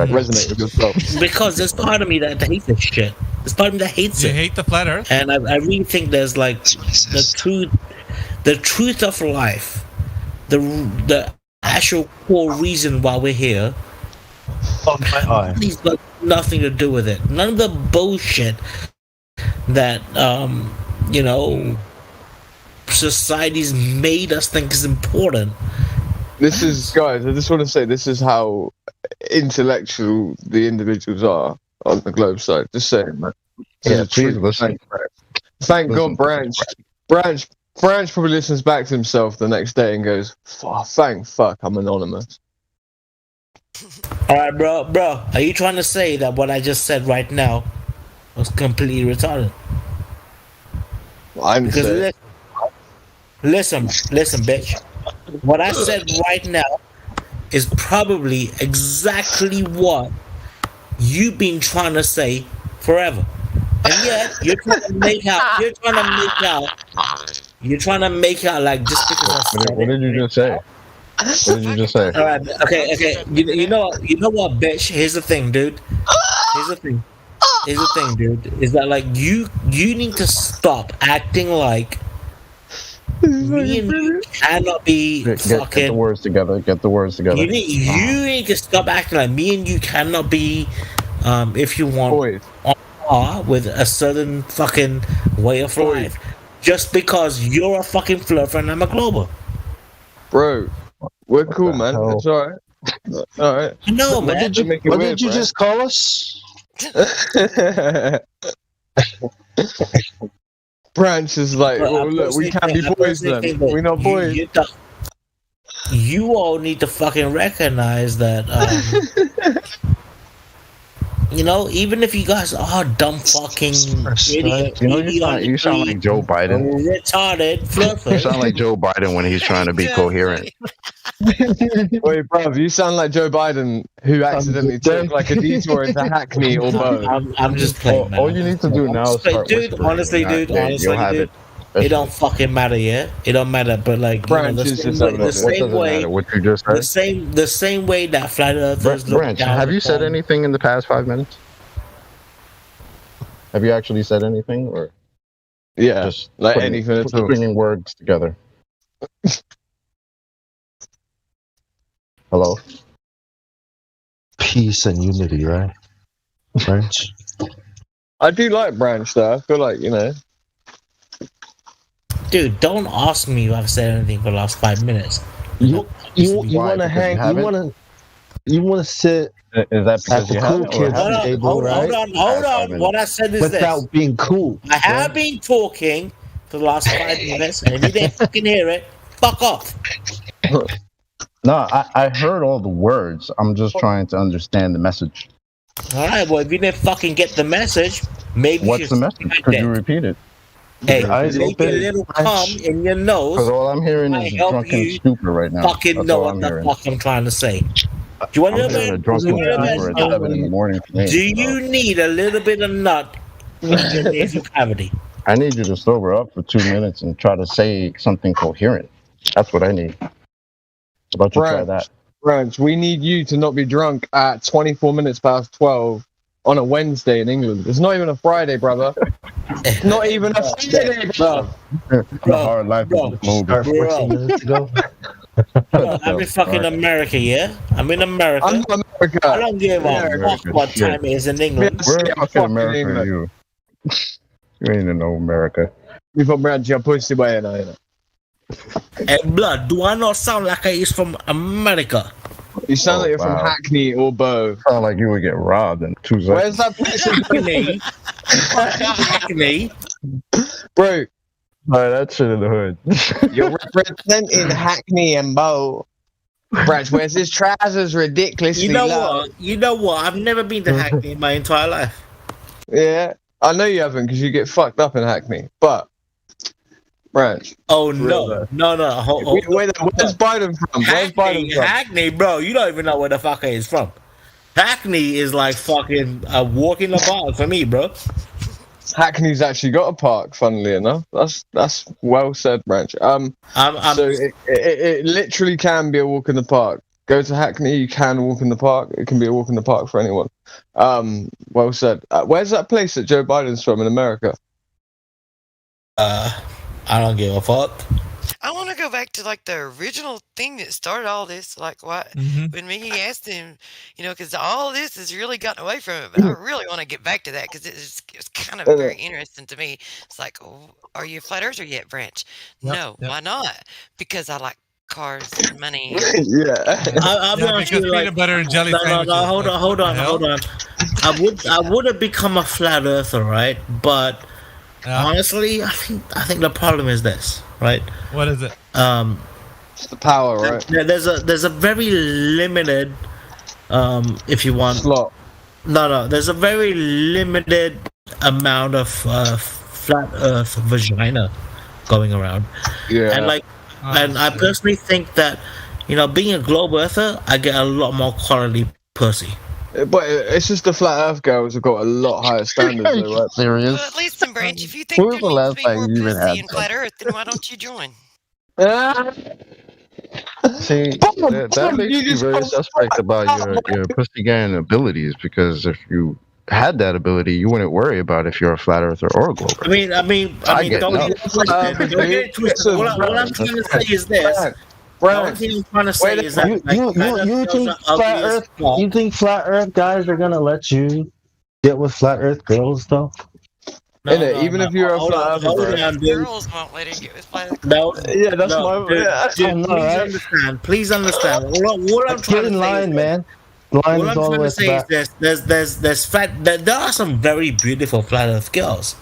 resonate with yourself. Because there's part of me that hates this shit. There's part of me that hates You it. hate the flat Earth? And I really think there's like the truth of life, the actual core reason why we're here. It's got nothing to do with it. None of the bullshit that society's made us think is important. This is, guys, I just want to say, this is how intellectual the individuals are on the globe side. Just saying, man. Yeah, please listen. Thank God Branch probably listens back to himself the next day and goes, thank fuck, I'm anonymous. Alright, bro, are you trying to say that what I just said right now was completely retarded? Well, I'm saying. Listen, bitch. What I said right now is probably exactly what you've been trying to say forever. And yet, you're trying to make out like just because I said What did you just say? What did you just say? Alright, okay. You know what, bitch? Here's the thing, dude. Is that like you need to stop acting like me and you cannot be Get fucking. the words together. You need to stop acting like me and you cannot be, if you want, Boys. on par with a certain fucking way of life. Just because you're a fucking fluffer and I'm a global. Bro, we're cool, man. hell? It's alright. Alright. No, man. What did you just call us? Branch is like, Well, look, we can't be boys then. We're not boys. You all need to fucking recognize that, even if you guys are dumb fucking idiots, You sound like Joe Biden. retarded fluffers. You sound like Joe Biden when he's trying to be coherent. Wait, bruv, you sound like Joe Biden who accidentally took like a detour into Hackney or Bow. I'm just playing, man. All you need to do now is start Honestly, whispering. dude, You'll have it. it don't fucking matter, yeah. It don't matter, but like Branch the is same just way, having the a- same way, What you just the said. same way that flat earthers look Branch, down have you said upon- anything in the past 5 minutes? Have you actually said anything, or Yeah, just like anything at all. putting words together? Hello. Peace and unity, right? French. I do like Branch though. I feel like, Dude, don't ask me if I've said anything for the last 5 minutes. You Why? want to Because hang? you haven't? You want to sit Is that because at the you cool haven't, or kids have you? table, Hold right? on. What I said is Without this. being cool. I have been talking for the last 5 minutes, and if you didn't fucking hear it, fuck off. No, I heard all the words. I'm just trying to understand the message. Alright, well, if you didn't fucking get the message, maybe you What's should the message? start Could then. you repeat it? Hey, Your eyes make a open. little cum in your Because nose. all I'm hearing I is help drunken you stupor right now. Fucking That's know all what I'm the hearing. fuck I'm trying to say. Do you want I'm to hearing a drunken stupor at 7 in the morning for me. Do you need a little bit of nut in your nasal cavity? I need you to sober up for 2 minutes and try to say something coherent. That's what I need. How about you try that? Branch, we need you to not be drunk at 24 minutes past 12 on a Wednesday in England. It's not even a Friday, brother. Not even a Friday, bro. The hard life of the globe. Start 14 minutes ago. Bro, I'm in fucking America, yeah? I'm in America. I'm not America. I don't give a America, fuck what shit. time it is in England. Where Yeah, in fucking fucking America are England. you? You ain't in no America. We from Branch, your pussy way, and I. Hey, blood, do I not sound like I is from America? You sound like you're from wow. Hackney or Bow. Sound like you would get robbed in 2 seconds. Where's that place in Hackney. Bro, Alright, that shit in the hood. you're representing Hackney and Bow. Branch wears his trousers ridiculously You know low. what? You know what? I've never been to Hackney in my entire life. Yeah, I know you haven't because you get fucked up in Hackney. But Branch, Oh Really? no! where's Biden from? Where's Biden from? Hackney, bro. You don't even know where the fuck he is from. Hackney is like fucking a walk in the park for me, bro. Hackney's actually got a park. Funnily enough, that's well said, Branch. I'm So it literally can be a walk in the park. Go to Hackney. You can walk in the park. It can be a walk in the park for anyone. Well said. Where's that place that Joe Biden's from in America? I don't give a fuck. I want to go back to like the original thing that started all this. Like what when Mickey asked him, because all this has really gotten away from it. But I really want to get back to that because it's kind of very interesting to me. It's like, are you a flat earther yet, Branch? No, why not? Because I like cars and money. Yeah. I'll be honest with you, peanut butter and jelly sandwiches. No, hold on. I would have become a flat earther, right? But honestly, I think the problem is this, right? What is it? It's the power, right? There's a very limited, if you want. Slot. No. There's a very limited amount of flat Earth vagina going around. Yeah. And and I personally think that, being a globe earther, I get a lot more quality pussy. But it's just the flat Earth girls have got a lot higher standards, though, right? Serious? Well, at least in Branch, if you think When there was the needs last to be time more you even pussy had in flat Earth, then why don't you join? See, that makes you very suspect about your pussy getting abilities, because if you had that ability, you wouldn't worry about if you're a flat earther or a globe. I mean, get don't no. get it twisted. Don't get it twisted. What I'm trying to say is this. The only thing I'm trying to say is that you think flat Earth guys are gonna let you get with flat Earth girls though? Even if you're a flat Earther, Girls won't let him get with flat Earth. Please understand. What I'm trying to say. Get in line, man. What I'm trying to say is there's there are some very beautiful flat Earth girls.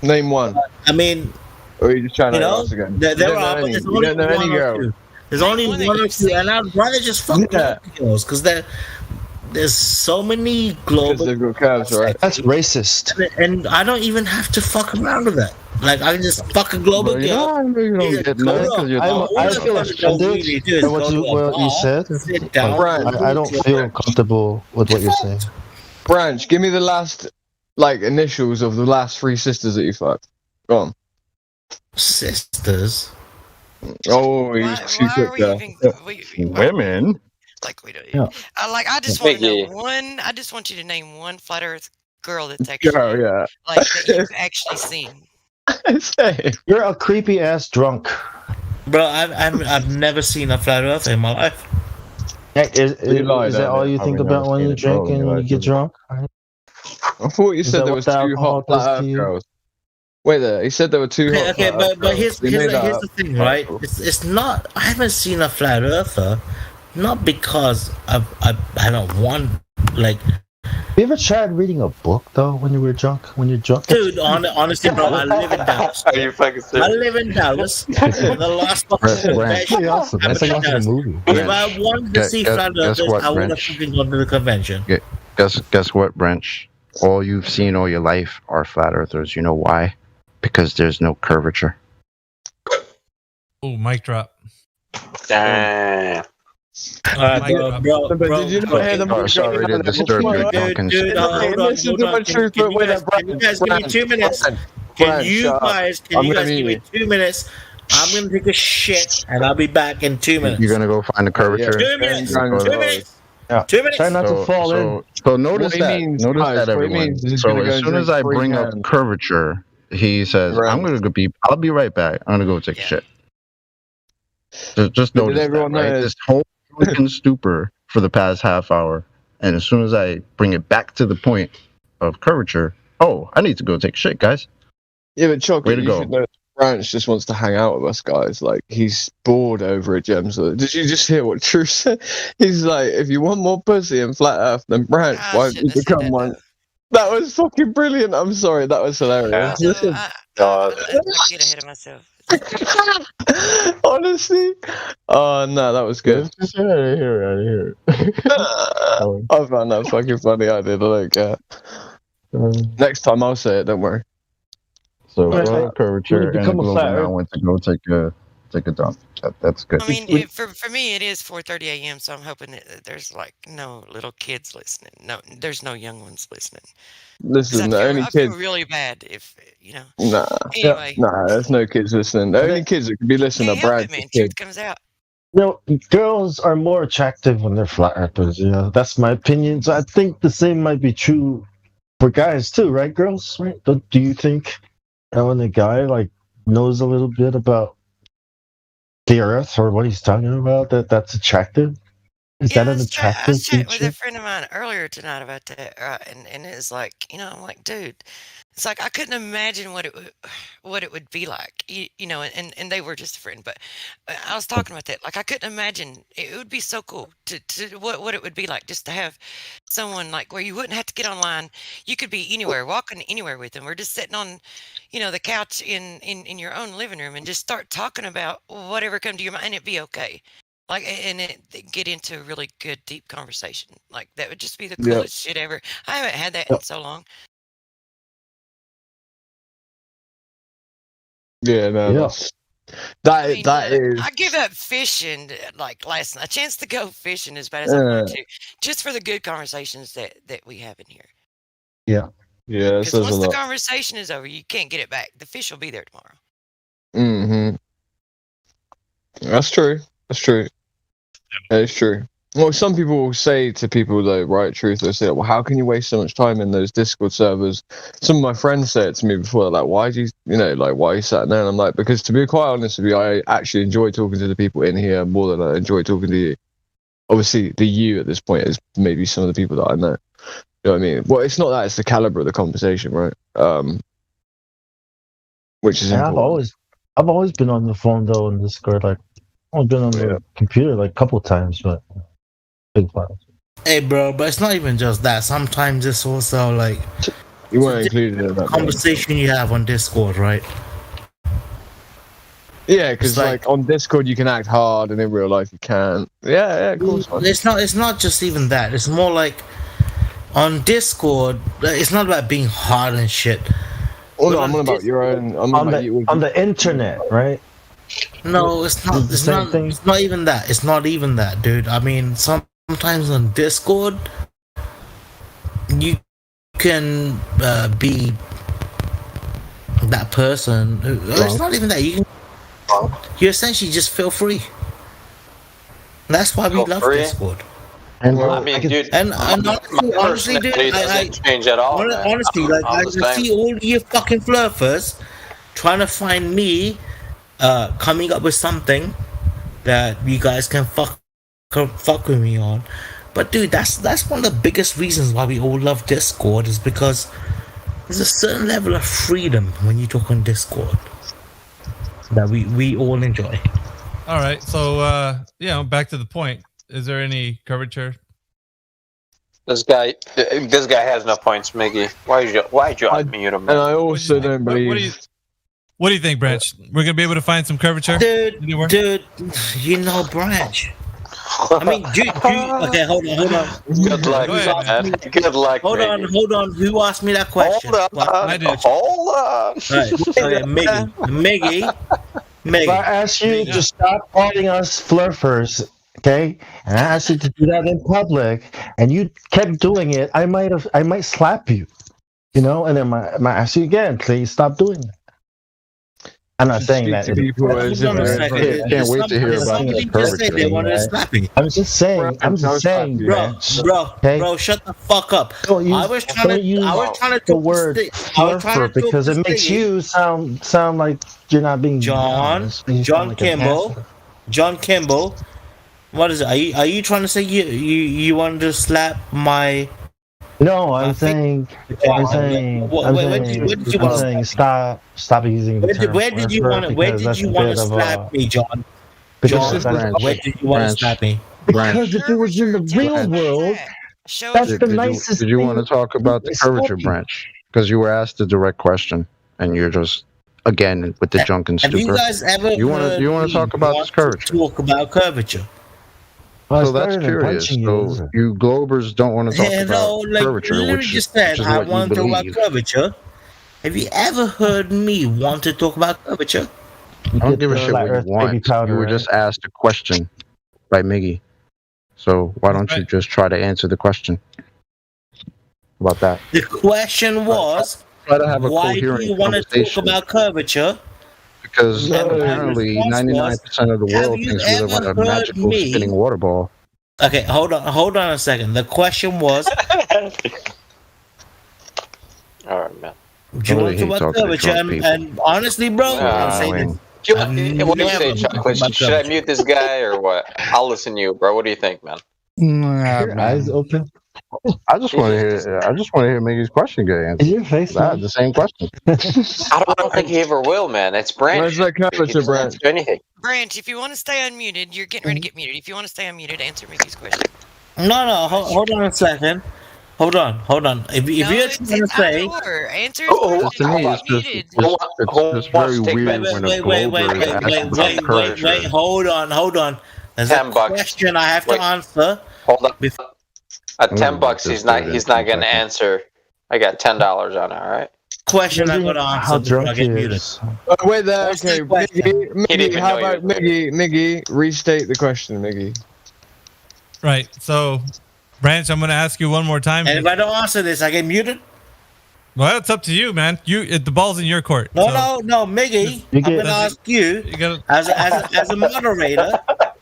Name one. I mean, or are you just trying to ask again? There are, but there's only one or two. There's only one or two, and I'd rather just fuck girls because there's so many global. They've got curves, right? That's racist. And I don't even have to fuck around with that. Like I can just fuck a global girl. You don't get none because you're I feel offended by what you said. Sit down. I don't feel comfortable with what you're saying. Branch, give me the last initials of the last 3 sisters that you fucked. Go on. Sisters. Oh, women. Like we don't. Yeah. I just want to know one. I just want you to name one flat Earth girl that's actually that you've actually seen. You're a creepy ass drunk, bro. I've never seen a flat Earth in my life. Is that all you think about when you drink and you get drunk? I thought you said there was 2 hot flat Earth girls. Wait there. He said there were 2 hot. Okay, but here's the thing, right? It's not. I haven't seen a flat earther, not because I don't want You ever tried reading a book though when you were drunk? When you're drunk, dude. Honestly, bro, I live in Dallas. Are you fucking serious? I live in Dallas. The last fucking awesome. That's like watching a movie. If I wanted to see flat earthers, I would have fucking gone to the convention. Guess what, Branch? All you've seen all your life are flat earthers. You know why? Because there's no curvature. Oh, mic drop. Damn. Bro, did you not hear the sorry to disturb your drunken dude, hold on. You guys give me 2 minutes. Can you guys give me 2 minutes? I'm gonna take a shit and I'll be back in 2 minutes. You're gonna go find the curvature. 2 minutes. 2 minutes. Yeah. 2 minutes. Try not to fall in. So notice that everyone. So as soon as I bring up curvature, he says, I'll be right back. I'm gonna go take a shit. Just notice that, right? This whole fucking stupor for the past half hour, and as soon as I bring it back to the point of curvature, I need to go take a shit, guys. Yeah, but Chocolate, way to go. Branch just wants to hang out with us guys. He's bored over at Gems. Did you just hear what True said? He's like, if you want more pussy in flat Earth, then Branch, why don't you become one? That was fucking brilliant. I'm sorry, that was hilarious. I get ahead of myself. Honestly, oh no, that was good. I hear it. I found that fucking funny. I did. I don't care. Next time I'll say it. Don't worry. So curvature and I went to go take a dump. That's good. I mean, for me, it is 4:30 a.m. So I'm hoping that there's no little kids listening. No, there's no young ones listening. Listen, I feel really bad if Nah. Anyway, nah, there's no kids listening. The only kids that could be listening are Brad's kids. Comes out. girls are more attractive when they're flat earthers. That's my opinion. So I think the same might be true for guys too, right? Girls, right? Do you think that when a guy like knows a little bit about the Earth or what he's talking about, that's attractive? Is that an I attractive was chatting with feature? a friend of mine earlier tonight about that, and it's like, I'm like, dude, it's like I couldn't imagine what it would be like, and they were just a friend, but I was talking about that, like I couldn't imagine it would be so cool to what it would be like just to have someone like where you wouldn't have to get online, you could be anywhere, walking anywhere with them, or just sitting on, the couch in your own living room and just start talking about whatever come to your mind, and it'd be okay. Like, and get into a really good, deep conversation. Like, that would just be the Yep. coolest shit ever. I haven't had that in so long. Yeah, no, Yeah. that is. I give up fishing like last night. A chance to go fishing as bad as I want to, just for the good conversations that we have in here. Yeah, it Because says a once the lot. conversation is over, you can't get it back. The fish will be there tomorrow. That's true. That's true. That is true. Well, some people will say to people though, right? Truth, they say, "Well, how can you waste so much time in those Discord servers?" Some of my friends said it to me before, like, "Why do you, why are you sat there?" And I'm like, because to be quite honest with you, I actually enjoy talking to the people in here more than I enjoy talking to you. Obviously, the you at this point is maybe some of the people that I know. You know what I mean? Well, it's not that; it's the caliber of the conversation, right? Which is important. I've always been on the phone though in Discord. Like, I've been on the computer like a couple times, but big files. Hey, bro, but it's not even just that. Sometimes it's also like You weren't included in that conversation you have on Discord, right? Yeah, because It's like- like on Discord you can act hard, and in real life you can't. Yeah, of course. It's not just even that. It's more like on Discord. It's not about being hard and shit. Oh no, But I'm on on about your own. I'm on about you. On the internet, right? No, it's not. It's the same thing. It's not even that. It's not even that, dude. I mean, sometimes on Discord, you can be that person. It's not even that. You essentially just feel free. That's why we Feel love free? Discord. And I mean, dude, And honestly, dude, personality doesn't change at all. man. honestly, I'm I the same. see all you fucking flirters trying to find me, coming up with something that you guys can fuck with me on. But dude, that's one of the biggest reasons why we all love Discord, is because there's a certain level of freedom when you talk on Discord that we all enjoy. All right. So, back to the point. Is there any curvature? This guy has no points, Miggy. Why'd you unmute him? And I also don't believe. What do you think, Branch? We're gonna be able to find some curvature? Anywhere? Dude, you know Branch. I mean, okay, hold on. Good luck, Go ahead, man. Good luck. Hold on. Who asked me that question? I did. Hold on. Right. Okay, Miggy. if I ask you to stop calling us flirters, okay, and I asked you to do that in public, and you kept doing it, I might slap you, and then I might ask you again, please stop doing that. I'm not saying that. Can't wait to hear about that curvature. I'm just saying, bro, shut the fuck up. I was trying to the word fluffer because it makes you sound like you're not being John Kimball. What is it? Are you trying to say you wanted to slap my? No, I'm saying stop using the term. Where did you want to slap me, John? Where did you want to slap me? Because if it was in the real world, that's the nicest thing. Did you want to talk about the curvature, Branch? Because you were asked a direct question, and you're just again with the junk and stupid. Have you guys ever? You want to talk about this curvature? Talk about curvature. So that's curious. So you Globers don't want to talk about curvature, which is I what want you to talk about believe. curvature. Have you ever heard me want to talk about curvature? I don't give a shit what you want. You were just asked a question by Miggy. So why don't you just try to answer the question about that? The question was, Try to have a why do coherent you want to talk conversation. about curvature? Because No. apparently 99% of the Have world you thinks we live on ever a heard magical me- spinning water ball. Okay, hold on a second. The question was, All right, man. do you I want really to hate about talking to curvature? drunk people. And honestly, bro, I'm saying Annoying. this. What do you say, Never Chocolate? about Should I curvature. mute this guy or what? I'll listen to you, bro. What do you think, man? Your eyes open. I just want to hear. I just want to hear Miggy's question get Is answered. your face? I had the same question. I don't think he ever will, man. It's Branch. Where's that He curvature, doesn't Branch? answer anything. Branch, if you want to stay unmuted, you're getting ready to get muted. If you want to stay unmuted, answer Mickey's question. No, hold on a second. Hold on. If you're trying to say, answer his Oh, question. To me, You're it's just muted. it's very weird wait, when a Glober is asking about curvature. hold on. There's a $10. question I have Wait. to answer. Hold on. Before- At I'm gonna $10, get he's this not. dude He's in not 2 going to seconds. answer. I got $10 on it. All right. Question I got to How answer before I drunk he get muted. is. Wait there. What's Okay, the question? Miggy, He didn't even how know you about were there. Miggy? Restate the question, Miggy. Right. So, Branch, I'm going to ask you one more time. And if I don't answer this, I get muted? Well, it's up to you, man. The ball's in your court. No, So Miggy. You I'm get- going to ask you, You gotta, as a moderator,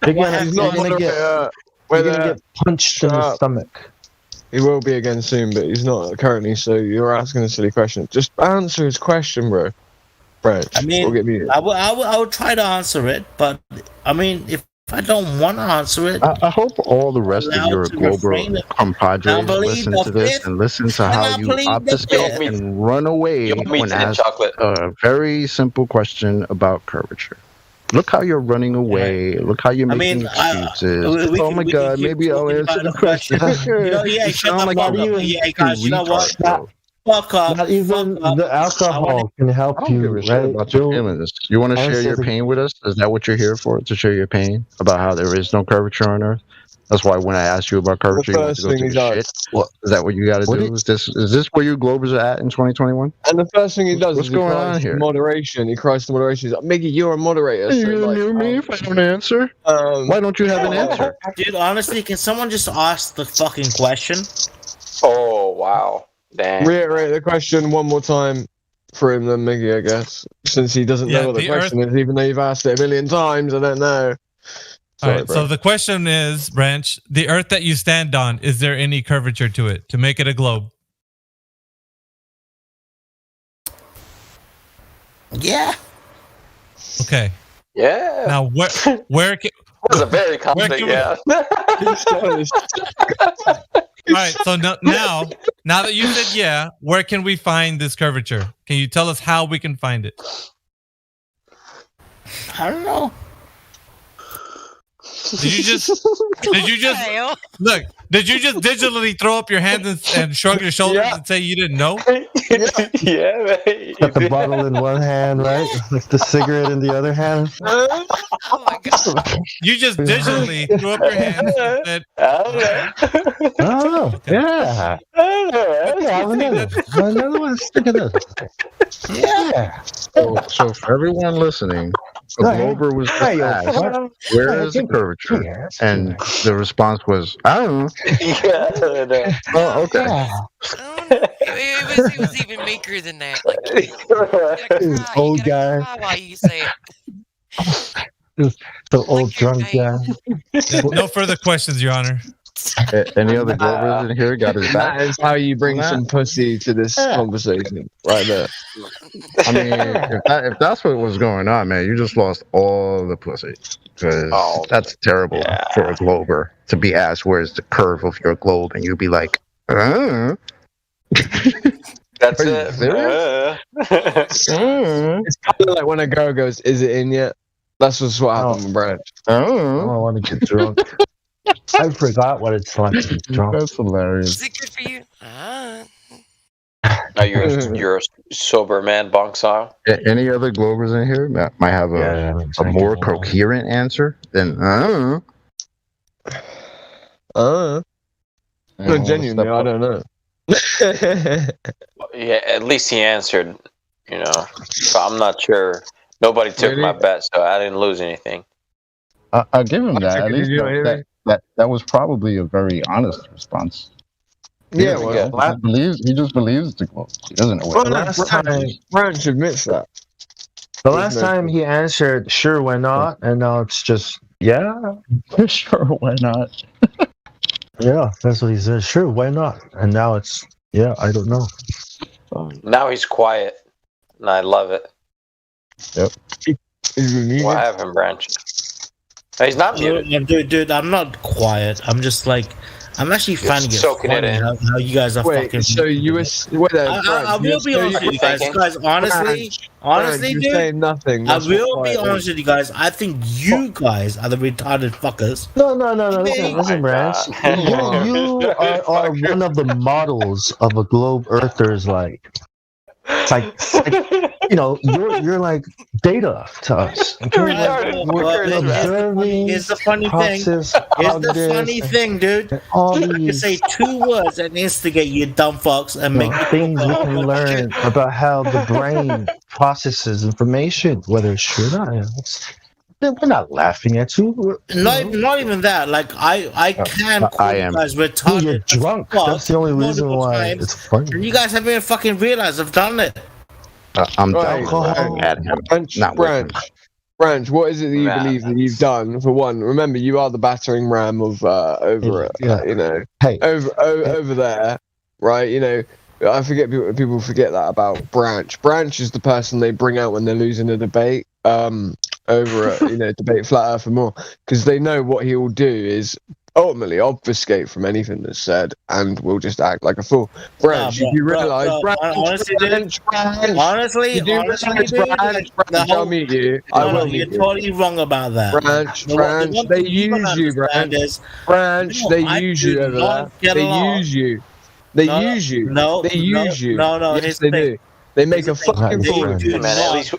You're What gonna, happens- you're gonna get, Wait you're gonna there. get punched in the Shut up. stomach. He will be again soon, but he's not currently. So you're asking a silly question. Just answer his question, bro. Branch. I mean, we'll get muted. I will try to answer it, but I mean, if I don't want to answer it, I hope all the rest of Allowed your to refrain Glober it. compadres Now plead listen the to this fifth. and listen to And how I you plead the obfuscate fifth. and run away You want me when to asked chocolate? a very simple question about curvature. Look how you're running away. Look how you're I making mean, excuses. we oh can- my we can God, keep maybe I'll talking answer about the the question. question. Yeah, You shut sound up, like not a even- fucking yeah, guys, you know what? retard, bro. fuck off. Not even fuck off. the alcohol can I help don't you, give a shit right? about your feelings. You want to share answer your the- pain with us? Is that what you're here for? To share your pain about how there is no curvature on Earth? That's why when I asked you about curvature, you want to first go thing take he's a like, shit. Is that what you got to What do? do Is this where you Globers are at in 2021? And the first thing he does What's is he going cries on to here? moderation. He cries to moderation. He's like, Miggy, you're a moderator. Are So you gonna like, mute me if I don't answer? Why don't you have an answer? Dude, honestly, can someone just ask the fucking question? Oh wow. Damn. reiterate the question one more time for him, then Miggy, I guess, since he doesn't Yeah, know what the the question is, even though you've asked it a million times. I don't know. all Sorry, right. bro. So the question is, Branch, the Earth that you stand on, is there any curvature to it to make it a globe? Yeah. Okay. Yeah. Now, where can, That was a very confident can we- yeah. all right. So now that you said yeah, where can we find this curvature? Can you tell us how we can find it? I don't know. Did you just Hell. look? Did you just digitally throw up your hands and shrug your shoulders Yeah. and say you didn't know? Yeah, man. Got the bottle in one hand, right? Like the cigarette in the other hand. Oh my god. You just digitally threw up your hands and said, Oh, yeah. Yeah, another one. Stick of this. Yeah. So for everyone listening, a Glober was just asked, where is the curvature? And the response was, I don't know. Yeah. Oh, okay. It was even meeker than that. Like, you gotta cry, Old you gotta guy. cry while you say it. The old Like your drunk guy. yeah, no further questions, Your Honor. Any other Glovers in here got his back? That is how you bring Nah. some pussy to this conversation, right there. I mean, if that's what was going on, man, you just lost all the pussy. Because that's terrible for a Glober to be asked, where's the curve of your globe? And you'd be like, That's Are you it. serious? It's kind of like when a girl goes, "Is it in yet?" That's just what happened with Branch. I don't want to get drunk. I forgot what it's like to be drunk. That's hilarious. Is it good for you? No, you're a sober man, bong song. Any other Glovers in here that might have a more coherent answer than, I don't know. No, genuinely, I don't know. Yeah, at least he answered. You know, but I'm not sure. Nobody took my bet, so I didn't lose anything. I'll give him that. At Did least you hear me? that was probably a very honest response. Yeah, well, He just believes the Globe. He doesn't know what Branch admits that. The last time he answered, "Sure, why not?" and now it's just, "Yeah, Sure, why not? yeah." That's what he said. Sure, why not? And now it's, "Yeah, I don't know." Now he's quiet, and I love it. Well, I have him branch. No, he's not muted. Dude, I'm not quiet. I'm just like, I'm actually finding it soaking funny it in. how you guys are fucking. So you were I will be honest with you guys. Honestly, you're dude. saying nothing. I That's will what be quiet honest with you guys. I think you guys are the retarded fuckers. No. Listen, Branch. You are one of the models of a globe earther's like. It's like you're like data to us. Okay? Here's the funny thing. Here's the funny thing, dude. All You can these say 2 words and instigate you dumb fucks and make things we can learn about how the brain processes information, whether it's true or not. We're not laughing at you. Not even that. Like I can call you guys retarded. You're drunk. That's the only reason why it's funny. And you guys haven't even fucking realized I've done it. I'm down at him. Branch, what is it that you believe that you've done? For one, remember you are the battering ram of over there, right? I forget people forget that about Branch. Branch is the person they bring out when they're losing a debate. Over at Debate Flat Earth and More, because they know what he will do is ultimately obfuscate from anything that's said and will just act like a fool. Branch, you realise, honestly, I'll meet you. You're totally wrong about that. Branch, they use you, Branch, they use you over there. They use you. They use you. No, yes, they do. They make a fucking fool of you. Man, at least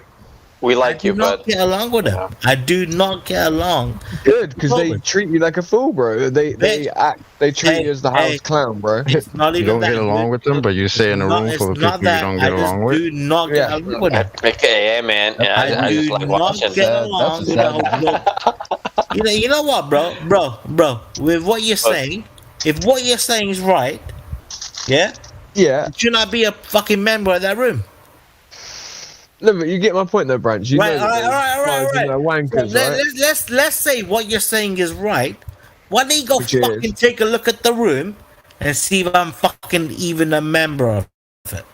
we like you, but I do not get along with them. I do not get along. Good, because they treat you like a fool, bro. They treat you as the house clown, bro. It's not even you don't get along with them, but you say in a room full of people you don't get along with. I do not get along with them. Yeah, man. I do just like not watching get along with them. You know what, bro? With what you're saying, if what you're saying is right, yeah, you should not be a fucking member of that room. No, but you get my point though, Branch. All right. Wankers, Let's say what you're saying is right. Why don't you go fucking take a look at the room and see if I'm fucking even a member of it?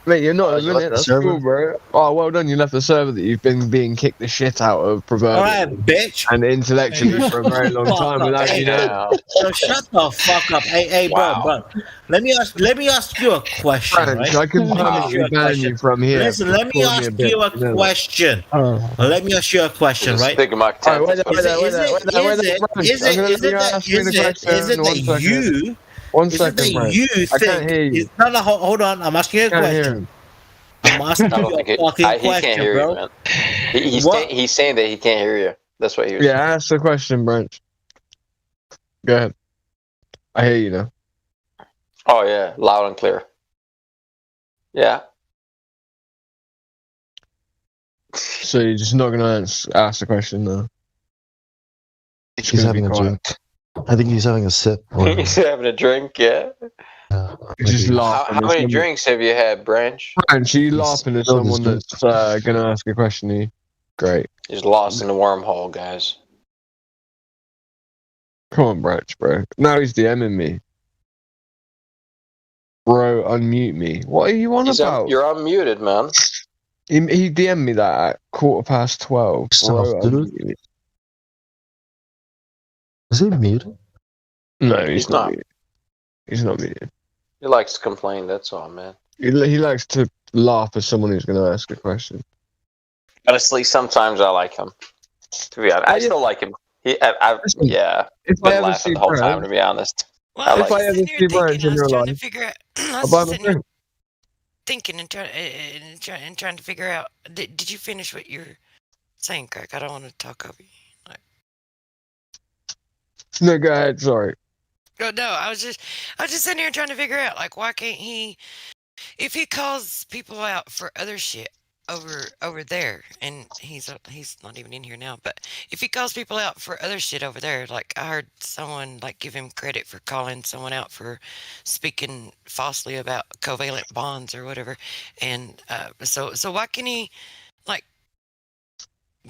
Mate, you're not a minute. That's cool, bro. Oh, well done. You left the server that you've been being kicked the shit out of, proverbially. Alright, bitch. And intellectually for a very long time without you know. So shut the fuck up. Hey, bro. Let me ask you a question, Branch, right? I can permanently ban you from here. Listen, let me ask you a question. Let me ask you a question, right? Is it that you... One second, Branch. You think? I can't hear you. No, hold on. I'm asking you a question. I'm asking you a fucking question, bro. You, man. He's saying that he can't hear you. That's what he was saying. Yeah, ask the question, Branch. Go ahead. I hear you now. Oh, yeah. Loud and clear. Yeah. So you're just not going to ask the question, though? He's having a drink. I think he's having a sip. He's having a drink, yeah. Just laughing. How many drinks have you had, Branch? Branch, are you laughing at someone that's going to ask a question to you? Great. He's lost in the wormhole, guys. Come on, Branch, bro. Now he's DMing me. Bro, unmute me. What are you on about? You're unmuted, man. He DM'd me that at 12:15. Bro, unmute me. Is he muted? No, he's not muted. He's not muted. He likes to complain, that's all, man. He likes to laugh at someone who's going to ask a question. Honestly, sometimes I like him. To be honest, I still like him. If I ever see the whole time, to be honest. Well, if I ever see Branch in real life, I'll buy my drink. Thinking and trying to figure out. Did you finish what you're saying, Craig? I don't want to talk over you. No, go ahead. Sorry. No, I was just sitting here trying to figure out, like, why can't he, if he calls people out for other shit over there, and he's not even in here now, but if he calls people out for other shit over there, like I heard someone like give him credit for calling someone out for speaking falsely about covalent bonds or whatever, and so why can he, like,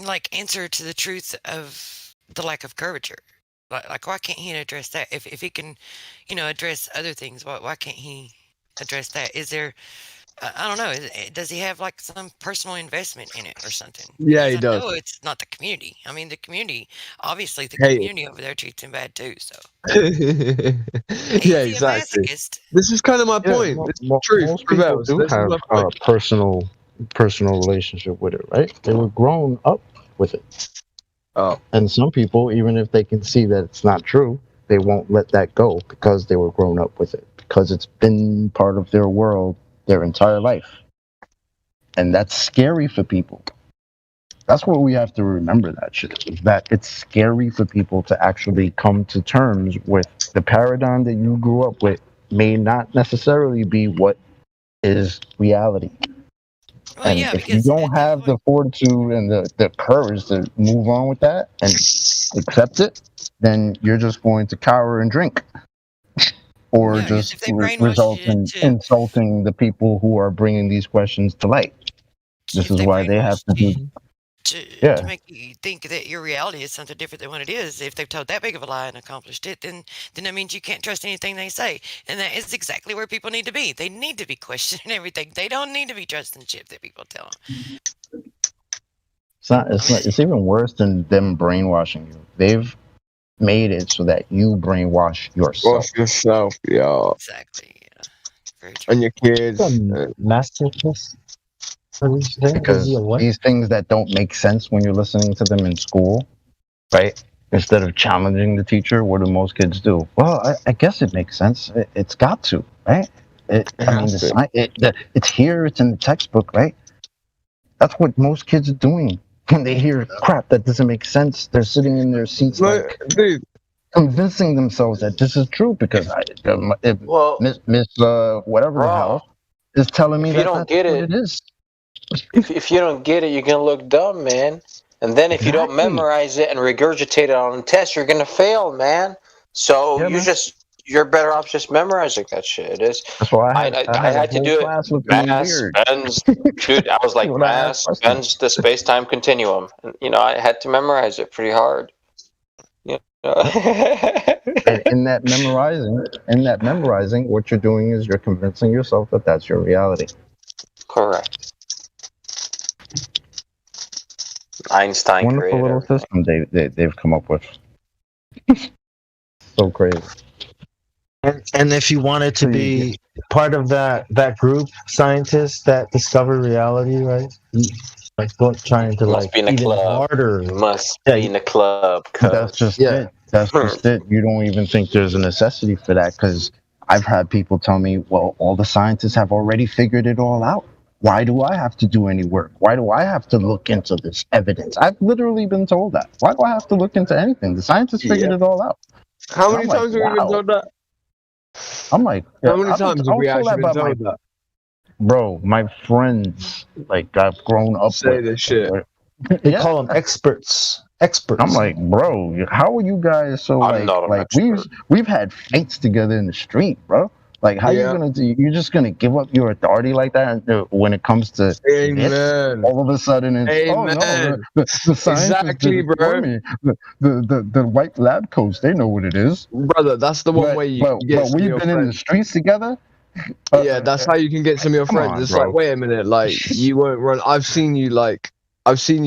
like answer to the truth of the lack of curvature. Like why can't he address that? If he can, address other things, why can't he address that? Is there, I don't know, does he have like some personal investment in it or something? Yeah, he does. No, it's not the community. I mean, the community, obviously, the Hey. community over there treats him bad too. So yeah, exactly. masochist? This is kind of my point. Truth most people do have a personal relationship with it, right? They were grown up with it. Oh. And some people, even if they can see that it's not true, they won't let that go because they were grown up with it, because it's been part of their world their entire life. And that's scary for people. That's what we have to remember, that shit, is that it's scary for people to actually come to terms with the paradigm that you grew up with may not necessarily be what is reality. Well, and yeah, if you don't have the fortitude and the courage to move on with that and accept it, then you're just going to cower and drink. Or just result in insulting the people who are bringing these questions to light. This is why they have to do... To make you think that your reality is something different than what it is. If they've told that big of a lie and accomplished it, then that means you can't trust anything they say. And that is exactly where people need to be. They need to be questioning everything. They don't need to be trusting shit that people tell them. It's even worse than them brainwashing you. They've made it so that you brainwash yourself. Yeah. Exactly. Yeah. Very true. And your kids. Masterclass. Because these things that don't make sense when you're listening to them in school, right? Instead of challenging the teacher, what do most kids do? Well, I guess it makes sense. It's got to, right? It's here. It's in the textbook, right? That's what most kids are doing when they hear crap that doesn't make sense. They're sitting in their seats, dude, convincing themselves that this is true because Miss whatever the hell is telling me that's what it is. If you don't get it, you're gonna look dumb, man. And then if you don't memorize it and regurgitate it on a test, you're gonna fail, man. So you're better off just memorizing that shit. It is. That's why I had to do it. Mass bends, dude. I was like, mass bends the space-time continuum. And, I had to memorize it pretty hard. And in that memorizing, what you're doing is you're convincing yourself that that's your reality. Correct. Einstein wonderful little system they've come up with. So crazy. And if you wanted to be part of that group, scientists that discover reality, right? Like trying to must be in a club. Harder. You must be in a club. That's just it. That's just it. You don't even think there's a necessity for that, because I've had people tell me, well, all the scientists have already figured it all out. Why do I have to do any work? Why do I have to look into this evidence? I've literally been told that. Why do I have to look into anything? The scientists figured it all out. How many times have we been told that? I'm like, how many times have we actually been told that? Bro, my friends, I've grown up say this shit. They call them experts. I'm like, bro, how are you guys so we've had fights together in the street, bro. Like, how you gonna do? You're just gonna give up your authority like that when it comes to this? All of a sudden, it's the scientists bro. The white lab coats, they know what it is, brother. That's the one way you get. But we've been in the streets together. That's how you can get some of your friends. It's like, wait a minute, you won't run. I've seen you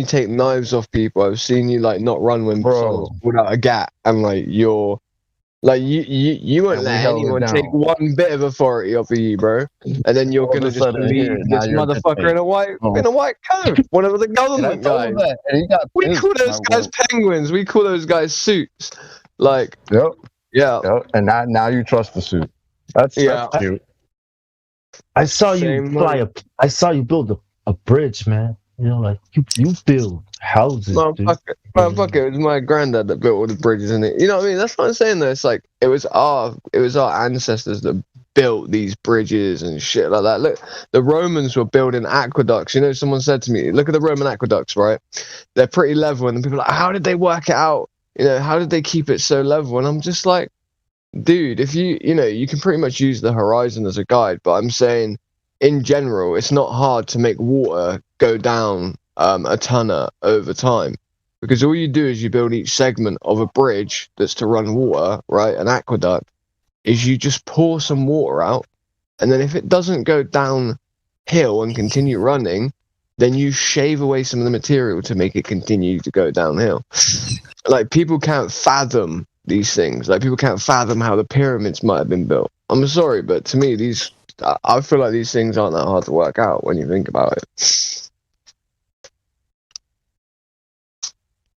take knives off people. I've seen you not run when someone's pulled out a gat, and you're. You won't let anyone take one bit of authority off of you, bro. And then you're gonna just believe this motherfucker in a white coat, one of the government guys. We call those guys penguins. We call those guys suits. Yep. And now you trust the suit. That's cute. I saw you I saw you build a bridge, man. You build houses. Motherfucker, it was my granddad that built all the bridges in it. You know what I mean? That's what I'm saying though. It's like it was our ancestors that built these bridges and shit like that. Look, the Romans were building aqueducts. Someone said to me, look at the Roman aqueducts, right? They're pretty level, and people are like, how did they work it out? How did they keep it so level? And I'm just like, dude, if you can pretty much use the horizon as a guide, but I'm saying in general, it's not hard to make water go down a tonner over time. Because all you do is you build each segment of a bridge that's to run water, right? An aqueduct, is you just pour some water out, and then if it doesn't go downhill and continue running, then you shave away some of the material to make it continue to go downhill. Like, people can't fathom these things. Like, people can't fathom how the pyramids might have been built. I'm sorry, but to me, I feel like these things aren't that hard to work out when you think about it.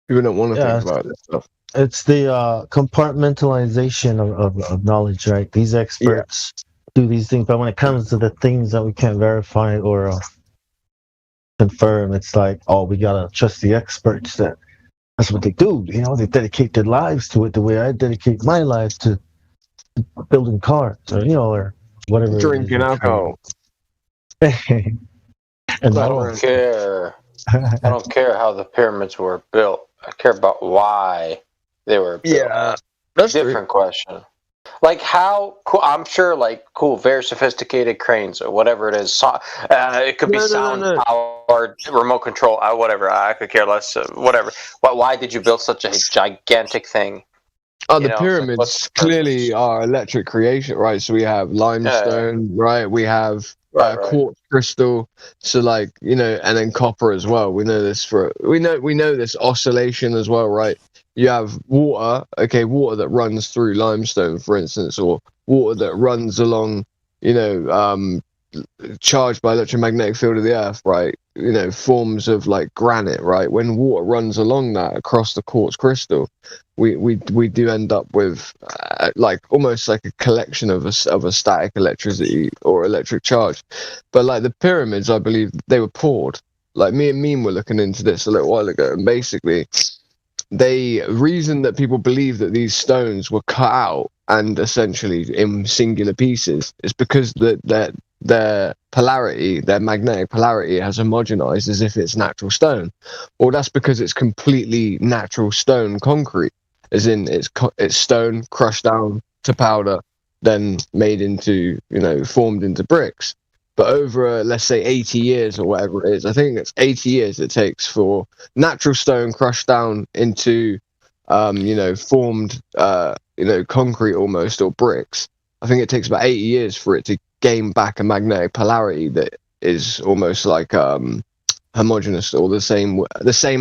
People don't want to think about this stuff. It's the compartmentalization of knowledge, right? These experts do these things, but when it comes to the things that we can't verify or confirm, it's like, oh, we gotta trust the experts. That's what they do. You know, they dedicate their lives to it the way I dedicate my life to building cars, or or whatever. Drinking alcohol. And I don't care. I don't care how the pyramids were built. I care about why they were built. Yeah, that's different question. Like, how cool? I'm sure, like, cool, very sophisticated cranes or whatever it is. It could be sound-powered, remote control, whatever. I could care less. Whatever. But why did you build such a gigantic thing? Oh, the pyramids clearly are electric creation, right? So we have limestone, right? We have quartz crystal, so like, and then copper as well. We know this we know this oscillation as well, right? You have water that runs through limestone, for instance, or water that runs along, charged by electromagnetic field of the earth, right? Forms of like granite, right? When water runs along that across the quartz crystal, we do end up with like almost like a collection of a static electricity or electric charge. But like the pyramids, I believe they were poured. Like me and Meme were looking into this a little while ago, and basically the reason that people believe that these stones were cut out and essentially in singular pieces is because their polarity, their magnetic polarity, has homogenized as if it's natural stone. Well, that's because it's completely natural stone concrete, as in it's stone crushed down to powder, then made into, formed into bricks. But over, let's say, 80 years or whatever it is, I think it's 80 years it takes for natural stone crushed down into, formed, concrete almost, or bricks. I think it takes about 80 years for it to gain back a magnetic polarity that is almost like homogeneous, or the same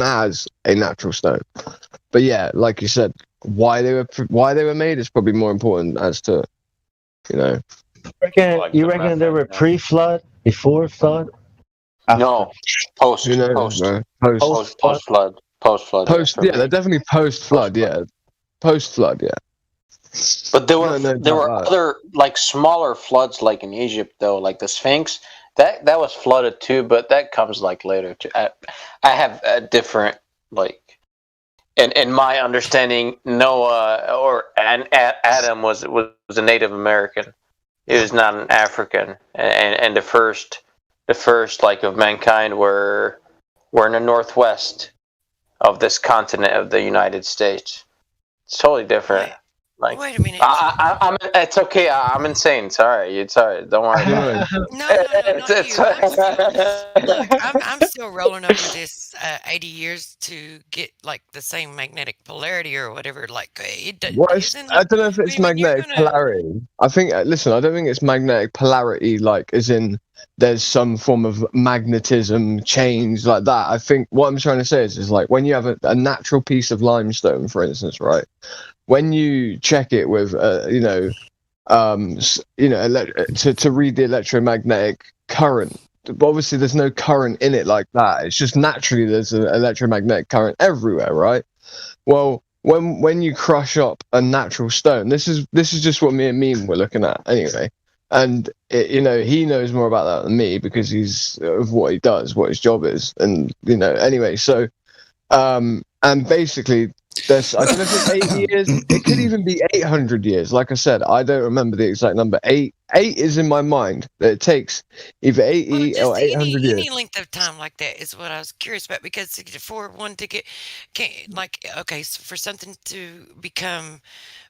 as a natural stone. But yeah, like you said, why they were made is probably more important as to, You reckon they were pre-flood, before flood? No, post flood. Yeah, they're definitely post flood. Yeah, post flood. Yeah. But there were other like smaller floods, like in Egypt, though, like the Sphinx. That was flooded too, but that comes like later. I have a different like, in my understanding, Noah and Adam was a Native American. He was not an African, and the first like of mankind were in the northwest of this continent of the United States. It's totally different. Like, wait a minute. It's okay. I'm insane. Sorry. It's all right. Don't worry. No, I'm still rolling over this 80 years to get like the same magnetic polarity or whatever. Like, I don't know if it's magnetic polarity. I think. Listen, I don't think it's magnetic polarity. Like, as in, there's some form of magnetism change like that. I think what I'm trying to say is like when you have a natural piece of limestone, for instance, right? When you check it with, to read the electromagnetic current, but obviously there's no current in it like that. It's just naturally there's an electromagnetic current everywhere, right? Well, when you crush up a natural stone, this is just what me and Meme were looking at anyway, and he knows more about that than me because he's of what he does, what his job is, and anyway. So, and basically. I don't know if it's 80 years. It could even be 800 years. Like I said, I don't remember the exact number. Eight is in my mind. That it takes either 80 or 800 years. Any length of time like that is what I was curious about, because for one to get, so for something to become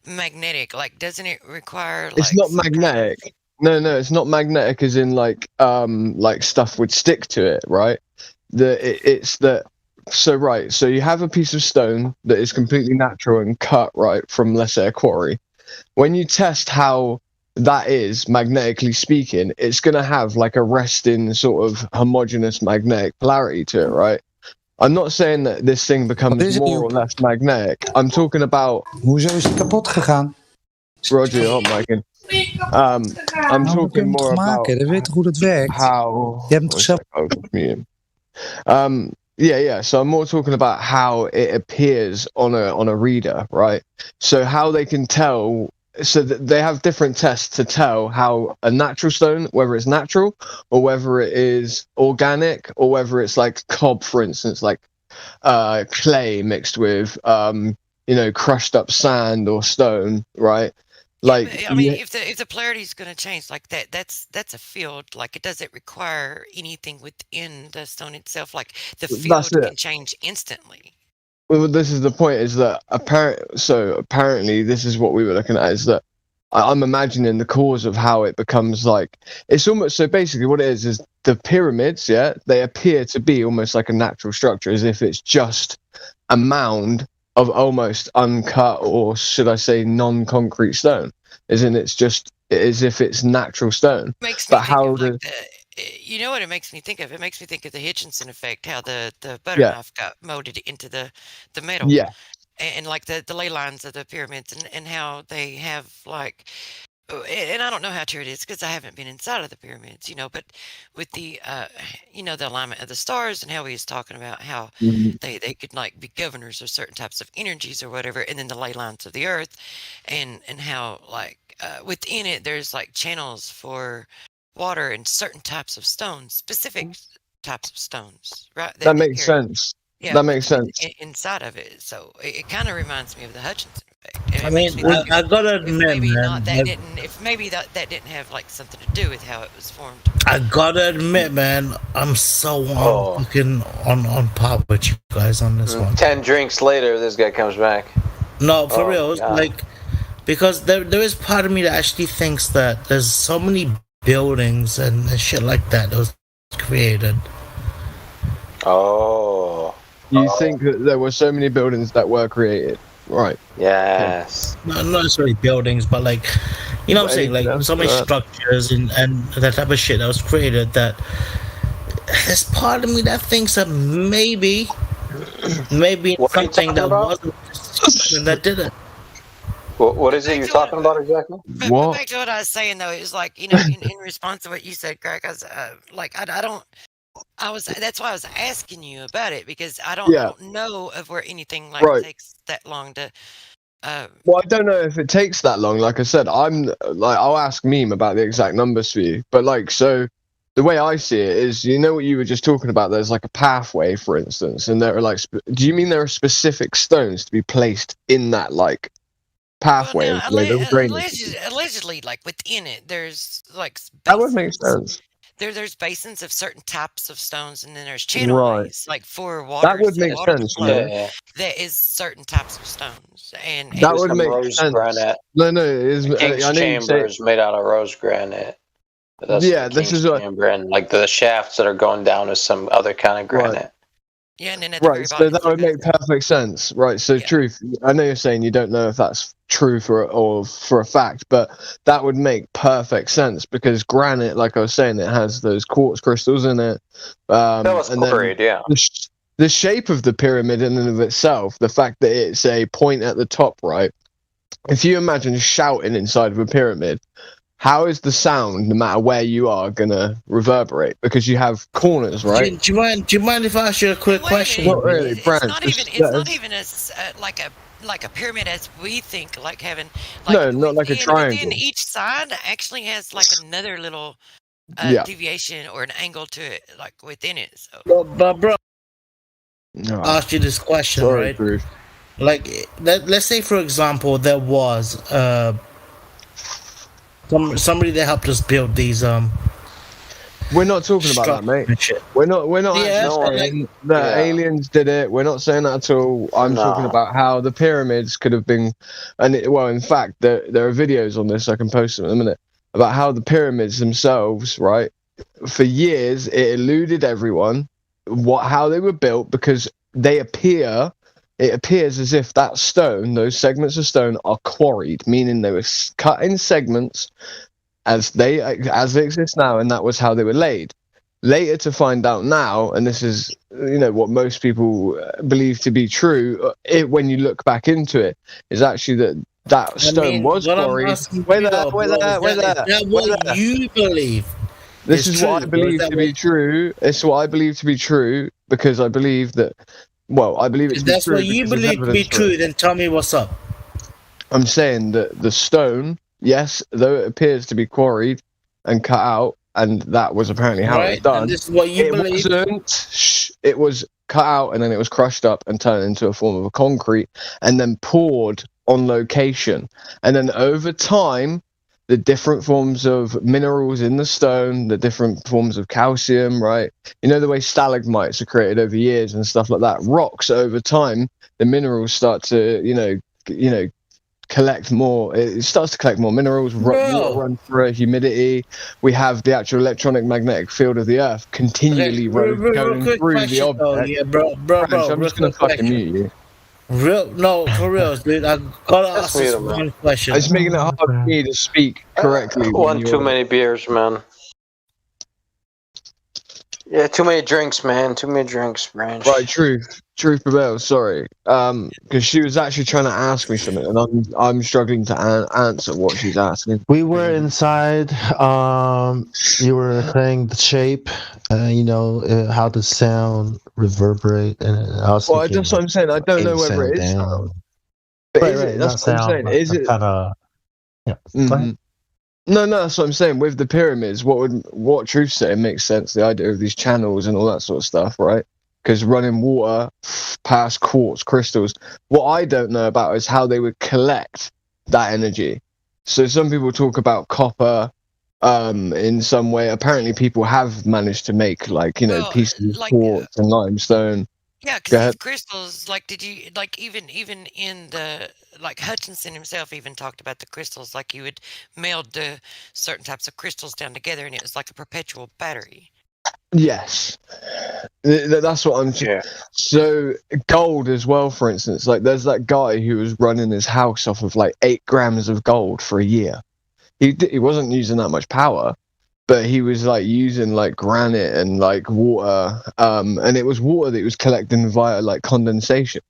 magnetic, like, doesn't it require? Like, it's not magnetic. No, it's not magnetic. As in like stuff would stick to it, right? it's that. So right, so you have a piece of stone that is completely natural and cut right from, let's say, a quarry. When you test how that is magnetically speaking, it's going to have like a resting sort of homogeneous magnetic polarity to it, right? I'm not saying that this thing becomes more or less magnetic. I'm talking about. Hoezo is het kapot gegaan? Roger, you're not micing. I'm talking more about. Dat weet toch hoe dat werkt? How. Je hebt het toch zelf. Yeah. So I'm more talking about how it appears on a reader, right? So how they can tell. So they have different tests to tell how a natural stone, whether it's natural or whether it is organic or whether it's like cob, for instance, like clay mixed with crushed up sand or stone, right? Like, I mean, if the polarity is going to change like that, that's a field. Like, it doesn't require anything within the stone itself. Like, the field can change instantly. Well, this is the point. Is that apparently this is what we were looking at. Is that I'm imagining the cause of how it becomes like it's almost so. Basically, what it is the pyramids. Yeah, they appear to be almost like a natural structure, as if it's just a mound of almost uncut, or should I say, non-concrete stone, as in it's just as if it's natural stone. Makes me you know what it makes me think of? It makes me think of the Hitchinson effect, how the butter knife got molded into the metal. Yeah. And like the ley lines of the pyramids and how they have like, and I don't know how true it is because I haven't been inside of the pyramids, but with the, the alignment of the stars and how he was talking about how they could like be governors of certain types of energies or whatever, and then the ley lines of the earth and how like within it, there's like channels for water and certain types of stones, specific types of stones, right? That makes sense. Yeah, that makes sense. Inside of it, so it kind of reminds me of the Hutchinson effect. I mean, I gotta admit, maybe man, that didn't have like something to do with how it was formed. I gotta admit, man, I'm so fucking on par with you guys on this one. 10 drinks later, this guy comes back. No, for real, like because there is part of me that actually thinks that there's so many buildings and shit like that was created. Oh. You think that there were so many buildings that were created, right? Yes. Not necessarily buildings, but like, you know what I'm saying? Like so many structures and that type of shit that was created that there's part of me that thinks that maybe something that wasn't and that didn't. What is it you're talking about exactly? But back to what I was saying though, it was like, in response to what you said, Greg, I was that's why I was asking you about it, because I don't know of where anything takes that long to. Well, I don't know if it takes that long. Like I said, I'll ask Meme about the exact numbers for you. But so the way I see it is, what you were just talking about. There's like a pathway, for instance, and there are like. Do you mean there are specific stones to be placed in that pathway? Well, allegedly, like within it, there's like that would make sense. There's basins of certain types of stones, and then there's channelways, like for water. That would make sense. There is certain types of stones, and that would make sense. Granite. No, it is. King's Chamber is made out of rose granite. This is chamber, and like the shafts that are going down is some other kind of granite. Right. Yeah, and then at the very so bottom, that would make perfect sense, right? So truth. I know you're saying you don't know if that's true or for a fact, but that would make perfect sense because granite, like I was saying, it has those quartz crystals in it. And then the shape of the pyramid in and of itself, the fact that it's a point at the top, right? If you imagine shouting inside of a pyramid, how is the sound, no matter where you are, gonna reverberate? Because you have corners, right? Do you mind if I ask you a quick question? Not really, Brad. It's not even as like a pyramid as we think, like having. No, not like a triangle. Within each side actually has like another little deviation or an angle to it, like within it. So. But bro, I'll ask you this question, right? Bruce. Like, let's say, for example, there was somebody that helped us build these We're not talking about that, mate. We're not saying that aliens did it. We're not saying that at all. I'm talking about how the pyramids could have been, in fact, there are videos on this. I can post them in a minute about how the pyramids themselves, right? For years, it eluded everyone, how they were built, because it appears as if that stone, those segments of stone, are quarried, meaning they were cut in segments as they exist now, and that was how they were laid. Later to find out now, and this is what most people believe to be true, when you look back into it, is actually that stone was quarried. Is that what you believe? This is what I believe to be true. It's what I believe to be true, because I believe that. Well, I believe it's. If that's what you believe to be true, then tell me what's up. I'm saying that the stone, yes, though it appears to be quarried and cut out, and that was apparently how it was done. And this is what you believe. It was cut out, and then it was crushed up and turned into a form of a concrete, and then poured on location. And then over time, the different forms of minerals in the stone, the different forms of calcium, right? The way stalagmites are created over years and stuff like that. Rocks over time, the minerals start to, collect more. It starts to collect more minerals. Water run through humidity. We have the actual electronic magnetic field of the Earth continually going through the object. I'm just gonna fucking mute you. For real, dude. I gotta ask this one question. It's making it hard for me to speak correctly. One too many beers, man. Yeah, too many drinks, man. Too many drinks, Branch. Right, truth prevails. Sorry, because she was actually trying to ask me something, and I'm struggling to answer what she's asking. We were inside. You were saying the shape, how the sound reverberate, and that's what I'm saying. I don't know whether it is. But that's what I'm saying. Is it kind of? Yeah. Mm-hmm. No, that's what I'm saying. With the pyramids, what Truth said makes sense. The idea of these channels and all that sort of stuff, right? Because running water past quartz crystals. What I don't know about is how they would collect that energy. So some people talk about copper in some way. Apparently, people have managed to make pieces of quartz and limestone. Yeah, because these crystals, did you even in the Hutchinson himself even talked about the crystals, you would meld the certain types of crystals down together, and it was like a perpetual battery. Yes, that's what I'm saying. Yeah. So gold as well, for instance, there's that guy who was running his house off of 8 grams of gold for a year. He wasn't using that much power, but he was using granite and water, and it was water that he was collecting via condensation,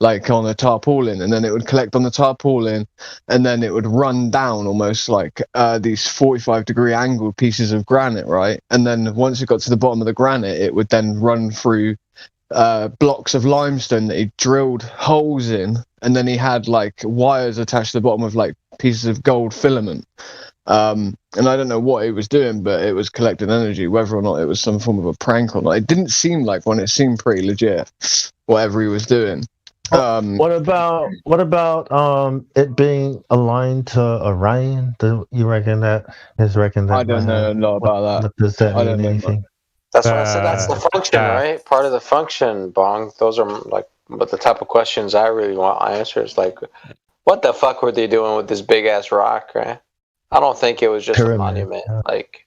on a tarpaulin, and then it would collect on the tarpaulin, and then it would run down almost these 45-degree angled pieces of granite, right? And then once it got to the bottom of the granite, it would then run through blocks of limestone that he drilled holes in, and then he had wires attached to the bottom of pieces of gold filament. And I don't know what he was doing, but it was collecting energy. Whether or not it was some form of a prank or not, it didn't seem like one. It seemed pretty legit, whatever he was doing. What about it being aligned to Orion? Do you reckon that is reckoned? I don't know a lot about that. Does that mean anything? That's what I said. That's the function, right? Part of the function, Bong. Those are but the type of questions I really want answers. What the fuck were they doing with this big ass rock, right? I don't think it was just a monument.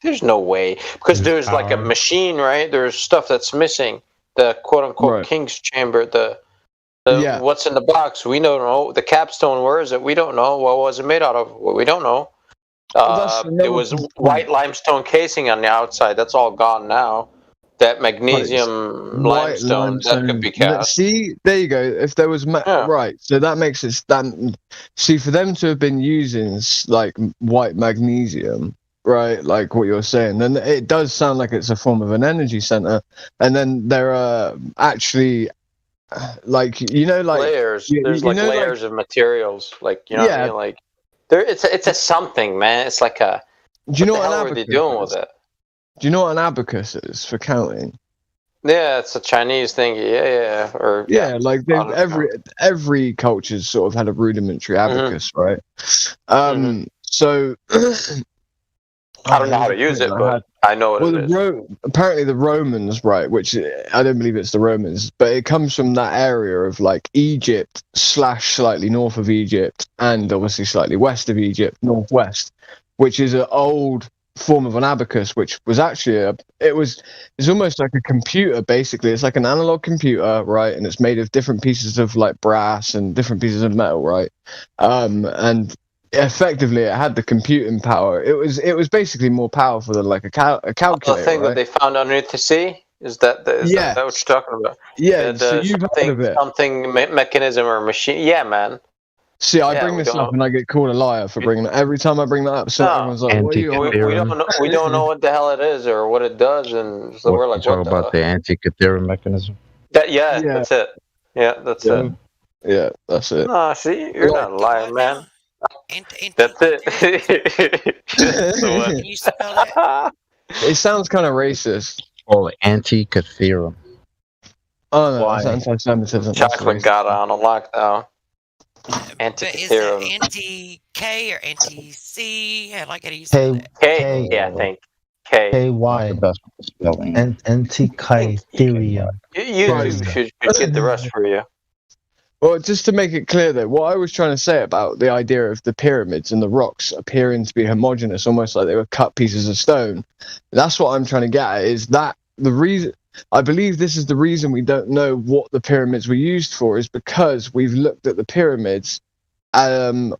There's no way, because there's a machine, right? There's stuff that's missing. The quote unquote King's Chamber. What's in the box? We don't know. The capstone, where is it? We don't know. What was it made out of? We don't know. It was white limestone casing on the outside. That's all gone now. That magnesium limestone that could be cast. See, there you go. If there was right, so that makes it stand. See, for them to have been using white magnesium, right, like what you're saying, then it does sound like it's a form of an energy center. And then there are actually layers. There's layers of materials, what I mean? It's a something, man. It's like a. Do you know what are they doing with it? Do you know what an abacus is for counting? Yeah, it's a Chinese thing. Every culture's sort of had a rudimentary abacus, right? So I don't know how to use it, but I know what it is. Apparently the Romans, right, which I don't believe it's the Romans, but it comes from that area of Egypt / slightly north of Egypt, and obviously slightly west of Egypt, northwest, which is an old form of an abacus, which was actually it's almost like a computer. Basically, it's like an analog computer, right? And it's made of different pieces of like brass and different pieces of metal, right? And effectively, it had the computing power. It was basically more powerful than like a calculator. The thing right? that they found underneath the sea is that that what you're talking about? Yeah, so you've heard of it. Something mechanism or machine. Yeah, man. See, I bring this up and I get called a liar for bringing it. Every time I bring that up, so everyone's like, "What are you?" We don't know what the hell it is or what it does, and so we're like, "What about the Antikythera mechanism?" That's it. Yeah, that's it. Yeah, that's it. Oh, see, you're not a liar, man. That's it. Can you spell that? It sounds kind of racist. Oh, Antikythera. Oh no, that's anti-Semitism. Chocolate got on a lockdown. But is it anti-K or anti-C? I like how you say that. K, yeah, I think. K. KY. The best spelling. And Antikythera. YouTube should get the rest for you. Well, just to make it clear, though, what I was trying to say about the idea of the pyramids and the rocks appearing to be homogeneous, almost like they were cut pieces of stone, that's what I'm trying to get at, is that the reason... I believe this is the reason we don't know what the pyramids were used for, is because we've looked at the pyramids,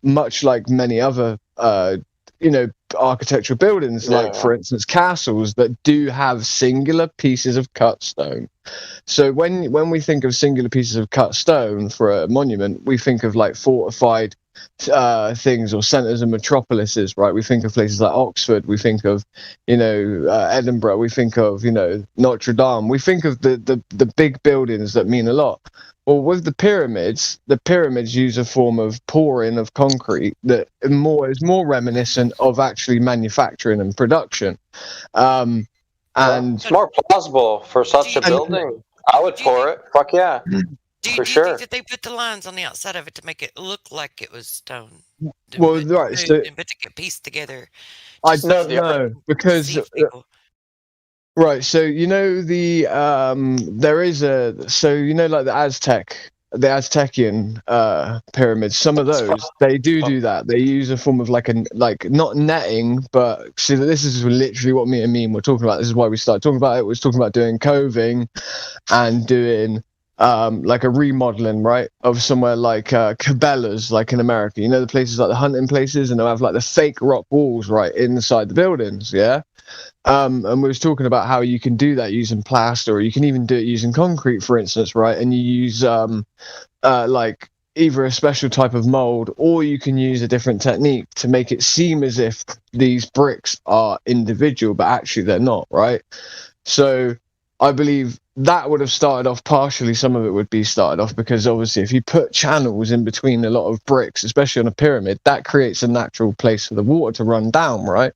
much like many other, architectural buildings, like, for instance, castles that do have singular pieces of cut stone. So when we think of singular pieces of cut stone for a monument, we think of like fortified things or centers of metropolises, right? We think of places like Oxford, we think of Edinburgh, we think of Notre Dame, we think of the big buildings that mean a lot. Well, with the pyramids use a form of pouring of concrete that is more reminiscent of actually manufacturing and production. And it's more plausible for such a building. I would pour it. Fuck yeah. Do you think that they put the lines on the outside of it to make it look like it was stone? Well, right. So, but to get pieced together. I don't know because. Right, so there is like the Aztecian pyramids. Some of those they do that. They use a form of like not netting, but see, this is literally what me and Meme were talking about. This is why we started talking about it. We was talking about doing coving and doing like a remodeling, right, of somewhere like Cabela's, like in America. The places like the hunting places, and they'll have like the fake rock walls right inside the buildings, yeah. And we was talking about how you can do that using plaster, or you can even do it using concrete, for instance, right? And you use like either a special type of mold, or you can use a different technique to make it seem as if these bricks are individual, but actually they're not, right? So I believe that would have started off partially. Some of it would be started off because obviously if you put channels in between a lot of bricks, especially on a pyramid, that creates a natural place for the water to run down, right?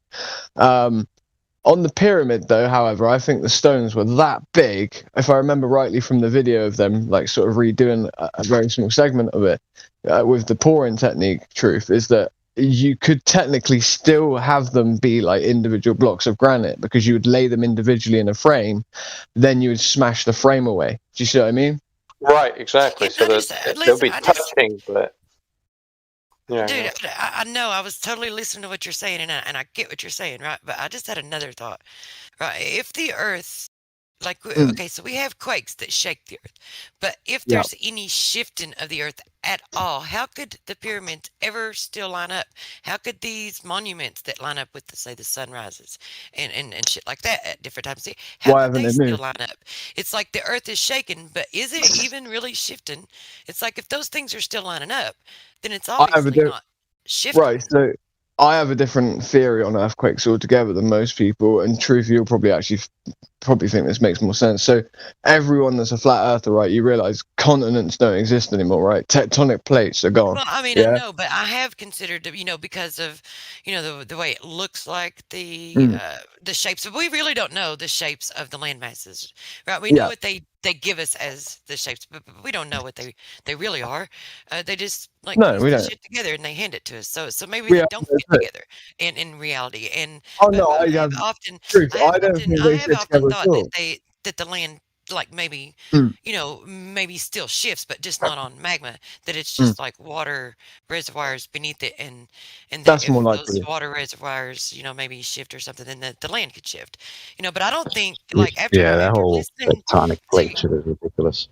On the pyramid, though, however, I think the stones were that big. If I remember rightly from the video of them, like sort of redoing a very small segment of it with the pouring technique, truth is that you could technically still have them be like individual blocks of granite, because you would lay them individually in a frame, then you would smash the frame away. Do you see what I mean? Right, exactly. So they'll be touching, but. Yeah, dude, I know I was totally listening to what you're saying, and I get what you're saying, right? But I just had another thought, right? If the Earth, like, okay, so we have quakes that shake the Earth, but if there's any shifting of the Earth at all, how could the pyramids ever still line up? How could these monuments that line up with, say, the sunrises and shit like that at different times, how could they still line up? It's like the Earth is shaking, but is it even really shifting? It's like if those things are still lining up, then it's obviously not shifting. Right, so I have a different theory on earthquakes altogether than most people, and truth, you'll probably think this makes more sense. So everyone that's a flat earther, right, you realize continents don't exist anymore, right? Tectonic plates are gone. Well, I mean, I know, but I have considered, because of, the way it looks like the shapes. But we really don't know the shapes of the land masses, right? We know what they give us as the shapes, but we don't know what they really are. They just like piece shit together and they hand it to us. So maybe they don't fit together in reality. And I have often thought that the land like maybe Mm. maybe still shifts, but just not on magma. That it's just like water reservoirs beneath it, and that That's if more those likely. water reservoirs, maybe shift or something, then the land could shift. But I don't think like after that whole listening tectonic to plate shit is ridiculous.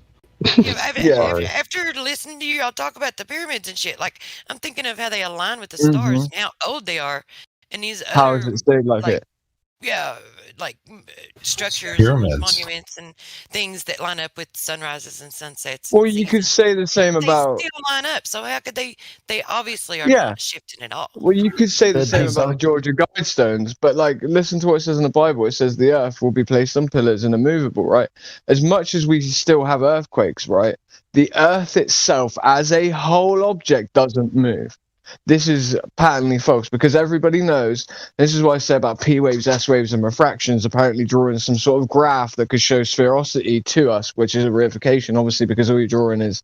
Yeah. after listening to you all talk about the pyramids and shit, like I'm thinking of how they align with the stars and how old they are, and these How other is it stayed like like it? structures Pyramids. and monuments and things that line up with sunrises and sunsets. Well, and you could seasons. say the same They about. still line up. So how could they? They obviously are Yeah. not shifting at all. Well, you could say the They're same about the designed- Georgia Guidestones, but like, listen to what it says in the Bible. It says the earth will be placed on pillars and immovable, right? As much as we still have earthquakes, right? The earth itself, as a whole object, doesn't move. This is patently false because everybody knows. This is what I say about P waves, S waves, and refractions. Apparently, drawing some sort of graph that could show sphericity to us, which is a reification, obviously, because all you're drawing is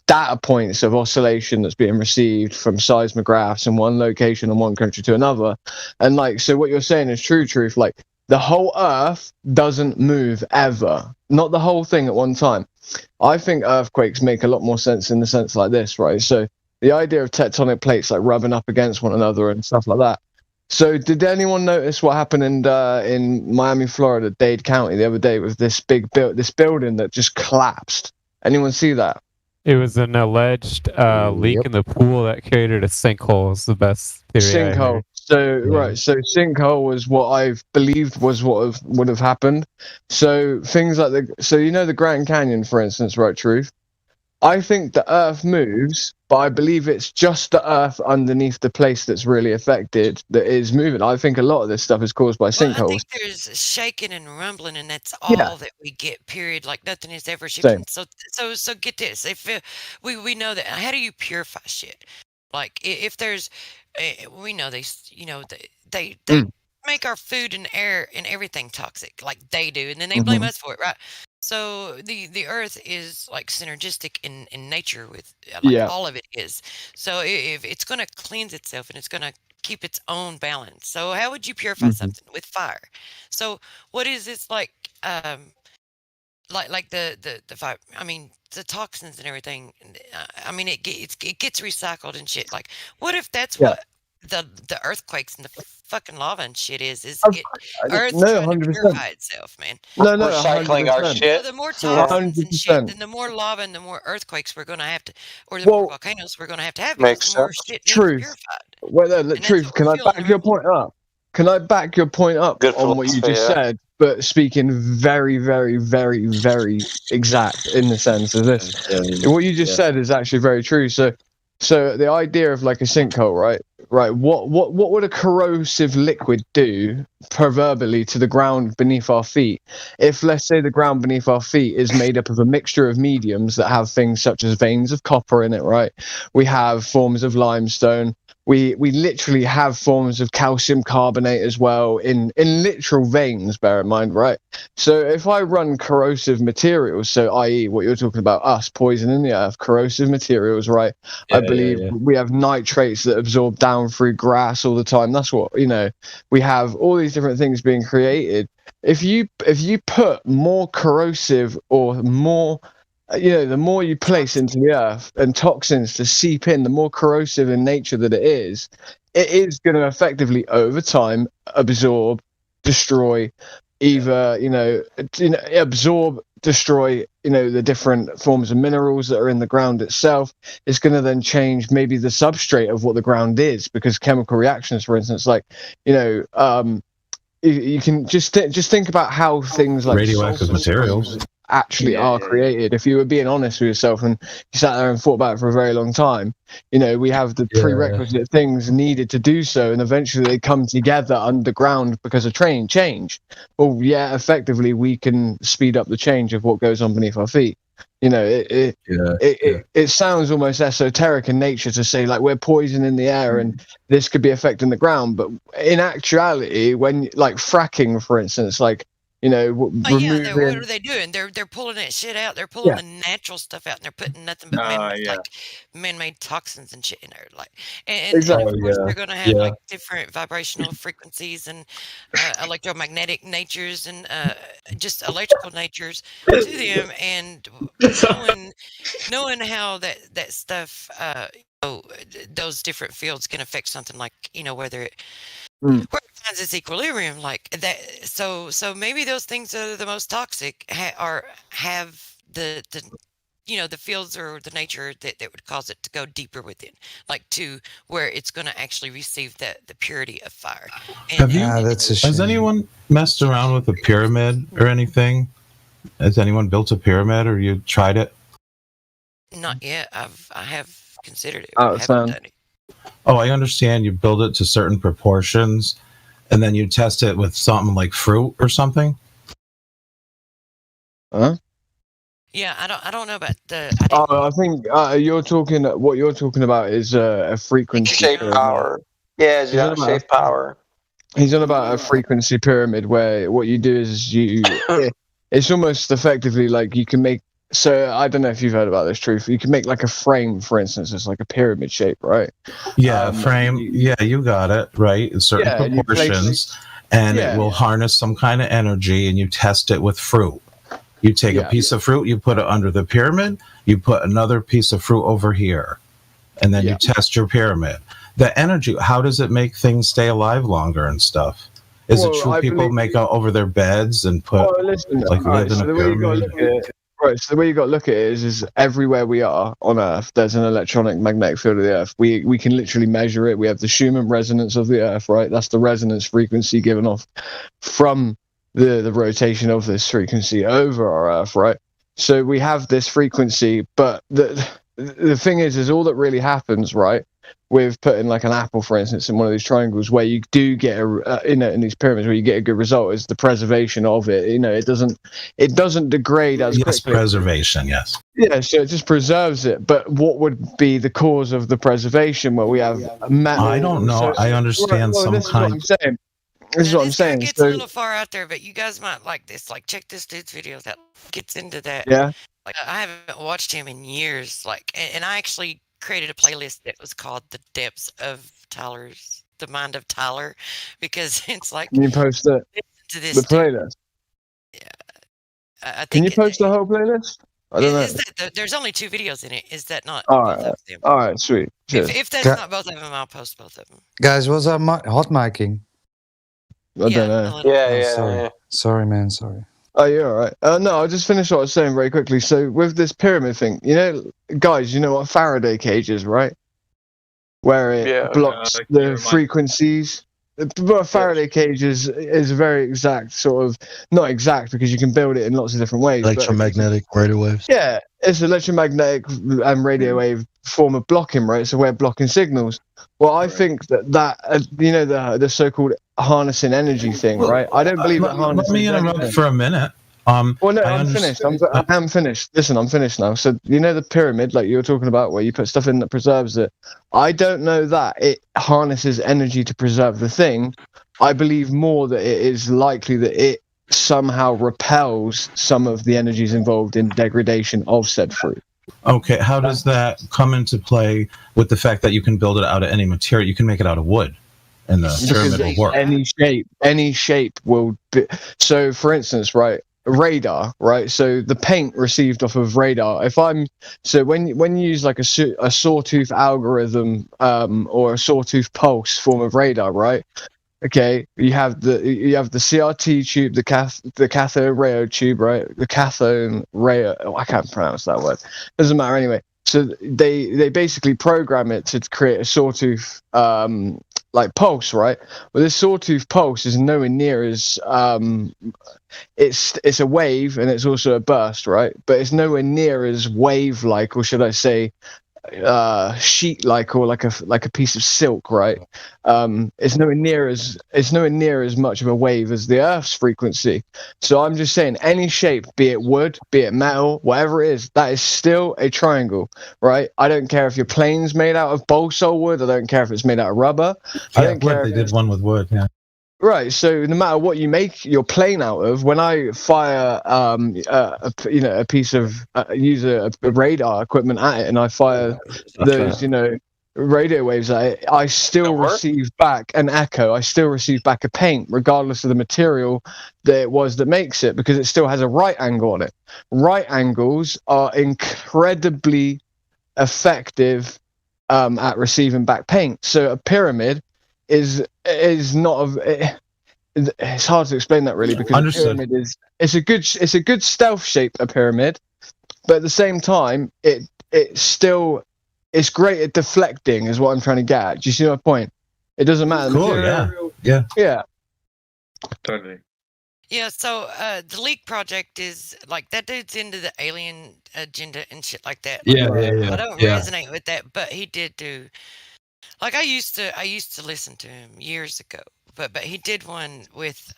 data points of oscillation that's being received from seismographs in one location and one country to another. And like, so what you're saying is true. Like, the whole Earth doesn't move ever, not the whole thing at one time. I think earthquakes make a lot more sense in the sense like this, right? So the idea of tectonic plates like rubbing up against one another and stuff like that. So did anyone notice what happened in Miami, Florida, Dade County the other day with this this building that just collapsed? Anyone see that? It was an alleged leak in the pool that created a sinkhole. Is the best theory. Sinkhole. So right, so sinkhole was what I believed was what would have happened. So things like the Grand Canyon, for instance, right? Truth. I think the Earth moves, but I believe it's just the Earth underneath the place that's really affected that is moving. I think a lot of this stuff is caused by sinkholes. I think there's shaking and rumbling, and that's all that we get. Period. Like nothing is ever shifting. So get this. If we know that, how do you purify shit? Like if there's, we know they make our food and air and everything toxic, like they do, and then they blame us for it, right? So the earth is like synergistic in nature with all of it is. So if it's going to cleanse itself and it's going to keep its own balance. So how would you purify something with fire? So what is this like the fire? I mean the toxins and everything. I mean it gets recycled and shit. Like what if that's what the earthquakes and the fucking lava and shit is Earth trying to purify itself, man. No, recycling 100%. our shit. So the more toxins and shit, then the more lava and the more earthquakes we're gonna have to, or the more volcanoes we're gonna have because makes the more sense. shit needs Truth. purified. Well, truth. Can I back your point up? Can I back your point up Good on what you just said, but speaking very, very, very, very exact in the sense of this? What you just said is actually very true. So the idea of like a sinkhole, right? Right. What would a corrosive liquid do proverbially to the ground beneath our feet? If let's say the ground beneath our feet is made up of a mixture of mediums that have things such as veins of copper in it, right? We have forms of limestone. We literally have forms of calcium carbonate as well in literal veins, bear in mind, right? So if I run corrosive materials, so i.e. what you're talking about, us poisoning the earth, corrosive materials, right? I believe we have nitrates that absorb down through grass all the time. That's what, we have all these different things being created. If you put more corrosive or more the more you place into the earth and toxins to seep in, the more corrosive in nature that it is going to effectively over time absorb, destroy, either absorb, destroy the different forms of minerals that are in the ground itself. It's going to then change maybe the substrate of what the ground is, because chemical reactions, for instance, like you can just think about how things like radioactive materials actually are created. If you were being honest with yourself and you sat there and thought about it for a very long time, we have the prerequisite things needed to do so, and eventually they come together underground because of change. Well, effectively we can speed up the change of what goes on beneath our feet. It sounds almost esoteric in nature to say like we're poisoning the air and this could be affecting the ground, but in actuality, when like fracking, for instance, like removing. What are they doing? They're pulling that shit out. They're pulling the natural stuff out, and they're putting nothing but man-made toxins and shit in there. Like, and of course they're going to have like different vibrational frequencies and electromagnetic natures and just electrical natures to them. And knowing how that stuff, those different fields can affect something like whether it. Where it finds its equilibrium, like that. So maybe those things that are the most toxic have the fields or the nature that would cause it to go deeper within, like to where it's going to actually receive the purity of fire. Has anyone messed around with a pyramid or anything? Has anyone built a pyramid or you tried it? Not yet. I have considered it. I haven't done it. Oh, I understand you build it to certain proportions and then you test it with something like fruit or something. Huh? Yeah, I don't know about the. I think what you're talking about is a frequency shape power. Yeah, it's shape power. He's on about a frequency pyramid where what you do is it's almost effectively like you can make. So I don't know if you've heard about this, Truth. You can make like a frame, for instance. It's like a pyramid shape, right? Yeah, frame. You got it right in certain proportions, and it will harness some kind of energy, and you test it with fruit. You take a piece of fruit, you put it under the pyramid. You put another piece of fruit over here, and then you test your pyramid. The energy. How does it make things stay alive longer and stuff? Is it true people make out over their beds and put live in a pyramid? Right, so the way you got to look at it is everywhere we are on Earth, there's an electronic magnetic field of the Earth. We can literally measure it. We have the Schumann resonance of the Earth, right? That's the resonance frequency given off from the rotation of this frequency over our Earth, right? So we have this frequency, but the thing is all that really happens, right? With putting like an apple, for instance, in one of these triangles, where you do get in these pyramids, where you get a good result, is the preservation of it. It doesn't degrade as quickly. Yes, preservation. Yes. Yeah, so it just preserves it. But what would be the cause of the preservation? Where we have metal. I don't know. I understand some kind. This is what I'm saying. It gets a little far out there, but you guys might like this. Like, check this dude's video that gets into that. Yeah. Like, I haven't watched him in years. Like, and I actually created a playlist that was called "The Depths of the Mind of Tyler," because it's like. Can you post it? To this the playlist. Yeah. I think Can you post the whole playlist? I don't know. There's only 2 videos in it. Is that not? All right, sweet. If that's not both of them, I'll post both of them. Guys, was I hot micing? I don't know. Yeah. Sorry, man. Sorry. Oh, you're all right. No, I'll just finish what I was saying very quickly. So with this pyramid thing, guys, you know what Faraday cage is, right? Where it blocks the frequencies. Well, Faraday cage is a very exact sort of, not exact because you can build it in lots of different ways. Electromagnetic radio waves. Yeah, it's electromagnetic and radio wave form of blocking, right? So we're blocking signals. Well, I think that the so-called harnessing energy thing, right? I don't believe that harnessing. Let me interrupt for a minute. Well, no, I'm finished. I am finished. Listen, I'm finished now. So the pyramid, like you were talking about, where you put stuff in that preserves it. I don't know that it harnesses energy to preserve the thing. I believe more that it is likely that it somehow repels some of the energies involved in degradation of said fruit. Okay, how does that come into play with the fact that you can build it out of any material? You can make it out of wood, and the pyramid will work. Any shape will be. So, for instance, right. Radar, right? So the paint received off of radar. When you use like a sawtooth algorithm or a sawtooth pulse form of radar, right? Okay, you have the CRT tube, the cathode ray tube, right? The cathode ray. I can't pronounce that word. Doesn't matter anyway. So they basically program it to create a sawtooth like pulse, right? Well, this sawtooth pulse is nowhere near as it's a wave and it's also a burst, right? But it's nowhere near as wave-like, or should I say, sheet-like, or like a piece of silk, right? It's nowhere near as much of a wave as the Earth's frequency. So I'm just saying, any shape, be it wood, be it metal, whatever it is, that is still a triangle, right? I don't care if your plane's made out of balsa wood. I don't care if it's made out of rubber. I don't care. They did one with wood. Yeah. Right, so no matter what you make your plane out of, when I fire, a piece of use a radar equipment at it, and I fire those, radio waves at it, I still receive back an echo. I still receive back a paint, regardless of the material that it was that makes it, because it still has a right angle on it. Right angles are incredibly effective at receiving back paint. So a pyramid is not it's hard to explain that really, because a pyramid it's a good stealth shape, a pyramid, but at the same time it's great at deflecting is what I'm trying to get at. Do you see my point? It doesn't matter. Cool, yeah. Totally. Yeah, so the Leak Project is like that dude's into the alien agenda and shit like that. Like, I don't resonate with that, but he did do. Like I used to listen to him years ago, but he did one with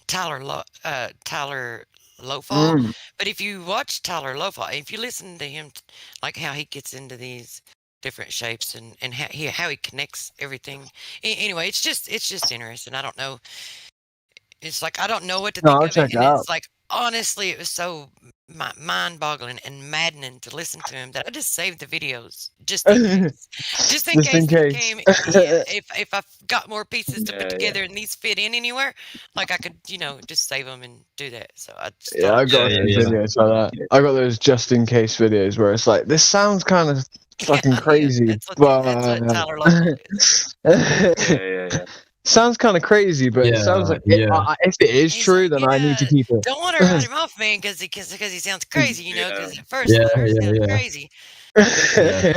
Tyler Lowfall. But if you watch Tyler Lowfall, if you listen to him, like how he gets into these different shapes and how he connects everything. Anyway, it's just interesting. I don't know. It's like I don't know what to think of it. And it's like honestly, it was so mind-boggling and maddening to listen to him that I just saved the videos just in case. If I got more pieces to put together and these fit in anywhere, like I could, just save them and do that. So I got videos like that. I got those just in case videos where it's like this sounds kind of fucking crazy, that's what Tyler Lowe is. Sounds kind of crazy, but it sounds like if it is true, then I need to keep it. Don't want to write him off, man, because he sounds crazy, because at first it sounded crazy.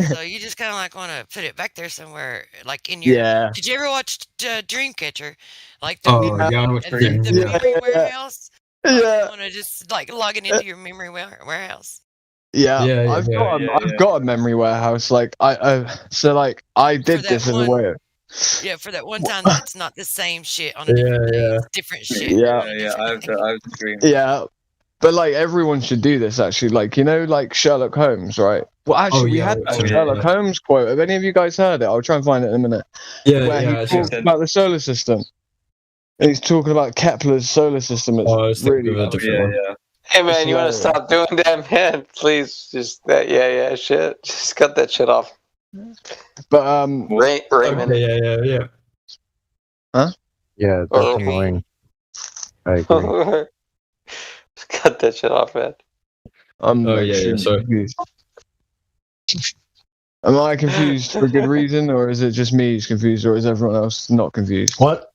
So you just kind of like want to put it back there somewhere, like in your. Did you ever watch Dreamcatcher? Like the memory warehouse. You want to just like log it into your memory warehouse. I've got a memory warehouse. Like I did this as a way of. Yeah, for that one time, it's not the same shit on a different day. It's different shit. Yeah, but like everyone should do this actually. Like like Sherlock Holmes, right? Well, actually, we had a Sherlock Holmes quote. Have any of you guys heard it? I'll try and find it in a minute. Where he talks about the solar system. And he's talking about Kepler's solar system. It's really Hey man, you want to stop doing that, man? Please, just that. Shit. Just cut that shit off. But Raymond. Huh? Yeah, that's annoying. I agree. Just cut that shit off, man. Sorry. Am I confused for good reason, or is it just me who's confused, or is everyone else not confused? What?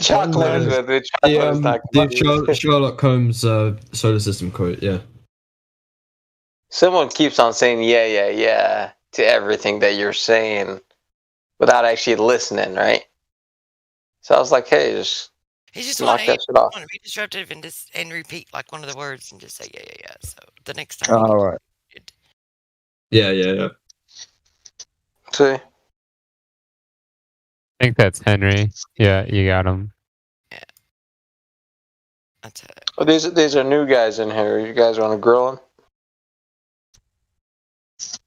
Chocolate is not the Sherlock Holmes solar system quote. Yeah. Someone keeps on saying yeah to everything that you're saying without actually listening, right? So I was like, hey, he just knock that shit off. Want to be disruptive and repeat like one of the words and just say yeah. So the next time. All right. Yeah. See? I think that's Henry. Yeah, you got him. Yeah. That's it. Oh, these are new guys in here. You guys want to grill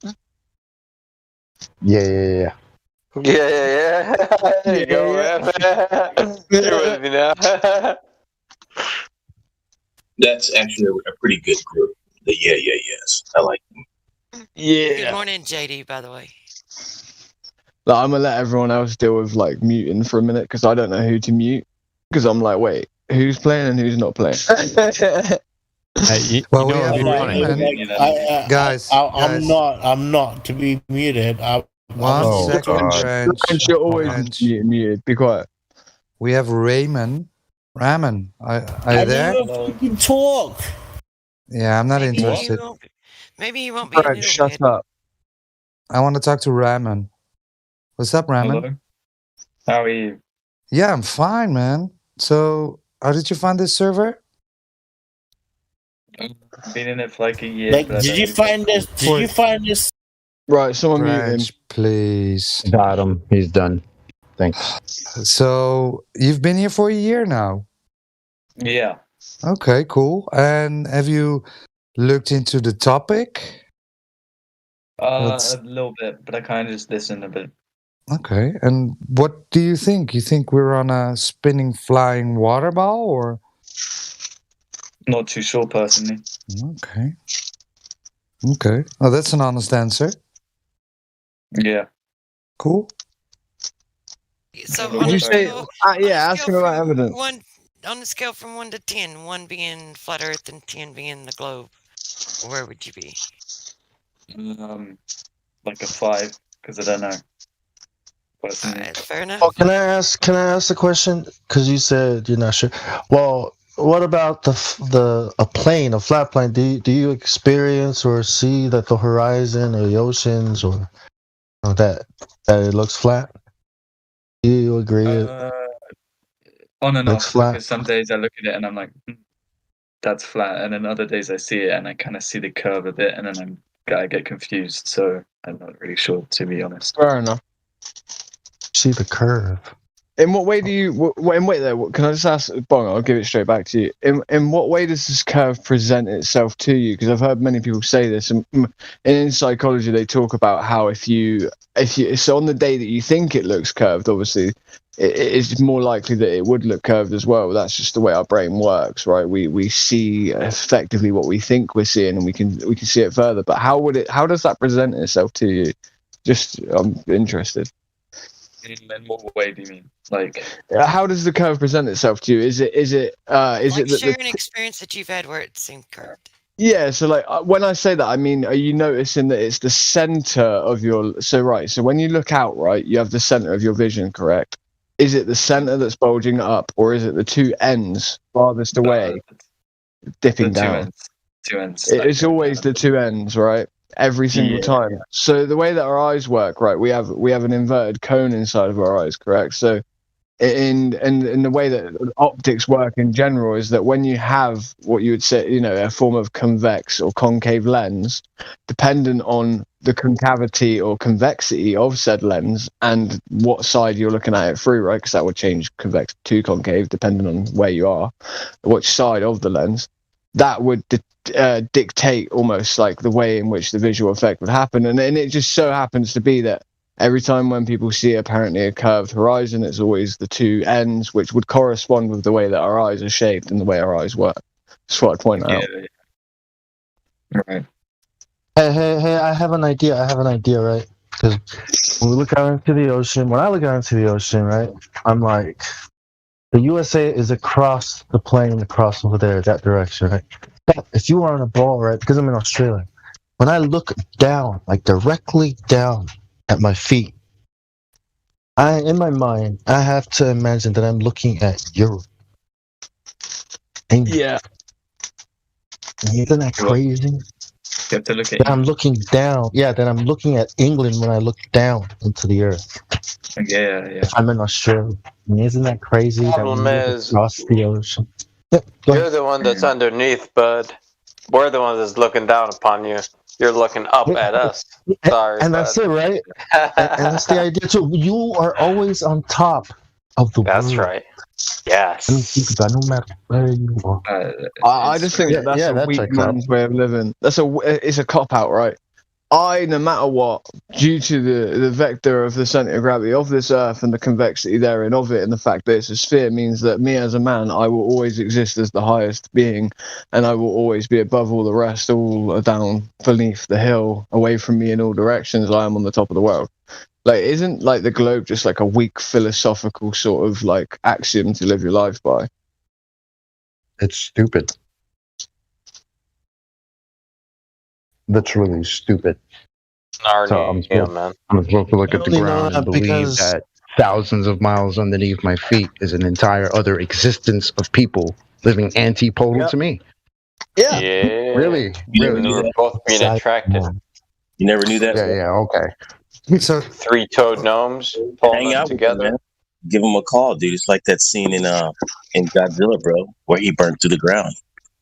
them? Yeah. There you go, man. You're with me now. That's actually a pretty good group. The yes. I like them. Yeah. Good morning, JD, by the way. Like, I'm gonna let everyone else deal with like muting for a minute because I don't know who to mute. Because I'm like, wait, who's playing and who's not playing? Guys, I'm not to be muted. One second, Trench. You're always muted. Be quiet. We have Raymond. Ramen, are you there? You can talk. Yeah, I'm not interested. Maybe he won't be. Fred, shut up. I want to talk to Ramen. What's up, Ramen? Hello. How are you? Yeah, I'm fine, man. So, how did you find this server? I've been in it for like a year. Like, did you find this? Right, someone mute him. Please. Got him. He's done. Thanks. So, you've been here for a year now? Yeah. Okay, cool. And have you looked into the topic? A little bit, but I kind of just listened a bit. Okay. And what do you think? You think we're on a spinning, flying water ball, or? Not too sure, personally. Okay. Okay. Oh, that's an honest answer. Yeah. Cool. So Would you say? Ask him about evidence. On the scale from 1 to 10, 1 being flat Earth and 10 being the globe, where would you be? Like a 5, because I don't know. Fair enough. Oh, can I ask a question? Because you said you're not sure. Well, what about a flat plane? Do you experience or see that the horizon or the oceans or that it looks flat? Do you agree? On and Looks off. flat. Because some days I look at it and I'm like, that's flat, and then other days I see it and I kind of see the curve a bit, and then I get confused. So I'm not really sure, to be honest. Fair enough. See the curve. In what way do you? Wait there. Can I just ask? Bong, I'll give it straight back to you. In what way does this curve present itself to you? Because I've heard many people say this, and in psychology they talk about how if you so on the day that you think it looks curved, obviously it's more likely that it would look curved as well. That's just the way our brain works, right? We see effectively what we think we're seeing, and we can see it further. But how does that present itself to you? Just I'm interested. In what way do you mean? Like, how does the curve present itself to you? Is it share an experience that you've had where it seemed curved? Yeah, so like when I say that, I mean, are you noticing that it's the center of your? So when you look out, right, you have the center of your vision, correct? Is it the center that's bulging up, or is it the two ends farthest away, dipping down? Two ends. It's always the two ends, right? Every single time. So the way that our eyes work, right? We have an inverted cone inside of our eyes, correct? So in the way that optics work in general is that when you have what you would say, a form of convex or concave lens, dependent on the concavity or convexity of said lens and what side you're looking at it through, right? Because that would change convex to concave depending on where you are, which side of the lens. That would dictate almost like the way in which the visual effect would happen. And it just so happens to be that every time when people see apparently a curved horizon, it's always the two ends, which would correspond with the way that our eyes are shaped and the way our eyes work. That's what I point out. Right. Hey, I have an idea, right? Because when we look out into the ocean, right, I'm like, the USA is across the plane, across over there, that direction, right? But if you were on a ball, right, because I'm in Australia, when I look down, like directly down at my feet, in my mind, I have to imagine that I'm looking at Europe. Yeah. Isn't that crazy? You have to look at I'm looking down. Yeah, then I'm looking at England when I look down into the earth. Yeah. If I'm in Australia. Isn't that crazy? Problem is, across the ocean. You're the one that's underneath, bud. We're the ones that's looking down upon you. You're looking up at us. Sorry, and that's it, right? and that's the idea too. You are always on top of the world. That's right. Yes. I mean, think about it, no matter where you are. I just think that's a weak man's way of living. It's a cop out, right? No matter what, due to the vector of the center of gravity of this Earth and the convexity therein of it, and the fact that it's a sphere, means that me as a man, I will always exist as the highest being, and I will always be above all the rest, all down beneath the hill, away from me in all directions. I am on the top of the world. Like, isn't like the globe just like a weak philosophical sort of like axiom to live your life by? It's stupid. Literally stupid. I'm supposed to look at the ground and believe that thousands of miles underneath my feet is an entire other existence of people living antipodal to me. Yeah. Really? We're both being attracted. You never knew that? Yeah, okay. So three-toed gnomes pulling them together. Give him a call, dude. It's like that scene in Godzilla, bro, where he burnt to the ground.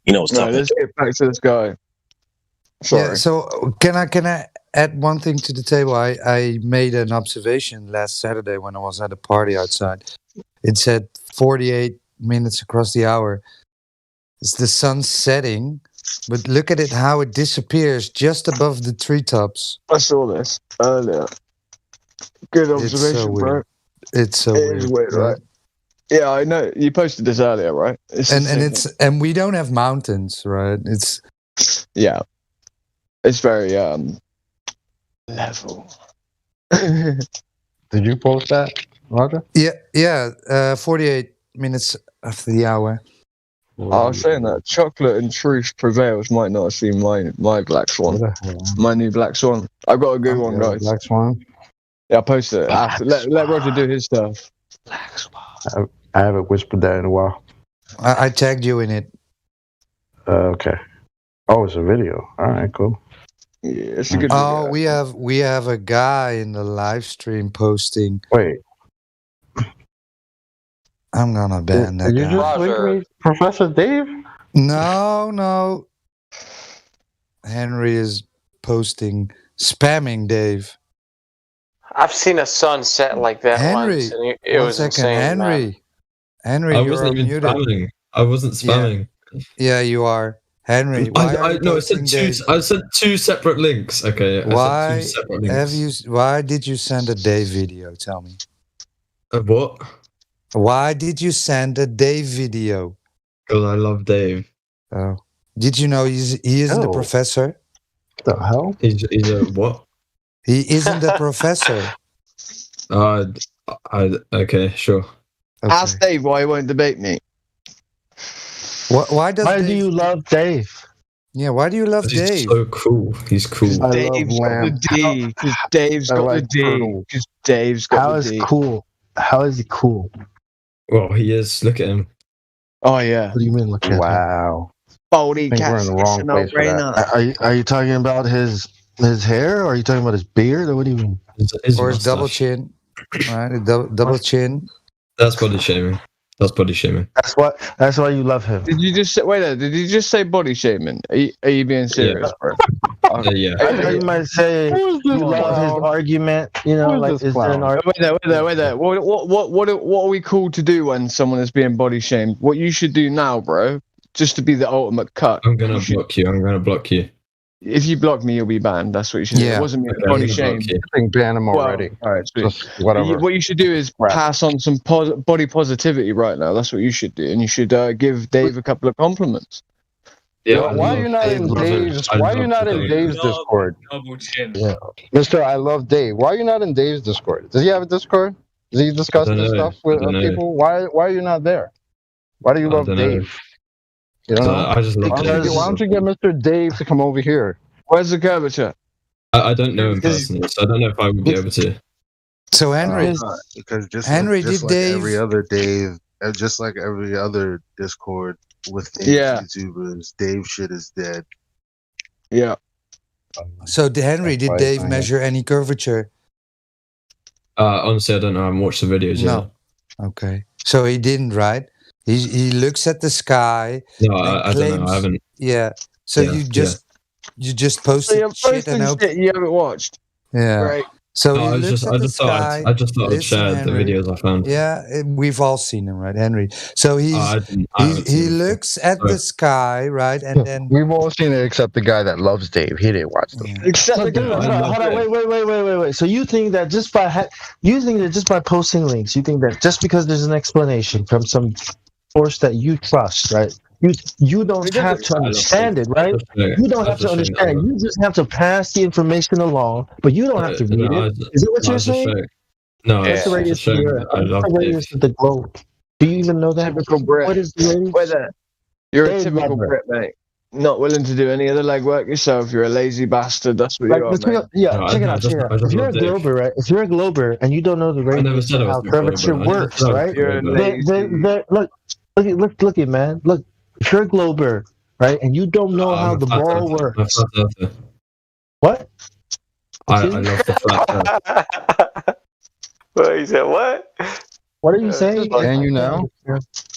Let's get back to this guy. Sorry. Yeah, so can I add one thing to the table? I made an observation last Saturday when I was at a party outside. It said 48 minutes across the hour. It's the sun setting, but look at it how it disappears just above the treetops. I saw this earlier. Good It's so observation, bro. weird. It's so It is weird, right? Yeah, I know. You posted this earlier, right? And we don't have mountains, right? It's it's very level. Did you post that, Roger? Yeah. 48 minutes after the hour. I was saying that chocolate and truth prevails might not have seen my Black Swan, my new Black Swan. I've got a good one, guys. Black Swan. Yeah, I'll post it after. Let Roger do his stuff. Black Swan. I haven't whispered that in a while. I tagged you in it. Okay. Oh, it's a video. All right, cool. Yeah, it's a good. Oh, we have a guy in the live stream posting. Wait. I'm gonna ban that Did you guy. just link me, Professor Dave? No. Henry is posting, spamming Dave. I've seen a sunset like that Henry, once, and it was insane. Henry, I you're wasn't even unmuted. spamming. I wasn't spamming. Yeah, you are. Henry, why are you I said posting two. I sent two separate links. Okay. I sent two separate links. Why did you send a Dave video? Tell me. What? Why did you send a Dave video? Because I love Dave. Oh, did you know he isn't a professor? The hell? He's a what? He isn't a professor. Okay, sure. Okay. Ask Dave why he won't debate me. Why do you love Dave? Yeah, why do you love He's Dave? so cool. He's cool. Dave's got the D. Because Dave's got the D. Because Dave's got the D. Cool? How is he cool? Well, he is. Look at him. Oh yeah. What do you mean? Look at him? Wow. Baldy I think we're cats. in the wrong place for that. Are you talking about his hair, or are you talking about his beard, or what do you mean? Or his double chin? Right, a double chin. That's body shaming. That's body shaming. That's why you love him. Did you just say, wait there? Did you just say body shaming? Are you being serious, bro? Yeah. I thought you might say you love his argument. You know, like is there an argument? Wait there. What are we called to do when someone is being body shamed? What you should do now, bro, just to be the ultimate cut. I'm gonna block you. If you block me, you'll be banned. That's what you should do. It wasn't me body shame. I think ban him already. All right, sweet. Just whatever. What you should do is pass on some body positivity right now. That's what you should do, and you should give Dave a couple of compliments. Yeah. Why are you not in Dave's? Why are you not in Dave's Discord? Double chin. Yeah, Mister, I love Dave. Why are you not in Dave's Discord? Does he have a Discord? Does he discuss this stuff with people? Why are you not there? Why do you love Dave? You don't know? Why don't you get Mr. Dave to come over here? Where's the curvature? I don't know him personally, so I don't know if I would be able to. So Henry, because just Henry, just did like Dave every other Dave, just like every other Discord with YouTubers, Dave shit is dead. Yeah. So Henry, did Dave measure any curvature? Honestly, I don't know. I haven't watched the videos yet. No. Okay. So he didn't, right? He looks at the sky. No, I don't know. I haven't. Yeah. So you just posted shit and hope you haven't watched. Yeah. Right. So I just thought I'd share the videos I found. Yeah, we've all seen him, right, Henry? So he looks at the sky, right, and then we've all seen it except the guy that loves Dave. He didn't watch them. Except the guy. Hold on, wait. So you think that just by posting links, you think that just because there's an explanation from some source that you trust, right? You don't have to understand it, right? You don't have to understand. You just have to pass the information along, but you don't have to read it. Is it what you're saying? No, what's the radius of the radius of the globe? Do you even know that? Typical Brit. What is the radius? Wait there. You're a typical Brit, mate. Not willing to do any of the legwork yourself. You're a lazy bastard. That's what you are, mate. Check it out. If you're a glober, right? If you're a glober and you don't know the radius of how curvature works, right? Look, man. Look. If you're a glober, right, and you don't know how the ball works, what? I love the flat. Well, he said what? What are you saying? Can you now?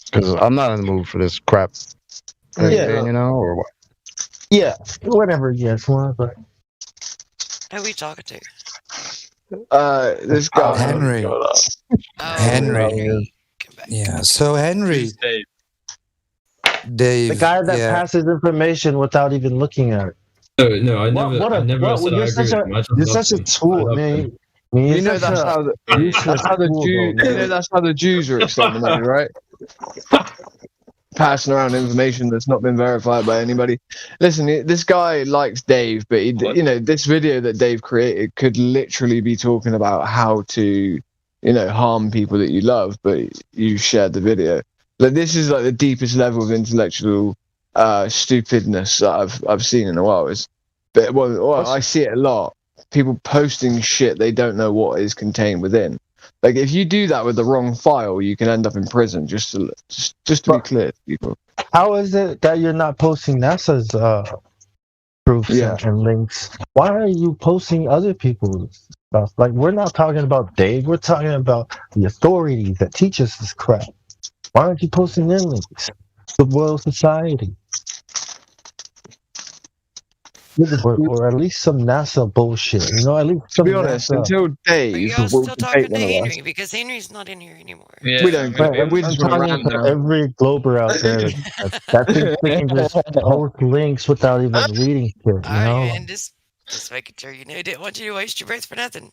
Because I'm not in the mood for this crap. You know, or what? Yeah, whatever. Yes, but who are we talking to? This guy Henry. Henry. Yeah. So Henry. Dave, the guy that passes information without even looking at it. No, I never. You're such a tool, man. You know that's how the Jews are exterminated, right? Passing around information that's not been verified by anybody. Listen, this guy likes Dave, but this video that Dave created could literally be talking about how to, harm people that you love, but you shared the video. Like, this is like the deepest level of intellectual stupidness that I've seen in a while. I see it a lot. People posting shit they don't know what is contained within. Like, if you do that with the wrong file, you can end up in prison. Just to be clear, people. How is it that you're not posting NASA's proofs and links? Why are you posting other people's stuff? Like, we're not talking about Dave. We're talking about the authorities that teach us this crap. Why aren't you posting their links? The Royal Society. Or at least some NASA bullshit. At least to be honest, until Dave, y'all still talking to Henry because Henry's not in here anymore. Yeah, we don't. We just talking to every glober out there that they can just post links without even reading shit. And just making sure didn't want you to waste your breath for nothing.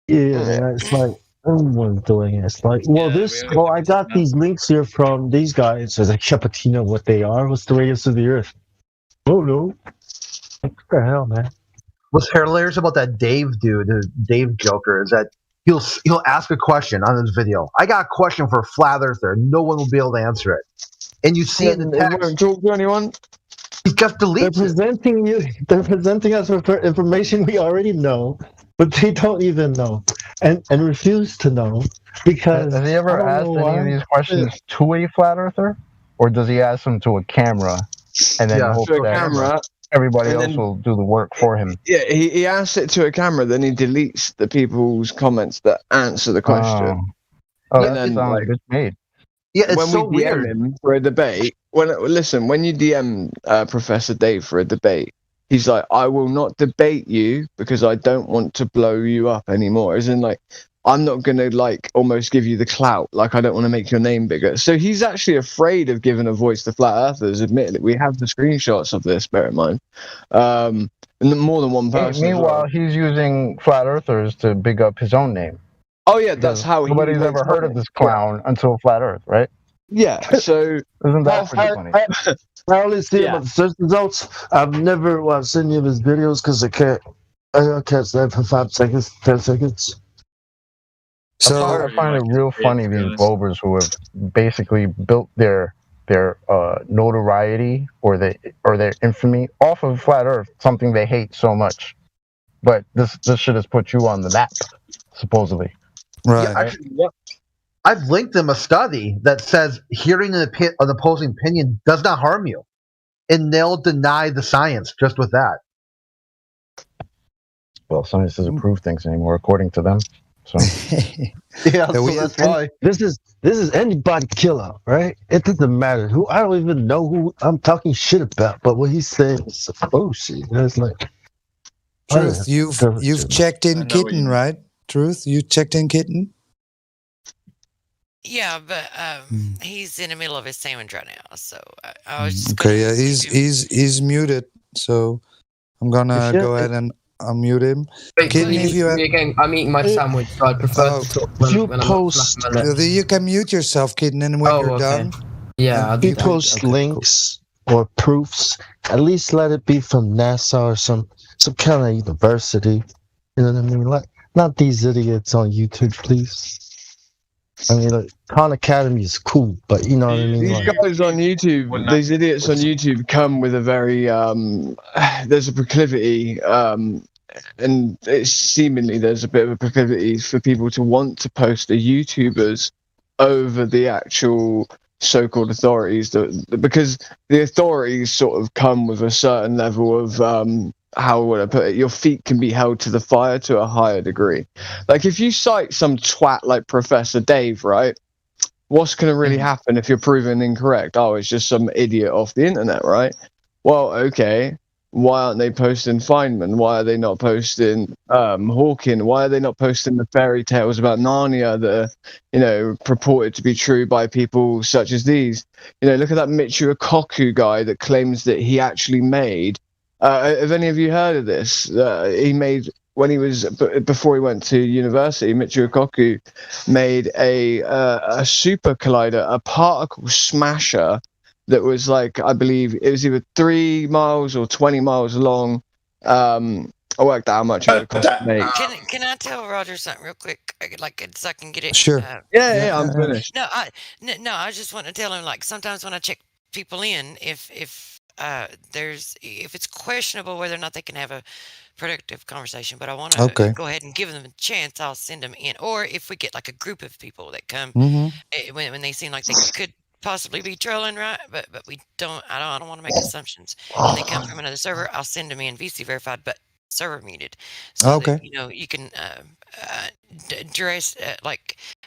Yeah, it's like everyone's doing it. It's like, I got these links here from these guys. So like, but you know what they are? What's the radius of the Earth? Oh no. What the hell, man? What's hilarious about that Dave dude, the Dave Joker, is that he'll ask a question on this video. I got a question for a flat earther. No one will be able to answer it. And you see in the text, won't talk to anyone. He just deletes They're presenting us with information we already know, but they don't even know and refuse to know because. Has he ever asked any of these questions to a flat earther, or does he ask them to a camera and then hope that everybody else will do the work for him? Yeah, he asks it to a camera, then he deletes the people's comments that answer the question. And then it's made. Yeah, it's when so we DM him for a debate, when you DM Professor Dave for a debate, he's like, I will not debate you because I don't want to blow you up anymore. As in, like, I'm not going to, almost give you the clout. Like, I don't want to make your name bigger. So he's actually afraid of giving a voice to flat earthers, admittedly. We have the screenshots of this, bear in mind. And more than one person. Meanwhile, he's using flat earthers to big up his own name. Oh, yeah, that's how nobody's ever heard of this clown until Flat Earth, right? Yeah, so... Isn't that pretty funny? I only see about the search results. I've never watched any of his videos because I can't stand for 5 seconds, 10 seconds. So I find it real funny, these Globers who have basically built their notoriety or their infamy off of Flat Earth, something they hate so much. But this shit has put you on the map, supposedly. Right. Yeah, actually, I've linked them a study that says hearing an opposing opinion does not harm you, and they'll deny the science just with that. Well, science doesn't prove things anymore, according to them. So that's why this is anybody killer, right? It doesn't matter who. I don't even know who I'm talking shit about, but what he's saying is bullshit. It's like Truth. You've checked in Kitten, right? Truth. You checked in Kitten. Yeah, but he's in the middle of his sandwich right now, so I was just okay. Yeah, he's muted, so I'm gonna go ahead and unmute him. Wait, Kitten, if you again, I'm eating my sandwich, so I prefer to talk when I'm post. You can mute yourself, Kitten, and when you're done. Yeah, if you post links or proofs, at least let it be from NASA or some kind of university. You know what I mean? Like, not these idiots on YouTube, please. I mean, Khan Academy is cool, but you know what I mean? These guys on YouTube, these idiots on YouTube come with a very, there's a proclivity, and it's seemingly there's a bit of a proclivity for people to want to post the YouTubers over the actual so-called authorities, because the authorities sort of come with a certain level of, how would I put it? Your feet can be held to the fire to a higher degree. Like, if you cite some twat like Professor Dave, right? What's going to really happen if you're proven incorrect? Oh, it's just some idiot off the internet, right? Well, okay. Why aren't they posting Feynman? Why are they not posting Hawking? Why are they not posting the fairy tales about Narnia that are, purported to be true by people such as these? Look at that Michio Kaku guy that claims that he actually made. Have any of you heard of this? He made when he was before he went to university, Michio Kaku made a super collider, a particle smasher that was like, I believe it was either 3 miles or 20 miles long. I worked out how much it would cost to make. Can I tell Roger something real quick? So I can get it. Sure. Yeah, I'm finished. No, I just want to tell him, like, sometimes when I check people in, if it's questionable whether or not they can have a productive conversation, but I want to go ahead and give them a chance, I'll send them in. Or if we get like a group of people that come when they seem like they could possibly be trolling, right? But we don't. I don't want to make assumptions. When they come from another server, I'll send them in VC verified, but server muted, so that, you can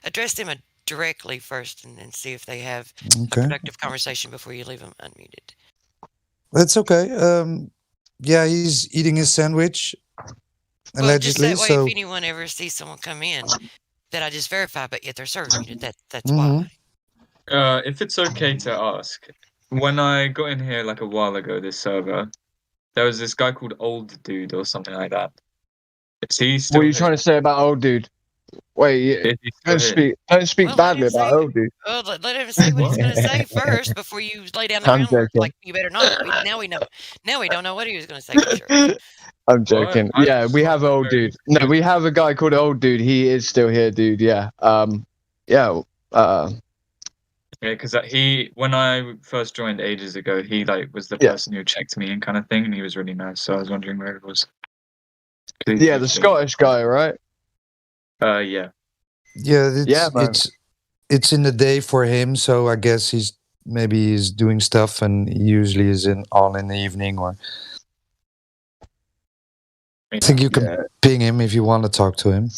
address them directly first, and then see if they have a productive conversation before you leave them unmuted. That's okay. Yeah, he's eating his sandwich allegedly. Just that way, so if anyone ever sees someone come in that I just verified, but yet they're server muted, that's why. If it's okay to ask, when I got in here like a while ago, this server, there was this guy called Old Dude or something like that. Is he still What are you trying to say about Old Dude? Wait, don't speak badly about Old Dude. Well, let him say what he's going to say first before you lay down the groundwork. Like, you better not. Now we know. Now we don't know what he was going to say for sure. I'm joking. Yeah, we have Old Dude. No, we have a guy called Old Dude. He is still here, dude. Yeah. Yeah, because when I first joined ages ago, he was the person who checked me in, kind of thing, and he was really nice. So I was wondering where it was. Yeah, the Scottish guy, right? Yeah. Yeah, it's in the day for him, so I guess he's doing stuff, and he usually is on in the evening. Or I think you can ping him if you want to talk to him.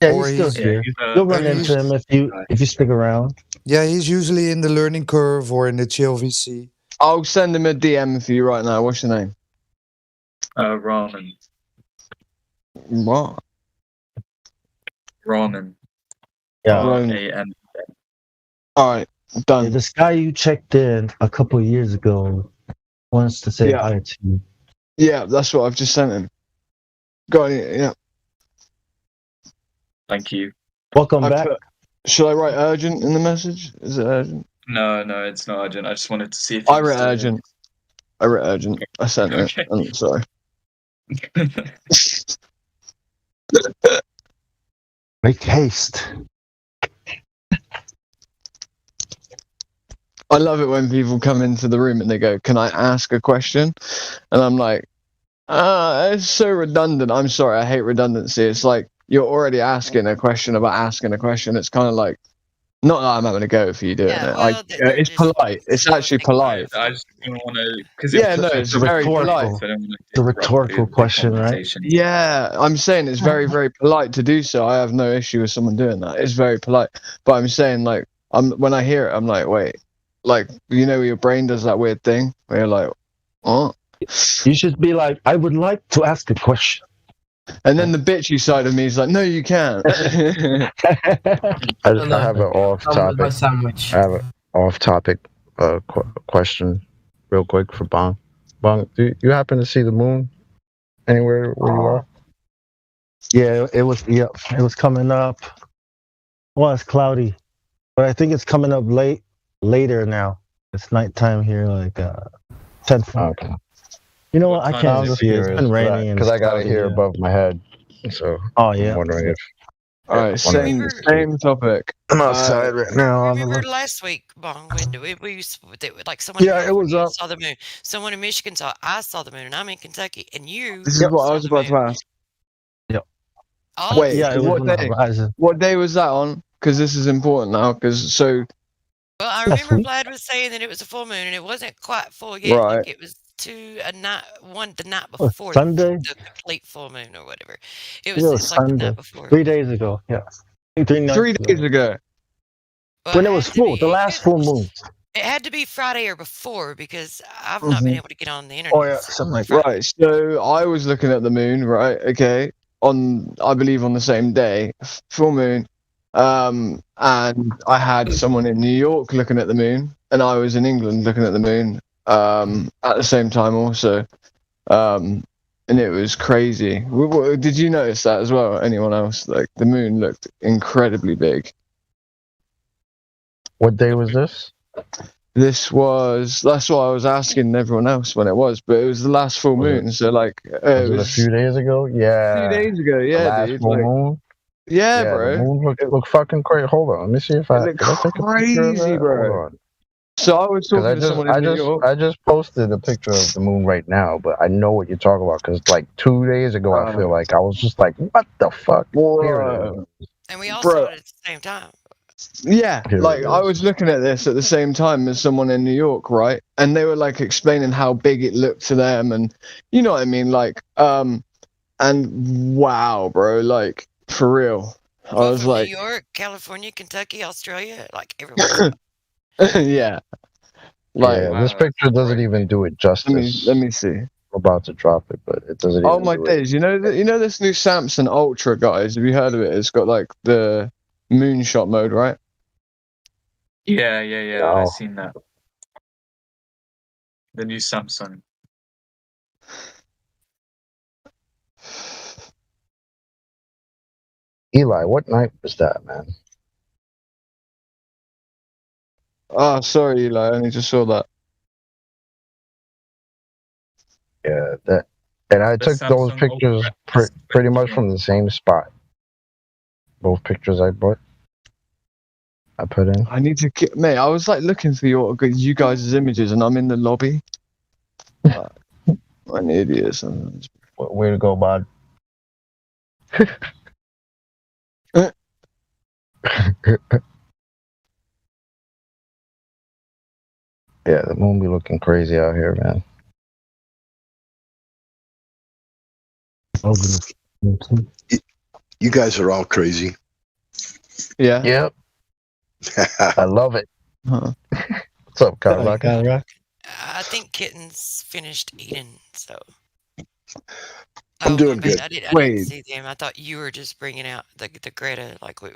Yeah, he's still here. You'll run into him if you stick around. Yeah, he's usually in the learning curve or in the chill VC. I'll send him a DM for you right now. What's your name? Ramen. What? Ramen. Yeah. R-A-M. All right, done. Yeah, this guy you checked in a couple of years ago wants to say hi to you. Yeah, that's what I've just sent him. Got it, yeah. Thank you. Welcome back. Should I write urgent in the message? Is it urgent? No, it's not urgent. I just wanted to see if I wrote urgent. I sent it. I'm sorry. Make haste. I love it when people come into the room and they go, "Can I ask a question?" And I'm like, it's so redundant. I'm sorry, I hate redundancy. It's like you're already asking a question about asking a question. It's kind of like, not that I'm having a go for you doing it. Well, it's polite. It's actually polite. I just don't want to. It's very polite. The rhetorical question, right? Yeah, I'm saying it's very, very polite to do so. I have no issue with someone doing that. It's very polite. But I'm saying, like, when I hear it, I'm like, wait, like, your brain does that weird thing where you're like, what? You should be like, I would like to ask a question. And then the bitchy side of me is like, no, you can't. I have an off-topic question real quick for Bong. Bong, do you happen to see the moon anywhere where you are? Yeah, it was coming up. Well, it's cloudy, but I think it's coming up later now. It's nighttime here, like 10. Okay. You know what? I can't see it. It's been raining because I got it here above my head. So I'm wondering if. All right, same topic. I'm outside right now. Remember last week, Bong, when we like someone? Yeah, it was up. Saw the moon. Someone in Michigan saw. I saw the moon, and I'm in Kentucky, and you. This is what I was about to ask. Yep. Wait, what day was that on? Because this is important now. Well, I remember Vlad was saying that it was a full moon, and it wasn't quite full yet. Right. Like it was the night before Sunday? the complete full moon or whatever. It was like Sunday. the night before. 3 days ago, yeah. 3 days ago. Well, when it was full, the last full moon. It had to be Friday or before because I've not been able to get on the internet. Oh yeah, something like that. Right. So I was looking at the moon, right? Okay. I believe on the same day, full moon. And I had someone in New York looking at the moon, and I was in England looking at the moon. At the same time also. and it was crazy. Did you notice that as well? Anyone else? Like the moon looked incredibly big. What day was this? That's what I was asking everyone else when it was, but it was the last full moon. So like, was it a few days ago? Yeah. A few days ago, yeah, the last dude. full moon. Yeah, bro. The moon looked fucking crazy. Hold on, let me see if I. Did I take a picture of that? Bro. Hold on. So I was talking to someone in New York. I just posted a picture of the moon right now, but I know what you're talking about because like 2 days ago, I feel like I was just like, what the fuck? And we all saw it at the same time. Yeah, like I was looking at this at the same time as someone in New York, right? And they were like explaining how big it looked to them, and you know what I mean, like, and wow, bro, like for real, I was like, New York, California, Kentucky, Australia, like everywhere. yeah, like this picture doesn't even do it justice. Let me see. I'm about to drop it, but it doesn't. Oh my days! You know this new Samsung Ultra, guys. Have you heard of it? It's got like the moonshot mode, right? Yeah. I've seen that. The new Samsung. Eli, what night was that, man? Oh, sorry, Eli. I only just saw that. Yeah, that. And I took those pictures pretty much from the same spot. Both pictures I put in. I need to get, mate. I was like looking for you guys' images, and I'm in the lobby. I'm an idiot. Way to go, bud. Yeah, the moon be looking crazy out here, man. You guys are all crazy. Yeah. Yep. I love it. Huh. What's up, Kyle? I think Kitten's finished eating, so. I'm doing good. I didn't see them. I thought you were just bringing out the Greta, like we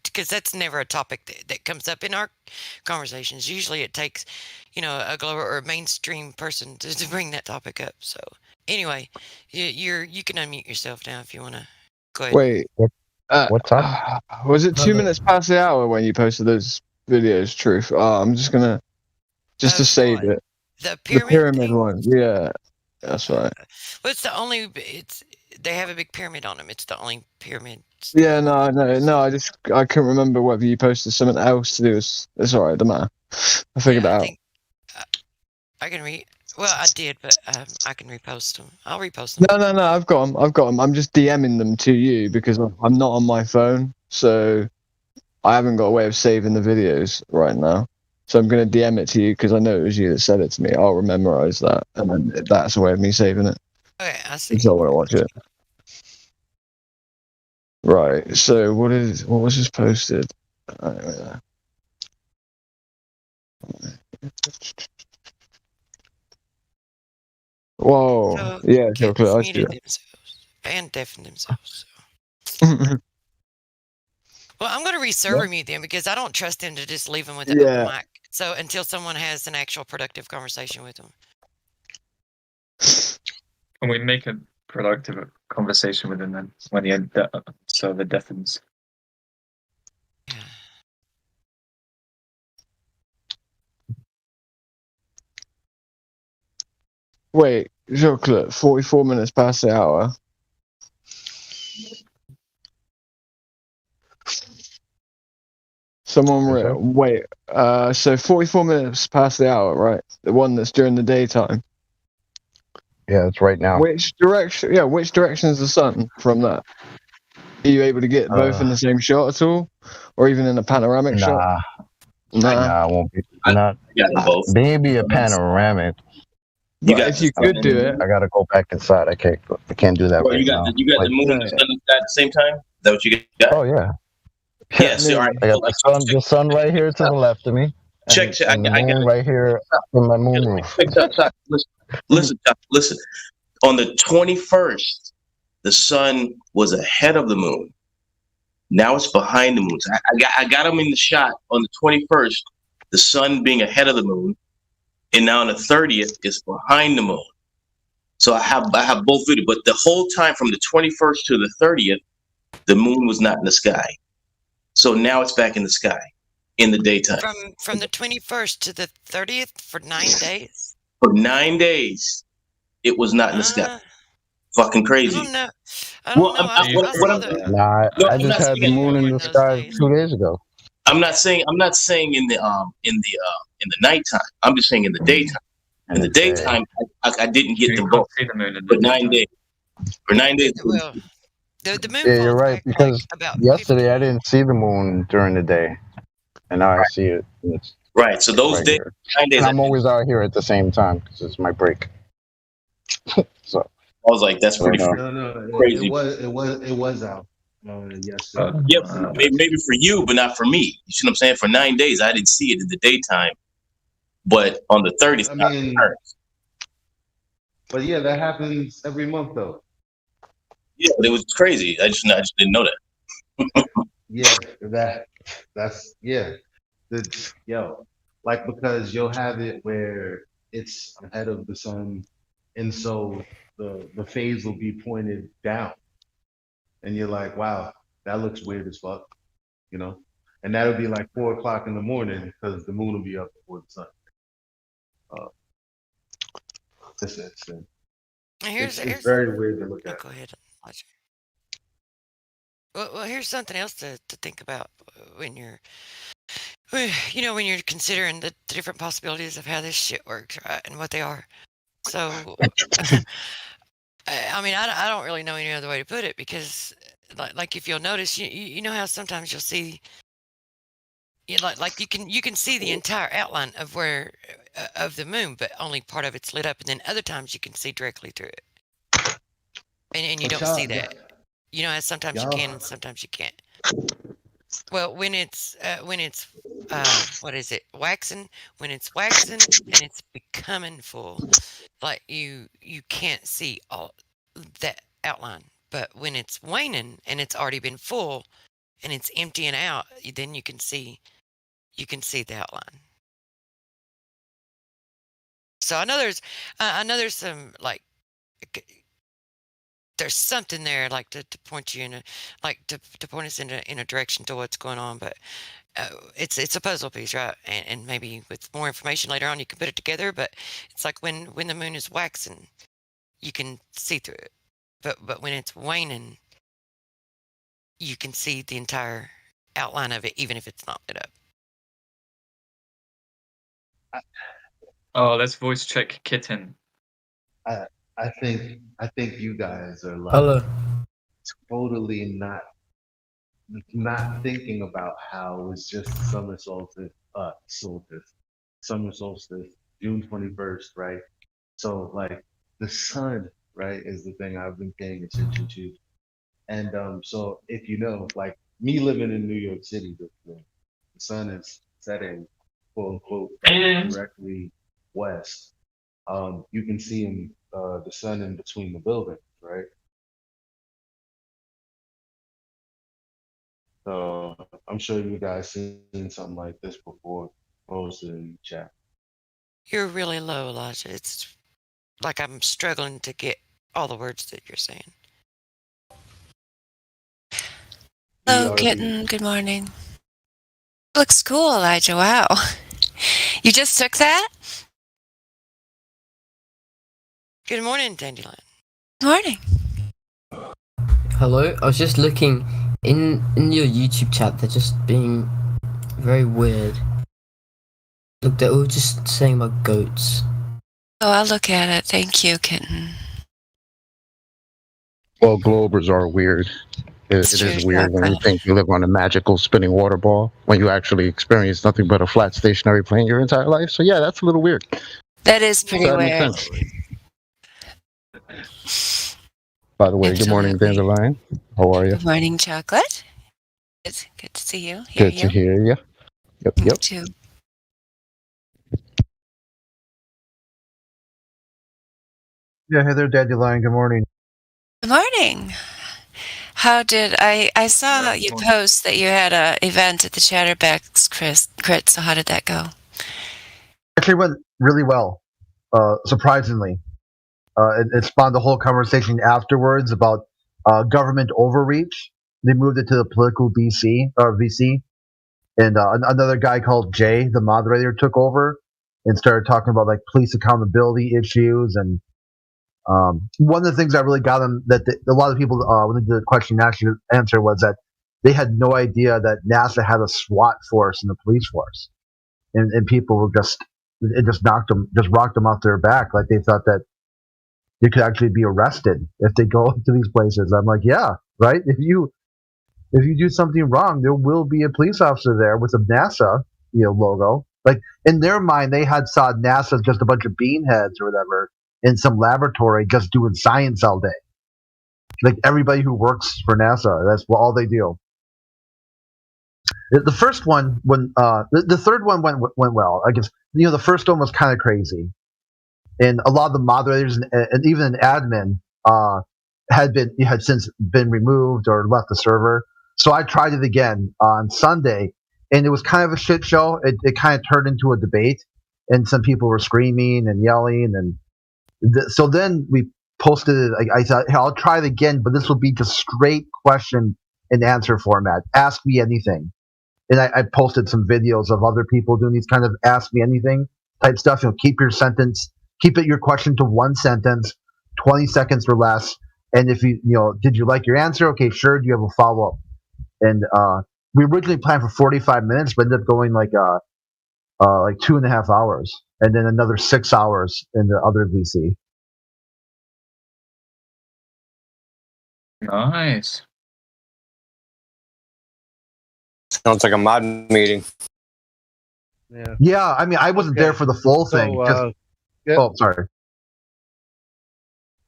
because that's never a topic that comes up in our conversations. Usually, it takes, a global or a mainstream person to bring that topic up. So anyway, you can unmute yourself now if you want to. Go ahead. Wait, what time? Was it 2 minutes past the hour when you posted those videos? Truth. I'm just gonna to save it. The pyramid one. Yeah, that's right. Well, they have a big pyramid on them. It's the only pyramid. Yeah, no. I couldn't remember whether you posted something else to do. It's all right. Doesn't matter. I figured that out. I can Well, I did, but I can repost them. I'll repost them. No. I've got them. I'm just DMing them to you because I'm not on my phone, so I haven't got a way of saving the videos right now. So I'm going to DM it to you because I know it was you that said it to me. I'll memorize that, and then that's a way of me saving it. Okay, I see. So I want to watch it. Right. So what was just posted? Whoa! So yeah, kids I muted themselves and deafened themselves. So. Well, I'm going to re-server mute them because I don't trust them to just leave them with an open mic. So until someone has an actual productive conversation with them. Can we make a productive conversation with them then when the server deafens? Wait, Chocolate, 44 minutes past the hour. Wait, so 44 minutes past the hour, right? The one that's during the daytime. Yeah, it's right now. Which direction is the sun from that? Are you able to get both in the same shot at all? Or even in a panoramic shot? Nah, it won't be. Maybe a panoramic. If you could do it. I gotta go back inside. I can't do that right now. You got the moon and the sun at the same time? Is that what you got? Oh, yeah. Yeah, so, all right. I got the sun right here to the left of me. Check. I got the moon right here in my moon roof. Listen. On the 21st, the sun was ahead of the moon. Now it's behind the moon. So I got them in the shot on the 21st, the sun being ahead of the moon, and now on the 30th, it's behind the moon. So I have both videos, but the whole time from the 21st to the 30th, the moon was not in the sky. So now it's back in the sky in the daytime. From the 21st to the 30th for 9 days. For 9 days, it was not in the sky. Fucking crazy. I don't know. I just had the moon in the sky 2 days ago. I'm not saying in the nighttime. I'm just saying in the daytime. In the daytime, I didn't get the book for 9 days. For 9 days. Well, the moon. Yeah, you're right. Because yesterday I didn't see the moon during the day, and now I see it. It's right. So those days, 9 days. And I'm always out here at the same time because it's my break. So I was like, that's pretty crazy. It was out. Yesterday. Yep. Maybe for you, but not for me. You see what I'm saying? For 9 days, I didn't see it in the daytime, but on the 30th, but yeah, that happens every month though. Yeah, but it was crazy. I just didn't know that. That's like because you'll have it where it's ahead of the sun, and so the phase will be pointed down, and you're like, wow, that looks weird as fuck, and that'll be like 4 o'clock in the morning because the moon will be up before the sun. It's very weird to look at. Go ahead. Well, here's something else to think about when you're considering the different possibilities of how this shit works, right, and what they are. So, I mean, I don't really know any other way to put it because, like if you'll notice, you know how sometimes you'll see, like you can see the entire outline of of the moon, but only part of it's lit up, and then other times you can see directly through it, and you don't see that. You know how sometimes you can and sometimes you can't. Well, when it's what is it, waxing? When it's waxing and it's becoming full, like you can't see all that outline. But when it's waning and it's already been full and it's emptying out, then you can see the outline. So I know there's some like there's something there like to point you in a to point us in a direction to what's going on, but it's a puzzle piece, right? And maybe with more information later on you can put it together, but it's like when the moon is waxing you can see through it, but when it's waning you can see the entire outline of it even if it's not lit up. Oh, let's voice check Kitten. I think you guys are like Hello. totally not thinking about how it's just summer solstice, June 21st, right? So like the sun, right, is the thing I've been paying attention to, and so if like me living in New York City, the sun is setting, quote unquote, directly west. You can see the sun in between the buildings, right? So I'm sure you guys seen something like this before, posted in the chat. You're really low, Elijah. It's like I'm struggling to get all the words that you're saying. Hello, Kitten. Good morning. Looks cool, Elijah. Wow. You just took that? Good morning, Dandelion. Morning. Hello. I was just looking in your YouTube chat. They're just being very weird. Look, they're all just saying about goats. Oh, I'll look at it. Thank you, Kitten. Well, Globers are weird. It is weird when you think you live on a magical spinning water ball when you actually experience nothing but a flat stationary plane your entire life. So yeah, that's a little weird. That is pretty So that weird. makes sense. By the way, good morning, Dandelion. How are you? Good morning, Chocolate. It's good to see you. Good to hear you. Yep, You yep. too. Yeah, hey there, Dandelion. Good morning. Good morning. How did I saw you post that you had a event at the Chatterbacks Crit, so how did that go? Actually went really well, surprisingly. it spawned the whole conversation afterwards about government overreach. They moved it to the political VC, and another guy called Jay, the moderator, took over and started talking about like police accountability issues. And one of the things that really got them that a lot of people when they did the question and answer was that they had no idea that NASA had a SWAT force and a police force, and people were just rocked them off their back, like they thought that you could actually be arrested if they go to these places. I'm like, yeah, right. If you do something wrong, there will be a police officer there with a NASA, logo. Like in their mind, they saw NASA as just a bunch of beanheads or whatever in some laboratory just doing science all day. Like everybody who works for NASA, that's all they do. The first one, the third one went well. I guess the first one was kind of crazy, and a lot of the moderators and even an admin had since been removed or left the server. So I tried it again on Sunday, and it was kind of a shit show. It kind of turned into a debate, and some people were screaming and yelling, and so then we posted it. I thought, hey, I'll try it again, but this will be just straight question and answer format. Ask me anything. And I posted some videos of other people doing these kind of ask me anything type stuff. Keep your question to one sentence, 20 seconds or less. And if did you like your answer? Okay, sure. Do you have a follow up? And we originally planned for 45 minutes, but ended up going like 2.5 hours, and then another 6 hours in the other VC. Nice. Sounds like a mod meeting. Yeah. I mean, I wasn't there for the full thing. Oh, sorry.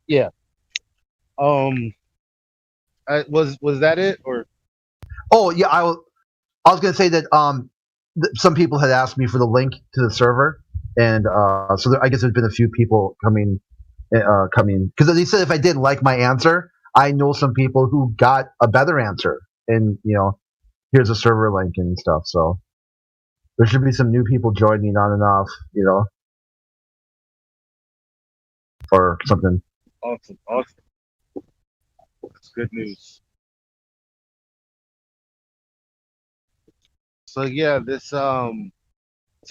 Yeah. Was that it or? Oh yeah, I was gonna say that some people had asked me for the link to the server, and so I guess there's been a few people coming because they said if I didn't like my answer, I know some people who got a better answer, and here's a server link and stuff. So there should be some new people joining on and off, or something. Awesome. That's good news. So yeah, this so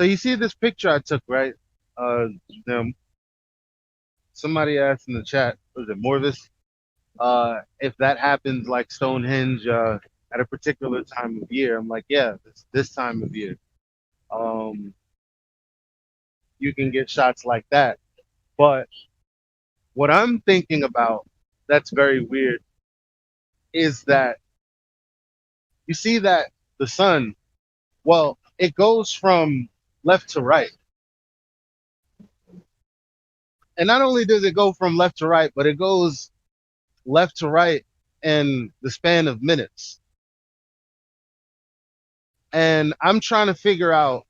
you see this picture I took, right? Somebody asked in the chat, was it Morvis? If that happens like Stonehenge at a particular time of year. I'm like, yeah, this time of year. You can get shots like that. But what I'm thinking about that's very weird is that you see that the sun, well, it goes from left to right. And not only does it go from left to right, but it goes left to right in the span of minutes. And I'm trying to figure out,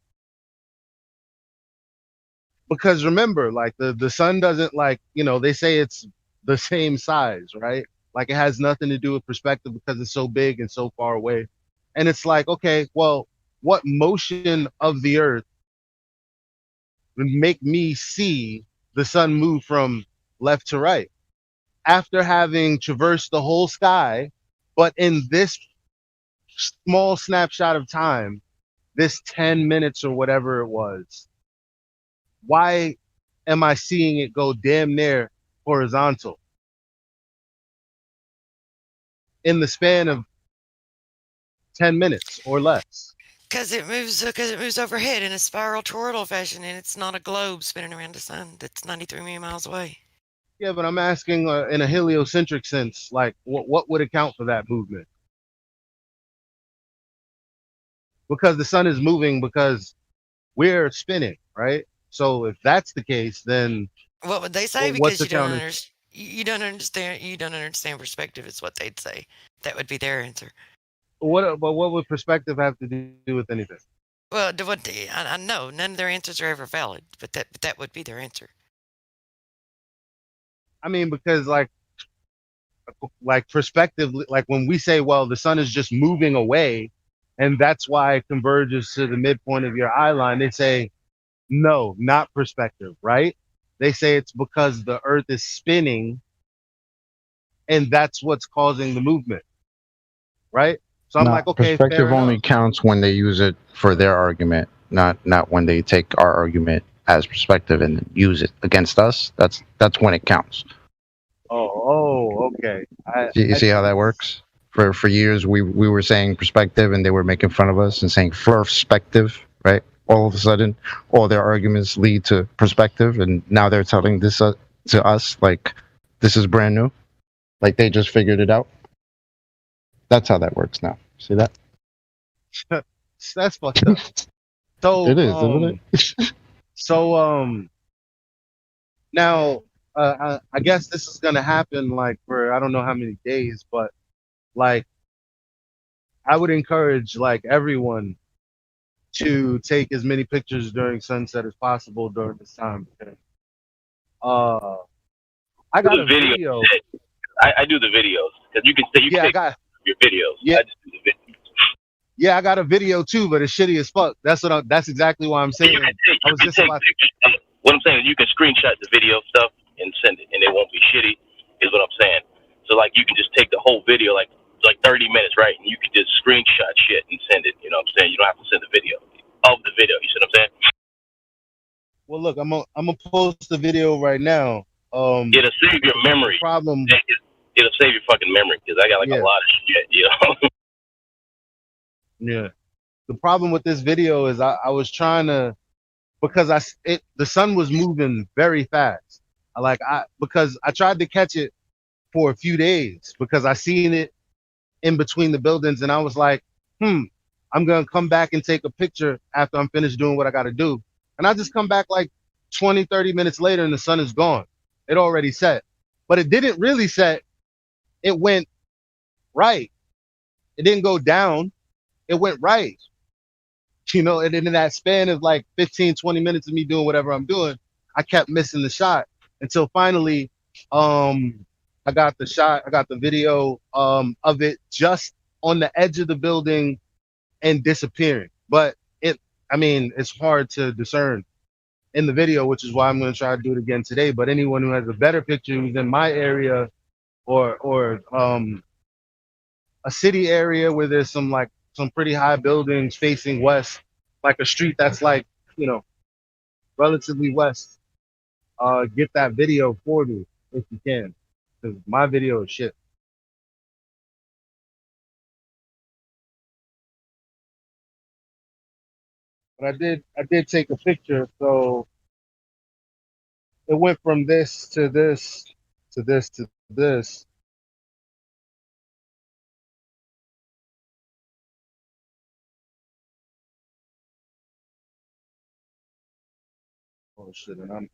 because remember, like the sun doesn't, like, they say it's the same size, right? Like it has nothing to do with perspective because it's so big and so far away. And it's like, okay, well, what motion of the earth would make me see the sun move from left to right after having traversed the whole sky, but in this small snapshot of time, this 10 minutes or whatever it was, why am I seeing it go damn near horizontal in the span of 10 minutes or less? Because it moves overhead in a spiral toroidal fashion, and it's not a globe spinning around the sun that's 93 million miles away. Yeah, but I'm asking in a heliocentric sense, like what would account for that movement? Because the sun is moving because we're spinning, right? So if that's the case, then what would they say? Because you don't understand perspective is what they'd say. That would be their answer. What would perspective have to do with anything? Well, I know none of their answers are ever valid, but that would be their answer. I mean, because like perspective, like when we say, well, the sun is just moving away, and that's why it converges to the midpoint of your eye line, they say, no, not perspective, right? they say it's because the Earth is spinning, and that's what's causing the movement, right? So I'm No, like, okay, fair perspective enough. only counts when they use it for their argument, not when they take our argument as perspective and use it against us. That's when it counts. Okay. You see how that works? For years, we were saying perspective, and they were making fun of us and saying perspective, right? All of a sudden, all their arguments lead to perspective, and now they're telling this to us like this is brand new, like they just figured it out. That's how that works now. See that? That's fucked up. So It is, isn't it? Now I guess this is gonna happen like for I don't know how many days, but like I would encourage like everyone to take as many pictures during sunset as possible during this time. I got a video. I do the videos because you can say you can take your videos. Yeah. I just do the videos. Yeah, I got a video too, but it's shitty as fuck. That's exactly why I'm saying. I was just about What I'm saying is you can screenshot the video stuff and send it, and it won't be shitty. Is what I'm saying. So like you can just take the whole video, like 30 minutes, right? And you can just screenshot shit and send it. You know what I'm saying? You don't have to send the video of the video. You see what I'm saying? Well, look, I'm gonna post the video right now. It'll save your memory. Problem. It'll save your fucking memory because I got like a lot of shit. You know. Yeah. The problem with this video is I was trying to, because the sun was moving very fast. Because I tried to catch it for a few days because I seen it in between the buildings, and I was like, I'm gonna come back and take a picture after I'm finished doing what I gotta do. And I just come back like 20, 30 minutes later and the sun is gone. It already set. But it didn't really set. It went right. It didn't go down. It went right. You know, and in that span of like 15, 20 minutes of me doing whatever I'm doing, I kept missing the shot until finally I got the shot, I got the video of it just on the edge of the building and disappearing. But it's hard to discern in the video, which is why I'm going to try to do it again today. But anyone who has a better picture who's in my area or a city area where there's some pretty high buildings facing west, like a street that's like, relatively west, get that video for me if you can, because my video is shit. But I did take a picture, so it went from this to this to this to this. Oh shit, and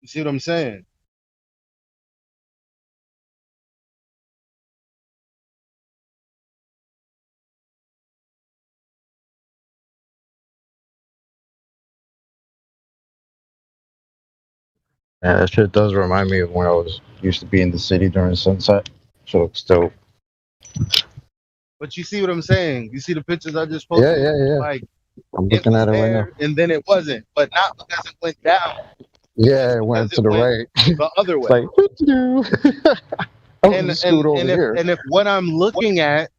you see what I'm saying? Yeah, that shit does remind me of when I used to be in the city during sunset. So it's dope. But you see what I'm saying? You see the pictures I just posted? Yeah. Like, I'm looking at it right now. and then it wasn't, but not because it went down. Yeah, it went to the right. The other way. And if what I'm looking at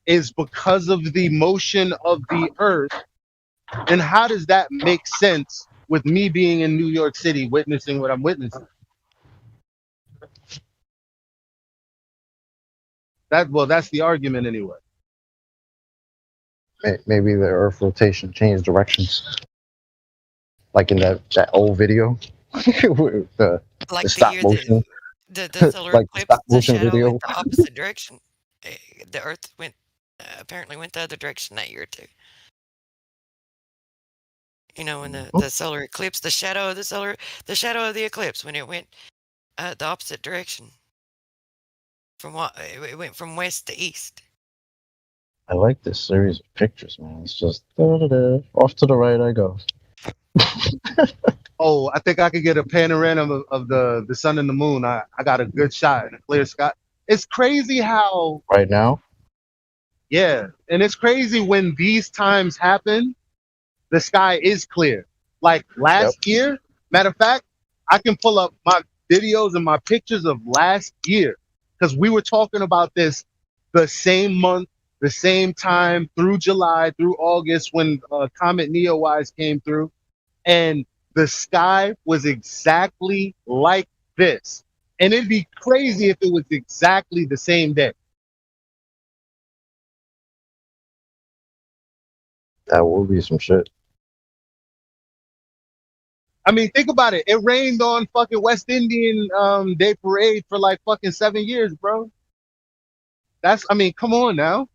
is because of the motion of the earth, then how does that make sense with me being in New York City witnessing what I'm witnessing? That's the argument anyway. Maybe the earth rotation changed directions. Like in that old video. the stop motion. The solar like eclipse, stop the motion shadow video. went the opposite direction. The Earth apparently went the other direction that year too. You know, when the solar eclipse, the shadow of the eclipse, when it went the opposite direction. It went from west to east. I like this series of pictures, man. It's just off to the right I go. Oh, I think I could get a panorama of the sun and the moon. I got a good shot in a clear sky. It's crazy how right now. Yeah, and it's crazy when these times happen the sky is clear. Like last year, matter of fact, I can pull up my videos and my pictures of last year because we were talking about this the same month, the same time through July, through August when Comet Neowise came through. And the sky was exactly like this. And it'd be crazy if it was exactly the same day. That would be some shit. I mean, think about it. It rained on fucking West Indian Day Parade for like fucking 7 years, bro. That's, I mean, come on now.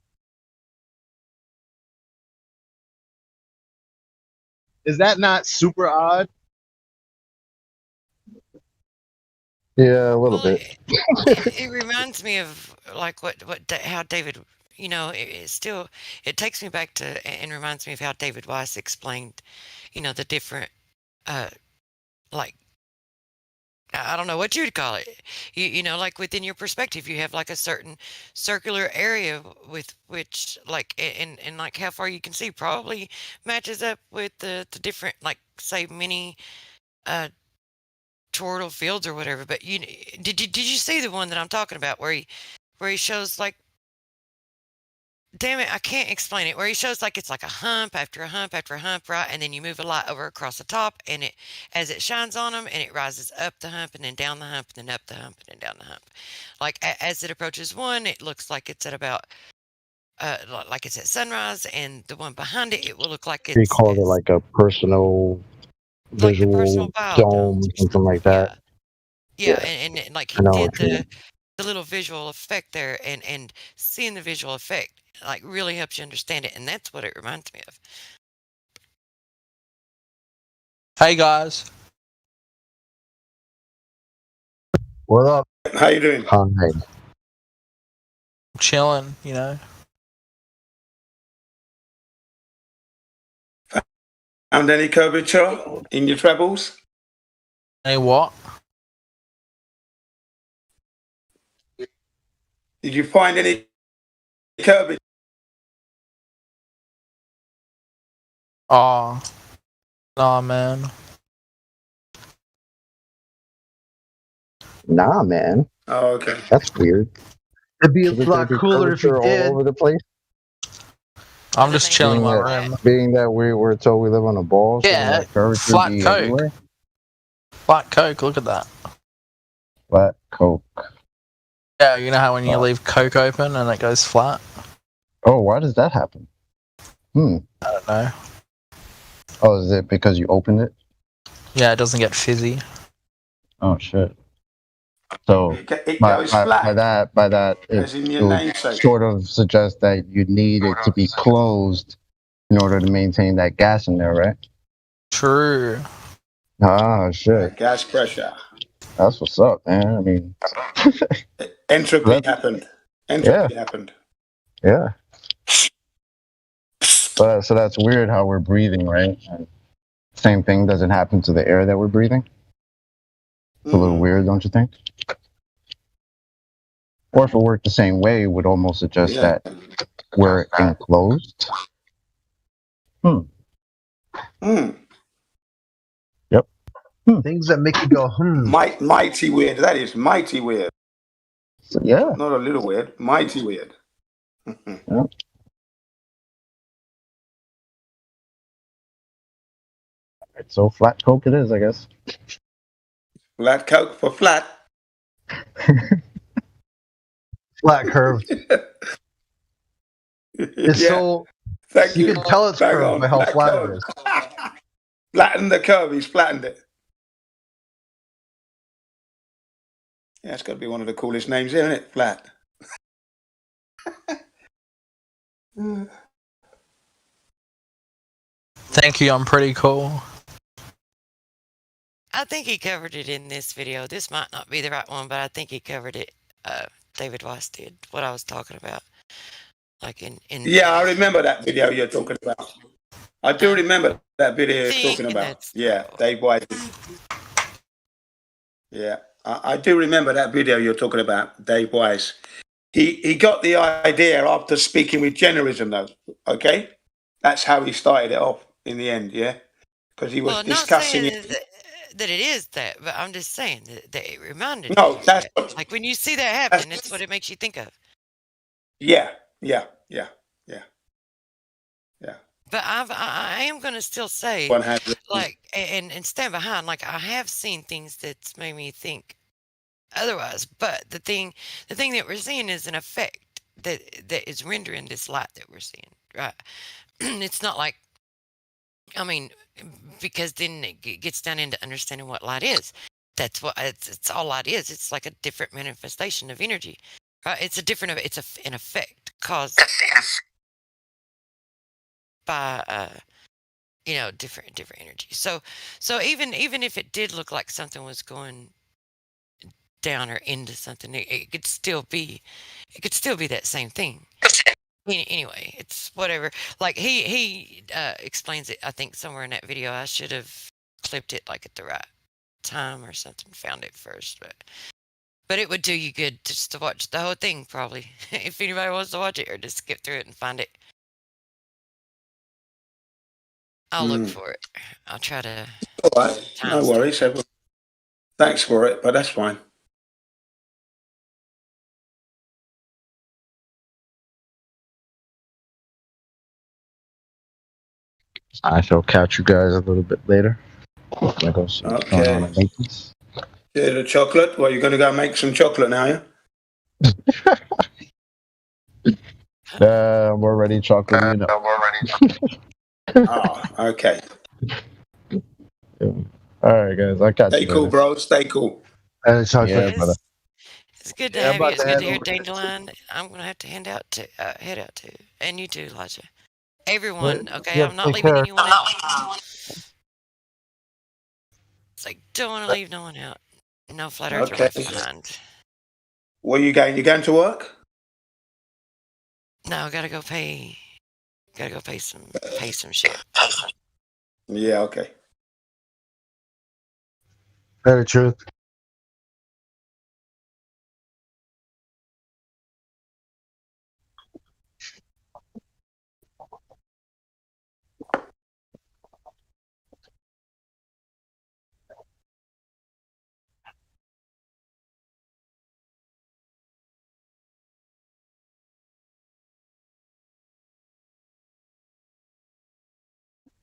Is that not super odd? Yeah, a little bit. It reminds me of like how David, it takes me back to and reminds me of how David Weiss explained, the different, like, I don't know what you'd call it. Like within your perspective, you have like a certain circular area with which, like, and like how far you can see probably matches up with the different, like, say, mini toroidal fields or whatever. But did you see the one that I'm talking about where he shows like, damn it, I can't explain it. Where he shows like it's like a hump after a hump after a hump, right? And then you move a light over across the top, and as it shines on them, and it rises up the hump, and then down the hump, and then up the hump, and then down the hump. Like as it approaches one, it looks like it's at about like it's at sunrise, and the one behind it, it will look like it's. He called it like a personal visual dome, something like that. Yeah, and like he did the little visual effect there, and seeing the visual effect like really helps you understand it, and that's what it reminds me of. Hey guys. What up? How you doing? Hi. Chilling, Found any curvature in your trebles? Any what? Did you find any curvature? Oh, nah, man. Nah, man. Oh, okay. That's weird. It'd be a lot cooler if you did. All over the place. I'm just chilling in my room. Being that we were told we live on a ball, Yeah, flat Coke. Everywhere? Flat Coke, look at that. Flat Coke. Yeah, you know how when you leave Coke open and it goes flat? Oh, why does that happen? I don't know. Oh, is it because you opened it? Yeah, it doesn't get fizzy. Oh shit. So by that, it would sort of suggest that you need it to be closed in order to maintain that gas in there, right? True. Ah, shit. Gas pressure. That's what's up, man. I mean, entropy happened. Entropy happened. Yeah. So that's weird how we're breathing, right? And same thing doesn't happen to the air that we're breathing. It's a little weird, don't you think? Or if it worked the same way, it would almost suggest that we're enclosed. Yep. Things that make you go, Mighty weird. That is mighty weird. Yeah. Not a little weird. Mighty weird. Yep. So flat Coke it is, I guess. Flat Coke for flat. Flat curved. It's so Thank you can tell it's curved by how flat it is. Flatten the curve. He's flattened it. Yeah, it's got to be one of the coolest names, isn't it? Flat. Thank you, I'm pretty cool. I think he covered it in this video. This might not be the right one, but I think he covered it. David Weiss did what I was talking about. Like in Yeah, I remember that video you're talking about. I do remember that video you're talking about. Yeah, Dave Weiss. Yeah, I do remember that video you're talking about, Dave Weiss. He got the idea after speaking with Generism, though. Okay, that's how he started it off. in the end, yeah? Because he was Well, not discussing saying it. that it is that, but I'm just saying that it reminded No, you that's that. Like when you see that happen, it's what it makes you think of. yeah. But I am going to still say, 100. like, and stand behind. Like I have seen things that's made me think otherwise. But the thing that we're seeing is an effect that is rendering this light that we're seeing. Right? It's not like, I mean, because then it gets down into understanding what light is. That's what it's all light is. It's like a different manifestation of energy. Right? It's a different. It's an effect caused by different energy. So even if it did look like something was going down or into something, it could still be that same thing. Anyway, it's whatever. Like he explains it, I think, somewhere in that video. I should have clipped it like at the right time or something, found it first, but it would do you good just to watch the whole thing, probably. If anybody wants to watch it, or just skip through it and find it. I'll look for it. I'll try to. All right, no worries. Thanks for it, but that's fine. I shall catch you guys a little bit later. I go see what's going on at Nathan's. Yeah, the chocolate. Well, you're going to go make some chocolate now, yeah? I'm already chocolate. You know. Oh, okay. Yeah. All right, guys. I catch Stay you cool, later. bro. Stay cool. Yeah, brother. It's good to have you. It's good to hear Dandelion. I'm going to have to head out to. And you too, Elijah. Everyone, okay? Yep, I'm not take leaving care. anyone out. It's like, don't want to leave no one out. No flat earther Okay. left behind. Where you going? You going to work? No, gotta go pay some shit. Yeah, okay. Very true.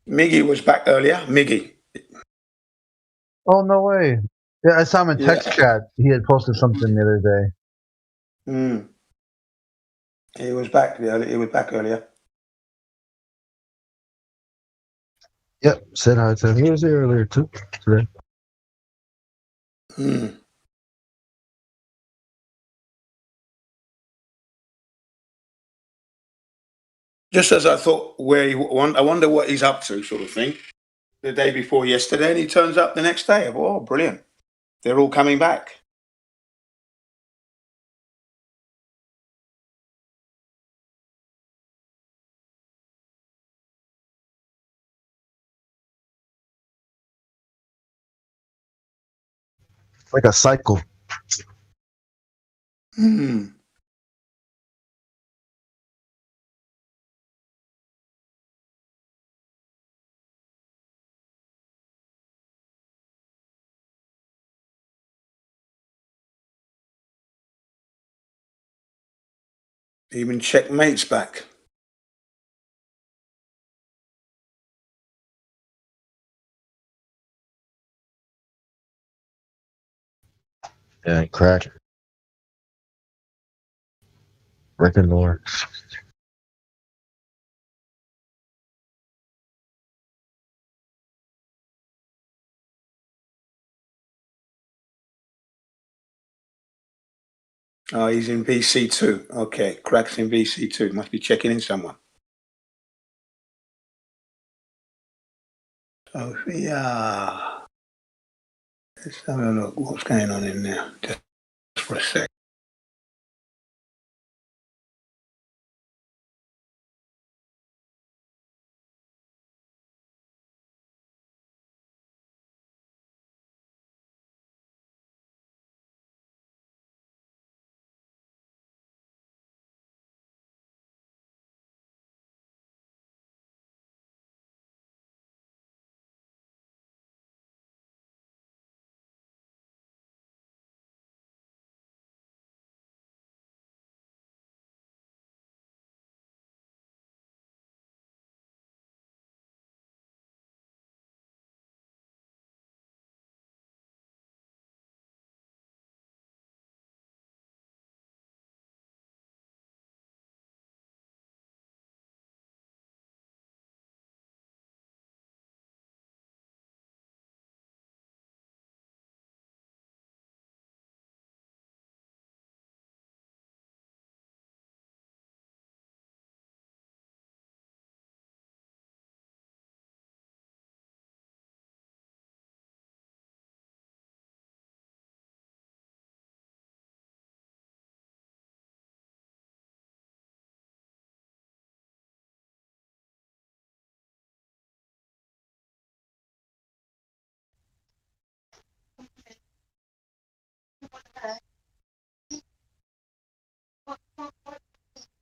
Miggy was back earlier. Miggy. Oh no way! Yeah, I saw him in text chat. He had posted something the other day. He was back earlier. Yep, said hi to him. He was here earlier too. Today. Just as I thought, I wonder what he's up to, sort of thing. The day before yesterday, and he turns up the next day. Oh, brilliant! They're all coming back. Like a cycle. Even Checkmate's back. Yeah, crack. Rick and Morty. Oh, he's in VC2. Okay, Crack's in VC2. Must be checking in someone. Oh, yeah. Let's have a look. What's going on in there? Just for a sec.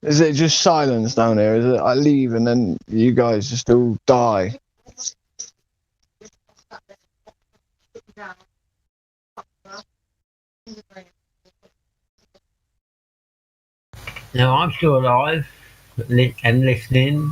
Is it just silence down here? Is it I leave and then you guys just all die? No, I'm still alive and listening.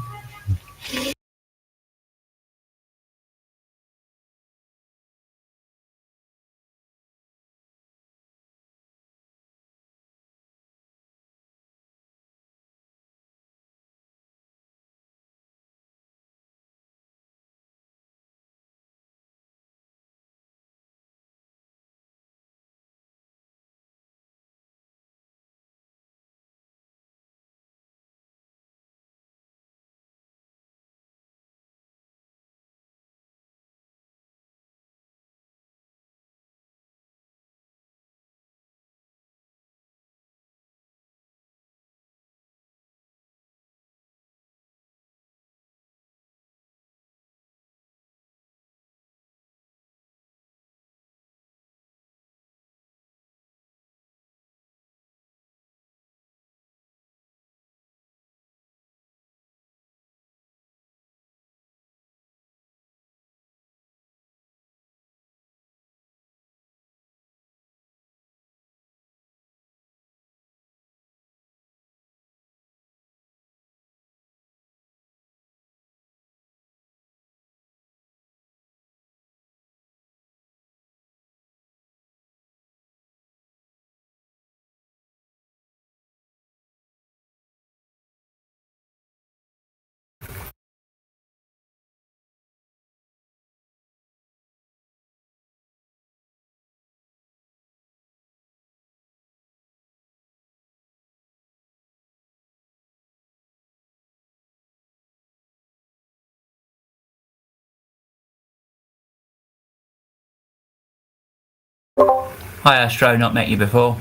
Hi Astro, not met you before.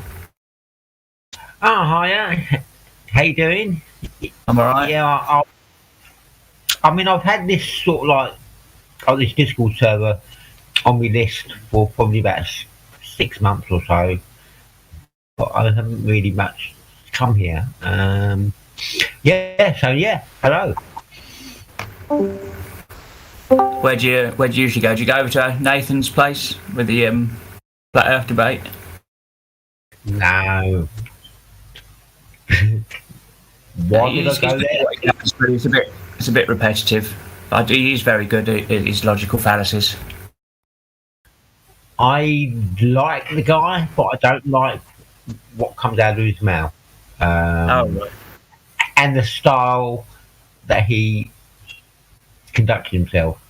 Oh, hiya. How you doing? I'm alright. Yeah, I mean, I've had this sort of like, this Discord server on my list for probably about 6 months or so, but I haven't really much come here. Yeah, hello. Where do you usually go? Do you go over to Nathan's place with the Flat Earth debate? No. Why did I go there? It's a bit repetitive. But he's very good at his logical fallacies. I like the guy, but I don't like what comes out of his mouth. Right. And the style that he conducted himself.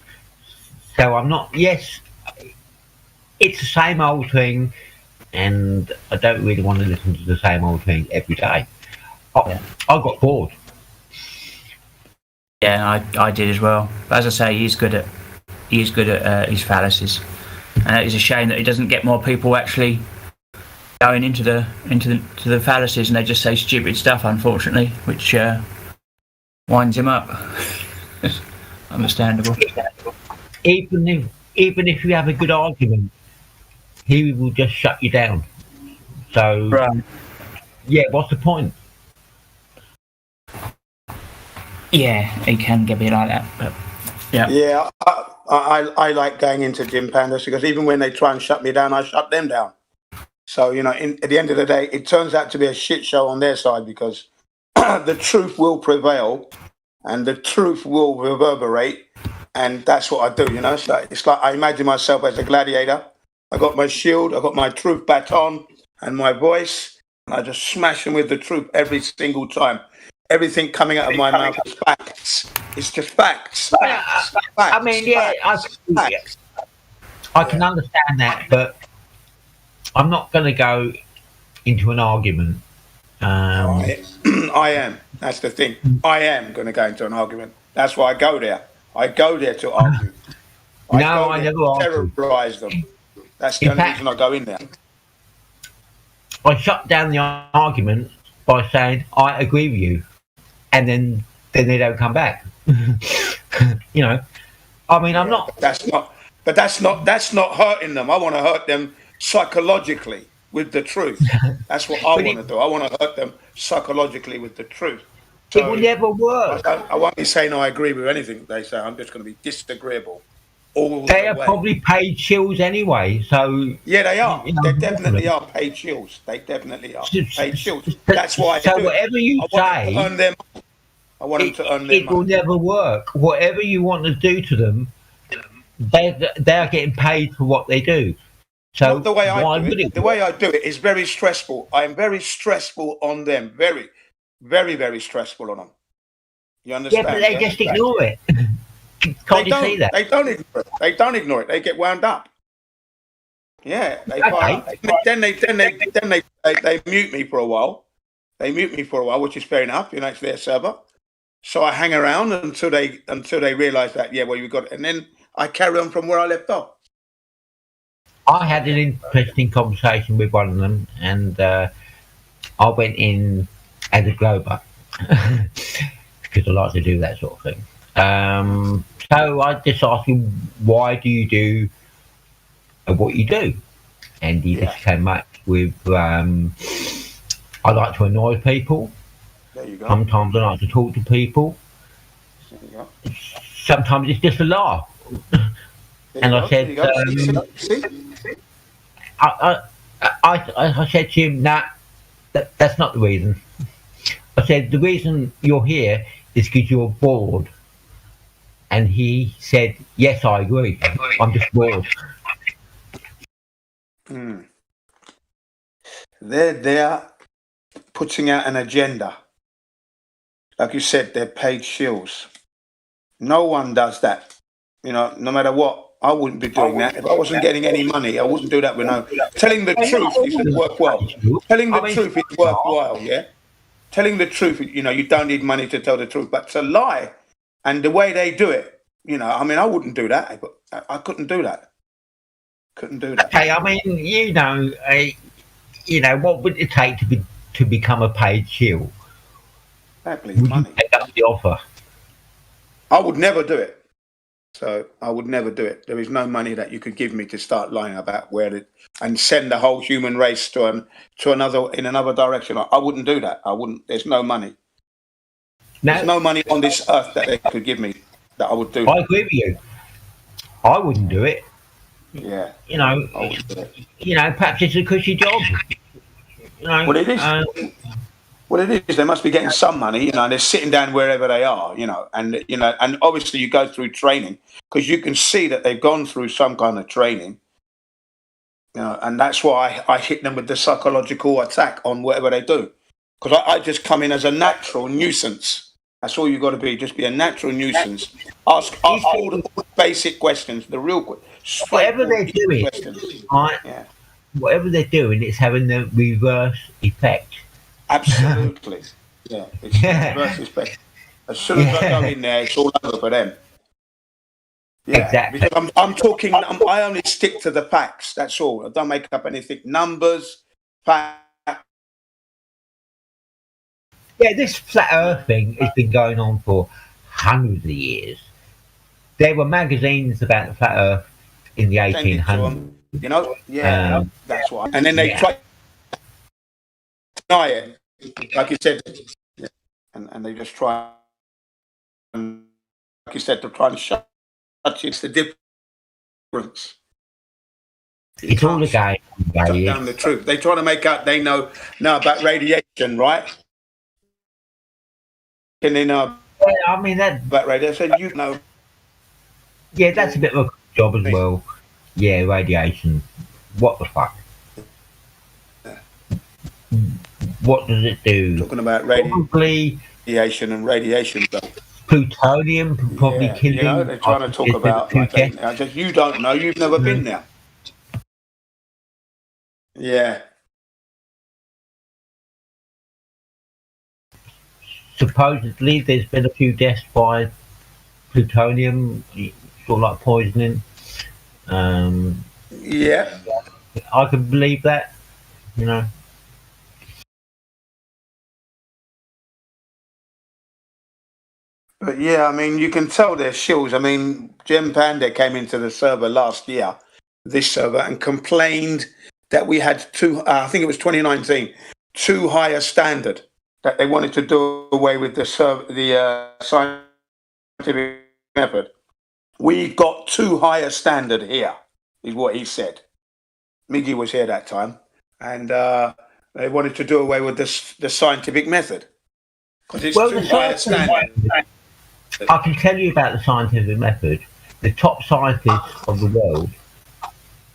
So I'm not. Yes, it's the same old thing, and I don't really want to listen to the same old thing every day. I got bored. Yeah, I did as well. But as I say, he's good at his fallacies, and it's a shame that he doesn't get more people actually going into the fallacies, and they just say stupid stuff, unfortunately, which winds him up. Understandable. Even if you have a good argument, he will just shut you down. So, right. Yeah, what's the point? Yeah, he can get a bit like that, but yeah. Yeah, I like going into Jim Pandas because even when they try and shut me down, I shut them down. So, at the end of the day, it turns out to be a shit show on their side because the truth will prevail and the truth will reverberate. And that's what I do, So it's like I imagine myself as a gladiator. I got my shield, I got my truth baton and my voice, and I just smash them with the truth every single time. Everything coming out of my mouth is facts. It's just facts. Facts. I mean, yeah, I can understand that, but I'm not going to go into an argument. I am. That's the thing. I am going to go into an argument. That's why I go there. I go there to argue. I never terrorize them. That's the only reason I go in there. I shut down the argument by saying I agree with you, and then they don't come back. I mean, I'm not. That's not hurting them. I want to hurt them psychologically. with the truth. That's what I want to do. I want to hurt them psychologically with the truth. So it will never work. I won't be saying I agree with anything they say. I'm just going to be disagreeable all They the are way. probably paid shills anyway, so... Yeah, they are. You know, They definitely are paid shills. They definitely are paid shills. That's why I So do it. whatever you I want say... them to earn their money. I want them to earn their It will money. never work. Whatever you want to do to them, they are getting paid for what they do. So Not the way I why do would it. it The way I do it is very stressful. I am very stressful on them. Very, very, very stressful on them. You understand? Yeah, but they just ignore it. Can't you see that? They don't ignore it. They don't ignore it. They get wound up. Yeah. They then they mute me for a while. They mute me for a while, which is fair enough. You know, it's their server. So I hang around until they realise that, yeah, well, you've got it. And then I carry on from where I left off. I had an interesting conversation with one of them, and I went in as a Glober because I like to do that sort of thing. So I just asked him, why do you do what you do? And he just came up with, I like to annoy people. There you go. Sometimes I like to talk to people. There you go. Sometimes it's just a laugh. And I said, I said to him, nah, that's not the reason. I said, the reason you're here is because you're bored. And he said, yes, I agree. I'm just bored. They're putting out an agenda. Like you said, they're paid shills. No one does that. You know, no matter what. I wouldn't be doing that. If I wasn't getting any money, I wouldn't do that with no. Telling the truth isn't worthwhile. Telling the truth is worthwhile, yeah? Telling the truth, you know, you don't need money to tell the truth. But to lie, and the way they do it, you know, I mean, I wouldn't do that. I couldn't do that. Couldn't do that. Okay, I mean, you know, what would it take to become a paid shill? Exactly, Would money. you take up the offer? I would never do it. So I would never do it. There is no money that you could give me to start lying about where it and send the whole human race to another direction. I wouldn't do that. I wouldn't. There's no money. There's no money on this earth that they could give me that I would do. I agree with you. I wouldn't do it. Yeah. You know, perhaps it's a cushy job. You know, Well, it is. Well, it is. They must be getting some money, you know, and they're sitting down wherever they are, you know, and obviously you go through training because you can see that they've gone through some kind of training, you know, and that's why I hit them with the psychological attack on whatever they do, because I just come in as a natural nuisance. That's all you got to be. Just be a natural nuisance. Ask all the basic questions, the real questions. Whatever they're doing, right? Yeah. Whatever they're doing, it's having the reverse effect. Absolutely. Yeah. It's reverse respect. As soon as I go in there, it's all over for them. Yeah. Exactly. Because I'm talking, I only stick to the facts. That's all. I don't make up anything. Numbers, facts. Yeah, this flat earth thing has been going on for hundreds of years. There were magazines about the flat earth in the 1800s. You know? Yeah. That's why. And then they try to deny it. Like you said. Yeah. And they just try, and like you said, to try and shut it's the difference. It's all a game. Shut down the truth. They try to make out they know about radiation, right? Can they know? Yeah, I mean that. About radiation, you know. Yeah, that's a bit of a job as well. Yeah, radiation. What the fuck? What does it do? Talking about radiation and radiation stuff. Plutonium probably killing. You know, they're trying to talk about. I just, you don't know. You've never been there. Yeah. Supposedly, there's been a few deaths by plutonium, sort of like poisoning. Yeah. I can believe that. You know. But yeah, I mean, you can tell they're shills. I mean, Jim Panda came into the server last year, this server, and complained that we had I think it was 2019, too high a standard, that they wanted to do away with the scientific method. We've got too high a standard here, is what he said. Miggy was here that time, and they wanted to do away with the scientific method because it's too high a standard. I can tell you about the scientific method. The top scientists of the world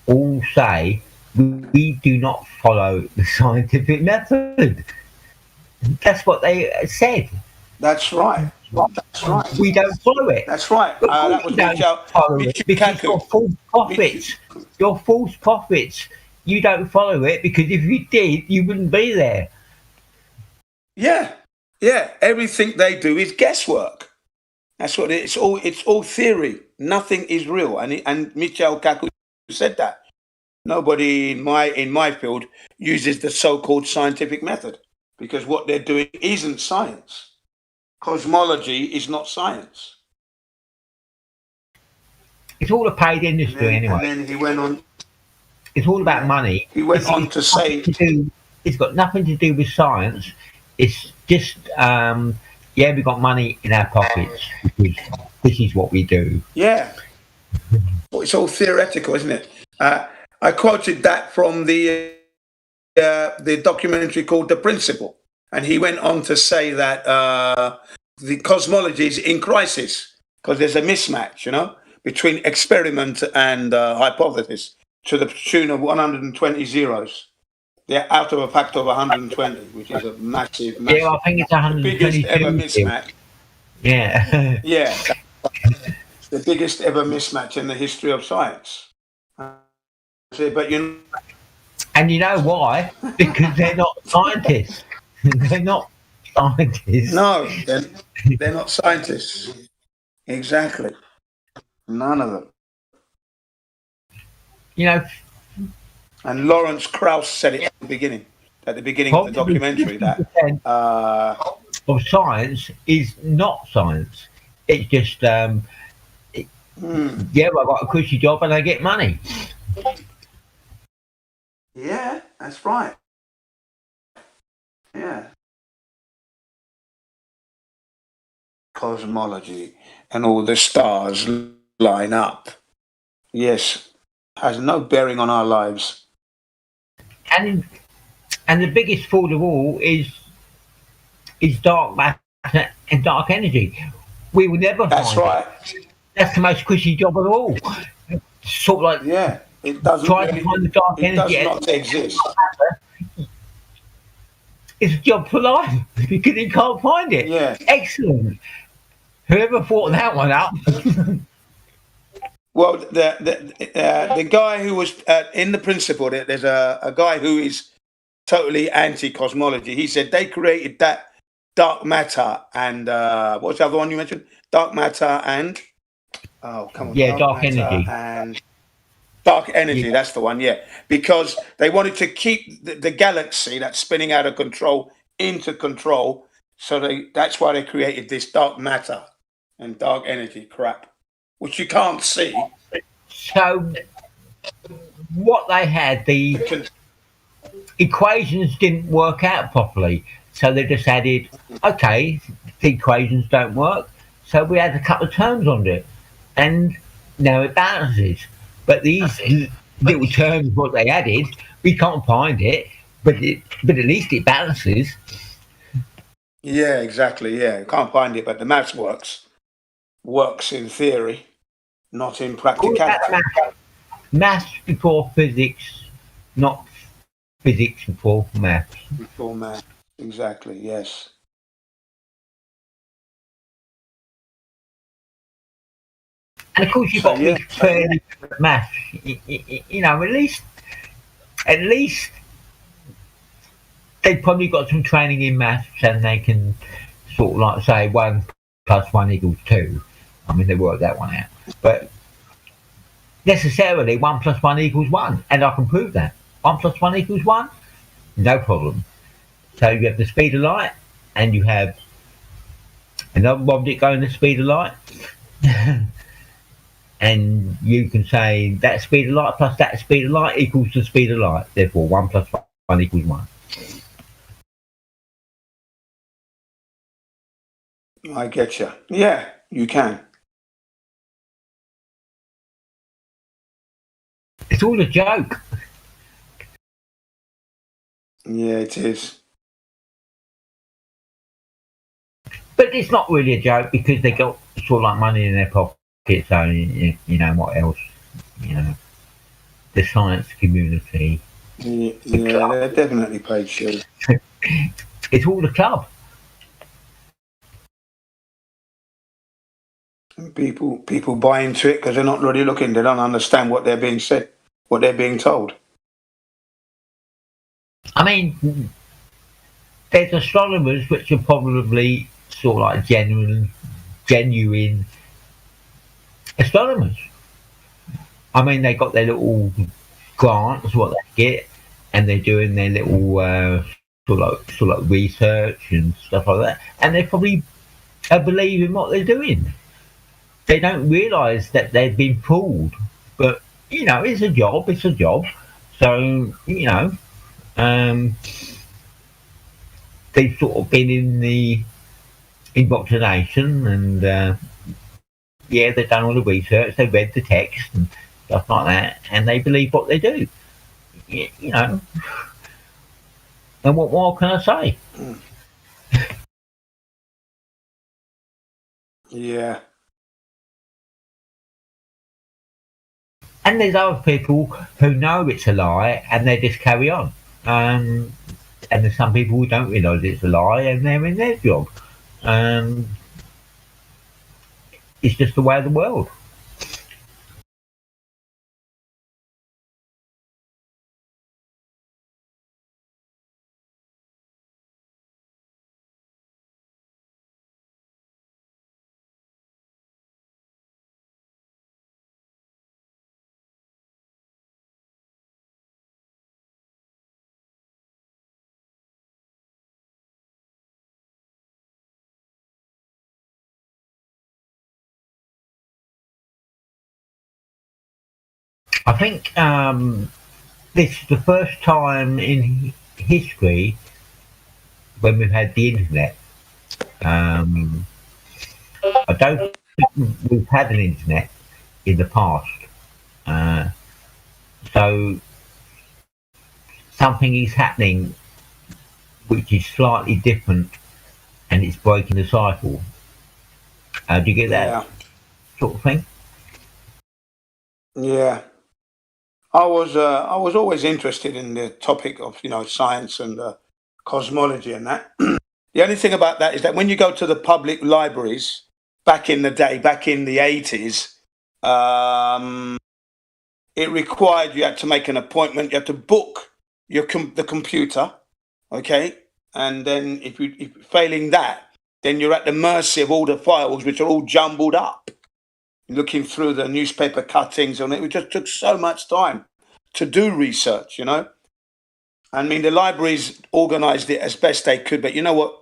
all say we do not follow the scientific method. That's what they said. That's right. That's right. We don't follow it. That's right. That was because you're false prophets. You're false prophets. You don't follow it because if you did, you wouldn't be there. Yeah. Everything they do is guesswork. That's what it's all. It's all theory. Nothing is real. And Michio Kaku said that. Nobody in my field uses the so-called scientific method because what they're doing isn't science. Cosmology is not science. It's all a paid industry anyway. And then he went on. It's all about money. He went on to say it's got nothing to do with science. It's just we've got money in our pockets because this is what we do. Yeah. Well, it's all theoretical, isn't it? I quoted that from the documentary called The Principle. And he went on to say that the cosmology is in crisis because there's a mismatch, between experiment and hypothesis to the tune of 120 zeros. They're out of a factor of 120, which is a massive. Yeah, I think it's 122. The biggest ever mismatch. Yeah. Yeah. The biggest ever mismatch in the history of science. But and you know why? Because they're not scientists. They're not scientists. No, they're not scientists. Exactly. None of them. And Lawrence Krauss said it at the beginning of the documentary, that of science is not science. It's just, I've got a cushy job and I get money. Yeah, that's right. Yeah. Cosmology and all the stars line up. Yes, has no bearing on our lives. And the biggest fraud of all is dark matter and dark energy. We will never That's find right. it. That's the most cushy job of all. Sort of like it doesn't trying to find the dark energy. It does not exist. It's a job for life because you can't find it. Yeah. Excellent. Whoever thought that one up? Well, the guy who was in The Principle, there's a guy who is totally anti-cosmology. He said they created that dark matter and what's the other one you mentioned? Dark matter and dark energy. And dark energy, that's the one, because they wanted to keep the galaxy that's spinning out of control into control. So that's why they created this dark matter and dark energy crap, which you can't see. So what they had, the equations didn't work out properly. So they just added, okay, the equations don't work. So we add a couple of terms on it. And now it balances. But these little terms, what they added, we can't find it. But at least it balances. Yeah, exactly. Yeah, you can't find it, but the maths works. Works in theory, not in practicality. Maths before physics, not physics before maths. Before maths, exactly. Yes. And of course, you've got to be fairly good at maths. At least they've probably got some training in maths, and they can sort of like say 1 + 1 = 2. I mean, they work that one out. But necessarily 1 + 1 = 1, and I can prove that 1 + 1 = 1, no problem. So you have the speed of light, and you have another object going the speed of light. and you can say that speed of light plus that speed of light equals the speed of light. Therefore, 1 plus 1 equals 1. I get you. Yeah, you can. It's all a joke. Yeah, it is. But it's not really a joke because they got sort of like money in their pocket. So you know what else? You know, the science community. Yeah, they're definitely paid shit. It's all the club. And people buy into it because they're not really looking. They don't understand what they're being said, what they're being told. I mean, there's astronomers which are probably sort of like genuine astronomers. I mean, they got their little grants, what they get, and they're doing their little sort of like research and stuff like that, and they probably believe in what they're doing. They don't realise that they've been fooled, but you know, it's a job. It's a job. So you know, they've sort of been in the indoctrination, and yeah, they've done all the research. They read the text and stuff like that, and they believe what they do. You know, and what more can I say? Yeah. And there's other people who know it's a lie and they just carry on. And there's some people who don't realise it's a lie and they're in their job. It's just the way of the world. I think this is the first time in history when we've had the internet. I don't think we've had an internet in the past. So something is happening which is slightly different and it's breaking the cycle. Do you get that sort of thing? Yeah. I was always interested in the topic of, you know, science and cosmology and that. The only thing about that is that when you go to the public libraries back in the day, back in the 80s, it required you had to make an appointment. You had to book the computer, okay? And then if failing that, then you're at the mercy of all the files, which are all jumbled up. Looking through the newspaper cuttings on it, it just took so much time to do research, you know. I mean, the libraries organised it as best they could, but you know what?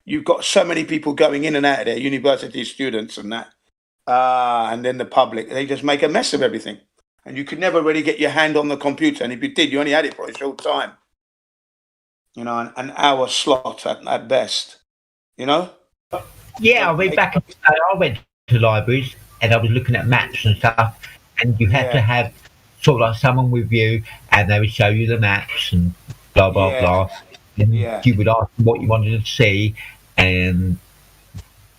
You've got so many people going in and out of there, university students and that, and then the public. They just make a mess of everything, and you could never really get your hand on the computer. And if you did, you only had it for a short time. You know, an hour slot at best. You know. Yeah, I mean, back in the day, I went to libraries and I was looking at maps and stuff, and you had to have sort of like someone with you, and they would show you the maps and blah blah blah. And you would ask them what you wanted to see, and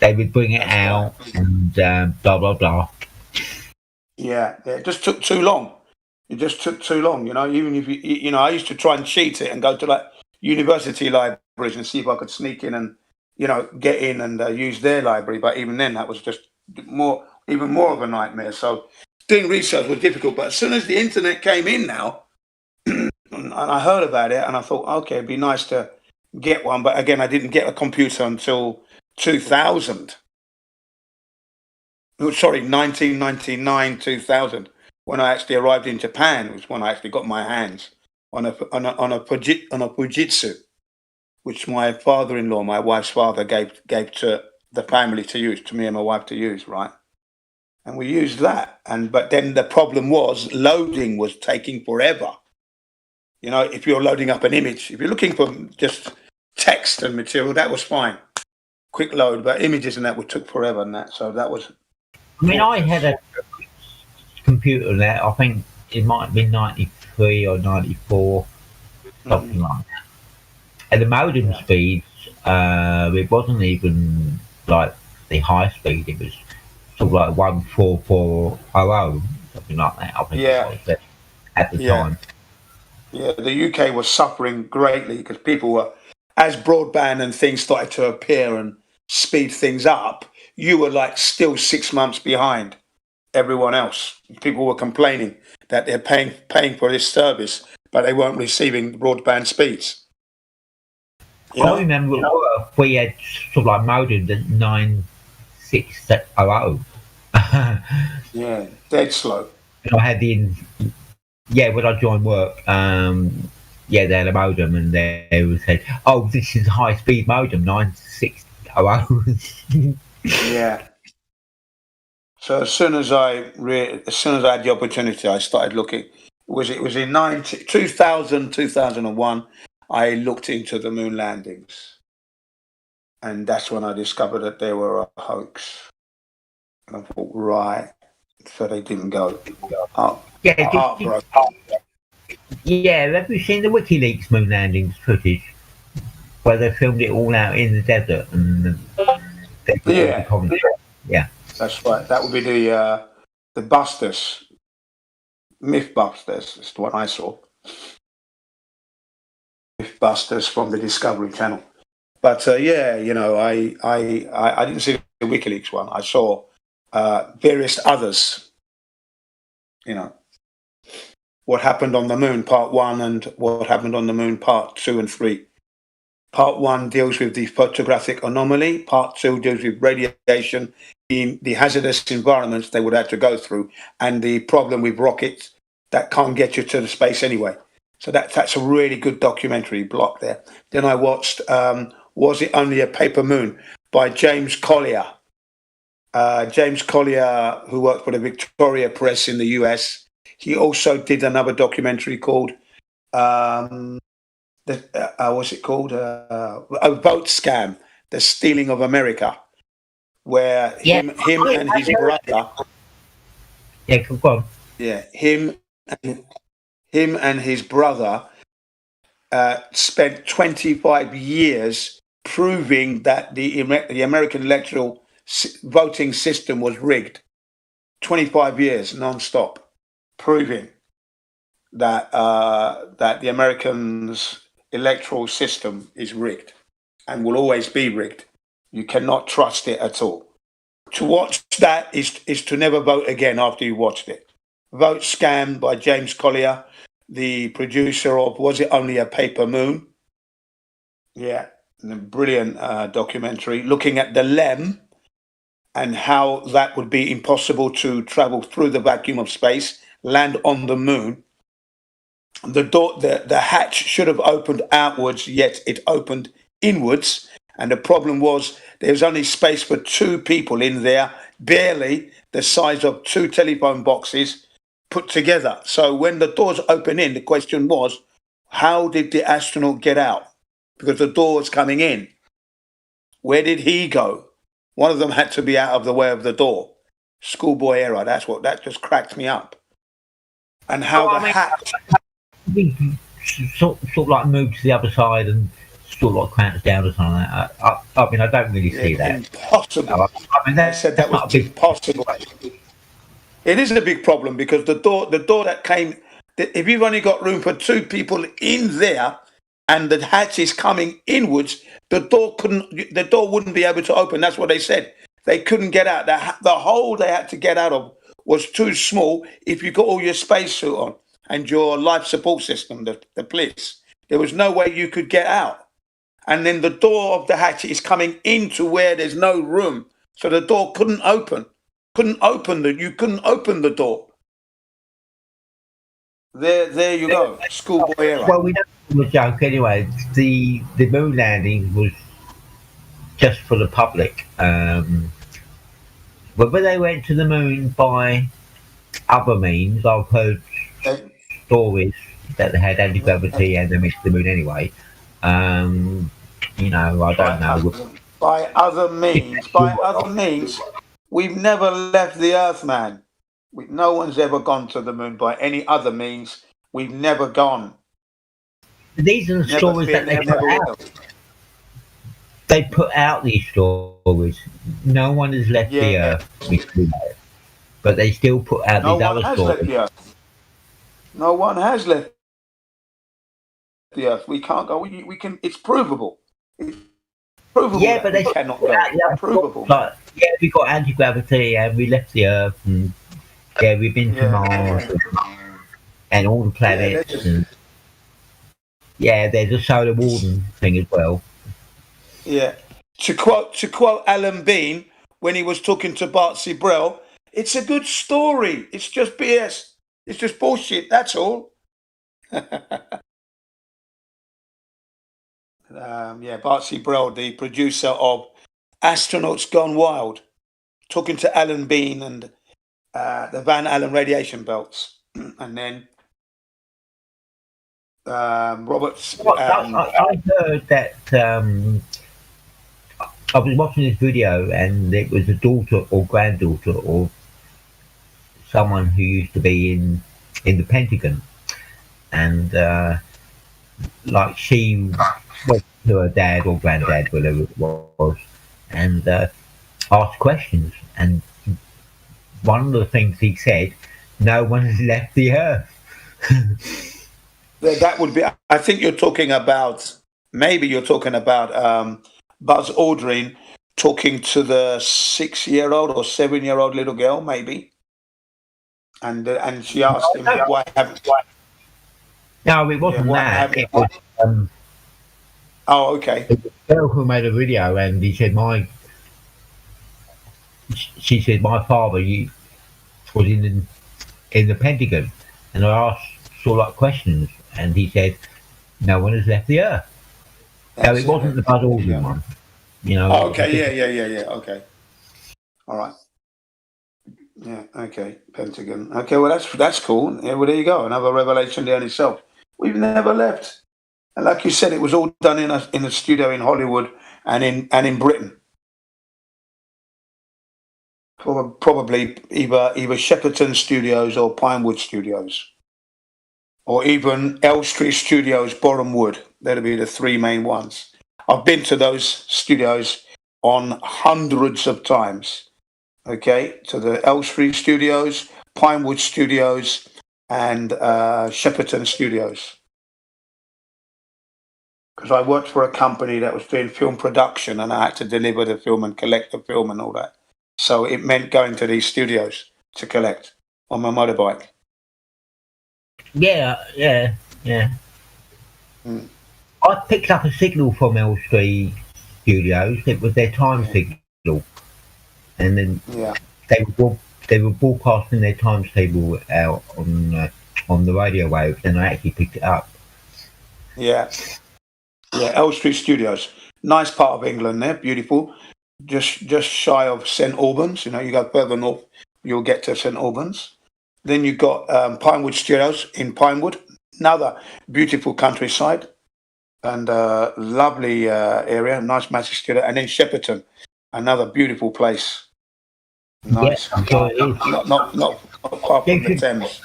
they would bring it out and blah blah blah. Yeah, it just took too long. It just took too long, you know. Even if you know, I used to try and cheat it and go to like university libraries and see if I could sneak in and, you know, get in and use their library. But even then, that was just even more of a nightmare. So doing research was difficult. But as soon as the internet came in now, and I heard about it, and I thought, okay, it'd be nice to get one. But again, I didn't get a computer until 2000. Sorry, 1999, 2000, when I actually arrived in Japan, was when I actually got my hands on a Fujitsu, which my father-in-law, my wife's father, gave to the family to use, to me and my wife to use, right? and we used that. But then the problem was loading was taking forever. You know, if you're loading up an image, if you're looking for just text and material, that was fine, quick load. But images and that took forever, and that. So that was. I mean, I had a computer that I think it might have been 93 or 94, something like that. And the modem speeds, it wasn't even like the high speed. It was sort of like 14400, something like that. I think it was at the time. Yeah, the UK was suffering greatly because people were, as broadband and things started to appear and speed things up, you were like still 6 months behind everyone else. People were complaining that they're paying for this service, but they weren't receiving broadband speeds. I remember we had sort of like modem at 9600. Yeah, dead slow. And I had when I joined work, they had a modem, and they would say, "Oh, this is a high-speed modem, 9600." Yeah. So as soon as I had the opportunity, I started looking. It was in 2000, 2001. I looked into the moon landings, and that's when I discovered that they were a hoax. And I thought, right, so they didn't go. Yeah, have you seen the WikiLeaks moon landings footage where they filmed it all out in the desert and yeah, that's right. That would be the Busters, Mythbusters. Is the one I saw. Mythbusters from the Discovery Channel. But I didn't see the WikiLeaks one. I saw various others. You know, what happened on the moon, part 1, and what happened on the moon, part 2 and 3. Part 1 deals with the photographic anomaly. Part 2 deals with radiation, the hazardous environments they would have to go through, and the problem with rockets that can't get you to the space anyway. So that's a really good documentary block there. Then I watched Was It Only a Paper Moon by James Collier. James Collier, who worked for the Victoria Press in the US. He also did another documentary called, what's it called? A Vote Scam, The Stealing of America, where him and his brother. Yeah, come on. Yeah, him and his brother spent 25 years proving that the American electoral voting system was rigged. 25 years non-stop proving that the Americans' electoral system is rigged and will always be rigged. You cannot trust it at all. To watch that is to never vote again after you watched it. Vote Scam by James Collier, the producer of Was It Only a Paper Moon? Yeah, a brilliant documentary looking at the LEM and how that would be impossible to travel through the vacuum of space, land on the moon. The hatch should have opened outwards, yet it opened inwards. And the problem was there was only space for 2 people in there, barely the size of 2 telephone boxes put together. So when the doors open in, the question was, how did the astronaut get out? Because the door was coming in. Where did he go? One of them had to be out of the way of the door. Schoolboy error. That just cracked me up. And how hatch sort of like moved to the other side and sort of like crouched down or something like that. I mean, I don't really see that. Impossible. I mean, that was impossible. It is a big problem because the door that came, if you've only got room for 2 people in there and the hatch is coming inwards, the door wouldn't be able to open. That's what they said. They couldn't get out. The hole they had to get out of was too small if you got all your spacesuit on and your life support system, the police. There was no way you could get out. And then the door of the hatch is coming into where there's no room. So the door couldn't open. You couldn't open the door. There you go. Schoolboy error. Well, we know the joke anyway. The moon landing was just for the public. Whether they went to the moon by other means, I've heard stories that they had anti-gravity and they went to the moon anyway. You know, I don't know. By other means, we've never left the Earth, man. No one's ever gone to the moon by any other means. We've never gone. These are the stories that they put out. They put out these stories. No one has left the Earth, but they still put out these other stories. No one has left the Earth. We can't go. We can. It's provable. It's provable. Yeah, but they cannot go. Provable. Like, yeah, we got anti-gravity and we left the Earth, and yeah, we've been to Mars and all the planets. There's a solar warden thing as well. Yeah. To quote Alan Bean when he was talking to Bartsy Brell, it's a good story. It's just BS. It's just bullshit. That's all. Bartsy Brell, the producer of Astronauts Gone Wild, talking to Alan Bean and the Van Allen radiation belts, and then Roberts. I heard that I was watching this video, and it was a daughter or granddaughter of someone who used to be in the Pentagon, and like she went to her dad or granddad, whatever it was, and asked questions. And one of the things he said, no one has left the Earth. That would be. I think you're talking about. Maybe you're talking about Buzz Aldrin talking to the 6-year-old or 7-year-old little girl, maybe. And she asked him, "Why haven't?" No, it wasn't that. It was, oh, okay. It was a girl who made a video, and he said, she said, my father was in the Pentagon, and I asked sort of like questions, and he said, no one has left the Earth. So it wasn't the Buzz Aldrin one, you know. Oh, okay, yeah. Okay, all right. Yeah, okay, Pentagon. Okay, well that's cool. Yeah, well there you go, another revelation there in itself. We've never left, and like you said, it was all done in a studio in Hollywood and in Britain. Probably either Shepperton Studios or Pinewood Studios, or even Elstree Studios, Boreham Wood. That'll be the three main ones. I've been to those studios on hundreds of times. Okay, to the Elstree Studios, Pinewood Studios, and Shepperton Studios. Because I worked for a company that was doing film production, and I had to deliver the film and collect the film and all that. So it meant going to these studios to collect on my motorbike. Yeah. Mm. I picked up a signal from Elstree Studios. It was their time signal, and then they were broadcasting their timetable out on the radio waves, and I actually picked it up. Yeah, Elstree Studios, nice part of England there, beautiful. Just shy of St Albans. You know, you go further north, you'll get to St Albans. Then you've got Pinewood Studios in Pinewood, another beautiful countryside and lovely area, nice massive studio. And then Shepperton, another beautiful place. Nice. Not far from the Thames.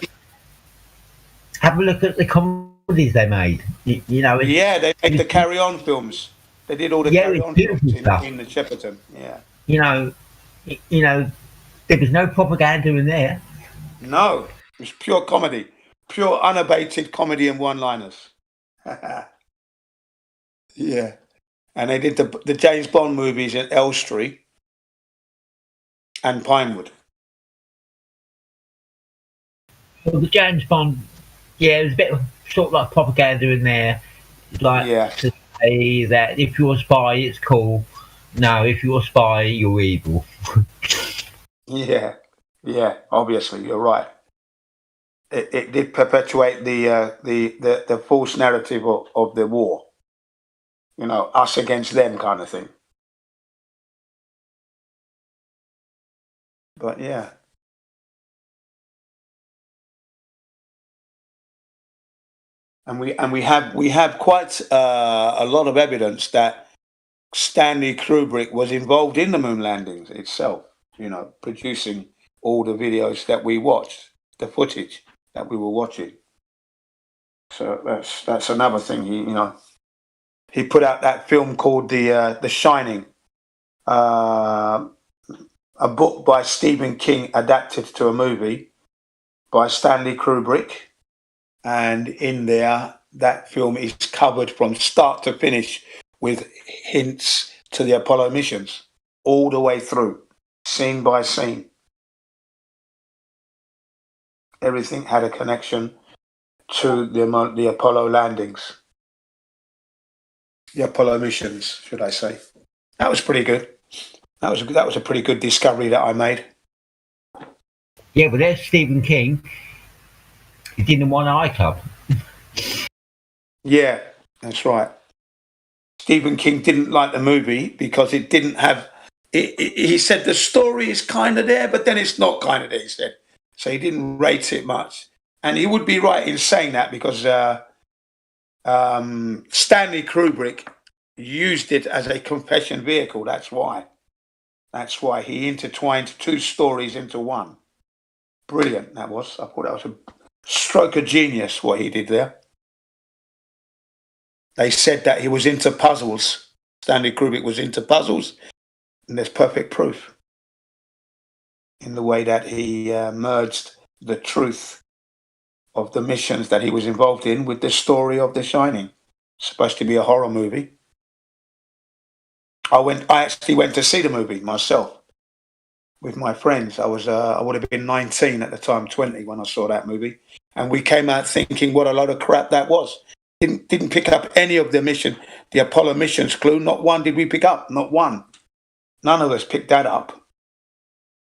Have a look at the comedies they made. You know. Yeah, they made the Carry On films. They did all the Carry On films in the Shepperton. Yeah. You know, there was no propaganda in there. No, it was pure comedy, pure unabated comedy and one-liners. Yeah, and they did the James Bond movies at Elstree and Pinewood. Well, the James Bond, there's a bit of sort of like propaganda in there, like to say that if you're a spy, it's cool. No, if you're a spy, you're evil. Yeah, obviously, you're right. It did perpetuate the false narrative of the war. You know, us against them kind of thing. But yeah. And we have quite a lot of evidence that Stanley Kubrick was involved in the moon landings itself. You know, producing all the videos that we watched, the footage that we were watching. So that's another thing. He put out that film called The Shining, a book by Stephen King adapted to a movie by Stanley Kubrick. And in there, that film is covered from start to finish with hints to the Apollo missions all the way through, scene by scene. Everything had a connection to the Apollo landings, the Apollo missions, should I say. That was pretty good. That was a pretty good discovery that I made. Yeah, but there's Stephen King. He did the One Eye Club. Yeah, that's right. Stephen King didn't like the movie because it didn't have. He said the story is kind of there, but then it's not kind of there. He said so. He didn't rate it much, and he would be right in saying that because Stanley Kubrick used it as a confession vehicle. That's why. That's why he intertwined two stories into one. Brilliant, that was. I thought that was a stroke of genius, what he did there. They said that he was into puzzles. Stanley Kubrick was into puzzles, and there's perfect proof in the way that he merged the truth of the missions that he was involved in with the story of The Shining. It's supposed to be a horror movie. I actually went to see the movie myself with my friends. I would have been 19 at the time, 20 when I saw that movie, and we came out thinking what a load of crap that was. Didn't pick up any of the Apollo missions clue. Not one did we pick up. Not one. None of us picked that up.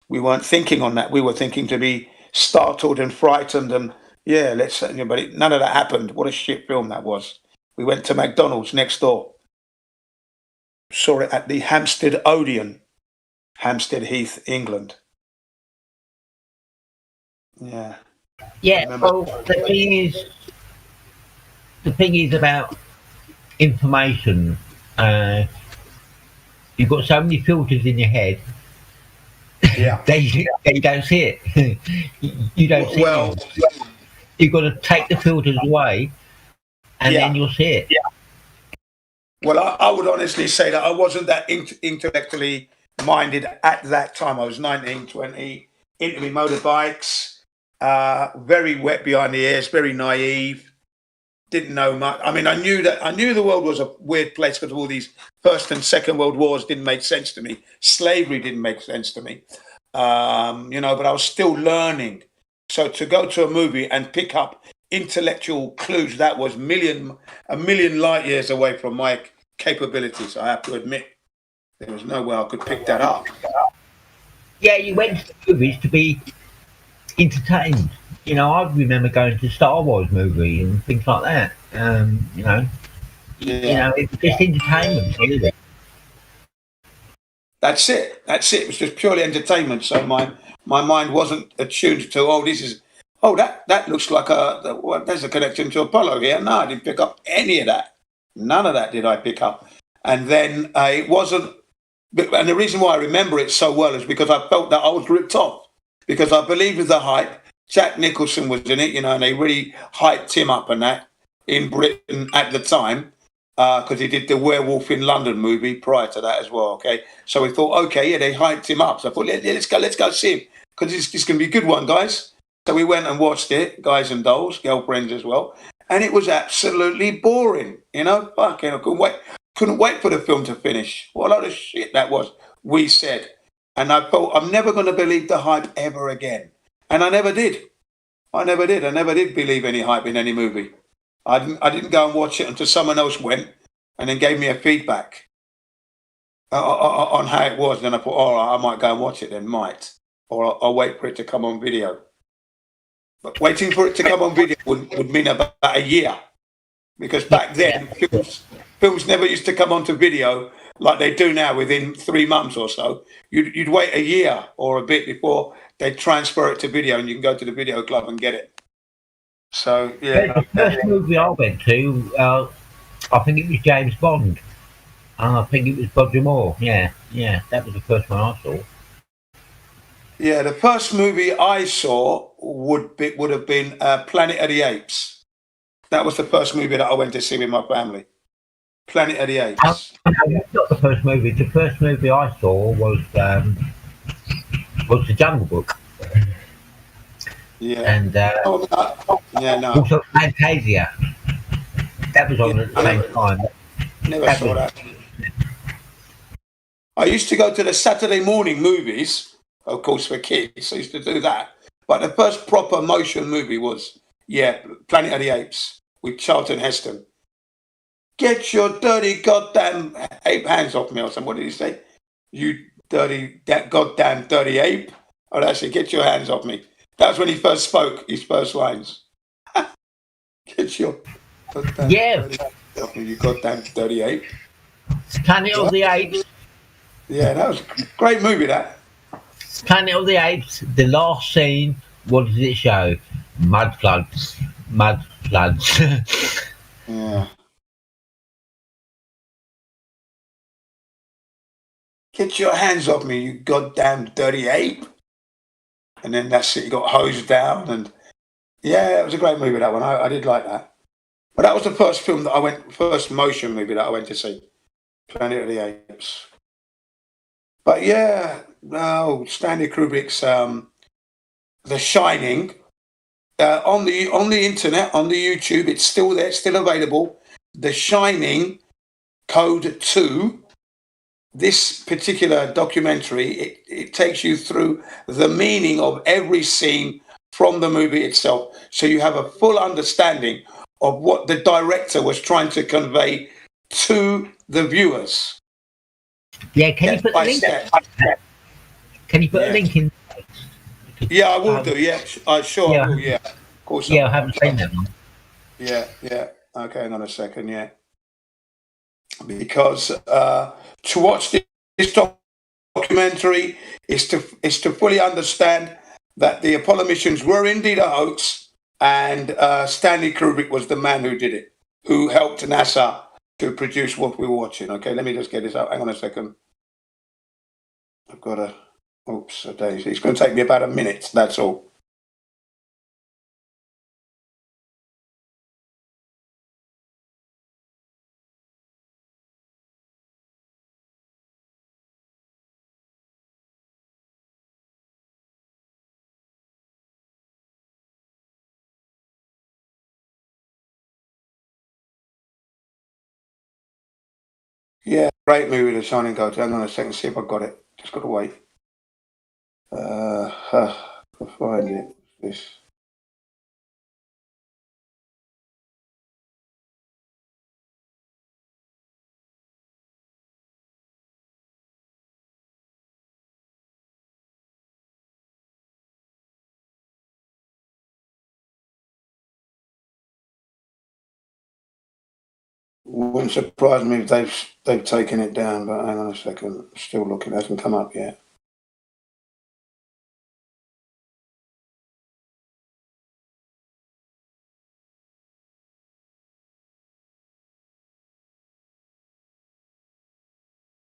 We weren't thinking on that. We were thinking to be startled and frightened and but none of that happened. What a shit film that was. We went to McDonald's next door. Saw it at the Hampstead Odeon, Hampstead Heath, England. Yeah. Yeah. Well, the thing is about information. You've got so many filters in your head. Yeah. that you don't see it. You don't see it. You've got to take the filters away, and then you'll see it. Yeah. Well, I would honestly say that I wasn't that intellectually minded at that time. I was 19, 20, into my motorbikes, very wet behind the ears, very naive, didn't know much. I mean, I knew the world was a weird place because of all these First and Second World Wars didn't make sense to me. Slavery didn't make sense to me, but I was still learning. So to go to a movie and pick up intellectual clues, that was a million light years away from my capabilities. I have to admit, there was no way I could pick that up. Yeah, you went to the movies to be entertained. I remember going to the Star Wars movie and things like that. It was just entertainment, really. That's it. It was just purely entertainment. So my mind wasn't attuned to that looks like there's a connection to Apollo here. No, I didn't pick up any of that. None of that did I pick up. And then it wasn't. And the reason why I remember it so well is because I felt that I was ripped off because I believed in the hype. Jack Nicholson was in it, and they really hyped him up and that in Britain at the time because he did the Werewolf in London movie prior to that as well. Okay, so we thought, they hyped him up. So I thought, let's go see him because it's going to be a good one, guys. So we went and watched it, guys and dolls, girlfriends as well, and it was absolutely boring. Fucking, I couldn't wait for the film to finish. What a lot of shit that was. We said, and I thought I'm never going to believe the hype ever again, and I never did. I never did believe any hype in any movie. I didn't go and watch it until someone else went and then gave me a feedback on how it was. Then I thought, all right, I might go and watch it then, or I'll wait for it to come on video. But waiting for it to come on video would mean about a year. Because back then, films never used to come onto video like they do now within 3 months or so. You'd wait a year or a bit before they'd transfer it to video, and you can go to the video club and get it. So, yeah. The first movie I went to, I think it was James Bond. And I think it was Roger Moore. Yeah, that was the first one I saw. Yeah, the first movie I saw would have been Planet of the Apes. That was the first movie that I went to see with my family. Planet of the Apes. That's not the first movie. The first movie I saw was The Jungle Book. Yeah. And also Fantasia. That was on at the same time. Never saw that. I used to go to the Saturday morning movies, of course, for kids. I used to do that. But the first proper motion movie was, Planet of the Apes with Charlton Heston. Get your dirty goddamn ape hands off me, or something. What did he say? You dirty, that goddamn dirty ape. Oh, that's it. Get your hands off me. That was when he first spoke his first lines. Get your goddamn dirty off me, you goddamn dirty ape. Planet of the Apes. Yeah, that was a great movie, that. Planet of the Apes, the last scene, what does it show? Mud floods. Yeah. Get your hands off me, you goddamn dirty ape. And then that's it, he got hosed down. And yeah, it was a great movie, that one. I did like that. But that was the first film that first motion movie that I went to see. Planet of the Apes. But yeah, no, Stanley Kubrick's The Shining. On the internet, on the YouTube, it's still there, it's still available. The Shining Code 2. This particular documentary, it takes you through the meaning of every scene from the movie itself. So you have a full understanding of what the director was trying to convey to the viewers. Yeah, can you put the link? Can you put a link in? Yeah, I will do. Yeah, I will. Yeah, of course. Yeah, I haven't seen that one. Yeah. Okay, hang on a second. Yeah, because to watch this documentary is to fully understand that the Apollo missions were indeed a hoax, and Stanley Kubrick was the man who did it, who helped NASA to produce what we were watching. Okay, let me just get this out. Hang on a second. I've got a... Oops, a daisy. It's going to take me about a minute, that's all. Yeah, great movie, The Shining Code. Hang on a second, see if I've got it. Just got to wait. I'll find it. This. Wouldn't surprise me if they've taken it down, but hang on a second. Still looking, it hasn't come up yet.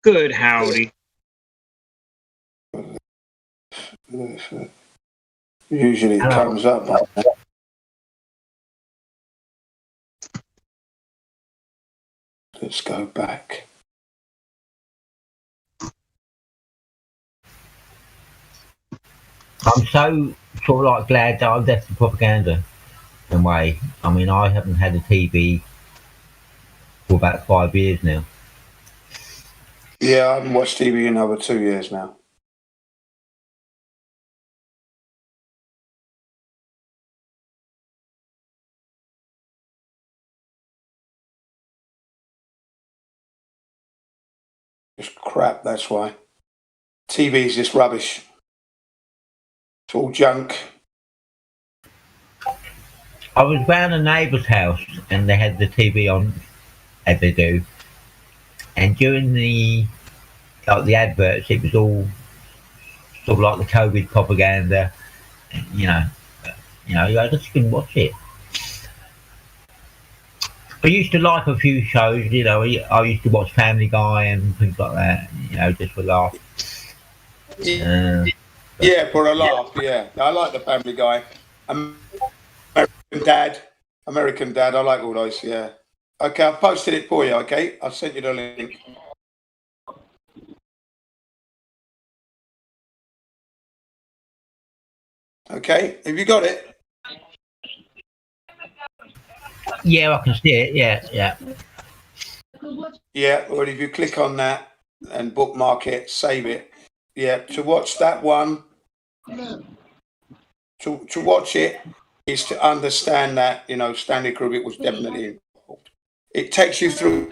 Good howdy. Usually it comes up. Let's go back. I'm so sort of like glad that I've left the propaganda in a way. I mean, I haven't had a TV for about 5 years now. Yeah, I haven't watched TV in over 2 years now. Just crap, that's why. TV is just rubbish. It's all junk. I was round a neighbour's house and they had the TV on, as they do, and during the adverts, it was all sort of like the COVID propaganda. You know, I just couldn't watch it. I used to like a few shows. I used to watch Family Guy and things like that. Just for laugh. Yeah, for a laugh. Yeah, I like the Family Guy. American Dad. I like all those. Yeah. Okay, I've posted it for you. Okay, I've sent you the link. Okay, have you got it? Yeah, I can see it. Yeah. Yeah, well, if you click on that and bookmark it, save it. Yeah, to watch that one, to watch it is to understand that, Stanley Kubrick was definitely involved. It takes you through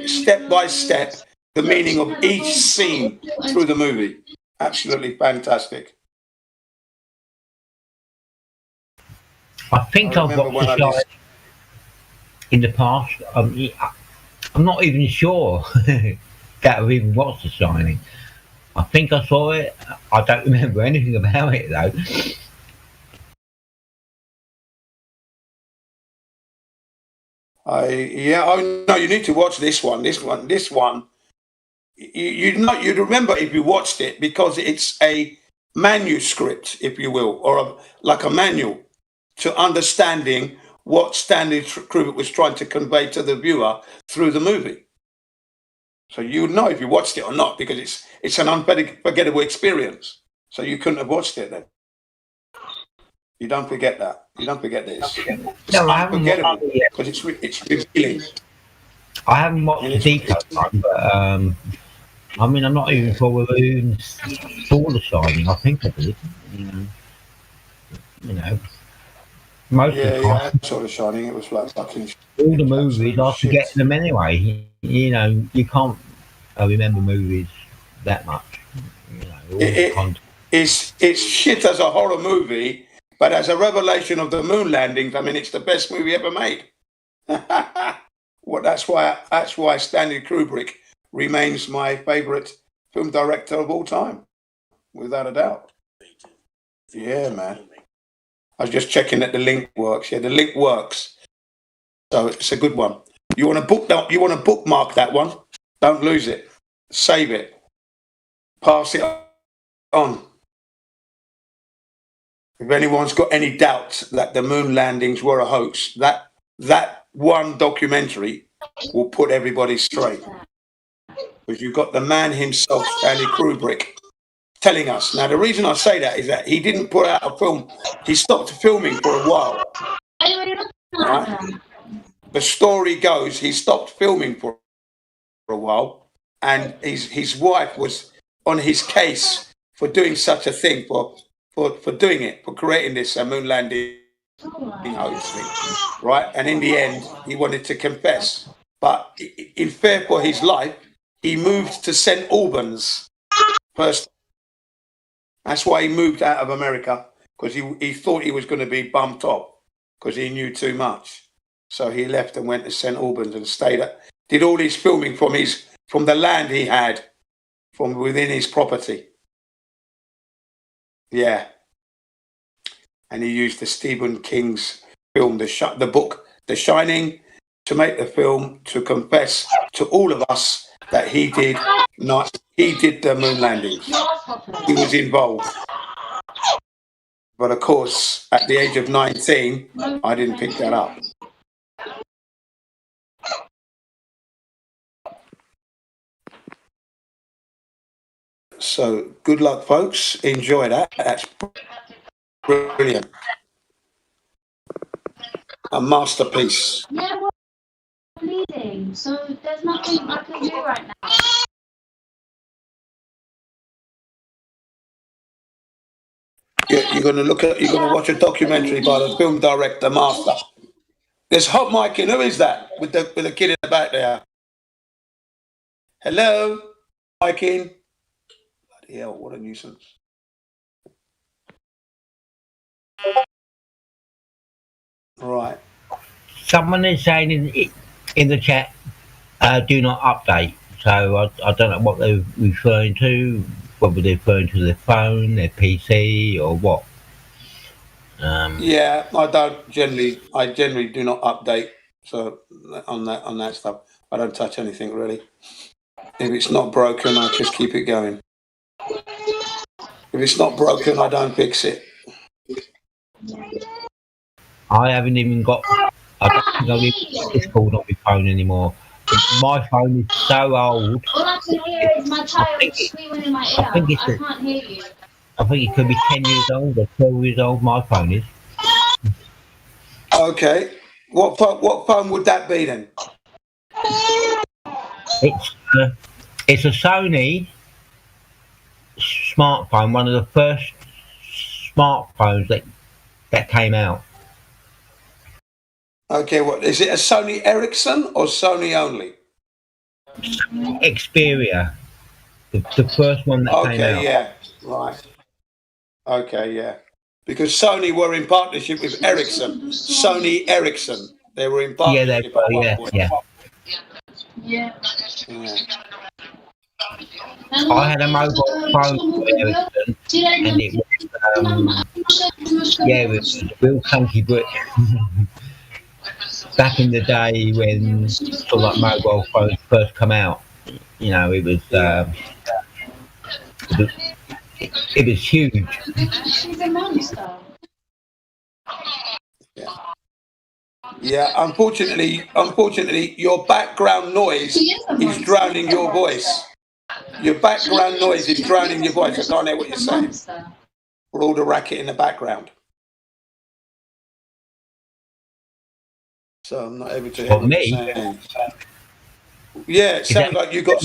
step by step the meaning of each scene through the movie. Absolutely fantastic. I think I've watched the site in the past. I'm not even sure that I've even watched The Shining. I think I saw it. I don't remember anything about it though. Oh no, you need to watch this one. You'd remember if you watched it because it's a manuscript, if you will, or like a manual to understanding what Stanley Kubrick was trying to convey to the viewer through the movie. So you would know if you watched it or not because it's an unforgettable experience. So you couldn't have watched it then. You don't forget that. You don't forget this. It's unforgettable because it's revealing. I haven't watched the details, but I'm not even sure whether I even saw The Shining. I think I did. Most of the time. Yeah, I saw The Shining. It was like fucking. All the movies, I forget them anyway. You can't remember movies that much. It's shit as a horror movie, but as a revelation of the moon landings, it's the best movie ever made. Well, that's why Stanley Kubrick remains my favorite film director of all time, without a doubt. Yeah, man. I was just checking that the link works. Yeah, the link works. So it's a good one. You want to bookmark that one. Don't lose it. Save it. Pass it on. If anyone's got any doubts that the moon landings were a hoax, that one documentary will put everybody straight. Because you've got the man himself, Stanley Kubrick, telling us. Now, the reason I say that is that he didn't put out a film. He stopped filming for a while. Right? The story goes he stopped filming for a while, and his wife was on his case for doing such a thing, for creating this moon landing hoax thing, right? And in the end, he wanted to confess, but in fear for his life, he moved to St. Albans first. That's why he moved out of America, because he thought he was going to be bumped off because he knew too much. So he left and went to St. Albans and did all his filming from the land he had, from within his property. Yeah. And he used the Stephen King's film, the book, The Shining, to make the film to confess to all of us that he did the moon landings. He was involved. But of course, at the age of 19, I didn't pick that up. So good luck, folks. Enjoy that. That's brilliant. A masterpiece. Yeah, well, bleeding, so there's nothing I can do right now. You're going to watch a documentary by the film director Master. There's hot micing. Who is that with the kid in the back there? Hello, micing. Bloody hell, what a nuisance. Right. Someone is saying in the chat, do not update. So I don't know what they're referring to, whether they're referring to their phone, their PC, or what. Yeah, I generally do not update. So on that stuff, I don't touch anything really. If it's not broken, I just keep it going. If it's not broken, I don't fix it. I haven't even got. I don't think I've even got Discord on my phone anymore. My phone is so old. All I can hear is my child screaming in my ear. I can't hear you. I think it could be 10 years old or 12 years old. My phone is. Okay. What phone would that be then? It's a Sony smartphone, one of the first smartphones that came out. Okay, what is it? A Sony Ericsson or Sony only? Xperia, the first one that came out. Okay, yeah, right. Okay, yeah. Because Sony were in partnership with Ericsson. Sony Ericsson. They were in partnership. Yeah, they were. Yeah. Yeah. I had a mobile phone for Ericsson, and it was it was a real clunky brick. Back in the day when sort of like mobile phones first come out, you know, it was huge. She's a monster. Yeah, unfortunately, your background noise is drowning your voice. Your background noise is drowning your voice. I can't hear what you're saying. With all the racket in the background. So I'm not able to hear what you're saying. Yeah, it sounds like you got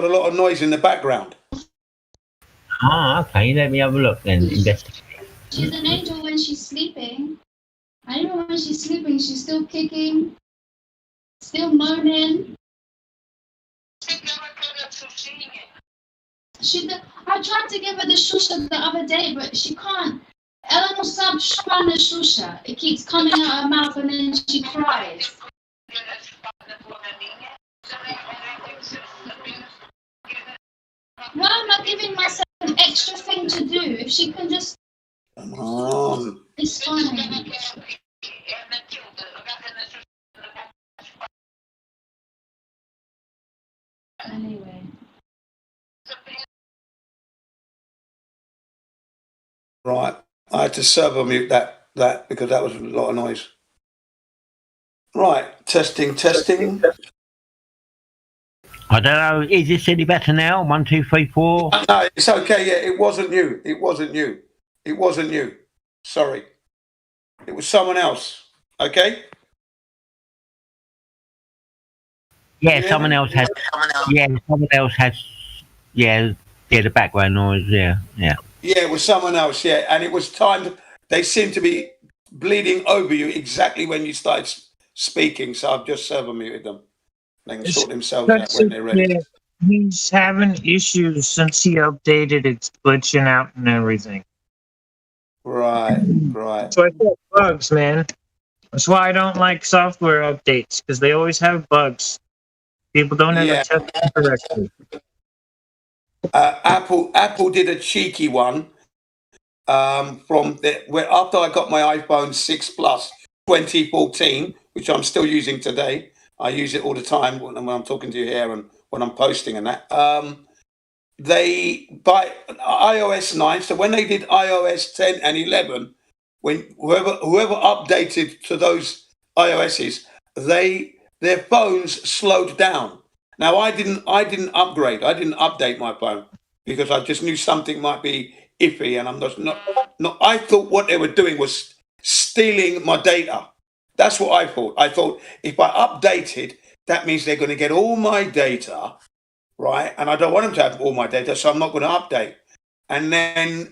a lot of noise in the background. Ah, okay. Let me have a look then. Investigate. She's an angel when she's sleeping. And even when she's sleeping, she's still kicking, still moaning. I tried to give her the shusha the other day, but she can't. Eleanor Sub spun the shusha. It keeps coming out her mouth and then she cries. Why am I giving myself an extra thing to do if she can just... Come on. It's fine. Anyway. Right. I had to servo mute that because that was a lot of noise. Right. Testing. I don't know. Is this any better now? 1, 2, 3, 4. No, it's okay. Yeah, it wasn't you. Sorry. It was someone else. Okay. Yeah, someone else has. Yeah, the background noise. Yeah. Yeah, it was someone else. Yeah, and it was timed. They seem to be bleeding over you exactly when you started speaking. So I've just servo muted them. They can sort themselves out when they're ready. Yeah, he's having issues since he updated. It's glitching out and everything. Right. So I got bugs, man. That's why I don't like software updates, because they always have bugs. People don't ever test them correctly. Apple did a cheeky one after I got my iPhone 6 Plus 2014, which I'm still using today. I use it all the time when I'm talking to you here and when I'm posting and that. They by iOS 9. So when they did iOS 10 and 11, when whoever updated to those iOSs, their phones slowed down. Now I didn't upgrade. I didn't update my phone because I just knew something might be iffy, and I'm not. I thought what they were doing was stealing my data. That's what I thought. I thought if I updated, that means they're going to get all my data, right? And I don't want them to have all my data, so I'm not going to update. And then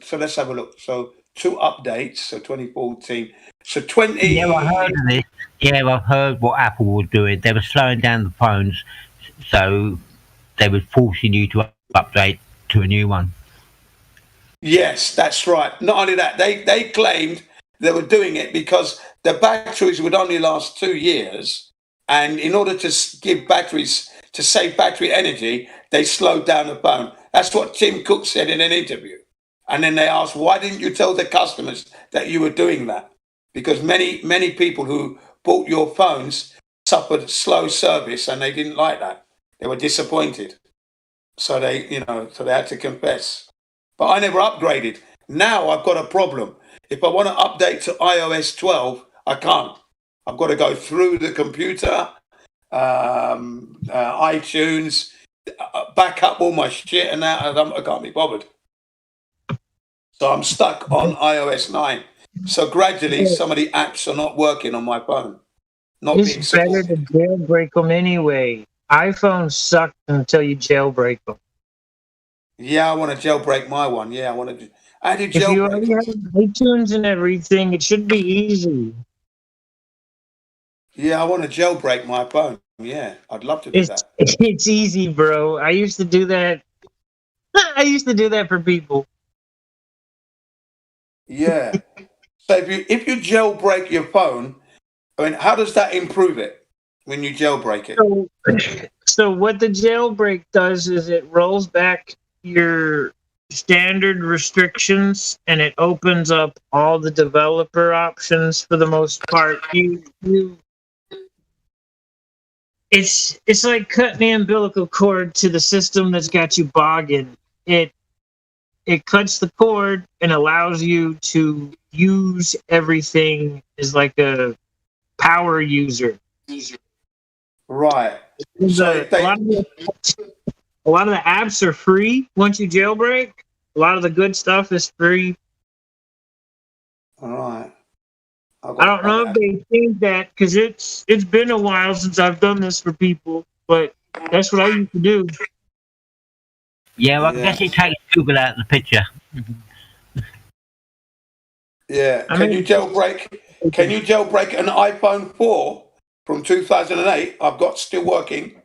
so let's have a look. So 2 updates. So 2014. So 20. Yeah, I heard of this. Yeah, I've heard what Apple would do. It. They were slowing down the phones, so they were forcing you to update to a new one. Yes, that's right. Not only that, they claimed they were doing it because the batteries would only last 2 years, and in order to give batteries to save battery energy, they slowed down the phone. That's what Tim Cook said in an interview. And then they asked, why didn't you tell the customers that you were doing that? Because many people who bought your phones suffered slow service, and they didn't like that. They were disappointed. So they had to confess. But I never upgraded. Now I've got a problem. If I want to update to iOS 12, I can't. I've got to go through the computer, iTunes, back up all my shit and that. I can't be bothered. So I'm stuck on iOS 9. So gradually, some of the apps are not working on my phone. It's better to jailbreak them anyway. iPhones suck until you jailbreak them. Yeah, I want to jailbreak my one. Yeah, I want to. I do If you already have iTunes and everything, it should be easy. Yeah, I want to jailbreak my phone. Yeah, I'd love to do that. It's easy, bro. I used to do that. I used to do that for people. Yeah. So if you jailbreak your phone, I mean, how does that improve it when you jailbreak it? So what the jailbreak does is it rolls back your standard restrictions and it opens up all the developer options for the most part. It's like cutting the umbilical cord to the system that's got you bogging. It cuts the cord and allows you to use everything as like a power user. Right. So a lot of the apps are free once you jailbreak. A lot of the good stuff is free. All right. I don't know if they think that because it's been a while since I've done this for people, but that's what I used to do. Yeah, well, I guess it takes Google out of the picture. Yeah. Can you jailbreak an iPhone 4 from 2008? I've got still working.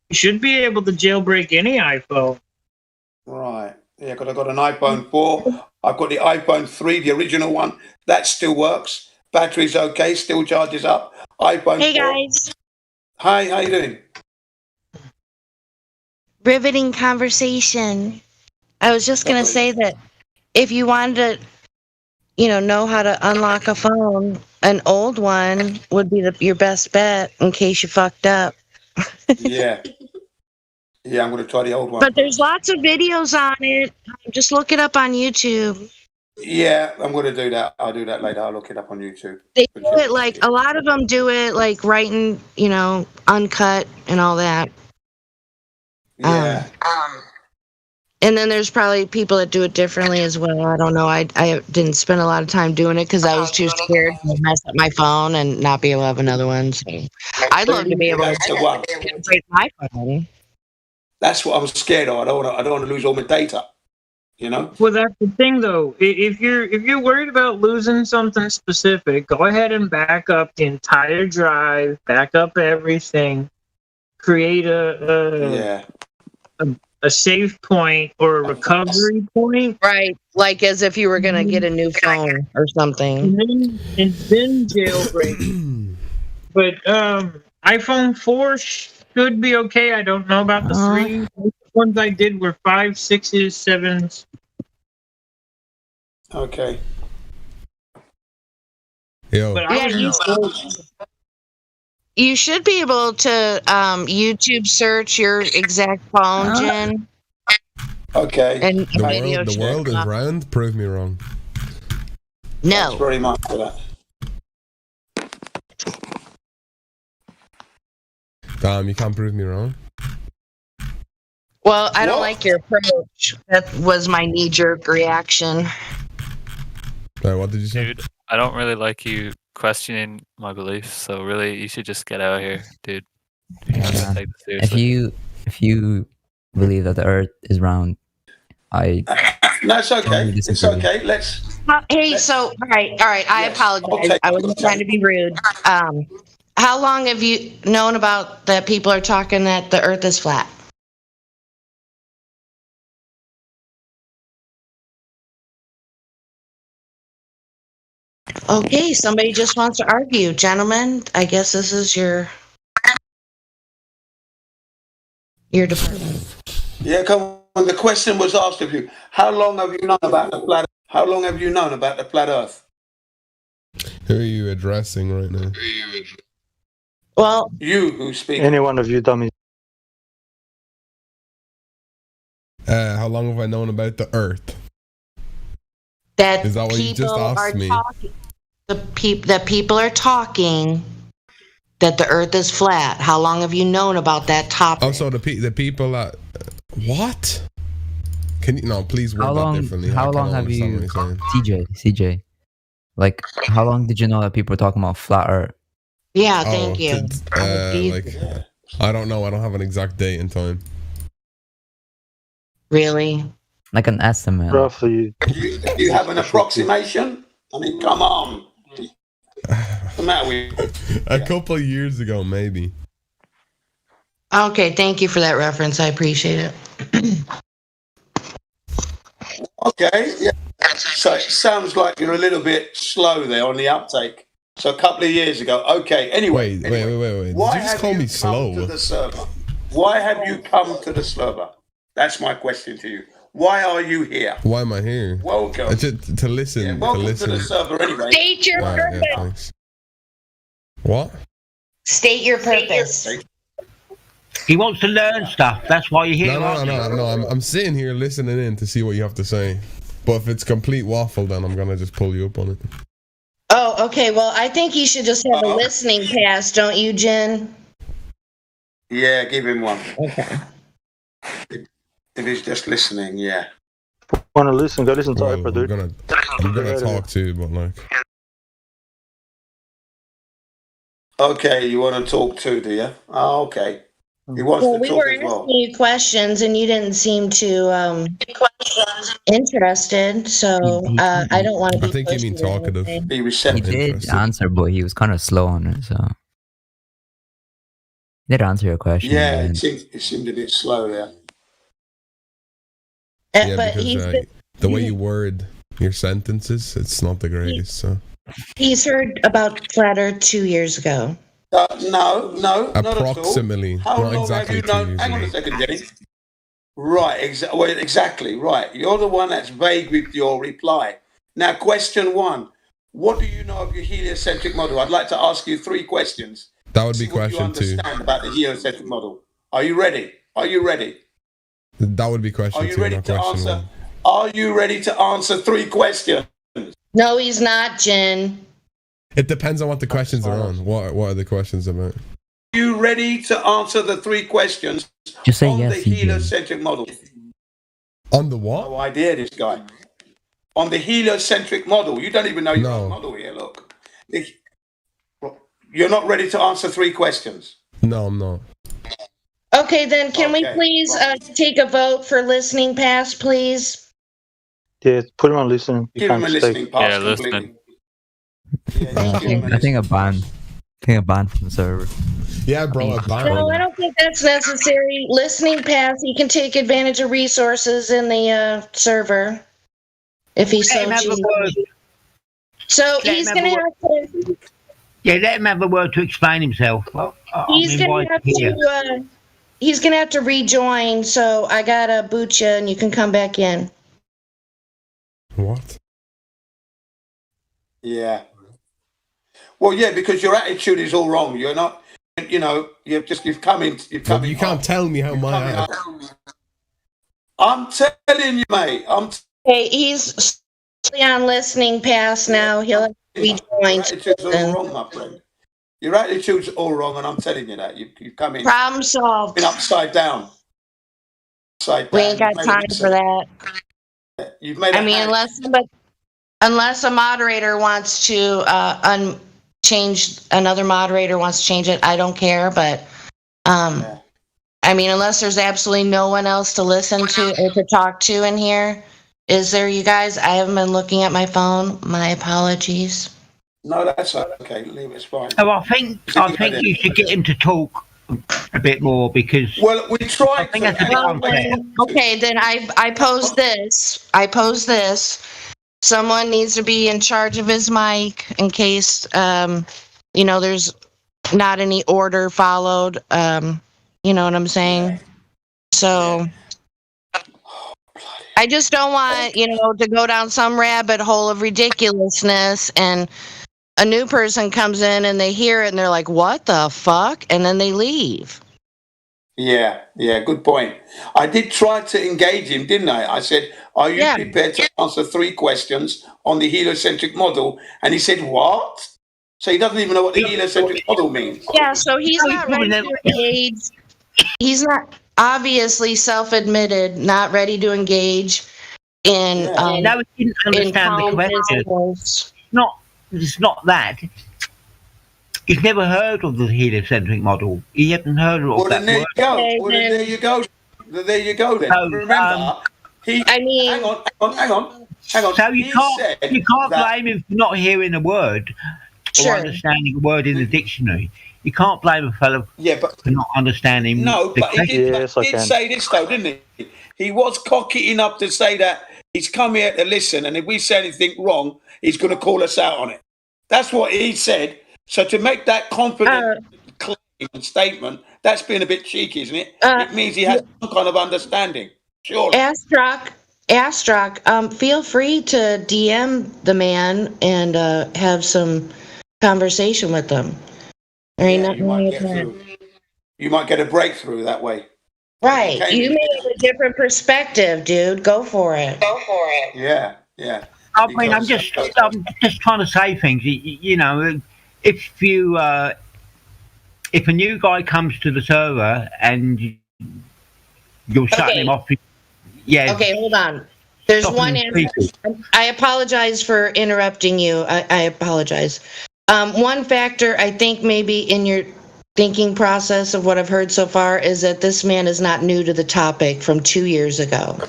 You should be able to jailbreak any iPhone. Right. Yeah, because I've got an iPhone 4. I've got the iPhone 3, the original one. That still works. Battery's okay, still charges up. iPhone 4. Hey guys. Hi, how you doing? Riveting conversation. I was just going to say that if you wanted to, know how to unlock a phone, an old one would be your best bet in case you fucked up. Yeah. Yeah, I'm going to try the old one. But there's lots of videos on it. Just look it up on YouTube. Yeah, I'm going to do that. I'll do that later. I'll look it up on YouTube. They do it like, a lot of them do it like writing, uncut and all that. Yeah. And then there's probably people that do it differently as well. I don't know. I didn't spend a lot of time doing it because I was too scared to mess up my phone and not be able to have another one. So I'd love to be able to break my phone. That's what I'm scared of. I don't want to lose all my data. Well, that's the thing, though. If you're worried about losing something specific, go ahead and back up the entire drive, back up everything, create a save point or a recovery point. Right, like as if you were gonna get a new phone or something. And then jailbreak. But iPhone 4 should be okay. I don't know about the 3. The ones I did were 5, 6s, 7s. Okay. Yo. But you should be able to YouTube search your exact phone, Jen. Okay. And the world is round. Prove me wrong. No. Thanks very much for that. Damn, you can't prove me wrong. Well, I don't like your approach. That was my knee-jerk reaction. What did you say? Dude, I don't really like you questioning my beliefs, so really you should just get out of here, dude. You're not gonna take this seriously. If you believe that the Earth is round, No, it's okay. It's okay. Let's. So all right. I apologize. I wasn't trying to be rude. How long have you known about that people are talking that the Earth is flat? Okay, somebody just wants to argue. Gentlemen, I guess this is your department. Yeah, come on. The question was asked of you. How long have you known about the flat? How long have you known about the flat Earth? Who are you addressing right now? Well, you who speak. Any one of you dummies. How long have I known about the Earth? That Is that what you just people are asked me? talking. That people are talking that the Earth is flat. How long have you known about that topic? Also, the people that what? Can you please word How that long? differently? How I long cannot have you, understand what you're saying. CJ? Like, how long did you know that people were talking about flat Earth? Yeah, thank you. Like, I don't know. I don't have an exact date and time. Really? Like an estimate. Roughly. You have an approximation? I mean, come on. What's the matter with you? A couple of years ago, maybe. Okay, thank you for that reference. I appreciate it. Okay, yeah. So it sounds like you're a little bit slow there on the uptake. So a couple of years ago. Okay, anyway. Wait. Did Why you just have call me come slow? to the server? Why have you come to the server? That's my question to you. Why are you here? Why am I here? Welcome. To listen. Yeah, welcome to listen. to the server anyway. State your purpose. Thanks. What? State your purpose. He wants to learn stuff. That's why you're here. No. I'm sitting here listening in to see what you have to say. But if it's complete waffle, then I'm gonna just pull you up on it. Oh, okay. Well, I think you should just have a listening pass, don't you, Jen? Yeah, give him one. Okay. If he's just listening, yeah. Want to listen? Go listen to Oprah, dude. I'm gonna talk too, but like. Okay, you want to talk too, do you? Oh, okay. He wants Well, to we talk were as well. asking you questions, and you didn't seem to interested. So I don't want to be. I think you mean talkative. Be He receptive. did answer, but he was kind of slow on it, so. He did answer your question. Yeah, and- it seemed a bit slow there. Yeah, but because the way you word your sentences, it's not the greatest. So he's heard about Flat Earth 2 years ago. No, not at all. approximately, How not long exactly have you 2 known? years Hang on ago. a second, Jenny. Right, exactly, right. You're the one that's vague with your reply. Now, question one. What do you know of your heliocentric model? I'd like to ask you 3 questions. That would be See what you question 2. understand about the heliocentric model. Are you ready? That would be question Are you 2, ready not to question answer? 1. Are you ready to answer 3 questions? No, he's not, Jen. It depends on what the questions are on. What are the questions about? Are you ready to answer the 3 questions Just say on yes, the CJ. heliocentric model? On the what? No idea, this guy. On the heliocentric model. You don't even know your own model here, look. You're not ready to answer 3 questions. No, I'm not. Okay, then can we please take a vote for listening pass, please? Yeah, put him on listening. You Give him can't a stay. listening pass completely. I think a ban. From the server. Yeah, bro, a ban. No, I don't think that's necessary. Listening pass, he can take advantage of resources in the server if he so chooses. So he's going to have to. Yeah, let him have a word to explain himself. He's going to have to. He's going to have to rejoin. So I gotta boot you, and you can come back in. What? Yeah. Well, yeah, because your attitude is all wrong. You're not, you've come in. You can't tell me how my. I'm telling you, mate. Hey, he's on listening pass now. He'll have to rejoin. Your attitude's all wrong, my friend. Your attitude's all wrong, and I'm telling you that. You've come in. Problem solved. Been upside down. We ain't got time for that. You've made. Unless a moderator wants to change, another moderator wants to change it, I don't care. But unless there's absolutely no one else to listen to or to talk to in here, is there, you guys? I haven't been looking at my phone. My apologies. No, that's okay. Leave it's fine. Oh, I think you should get him to talk a bit more because. Well, we tried. I think that's a bit unfair. Okay, then I pose this. someone needs to be in charge of his mic in case, there's not any order followed. You know what I'm saying? So I just don't want, to go down some rabbit hole of ridiculousness and a new person comes in and they hear it and they're like, what the fuck? And then they leave. Yeah, good point. I did try to engage him, didn't I? I said, are you prepared to answer 3 questions on the heliocentric model? And he said, what? So he doesn't even know what the heliocentric model means. Yeah, so he's not ready to engage. He's not, obviously self-admitted, not ready to engage in no, he didn't understand the question. It's not that. He's never heard of the heliocentric model. He hasn't heard of that There word. you go. Well, then there you go. There you go then. So, remember, hang on. So you can't blame him for not hearing a word or understanding a word in the dictionary. You can't blame a fellow for not understanding. No, but he did say this though, didn't he? He was cocky enough to say that he's come here to listen, and if we say anything wrong, he's going to call us out on it. That's what he said. So to make that confident claim and statement, that's been a bit cheeky, isn't it? It means he has some kind of understanding. Sure. Astrak, feel free to DM the man and have some conversation with them. You might get a breakthrough that way. Right. You may have a different perspective, dude. Go for it. Yeah. I mean, I'm just trying to say things. If a new guy comes to the server and you're shutting him off, Okay, hold on. There's one answer. I apologize for interrupting you. I apologize. One factor I think maybe in your thinking process of what I've heard so far is that this man is not new to the topic from 2 years ago.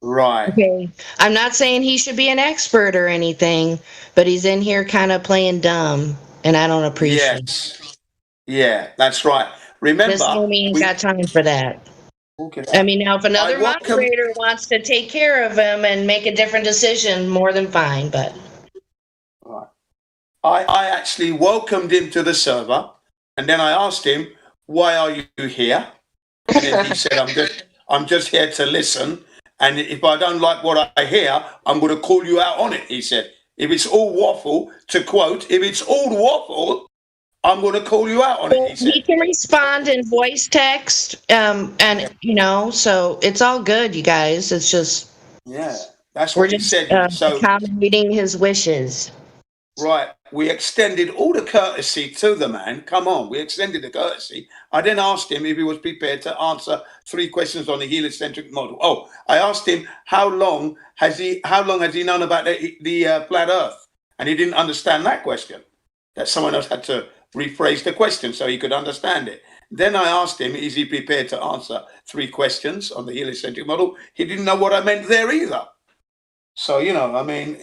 Right. Okay. I'm not saying he should be an expert or anything, but he's in here kind of playing dumb, and I don't appreciate it. Yeah, that's right. Remember, this homie ain't got time for that. Okay. I mean, now if another moderator wants to take care of him and make a different decision, more than fine, but... I actually welcomed him to the server, and then I asked him, why are you here? And then he said, I'm just here to listen, and if I don't like what I hear, I'm going to call you out on it, he said. If it's all waffle, to quote, if it's all waffle, I'm going to call you out on it, he said. He can respond in voice text, so it's all good, you guys. It's just... Yeah, that's what he said. So accommodating his wishes. Right, we extended all the courtesy to the man. Come on, we extended the courtesy. I then asked him if he was prepared to answer 3 questions on the heliocentric model. Oh, I asked him how long has he known about the flat Earth, and he didn't understand that question. That someone else had to rephrase the question so he could understand it. Then I asked him, is he prepared to answer 3 questions on the heliocentric model? He didn't know what I meant there either. So, I mean...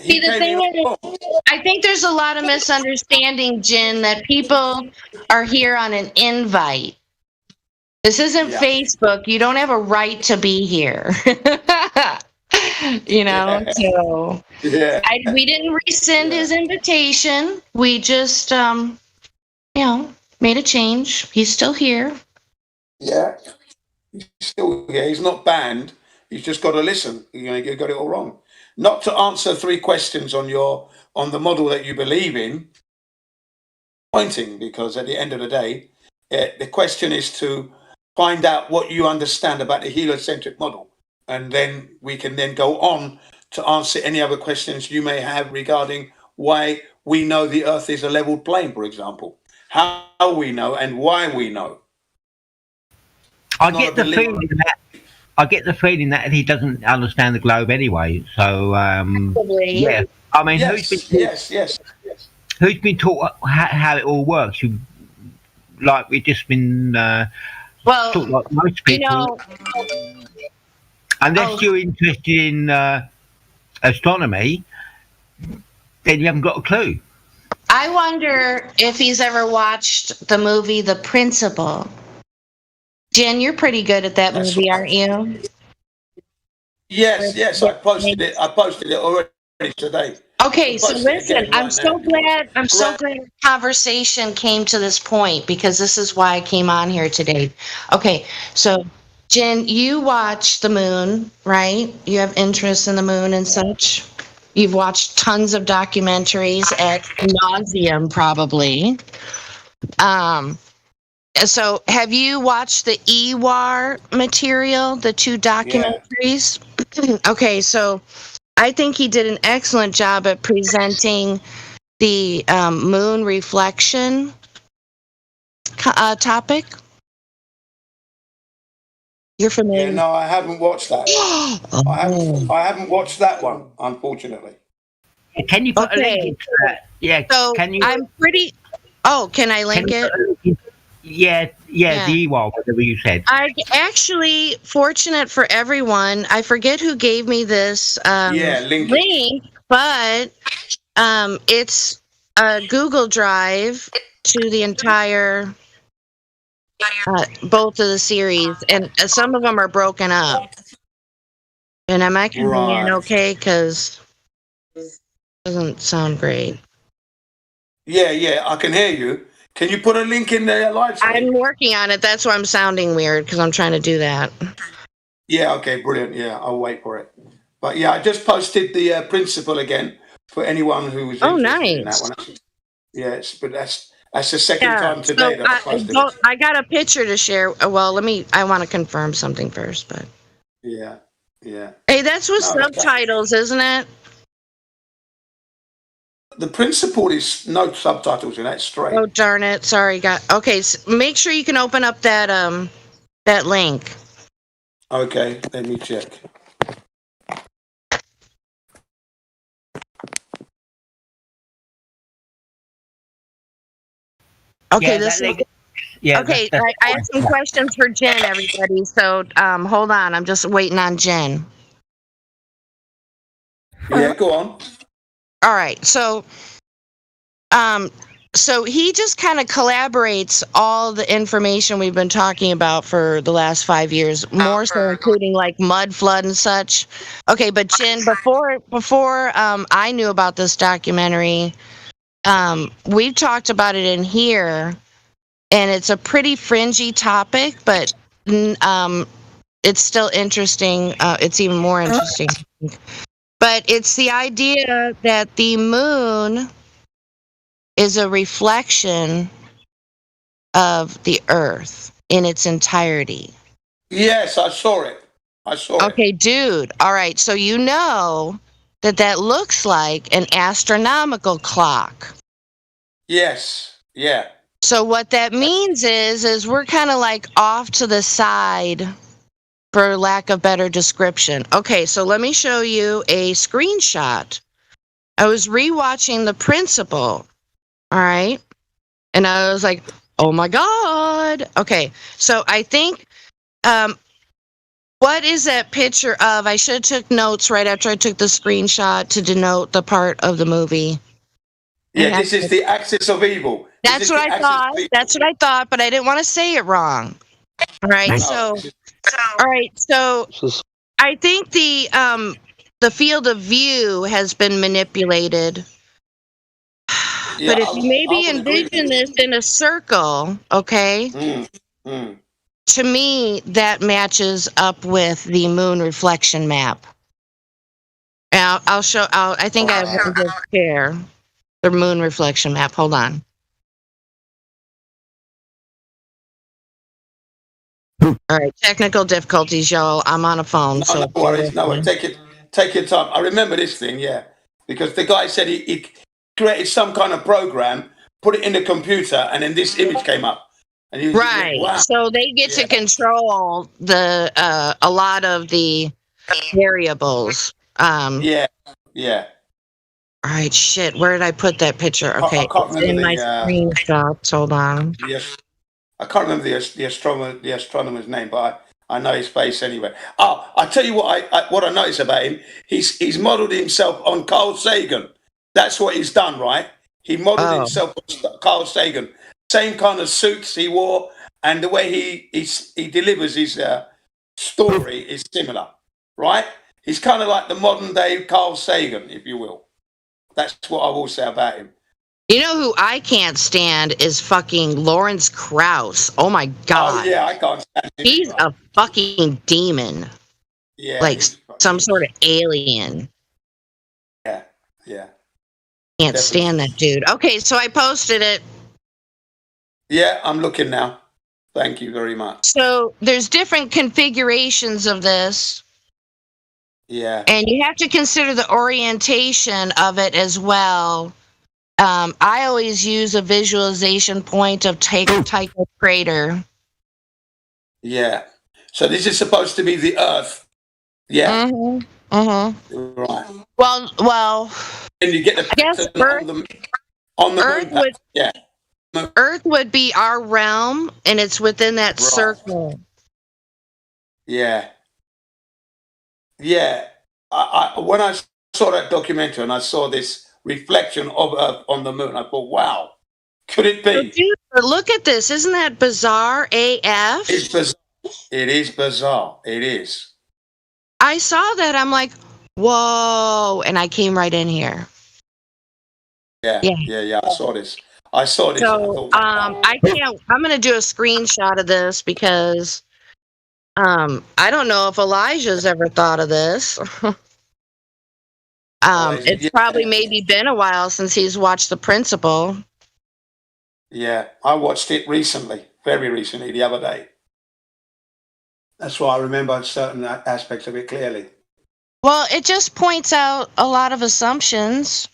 I think there's a lot of misunderstanding, Jin, that people are here on an invite. This isn't Facebook. You don't have a right to be here. So... we didn't rescind his invitation. We just, made a change. He's still here. Yeah. He's still here. He's not banned. He's just got to listen. You got it all wrong. Not to answer 3 questions on the model that you believe in, pointing, because at the end of the day, the question is to find out what you understand about the heliocentric model, and then we can then go on to answer any other questions you may have regarding why we know the Earth is a leveled plane, for example, how we know and why we know. I get the feeling that he doesn't understand the globe anyway. So, yeah. I mean, who's been taught how it all works? We've just been taught like most people. Unless you're interested in astronomy, then you haven't got a clue. I wonder if he's ever watched the movie The Principal. Jen, you're pretty good at that movie, aren't you? Yes, I posted it already. today. Okay, so Post it listen, again I'm right so now. glad the conversation came to this point because this is why I came on here today. Okay, so Jen, you watch the moon, right? You have interest in the moon and such. You've watched tons of documentaries at nauseum, probably. So have you watched the EWAR material, the 2 documentaries? Okay, so I think he did an excellent job at presenting the moon reflection topic. You're familiar? Yeah, no, I haven't watched that. I haven't watched that one, unfortunately. Can you put a link into that? Yeah. So can you? I'm pretty. Oh, can I link it? Yeah, the EWAL, whatever you said. I actually, fortunate for everyone, I forget who gave me this link, but it's a Google Drive to the entire, both of the series, and some of them are broken up. And am I coming in okay? Because it doesn't sound great. Yeah, I can hear you. Can you put a link in there live stream? I'm working on it. That's why I'm sounding weird, because I'm trying to do that. Yeah, okay, brilliant. Yeah, I'll wait for it. But yeah, I just posted the principle again for anyone who was interested in that one. Yes, but that's the second time today that I posted it. I got a picture to share. Well, I want to confirm something first, but. Yeah. Hey, that's with subtitles, isn't it? The principle is no subtitles in that straight. Oh, darn it. Sorry, okay, so make sure you can open up that that link. Okay, let me check. Okay, okay, I have some questions for Jen, everybody. So hold on, I'm just waiting on Jen. Yeah, go on. All right, so he just kind of collaborates all the information we've been talking about for the last 5 years, more so including like mud flood and such. Okay, but Jen, before I knew about this documentary, we've talked about it in here, and it's a pretty fringy topic, but it's still interesting. It's even more interesting. But it's the idea that the moon is a reflection of the Earth in its entirety. Yes, I saw it. Okay, dude. All right, so you know that looks like an astronomical clock. Yes, yeah. So what that means is we're kind of like off to the side, for lack of better description. Okay, so let me show you a screenshot. I was rewatching The Principle, all right? And I was like, oh my God. Okay, so I think, what is that picture of? I should have took notes right after I took the screenshot to denote the part of the movie. Yeah, this is the axis of evil. That's what I thought. That's what I thought, but I didn't want to say it wrong. All right, so I think the field of view has been manipulated. But if you maybe envision this in a circle, okay? To me, that matches up with the moon reflection map. And I'll show. I think I have to share the moon reflection map. Hold on. All right, technical difficulties, y'all. I'm on a phone. No worries. Take your time. I remember this thing, yeah, because the guy said he created some kind of program, put it in the computer, and then this image came up. And he was right. Wow. So they get to control the a lot of the variables. Yeah. All right, shit. Where did I put that picture? Okay, it's in my screenshots. Hold on. Yes. I can't remember the astronomer's name, but I know his face anyway. Oh, I tell you what I noticed about him. He's modelled himself on Carl Sagan. That's what he's done, right? He modelled himself on Carl Sagan. Same kind of suits he wore, and the way he delivers his story is similar, right? He's kind of like the modern day Carl Sagan, if you will. That's what I will say about him. You know who I can't stand is fucking Lawrence Krauss. Oh my god. Oh yeah, I can't stand him. He's a fucking demon. Yeah. Like some sort of alien. Yeah. Can't stand that dude. Okay, so I posted it. Yeah, I'm looking now. Thank you very much. So there's different configurations of this. Yeah. And you have to consider the orientation of it as well. I always use a visualization point of Tycho Crater. Yeah. So this is supposed to be the Earth. Yeah. Right. Right. Well. And you get the pattern on the Earth moon. would, Earth would be our realm, and it's within that circle. Yeah. Yeah. I when I saw that documentary and I saw this reflection of Earth on the moon, I thought, wow, could it be? Dude, look at this. Isn't that bizarre AF? It's bizarre. It is bizarre. It is. I saw that. I'm like, whoa. And I came right in here. Yeah. I saw this. So, I'm going to do a screenshot of this because I don't know if Elijah's ever thought of this. It's probably maybe been a while since he's watched The Principal. Yeah, I watched it recently, very recently, the other day. That's why I remember certain aspects of it clearly. Well, it just points out a lot of assumptions.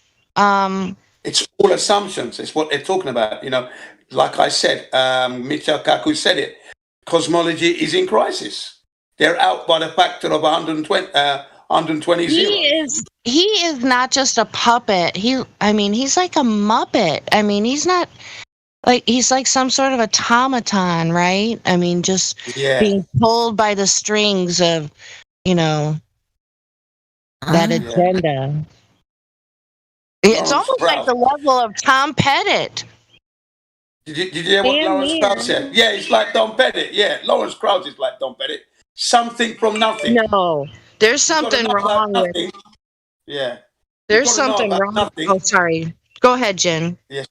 It's all assumptions. It's what they're talking about. You know, like I said, Michio Kaku said it. Cosmology is in crisis. They're out by the factor of 120 zeros. He is not just a puppet. He's like a Muppet. I mean, he's not like, he's like some sort of automaton, right? I mean, just being pulled by the strings of, that agenda. It's almost like the level of Tom Pettit. Did you hear what Lawrence Krauss said? Yeah, it's like Tom Pettit. Yeah, Lawrence Krauss is like Tom Pettit. Something from nothing. No, there's something wrong with it. Yeah. There's something wrong. Oh, sorry. Go ahead, Jen. Yes,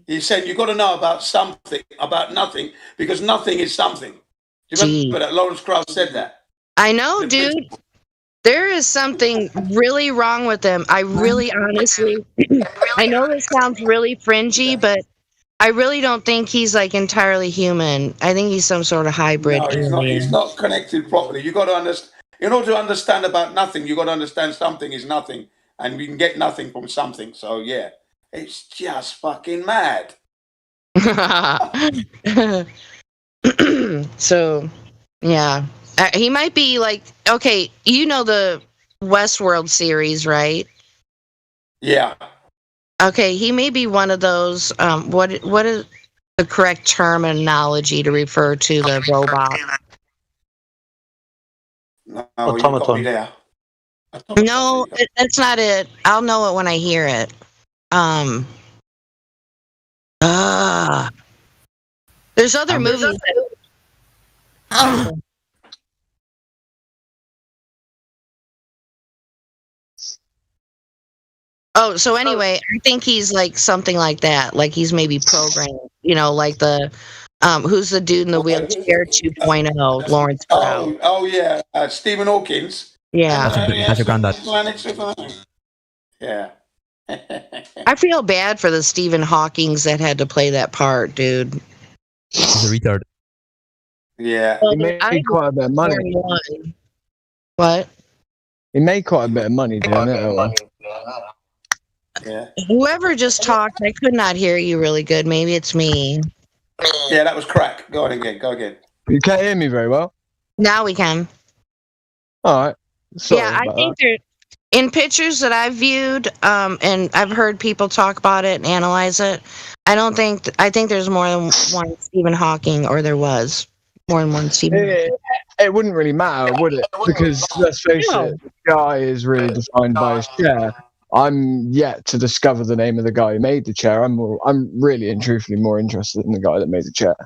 he said you got to know about something, about nothing, because nothing is something. Do you remember that? Lawrence Krauss said that. I know, dude. There is something really wrong with them. I really, honestly, I know this sounds really fringy, but I really don't think he's like entirely human. I think he's some sort of hybrid. No, he's not connected properly. You got to understand. In order to understand about nothing, you got to understand something is nothing, and we can get nothing from something. So yeah, it's just fucking mad. So, yeah. He might be like, okay, you know the Westworld series, right? Yeah. Okay, he may be one of those. What is the correct terminology to refer to the robot? No, Automaton. No, that's not it. I'll know it when I hear it. There's other movies. Oh, so anyway, I think he's like something like that. Like he's maybe programmed, like the, who's the dude in the wheelchair 2.0, Lawrence Krauss. Oh yeah, Stephen Hawkins. Yeah. That's your granddad. Yeah. I feel bad for the Stephen Hawkings that had to play that part, dude. He's a retard. Yeah. He made quite a bit of money. What? He made quite a bit of money doing it. Yeah. Whoever just talked, I could not hear you really good. Maybe it's me. Yeah, that was crack. Go on again. Go again. You can't hear me very well. Now we can. All right. Sorry I think there, in pictures that I've viewed, and I've heard people talk about it and analyze it. I think there's more than one Stephen Hawking, or there was more than one Stephen. It wouldn't really matter, would it? Because let's face it, the guy is really defined by his chair. I'm yet to discover the name of the guy who made the chair. I'm really and truthfully more interested in the guy that made the chair,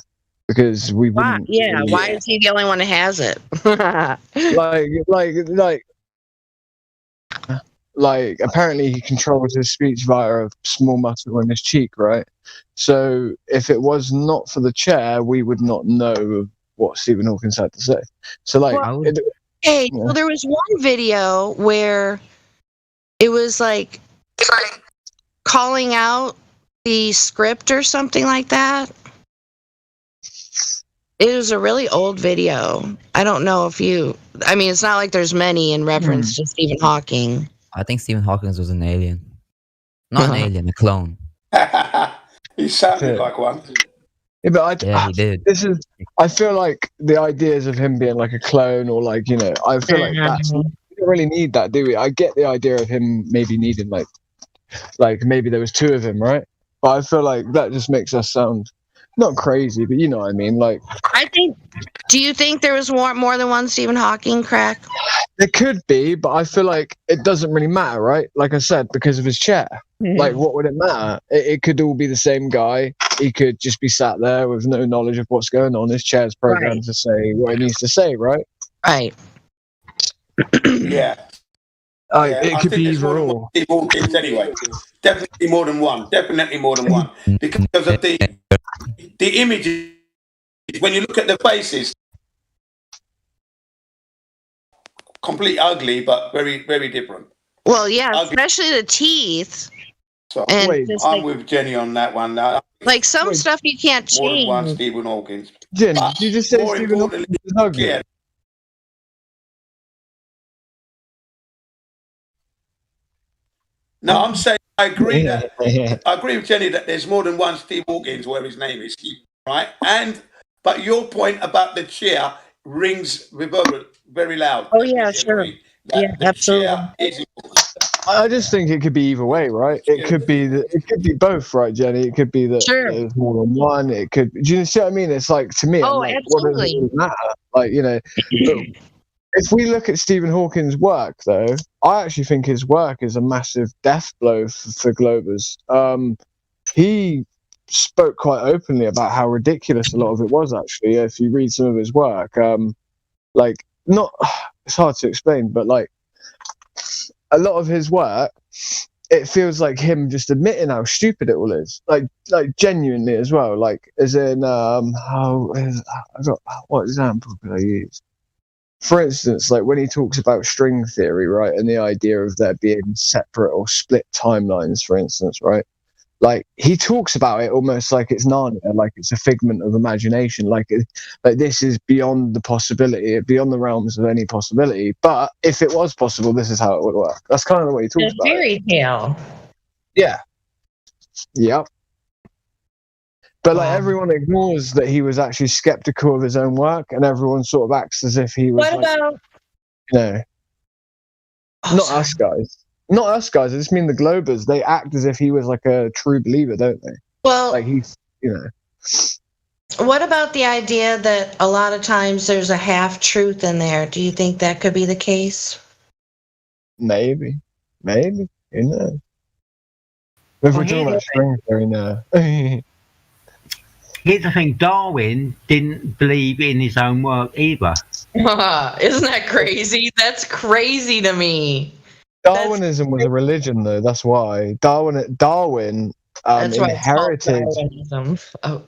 because we wouldn't. Why is he the only one that has it? like like apparently he controls his speech via a small muscle in his cheek, right? So if it was not for the chair, we would not know what Stephen Hawking had to say. So like, Hey, so there was one video where it was like calling out the script or something like that. It was a really old video. I don't know if I mean, it's not like there's many in reference to Stephen Hawking. I think Stephen Hawking was an alien. Not an alien, a clone. He sounded like one. Yeah, but he did. I feel like the ideas of him being like a clone or like, you know, I feel like that's, we don't really need that, do we? I get the idea of him maybe needing like maybe there was two of him, right? But I feel like that just makes us sound not crazy, but you know what I mean. Like, do you think there was more than one Stephen Hawking, Crack? There could be, but I feel like it doesn't really matter, right? Like I said, because of his chair. Like, what would it matter? It could all be the same guy. He could just be sat there with no knowledge of what's going on. His chair's programmed to say what it needs to say, right? Right. Yeah. It could be either or. Steve Hawkins anyway. Definitely more than one. Definitely more than one. Because of the images, when you look at the faces, completely ugly, but very, very different. Well, yeah, especially the teeth. So And I'm with Jenny on that one. Like some stuff you can't More than one change. Stephen Hawkins. Jenny, did you just say More Stephen Hawking is ugly? Yeah. No, I'm saying I agree that I agree with Jenny that there's more than one Steve Hawkins, whatever his name is, right? But your point about the chair rings reverberate very loud. Oh yeah, sure. Yeah, absolutely. I just think it could be either way, right? It could be it could be both, right, Jenny? It could be that there's more than one. It could. Do you see what I mean? It's like, to me, I'm like, what does it matter? Like, you know, if we look at Stephen Hawking's work, though, I actually think his work is a massive death blow for Globers. He spoke quite openly about how ridiculous a lot of it was, actually. If you read some of his work, it's hard to explain, but like a lot of his work, it feels like him just admitting how stupid it all is, like genuinely as well. Like, as in, what example could I use? For instance, like when he talks about string theory, right, and the idea of there being separate or split timelines, for instance, right? Like, he talks about it almost like it's Narnia, like it's a figment of imagination, like this is beyond the possibility, beyond the realms of any possibility. But if it was possible, this is how it would work. That's kind of the way he talks about fairy tale. Yeah. Yep. But like everyone ignores that he was actually skeptical of his own work, and everyone sort of acts as if he was. What about? No. Not us guys. Not us guys. I just mean the Globers. They act as if he was like a true believer, don't they? Well, like he's, you know. What about the idea that a lot of times there's a half truth in there? Do you think that could be the case? Maybe. Who knows? If we're talking about string theory now. Here's the thing, Darwin didn't believe in his own work either. Isn't that crazy? That's crazy to me. Darwinism was a religion, though. That's why Darwin inherited.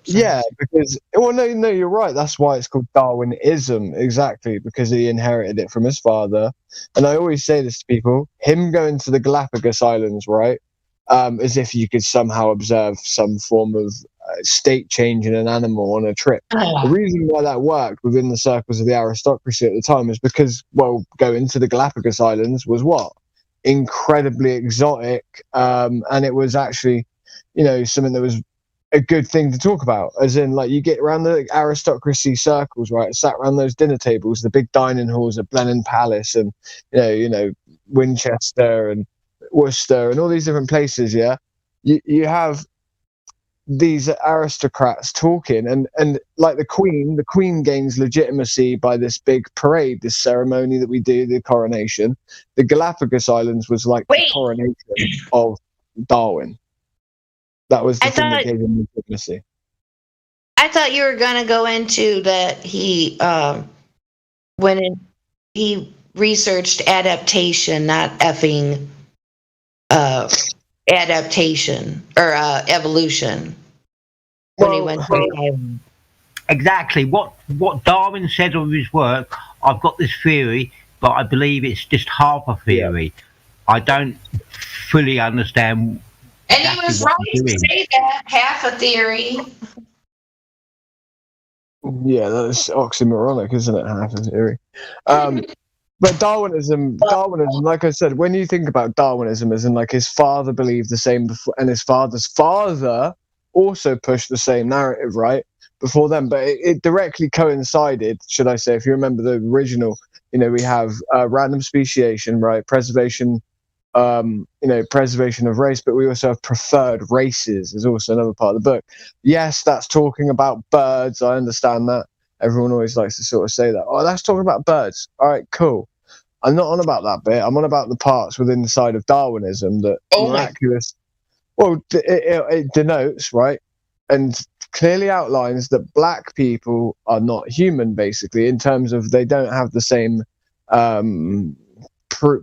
Yeah, because no, you're right. That's why it's called Darwinism, exactly, because he inherited it from his father. And I always say this to people: him going to the Galapagos Islands, right, as if you could somehow observe some form of state change in an animal on a trip. The reason why that worked within the circles of the aristocracy at the time is because, well, going to the Galapagos Islands was what? Incredibly exotic, and it was actually, you know, something that was a good thing to talk about, as in, like, you get around the aristocracy circles, right, sat around those dinner tables, the big dining halls at Blenheim Palace, and you know Winchester and Worcester and all these different places. Yeah, you have these aristocrats talking, and like the queen gains legitimacy by this big parade, this ceremony that we do, the coronation. The Galapagos Islands was like the coronation of Darwin. That was the thing that gave him legitimacy. I thought you were going to go into that he he researched adaptation, not effing adaptation or evolution when he went to exactly what Darwin said of his work. I've got this theory, but I believe it's just half a theory. I don't fully understand. And he was right to say that, half a theory. Yeah, that's oxymoronic, isn't it? Half a theory. But Darwinism, like I said, when you think about Darwinism, as in like his father believed the same before, and his father's father also pushed the same narrative, right, before them. But it directly coincided, should I say, if you remember the original, we have random speciation, right, preservation, preservation of race, but we also have preferred races is also another part of the book. Yes, that's talking about birds. I understand that. Everyone always likes to sort of say that. Oh, that's talking about birds. All right, cool. I'm not on about that bit. I'm on about the parts within the side of Darwinism that miraculous. Well, it denotes, right, and clearly outlines that black people are not human, basically, in terms of they don't have the same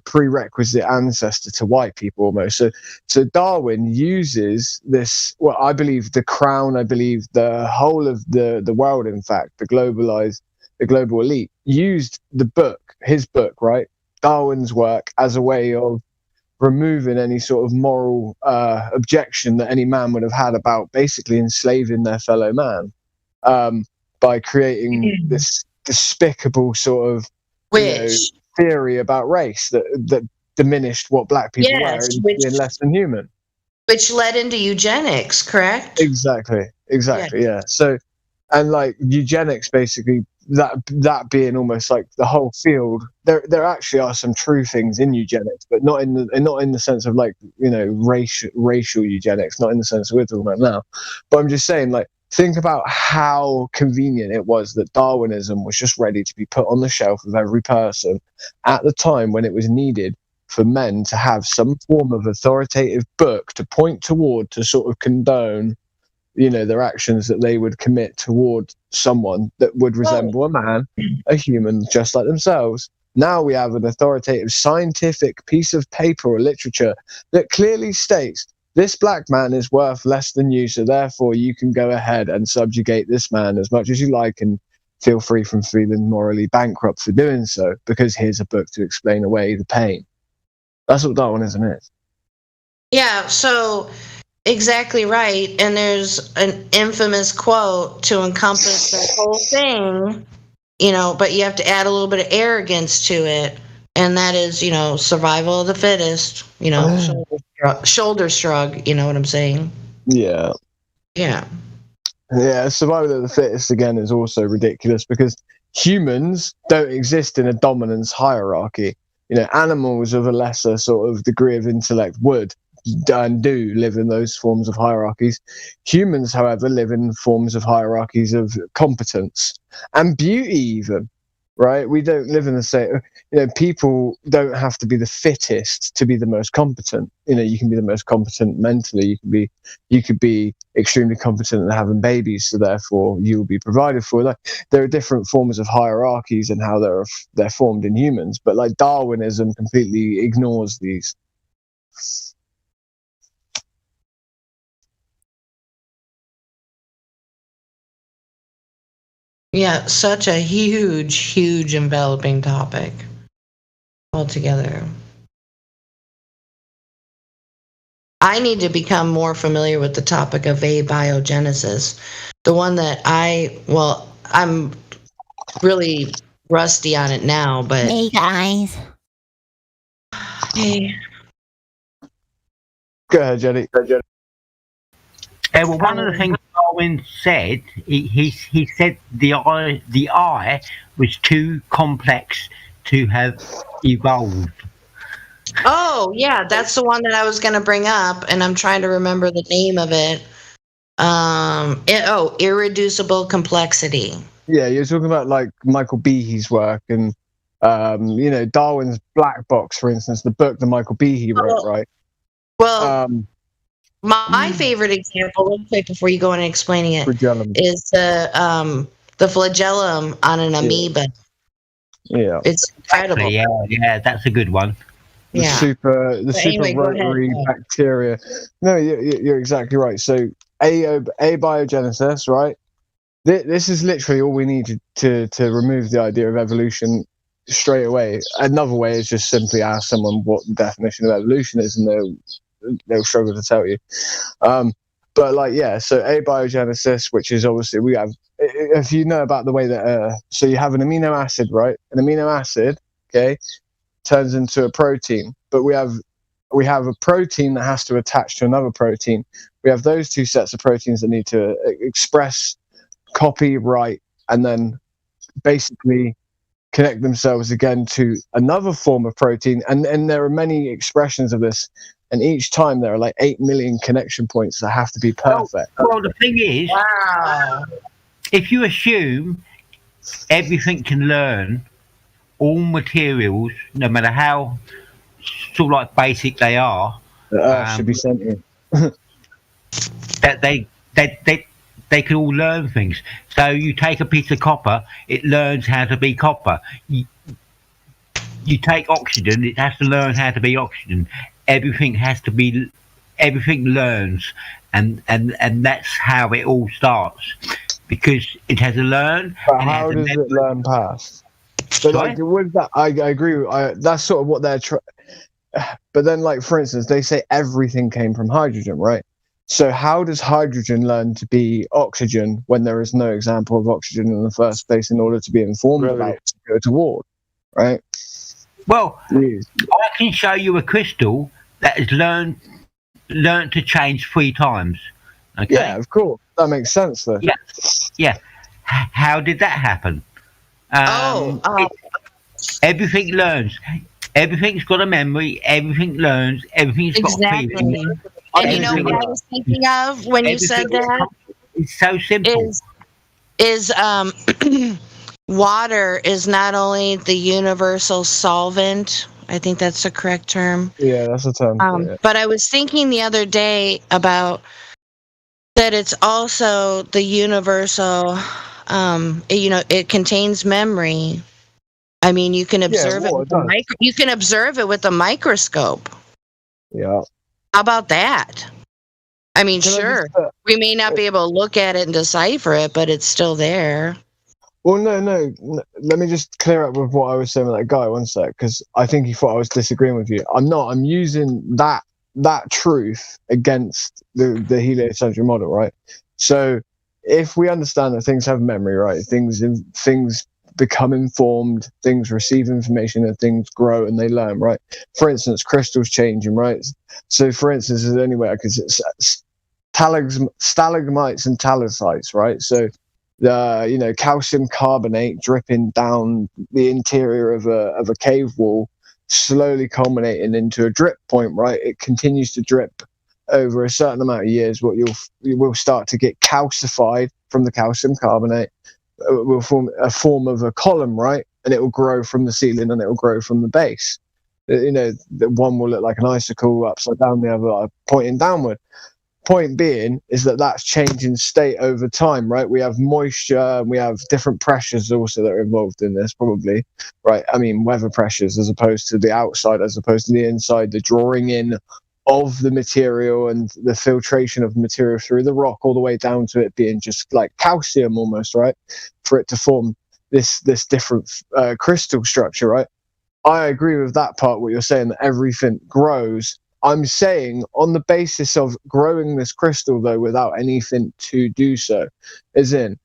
prerequisite ancestor to white people almost. So Darwin uses this, well, I believe the crown, I believe the whole of the world, in fact, the global elite used his book, right, Darwin's work, as a way of removing any sort of moral objection that any man would have had about basically enslaving their fellow man, by creating this despicable sort of theory about race that diminished what black people were and being less than human, which led into eugenics, correct? Exactly, yeah. So, and like eugenics, basically that being almost like the whole field. There actually are some true things in eugenics, but not in the sense of like racial eugenics, not in the sense we're talking about now. But I'm just saying, like, think about how convenient it was that Darwinism was just ready to be put on the shelf of every person at the time when it was needed for men to have some form of authoritative book to point toward, to sort of condone, their actions that they would commit toward someone that would resemble a man, a human, just like themselves. Now we have an authoritative scientific piece of paper or literature that clearly states this black man is worth less than you, so therefore you can go ahead and subjugate this man as much as you like and feel free from feeling morally bankrupt for doing so, because here's a book to explain away the pain. That's what Darwinism is. Yeah, so exactly right. And there's an infamous quote to encompass the whole thing, but you have to add a little bit of arrogance to it. And that is, survival of the fittest, shoulder shrug, you know what I'm saying? Yeah. Yeah. Yeah, survival of the fittest, again, is also ridiculous because humans don't exist in a dominance hierarchy. Animals of a lesser sort of degree of intellect would and do live in those forms of hierarchies. Humans, however, live in forms of hierarchies of competence and beauty even. Right, we don't live in the same. People don't have to be the fittest to be the most competent. You can be the most competent mentally. You could be extremely competent at having babies, so therefore you will be provided for. Like, there are different forms of hierarchies and how they're formed in humans, but like Darwinism completely ignores these. Yeah, such a huge enveloping topic altogether. I need to become more familiar with the topic of abiogenesis. The one that I'm really rusty on it now, but... Hey, guys. Hey. Go ahead, Jenny. Well, one of the things Darwin said, he said the eye was too complex to have evolved. Oh, yeah, that's the one that I was going to bring up, and I'm trying to remember the name of it. Irreducible complexity. Yeah, you're talking about like Michael Behe's work and Darwin's Black Box, for instance, the book that Michael Behe wrote, right? Well, my favorite example, real quick before you go on and explaining it, is the flagellum on an amoeba. Yeah, it's incredible. Yeah, that's a good one. But super anyway, go ahead. rotary bacteria. No, you're exactly right. So abiogenesis, right? This is literally all we need to remove the idea of evolution straight away. Another way is just simply ask someone what the definition of evolution is, and they'll struggle to tell you. But like, yeah, so abiogenesis, which is obviously we have. If you know about the way that so you have an amino acid, right? An amino acid, okay, turns into a protein, but we have a protein that has to attach to another protein. We have those two sets of proteins that need to express, copy, write, and then basically connect themselves again to another form of protein. And there are many expressions of this, and each time there are like 8 million connection points that have to be perfect. Well, the thing is, if you assume everything can learn, all materials, no matter how sort of like basic they are, the Earth should be sentient. that they can all learn things. So you take a piece of copper, it learns how to be copper. You take oxygen, it has to learn how to be oxygen. Everything learns, and that's how it all starts, because it has to learn. But how does it learn past? So like with that, I agree. That's sort of what they're trying. But then, like for instance, they say everything came from hydrogen, right? So how does hydrogen learn to be oxygen when there is no example of oxygen in the first place in order to be informed about to go toward, right? Well, I can show you a crystal that has learned to change 3 times. Okay. Yeah, of course. That makes sense, though. Yeah. How did that happen? Everything learns. Everything's got a memory. Everything learns. Everything's got a feeling. And you know what I was thinking of when you said that? It's so simple. Is water is not only the universal solvent. I think that's the correct term. Yeah, that's the term. But I was thinking the other day about that it's also the universal, it contains memory. I mean, you can observe you can observe it with a microscope. Yeah. How about that? I mean, sure, we may not be able to look at it and decipher it, but it's still there. Well, no. Let me just clear up with what I was saying with that guy 1 sec, because I think he thought I was disagreeing with you. I'm not. I'm using that truth against the heliocentric model, right? So if we understand that things have memory, right? Things become informed, things receive information, and things grow and they learn, right? For instance, crystals changing, right? So for instance, there's only way I could say stalagmites and talactites, right? So the calcium carbonate dripping down the interior of a cave wall, slowly culminating into a drip point, right? It continues to drip over a certain amount of years. What you will start to get calcified from the calcium carbonate. It will form a form of a column, right? And it will grow from the ceiling and it will grow from the base. The one will look like an icicle upside down, the other pointing downward. Point being is that that's changing state over time, right? We have moisture, we have different pressures also that are involved in this, probably, right? I mean, weather pressures as opposed to the outside, as opposed to the inside, the drawing in of the material and the filtration of the material through the rock, all the way down to it being just like calcium almost, right? For it to form this different crystal structure, right? I agree with that part, what you're saying, that everything grows. I'm saying on the basis of growing this crystal, though, without anything to do so, as in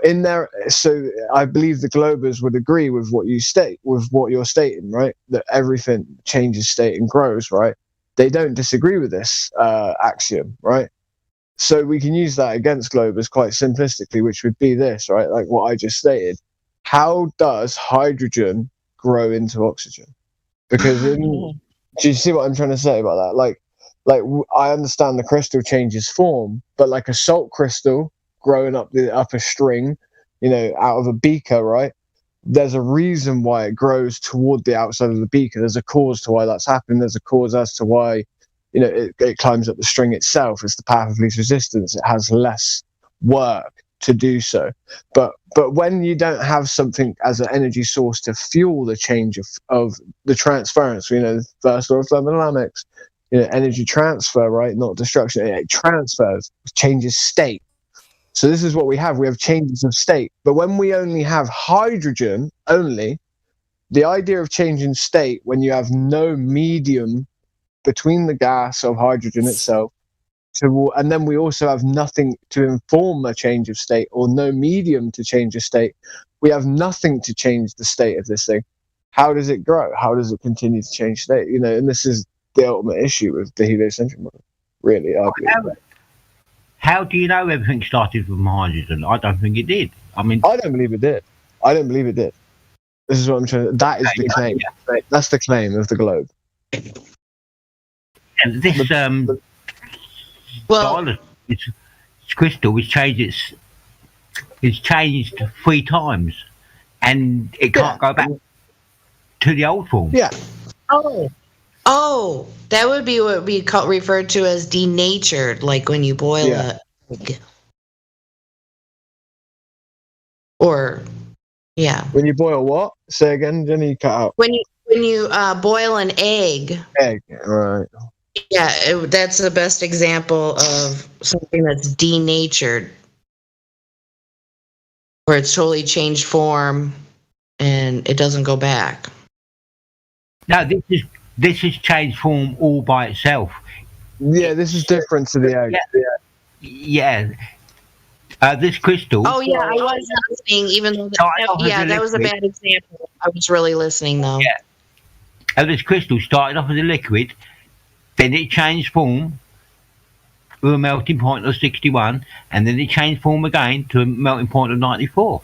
there. So I believe the Globers would agree with what you state, with what you're stating, right? That everything changes state and grows, right? They don't disagree with this axiom, right? So we can use that against Globers quite simplistically, which would be this, right? Like what I just stated. How does hydrogen grow into oxygen? Because do you see what I'm trying to say about that? Like I understand the crystal changes form, but like a salt crystal growing up the upper string, out of a beaker, right? There's a reason why it grows toward the outside of the beaker. There's a cause to why that's happening. There's a cause as to why, it climbs up the string itself. It's the path of least resistance. It has less work to do so. But when you don't have something as an energy source to fuel the change of the transference, you know, the first law of thermodynamics, you know, energy transfer, right? Not destruction. It transfers, changes state. So this is what we have. We have changes of state. But when we only have hydrogen only, the idea of changing state when you have no medium between the gas of hydrogen itself, and then we also have nothing to inform a change of state or no medium to change a state, we have nothing to change the state of this thing. How does it grow? How does it continue to change state? You know, and this is the ultimate issue with the heliocentric model, really, I believe. How do you know everything started from hydrogen? I don't think it did. I mean, I don't believe it did. I don't believe it did. This is what I'm trying to. That is the claim. Yeah. That's the claim of the globe. And this this crystal has changed it's changed 3 times, and it can't go back to the old form. Yeah. Oh, that would be what we referred to as denatured, like when you boil a egg. Or, yeah. When you boil what? Say again, Jenny, you cut out. When you boil an egg. Egg, right. Yeah, that's the best example of something that's denatured, where it's totally changed form and it doesn't go back. No, this is changed form all by itself. Yeah, this is different to the egg. Yeah. This crystal. Oh yeah, I was listening, even though that was a bad example. I was really listening though. Yeah. This crystal started off as a liquid, then it changed form to a melting point of 61, and then it changed form again to a melting point of 94.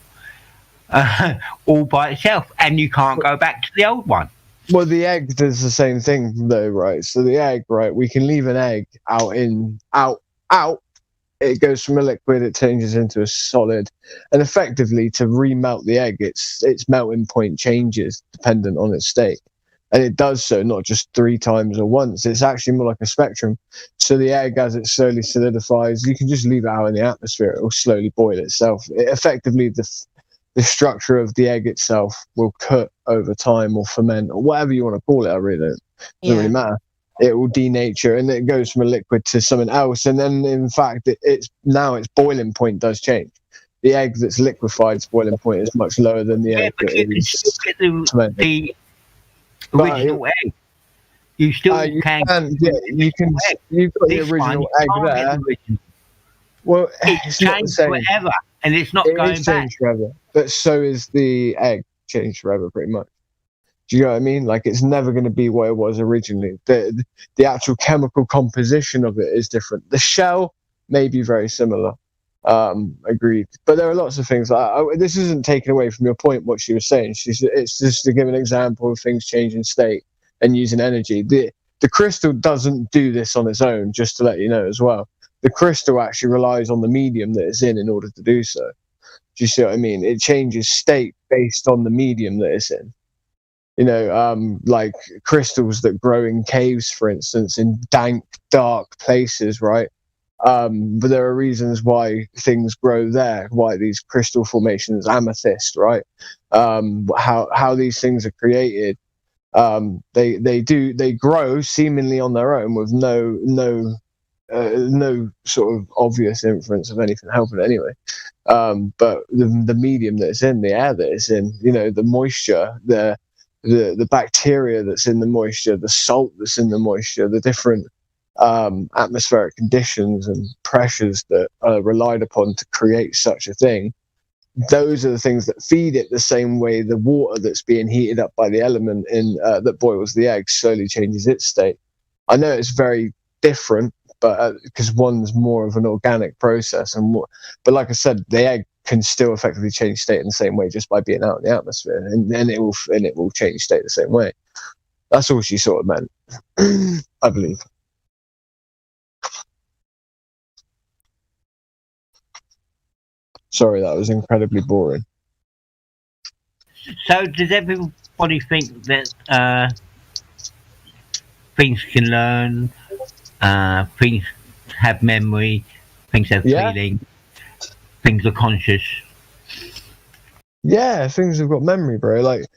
All by itself, and you can't go back to the old one. Well, the egg does the same thing though, right? So the egg, right, we can leave an egg out. It goes from a liquid, it changes into a solid, and effectively to remelt the egg, its melting point changes dependent on its state, and it does so not just 3 times or once. It's actually more like a spectrum. So the egg, as it slowly solidifies, you can just leave it out in the atmosphere; it will slowly boil itself. Effectively, the structure of the egg itself will cut over time or ferment or whatever you want to call it. I really don't. It doesn't really matter. It will denature and it goes from a liquid to something else. And then, in fact, its boiling point does change. The egg that's liquefied's boiling point is much lower than the egg that is the original egg. You still you can. Yeah, you can. You've got the original egg there. Well, it's changed forever, and it's not going back. Forever, but so is the egg changed forever, pretty much. Do you know what I mean? Like, it's never going to be what it was originally. The actual chemical composition of it is different. The shell may be very similar. Agreed. But there are lots of things. This isn't taken away from your point, what she was saying. It's just to give an example of things changing state and using energy. The crystal doesn't do this on its own, just to let you know as well. The crystal actually relies on the medium that it's in order to do so. Do you see what I mean? It changes state based on the medium that it's in. You know, like crystals that grow in caves, for instance, in dank, dark places, right? But there are reasons why things grow there, why these crystal formations, amethyst, right? How these things are created. They grow seemingly on their own with no sort of obvious inference of anything helping anyway. But the medium that it's in, the air that it's in, you know, the moisture, the bacteria that's in the moisture, the salt that's in the moisture, the different atmospheric conditions and pressures that are relied upon to create such a thing, those are the things that feed it the same way the water that's being heated up by the element that boils the egg slowly changes its state. I know it's very different, but because one's more of an organic process, but like I said, the egg can still effectively change state in the same way just by being out in the atmosphere, and it will change state the same way. That's all she sort of meant, I believe. Sorry, that was incredibly boring. So, does everybody think that things can learn, things have memory, things have feeling? things are conscious. Yeah, things have got memory, bro. Like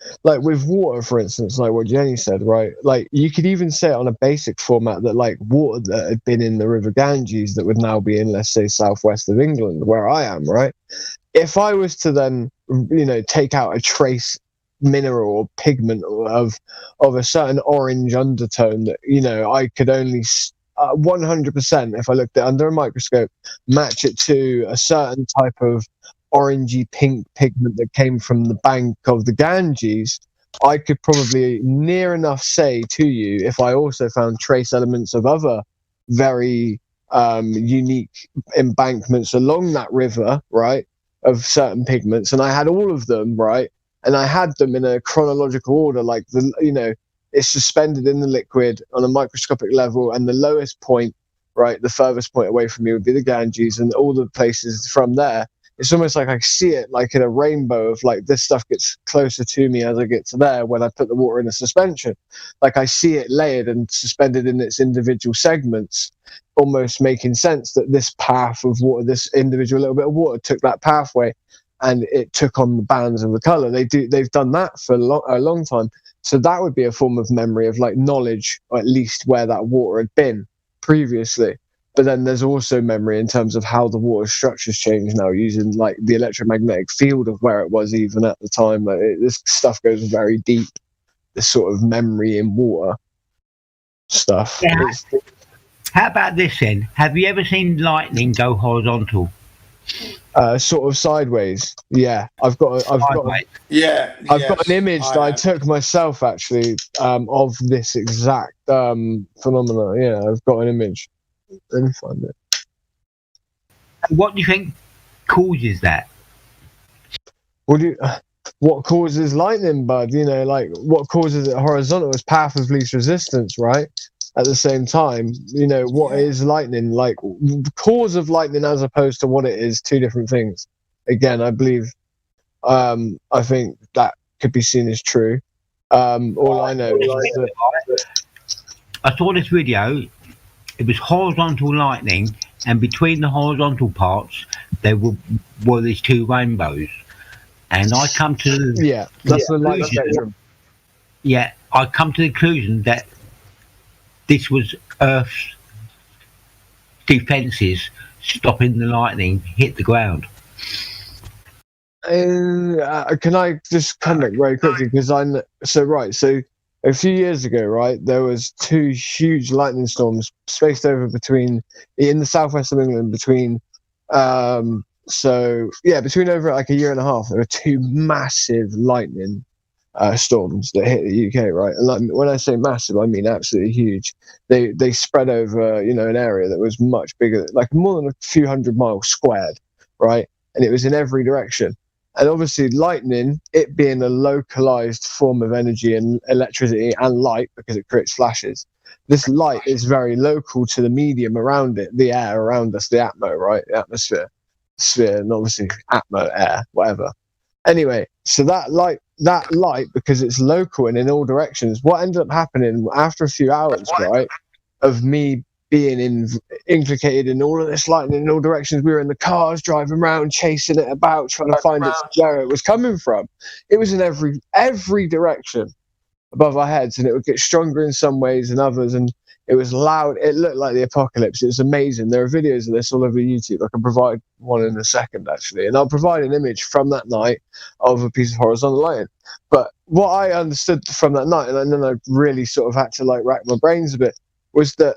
with water, for instance, like what Jenny said, right? Like you could even say it on a basic format that like water that had been in the River Ganges that would now be in, let's say, southwest of England, where I am, right? If I was to then, take out a trace mineral or pigment of a certain orange undertone that, I could only 100%, if I looked at it under a microscope, match it to a certain type of orangey pink pigment that came from the bank of the Ganges, I could probably near enough say to you, if I also found trace elements of other very unique embankments along that river, right, of certain pigments, and I had all of them, right, and I had them in a chronological order, like it's suspended in the liquid on a microscopic level, and the lowest point, right, the furthest point away from me would be the Ganges, and all the places from there. It's almost like I see it like in a rainbow of like this stuff gets closer to me as I get to there when I put the water in a suspension. Like I see it layered and suspended in its individual segments, almost making sense that this path of water, this individual little bit of water took that pathway and it took on the bands of the color. They've done that for a long time. So that would be a form of memory of like knowledge, or at least where that water had been previously. But then there's also memory in terms of how the water structures change now, using like the electromagnetic field of where it was even at the time. Like this stuff goes very deep. This sort of memory in water stuff. Yeah. How about this then? Have you ever seen lightning go horizontal? Sort of sideways. Yeah, I've got an image that I took myself actually of this exact phenomena. Yeah, I've got an image. Let me find it. What do you think causes that? What causes lightning, bud? Like what causes it horizontal is path of least resistance, right? At the same time, what is lightning? Like the cause of lightning as opposed to what it is, two different things. Again, I believe, I think that could be seen as true. All I know is that I saw this video. It was horizontal lightning, and between the horizontal parts, there were these two rainbows. And I come to that's the light spectrum. Yeah, I come to the conclusion that this was Earth's defences stopping the lightning hit the ground. Can I just comment very quickly because so a few years ago, right, there was two huge lightning storms spaced over in the southwest of England between over like a year and a half. There were two massive lightning storms that hit the UK, right? And like, when I say massive, I mean absolutely huge. They spread over an area that was much bigger, like more than a few hundred miles squared, right? And it was in every direction. And obviously lightning, it being a localized form of energy and electricity and light because it creates flashes, this light is very local to the medium around it, the air around us, the atmo, right? The atmosphere, sphere, and obviously atmo, air, whatever. Anyway, so that light, because it's local and in all directions, what ended up happening after a few hours, right, of me being implicated in all of this lightning in all directions, we were in the cars driving around, chasing it about, trying to find where it was coming from. It was in every direction above our heads, and it would get stronger in some ways and others, and it was loud. It looked like the apocalypse. It was amazing. There are videos of this all over YouTube. I can provide one in a second, actually, and I'll provide an image from that night of a piece of horizontal lighting. But what I understood from that night, and then I really sort of had to like rack my brains a bit, was that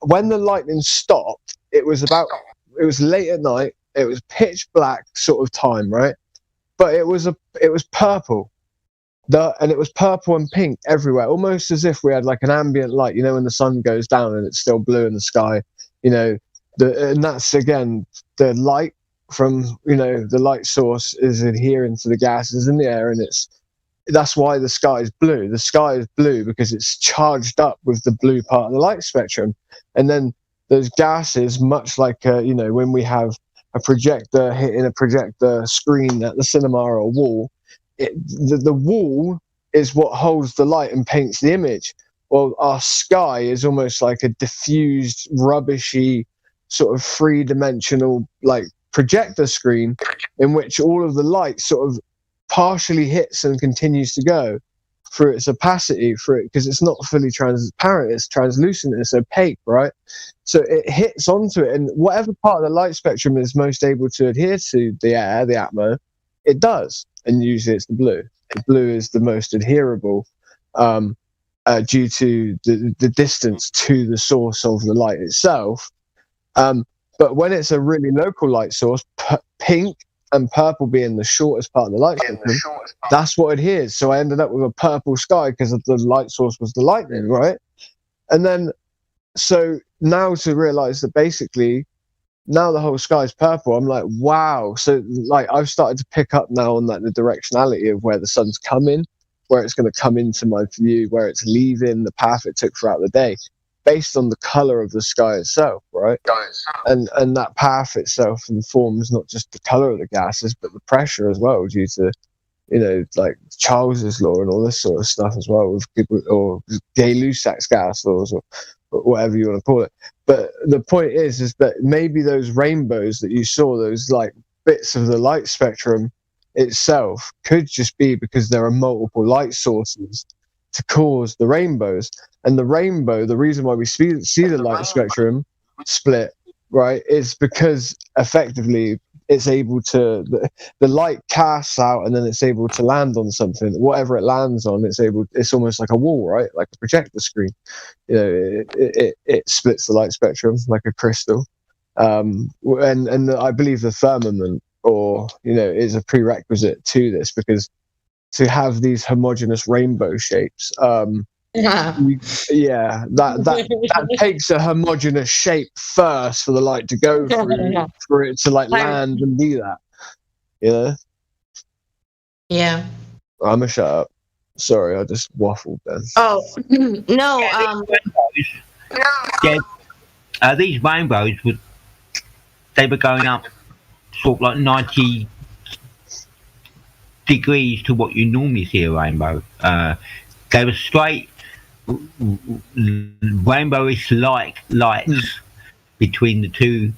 when the lightning stopped, it was late at night. It was pitch black sort of time, right? But it was purple. And it was purple and pink everywhere, almost as if we had like an ambient light, when the sun goes down and it's still blue in the sky, and that's again the light from the light source is adhering to the gases in the air, and that's why the sky is blue. The sky is blue because it's charged up with the blue part of the light spectrum, and then those gases, much like when we have a projector hitting a projector screen at the cinema or a wall. The wall is what holds the light and paints the image. Well, our sky is almost like a diffused, rubbishy, sort of three-dimensional, like projector screen in which all of the light sort of partially hits and continues to go through its opacity, because it's not fully transparent, it's translucent, it's opaque, right? So it hits onto it, and whatever part of the light spectrum is most able to adhere to the air, the atmo, it does. And usually it's the blue. The blue is the most adherable due to the distance to the source of the light itself. But when it's a really local light source, pink and purple being the shortest part of the light spectrum, that's what adheres. So I ended up with a purple sky because the light source was the lightning, right? And then, so now to realize that basically, now the whole sky is purple, I'm like, wow. So like I've started to pick up now on like the directionality of where the sun's coming, where it's going to come into my view, where it's leaving, the path it took throughout the day, based on the color of the sky itself, right? And that path itself informs not just the color of the gases, but the pressure as well, due to, you know, like Charles's law and all this sort of stuff as well, with people, or Gay-Lussac's gas laws, or whatever you want to call it. But the point is that maybe those rainbows that you saw, those like bits of the light spectrum itself, could just be because there are multiple light sources to cause the rainbows. And the rainbow, the reason why we see the light spectrum split, right, is because effectively it's able to, the light casts out and then it's able to land on something. Whatever it lands on, it's almost like a wall, right? Like a projector screen. You know, it splits the light spectrum like a crystal. And I believe the firmament, or, you know, is a prerequisite to this, because to have these homogeneous rainbow shapes, that takes a homogeneous shape first for the light to go through, for it to like land and be that, you know? Yeah. I'm gonna shut up. Sorry, I just waffled then. Oh no. These rainbows they were going up sort of like 90 degrees to what you normally see a rainbow. They were straight rainbowish like lights between the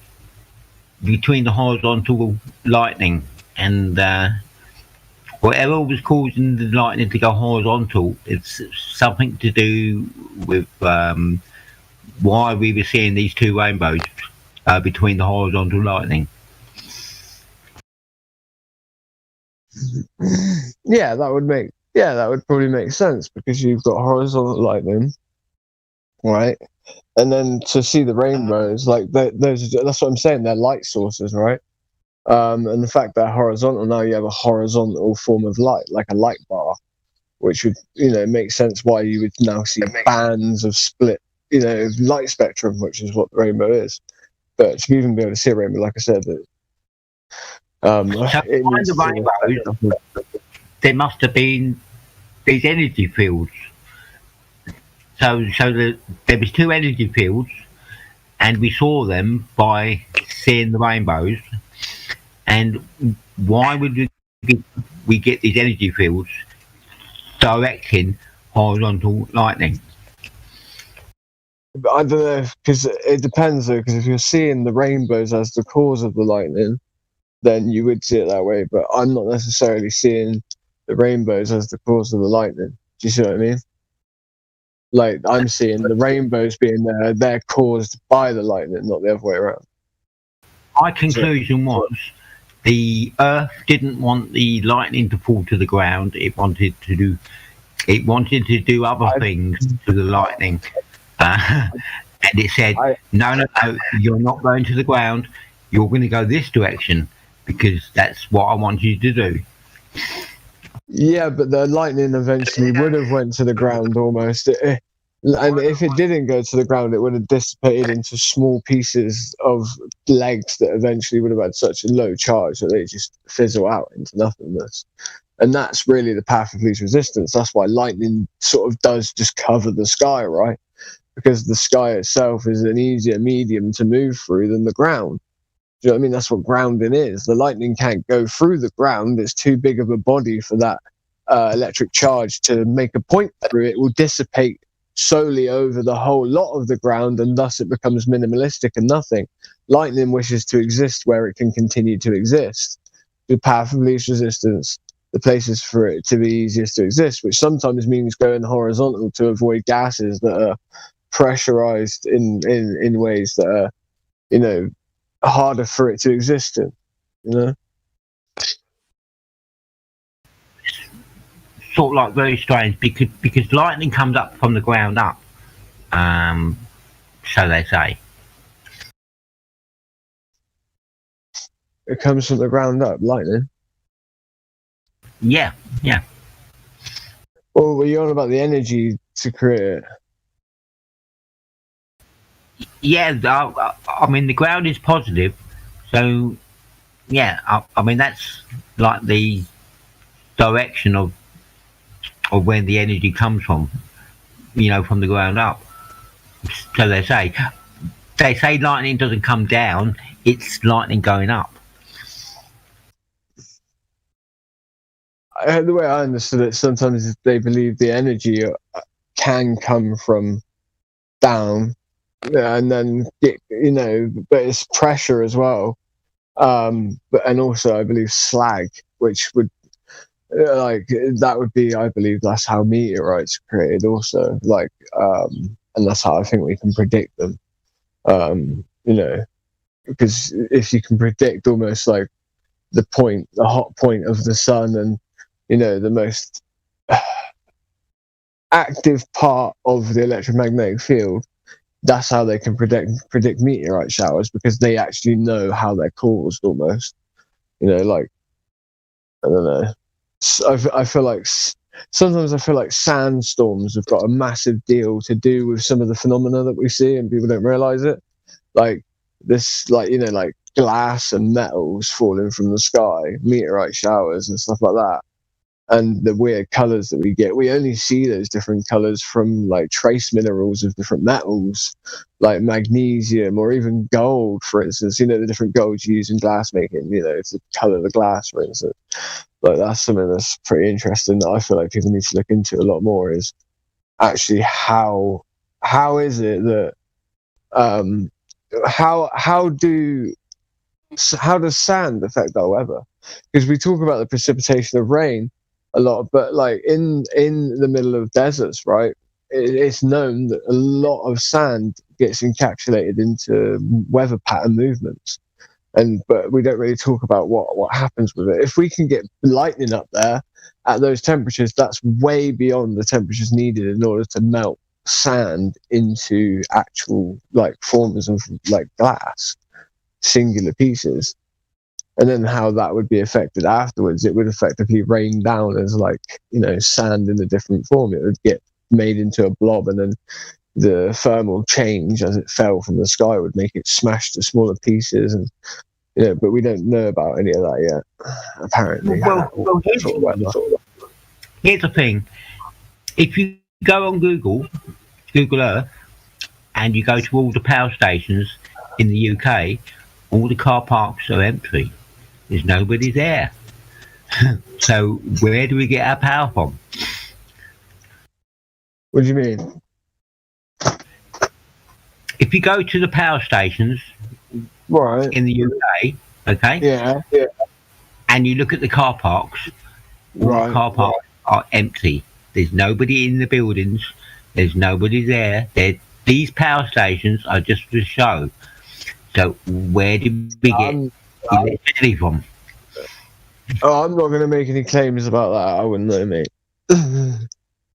horizontal lightning, and whatever was causing the lightning to go horizontal, it's something to do with why we were seeing these two rainbows between the horizontal lightning. Yeah, that would probably make sense, because you've got horizontal lightning, right? And then to see the rainbows, like that's what I'm saying, they're light sources, right? And the fact they're horizontal, now you have a horizontal form of light, like a light bar, which would, you know, make sense why you would now see bands of split, you know, light spectrum, which is what the rainbow is. But to even be able to see a rainbow, like I said, there must have been these energy fields. So there was two energy fields, and we saw them by seeing the rainbows. And why would we get these energy fields directing horizontal lightning? I don't know, because it depends though, because if you're seeing the rainbows as the cause of the lightning, then you would see it that way. But I'm not necessarily seeing the rainbows as the cause of the lightning. Do you see what I mean? Like, I'm seeing the rainbows being there, they're caused by the lightning, not the other way around. My conclusion was the Earth didn't want the lightning to fall to the ground. It wanted to do other things to the lightning. And it said, no, you're not going to the ground. You're going to go this direction, because that's what I want you to do. Yeah, but the lightning eventually would have went to the ground almost. And if it didn't go to the ground, it would have dissipated into small pieces of legs that eventually would have had such a low charge that they just fizzle out into nothingness. And that's really the path of least resistance. That's why lightning sort of does just cover the sky, right? Because the sky itself is an easier medium to move through than the ground. Do you know what I mean? That's what grounding is. The lightning can't go through the ground. It's too big of a body for that electric charge to make a point through. It will dissipate solely over the whole lot of the ground, and thus it becomes minimalistic and nothing. lightning wishes to exist where it can continue to exist. The path of least resistance, the places for it to be easiest to exist, which sometimes means going horizontal to avoid gases that are pressurized in ways that are, you know, harder for it to exist in, you know. Sort of like very strange because lightning comes up from the ground up, so they say. It comes from the ground up, lightning. Yeah. Well, were you on about the energy to create it? Yeah, I mean the ground is positive, so yeah. I mean that's like the direction of where the energy comes from, you know, from the ground up. So they say lightning doesn't come down; it's lightning going up. The way I understood it, sometimes they believe the energy can come from down, and then get, you know, but it's pressure as well. But and also I believe slag, which would like that would be, I believe that's how meteorites are created also, like and that's how I think we can predict them. You know, because if you can predict almost like the hot point of the sun, and you know the most active part of the electromagnetic field, that's how they can predict meteorite showers, because they actually know how they're caused almost. You know, like, I don't know. I feel like sometimes I feel like sandstorms have got a massive deal to do with some of the phenomena that we see, and people don't realize it. Like this, like, you know, like glass and metals falling from the sky, meteorite showers and stuff like that. And the weird colors that we get, we only see those different colors from like trace minerals of different metals, like magnesium or even gold, for instance. You know, the different golds you use in glass making, you know, it's the color of the glass, for instance. Like, that's something that's pretty interesting that I feel like people need to look into a lot more, is actually how is it that how does sand affect our weather? Because we talk about the precipitation of rain a lot, but like in the middle of deserts, right, it's known that a lot of sand gets encapsulated into weather pattern movements, but we don't really talk about what happens with it. If we can get lightning up there at those temperatures, that's way beyond the temperatures needed in order to melt sand into actual like forms of like glass, singular pieces. And then how that would be affected afterwards, it would effectively rain down as like, you know, sand in a different form. It would get made into a blob, and then the thermal change as it fell from the sky would make it smash to smaller pieces. And you know, but we don't know about any of that yet, apparently. Well, here's the thing. If you go on Google Earth, and you go to all the power stations in the UK, all the car parks are empty. There's nobody there. So where do we get our power from? What do you mean? If you go to the power stations, right, in the UK, okay, yeah, and you look at the car parks, all the car parks are empty. There's nobody in the buildings. There's nobody there. These power stations are just for show. So where did we get electricity from? Oh, I'm not going to make any claims about that. I wouldn't know, mate.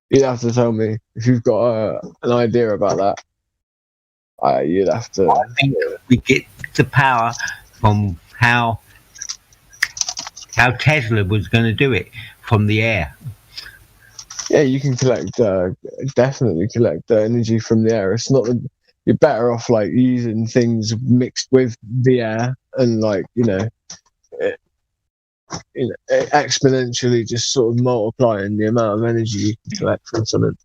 You'd have to tell me if you've got an idea about that. You'd have to. I think we get the power from how Tesla was going to do it, from the air. Yeah, you can definitely collect the energy from the air. It's not that you're better off like using things mixed with the air, and like, you know, exponentially just sort of multiplying the amount of energy you can collect from something.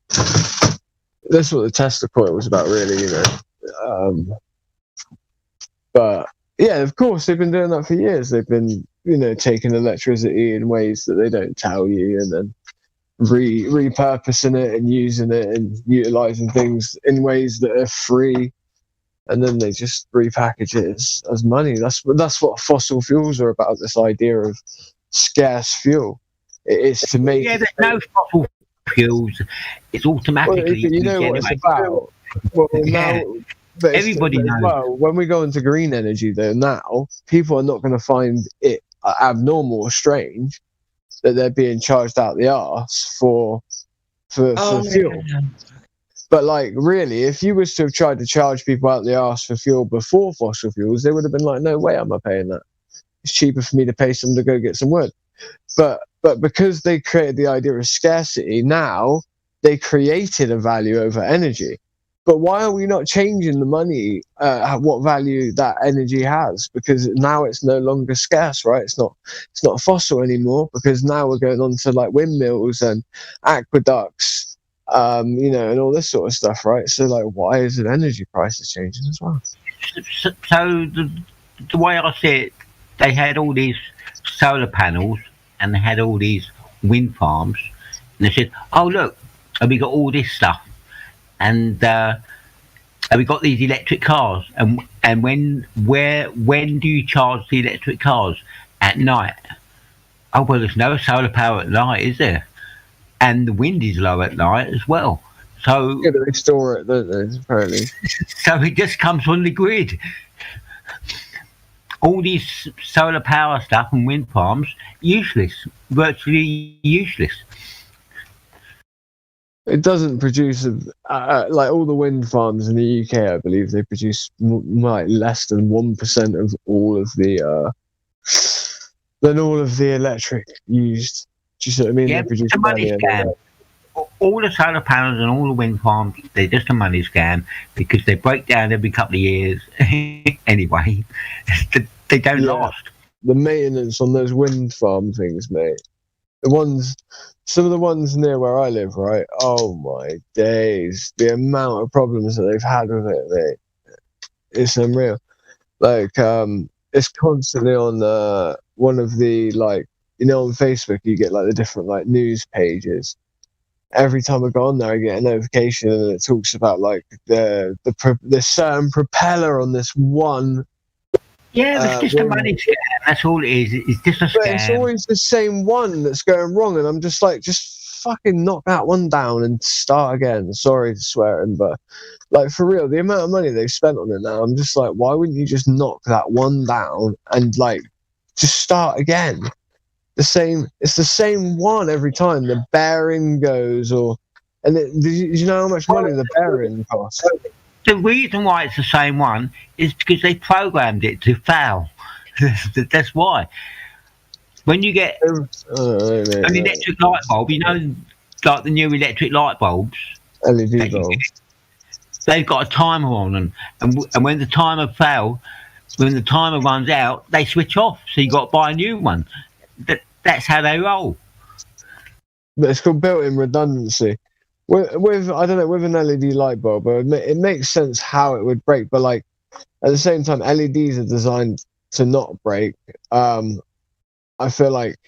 That's what the Tesla coil was about, really, you know. But yeah, of course, they've been doing that for years. They've been, you know, taking electricity in ways that they don't tell you, and then repurposing it and using it and utilizing things in ways that are free and then they just repackage it as money. That's what fossil fuels are about. This idea of scarce fuel. It is to make. Yeah, there's no fossil fuels. It's automatically. Well, you know what it's about. Well, yeah. now, but Everybody knows. Well, when we go into green energy, though, now people are not going to find it abnormal or strange that they're being charged out the arse for fuel. Yeah. But like, really, if you was to have tried to charge people out the arse for fuel before fossil fuels, they would have been like, "No way, am I paying that? It's cheaper for me to pay someone to go get some wood." But because they created the idea of scarcity, now they created a value over energy. But why are we not changing the money, what value that energy has? Because now it's no longer scarce, right? It's not fossil anymore, because now we're going on to like windmills and aqueducts, and all this sort of stuff, right? So like, why is the energy prices changing as well? So the way I see it, they had all these solar panels and they had all these wind farms, and they said, "Oh look, and we got all this stuff." And we got these electric cars, and when do you charge the electric cars? At night. Oh well, there's no solar power at night, is there? And the wind is low at night as well. So yeah, they store it, don't they? Apparently. So it just comes from the grid. All these solar power stuff and wind farms, useless, virtually useless. It doesn't produce like all the wind farms in the UK. I believe they produce like less than 1% of all of the electric used. Do you see what I mean? Yeah, they produce it's a money scam. All the solar panels and all the wind farms, they're just a money scam because they break down every couple of years. Anyway, they don't last. The maintenance on those wind farm things, mate. Some of the ones near where I live, right? Oh my days. The amount of problems that they've had with it, mate. It's unreal. Like, it's constantly on one of the, like, on Facebook, you get like the different like news pages. Every time I go on there, I get a notification and it talks about like the certain propeller on this one. Yeah, it's just a money scam. That's all it is. It's just a scam. But it's always the same one that's going wrong, and I'm just like, just fucking knock that one down and start again. Sorry to swearing, but like for real, the amount of money they've spent on it now, I'm just like, why wouldn't you just knock that one down and like just start again? It's the same one every time. The bearing goes, do you know how much money the bearing costs? The reason why it's the same one is because they programmed it to fail. That's why. When you get an electric light bulb, like the new electric light bulbs, LED bulbs, they've got a timer on them, and when the timer runs out, they switch off. So you got to buy a new one. That's how they roll. But it's called built-in redundancy. With I don't know, with an LED light bulb, it makes sense how it would break, but like at the same time, LEDs are designed to not break. I feel like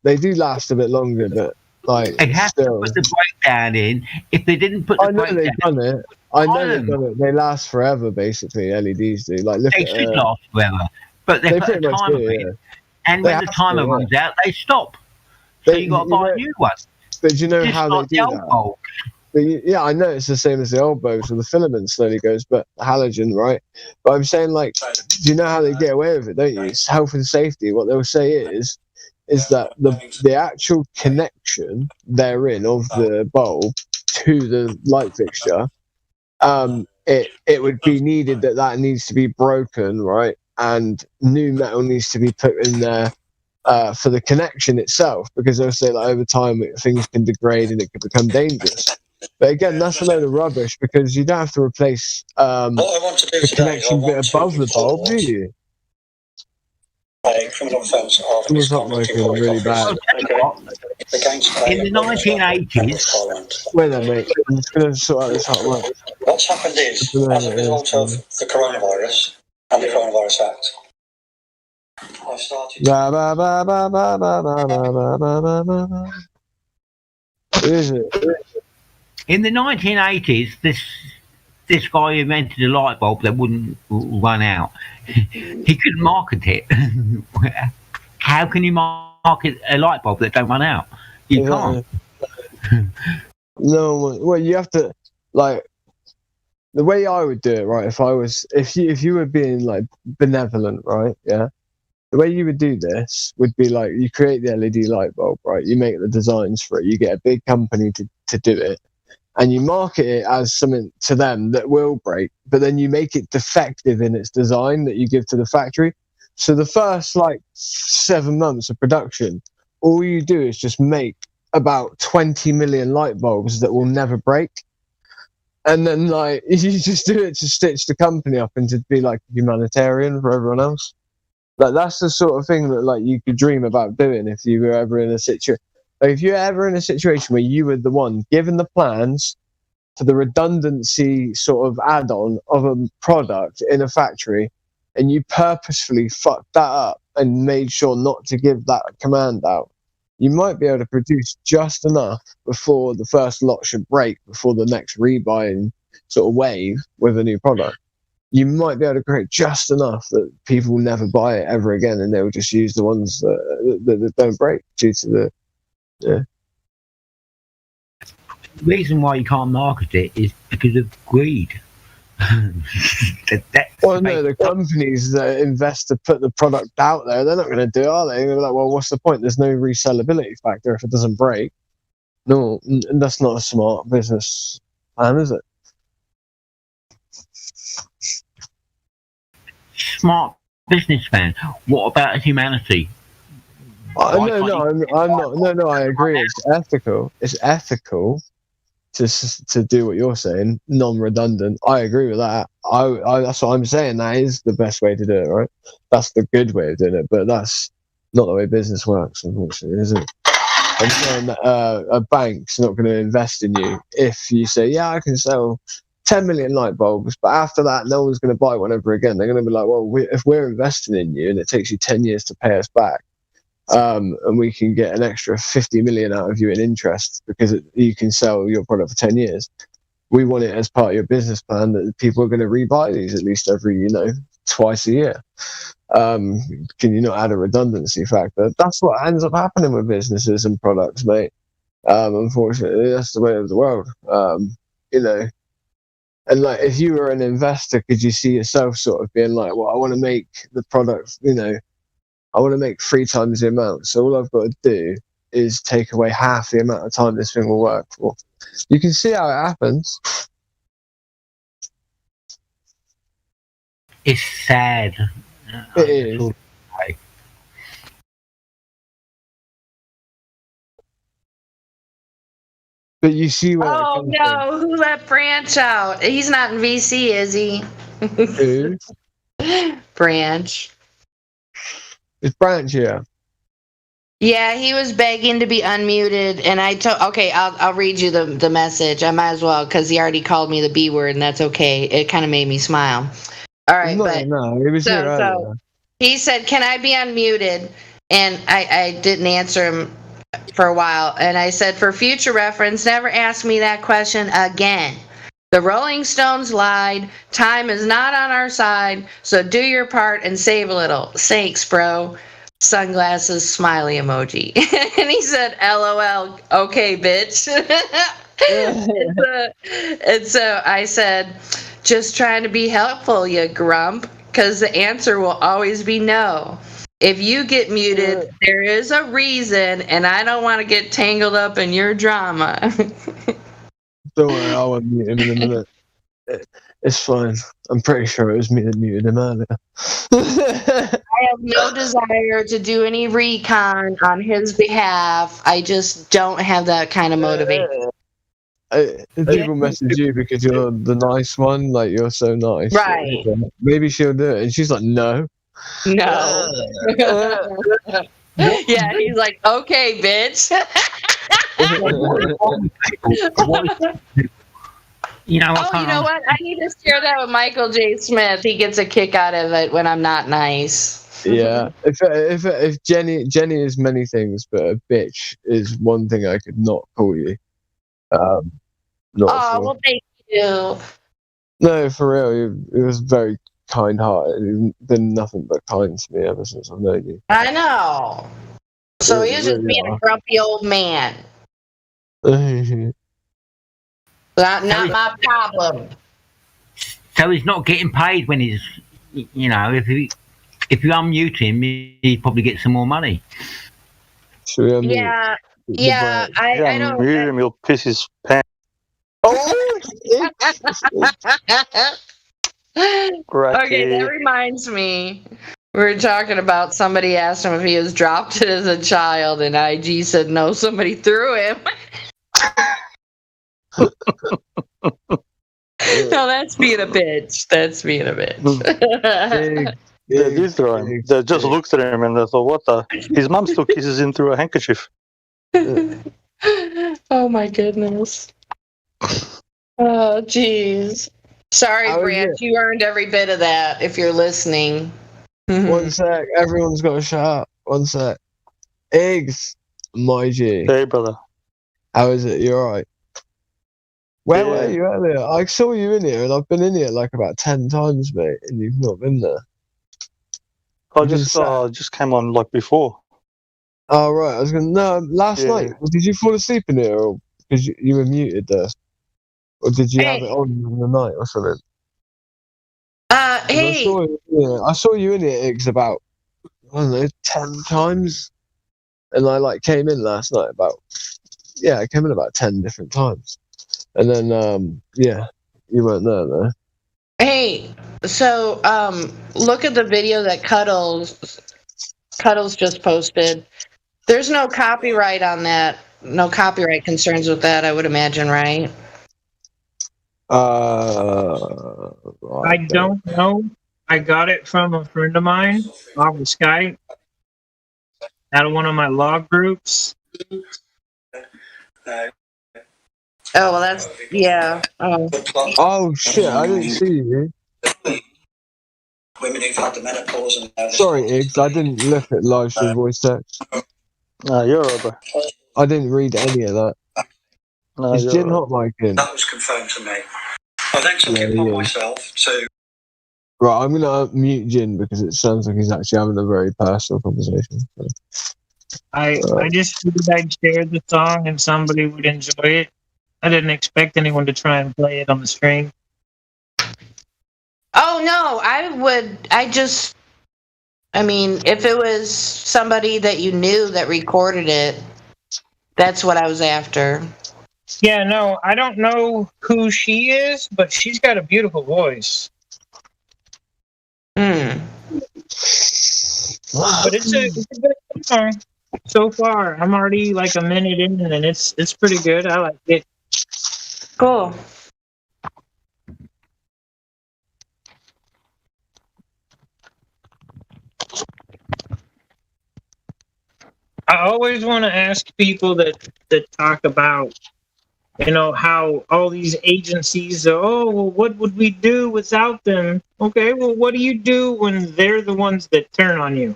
they do last a bit longer, but like they have to put the breakdown in. If they didn't put the breakdown, they've done it. I know they've done it. They last forever, basically. LEDs do. Like they should last forever, but they put a timer in, and when the timer runs out, they stop. So you got to buy a new one. But do you know how they do that? But I know it's the same as the old bulbs, where the filament slowly goes, but halogen, right? But I'm saying, like, do you know how they get away with it, don't you? It's health and safety. What they'll say is that the actual connection therein of the bulb to the light fixture, it would be needed that needs to be broken, right? And new metal needs to be put in there for the connection itself, because they'll say like over time things can degrade and it can become dangerous. But again, that's a load of rubbish, because you don't have to replace the connection bit above the bulb, do you? A criminal offence of really bad. In the 1980s, wait a minute, mate. I'm just going to sort out this hot one. What's happened is, as a result of the coronavirus and the Coronavirus Act, I started. What is it? In the 1980s, this this guy invented a light bulb that wouldn't run out. He couldn't market it. How can you market a light bulb that don't run out? You can't. No, well, you have to, like, the way I would do it, right? If you were being like benevolent, right? Yeah. The way you would do this would be like, you create the LED light bulb, right? You make the designs for it. You get a big company to do it, and you market it as something to them that will break. But then you make it defective in its design that you give to the factory. So the first like 7 months of production, all you do is just make about 20 million light bulbs that will never break. And then, like, you just do it to stitch the company up and to be like humanitarian for everyone else. Like, that's the sort of thing that, like, you could dream about doing if you were ever in a situation. Like, if you're ever in a situation where you were the one given the plans for the redundancy sort of add-on of a product in a factory, and you purposefully fucked that up and made sure not to give that command out, you might be able to produce just enough before the first lot should break, before the next rebuying sort of wave with a new product. You might be able to create just enough that people will never buy it ever again, and they'll just use the ones that don't break due to the... Yeah. The reason why you can't market it is because of greed. Well, no, the companies that invest to put the product out there, they're not going to do it, are they? They're like, well, what's the point? There's no resellability factor if it doesn't break. No, that's not a smart business plan, is it? Smart businessman. What about humanity? No, I agree. It's ethical. It's ethical to do what you're saying, non-redundant. I agree with that. That's what I'm saying. That is the best way to do it, right? That's the good way of doing it, but that's not the way business works, unfortunately, is it? I'm saying that a bank's not going to invest in you if you say, yeah, I can sell 10 million light bulbs, but after that, no one's going to buy one ever again. They're going to be like, well, if we're investing in you and it takes you 10 years to pay us back, and we can get an extra 50 million out of you in interest because you can sell your product for 10 years. We want it as part of your business plan that people are going to rebuy these at least every, twice a year. Can you not add a redundancy factor? That's what ends up happening with businesses and products, mate. Unfortunately, that's the way of the world. And like, if you were an investor, could you see yourself sort of being like, well, I want to make the product, I want to make 3 times the amount. So all I've got to do is take away half the amount of time this thing will work for. You can see how it happens. It's sad. It is. But you see where Oh no, who let Branch out? He's not in VC, is he? Who? Branch. It's Branch here. Yeah, he was begging to be unmuted, and I told. Okay, I'll read you the message. I might as well because he already called me the B word, and that's okay. It kind of made me smile. All right, No, it was here earlier. So he said, "Can I be unmuted?" And I didn't answer him for a while, and I said, "For future reference, never ask me that question again. The Rolling Stones lied. Time is not on our side, so do your part and save a little. Thanks, bro." Sunglasses, smiley emoji. And he said, LOL, okay, bitch. And so I said, just trying to be helpful, you grump, because the answer will always be no. If you get muted, there is a reason, and I don't want to get tangled up in your drama. Don't worry, I'll unmute him in a minute. It's fine. I'm pretty sure it was me that muted him earlier. I have no desire to do any recon on his behalf. I just don't have that kind of motivation. People message you because you're the nice one, like you're so nice. Right. Maybe she'll do it. And she's like, no. No. Yeah, and he's like, okay, bitch. You know what? I need to share that with Michael J. Smith. He gets a kick out of it when I'm not nice. Yeah. If Jenny is many things, but a bitch is one thing I could not call you. Well, thank you. No, for real, he was very kind-hearted. He's been nothing but kind to me ever since I've known you. I know. So he's just being a grumpy old man. Not my problem. So he's not getting paid when he's, you know, if you unmute him, he'd probably get some more money. Yeah, I don't. Unmute him, he'll piss his pants. Okay, that reminds me. We were talking about somebody asked him if he was dropped it as a child, and IG said no, somebody threw him. No, that's being a bitch. That's being a bitch. They did throw him. They just looked at him and they thought, what the? His mum still kisses him through a handkerchief. Oh my goodness. Oh, jeez. Sorry, Brant. You earned every bit of that if you're listening. One sec. Everyone's got to shut up. One sec. Eggs, my G. Hey, brother. How is it? You alright? Where were you earlier? I saw you in here, and I've been in here like about 10 times, mate, and you've not been there. I just came on like before. Oh, right. I was going to... No, last night. Did you fall asleep in here, or because you were muted there? Or did you have it on in the night or something? Hey. I saw you in here, Iggs, about, I don't know, 10 times. And I, like, came in last night about... Yeah, I came in about 10 different times. And then, you weren't there, though. Hey, so, look at the video that Cuddles just posted. There's no copyright on that. No copyright concerns with that, I would imagine, right? I don't know. I got it from a friend of mine off of Skype out of one of my log groups. Oh, well, that's, yeah. Oh, shit, I didn't see you. Women who've had the menopause and Sorry, Iggs, I didn't look at live stream voice text. No, you're right, bro. I didn't read any of that. No, Is Jin hot mic in? that was confirmed to me. I then took it upon myself to... Right, I'm going to mute Jin because it sounds like he's actually having a very personal conversation. I just figured I'd share the song and somebody would enjoy it. I didn't expect anyone to try and play it on the stream. Oh, no, I mean, if it was somebody that you knew that recorded it, that's what I was after. Yeah, no, I don't know who she is, but she's got a beautiful voice. But it's a good song so far. I'm already like a minute in, and it's pretty good. I like it. Cool. I always want to ask people that talk about, you know, how all these agencies, well, what would we do without them? Okay, well, what do you do when they're the ones that turn on you?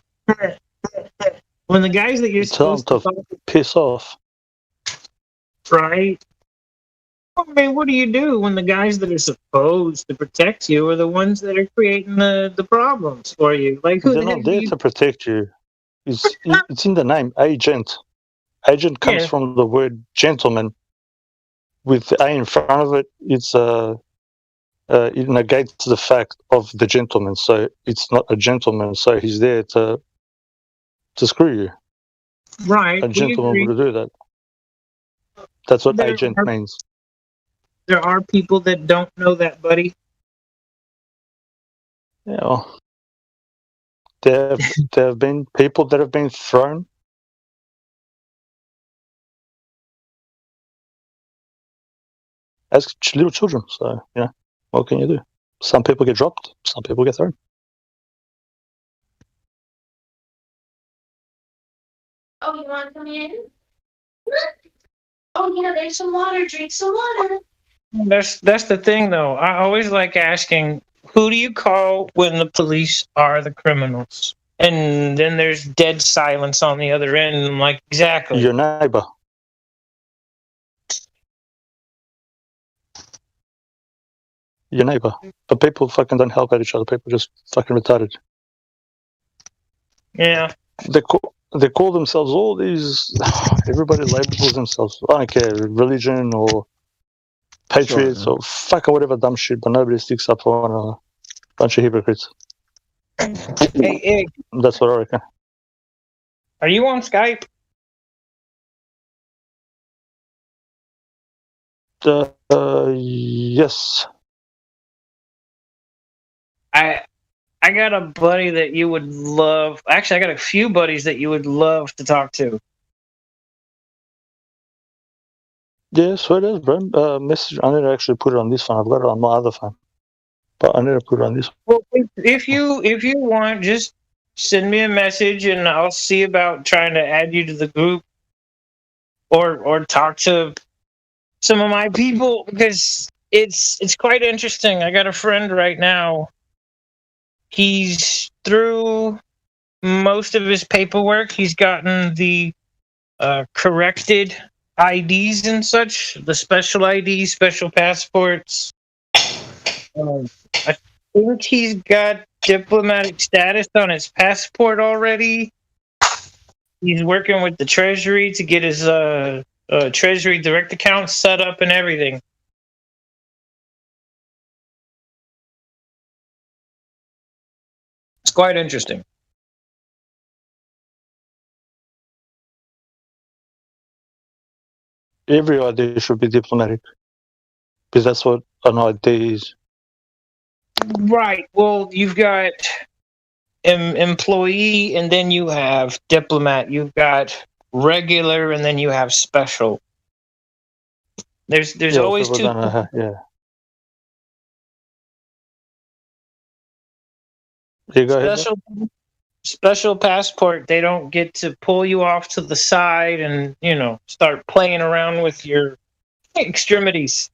When the guys that you're supposed to piss off. Right? I mean, what do you do when the guys that are supposed to protect you are the ones that are creating the problems for you? Like, who They're not there to protect you. It's in the name, agent. Agent comes from the word gentleman. With the A in front of it, it negates the fact of the gentleman. So it's not a gentleman. So he's there to screw you. Right. A gentleman would do that. That's what agent means. There are people that don't know that, buddy. Yeah. Well, there have been people that have been thrown. As little children, so what can you do? Some people get dropped, some people get thrown. Oh, you want to come in? Oh, yeah, there's some water. Drink some water. That's the thing, though. I always like asking, who do you call when the police are the criminals? And then there's dead silence on the other end. And I'm like, exactly. Your neighbor. your neighbor. But people fucking don't help out each other. People just fucking retarded. Yeah. They call themselves all these. Everybody labels themselves. I don't care, religion or patriots or fucking whatever dumb shit. But nobody sticks up for a bunch of hypocrites. Hey, Ig, That's what I reckon. are you on Skype? Yes. I got a buddy that you would love. Actually, I got a few buddies that you would love to talk to. Yeah, sweet as, bro. Message. I need to actually put it on this phone. I've got it on my other phone, but I need to put it on this. Well, if you want, just send me a message and I'll see about trying to add you to the group, or talk to some of my people, because it's quite interesting. I got a friend right now. He's through most of his paperwork. He's gotten the corrected IDs and such, the special IDs, special passports. I think he's got diplomatic status on his passport already. He's working with the Treasury to get his Treasury direct account set up and everything. It's quite interesting. Every ID should be diplomatic, because that's what an ID is. Right. Well, you've got employee, and then you have diplomat. You've got regular, and then you have special. There's Yeah, always people two. don't know how- yeah. You go ahead. Special passport. They don't get to pull you off to the side and start playing around with your extremities.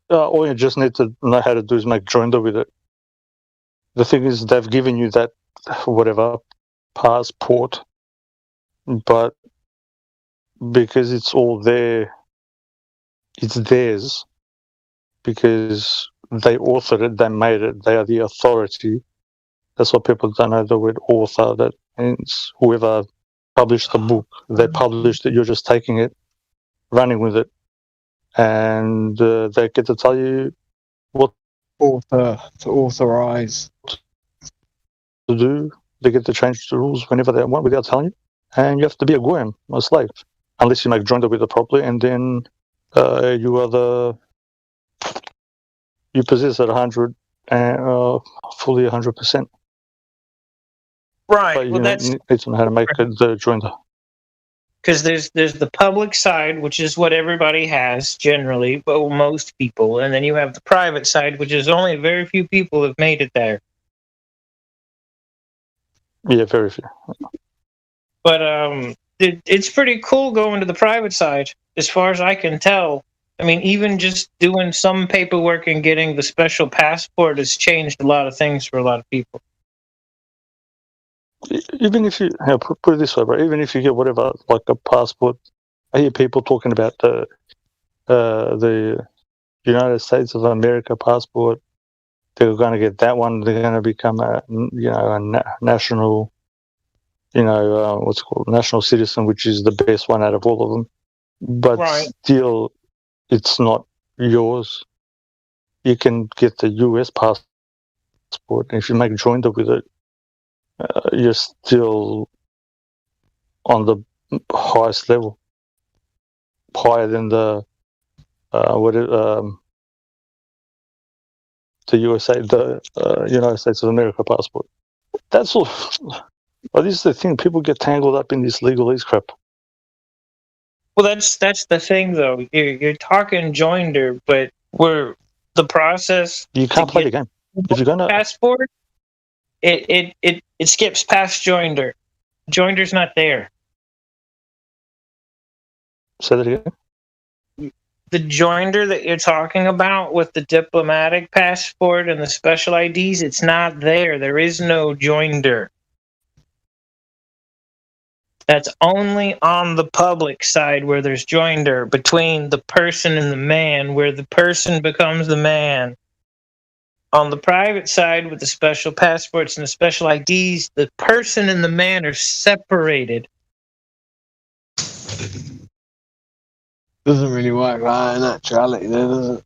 All you just need to know how to do is make joinder with it. The thing is, they've given you that whatever passport, but because it's all there, it's theirs. Because they authored it, they made it, they are the authority. That's what people don't know, the word author. That means whoever published the book, they published it, you're just taking it, running with it. And they get to tell you what to authorize to do. They get to change the rules whenever they want without telling you. And you have to be a goyim, a slave, unless you make joinder with it properly, and then you are you possess it 100 and fully 100%. Right. But you Well, that's need to know how to make the joinder. because there's the public side, which is what everybody has generally, but most people, and then you have the private side, which is only very few people have made it there. Yeah, very few. But it's pretty cool going to the private side, as far as I can tell. I mean, even just doing some paperwork and getting the special passport has changed a lot of things for a lot of people. Even if you put it this way, bro. Even if you get whatever, like a passport, I hear people talking about the United States of America passport. They're going to get that one. They're going to become a national, what's it called, national citizen, which is the best one out of all of them. But Right. still, it's not yours. You can get the US passport, and if you make joinder with it, you're still on the highest level, higher than the USA, the United States of America passport. That's all. But this is the thing: people get tangled up in this legalese crap. Well, that's the thing, though. You're talking joinder, but we're the process. You can't play the game if you're gonna passport. It skips past joinder. Joinder's not there. Say that again. The joinder that you're talking about with the diplomatic passport and the special IDs, it's not there. There is no joinder. That's only on the public side where there's joinder between the person and the man, where the person becomes the man. On the private side with the special passports and the special IDs, the person and the man are separated. Doesn't really work like in actuality, though, does it?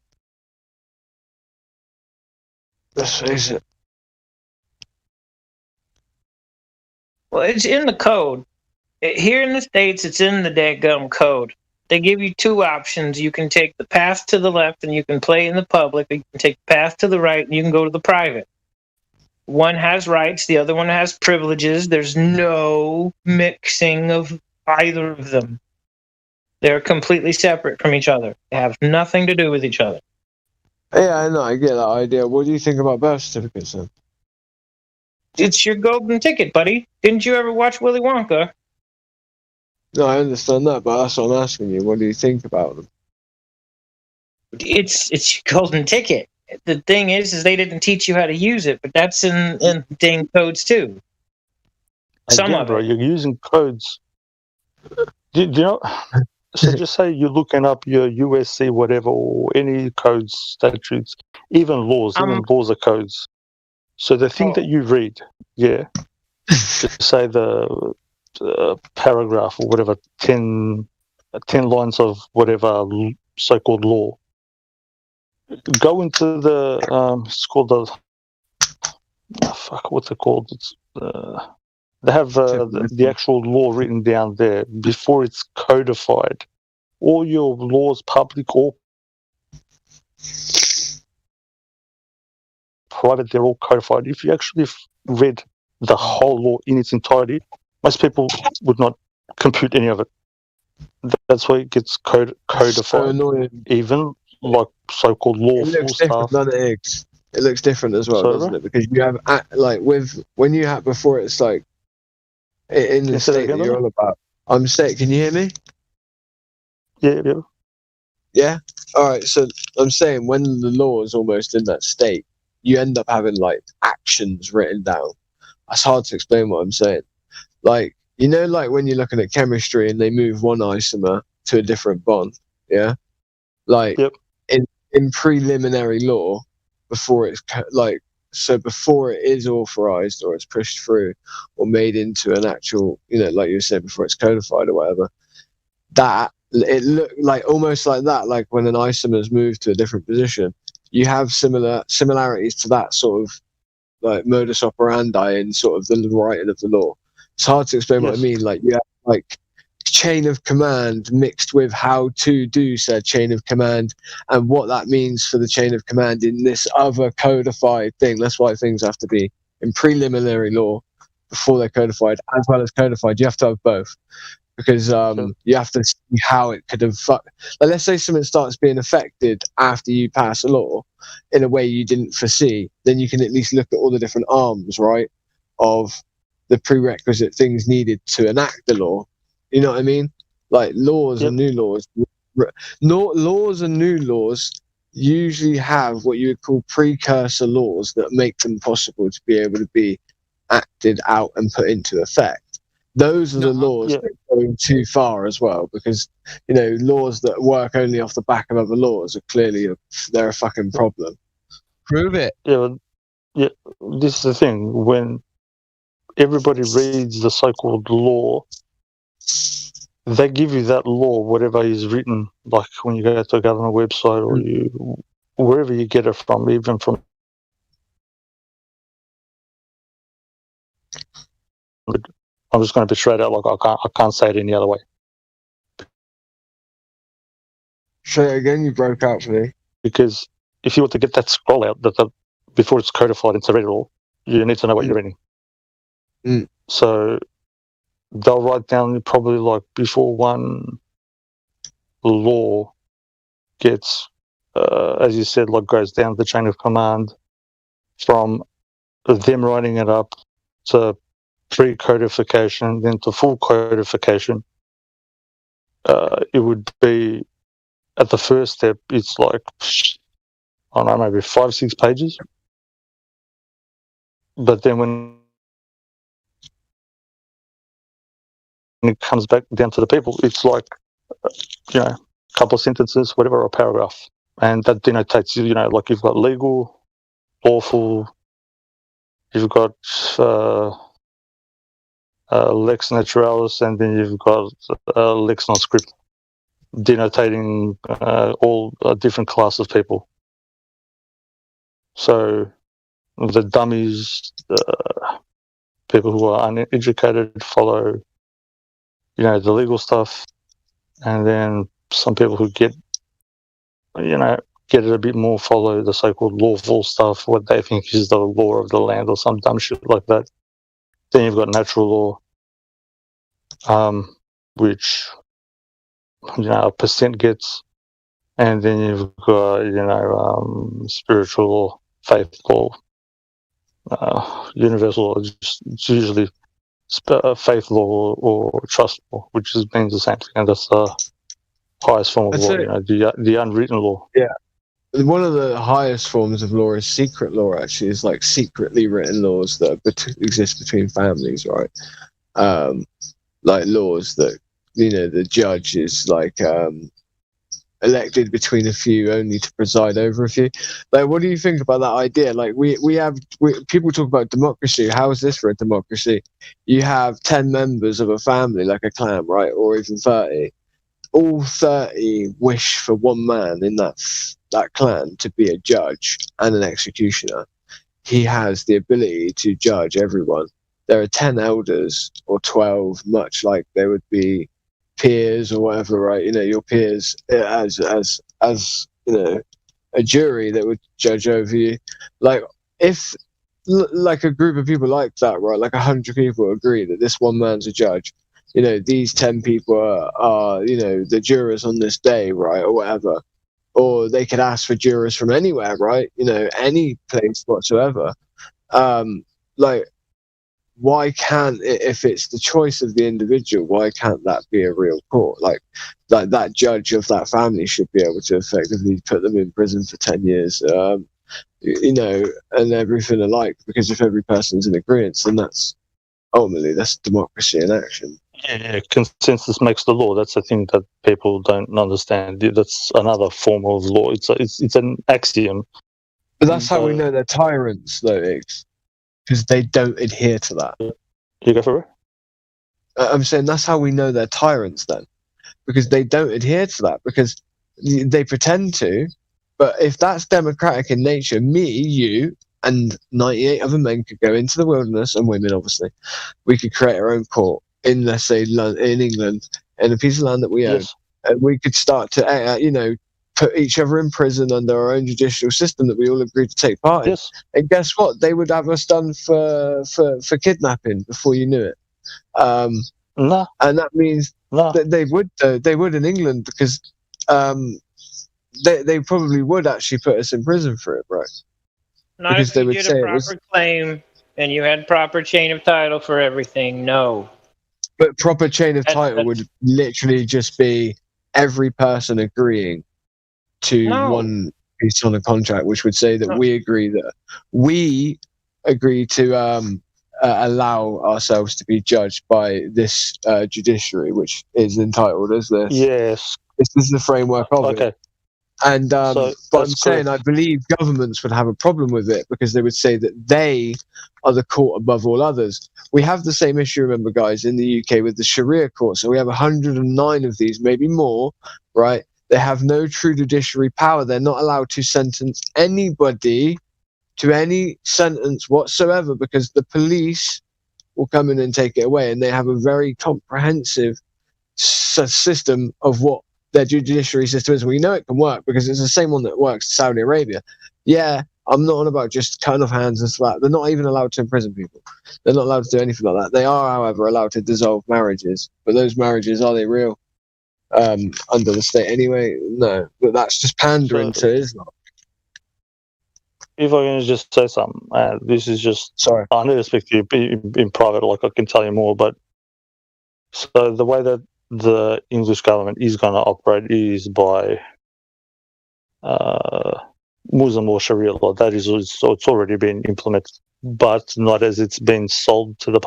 Let's face it. Well, it's in the code. Here in the States, it's in the dadgum code. They give you two options. You can take the path to the left and you can play in the public, or you can take the path to the right and you can go to the private. One has rights, the other one has privileges. There's no mixing of either of them. They're completely separate from each other. They have nothing to do with each other. Yeah, I know, I get that idea. What do you think about birth certificates then? It's your golden ticket, buddy. Didn't you ever watch Willy Wonka? No, I understand that, but that's what I'm asking you. What do you think about them? It's your golden ticket. The thing is they didn't teach you how to use it, but that's in dang codes too. Some Again, of bro, it. you're using codes. Do you know? So just say you're looking up your USC whatever or any codes, statutes, even laws. Even laws are codes. So the thing that you read, just say the paragraph or whatever, 10 lines of whatever so-called law. Go into the it's called what's it called? It's they have the actual law written down there before it's codified. All your laws, public or private, they're all codified. If you actually read the whole law in its entirety, most people would not compute any of it. That's why it gets codified. So annoying. Even like so-called lawful stuff. It looks different as well, doesn't it? Because you have when you have before, it's like in the state that you're on about. I'm saying, can you hear me? Yeah. Yeah. All right. So I'm saying when the law is almost in that state, you end up having like actions written down. It's hard to explain what I'm saying. Like, you know, like when you're looking at chemistry and they move one isomer to a different bond. Yeah. Like in preliminary law, before it's before it is authorized or it's pushed through or made into an actual, you know, like you said, before it's codified or whatever, that it looked like almost like that, like when an isomer is moved to a different position, you have similarities to that sort of like modus operandi in sort of the writing of the law. It's hard to explain what I mean. Like you have like chain of command mixed with how to do said chain of command and what that means for the chain of command in this other codified thing. That's why things have to be in preliminary law before they're codified, as well as codified. You have to have both, because you have to see how it could have like, let's say something starts being affected after you pass a law in a way you didn't foresee, then you can at least look at all the different arms, right, of the prerequisite things needed to enact the law. You know what I mean? Like laws and new laws. Laws and new laws usually have what you would call precursor laws that make them possible to be able to be acted out and put into effect. Those are the laws that are going too far as well, because, you know, laws that work only off the back of other laws are clearly they're a fucking problem. Prove it. Yeah, this is the thing. When everybody reads the so-called law, they give you that law, whatever is written, like when you go to a government website or you wherever you get it from, even from I'm just going to be straight out, like I can't say it any other way. Say it again, you broke out for me. Because if you want to get that scroll out, that before it's codified into read it all, you need to know what you're reading. So they'll write down probably like before one law gets, as you said, like goes down the chain of command from them writing it up to pre-codification, then to full codification. It would be at the first step, it's like, I don't know, maybe 5-6 pages. But then when it comes back down to the people, it's like, a couple of sentences, whatever, or a paragraph. And that denotates, like you've got legal, lawful, you've got lex naturalis, and then you've got lex non script, denotating all different classes of people. So the dummies, people who are uneducated follow, the legal stuff, and then some people who get it a bit more follow the so-called lawful stuff, what they think is the law of the land or some dumb shit like that. Then you've got natural law, which a percent gets, and then you've got spiritual law, faith law, universal law. It's usually faith law or trust law, which means the same thing, and that's the highest form of law. The unwritten law. Yeah. One of the highest forms of law is secret law, actually. Is like secretly written laws that exist between families, right? Like laws that, the judge is like elected between a few only to preside over a few. Like, what do you think about that idea? Like, people talk about democracy. How is this for a democracy? You have 10 members of a family, like a clan, right? Or even 30. All 30 wish for one man in that clan to be a judge and an executioner. He has the ability to judge everyone. There are 10 elders or 12, much like there would be peers or whatever, right? Your peers as a jury that would judge over you. Like, if like a group of people like that, right? Like 100 people agree that this one man's a judge. These 10 people are the jurors on this day, right, or whatever. Or they could ask for jurors from anywhere, right? Any place whatsoever. Like, why can't, if it's the choice of the individual, why can't that be a real court? Like that judge of that family should be able to effectively put them in prison for 10 years, and everything alike. Because if every person's in agreement, then that's democracy in action. Yeah, consensus makes the law. That's the thing that people don't understand. That's another form of law. It's an axiom. But that's how we know they're tyrants, though, because they don't adhere to that. You go for it? I'm saying that's how we know they're tyrants, then, because they don't adhere to that, because they pretend to. But if that's democratic in nature, me, you, and 98 other men could go into the wilderness, and women, obviously. We could create our own court in, let's say, in England, in a piece of land that we own. Yes. And we could start to, put each other in prison under our own judicial system that we all agreed to take part in. Yes. And guess what? They would have us done for kidnapping before you knew it. No. And that means that they would in England, because they probably would actually put us in prison for it, right? Not because if you did a proper claim and you had proper chain of title for everything. No. But proper chain of title would literally just be every person agreeing to one piece on a contract, which would say that we agree to allow ourselves to be judged by this judiciary, which is entitled as this. Yes. This is the framework of it. And but I'm saying I believe governments would have a problem with it, because they would say that they are the court above all others. We have the same issue, remember, guys, in the UK with the Sharia court. So we have 109 of these, maybe more, right? They have no true judiciary power. They're not allowed to sentence anybody to any sentence whatsoever, because the police will come in and take it away. And they have a very comprehensive system of what their judiciary system is. We know it can work because it's the same one that works in Saudi Arabia. Yeah, I'm not on about just cutting off hands and stuff. They're not even allowed to imprison people. They're not allowed to do anything like that. They are, however, allowed to dissolve marriages. But those marriages, are they real under the state anyway? No. But that's just pandering to Islam. If I can just say something, this is just... Sorry. I need to speak to you in private, like I can tell you more, but... So the way that the English government is going to operate is by Muslim or Sharia law. That is, so it's already been implemented, but not as it's been sold to the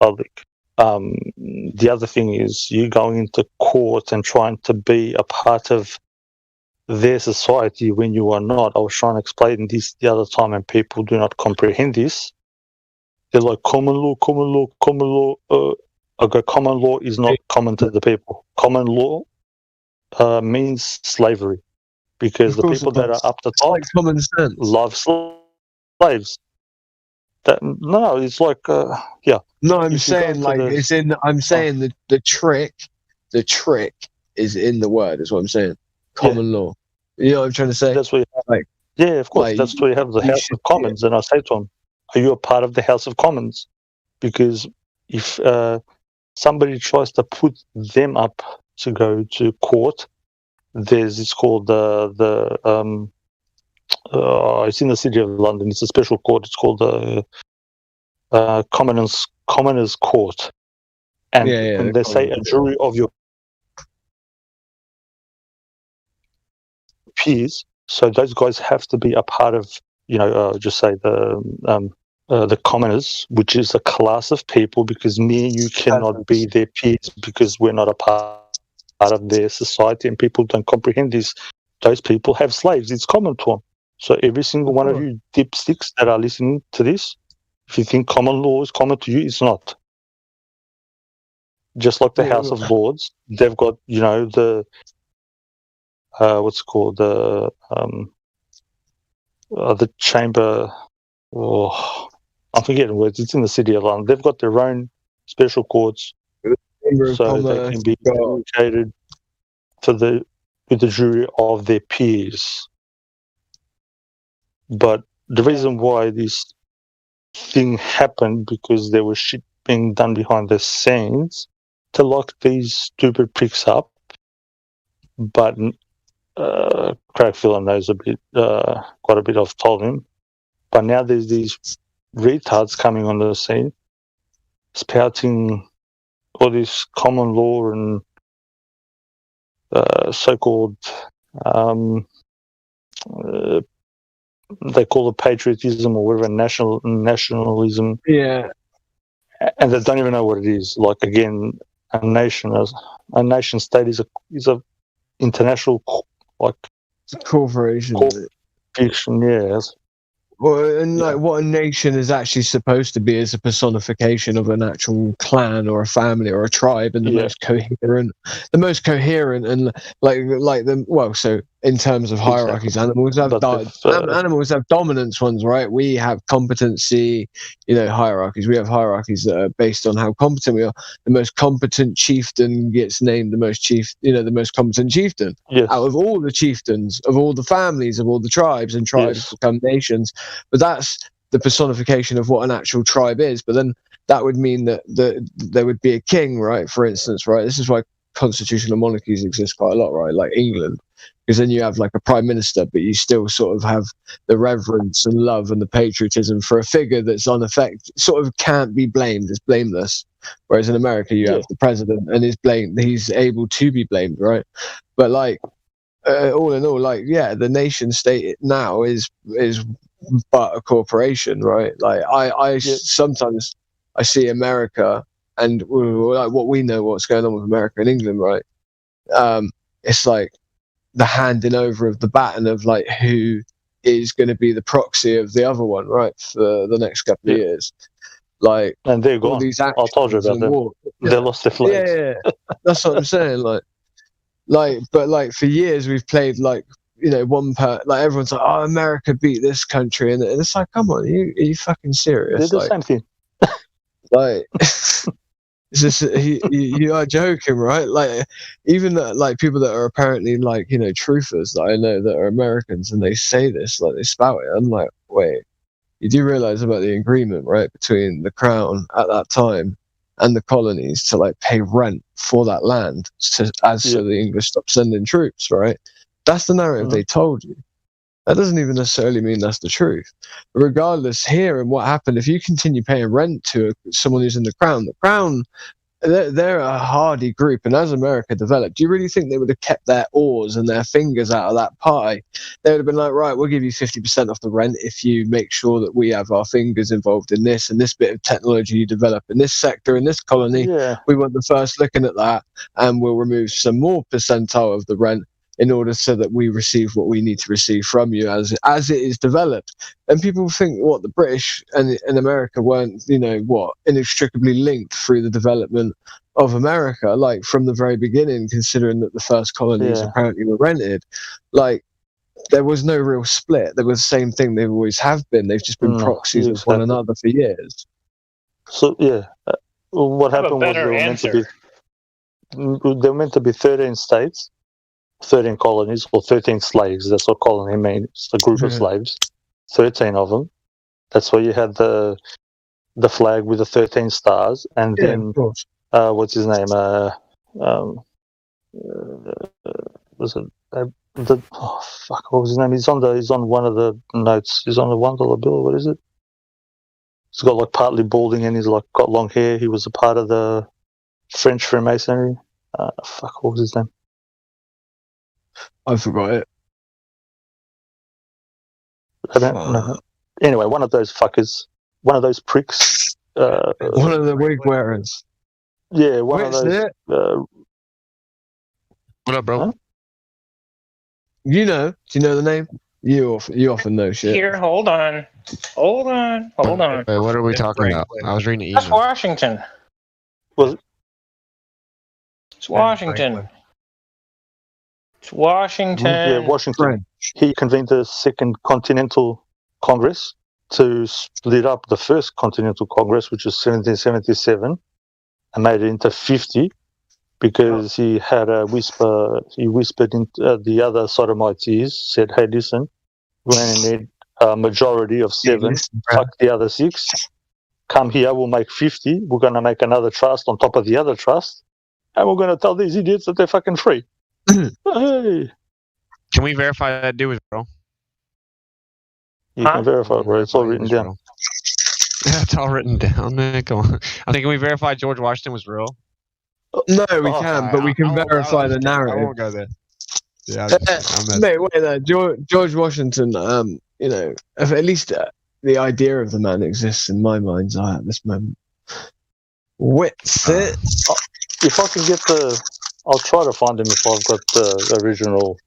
public. the other thing is you going into court and trying to be a part of their society when you are not. I was trying to explain this the other time, and people do not comprehend this. They're like, common law, common law, common law. Okay, common law is not common to the people. Common law means slavery, because the people that are up the top common sense. love slaves. No, it's like yeah. No, I'm saying like it's in. I'm saying the trick is in the word. Is what I'm saying. Common law. You know what I'm trying to say? That's what you have. Like, yeah, of course. like, that's where you have the House of Commons, and I say to them, "Are you a part of the House of Commons?" Because if somebody tries to put them up to go to court, it's called it's in the City of London. It's a special court. It's called the Commoners Court, and when they say a jury of your peers, so those guys have to be a part of, just say the commoners, which is a class of people, because me and you cannot be their peers because we're not a part of their society, and people don't comprehend this. Those people have slaves. It's common to them. So every single one of you dipsticks that are listening to this, if you think common law is common to you, it's not. Just like the House of Lords, they've got, the what's it called, the chamber. Oh, I'm forgetting words. It's in the City of London. They've got their own special courts, so they can be communicated with the jury of their peers. But the reason why this thing happened, because there was shit being done behind the scenes to lock these stupid pricks up. But Craig Filler knows quite a bit. I've told him. But now there's these retards coming on the scene, spouting all this common law and so-called they call it patriotism or whatever, nationalism. Yeah. And they don't even know what it is. Like, again, a nation state is a international, like, it's a corporation. Yes. Well, and like what a nation is actually supposed to be is a personification of an actual clan or a family or a tribe, and the most coherent, and so in terms of hierarchies, animals have animals have dominance ones, right? We have competency, hierarchies. We have hierarchies that are based on how competent we are. The most competent chieftain gets named the most competent chieftain. Yes. Out of all the chieftains, of all the families, of all the tribes, and tribes become nations. But that's the personification of what an actual tribe is. But then that would mean that there would be a king, right? For instance, right? This is why constitutional monarchies exist quite a lot, right? Like England, because then you have like a prime minister, but you still sort of have the reverence and love and the patriotism for a figure that's sort of can't be blamed, is blameless. Whereas in America, you have the president, and he's able to be blamed, right? But like all in all, like the nation state now is but a corporation, right? Like I sometimes I see America and like what we know what's going on with America and England, right? It's like the handing over of the baton of like who is going to be the proxy of the other one, right? For the next couple of years. Like, and they're gone. I told you about them. They lost their flags. Yeah. That's what I'm saying. But for years we've played like, everyone's like, oh, America beat this country, and it's like, come on, are you fucking serious? They're the same thing. Like, it's just you are joking, right? Like, even like people that are apparently like truthers that I know that are Americans, and they say this, like they spout it. I'm like, wait, you do realize about the agreement, right, between the crown at that time and the colonies to like pay rent for that land, so the English stop sending troops, right? That's the narrative they told you. That doesn't even necessarily mean that's the truth. Regardless, here and what happened, if you continue paying rent to someone who's in the crown they're a hardy group, and as America developed, do you really think they would have kept their oars and their fingers out of that pie? They would have been like, right, we'll give you 50% off the rent if you make sure that we have our fingers involved in this and this bit of technology you develop in this sector, in this colony. Yeah. We want the first looking at that, and we'll remove some more percentile of the rent in order so that we receive what we need to receive from you as it is developed. And people think what the British and America weren't, inextricably linked through the development of America, like from the very beginning, considering that the first colonies apparently were rented. Like, there was no real split. They were the same thing they always have been. They've just been proxies of one another for years. So what happened was they were meant to be 13 states, 13 colonies, or 13 slaves. That's what colony means. It's a group of slaves, 13 of them. That's why you had the flag with the 13 stars, and then what's his name? Was it what was his name? He's on one of the notes. He's on the $1 bill. What is it? He's got like partly balding and he's like got long hair. He was a part of the French Freemasonry. What was his name? I forgot it. I don't know. Anyway, one of those fuckers, one of those pricks. One of the wig wearers. Yeah, one of those. What up, bro? Huh? Do you know the name? You often know shit. Here, hold on. Wait, what are we talking about? I was reading the email. That's Washington. Was it? It's Washington. It's Washington. Yeah, Washington. He convened the Second Continental Congress to split up the First Continental Congress, which was 1777, and made it into 50 because he had a whisper. He whispered into the other sodomites' ears, said, "Hey, listen, we only need a majority of 7. Fuck the other 6. Come here, we'll make 50. We're going to make another trust on top of the other trust, and we're going to tell these idiots that they're fucking free." Hey. Can we verify that dude was real? You can verify it, bro. It's all written down. Yeah, it's all written down, man. Come on. I think, can we verify George Washington was real? No, we can, but we can verify the narrative. I won't go there. Yeah, mate, wait there. George Washington, at least the idea of the man exists in my mind's eye at this moment. What's it? If I can get I'll try to find him if I've got the original,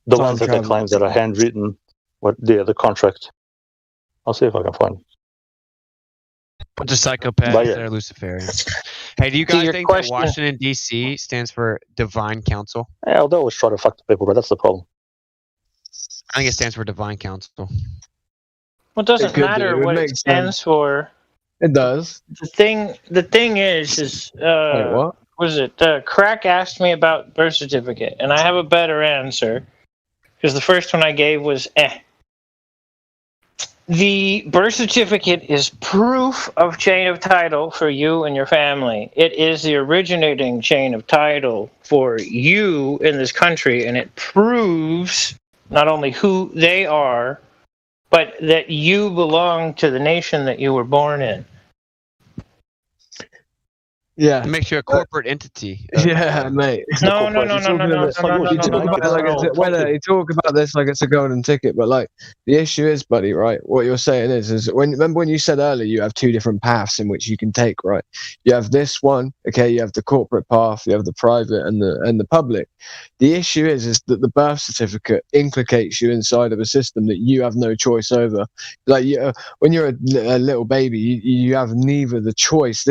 the ones that they claim that are handwritten. The contract. I'll see if I can find him. Bunch of psychopaths there, Luciferians. Hey, do you guys think that Washington, D.C. stands for Divine Council? Yeah, they always try to fuck the people, but that's the problem. I think it stands for Divine Council. Well, it doesn't matter what it stands for. It does. The thing is wait, what? Was it Crack asked me about birth certificate, and I have a better answer because the first one I gave was The birth certificate is proof of chain of title for you and your family. It is the originating chain of title for you in this country, and it proves not only who they are, but that you belong to the nation that you were born in. Yeah, it makes you a corporate entity. Yeah, mate. No. You talk about this like it's a golden ticket, but like the issue is, buddy, right? What you're saying is remember when you said earlier you have 2 different paths in which you can take, right? You have this one, okay? You have the corporate path, you have the private and the public. The issue is that the birth certificate implicates you inside of a system that you have no choice over. Like when you're a little baby, you have neither the choice.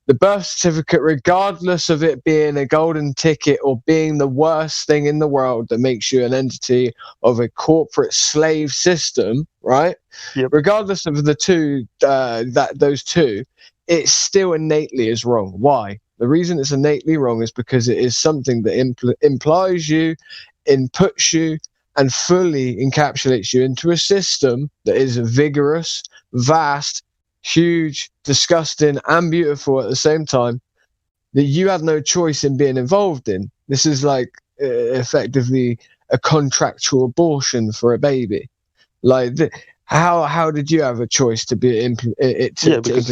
The birth certificate, regardless of it being a golden ticket or being the worst thing in the world that makes you an entity of a corporate slave system, right? Yep. Regardless of the two, those two, it still innately is wrong. Why? The reason it's innately wrong is because it is something that implies you, inputs you, and fully encapsulates you into a system that is vigorous, vast, huge, disgusting, and beautiful at the same time, that you have no choice in being involved in. This is like effectively a contractual abortion for a baby. Like, how did you have a choice to be because it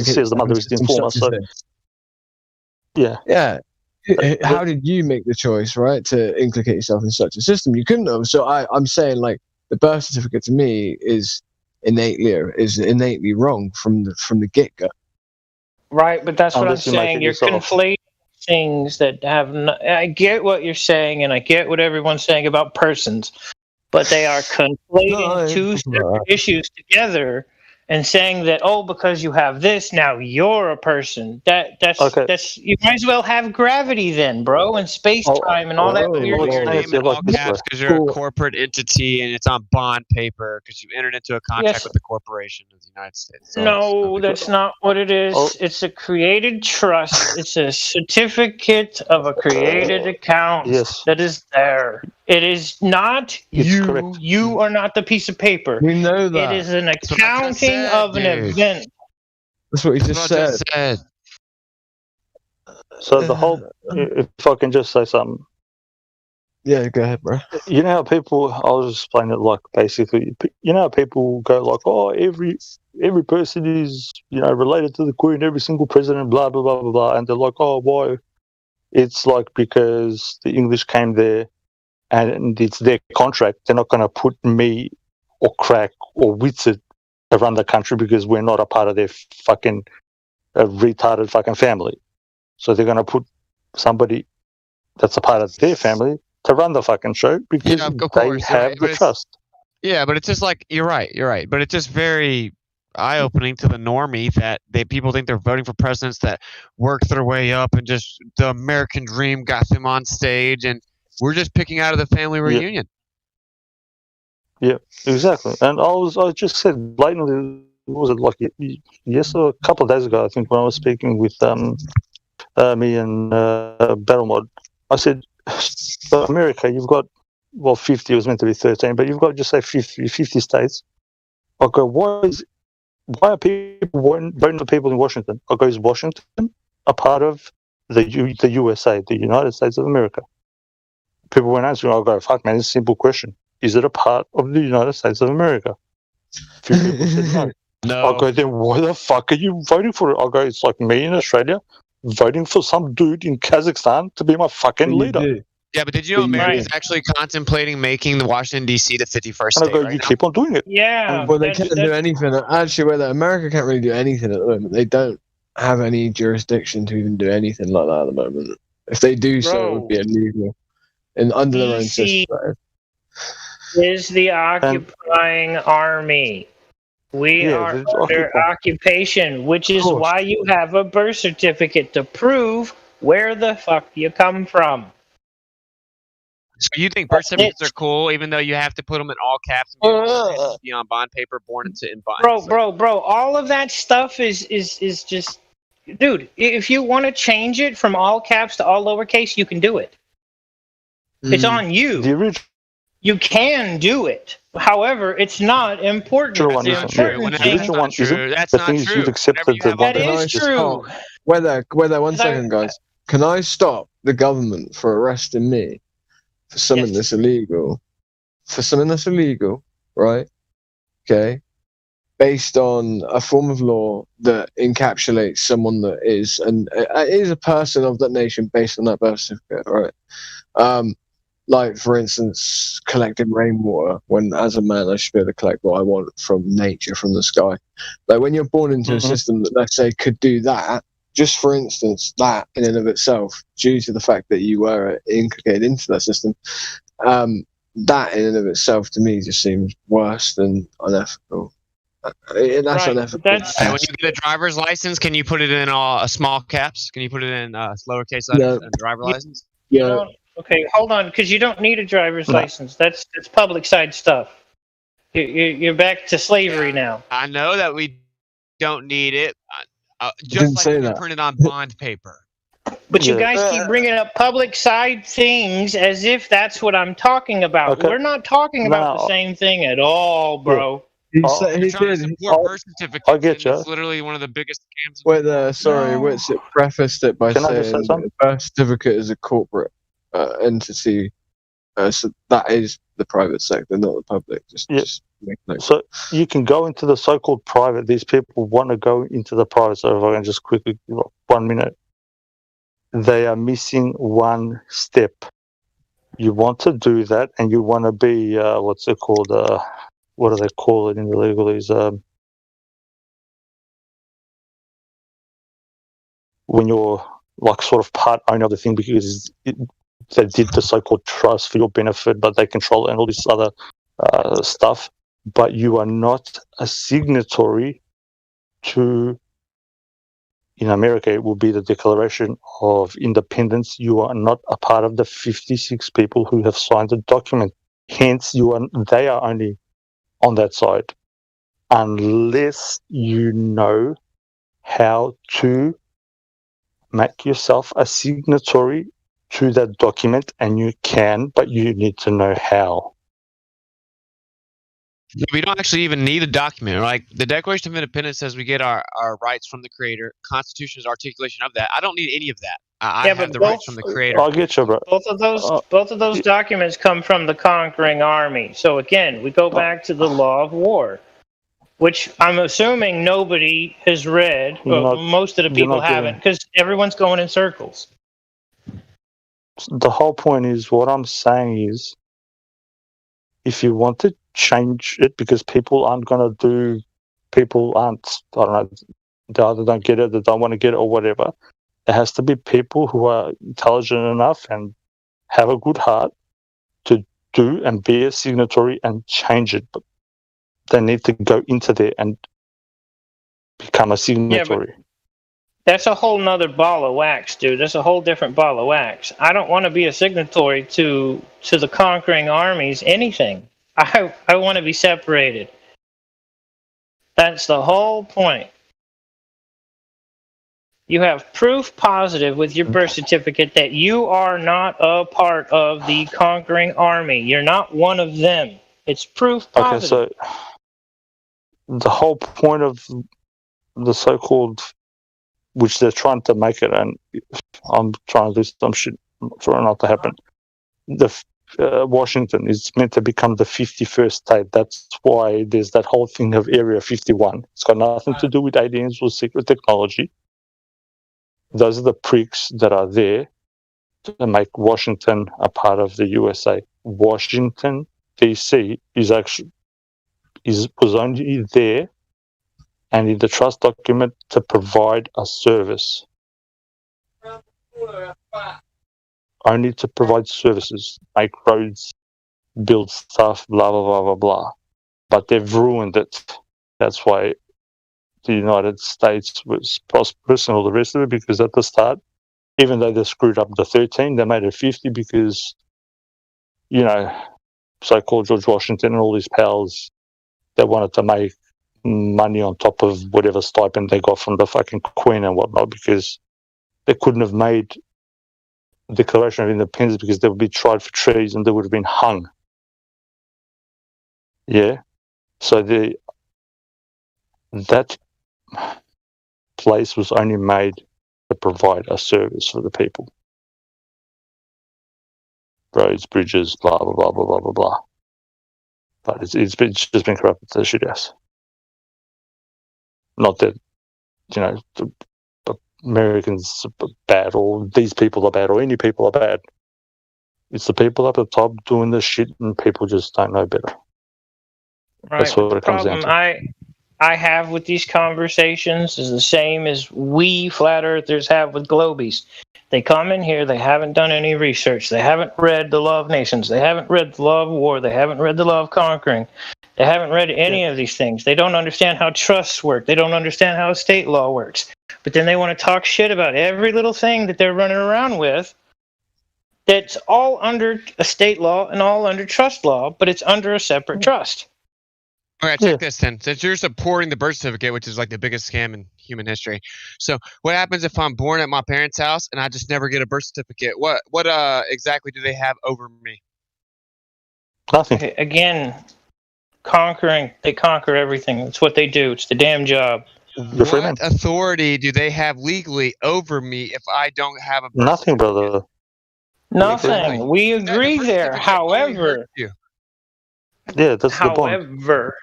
says the mother is the informer. So Yeah. How did you make the choice, right, to implicate yourself in such a system? You couldn't have. So I'm saying, like, the birth certificate to me is innately wrong from the get go. Right, but that's what I'm saying. You're conflating things that have. I get what you're saying, and I get what everyone's saying about persons, but they are conflating two separate issues together and saying that, oh, because you have this, now you're a person. That's you might as well have gravity then, bro, and space time and all that weird shit. Because you're a corporate entity and it's on bond paper because you entered into a contract with the corporation of the United States. So no, that's not what it is. It's a created trust. It's a certificate of a created account that is there. It is not you. Correct. You are not the piece of paper. We know that. It is an accounting of an event. That's what he just said. So the whole, if I can just say something. Yeah, go ahead, bro. You know how people, I'll just explain it like basically, you know how people go like, oh, every person is, related to the Queen, every single president, blah, blah, blah, blah, blah. And they're like, oh, why? It's like because the English came there and it's their contract. They're not going to put me or Crack or Whitsett around the country because we're not a part of their fucking retarded fucking family. So they're going to put somebody that's a part of their family to run the fucking show because they have the trust. Yeah, but it's just like, you're right. But it's just very eye-opening to the normie that people think they're voting for presidents that worked their way up and just the American dream got them on stage, and we're just picking out of the family reunion. Yeah, exactly. And I just said blatantly, what was it like a couple of days ago, I think, when I was speaking with me and Battlemod, I said, America, you've got, 50, it was meant to be 13, but you've got just say 50 states. I go, why are people voting for people in Washington? I go, is Washington a part of the USA, the United States of America? People weren't answering. I go, fuck, man, it's a simple question. Is it a part of the United States of America? A few people said no. No. I go, then why the fuck are you voting for it? I go, it's like me in Australia voting for some dude in Kazakhstan to be my fucking leader. Yeah, but did you know America is actually contemplating making the Washington, D.C. the 51st state? I go, you keep on doing it. Yeah. Well, they can't do anything. Actually, America can't really do anything at the moment. They don't have any jurisdiction to even do anything like that at the moment. If they do so, it would be illegal and under their own system. Is the occupying army. We are under occupation, which is why you have a birth certificate to prove where the fuck you come from. So you think birth certificates are cool, even though you have to put them in all caps and be on bond paper, born in bond? Bro, all of that stuff is just, dude. If you want to change it from all caps to all lowercase, you can do it. It's on you. You can do it. However, it's not important. That's not true. That is true. Whether 1 second, guys. Can I stop the government for arresting me for something that's illegal? For something that's illegal, right? Okay. Based on a form of law that encapsulates someone that is a person of that nation based on that birth certificate, right? Like, for instance, collecting rainwater, when as a man I should be able to collect what I want from nature, from the sky. Like, when you're born into a system that, let's say, could do that, just for instance, that in and of itself, due to the fact that you were inculcated into that system, that in and of itself, to me, just seems worse than unethical. That's unethical. When you get a driver's license, can you put it in small caps? Can you put it in lowercase letters and driver's license? Yeah. Okay, hold on, because you don't need a driver's license. That's public side stuff. You're back to slavery now. I know that we don't need it. Just like you print it on bond paper. But you guys keep bringing up public side things as if that's what I'm talking about. Okay. We're not talking about the same thing at all, bro. He did. Birth certificate. I get you. It's literally one of the biggest scams. Whitsett prefaced it by saying the birth certificate is a corporate entity, so that is the private sector, not the public. Just make note. So you can go into the so-called private. These people want to go into the private. So if I can just quickly, 1 minute. they are missing one step. You want to do that, and you want to be what's it called? What do they call it in the legalese? When you're like sort of part owner of the thing, because they did the so-called trust for your benefit, but they control it and all this other stuff. But you are not a signatory to. In America, it will be the Declaration of Independence. You are not a part of the 56 people who have signed the document. Hence, they are only on that side, unless you know how to make yourself a signatory to that document, and you can, but you need to know how. We don't actually even need a document. Like the Declaration of Independence says we get our rights from the Creator. Constitution is articulation of that. I don't need any of that. I have the rights from the Creator. I'll get you, bro. Both of those documents come from the conquering army. So again, we go back to the law of war, which I'm assuming nobody has read. Well, most of the people haven't, because everyone's going in circles. The whole point is, what I'm saying is, if you want to change it, because people aren't, I don't know, they either don't get it, they don't want to get it, or whatever. There has to be people who are intelligent enough and have a good heart to do and be a signatory and change it. But they need to go into there and become a signatory. Yeah, that's a whole nother ball of wax, dude. That's a whole different ball of wax. I don't want to be a signatory to the conquering armies, anything. I want to be separated. That's the whole point. You have proof positive with your birth certificate that you are not a part of the conquering army. You're not one of them. It's proof positive. Okay, so the whole point of the so-called, which they're trying to make it, and I'm trying to do some shit for it not to happen. Washington is meant to become the 51st state. That's why there's that whole thing of Area 51. It's got nothing to do with aliens or secret technology. Those are the pricks that are there to make Washington a part of the USA. Washington, D.C. was only there and in the trust document to provide a service. Only to provide services, make roads, build stuff, blah, blah, blah, blah, blah. But they've ruined it. That's why the United States was prosperous and all the rest of it, because at the start, even though they screwed up the 13, they made it 50 because, so-called George Washington and all these pals, they wanted to make money on top of whatever stipend they got from the fucking Queen and whatnot, because they couldn't have made Declaration of Independence because they would be tried for treason, they would have been hung. Yeah. So that place was only made to provide a service for the people. Roads, bridges, blah, blah, blah, blah, blah, blah, blah. But it's just been corrupted to the shit house. Not that, the Americans are bad, or these people are bad, or any people are bad. It's the people up at the top doing this shit, and people just don't know better. Right. That's what the it comes down problem to. I have with these conversations is the same as we flat earthers have with globies. They come in here, they haven't done any research, they haven't read the Law of Nations, they haven't read the Law of War, they haven't read the Law of Conquering, they haven't read any of these things. They don't understand how trusts work, they don't understand how state law works. But then they want to talk shit about every little thing that they're running around with that's all under a state law and all under trust law, but it's under a separate trust. All right, check this then. Since you're supporting the birth certificate, which is like the biggest scam in human history. So what happens if I'm born at my parents' house and I just never get a birth certificate? What exactly do they have over me? Nothing. Again, they conquer everything. That's what they do. It's the damn job. What authority do they have legally over me if I don't have a birth Nothing, brother. Nothing. We agree there. However, yeah, that's the point. However,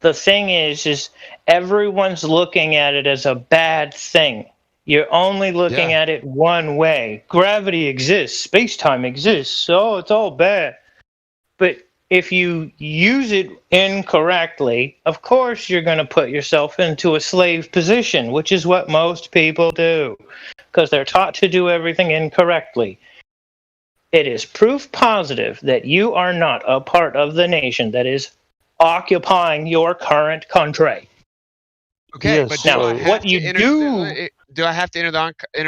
the thing is everyone's looking at it as a bad thing. You're only looking at it one way. Gravity exists, space-time exists, so it's all bad. But if you use it incorrectly, of course you're going to put yourself into a slave position, which is what most people do, because they're taught to do everything incorrectly. It is proof positive that you are not a part of the nation that is occupying your current country. Okay, but now, what you do I have to enter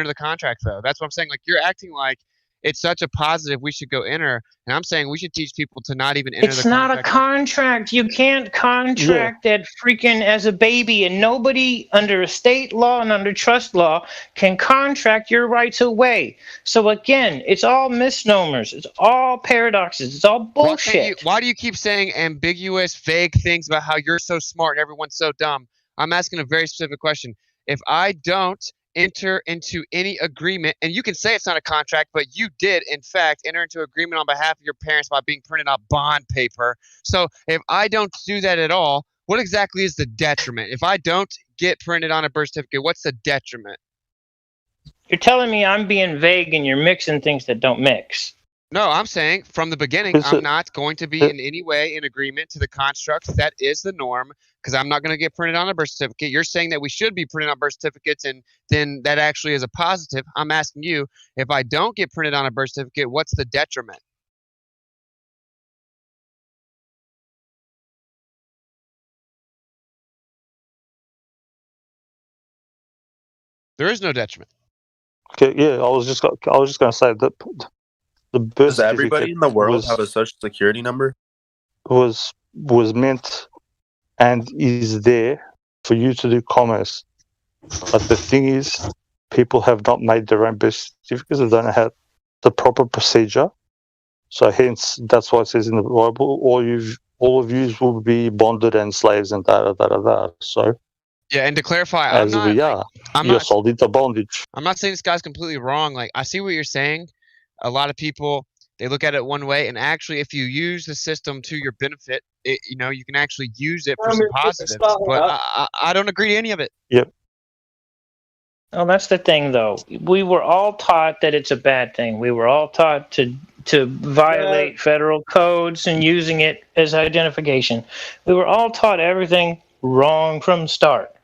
the contract though? That's what I'm saying. Like you're acting like it's such a positive we should go enter, and I'm saying we should teach people to not even enter It's the not contract. a contract. You can't contract that freaking as a baby, and nobody under state law and under trust law can contract your rights away. So again, it's all misnomers. It's all paradoxes. It's all bullshit. Why do you keep saying ambiguous, vague things about how you're so smart and everyone's so dumb? I'm asking a very specific question. If I don't enter into any agreement, and you can say it's not a contract, but you did, in fact, enter into agreement on behalf of your parents by being printed out bond paper. So if I don't do that at all, what exactly is the detriment? If I don't get printed on a birth certificate, what's the detriment? You're telling me I'm being vague and you're mixing things that don't mix. No, I'm saying from the beginning, I'm not going to be in any way in agreement to the construct that is the norm, because I'm not going to get printed on a birth certificate. You're saying that we should be printed on birth certificates, and then that actually is a positive. I'm asking you, if I don't get printed on a birth certificate, what's the detriment? There is no detriment. Okay, yeah, I was just going to say that the birth Does everybody in the world have a social security number? Was meant and is there for you to do commerce, but the thing is, people have not made their own birth certificates. They don't have the proper procedure. So hence, that's why it says in the Bible, all of you will be bonded and slaves and da da da da da. So. Yeah, and to clarify, you're sold into bondage. I'm not saying this guy's completely wrong. Like, I see what you're saying. A lot of people, they look at it one way, and actually, if you use the system to your benefit, you can actually use it for some positives. But I don't agree to any of it. Yep. Well, that's the thing, though. We were all taught that it's a bad thing. We were all taught to violate federal codes and using it as identification. We were all taught everything wrong from the start.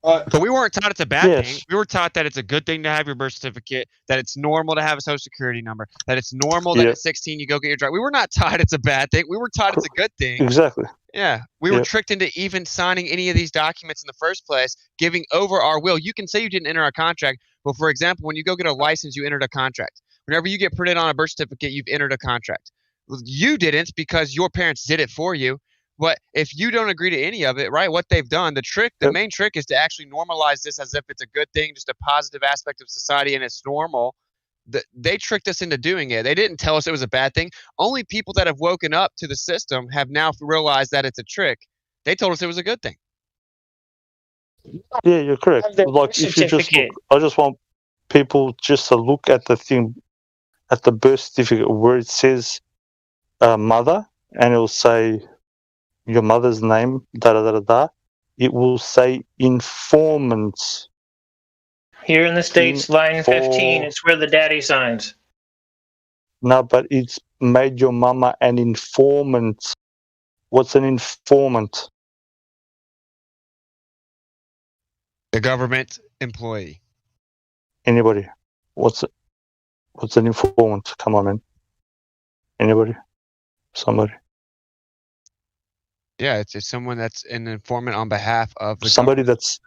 But we weren't taught it's a bad thing. We were taught that it's a good thing to have your birth certificate, that it's normal to have a social security number, that it's normal that at 16 you go get your drive. We were not taught it's a bad thing. We were taught it's a good thing. Exactly. Yeah. We were tricked into even signing any of these documents in the first place, giving over our will. You can say you didn't enter a contract, but for example, when you go get a license, you entered a contract. Whenever you get printed on a birth certificate, you've entered a contract. You didn't because your parents did it for you. But if you don't agree to any of it, right, what they've done, the main trick is to actually normalize this as if it's a good thing, just a positive aspect of society, and it's normal. They tricked us into doing it. They didn't tell us it was a bad thing. Only people that have woken up to the system have now realized that it's a trick. They told us it was a good thing. Yeah, you're correct. Like, if you just look, I just want people just to look at the thing, at the birth certificate where it says mother, and it'll say your mother's name, da da da da da. It will say informant. Here in the States, line 15, it's where the daddy signs. No, but it's made your mama an informant. What's an informant? A government employee. Anybody? What's an informant? Come on, man. Anybody? Somebody? Yeah, it's someone that's an informant on behalf of the somebody government. That's.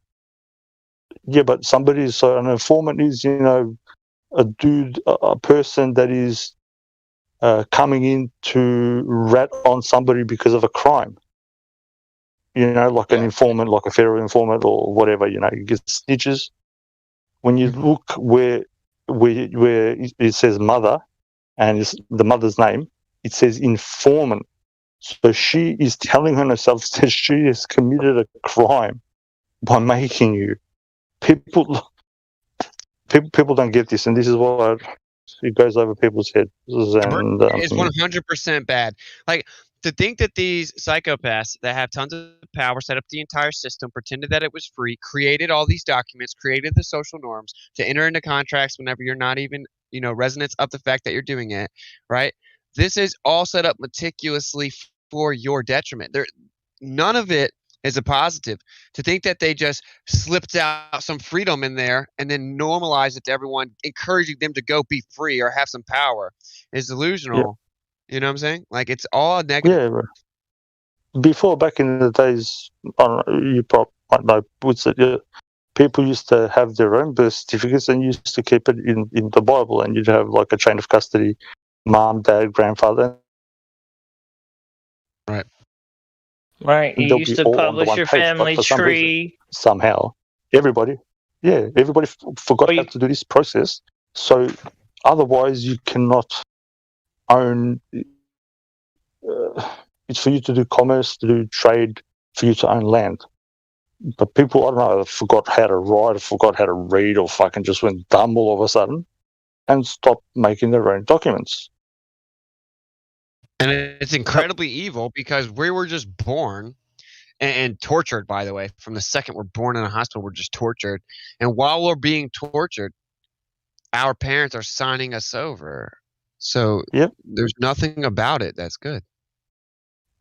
Yeah, but somebody. So an informant is, a dude, a person that is coming in to rat on somebody because of a crime. Like an informant, like a federal informant or whatever. You get snitches. When you look where it says mother, and it's the mother's name, it says informant. So she is telling herself that she has committed a crime by making you. People don't get this, and this is why it goes over people's heads. And it's 100% bad. Like, to think that these psychopaths that have tons of power set up the entire system, pretended that it was free, created all these documents, created the social norms to enter into contracts whenever you're not even, resonance of the fact that you're doing it, right? This is all set up meticulously for your detriment. None of it is a positive. To think that they just slipped out some freedom in there and then normalize it to everyone, encouraging them to go be free or have some power is delusional. You know what I'm saying? Like, it's all negative. Yeah, bro. Before, back in the days, I don't know, you probably might know, people used to have their own birth certificates and used to keep it in the Bible, and you'd have like a chain of custody, mom, dad, grandfather. Right. Right. You used to publish your family tree. Somehow, everybody forgot how to do this process. So otherwise, you cannot own. It's for you to do commerce, to do trade, for you to own land. But people, I don't know, forgot how to write, forgot how to read, or fucking just went dumb all of a sudden and stopped making their own documents. And it's incredibly evil because we were just born and tortured, by the way. From the second we're born in a hospital, we're just tortured. And while we're being tortured, our parents are signing us over. So there's nothing about it that's good.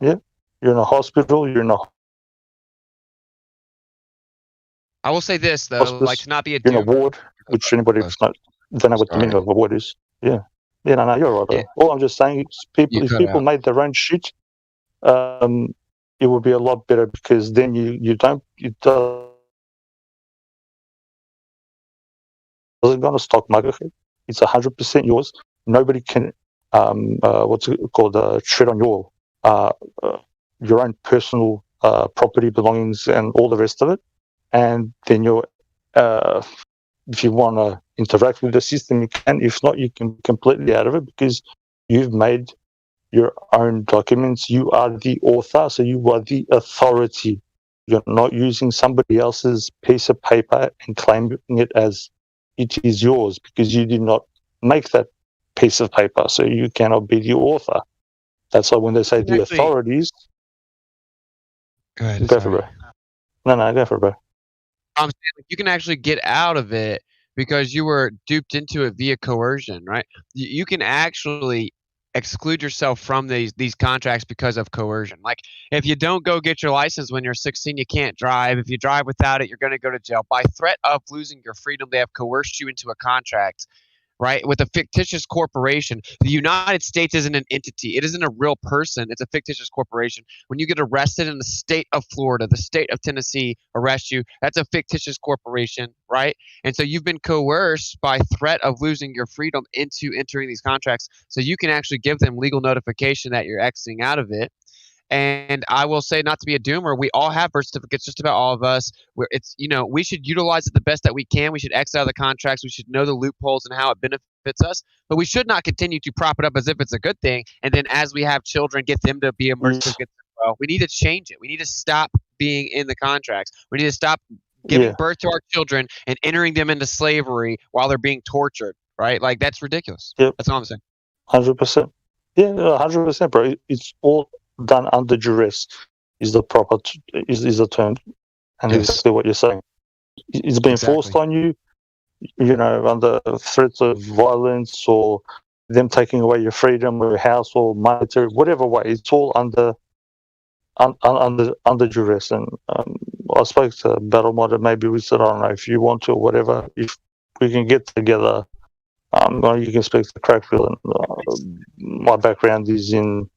Yeah. You're in a hospital, I will say this, though, hospice, like, to not be a you're in a ward, which anybody don't know what the meaning of a ward is. Yeah. Yeah, no, you're right. Yeah. All I'm just saying is if people made their own shit, it would be a lot better, because then it doesn't go on a stock market. It's 100% yours. Nobody can what's it called, tread on your own personal property, belongings, and all the rest of it. And then if you want to interact with the system, you can. If not, you can completely out of it, because you've made your own documents. You are the author, so you are the authority. You're not using somebody else's piece of paper and claiming it as it is yours, because you did not make that piece of paper, so you cannot be the author. That's why when they say the authorities... Go ahead. Go for it, bro. No, go for it, bro. I'm saying, you can actually get out of it because you were duped into it via coercion, right? You can actually exclude yourself from these contracts because of coercion. Like, if you don't go get your license when you're 16, you can't drive. If you drive without it, you're going to go to jail. By threat of losing your freedom, they have coerced you into a contract, right? With a fictitious corporation. The United States isn't an entity. It isn't a real person. It's a fictitious corporation. When you get arrested in the state of Florida, the state of Tennessee arrest you, that's a fictitious corporation, right? And so you've been coerced by threat of losing your freedom into entering these contracts, so you can actually give them legal notification that you're exiting out of it. And I will say, not to be a doomer, we all have birth certificates, just about all of us. Where it's, we should utilize it the best that we can. We should exit out of the contracts. We should know the loopholes and how it benefits us. But we should not continue to prop it up as if it's a good thing. And then as we have children, get them to be immersed. Well, we need to change it. We need to stop being in the contracts. We need to stop giving birth to our children and entering them into slavery while they're being tortured. Right? Like, that's ridiculous. Yep. That's all I'm saying. 100%. Yeah, 100%, bro. It's all done under duress is the proper is the term, and exactly what you're saying. It's being forced on you, under threats of violence or them taking away your freedom or your house or monetary, whatever way. It's all under duress. And I spoke to Battle Modder. Maybe we said, I don't know, if you want to or whatever, if we can get together, you can speak to Crackville. And my background is in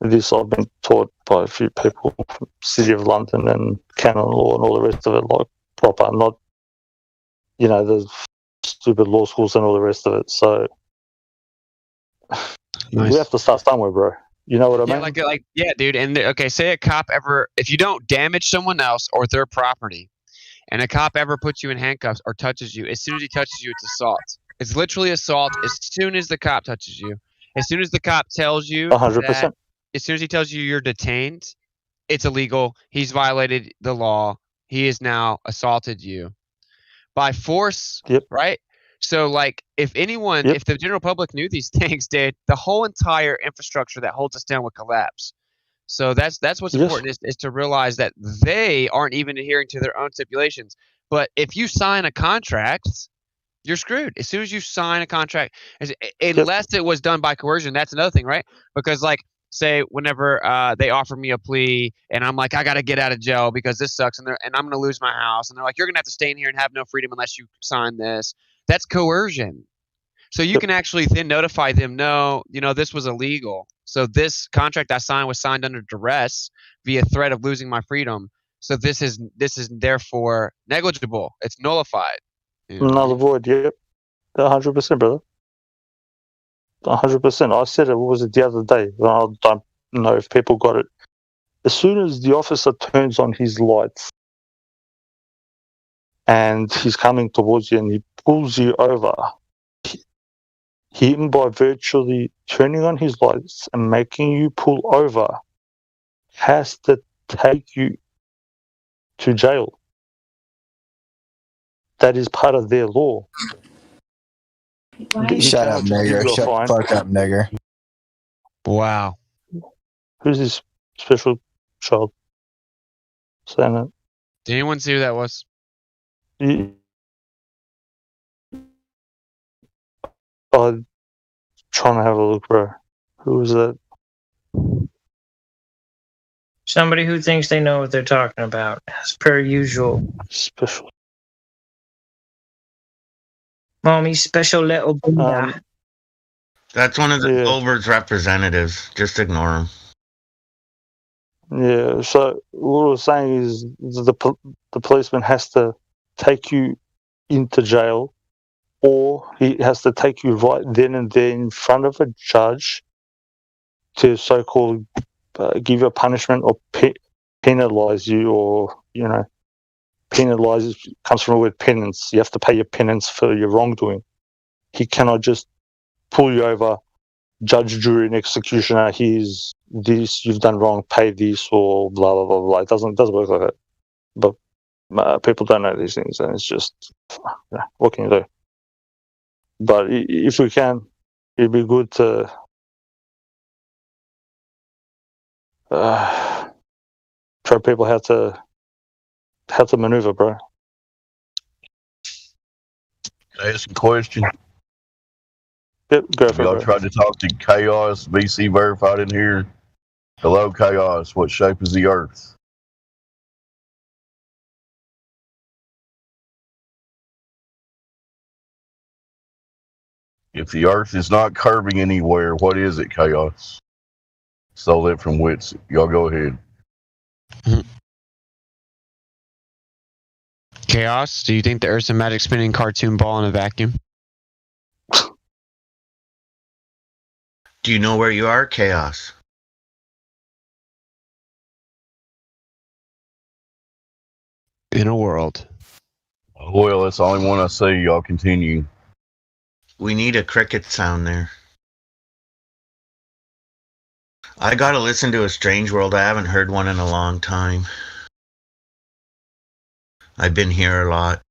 this. I've been taught by a few people from City of London and canon law and all the rest of it, like proper, not, the stupid law schools and all the rest of it. So we have to start somewhere, bro. You know what I mean? Yeah, dude. And okay, say a cop if you don't damage someone else or their property, and a cop ever puts you in handcuffs or touches you, as soon as he touches you, it's assault. It's literally assault as soon as the cop touches you. As soon as the cop tells you 100%. As soon as he tells you you're detained, it's illegal. He's violated the law. He has now assaulted you by force, right? So, like, if the general public knew these things, dude, the whole entire infrastructure that holds us down would collapse. So that's what's important is to realize that they aren't even adhering to their own stipulations. But if you sign a contract, you're screwed. As soon as you sign a contract, unless it was done by coercion, that's another thing, right? Because, like, say whenever they offer me a plea and I'm like, I got to get out of jail because this sucks and I'm going to lose my house. And they're like, you're going to have to stay in here and have no freedom unless you sign this. That's coercion. So you can actually then notify them, no, this was illegal. So this contract I signed was signed under duress via threat of losing my freedom. So this is therefore negligible. It's nullified. Null and void, yep. 100%, brother. 100%. I said it, what was it, the other day? I don't know if people got it. As soon as the officer turns on his lights and he's coming towards you and he pulls you over, him by virtually turning on his lights and making you pull over has to take you to jail. That is part of their law. Shut up, nigger. Shut the fuck up, nigger. Wow. Who's this special child saying that? Did anyone see who that was? I'm trying to have a look, bro. Who was that? Somebody who thinks they know what they're talking about, as per usual. Special. Mommy, special little bunda. That's one of the Goldberg's representatives. Just ignore him. Yeah, so what I was saying is the policeman has to take you into jail, or he has to take you right then and there in front of a judge to so-called give you a punishment or penalize you, or, penalize comes from the word penance. You have to pay your penance for your wrongdoing. He cannot just pull you over, judge, jury, and executioner. Here's this, you've done wrong, pay this, or blah blah blah blah. It doesn't work like that. But people don't know these things, and it's just, what can you do? But if we can, it'd be good to show people how to maneuver, bro. Can I ask a question? Yep, go for it. Y'all tried to talk to Chaos, BC Verified in here. Hello, Chaos. What shape is the Earth? If the Earth is not curving anywhere, what is it, Chaos? Stole it from Wits. Y'all go ahead. Chaos, do you think the Earth's a magic spinning cartoon ball in a vacuum? Do you know where you are, Chaos? In a world. Well, that's the only one I see. Y'all continue. We need a cricket sound there. I gotta listen to a Strange World. I haven't heard one in a long time. I've been here a lot.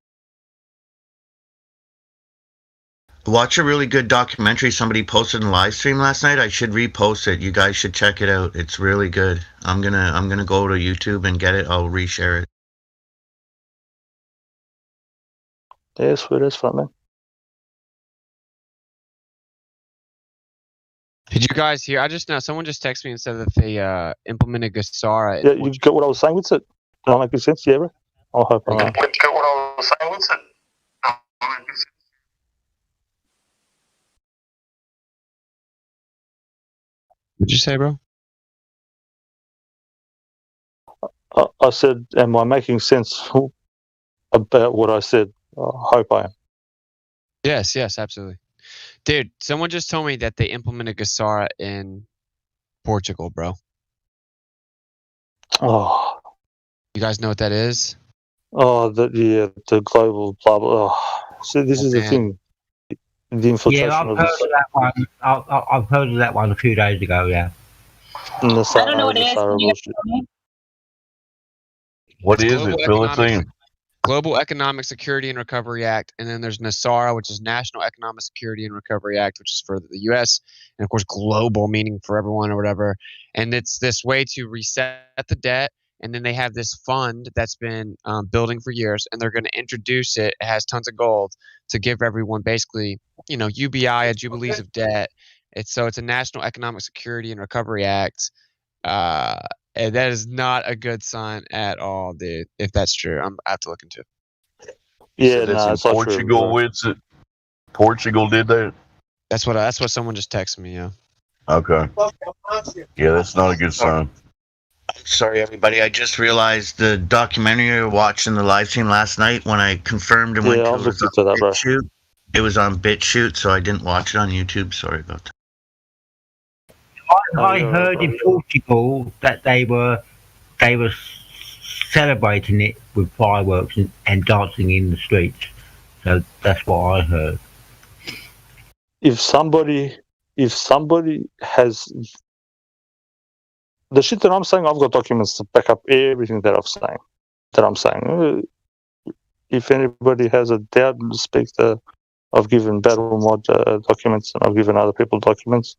Watch a really good documentary somebody posted in live stream last night. I should repost it. You guys should check it out. It's really good. I'm gonna go to YouTube and get it. I'll reshare it. Yeah, sweet as fun, man. Did you guys hear? I just know someone just texted me and said that they implemented Gasara. Yeah, you got what I was saying with it? Does that make sense? Yeah, bro? I hope I Okay. got what I was saying with it? What'd you say, bro? I said, am I making sense about what I said? I hope I am. Yes, absolutely. Dude, someone just told me that they implemented Gasara in Portugal, bro. Oh. You guys know what that is? Oh, the global blah blah. Oh. See, this is the thing. The infiltration Yeah, I've of heard this. of that one. I've heard of that one a few days ago. Yeah. I don't know what it is. What is it? Fill us in. Global Economic Security and Recovery Act, and then there's NASARA, which is National Economic Security and Recovery Act, which is for the U.S., and of course global, meaning for everyone or whatever. And it's this way to reset the debt, and then they have this fund that's been building for years, and they're going to introduce it. It has tons of gold to give everyone basically, UBI, a Jubilees of debt. It's a National Economic Security and Recovery Act. And that is not a good sign at all, dude. If that's true, I have to look into it. Yeah, so that's in Portugal. Portugal did that. That's what someone just texted me. Yeah. Okay. Yeah, that's not a good sign. Sorry, everybody. I just realized the documentary I watched in the live stream last night when I confirmed and went to BitChute. It was on BitChute, so I didn't watch it on YouTube. Sorry about that. I heard in Portugal that they were celebrating it with fireworks and dancing in the streets. So that's what I heard. If somebody has the shit that I'm saying, I've got documents to back up everything that I'm saying. If anybody has a doubt, speak to. I've given Battle Mod documents, and I've given other people documents.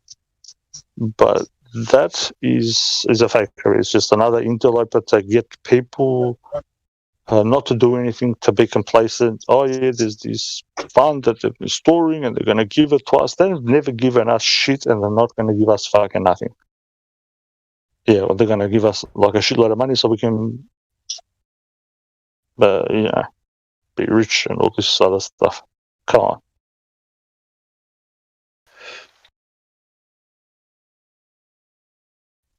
But that is a factor. It's just another interloper to get people not to do anything, to be complacent. Oh yeah, there's this fund that they've been storing, and they're going to give it to us. They've never given us shit, and they're not going to give us fucking nothing. Yeah, well, they're going to give us like a shitload of money so we can, be rich and all this other stuff. Come on.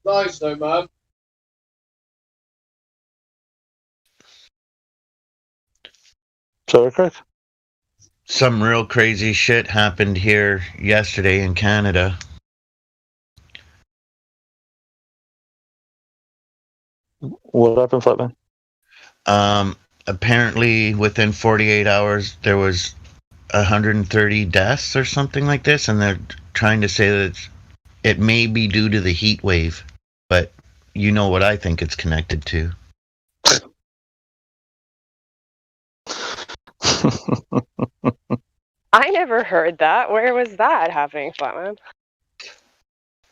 Nice though, man. Sorry, Craig? Some real crazy shit happened here yesterday in Canada. What happened, Flatman? Apparently, within 48 hours, there was 130 deaths or something like this, and they're trying to say that it may be due to the heat wave, but you know what I think it's connected to. I never heard that. Where was that happening, Flatman?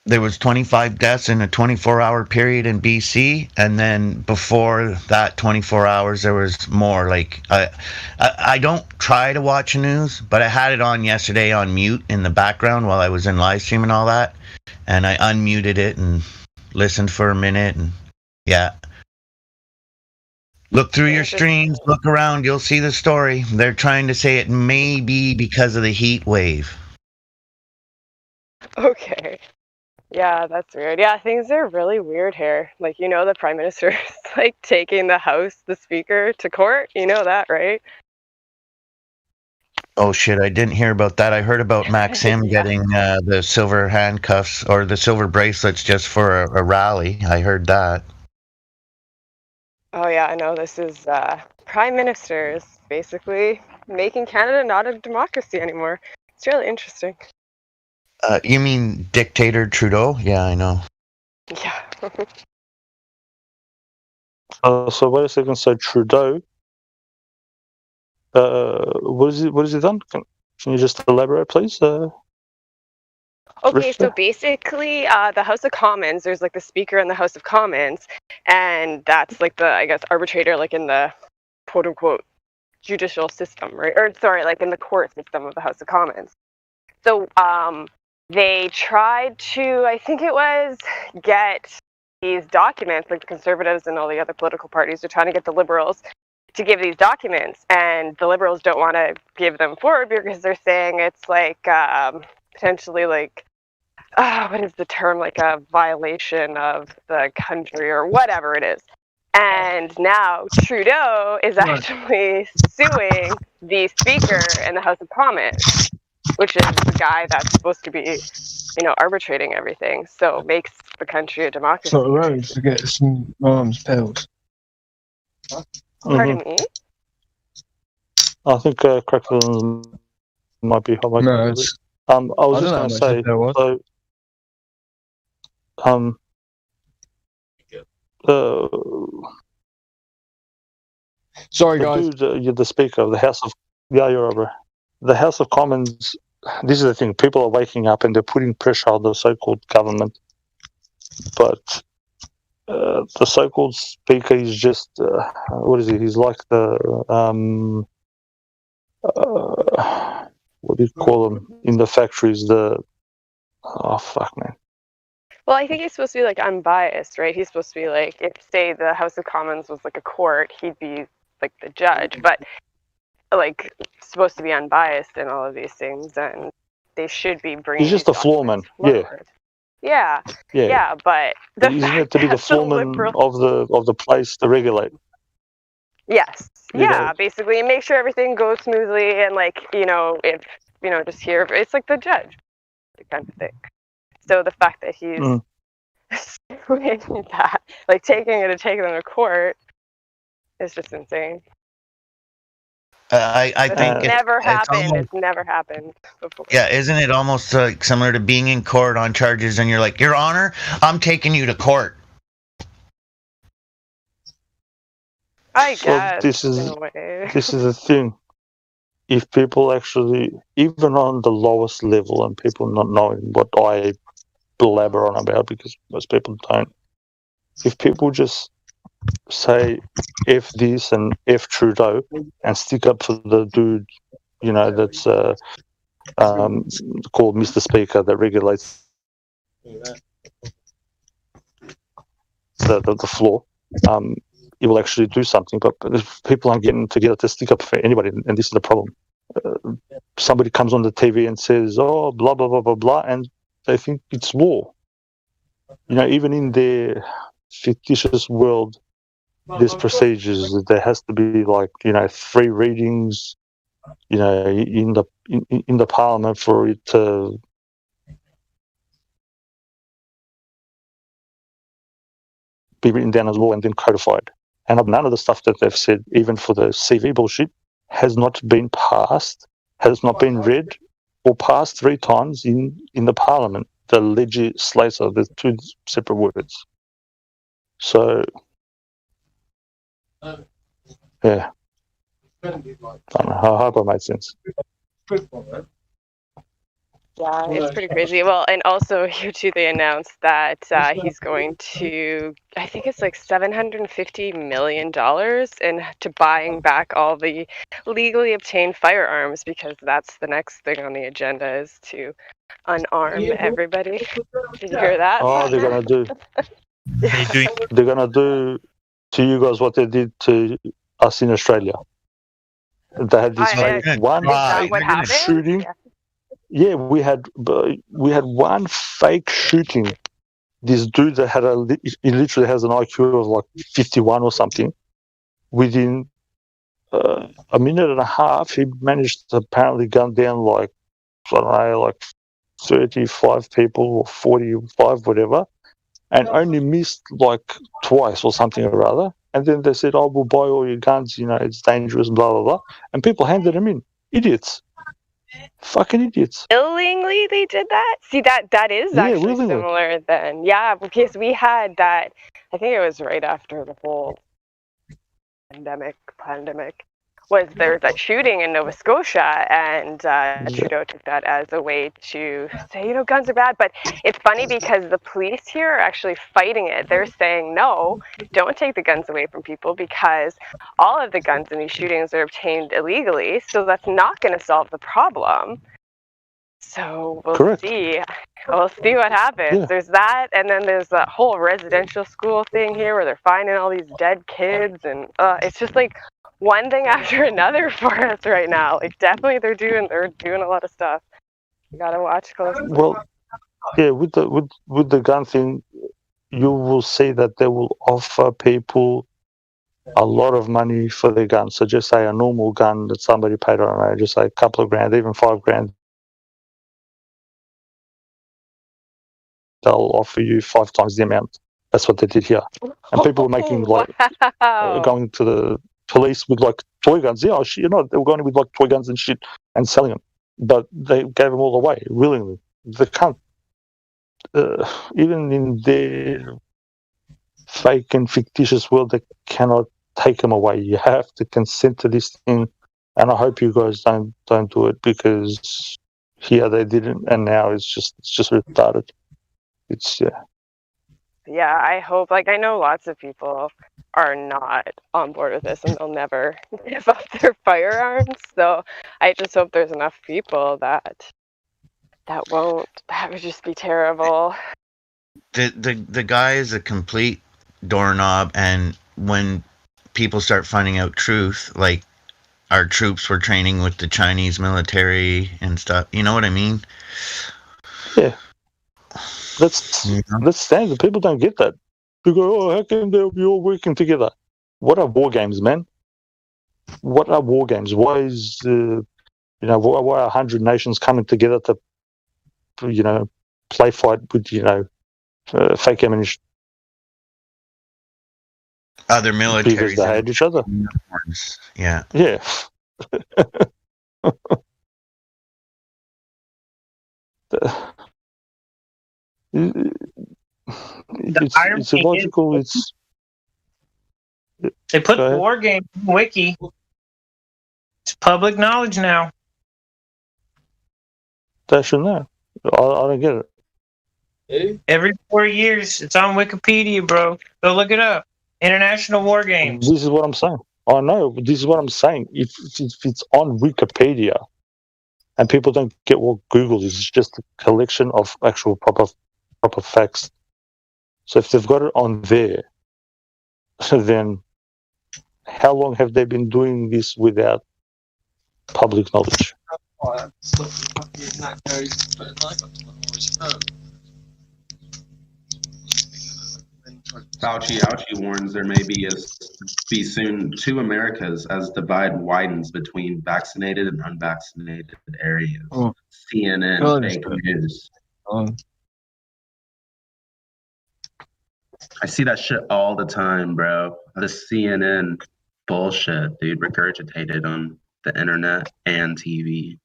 There was 25 deaths in a 24-hour period in BC, and then before that 24 hours, there was more. Like I don't try to watch news, but I had it on yesterday on mute in the background while I was in live stream and all that, and I unmuted it and listened for a minute, and yeah. Look through your streams, look around, you'll see the story. They're trying to say it may be because of the heat wave. Okay. Yeah, that's weird. Yeah, things are really weird here. Like, the Prime Minister is, like, taking the Speaker to court. You know that, right? Oh, shit, I didn't hear about that. I heard about Maxim getting the silver handcuffs or the silver bracelets just for a rally. I heard that. Oh, yeah, I know. This is Prime Ministers basically making Canada not a democracy anymore. It's really interesting. You mean dictator Trudeau? Yeah, I know. Yeah. So wait a second. So Trudeau, what has he done? Can you just elaborate, please? Okay, so basically, the House of Commons, there's like the Speaker in the House of Commons, and that's like the, I guess, arbitrator, like in the quote unquote judicial system, right? Or sorry, like in the court system of the House of Commons. So, they tried to, I think it was, get these documents, like the Conservatives and all the other political parties are trying to get the Liberals to give these documents, and the Liberals don't want to give them forward because they're saying it's like potentially like, what is the term, like a violation of the country or whatever it is. And now Trudeau is actually suing the Speaker in the House of Commons, which is the guy that's supposed to be, arbitrating everything. So it makes the country a democracy. So Rose to get some arms pills. Pardon me? I think Crackle might be hot. No, I was just going to say, Sorry, guys. Dude, you're the Speaker of the House of... Yeah, you're right, bro. The House of Commons, this is the thing. People are waking up and they're putting pressure on the so-called government. But the so-called Speaker is just... what is he? He's like the... what do you call them? In the factories, the... Oh, fuck, man. Well, I think he's supposed to be like unbiased, right? He's supposed to be like, if say the House of Commons was like a court, he'd be like the judge, but like supposed to be unbiased in all of these things, and they should be bringing. He's just a floorman, yeah. But Isn't it to be the floorman of the place to regulate? Yes, You know? basically, and make sure everything goes smoothly, and like if just here, it's like the judge, kind of thing. So the fact that he's doing that, like taking them to court, is just insane. I think it's never happened. It's never happened before. Yeah, isn't it almost like similar to being in court on charges and you're like, Your Honor, I'm taking you to court. I So guess. this is in a way. this is the thing. If people actually, even on the lowest level, and people not knowing what I blabber on about, because most people don't. If people just say F this and F Trudeau and stick up for the dude, that's called Mr. Speaker that regulates the floor, it will actually do something. But if people aren't getting together to stick up for anybody, and this is the problem. Somebody comes on the TV and says, "Oh, blah blah blah blah blah," and they think it's law. Even in their fictitious world, there's procedures. There has to be 3 readings, in the Parliament for it to be written down as law and then codified. And none of the stuff that they've said, even for the CV bullshit, has not been passed, has not been read or passed 3 times in the Parliament. The legislature, the 2 separate words. So, yeah. I don't know. I hope I made sense. Yeah, it's pretty crazy. Well, and also here too, they announced that he's going to, I think it's like $750 million into buying back all the legally obtained firearms, because that's the next thing on the agenda, is to unarm everybody. Did you hear that? Oh, they're gonna do. They're gonna do to you guys what they did to us in Australia. They had this one fake shooting. Yeah, we had one fake shooting. This dude that he literally has an IQ of like 51 or something. Within a minute and a half, he managed to apparently gun down like 35 people or 45, whatever, and only missed like twice or something or other. And then they said, "Oh, we'll buy all your guns. It's dangerous, blah blah blah." And people handed them in. Idiots. Fucking idiots. Willingly they did that? See, that is actually similar then. Yeah, because we had that, I think it was right after the whole pandemic, was there was that shooting in Nova Scotia, and Trudeau took that as a way to say, guns are bad. But it's funny because the police here are actually fighting it. They're saying, no, don't take the guns away from people, because all of the guns in these shootings are obtained illegally, so that's not going to solve the problem. So we'll see. We'll see what happens. Yeah. There's that, and then there's that whole residential school thing here where they're finding all these dead kids, and it's just like one thing after another for us right now. Like, definitely they're doing a lot of stuff. You gotta watch closely. Well, yeah, with the gun thing, you will see that they will offer people a lot of money for their gun. So just say a normal gun that somebody paid, I don't know, just say a couple of grand, even $5,000. They'll offer you 5 times the amount. That's what they did here. And people were making going to the police with like toy guns. Yeah, they were going with like toy guns and shit and selling them. But they gave them all away willingly. They can't, even in their fake and fictitious world, they cannot take them away. You have to consent to this thing, and I hope you guys don't do it, because here they didn't, and now it's just retarded. It's Yeah, I hope. Like, I know lots of people are not on board with this, and they'll never give up their firearms. So I just hope there's enough people that won't. That would just be terrible. The guy is a complete doorknob, and when people start finding out truth, like our troops were training with the Chinese military and stuff, you know what I mean? Yeah. That's standard. People don't get that. You go, oh, how can they be all working together? What are war games, man? What are war games? Why is why are 100 nations coming together to play fight with fake ammunition? Other militaries because they hate each other. Yeah. Yeah. It's illogical. They put war game wiki. It's public knowledge now. They should know. I don't get it. Every 4 years, it's on Wikipedia, bro. Go look it up. International War Games. This is what I'm saying. I know. This is what I'm saying. If it's on Wikipedia, and people don't get what Google is, it's just a collection of actual proper facts. So if they've got it on there, then how long have they been doing this without public knowledge? Fauci warns there may be soon two Americas as divide widens between vaccinated and unvaccinated areas. CNN fake news. I see that shit all the time, bro. This CNN bullshit, dude, regurgitated on the internet and TV.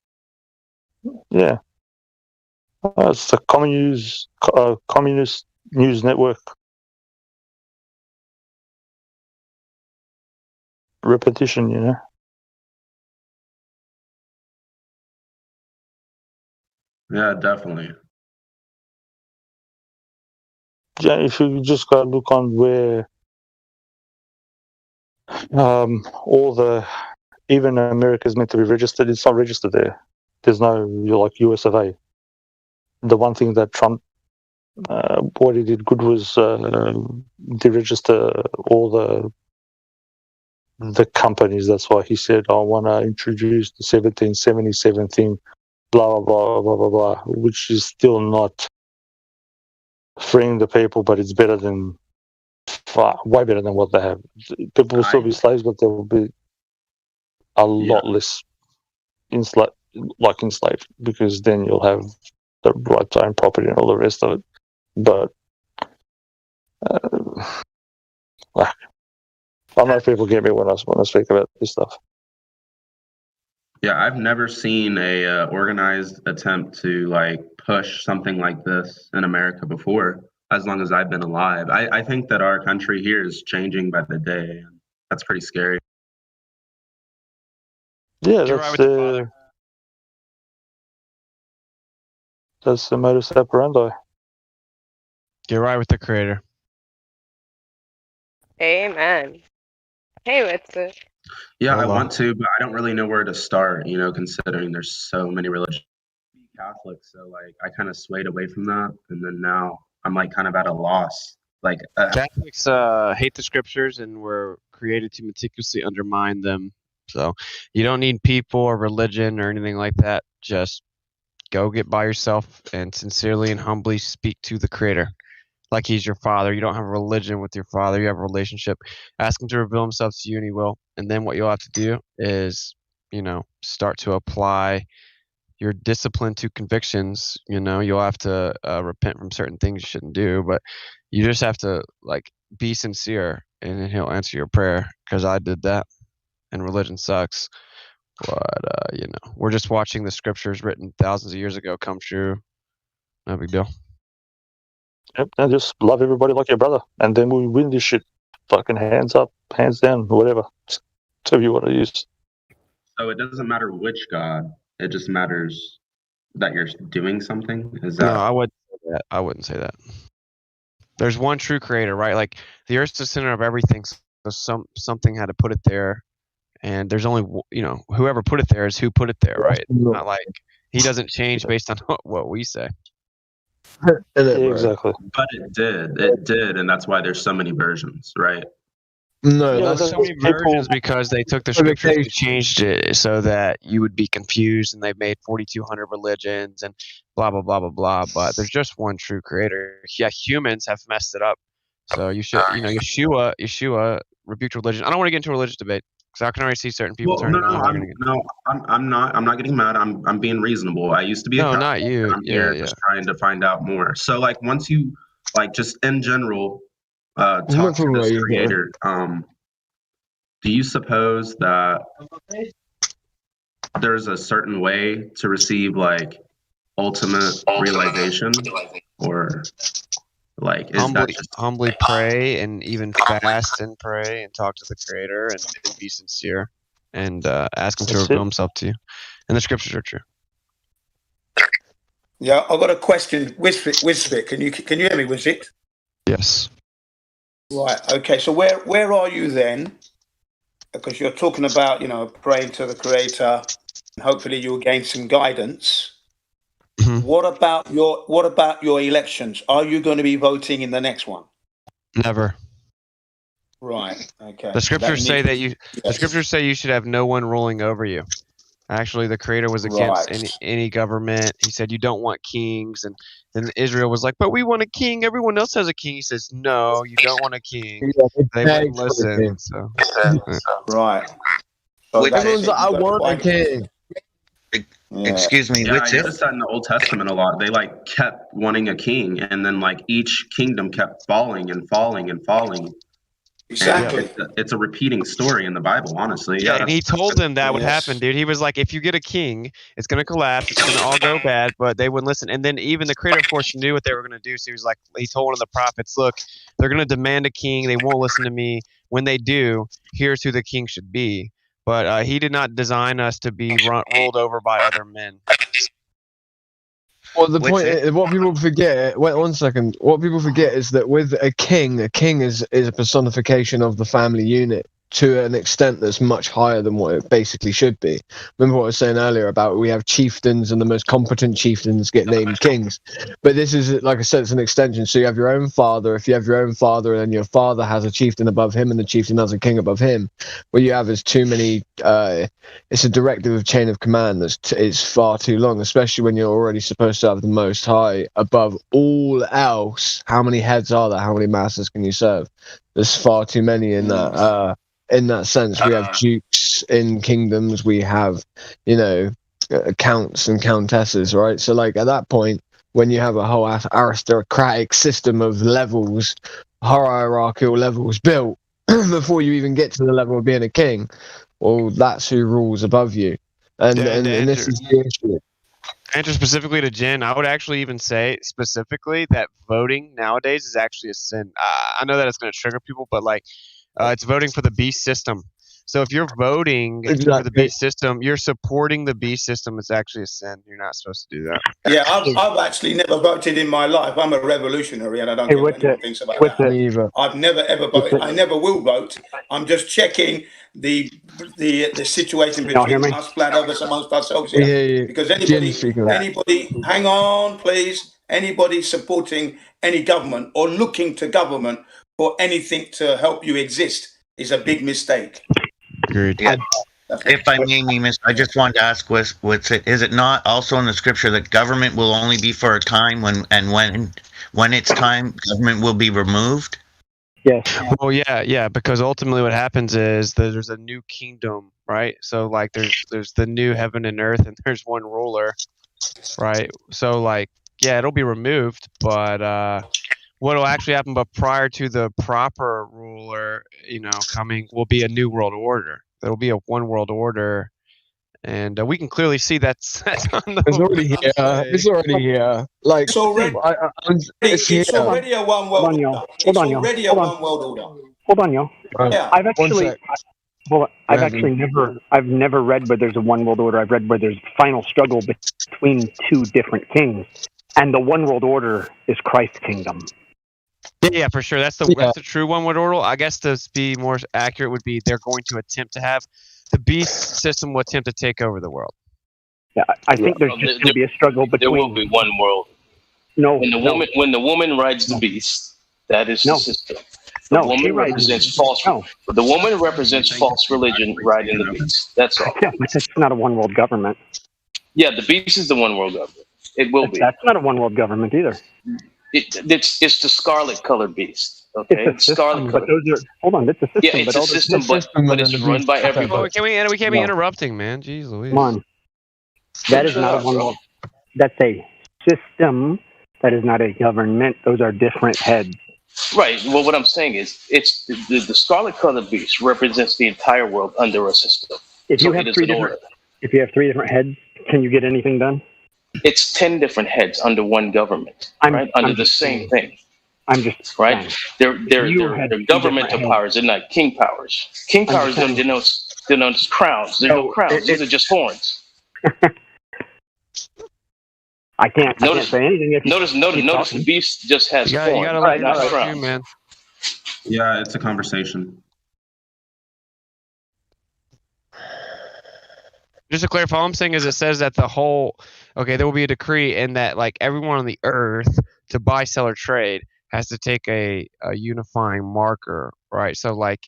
Yeah. It's the communist news network. Repetition, Yeah, definitely. Yeah, if you just go look on where even America's meant to be registered, it's not registered there. There's no US of A. The one thing that Trump, what he did good was deregister all the companies. That's why he said, I want to introduce the 1777 thing, blah, blah, blah, blah, blah, blah, which is still not freeing the people, but it's better than, way better than what they have. People will still be slaves, but there will be a lot less enslaved, because then you'll have the right to own property and all the rest of it. But I don't know if people get me when I speak about this stuff. Yeah, I've never seen a organized attempt to push something like this in America before, as long as I've been alive. I think that our country here is changing by the day, and that's pretty scary. Yeah, that's the modus operandi. Get right with the creator. Amen. Hey, what's it? Yeah, I want to, but I don't really know where to start, considering there's so many religions. I'm Catholic, so I kind of swayed away from that, and then now I'm kind of at a loss. Catholics hate the scriptures and were created to meticulously undermine them. So you don't need people or religion or anything like that. Just go get by yourself and sincerely and humbly speak to the creator like he's your father. You don't have a religion with your father. You have a relationship. Ask him to reveal himself to you, and he will. And then what you'll have to do is, start to apply your discipline to convictions. You'll have to repent from certain things you shouldn't do, but you just have to be sincere, and then he'll answer your prayer, because I did that. And religion sucks, but we're just watching the scriptures written thousands of years ago come true. No big deal. Yep, and just love everybody like your brother, and then we win this shit. Fucking hands up. hands down, whatever. Whatever you want to use. So it doesn't matter which god; it just matters that you're doing something. Is that? No, I wouldn't say that. I wouldn't say that. There's one true creator, right? Like the Earth's the center of everything. So something had to put it there, and there's only whoever put it there is who put it there, right? Not like he doesn't change based on what we say. Exactly. But it did, and that's why there's so many versions, right? No, there's so many versions because they took the scriptures and changed it so that you would be confused, and they made 4,200 religions and blah blah blah blah blah. But there's just one true creator. Yeah, humans have messed it up. So you should, Yeshua rebuked religion. I don't want to get into a religious debate because I can already see certain people turning on. I'm not getting mad. I'm being reasonable. I used to be a Catholic, not you. I'm here just trying to find out more. So like once you just in general talk to this creator, do you suppose that there's a certain way to receive like ultimate realization, or like is humbly pray and even fast and pray and talk to the creator and be sincere and ask him to reveal himself to you? And the scriptures are true. Yeah, I've got a question. Wisfit, can you hear me, Wisfit? Yes. Right. Okay. So where are you then? Because you're talking about praying to the Creator, and hopefully you'll gain some guidance. Mm-hmm. What about your elections? Are you going to be voting in the next one? Never. Right. Okay. The scriptures say that the scriptures say you should have no one ruling over you. Actually, the Creator was against any government. He said you don't want kings, and then Israel was like, "But we want a king. Everyone else has a king." He says, "No, you don't want a king." They wouldn't listen. So. Right. Everyone's like, "I want a king." Excuse me. Yeah, I noticed that in the Old Testament a lot. They like kept wanting a king, and then like each kingdom kept falling and falling and falling. Exactly. It's a repeating story in the Bible, honestly. Yeah, and he told them that would happen, dude. He was like, if you get a king, it's going to collapse. It's going to all go bad, but they wouldn't listen. And then even the Creator, of course, knew what they were going to do. So he told one of the prophets, look, they're going to demand a king. They won't listen to me. When they do, here's who the king should be. But he did not design us to be ruled over by other men. Well, the point is, what people forget. Wait 1 second. What people forget is that with a king is a personification of the family unit to an extent that's much higher than what it basically should be. Remember what I was saying earlier about we have chieftains and the most competent chieftains get named kings. But this is, like I said, it's an extension. So you have your own father. If you have your own father and then your father has a chieftain above him and the chieftain has a king above him, what you have is too many. It's a directive of chain of command it's far too long, especially when you're already supposed to have the Most High above all else. How many heads are there? How many masters can you serve? There's far too many in that. In that sense, we have dukes in kingdoms. We have, counts and countesses, right? So, like at that point, when you have a whole aristocratic system of levels, hierarchical levels built before you even get to the level of being a king, well, that's who rules above you. And this is the issue. Answer specifically to Jen, I would actually even say specifically that voting nowadays is actually a sin. I know that it's going to trigger people, but like. It's voting for the beast system. So if you're voting for the beast system, you're supporting the beast system. It's actually a sin. You're not supposed to do that. Yeah, I've actually never voted in my life. I'm a revolutionary, and I don't care what anyone thinks about that. I've never ever voted. I never will vote. I'm just checking the situation between us, flat others amongst ourselves here. Because anybody, hang on, please. Anybody supporting any government or looking to government for anything to help you exist is a big mistake. Agreed. Yeah. If I may, I just wanted to ask, is it not also in the scripture that government will only be for a time when it's time, government will be removed? Yes. Well, yeah, because ultimately what happens is that there's a new kingdom, right? So like there's the new heaven and earth, and there's one ruler, right? So like, yeah, it'll be removed, but what will actually happen, but prior to the proper ruler, coming, will be a new world order. There will be a one world order, and we can clearly see that's on the. It's already here. It's already here. Like it's already a one world order. It's already a one world order. hold on, y'all. Yeah. I've actually, sec. I've never read where there's a one world order. I've read where there's final struggle between two different kings, and the one world order is Christ's kingdom. Yeah, for sure. That's the true one world order. I guess to be more accurate would be they're going to attempt to have the beast system will attempt to take over the world. Yeah, I think there's just going to be a struggle between. There will be one world. No, when the woman rides the beast, that is the system. The woman represents false. The woman represents false religion riding the beast. That's all. Yeah, but that's not a one world government. Yeah, the beast is the one world government. It will be. That's not a one world government either. It's the scarlet colored beast. Okay, it's a system, but those are hold on. It's a system. Yeah, it's a system, but it's run by everybody. We can't be interrupting, man. Jeez Louise. Come on. That is not a one world. That's a system. That is not a government. Those are different heads. Right. Well, what I'm saying is, it's the scarlet colored beast represents the entire world under a system. If you have three different heads, can you get anything done? It's 10 different heads under one government, under the same thing. I'm just right. They're governmental powers. They're not king powers. King powers denotes crowns. There's no crowns. These are just horns. I can't say anything. If notice the beast just has horns. You gotta let it out, man. Yeah, it's a conversation. Just to clarify, all I'm saying is it says that there will be a decree and that like everyone on the earth to buy, sell, or trade has to take a unifying marker, right? So like,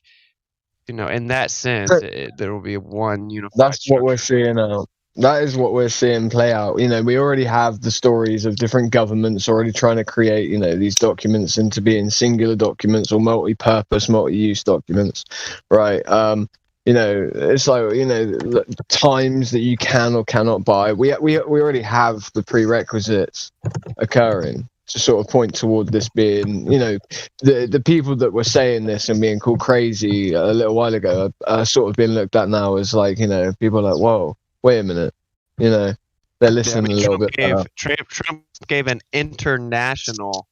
in that sense, there will be one unified. That's what we're seeing now. That is what we're seeing play out. We already have the stories of different governments already trying to create, these documents into being singular documents or multi-purpose, multi-use documents, right? It's like, the times that you can or cannot buy. We already have the prerequisites occurring to sort of point toward this being, the people that were saying this and being called crazy a little while ago are sort of being looked at now as like, people are like, whoa. Wait a minute, they're listening a little bit. Trump gave an international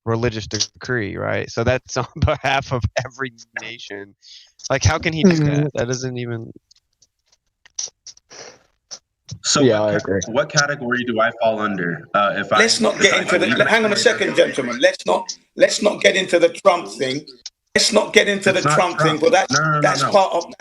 religious decree, right? So that's on behalf of every nation. Like, how can he do that? That doesn't even. So yeah, I agree. What category do I fall under? Let's not get into the. Hang on a second, gentlemen. Let's not get into the Trump thing. Let's not get into the Trump thing. But that's part of.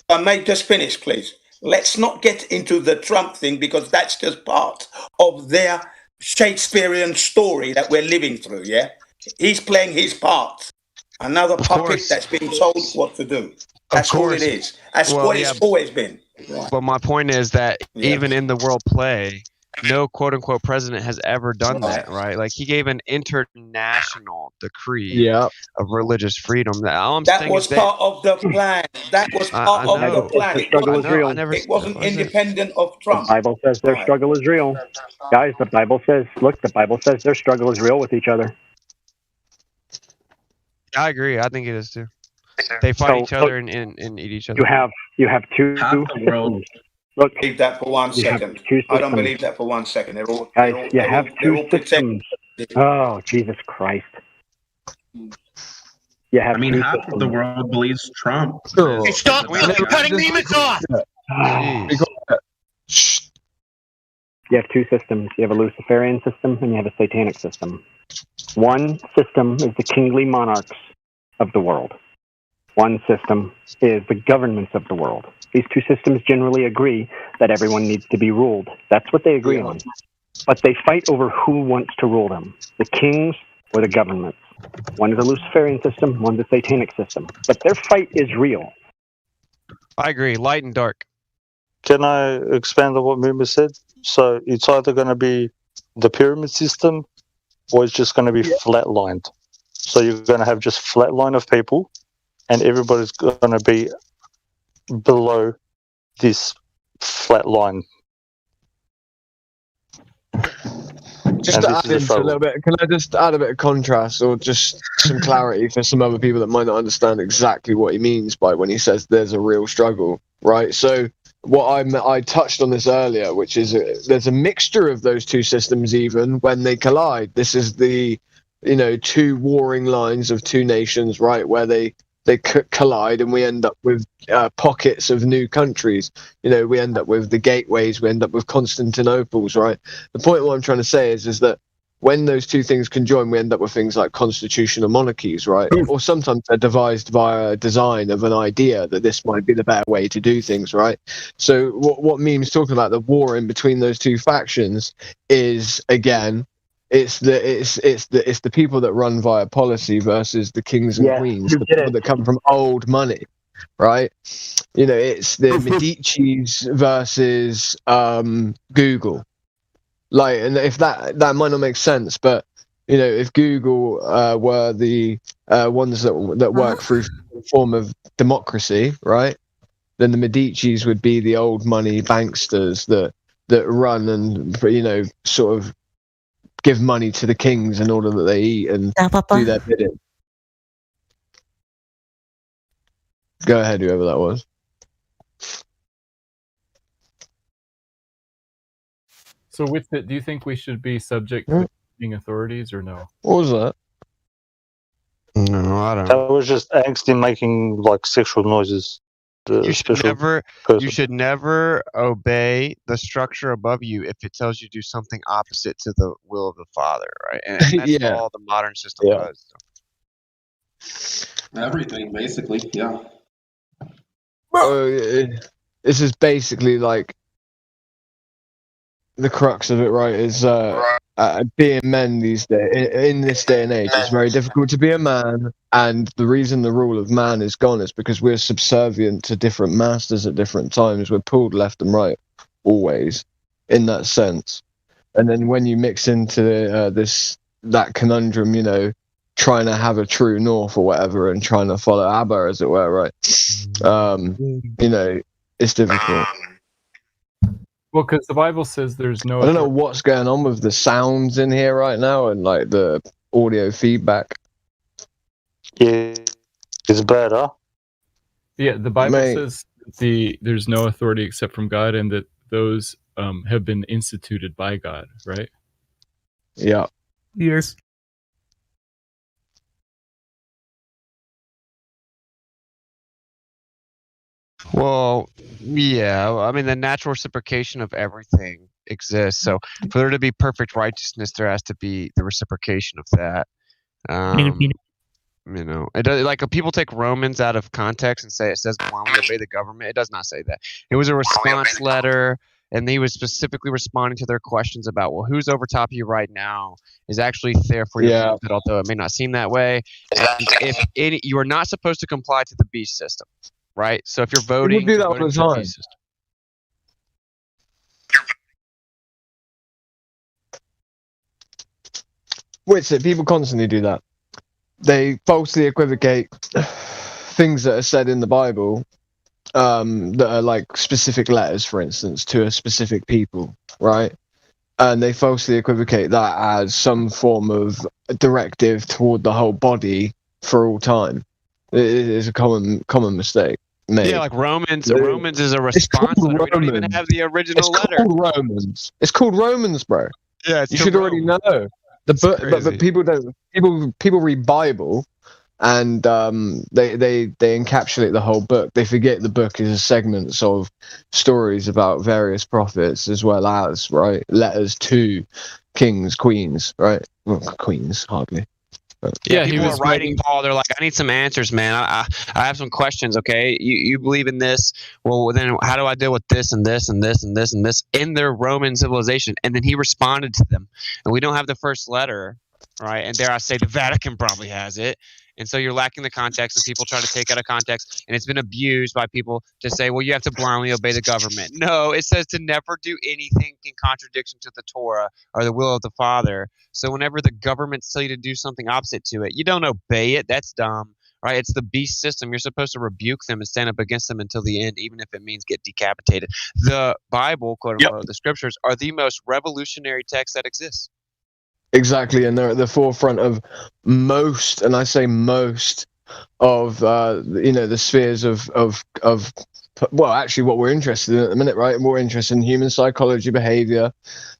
I may just finish, please. Let's not get into the Trump thing because that's just part of their Shakespearean story that we're living through, yeah? He's playing his part. Another puppet that's being told what to do. That's all it is. That's what it's always been. Right. But my point is that even in the world play, no quote-unquote president has ever done that, right? Like, he gave an international decree of religious freedom. That was part of the plan. That was part of the plan. The struggle is real. It wasn't independent of Trump. The Bible says their struggle is real. Guys, the Bible says their struggle is real with each other. I agree. I think it is too. They fight each other and eat each other. You have two systems. Look, believe that for 1 second. I don't believe that for 1 second. Guys, you have two systems. Oh, Jesus Christ. You have half of the world believes Trump. Hey, stop cutting demons off! You have two systems. You have a Luciferian system and you have a Satanic system. One system is the kingly monarchs of the world. One system is the governments of the world. These two systems generally agree that everyone needs to be ruled. That's what they agree on. But they fight over who wants to rule them, the kings or the governments. One is a Luciferian system, one's a Satanic system. But their fight is real. I agree, light and dark. Can I expand on what Muma said? So it's either going to be the pyramid system or it's just going to be flatlined. So you're going to have just flat line of people and everybody's going to be below this flat line. Just to add into a little bit, can I just add a bit of contrast or just some clarity for some other people that might not understand exactly what he means by when he says there's a real struggle, right? So I touched on this earlier, which is there's a mixture of those two systems even when they collide. This is the two warring lines of two nations, right, where they collide, and we end up with pockets of new countries. We end up with the gateways, we end up with Constantinople's, right? The point what I'm trying to say is that when those two things conjoin, we end up with things like constitutional monarchies, right? Or sometimes they're devised via design of an idea that this might be the better way to do things, right? So what Meme's talking about, the war in between those two factions, is again, it's the people that run via policy versus the kings and queens, the people that come from old money, right? It's the Medicis versus Google. And if that might not make sense, but if Google were the ones that work through a form of democracy, right, then the Medicis would be the old money banksters that run and sort of give money to the kings in order that they eat and do their bidding. Go ahead, whoever that was. So with it, do you think we should be subject to king authorities or no? What was that? No, I don't know. That was just angsty making like sexual noises. You should never obey the structure above you if it tells you to do something opposite to the will of the Father, right? And that's all the modern system does. Everything, basically, yeah. This is basically like the crux of it, right? Is being men these days, in this day and age, it's very difficult to be a man, and the reason the rule of man is gone is because we're subservient to different masters at different times. We're pulled left and right, always, in that sense. And then when you mix into that conundrum, trying to have a true north or whatever, and trying to follow Abba, as it were, right? It's difficult. Well, because the Bible says there's no... I don't know what's going on with the sounds in here right now and like the audio feedback. Yeah, it's better. Yeah, the Bible says there's no authority except from God, and that those have been instituted by God, right? Yeah. Yes. Well, yeah. I mean, the natural reciprocation of everything exists. So for there to be perfect righteousness, there has to be the reciprocation of that. It does, like people take Romans out of context and say it says blindly obey the government. It does not say that. It was a response letter, and he was specifically responding to their questions about, well, who's over top of you right now is actually there for your benefit, although it may not seem that way. And you are not supposed to comply to the beast system. Right, so if you're voting, people do that all the time. People constantly do that. They falsely equivocate things that are said in the Bible, that are like specific letters, for instance, to a specific people, right? And they falsely equivocate that as some form of directive toward the whole body for all time. It is a common mistake. Yeah, like Romans. Romans is a response letter. We don't even have the original letter. It's called Romans. It's called Romans, bro. Yeah, you should already know the book, but people don't. People read Bible, and they encapsulate the whole book. They forget the book is a segment of stories about various prophets, as well as letters to kings, queens, right? Well, queens hardly. Yeah, people are writing Paul. They're like, I need some answers, man. I have some questions. Okay, you believe in this? Well, then how do I deal with this and this and this and this and this in their Roman civilization? And then he responded to them, and we don't have the first letter, right? And dare I say, the Vatican probably has it. And so you're lacking the context, and people try to take out of context, and it's been abused by people to say, well, you have to blindly obey the government. No, it says to never do anything in contradiction to the Torah or the will of the Father. So whenever the governments tell you to do something opposite to it, you don't obey it. That's dumb, right? It's the beast system. You're supposed to rebuke them and stand up against them until the end, even if it means get decapitated. The Bible, quote unquote, the scriptures are the most revolutionary text that exists. Exactly, and they're at the forefront of most, and I say most, of the spheres of well, actually, what we're interested in at the minute, right? We're interested in human psychology, behavior,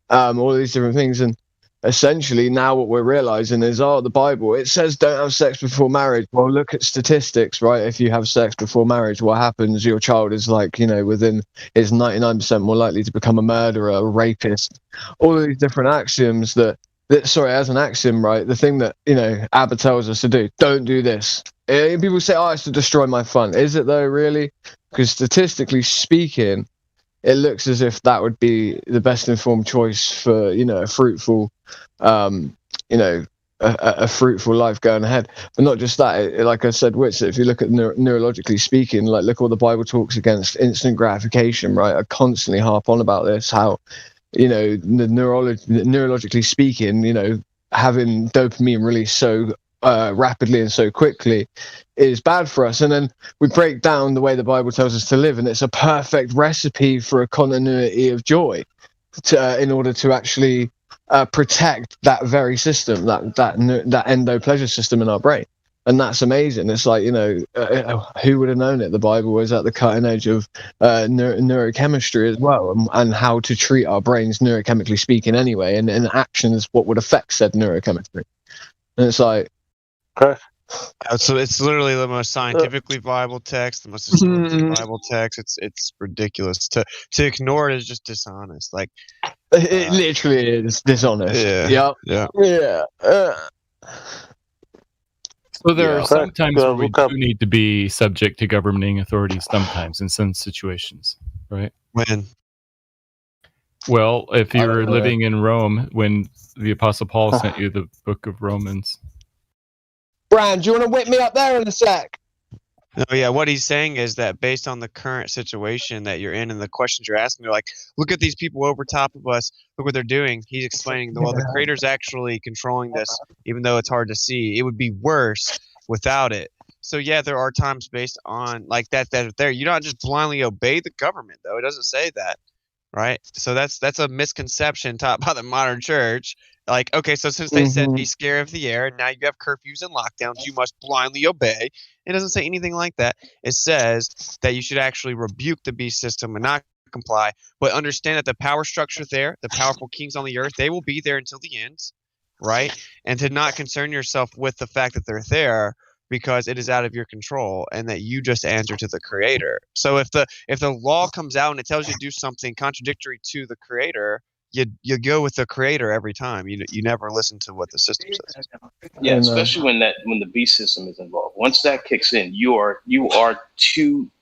all these different things, and essentially now what we're realizing is, the Bible, it says don't have sex before marriage. Well, look at statistics, right? If you have sex before marriage, what happens? Your child is is 99% more likely to become a murderer, a rapist. All of these different axioms as an axiom, right? The thing that, Abba tells us to do, don't do this. People say, it's to destroy my fun. Is it though, really? Because statistically speaking, it looks as if that would be the best informed choice for, a fruitful, a fruitful life going ahead. But not just that, like I said, Witz, if you look at neurologically speaking, like look what the Bible talks against instant gratification, right? I constantly harp on about this, how, neurologically speaking, having dopamine released so rapidly and so quickly is bad for us. And then we break down the way the Bible tells us to live, and it's a perfect recipe for a continuity of joy in order to actually protect that very system, that endo pleasure system in our brain. And that's amazing. It's like, who would have known it? The Bible was at the cutting edge of neurochemistry as well, and how to treat our brains neurochemically speaking anyway, and actions, what would affect said neurochemistry. And it's like, so it's literally the most scientifically viable text, the most historically viable text. It's ridiculous. To ignore it is just dishonest. Like it literally is dishonest. Yeah. So there are sometimes where we do need to be subject to governing authorities. Sometimes in some situations, right? When? Well, if you were living in Rome when the Apostle Paul sent you the book of Romans. Brian, do you want to whip me up there in a sec? No, yeah, what he's saying is that based on the current situation that you're in and the questions you're asking, they're like, look at these people over top of us. Look what they're doing. He's explaining, well, the creator's actually controlling this, even though it's hard to see. It would be worse without it. So, yeah, there are times based on like that there. You don't just blindly obey the government, though. It doesn't say that, right? So that's a misconception taught by the modern church. Like, okay, so since they said be scared of the air, now you have curfews and lockdowns, you must blindly obey. It doesn't say anything like that. It says that you should actually rebuke the beast system and not comply, but understand that the power structure there, the powerful kings on the earth, they will be there until the end, right? And to not concern yourself with the fact that they're there because it is out of your control and that you just answer to the creator. So if the law comes out and it tells you to do something contradictory to the creator, you go with the creator every time. You never listen to what the system says. Yeah, especially when the beast system is involved. Once that kicks in, you are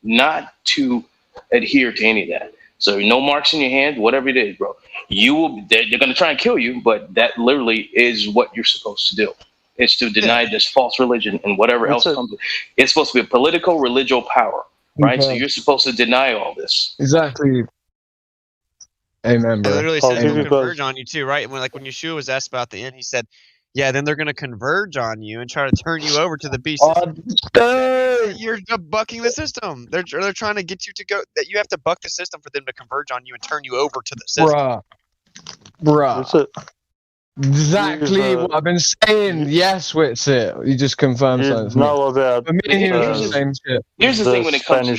not to adhere to any of that. So no marks in your hand, whatever it is, bro. They're going to try and kill you, but that literally is what you're supposed to do. It's to deny this false religion and whatever else comes. It's supposed to be a political, religious power, right? Okay. So you're supposed to deny all this. Exactly. Amen, bro. It literally says they'll converge on you too, right? When Yeshua was asked about the end, he said, yeah, then they're going to converge on you and try to turn you over to the beast system. You're bucking the system. They're trying to get you to go, that you have to buck the system for them to converge on you and turn you over to the system. Bruh. Exactly what I've been saying. Yes, Witsit. You just confirmed something. Here's the thing when it comes to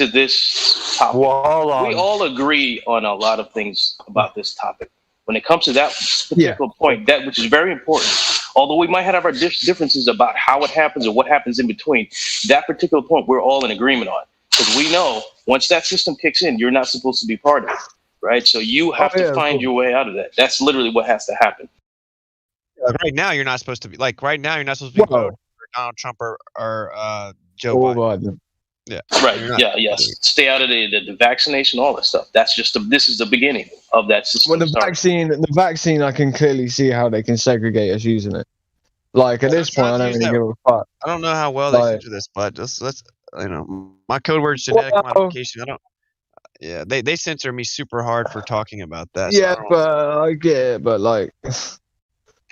this topic. We all agree on a lot of things about this topic. When it comes to that particular point, which is very important, although we might have our differences about how it happens or what happens in between, that particular point we're all in agreement on. Because we know once that system kicks in, you're not supposed to be part of it. Right, so you have to find your way out of that. That's literally what has to happen. Right now, you're not supposed to be voting for Donald Trump or Joe Biden. Yeah, right. Yeah. Stay out of the vaccination, all that stuff. That's just this is the beginning of that system. Well, the vaccine, I can clearly see how they can segregate us using it. Like at this point, I don't really give a fuck. I don't know how well they can do this, but let's my code word is genetic modification. Yeah, they censor me super hard for talking about that. Yeah, but I get it, but like...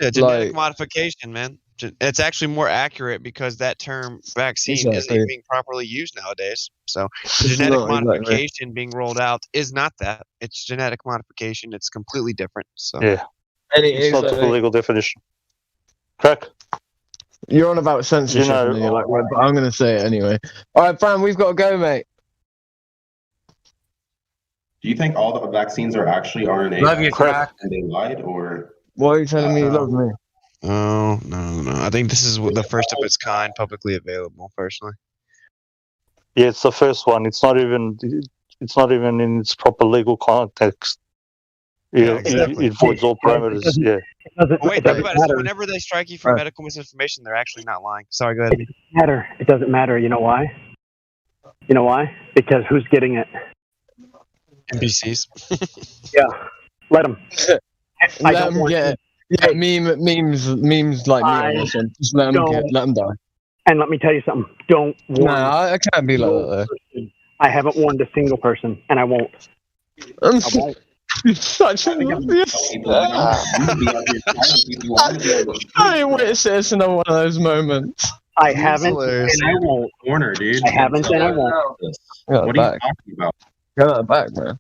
Yeah, genetic modification, man. It's actually more accurate because that term vaccine isn't being properly used nowadays. So genetic modification being rolled out is not that. It's genetic modification. It's completely different. So it's not the legal definition. Correct. You're on about censorship, but I'm going to say it anyway. All right, Fran, we've got to go, mate. Do you think all the vaccines are actually RNA? Love you, crack. And they lied, or Why are you telling me you love me? Oh no! I think this is the first of its kind publicly available. Personally, Yeah, it's the first one. It's not even. It's not even in its proper legal context. Yeah, exactly. It voids all parameters. Yeah. Wait, think about it. So whenever they strike you for medical misinformation, they're actually not lying. Sorry, go ahead. It doesn't matter. It doesn't matter. You know why? You know why? Because who's getting it? NPCs. Yeah, let them. Let them get. Yeah, memes like me on this one. Just let them die. And let me tell you something. Don't warn. No, I can't be like that. I haven't warned a single person, and I won't. I won't. You're such a. I ain't witnessed another one of those moments. I haven't, and I won't. Corner, dude. I haven't, and I won't. What are you talking about? Get that back, man.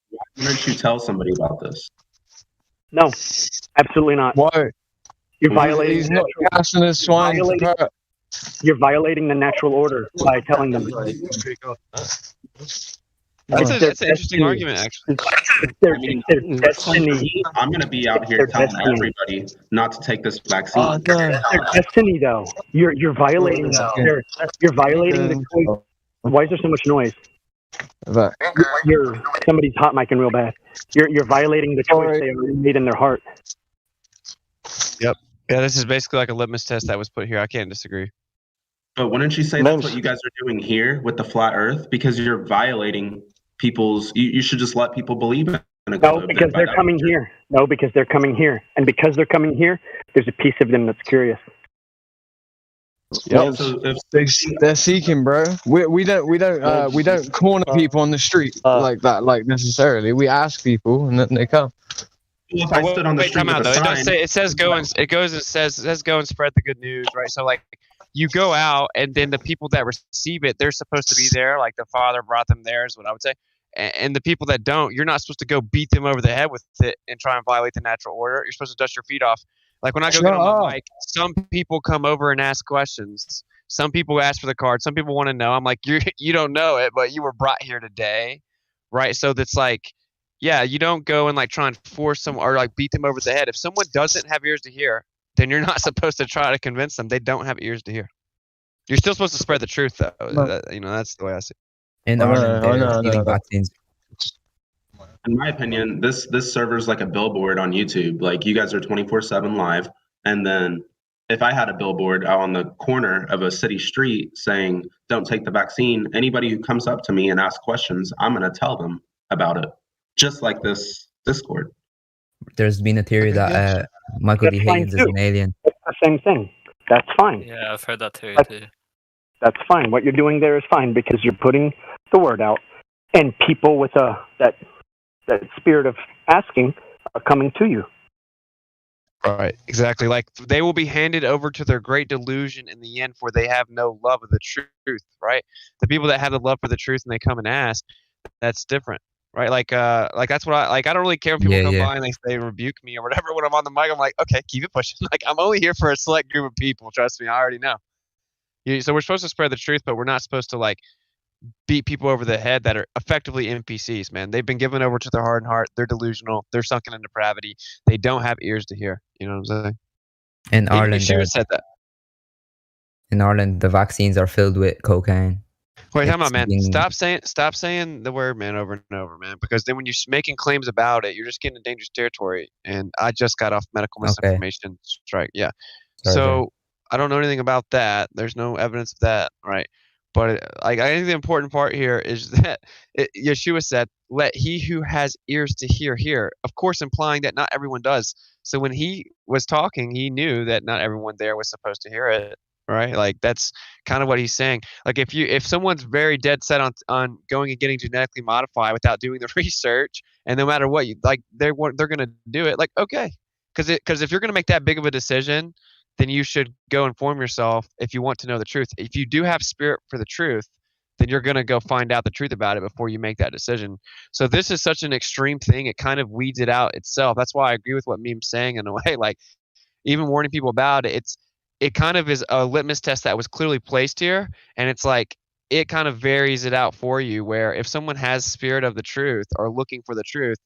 Why didn't you tell somebody about this? No, absolutely not. Why? You're violating. He's not casting his swine. You're violating the natural order by telling them. That's an interesting argument, actually. I'm going to be out here telling everybody not to take this vaccine. Oh, their destiny, though. You're violating. You're violating the choice. Why is there so much noise? Somebody's hot micing real bad. You're violating the choice they already made in their heart. Yep. Yeah, this is basically like a litmus test that was put here. I can't disagree. But wouldn't you say that's what you guys are doing here with the flat Earth? Because you're violating people's. You should just let people believe in a No, because they're coming here. No, because they're coming here, and because they're coming here, there's a piece of them that's curious. Yep. They're seeking, bro. We don't corner people on the street like that, like necessarily. We ask people, and then they come. If I stood on the street with a sign, it says go and go and spread the good news, right? So like, you go out, and then the people that receive it, they're supposed to be there. Like the Father brought them there, is what I would say. And the people that don't, you're not supposed to go beat them over the head with it and try and violate the natural order. You're supposed to dust your feet off. Like when I go get on the mic, some people come over and ask questions. Some people ask for the card. Some people want to know. I'm like, you don't know it, but you were brought here today, right? So that's like, yeah, you don't go and like try and force them or like beat them over the head. If someone doesn't have ears to hear, then you're not supposed to try to convince them. They don't have ears to hear. You're still supposed to spread the truth, though. That's the way I see it. In Ireland, vaccines. In my opinion, this server's like a billboard on YouTube. Like you guys are 24/7 live, and then if I had a billboard out on the corner of a city street saying "Don't take the vaccine," anybody who comes up to me and asks questions, I'm going to tell them about it. Just like this Discord. There's been a theory that Michael D. Higgins is an alien. It's the same thing. That's fine. Yeah, I've heard that theory too. That's fine. What you're doing there is fine because you're putting the word out, and people with that spirit of asking are coming to you. Right, exactly. Like they will be handed over to their great delusion in the end, for they have no love of the truth. Right, the people that have the love for the truth and they come and ask, that's different. Right, like that's what I don't really care when people come by and they rebuke me or whatever when I'm on the mic. I'm like, okay, keep it pushing. Like I'm only here for a select group of people. Trust me, I already know. So we're supposed to spread the truth, but we're not supposed to like beat people over the head that are effectively NPCs. Man, they've been given over to their heart and heart. They're delusional. They're sunken in depravity. They don't have ears to hear. You know what I'm saying? In Ireland, she said that. In Ireland, the vaccines are filled with cocaine. Wait, come on, man. Stop saying the word, man, over and over, man. Because then when you're making claims about it, you're just getting in dangerous territory. And I just got off medical misinformation strike. Yeah. Sorry. I don't know anything about that. There's no evidence of that, right? But I think the important part here is that Yeshua said, "Let he who has ears to hear." Of course, implying that not everyone does. So when he was talking, he knew that not everyone there was supposed to hear it. Right, like that's kind of what he's saying. Like if someone's very dead set on going and getting genetically modified without doing the research, and no matter what, they're gonna do it. Like okay, because if you're gonna make that big of a decision, then you should go inform yourself if you want to know the truth. If you do have spirit for the truth, then you're gonna go find out the truth about it before you make that decision. So this is such an extreme thing; it kind of weeds it out itself. That's why I agree with what Meme's saying in a way. Like even warning people about it, it kind of is a litmus test that was clearly placed here, and it's like it kind of varies it out for you, where if someone has spirit of the truth or looking for the truth,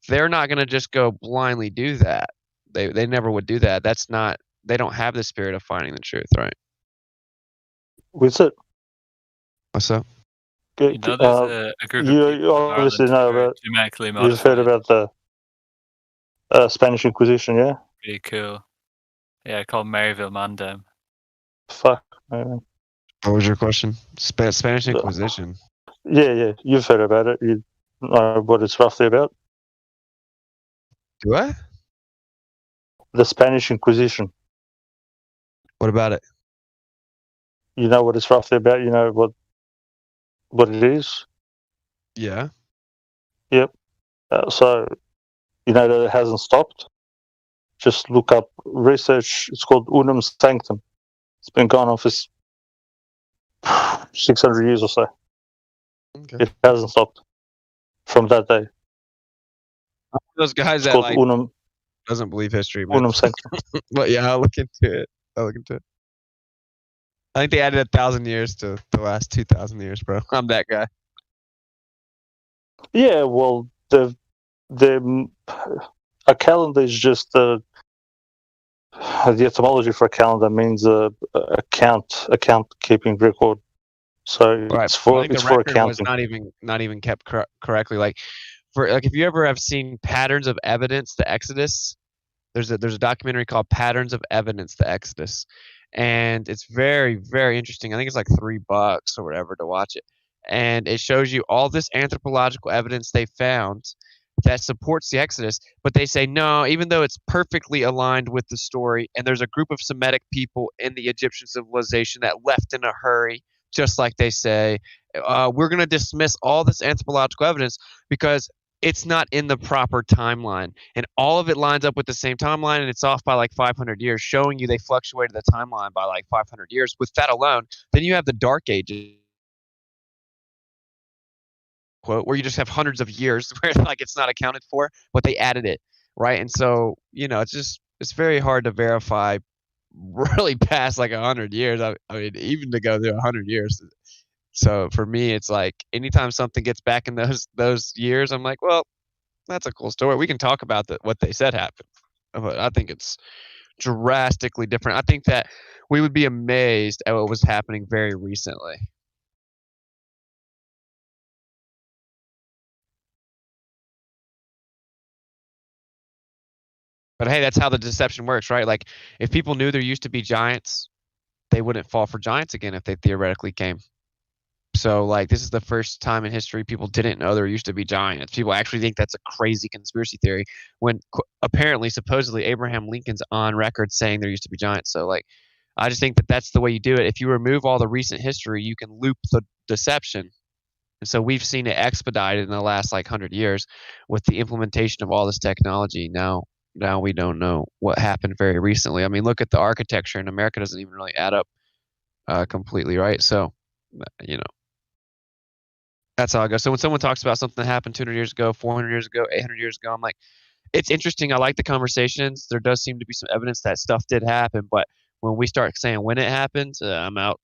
they're not going to just go blindly do that. They never would do that. That's not. They don't have the spirit of finding the truth, right? What's it? What's up? You know, there's a group of you people in obviously Ireland know who are about. genetically You've heard modified. about the Spanish Inquisition, yeah? Pretty cool. Yeah, called Maryville Mandem. Fuck, man. What was your question? Spanish Inquisition. Yeah. You've heard about it. You know what it's roughly about. Do I? The Spanish Inquisition. What about it? You know what it's roughly about. You know what it is. Yeah. Yep. So you know that it hasn't stopped. Just look up research. It's called Unum Sanctum. It's been going on for 600 years or so. Okay. It hasn't stopped from that day. Those guys It's that called like Unum doesn't believe history, man. Unum Sanctum. But yeah, I'll look into it. I think they added 1,000 years to the last 2,000 years, bro. I'm that guy. Yeah, well, a calendar is just the etymology for a calendar means a count keeping record. So Right. it's for I think it's the for record was accounting. not even kept correctly. Like if you ever have seen Patterns of Evidence, the Exodus, there's a documentary called Patterns of Evidence, the Exodus, and it's very, very interesting. I think it's like $3 or whatever to watch it, and it shows you all this anthropological evidence they found that supports the Exodus, but they say no, even though it's perfectly aligned with the story, and there's a group of Semitic people in the Egyptian civilization that left in a hurry, just like they say, we're going to dismiss all this anthropological evidence because it's not in the proper timeline, and all of it lines up with the same timeline, and it's off by like 500 years, showing you they fluctuated the timeline by like 500 years. With that alone, then you have the Dark Ages, quote, where you just have hundreds of years where like it's not accounted for, but they added it, right? And so it's very hard to verify really past like 100 years. I mean, even to go through 100 years. So for me, it's like anytime something gets back in those years, I'm like, well, that's a cool story. We can talk about what they said happened, but I think it's drastically different. I think that we would be amazed at what was happening very recently. But hey, that's how the deception works, right? Like if people knew there used to be giants, they wouldn't fall for giants again if they theoretically came. So like this is the first time in history people didn't know there used to be giants. People actually think that's a crazy conspiracy theory when apparently supposedly Abraham Lincoln's on record saying there used to be giants. So like I just think that that's the way you do it. If you remove all the recent history, you can loop the deception. And so we've seen it expedited in the last like 100 years with the implementation of all this technology. Now we don't know what happened very recently. I mean, look at the architecture in America doesn't even really add up completely, right? So, that's how I go. So when someone talks about something that happened 200 years ago, 400 years ago, 800 years ago, I'm like, it's interesting. I like the conversations. There does seem to be some evidence that stuff did happen, but when we start saying when it happened, I'm out.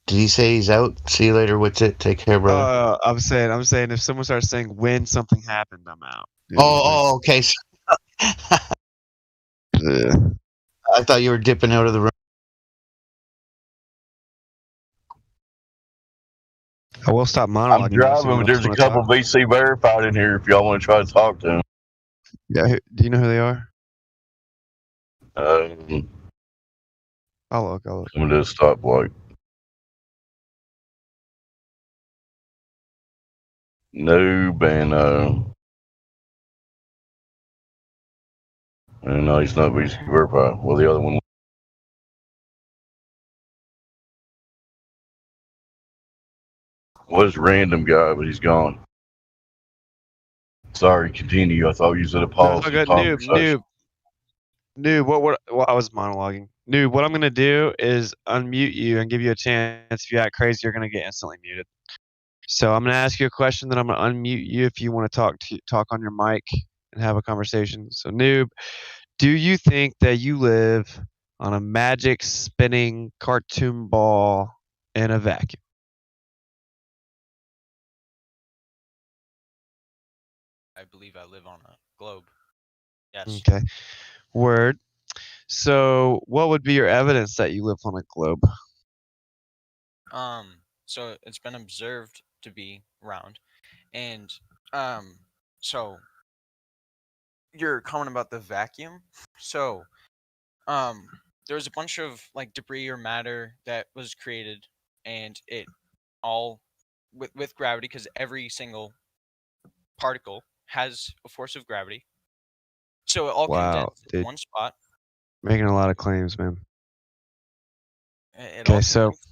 Did he say he's out? See you later. What's it? Take care, brother. I'm saying if someone starts saying when something happened, I'm out. Okay. I thought you were dipping out of the room. I will stop monologuing. I'm driving, but there's a couple VC verified in here if y'all want to try to talk to them. Yeah, do you know who they are? I'll look. Some of this stoplight. Noob and no, he's not VC verified. Well, the other one. Was random guy, but he's gone. Sorry, continue. I thought you said a policy. Noob. What? I was monologuing. Noob, what I'm gonna do is unmute you and give you a chance. If you act crazy, you're gonna get instantly muted. So I'm gonna ask you a question, then I'm gonna unmute you if you want to talk on your mic and have a conversation. So Noob, Do you think that you live on a magic spinning cartoon ball in a vacuum? I believe I live on a globe. Yes. Okay. Word. So, what would be your evidence that you live on a globe? So it's been observed to be round, and so you're comment about the vacuum. So, there was a bunch of like debris or matter that was created, and it all with gravity, because every single particle has a force of gravity. So it all Wow, condensed in dude. one spot. Making a lot of claims, man. It all Okay, so condensed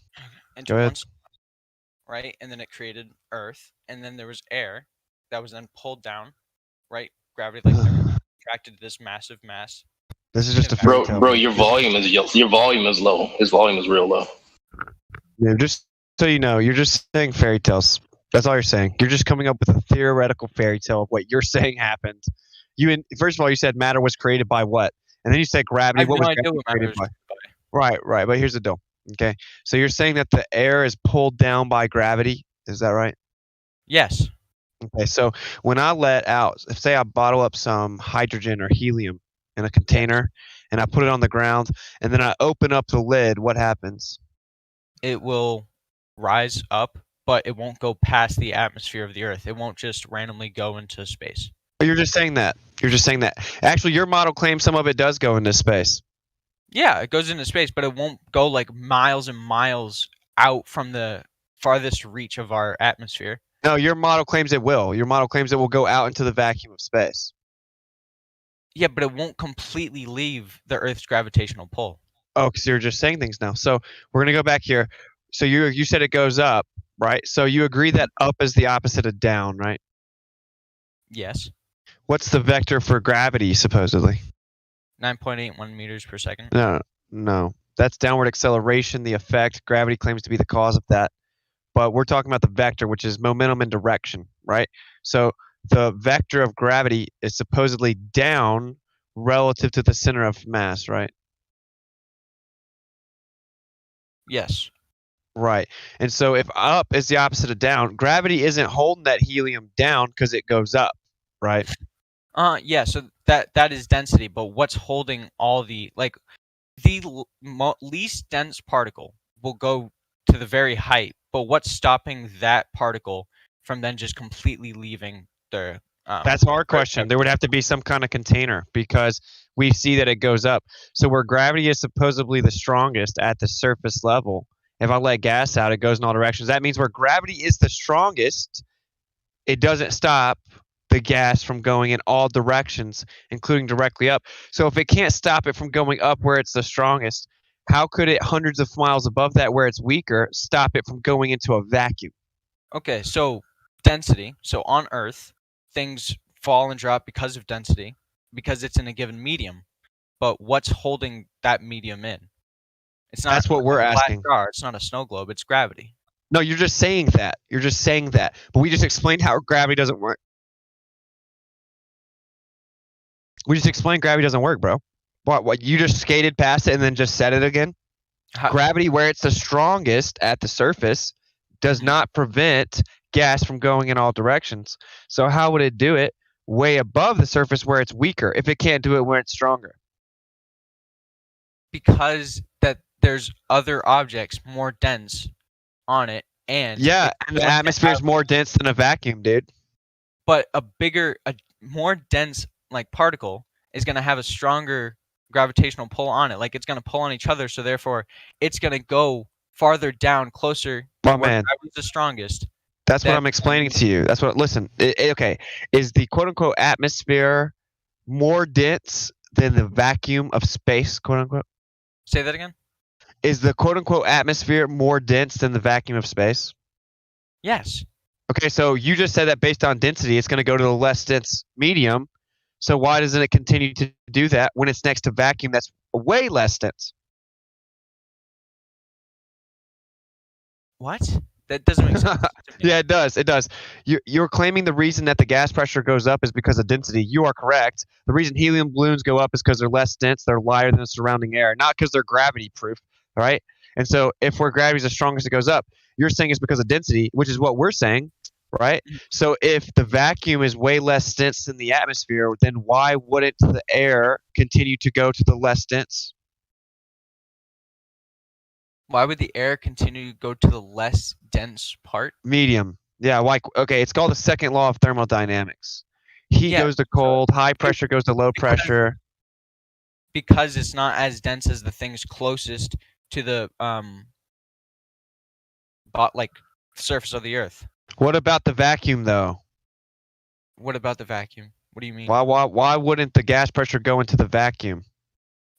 into go ahead. one spot, right? And then it created Earth, and then there was air that was then pulled down, right? Gravity like attracted this massive mass. This is just a fairy tale. Bro, your volume is low. His volume is real low. Yeah, just so you know, you're just saying fairy tales. That's all you're saying. You're just coming up with a theoretical fairy tale of what you're saying happened. First of all, you said matter was created by what? And then you said gravity. I have What no was idea gravity what matter created was by? Right. But here's the deal. Okay. So you're saying that the air is pulled down by gravity. Is that right? Yes. Okay. So when I let out, say I bottle up some hydrogen or helium in a container and I put it on the ground and then I open up the lid, what happens? It will rise up, but it won't go past the atmosphere of the Earth. It won't just randomly go into space. You're just saying that. Actually, your model claims some of it does go into space. Yeah, it goes into space, but it won't go like miles and miles out from the farthest reach of our atmosphere. No, your model claims it will. Your model claims it will go out into the vacuum of space. Yeah, but it won't completely leave the Earth's gravitational pull. Oh, because you're just saying things now. So we're gonna go back here. So you said it goes up, right? So you agree that up is the opposite of down, right? Yes. What's the vector for gravity, supposedly? 9.81 meters per second. No. That's downward acceleration, the effect. Gravity claims to be the cause of that. But we're talking about the vector, which is momentum and direction, right? So the vector of gravity is supposedly down relative to the center of mass, right? Yes. Right. And so if up is the opposite of down, gravity isn't holding that helium down because it goes up, right? Yeah, so that is density, but what's holding all the least dense particle will go to the very height, but what's stopping that particle from then just completely leaving the That's our question. There would have to be some kind of container because we see that it goes up. So where gravity is supposedly the strongest at the surface level, if I let gas out, it goes in all directions. That means where gravity is the strongest, it doesn't stop the gas from going in all directions, including directly up. So if it can't stop it from going up where it's the strongest, how could it hundreds of miles above that where it's weaker stop it from going into a vacuum? Okay, so density. So on Earth, things fall and drop because of density, because it's in a given medium. But what's holding that medium in? It's not. That's what we're a flat asking. Star. It's not a snow globe. It's gravity. No, you're just saying that. But we just explained how gravity doesn't work. We just explained gravity doesn't work, bro. What? You just skated past it and then just said it again? Gravity, where it's the strongest at the surface, does not prevent gas from going in all directions. So how would it do it way above the surface where it's weaker if it can't do it where it's stronger? Because that there's other objects more dense on it, and yeah, and the atmosphere is more dense than a vacuum, dude. But a more dense particle is going to have a stronger gravitational pull on it. Like it's going to pull on each other, so therefore it's going to go farther down, closer to where gravity's the strongest. That's what I'm explaining to you. That's what. Listen, okay. Is the quote unquote atmosphere more dense than the vacuum of space, quote unquote? Say that again. Is the quote unquote atmosphere more dense than the vacuum of space? Yes. Okay, so you just said that based on density, it's going to go to the less dense medium. So why doesn't it continue to do that when it's next to vacuum that's way less dense? What? That doesn't make sense. Yeah, it does. It does. You're claiming the reason that the gas pressure goes up is because of density. You are correct. The reason helium balloons go up is because they're less dense, they're lighter than the surrounding air, not because they're gravity proof, right? And so if where gravity is the strongest, it goes up. You're saying it's because of density, which is what we're saying, right? So if the vacuum is way less dense than the atmosphere, then why wouldn't the air continue to go to the less dense? Why would the air continue to go to the less dense part? Medium. Yeah, like okay, it's called the second law of thermodynamics. Heat goes to cold, high pressure goes to low pressure. Because it's not as dense as the things closest to the surface of the earth. What about the vacuum though? What about the vacuum? What do you mean? Why wouldn't the gas pressure go into the vacuum?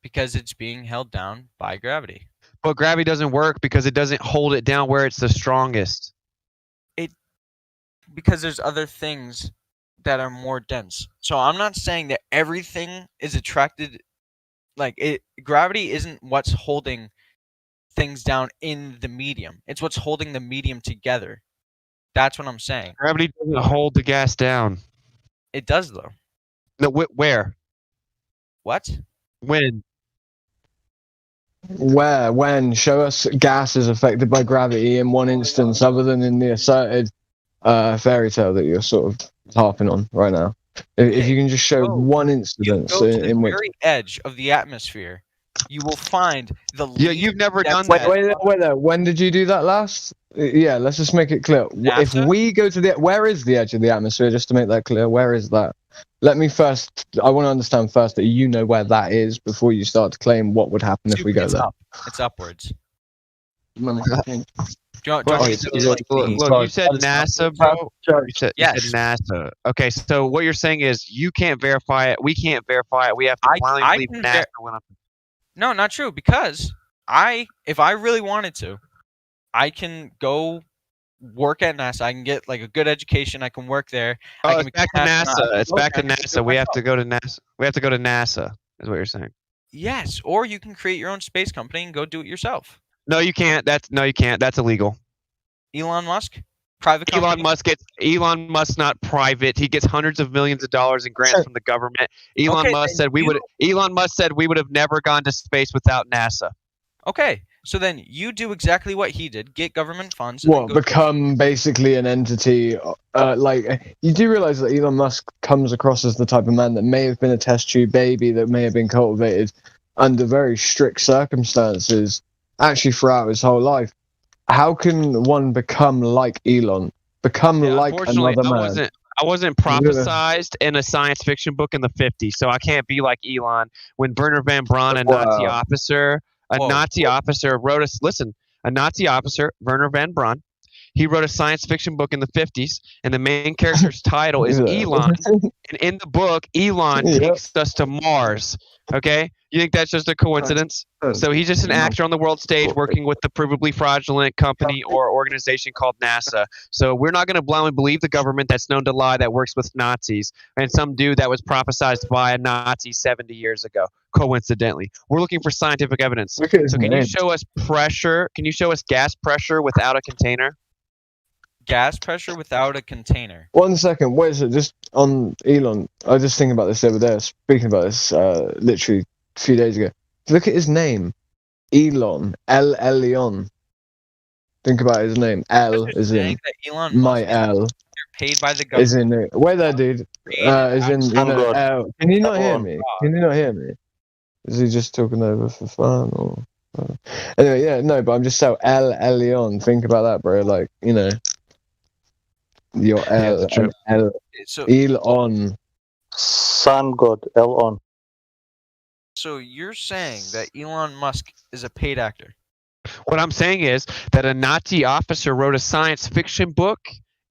Because it's being held down by gravity. But gravity doesn't work because it doesn't hold it down where it's the strongest. Because there's other things that are more dense. So I'm not saying that everything is attracted. Gravity isn't what's holding things down in the medium. It's what's holding the medium together. That's what I'm saying. Gravity doesn't hold the gas down. It does though. No, where? What? When? Where? When? Show us gas is affected by gravity in one instance, other than in the asserted fairy tale that you're sort of harping on right now. If you can just show one instance Go to the in which very edge of the atmosphere, you will find the. Yeah, you've never done that. Wait there. When did you do that last? Yeah, let's just make it clear. NASA? If we go to where is the edge of the atmosphere? Just to make that clear, where is that? Let me first. I want to understand first that you know where that is before you start to claim what would happen if we go there. It's upwards. Look, you said NASA, bro. You said NASA. Okay, so what you're saying is you can't verify it. We can't verify it. We have to blindly believe NASA went up. No, not true. Because if I really wanted to, I can go work at NASA. I can get like a good education. I can work there. Oh, it's back to NASA. It's back to NASA. We have to go to NASA. We have to go to NASA. Is what you're saying? Yes, or you can create your own space company and go do it yourself. No, you can't. You can't. That's illegal. Elon Musk, private company. Elon Musk not private. He gets hundreds of millions of dollars in grants from the government. Elon Musk said we would have never gone to space without NASA. Okay, so then you do exactly what he did: get government funds. Become basically an entity? You do realize that Elon Musk comes across as the type of man that may have been a test tube baby that may have been cultivated under very strict circumstances, actually throughout his whole life. How can one become like Elon? Become like another man? I wasn't prophesized in a science fiction book in the 50s, so I can't be like Elon. When Werner von Braun, a Nazi officer, Werner von Braun, he wrote a science fiction book in the 50s, and the main character's title is Elon. And in the book, Elon takes us to Mars. Okay? You think that's just a coincidence? So he's just an actor on the world stage working with the provably fraudulent company or organization called NASA. So we're not going to blindly believe the government that's known to lie that works with Nazis and some dude that was prophesized by a Nazi 70 years ago, coincidentally. We're looking for scientific evidence. So can you show us pressure? Can you show us gas pressure without a container? Gas pressure without a container. 1 second. Wait a second. Just on Elon. I was just thinking about this the other day. Speaking about this, literally a few days ago. Look at his name, Elon. Elon. Think about his name. L is in my L. Paid by the government. Is in it. Wait there, dude. Is in. L. Can you not hear me? Can you not hear me? Is he just talking over for fun or? Anyway, yeah, no. But I'm just so Elon. Think about that, bro. Like your L, Elon. Sun God, Elon. So you're saying that Elon Musk is a paid actor? What I'm saying is that a Nazi officer wrote a science fiction book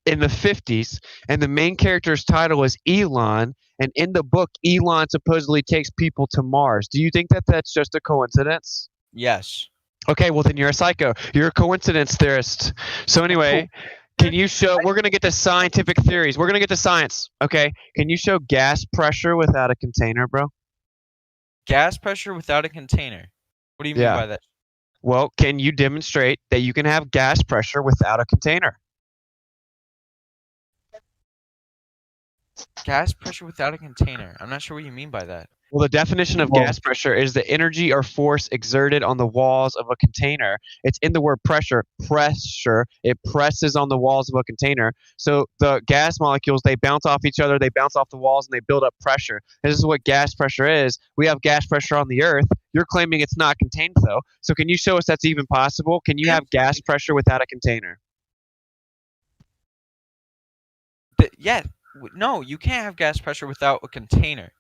in the 50s, and the main character's title is Elon, and in the book, Elon supposedly takes people to Mars. Do you think that that's just a coincidence? Yes. Okay, well then you're a psycho. You're a coincidence theorist. So anyway, can you show? We're gonna get to scientific theories. We're gonna get to science. Okay. Can you show gas pressure without a container, bro? Gas pressure without a container. What do you mean by that? Well, can you demonstrate that you can have gas pressure without a container? Gas pressure without a container. I'm not sure what you mean by that. Well, the definition of gas pressure is the energy or force exerted on the walls of a container. It's in the word pressure. Pressure. It presses on the walls of a container. So the gas molecules, they bounce off each other, they bounce off the walls, and they build up pressure. This is what gas pressure is. We have gas pressure on the Earth. You're claiming it's not contained, though. So can you show us that's even possible? Can you have gas pressure without a container? Yeah. No, you can't have gas pressure without a container.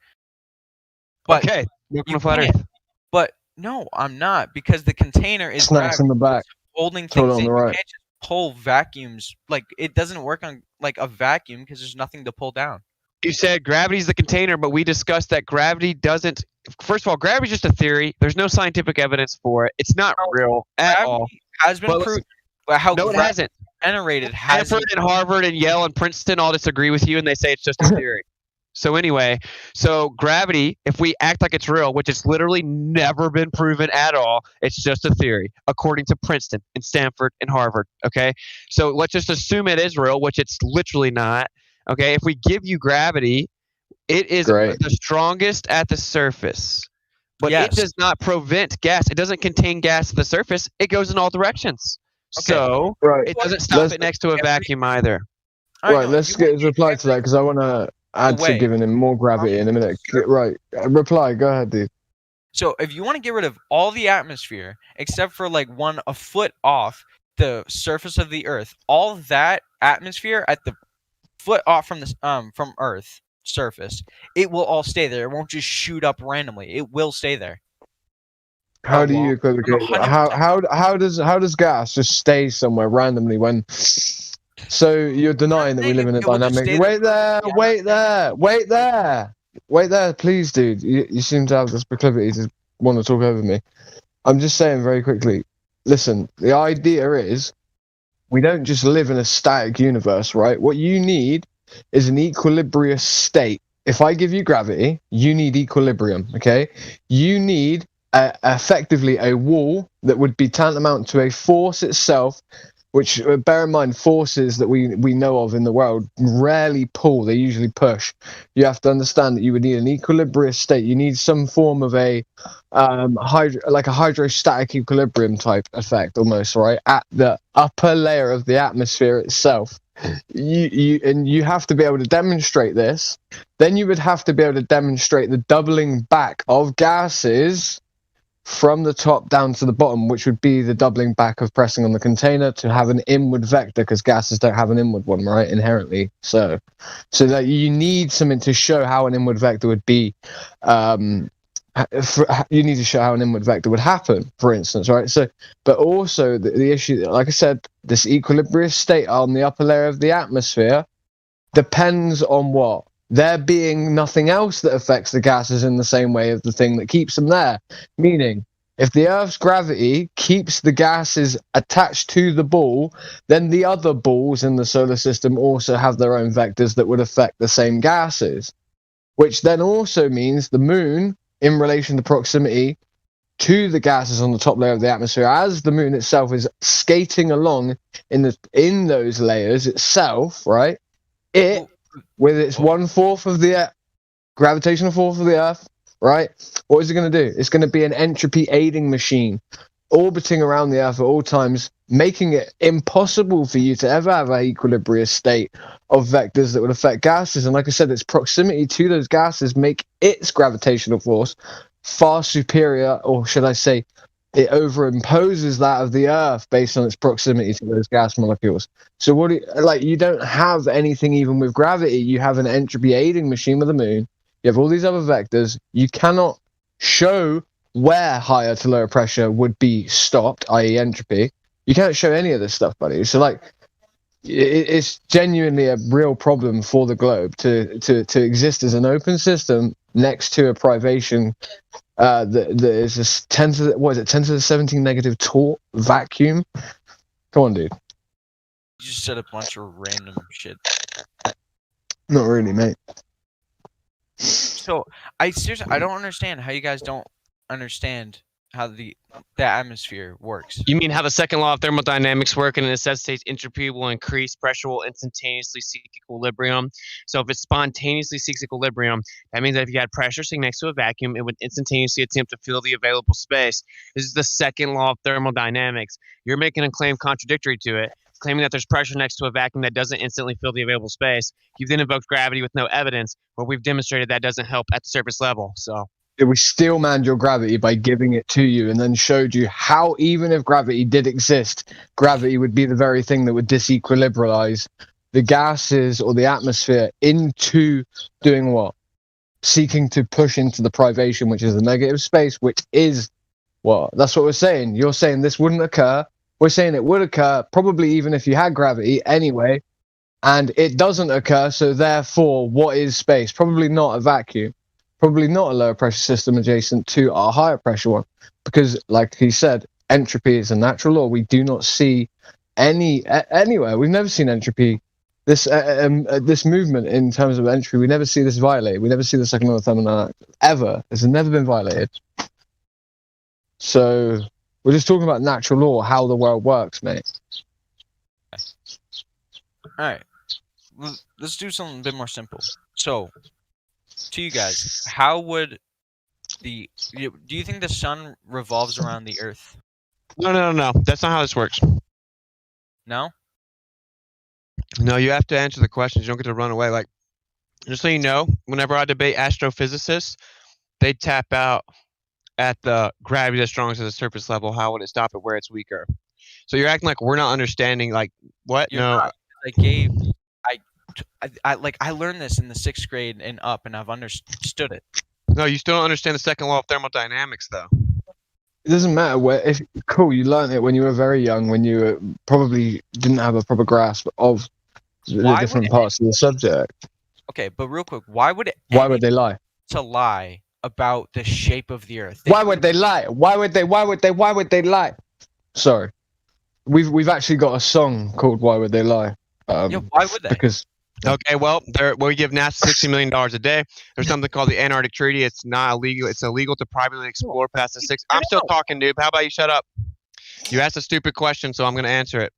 But okay, welcome to Flat Earth. But no, I'm not, because the container is Snacks in the back. holding Total things on in. the You right. can't just pull vacuums. Like, it doesn't work on like a vacuum because there's nothing to pull down. You said gravity's the container, but we discussed that gravity doesn't. First of all, gravity's just a theory. There's no scientific evidence for it. It's not real at all. Has been proven. How no, it gravity hasn't. Generated has. Stanford and Harvard and Yale and Princeton all disagree with you, and they say it's just a theory. So anyway, so gravity, if we act like it's real, which it's literally never been proven at all, it's just a theory, according to Princeton and Stanford and Harvard, okay? So let's just assume it is real, which it's literally not, okay? If we give you gravity, it is the strongest at the surface, but it does not prevent gas. It doesn't contain gas at the surface. It goes in all directions. Okay. So it doesn't stop it next to a vacuum either. Right, let's get his reply to that because I want to add to giving him more gravity in a minute. Right, reply. Go ahead, dude. So if you want to get rid of all the atmosphere except for like a foot off the surface of the Earth, all that atmosphere at the foot off from the from Earth surface, it will all stay there. It won't just shoot up randomly. It will stay there. How do you equivocate? How does gas just stay somewhere randomly when? So you're denying that we live in a dynamic. Wait there, please, dude. You seem to have this proclivity to want to talk over me. I'm just saying very quickly. Listen, the idea is we don't just live in a static universe, right? What you need is an equilibrious state. If I give you gravity, you need equilibrium. Okay, you need effectively a wall that would be tantamount to a force itself, which, bear in mind, forces that we know of in the world rarely pull, they usually push. You have to understand that you would need an equilibrious state. You need some form of a like a hydrostatic equilibrium type effect almost, right? At the upper layer of the atmosphere itself. You have to be able to demonstrate this. Then you would have to be able to demonstrate the doubling back of gases from the top down to the bottom, which would be the doubling back of pressing on the container to have an inward vector, because gases don't have an inward one, right, inherently. So that you need something to show how an inward vector would be. You need to show how an inward vector would happen, for instance, right? So, but also the issue, like I said, this equilibrious state on the upper layer of the atmosphere depends on what? There being nothing else that affects the gases in the same way as the thing that keeps them there. Meaning, if the Earth's gravity keeps the gases attached to the ball, then the other balls in the solar system also have their own vectors that would affect the same gases. Which then also means the moon, in relation to proximity to the gases on the top layer of the atmosphere, as the moon itself is skating along in those layers itself, right? With its 1/4 of the gravitational force of the Earth, right? What is it going to do? It's going to be an entropy aiding machine orbiting around the Earth at all times, making it impossible for you to ever have an equilibrious state of vectors that would affect gases. And like I said, its proximity to those gases make its gravitational force far superior, or should I say, it overimposes that of the Earth based on its proximity to those gas molecules. So you don't have anything even with gravity. You have an entropy aiding machine with the moon. You have all these other vectors. You cannot show where higher to lower pressure would be stopped, i.e. entropy. You can't show any of this stuff, buddy. So it's genuinely a real problem for the globe to exist as an open system next to a privation that is a 10 to the 17 negative torque vacuum. Come on, dude. You just said a bunch of random shit. Not really, mate. So I don't understand how you guys don't understand the atmosphere works. You mean how the second law of thermodynamics work, and it necessitates entropy will increase, pressure will instantaneously seek equilibrium. So if it spontaneously seeks equilibrium, that means that if you had pressure sitting next to a vacuum, it would instantaneously attempt to fill the available space. This is the second law of thermodynamics. You're making a claim contradictory to it, claiming that there's pressure next to a vacuum that doesn't instantly fill the available space. You've then invoked gravity with no evidence, but we've demonstrated that doesn't help at the surface level. So we steel manned your gravity by giving it to you, and then showed you how, even if gravity did exist, gravity would be the very thing that would disequilibralize the gases or the atmosphere into doing what? Seeking to push into the privation, which is the negative space, which is what? That's what we're saying. You're saying this wouldn't occur. We're saying it would occur, probably even if you had gravity anyway, and it doesn't occur, so therefore, what is space? Probably not a vacuum. Probably not a lower pressure system adjacent to our higher pressure one, because, like he said, entropy is a natural law. We do not see anywhere. We've never seen entropy. This movement in terms of entropy, we never see this violated. We never see the second law of thermodynamics ever. It's never been violated. So we're just talking about natural law, how the world works, mate. All right, let's do something a bit more simple. So, to you guys, how would do you think the sun revolves around the Earth? No. That's not how this works. No? No, you have to answer the questions. You don't get to run away. Like, just so you know, whenever I debate astrophysicists, they tap out at the gravity that's strongest at the surface level. How would it stop it where it's weaker? So you're acting like we're not understanding. Like, what? You're no. not. I learned this in the 6th grade and up, and I've understood it. No, you still don't understand the second law of thermodynamics, though. It doesn't matter where. Cool, you learned it when you were very young, when you probably didn't have a proper grasp of the different parts of the subject. Okay, but real quick, why would they lie? To lie about the shape of the Earth. Why would they lie? Why would they lie? Sorry, we've actually got a song called "Why Would They Lie." Yeah, why would they? Because okay, well, we give NASA $60 million a day. There's something called the Antarctic Treaty. It's not illegal. It's illegal to privately explore past the 6. I'm still talking, dude. How about you shut up? You asked a stupid question, so I'm going to answer it.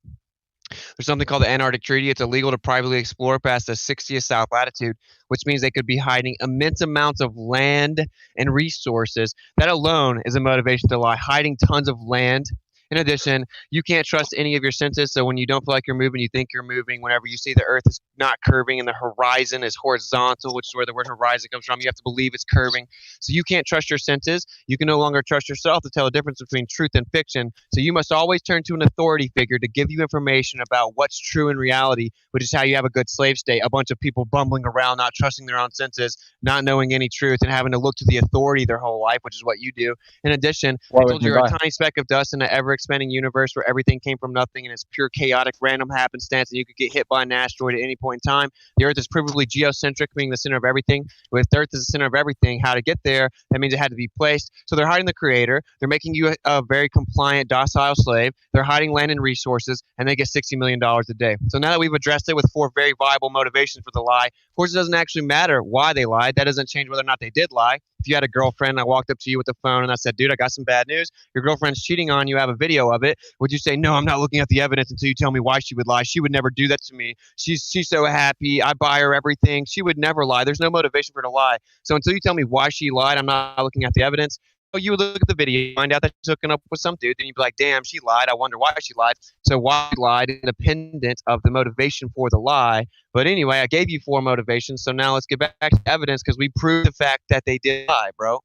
There's something called the Antarctic Treaty. It's illegal to privately explore past the 60th south latitude, which means they could be hiding immense amounts of land and resources. That alone is a motivation to lie. Hiding tons of land. In addition, you can't trust any of your senses, so when you don't feel like you're moving, you think you're moving. Whenever you see the Earth is not curving and the horizon is horizontal, which is where the word horizon comes from, you have to believe it's curving. So you can't trust your senses. You can no longer trust yourself to tell the difference between truth and fiction. So you must always turn to an authority figure to give you information about what's true in reality, which is how you have a good slave state. A bunch of people bumbling around, not trusting their own senses, not knowing any truth, and having to look to the authority their whole life, which is what you do. In addition, I told you you're a tiny speck of dust in an ever-expanding universe where everything came from nothing and it's pure chaotic random happenstance, and you could get hit by an asteroid at any point in time. The Earth is provably geocentric, being the center of everything. With Earth as the center of everything, how to get there, that means it had to be placed. So they're hiding the creator. They're making you a very compliant, docile slave. They're hiding land and resources, and they get $60 million a day. So now that we've addressed it with 4 very viable motivations for the lie, of course, it doesn't actually matter why they lied. That doesn't change whether or not they did lie. If you had a girlfriend, I walked up to you with the phone and I said, dude, I got some bad news. Your girlfriend's cheating on you. I have a video of it. Would you say, no, I'm not looking at the evidence until you tell me why she would lie? She would never do that to me. She's so happy. I buy her everything. She would never lie. There's no motivation for her to lie. So until you tell me why she lied, I'm not looking at the evidence. So you would look at the video, find out that she's hooking up with some dude, then you'd be like, damn, she lied. I wonder why she lied. So why she lied, independent of the motivation for the lie. But anyway, I gave you 4 motivations, so now let's get back to evidence because we proved the fact that they did lie, bro.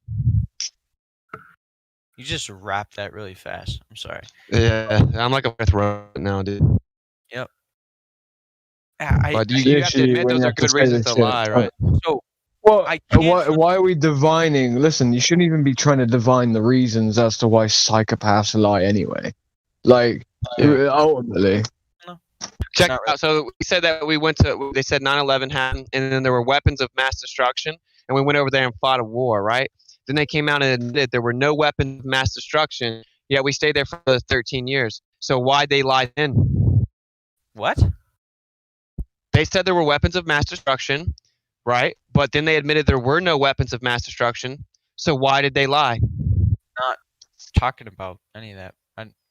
You just rapped that really fast. I'm sorry. Yeah, I'm like a breath right now, dude. Yep. But you have to admit those are good reasons to lie, right? So, well, why are we divining? Listen, you shouldn't even be trying to divine the reasons as to why psychopaths lie anyway. Like, ultimately. Check out. So we said that they said 9/11 happened, and then there were weapons of mass destruction, and we went over there and fought a war, right? Then they came out and admitted there were no weapons of mass destruction, yet we stayed there for 13 years. So why'd they lie then? What? They said there were weapons of mass destruction, right? But then they admitted there were no weapons of mass destruction. So why did they lie? talking about any of that.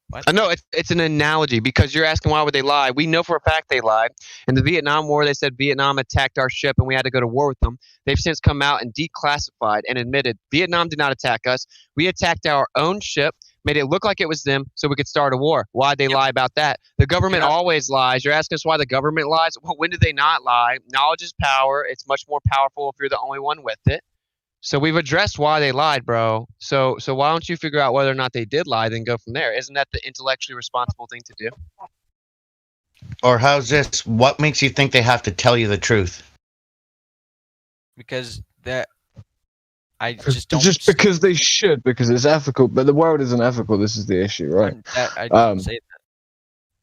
What? I know it's an analogy because you're asking why would they lie. We know for a fact they lied. In the Vietnam War, they said Vietnam attacked our ship and we had to go to war with them. They've since come out and declassified and admitted Vietnam did not attack us. We attacked our own ship, made it look like it was them so we could start a war. Why'd they lie about that? The government always lies. You're asking us why the government lies? Well, when did they not lie? Knowledge is power. It's much more powerful if you're the only one with it. So we've addressed why they lied, bro. So why don't you figure out whether or not they did lie, then go from there? Isn't that the intellectually responsible thing to do? Or how's this? What makes you think they have to tell you the truth? Because I just don't. Just because they should, because it's ethical. But the world isn't ethical. This is the issue, right? I didn't say that.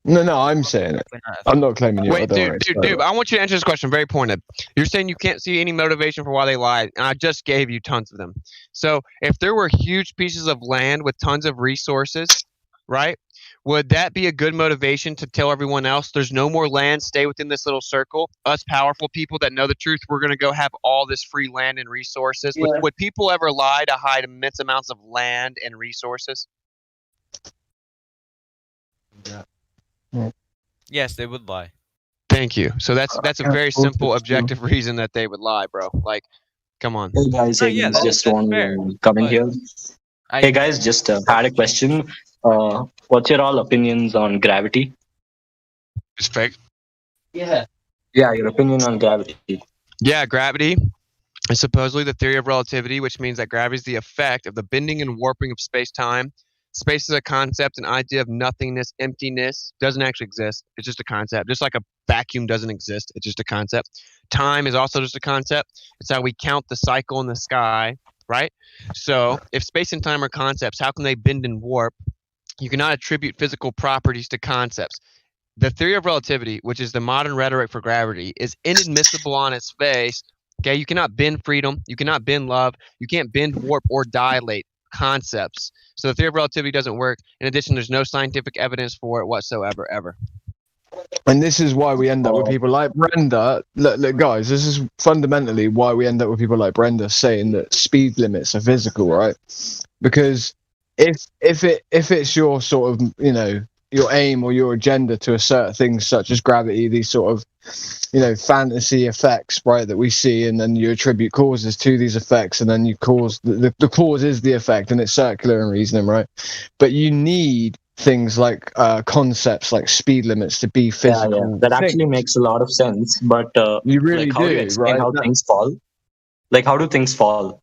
No, I'm saying it. I'm not claiming you. Wait, dude, I want you to answer this question. Very pointed. You're saying you can't see any motivation for why they lied, and I just gave you tons of them. So if there were huge pieces of land with tons of resources, right, would that be a good motivation to tell everyone else there's no more land, stay within this little circle? Us powerful people that know the truth, we're going to go have all this free land and resources. Yeah. Would people ever lie to hide immense amounts of land and resources? Yeah. Yes, they would lie. Thank you. So that's a very simple, objective reason that they would lie, bro. Like, come on. Hey guys, just want to come in here. Hey guys, just had a question. What's your all opinions on gravity? It's fake. Yeah, your opinion on gravity. Yeah, gravity is supposedly the theory of relativity, which means that gravity is the effect of the bending and warping of space-time. Space is a concept, an idea of nothingness, emptiness. Doesn't actually exist. It's just a concept. Just like a vacuum doesn't exist. It's just a concept. Time is also just a concept. It's how we count the cycle in the sky, right? So if space and time are concepts, how can they bend and warp? You cannot attribute physical properties to concepts. The theory of relativity, which is the modern rhetoric for gravity, is inadmissible on its face. Okay, you cannot bend freedom. You cannot bend love. You can't bend, warp, or dilate concepts. So the theory of relativity doesn't work. In addition, there's no scientific evidence for it whatsoever, ever. And this is why we end up with people like Brenda. Look, guys, this is fundamentally why we end up with people like Brenda saying that speed limits are physical, right? Because if it's your sort of, your aim or your agenda to assert things such as gravity, these sort of, fantasy effects, right, that we see, and then you attribute causes to these effects, and then you cause the cause is the effect, and it's circular in reasoning, right? But you need things like concepts like speed limits to be physical. Yeah. That actually makes a lot of sense. But you really how do you explain right? how things fall? Like, how do things fall?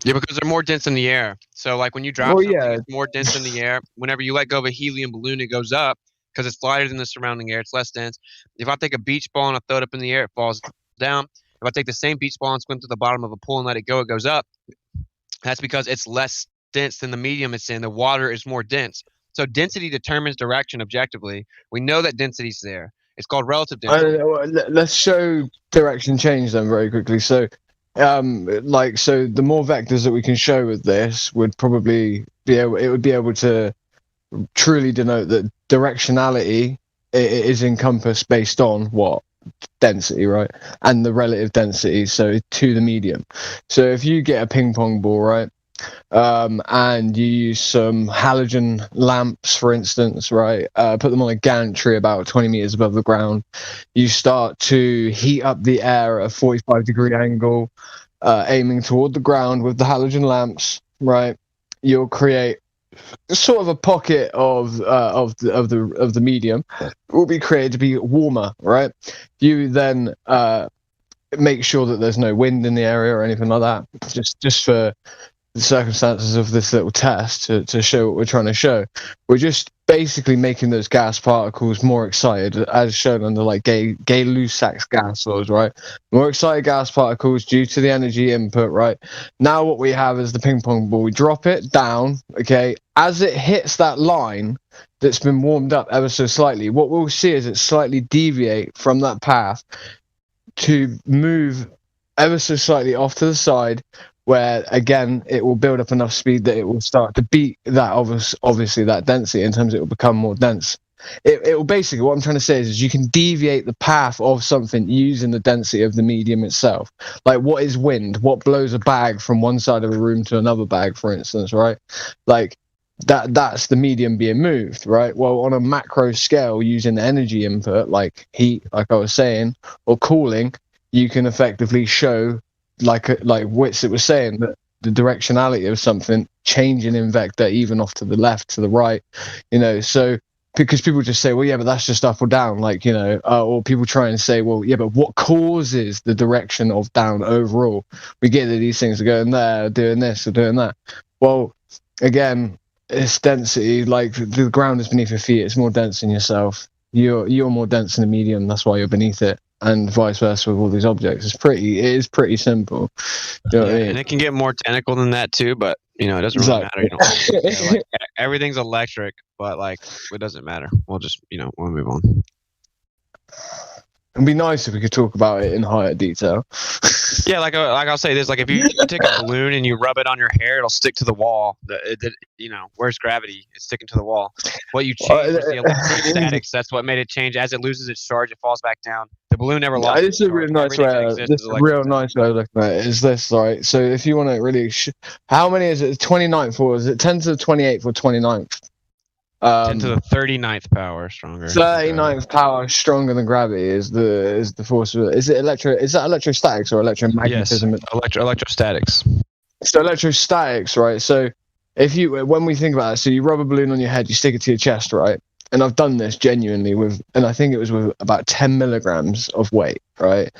Yeah, because they're more dense in the air. So, like, when you drop something, it's more dense in the air. Whenever you let go of a helium balloon, it goes up because it's lighter than the surrounding air. It's less dense. If I take a beach ball and I throw it up in the air, it falls down. If I take the same beach ball and swim to the bottom of a pool and let it goes up. That's because it's less dense than the medium it's in. The water is more dense. So density determines direction objectively. We know that density's there. It's called relative density. Let's show direction change then very quickly. So the more vectors that we can show with this would probably be able to truly denote that directionality is encompassed based on what? Density, right? And the relative density, so to the medium. So if you get a ping pong ball, right, and you use some halogen lamps, for instance, right, put them on a gantry about 20 meters above the ground, you start to heat up the air at a 45-degree angle, aiming toward the ground with the halogen lamps, right? You'll create sort of a pocket of the medium will be created to be warmer, right? You then make sure that there's no wind in the area or anything like that, just for the circumstances of this little test to show what we're trying to show. We're just basically making those gas particles more excited, as shown under like Gay-Lussac's gas laws, right? More excited gas particles due to the energy input, right? Now what we have is the ping pong ball. We drop it down, okay? As it hits that line that's been warmed up ever so slightly, what we'll see is it slightly deviate from that path to move ever so slightly off to the side, where again it will build up enough speed that it will start to beat that obviously that density. In terms, it will become more dense. It will basically, what I'm trying to say is you can deviate the path of something using the density of the medium itself. Like, what is wind? What blows a bag from one side of a room to another bag, for instance, right? Like, that's the medium being moved, right? Well, on a macro scale, using energy input like heat, like I was saying, or cooling, you can effectively show, like Witsit was saying, that the directionality of something changing in vector, even off to the left, to the right, so because people just say, well, yeah, but that's just up or down, or people try and say, well, yeah, but what causes the direction of down overall? We get that these things are going there, doing this or doing that. Well, again, it's density. Like, the ground is beneath your feet. It's more dense than yourself. You're more dense in the medium. That's why you're beneath it, and vice versa with all these objects. It is pretty simple. You know what I mean? And it can get more technical than that too, but it doesn't really matter. Everything's electric, but it doesn't matter. We'll just we'll move on. It'd be nice if we could talk about it in higher detail. Yeah, like I'll say this: if you take a balloon and you rub it on your hair, it'll stick to the wall. Where's gravity? It's sticking to the wall. What you change was the electrostatics. That's what made it change. As it loses its charge, it falls back down. The balloon never lost. This is a real nice way. This is a real nice way of looking at it. Is this right? So if you want to really, how many is it? 29th, or is it 10 to the 28th or 29th? 10 to the 39th power stronger. 39th power stronger than gravity is the force. Is that electrostatics or electromagnetism? Yes, electrostatics. So electrostatics, right? So when we think about it, so you rub a balloon on your head, you stick it to your chest, right? And I've done this genuinely and I think it was with about 10 milligrams of weight, right?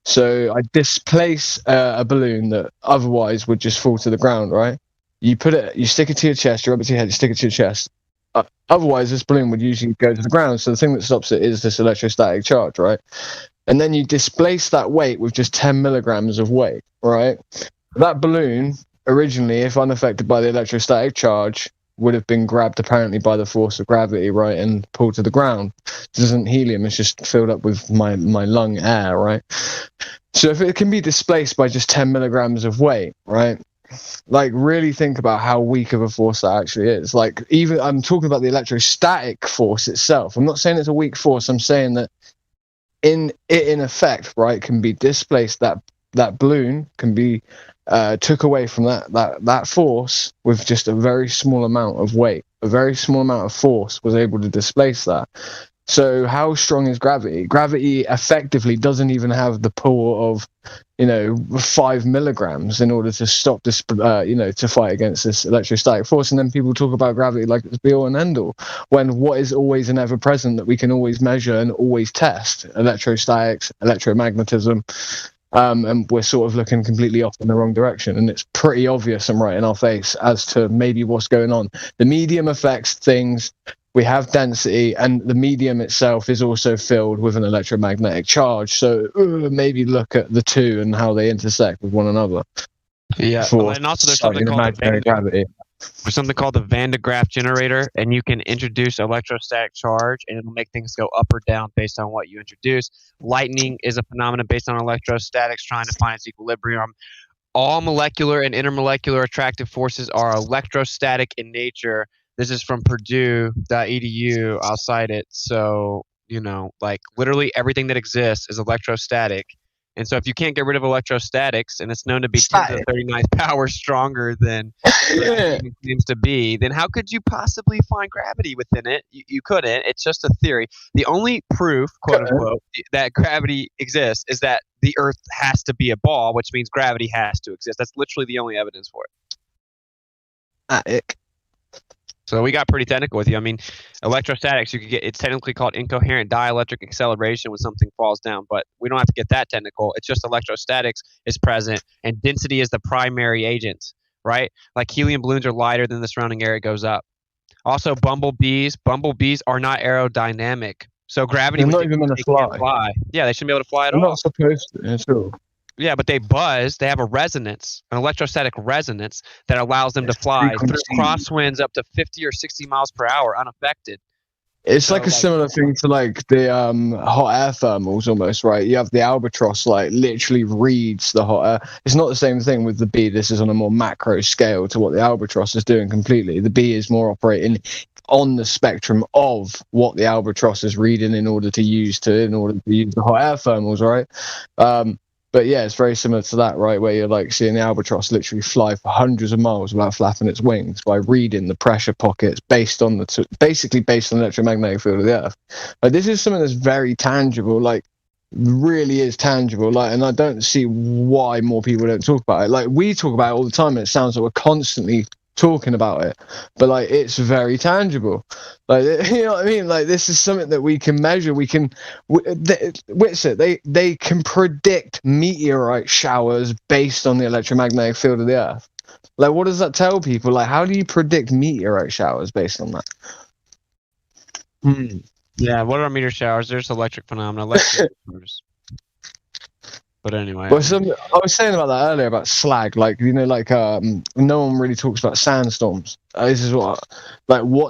So I displace a balloon that otherwise would just fall to the ground, right? You stick it to your chest, you rub it to your head, you stick it to your chest. Otherwise, this balloon would usually go to the ground. So the thing that stops it is this electrostatic charge, right? And then you displace that weight with just 10 milligrams of weight, right? That balloon, originally, if unaffected by the electrostatic charge, would have been grabbed apparently by the force of gravity, right, and pulled to the ground. This isn't helium, it's just filled up with my lung air, right? So if it can be displaced by just 10 milligrams of weight, right? Really think about how weak of a force that actually is. Even I'm talking about the electrostatic force itself. I'm not saying it's a weak force. I'm saying that in effect, right, can be displaced. That balloon can be took away from that force with just a very small amount of weight. A very small amount of force was able to displace that. So how strong is gravity? Gravity effectively doesn't even have the pull of 5 milligrams in order to stop this, to fight against this electrostatic force. And then people talk about gravity like it's be all and end all, when what is always and ever present that we can always measure and always test: electrostatics, electromagnetism. And we're sort of looking completely off in the wrong direction. And it's pretty obvious and right in our face as to maybe what's going on. The medium affects things. We have density, and the medium itself is also filled with an electromagnetic charge. So maybe look at the two and how they intersect with one another. Yeah, and also there's something called the Van de Graaff generator, and you can introduce electrostatic charge, and it'll make things go up or down based on what you introduce. Lightning is a phenomenon based on electrostatics trying to find its equilibrium. All molecular and intermolecular attractive forces are electrostatic in nature. This is from Purdue.edu. I'll cite it. So, literally everything that exists is electrostatic. And so if you can't get rid of electrostatics, and it's known to be 10 to the 39th power stronger than it seems to be, then how could you possibly find gravity within it? You couldn't. It's just a theory. The only proof, quote unquote, that gravity exists is that the Earth has to be a ball, which means gravity has to exist. That's literally the only evidence for it. So we got pretty technical with you. I mean, electrostatics, it's technically called incoherent dielectric acceleration when something falls down, but we don't have to get that technical. It's just electrostatics is present, and density is the primary agent, right? Like helium balloons are lighter than the surrounding air, it goes up. Also, bumblebees are not aerodynamic. So gravity they're not even going to fly. Yeah, they shouldn't be able to fly at all. They're not supposed to, at all. Yeah, but they buzz. They have a resonance, an electrostatic resonance that allows them to fly through crosswinds up to 50 or 60 miles per hour unaffected. It's like a similar thing to the hot air thermals almost, right? You have the albatross literally reads the hot air. It's not the same thing with the bee. This is on a more macro scale to what the albatross is doing completely. The bee is more operating on the spectrum of what the albatross is reading in order to use the hot air thermals, right? But yeah, it's very similar to that, right? Where you're like seeing the albatross literally fly for hundreds of miles without flapping its wings by reading the pressure pockets basically based on the electromagnetic field of the Earth. Like, this is something that's very tangible, like really is tangible. Like, and I don't see why more people don't talk about it. Like, we talk about it all the time, and it sounds like we're constantly talking about it, but like it's very tangible. Like, you know what I mean? Like, this is something that we can measure. We can Witsit, they can predict meteorite showers based on the electromagnetic field of the Earth. Like, what does that tell people? Like, how do you predict meteorite showers based on that? Yeah, what are meteor showers? There's electric phenomena. But anyway. Well, I was saying about that earlier about slag. Like, you know, like no one really talks about sandstorms. This is what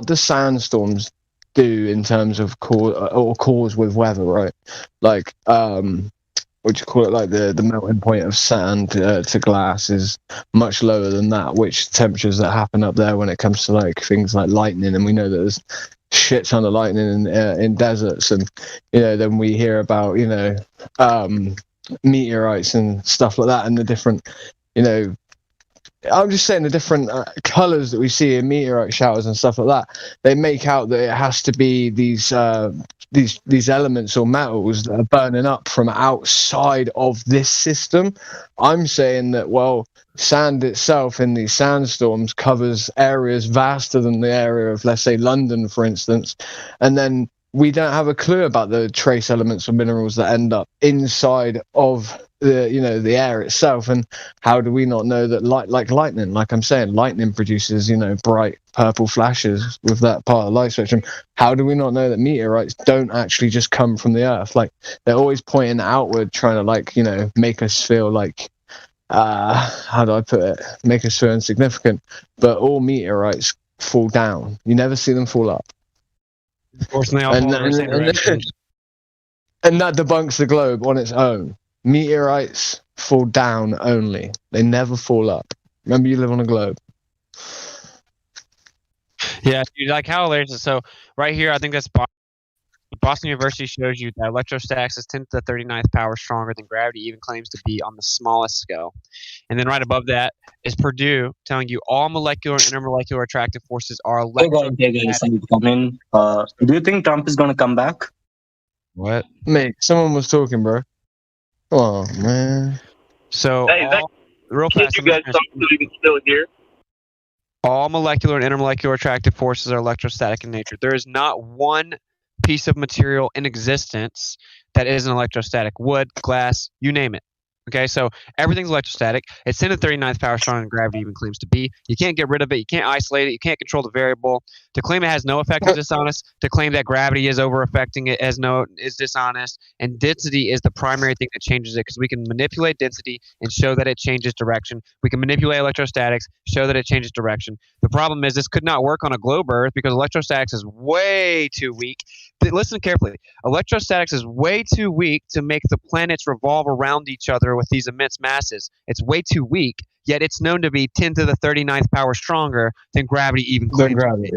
do sandstorms do in terms of cause with weather, right? Like, what do you call it? Like the melting point of sand to glass is much lower than that. Which temperatures that happen up there when it comes to like things like lightning, and we know that there's shit ton of lightning in deserts, and you know, then we hear about, you know, meteorites and stuff like that, and the different, you know, I'm just saying the different colors that we see in meteorite showers and stuff like that. They make out that it has to be these elements or metals that are burning up from outside of this system. I'm saying that, well, sand itself in these sandstorms covers areas vaster than the area of, let's say, London, for instance, and then we don't have a clue about the trace elements or minerals that end up inside of the, you know, the air itself. And how do we not know that lightning, like I'm saying, lightning produces, you know, bright purple flashes with that part of the light spectrum? How do we not know that meteorites don't actually just come from the Earth? Like, they're always pointing outward, trying to, like, you know, make us feel like, how do I put it? Make us feel insignificant. But all meteorites fall down. You never see them fall up. Unfortunately, and that debunks the globe on its own. Meteorites fall down only. They never fall up. Remember, you live on a globe. Yeah, dude, like how hilarious is so right here, I think that's Boston University shows you that electrostatics is 10 to the 39th power stronger than gravity even claims to be on the smallest scale. And then right above that is Purdue telling you all molecular and intermolecular attractive forces are electrostatic. Do you think Trump is going to come back? What? Mate, someone was talking, bro. Oh, man. So, real fast, you guys still here? All molecular and intermolecular attractive forces are electrostatic in nature. There is not one piece of material in existence that isn't electrostatic. Wood, glass, you name it. Okay, so everything's electrostatic. It's 10 to the 39th power stronger than gravity even claims to be. You can't get rid of it. You can't isolate it. You can't control the variable. To claim it has no effect is dishonest. To claim that gravity is over-affecting it is dishonest. And density is the primary thing that changes it, because we can manipulate density and show that it changes direction. We can manipulate electrostatics, show that it changes direction. The problem is this could not work on a globe Earth because electrostatics is way too weak. Listen carefully. Electrostatics is way too weak to make the planets revolve around each other with these immense masses. It's way too weak, yet it's known to be 10 to the 39th power stronger than gravity even claims to be.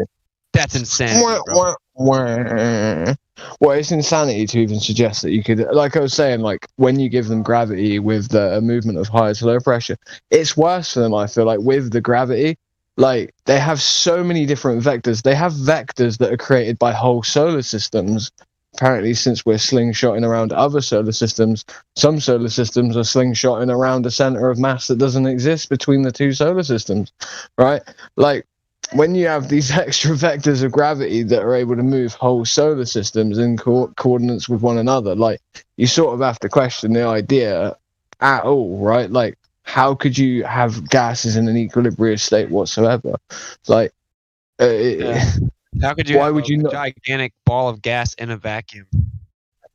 That's insanity, bro. Well, it's insanity to even suggest that you could, like I was saying, like when you give them gravity with the movement of higher to low pressure, it's worse for them, I feel like, with the gravity. Like, they have so many different vectors. They have vectors that are created by whole solar systems. Apparently, since we're slingshotting around other solar systems, some solar systems are slingshotting around a center of mass that doesn't exist between the two solar systems, right? Like, when you have these extra vectors of gravity that are able to move whole solar systems in coordinates with one another, like, you sort of have to question the idea at all, right? Like, how could you have gases in an equilibrium state whatsoever? Like, how could you? Why would you not? Gigantic ball of gas in a vacuum?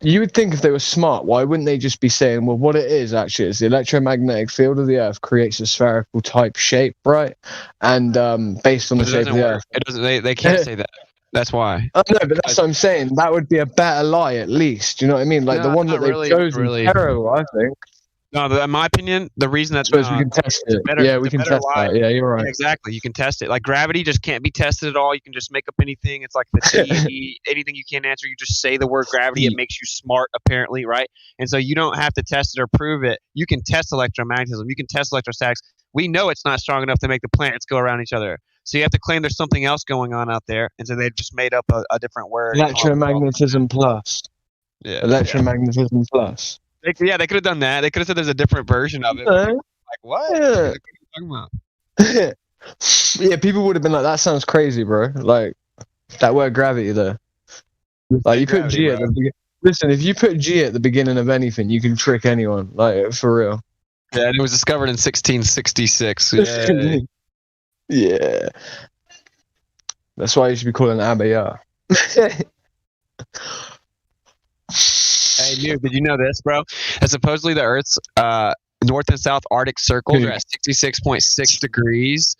You would think if they were smart, why wouldn't they just be saying, well, what it is actually is the electromagnetic field of the Earth creates a spherical type shape, right? And based on the shape of the Earth, it doesn't. They can't say that. That's why. Oh, no, but that's what I'm saying. That would be a better lie, at least. Do you know what I mean? Like, the one that they've chosen is terrible, I think. No, in my opinion, the reason that's we can test it. We can test that. Yeah, you're right. Yeah, exactly. You can test it. Like gravity just can't be tested at all. You can just make up anything. It's like the T, anything you can't answer. You just say the word gravity. It makes you smart, apparently, right? And so you don't have to test it or prove it. You can test electromagnetism. You can test electrostatics. We know it's not strong enough to make the planets go around each other. So you have to claim there's something else going on out there. And so they just made up a different word. Electromagnetism plus. Yeah. Electromagnetism plus. They could have done that. They could have said there's a different version of it. Like, what? Yeah. What are you talking about? Yeah, people would have been like, that sounds crazy, bro. Like, that word gravity there. Like, you put G at the beginning. Listen, if you put G at the beginning of anything, you can trick anyone. Like, for real. Yeah, and it was discovered in 1666. Yeah. That's why you should be calling it Abaya. Hey, Noob, did you know this, bro? That supposedly the Earth's north and south Arctic circles are at 66.6 degrees,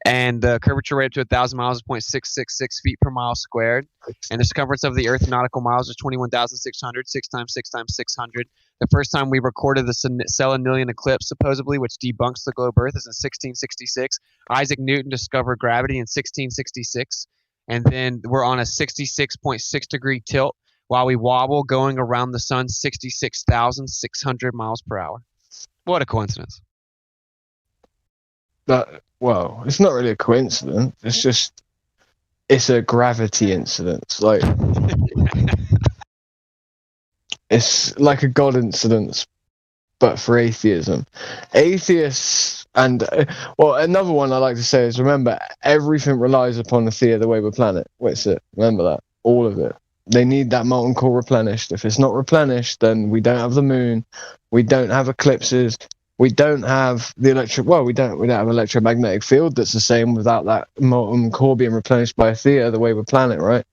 and the curvature rate up to 1,000 miles is 0.666 feet per mile squared, and the circumference of the Earth in nautical miles is 21,600, 6 times 6 times 600. The first time we recorded the Selenian eclipse, supposedly, which debunks the globe Earth, is in 1666. Isaac Newton discovered gravity in 1666, and then we're on a 66.6 degree tilt while we wobble going around the sun 66,600 miles per hour. What a coincidence. Well, it's not really a coincidence. It's a gravity incident. Like, it's like a God incident, but for atheism. Atheists, and, another one I like to say is, remember, everything relies upon the theory of the Weber planet. What's it? Remember that. All of it. They need that molten core replenished. If it's not replenished, then we don't have the moon. We don't have eclipses. We don't have the we don't have electromagnetic field that's the same without that molten core being replenished by a theater, the Weber planet, right?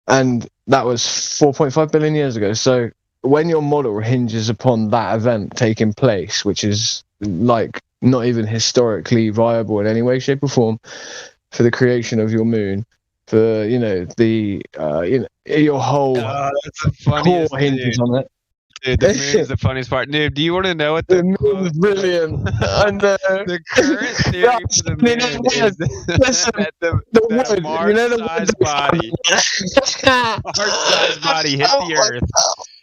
And that was 4.5 billion years ago. So when your model hinges upon that event taking place, which is like not even historically viable in any way, shape, or form for the creation of your moon, for your whole core hinges on it. Dude, the moon is the funniest part. Dude, do you want to know what the moon is brilliant? And the current theory for the moon is that the Mars-sized body hit the Earth.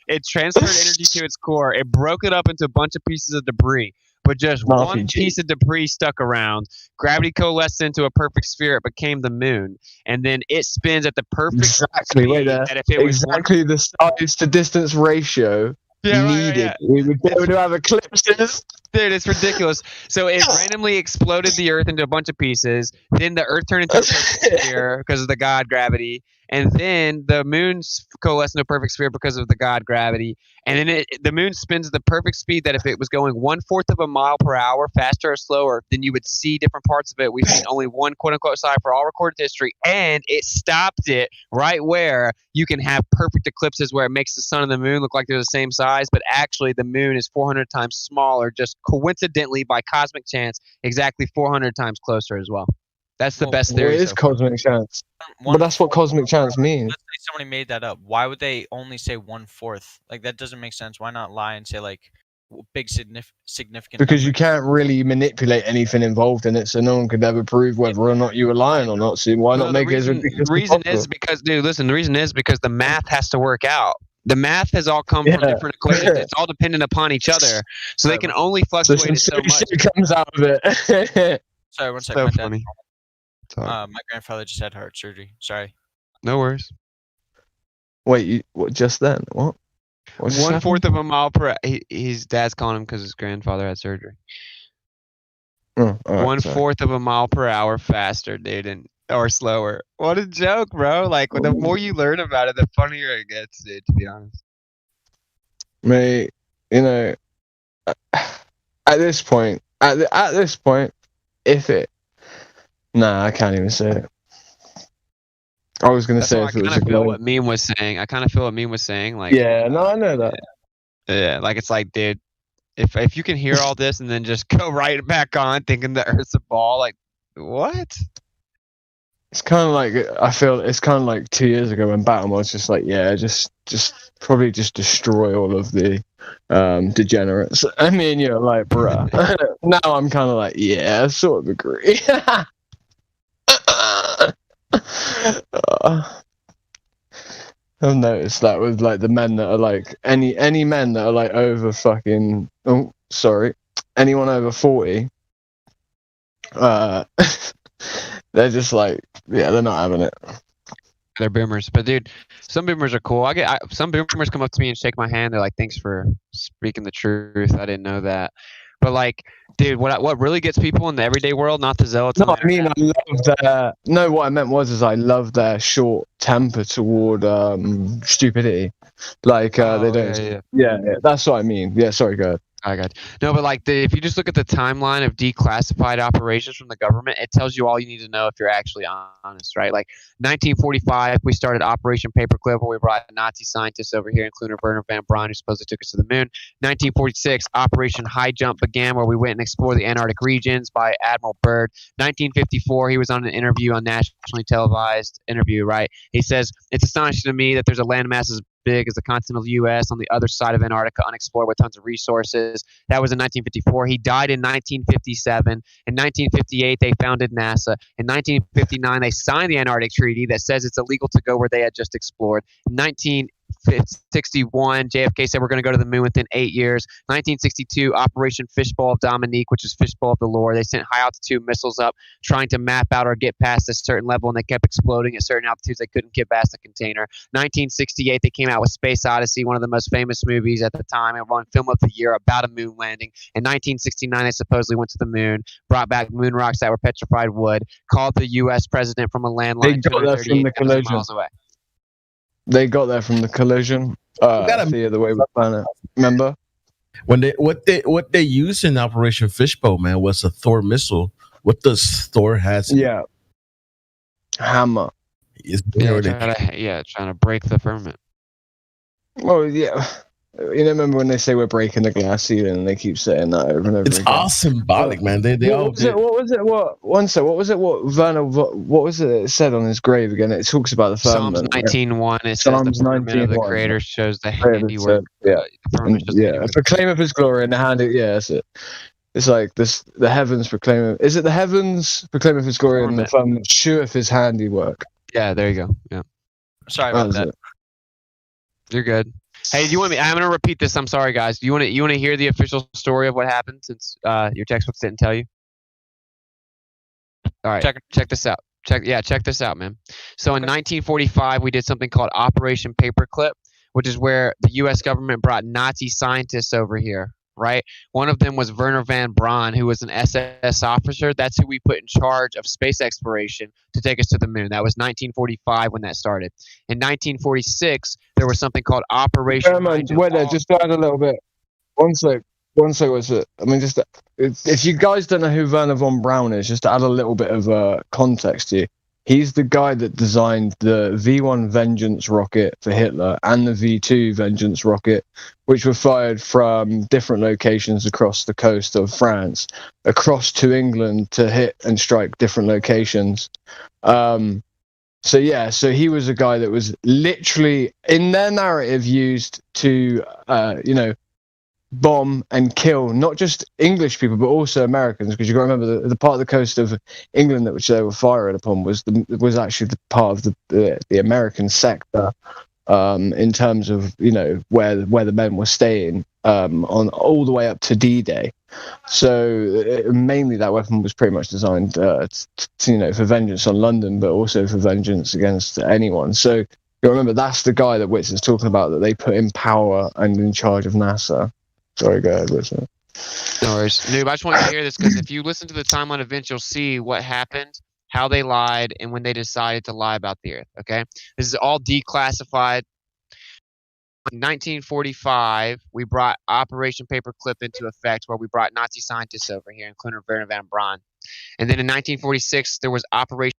It transferred energy to its core. It broke it up into a bunch of pieces of debris. But just one piece of debris stuck around. Gravity coalesced into a perfect sphere. It became the moon, and then it spins at the perfect speed. That if it was the size to distance ratio needed, we would be able to have eclipses. Dude, it's ridiculous. So it randomly exploded the Earth into a bunch of pieces. Then the Earth turned into a perfect sphere because of the God gravity. And then the moon coalesced into a perfect sphere because of the God gravity. And then the moon spins at the perfect speed that if it was going 1/4 of a mile per hour, faster or slower, then you would see different parts of it. We've seen only one quote-unquote side for all recorded history. And it stopped it right where you can have perfect eclipses where it makes the sun and the moon look like they're the same size. But actually, the moon is 400 times smaller, just coincidentally by cosmic chance, exactly 400 times closer as well. That's the best theory. It is cosmic chance. But that's what cosmic chance means. Let's say somebody made that up. Why would they only say 1/4? Like, that doesn't make sense. Why not lie and say, like, big significant? Because you can't really manipulate anything involved in it, so no one could ever prove whether or not you were lying or not. So why not make it as ridiculous? The reason is because, dude, listen, the reason is because the math has to work out. The math has all come from different equations. It's all dependent upon each other. So they can only fluctuate it so much. Shit comes out of it. Sorry, one second. So funny. My grandfather just had heart surgery. Sorry. No worries. Wait, what? Just then? What? 1/4 of a mile per hour. His dad's calling him because his grandfather had surgery. Oh, 1/4 of a mile per hour faster, dude, or slower. What a joke, bro! Like, the more you learn about it, the funnier it gets, dude. To be honest. Mate, at this point, if it. Nah, I can't even say it. I was gonna say if it was a feel what Meme was saying. I kind of feel what Meme was saying. Like, yeah, no, I know that. Yeah, like it's like, dude, if you can hear all this and then just go right back on thinking the Earth's a ball, like, what? It's kind of like I feel it's kind of like 2 years ago when Batman was just like, yeah, just probably just destroy all of the degenerates. I mean, you're like, bruh. Now I'm kind of like, yeah, I sort of agree. I've noticed that with like the men that are like any men that are like over fucking anyone over 40, they're just like, yeah, they're not having it. They're boomers, but dude, some boomers are cool. Some boomers come up to me and shake my hand. They're like, "Thanks for speaking the truth. I didn't know that." But like, dude, what really gets people in the everyday world, not the zealots. No, I mean, I love their. No, what I meant was I love their short temper toward stupidity. Like they don't. Yeah, that's what I mean. Yeah, sorry, go ahead. I got you. No, but like if you just look at the timeline of declassified operations from the government, it tells you all you need to know if you're actually honest, right? Like 1945, we started Operation Paperclip, where we brought Nazi scientists over here, including Werner von Braun, who supposedly took us to the moon. 1946, Operation High Jump began, where we went and explored the Antarctic regions by Admiral Byrd. 1954, he was on an interview on nationally televised interview, right? He says, "It's astonishing to me that there's a landmass as big as the continental U.S. on the other side of Antarctica, unexplored with tons of resources." That was in 1954. He died in 1957. In 1958, they founded NASA. In 1959, they signed the Antarctic Treaty that says it's illegal to go where they had just explored. In 1961, JFK said we're going to go to the moon within 8 years. 1962, Operation Fishbowl of Dominique, which is Fishbowl of the Lord. They sent high-altitude missiles up trying to map out or get past a certain level, and they kept exploding at certain altitudes. They couldn't get past the container. 1968, they came out with Space Odyssey, one of the most famous movies at the time. It won Film of the Year about a moon landing. In 1969, they supposedly went to the moon, brought back moon rocks that were petrified wood, called the U.S. president from a landline 238,000 miles away. They got there from the collision. The other way we planet. Remember? When what they used in Operation Fishbowl, man, was a Thor missile. What does Thor has? Yeah. Hammer. Trying to break the firmament. Well, yeah. You know, remember when they say we're breaking the glass ceiling, and they keep saying that over and over it's again. All symbolic, man. They all did. What was it? What Werner? What was it said on his grave again? It talks about the firmament. Psalms 19:1. It says the firmament of the Creator shows the handiwork. Proclaim of His glory and the hand. Yeah, that's it. It's like this: the heavens proclaim. Is it the heavens proclaim of His glory and the firmament sheweth His handiwork? Yeah, there you go. Yeah. Sorry about that. You're good. Hey, do you want me? I'm gonna repeat this. I'm sorry, guys. Do you want to hear the official story of what happened since your textbooks didn't tell you? All right, check this out. Check this out, man. So in 1945, we did something called Operation Paperclip, which is where the U.S. government brought Nazi scientists over here. Right? One of them was Werner von Braun, who was an SS officer. That's who we put in charge of space exploration to take us to the moon. That was 1945 when that started. In 1946, there was something called Operation. Wait there, just add a little bit. One sec, was it? I mean, just if you guys don't know who Werner von Braun is, just to add a little bit of context here. He's the guy that designed the V1 Vengeance rocket for Hitler and the V2 Vengeance rocket, which were fired from different locations across the coast of France, across to England to hit and strike different locations. So he was a guy that was literally, in their narrative, used to, bomb and kill not just English people but also Americans, because you got to remember the part of the coast of England that which they were firing upon was actually the part of the American sector, in terms of where the men were staying, on all the way up to D-Day. So mainly that weapon was pretty much designed for vengeance on London, but also for vengeance against anyone. So you remember that's the guy that Witz is talking about, that they put in power and in charge of NASA. Sorry, go ahead, listen. No worries. Noob, I just want you to hear this, because if you listen to the timeline events, you'll see what happened, how they lied, and when they decided to lie about the Earth, okay? This is all declassified. In 1945, we brought Operation Paperclip into effect, where we brought Nazi scientists over here, including Werner von Braun. And then in 1946, there was Operation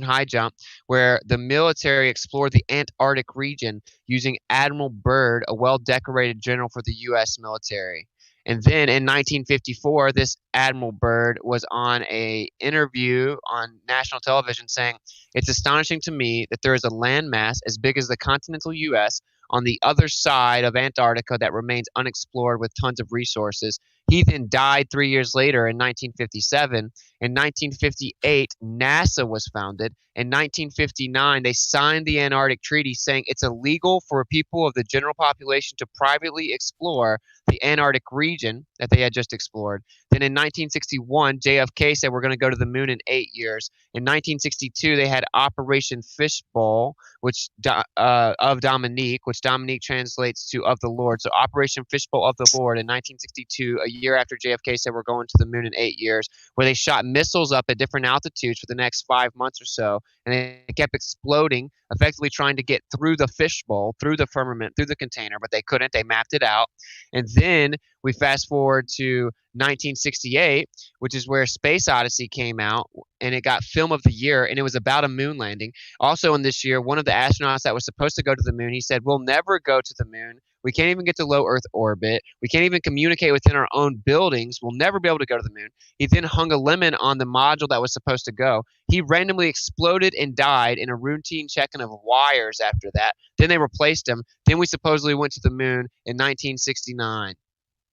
High Jump, where the military explored the Antarctic region using Admiral Byrd, a well-decorated general for the U.S. military. And then in 1954, this Admiral Byrd was on a interview on national television saying, "It's astonishing to me that there is a landmass as big as the continental U.S. on the other side of Antarctica that remains unexplored with tons of resources." He then died 3 years later in 1957. In 1958, NASA was founded. In 1959, they signed the Antarctic Treaty saying it's illegal for people of the general population to privately explore the Antarctic region that they had just explored. Then in 1961, JFK said we're going to go to the moon in 8 years. In 1962, they had Operation Fishbowl, which of Dominique, which Dominique translates to of the Lord. So Operation Fishbowl of the Lord in 1962, a year after JFK said we're going to the moon in 8 years, where they shot missiles up at different altitudes for the next 5 months or so, and they kept exploding, effectively trying to get through the fishbowl, through the firmament, through the container, but they couldn't. They mapped it out. And then we fast forward to 1968, which is where Space Odyssey came out, and it got Film of the Year, and it was about a moon landing. Also in this year, one of the astronauts that was supposed to go to the moon, he said, "We'll never go to the moon. We can't even get to low Earth orbit. We can't even communicate within our own buildings. We'll never be able to go to the moon." He then hung a lemon on the module that was supposed to go. He randomly exploded and died in a routine checking of wires after that. Then they replaced him. Then we supposedly went to the moon in 1969.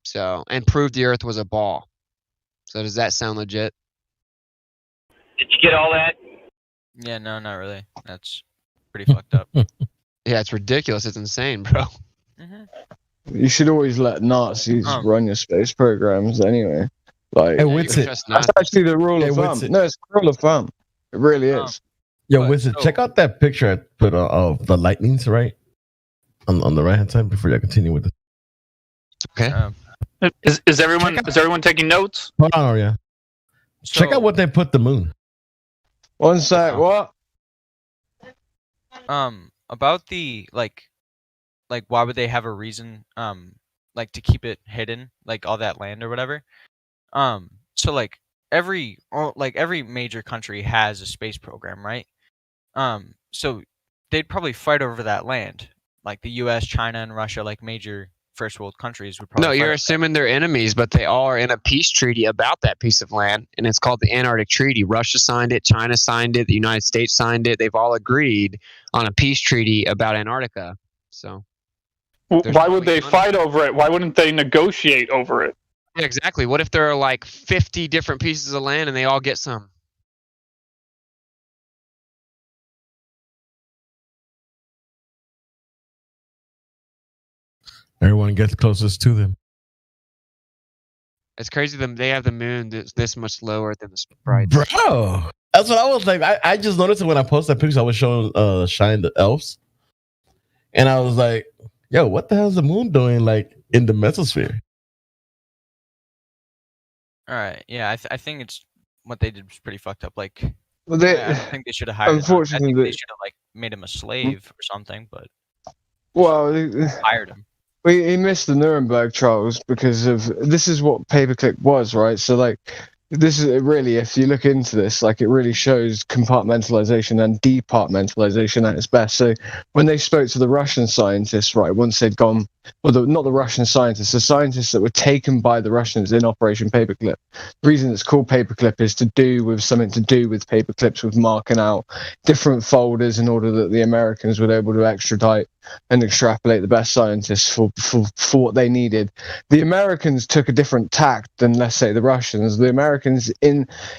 So, and proved the Earth was a ball. So does that sound legit? Did you get all that? Yeah, no, not really. That's pretty fucked up. Yeah, it's ridiculous. It's insane, bro. You should always let Nazis run your space programs anyway. Like, Hey, Witsit. that's actually the rule Hey, of thumb. Witsit. No, it's the rule of thumb. It really is. Yo, Wizard, check out that picture I put of the lightnings, right? On the right hand side before I continue with it. Okay. Is everyone taking notes? Hold on, yeah. Check out what they put the moon. One sec, what? About the like why would they have a reason like to keep it hidden, like all that land or whatever? So like every major country has a space program, right? So they'd probably fight over that land. Like the US, China, and Russia, like major first world countries would probably No, you're assuming they're enemies, but they all are in a peace treaty about that piece of land, and it's called the Antarctic Treaty. Russia signed it, China signed it, the United States signed it. They've all agreed on a peace treaty about Antarctica. So Why would they fight over it? Why wouldn't they negotiate over it? yeah, exactly. What if there are like 50 different pieces of land and they all get some? Everyone gets closest to them. It's crazy them they have the moon that's this much lower than the sprites. Bro, that's what I was like. I just noticed it when I posted that picture. I was showing Shine the elves, and I was like, "Yo, what the hell is the moon doing like in the mesosphere?" All right, yeah, I think it's what they did was pretty fucked up. Like, Well, they, I think they should have hired him. I unfortunately, think they should have like made him a slave or something, but well, hired him. he missed the Nuremberg trials because of this is what paperclip was, right? So like this is really, if you look into this, like it really shows compartmentalization and departmentalization at its best. So when they spoke to the Russian scientists, right, once they'd gone, well, not the Russian scientists, the scientists that were taken by the Russians in Operation Paperclip. The reason it's called Paperclip is to do with something to do with paperclips, with marking out different folders in order that the Americans would be able to extradite and extrapolate the best scientists for what they needed. The Americans took a different tact than, let's say, the Russians. The Americans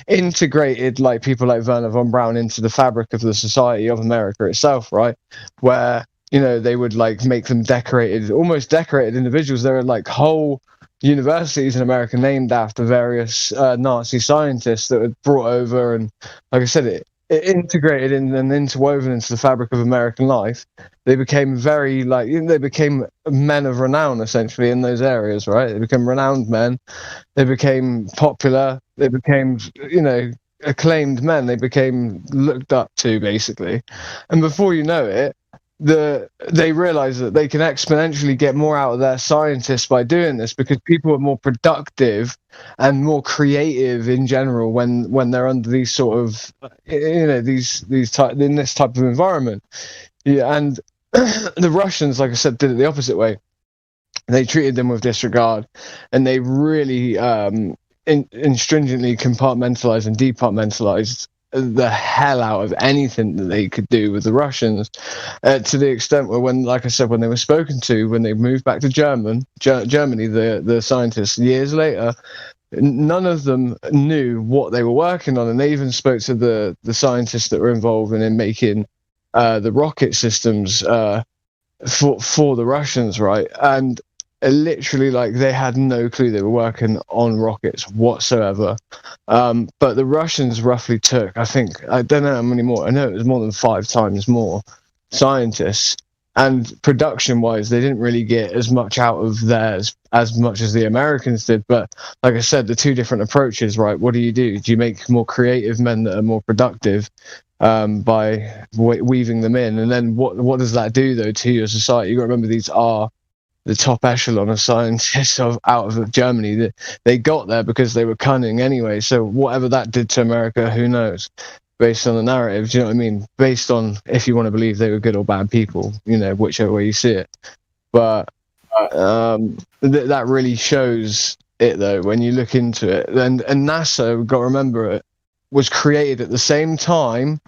integrated like people like Werner von Braun into the fabric of the society of America itself, right? Where, you know, they would like make them almost decorated individuals. There are like whole universities in America named after various Nazi scientists that were brought over, and like I said, it integrated in and interwoven into the fabric of American life. They became they became men of renown essentially in those areas, right? They became renowned men. They became popular. They became, you know, acclaimed men. They became looked up to basically. And before you know it, they realize that they can exponentially get more out of their scientists by doing this, because people are more productive and more creative in general when they're under these sort of, you know, in this type of environment. Yeah, and the Russians, like I said, did it the opposite way. they treated them with disregard, and they really stringently compartmentalized and departmentalized the hell out of anything that they could do with the Russians, to the extent where, when, like I said, when they were spoken to, when they moved back to Germany, the scientists, years later, none of them knew what they were working on, and they even spoke to the scientists that were involved in making the rocket systems for the Russians, right? And literally, like, they had no clue they were working on rockets whatsoever. But the Russians roughly took, I don't know how many more, I know it was more than 5 times more scientists. And production-wise, they didn't really get as much out of theirs as much as the Americans did. But like I said, the 2 different approaches, right? What do? Do you make more creative men that are more productive by weaving them in? And then what does that do, though, to your society? You've got to remember, these are the top echelon of scientists out of Germany. That they got there because they were cunning anyway. So whatever that did to America, who knows? Based on the narrative, do you know what I mean? Based on if you want to believe they were good or bad people, whichever way you see it. But that really shows it, though, when you look into it. And NASA, we've got to remember, it was created at the same time,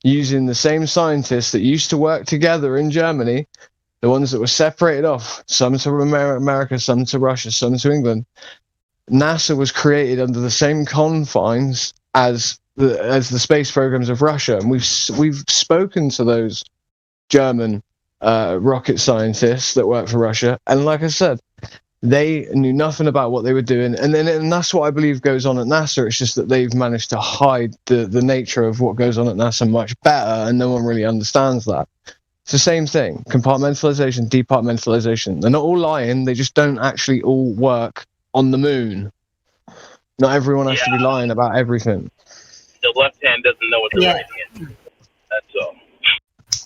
using the same scientists that used to work together in Germany, the ones that were separated off, some to America, some to Russia, some to England. NASA was created under the same confines as the space programs of Russia, and we've spoken to those German rocket scientists that work for Russia, and like I said, they knew nothing about what they were doing, and that's what I believe goes on at NASA. It's just that they've managed to hide the nature of what goes on at NASA much better, and no one really understands that. It's the same thing: compartmentalization, departmentalization. They're not all lying; they just don't actually all work on the moon. Not everyone has to be lying about everything. The left hand doesn't know what the right hand. That's all.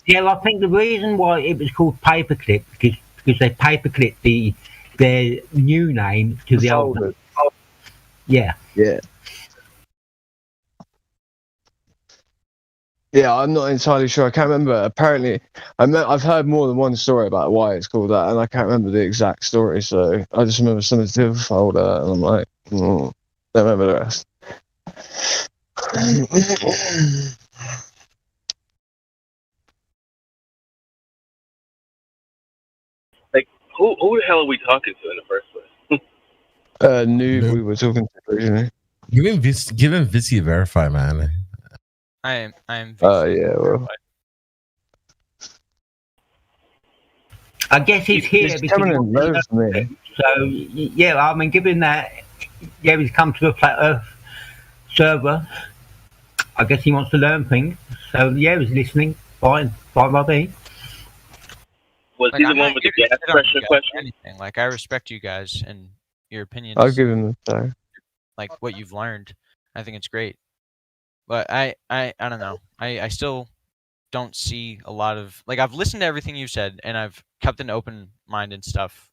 Yeah, well, I think the reason why it was called paperclip because they paperclipped their new name to the old name. Yeah. Yeah. Yeah, I'm not entirely sure. I can't remember. Apparently, I've heard more than one story about why it's called that, and I can't remember the exact story. So I just remember something to do with folder, and I'm like, don't remember the rest. Like, who the hell are we talking to in the first place? Noob, we were talking to originally. Give him Visi verify, man. I am. Oh yeah, well. I guess he's here because me. So yeah, I mean, given that, yeah, he's come to a flat Earth server. I guess he wants to learn things. So yeah, he's listening. Fine by me. Was he the one with the gas pressure question? Anything. Like, I respect you guys and your opinions. I'll give him the time. Like what you've learned, I think it's great. But I don't know. I still don't see a lot of, like, I've listened to everything you've said and I've kept an open mind and stuff,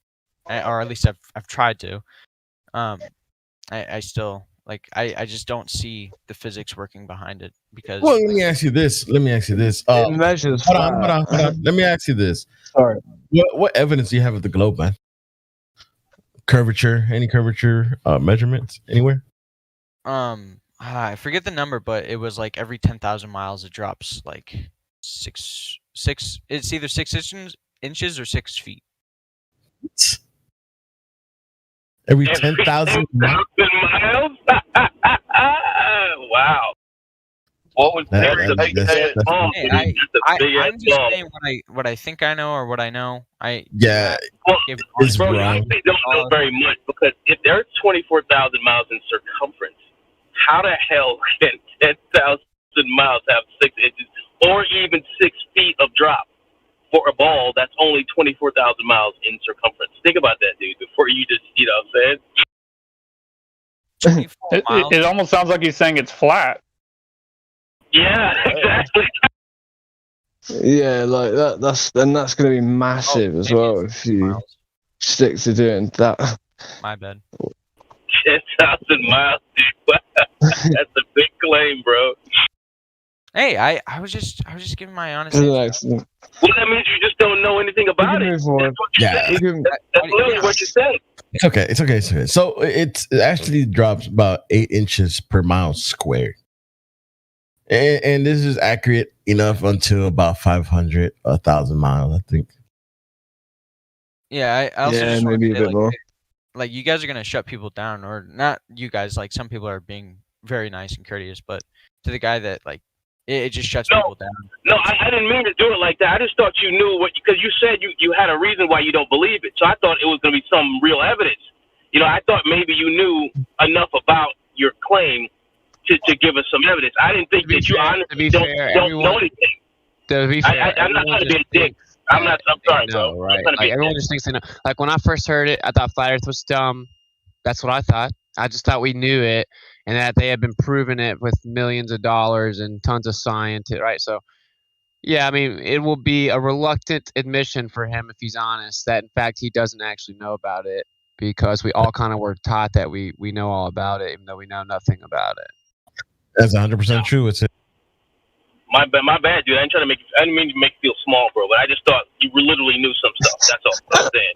or at least I've tried to. I still, like, I just don't see the physics working behind it because. Well, let me ask you this. Hold on. Let me ask you this. Sorry. What evidence do you have of the globe, man? Curvature? Any curvature measurements anywhere? I forget the number, but it was like every 10,000 miles it drops like six. It's either 6 inches or 6 feet. Every 10,000 miles? Wow. What was I'm just saying what I think I know or what I know. It's bro, wrong. You don't know very much because if there's 24,000 miles in circumference, how the hell can 10,000 miles have 6 inches or even 6 feet of drop for a ball that's only 24,000 miles in circumference? Think about that, dude, before you just, you know what I'm saying? It almost sounds like he's saying it's flat. Yeah, exactly. Yeah, like that's going to be massive as well if you stick to doing that. My bad. 10,000 miles, dude. That's a big claim, bro. Hey, I was just giving my honest Well, answer. that means you just don't know anything about it. That's what you Yeah. said. That's literally what you said. It's okay. It's okay. So it actually drops about 8 inches per mile squared. And this is accurate enough until about 500, 1,000 miles, I think. Yeah, I also Yeah, just wanna maybe a say, bit like, more. like you guys are gonna shut people down, or not you guys, like some people are being very nice and courteous, but to the guy that like it just shuts people down. No, I didn't mean to do it like that. I just thought you knew what, because you said you had a reason why you don't believe it. So I thought it was going to be some real evidence. You know, I thought maybe you knew enough about your claim to give us some evidence. I didn't think that you honestly don't know anything. To be fair, I'm not trying to be a dick. I'm sorry, no, bro. right? Like, everyone just thinks they know. Like when I first heard it, I thought flat Earth was dumb. That's what I thought. I just thought we knew it, and that they had been proving it with millions of dollars and tons of science, right? So, yeah, I mean, it will be a reluctant admission for him if he's honest that in fact he doesn't actually know about it, because we all kind of were taught that we know all about it, even though we know nothing about it. That's 100% true. It's My bad, dude. I didn't mean to make you feel small, bro. But I just thought you literally knew some stuff. That's all I'm saying.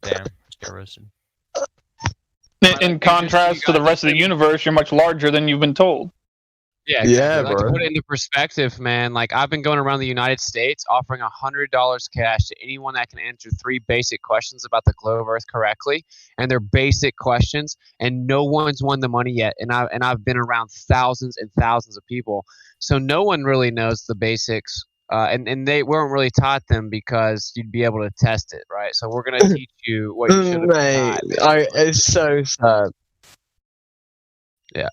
Damn, just got roasted. In contrast to the rest of the universe, you're much larger than you've been told. Yeah, exactly. Like, to put it into perspective, man, like I've been going around the United States offering $100 cash to anyone that can answer 3 basic questions about the globe Earth correctly, and they're basic questions, and no one's won the money yet. And I've been around thousands and thousands of people, so no one really knows the basics, and they weren't really taught them because you'd be able to test it, right? So we're gonna teach you what you should have Mate, taught. it's so sad. Yeah.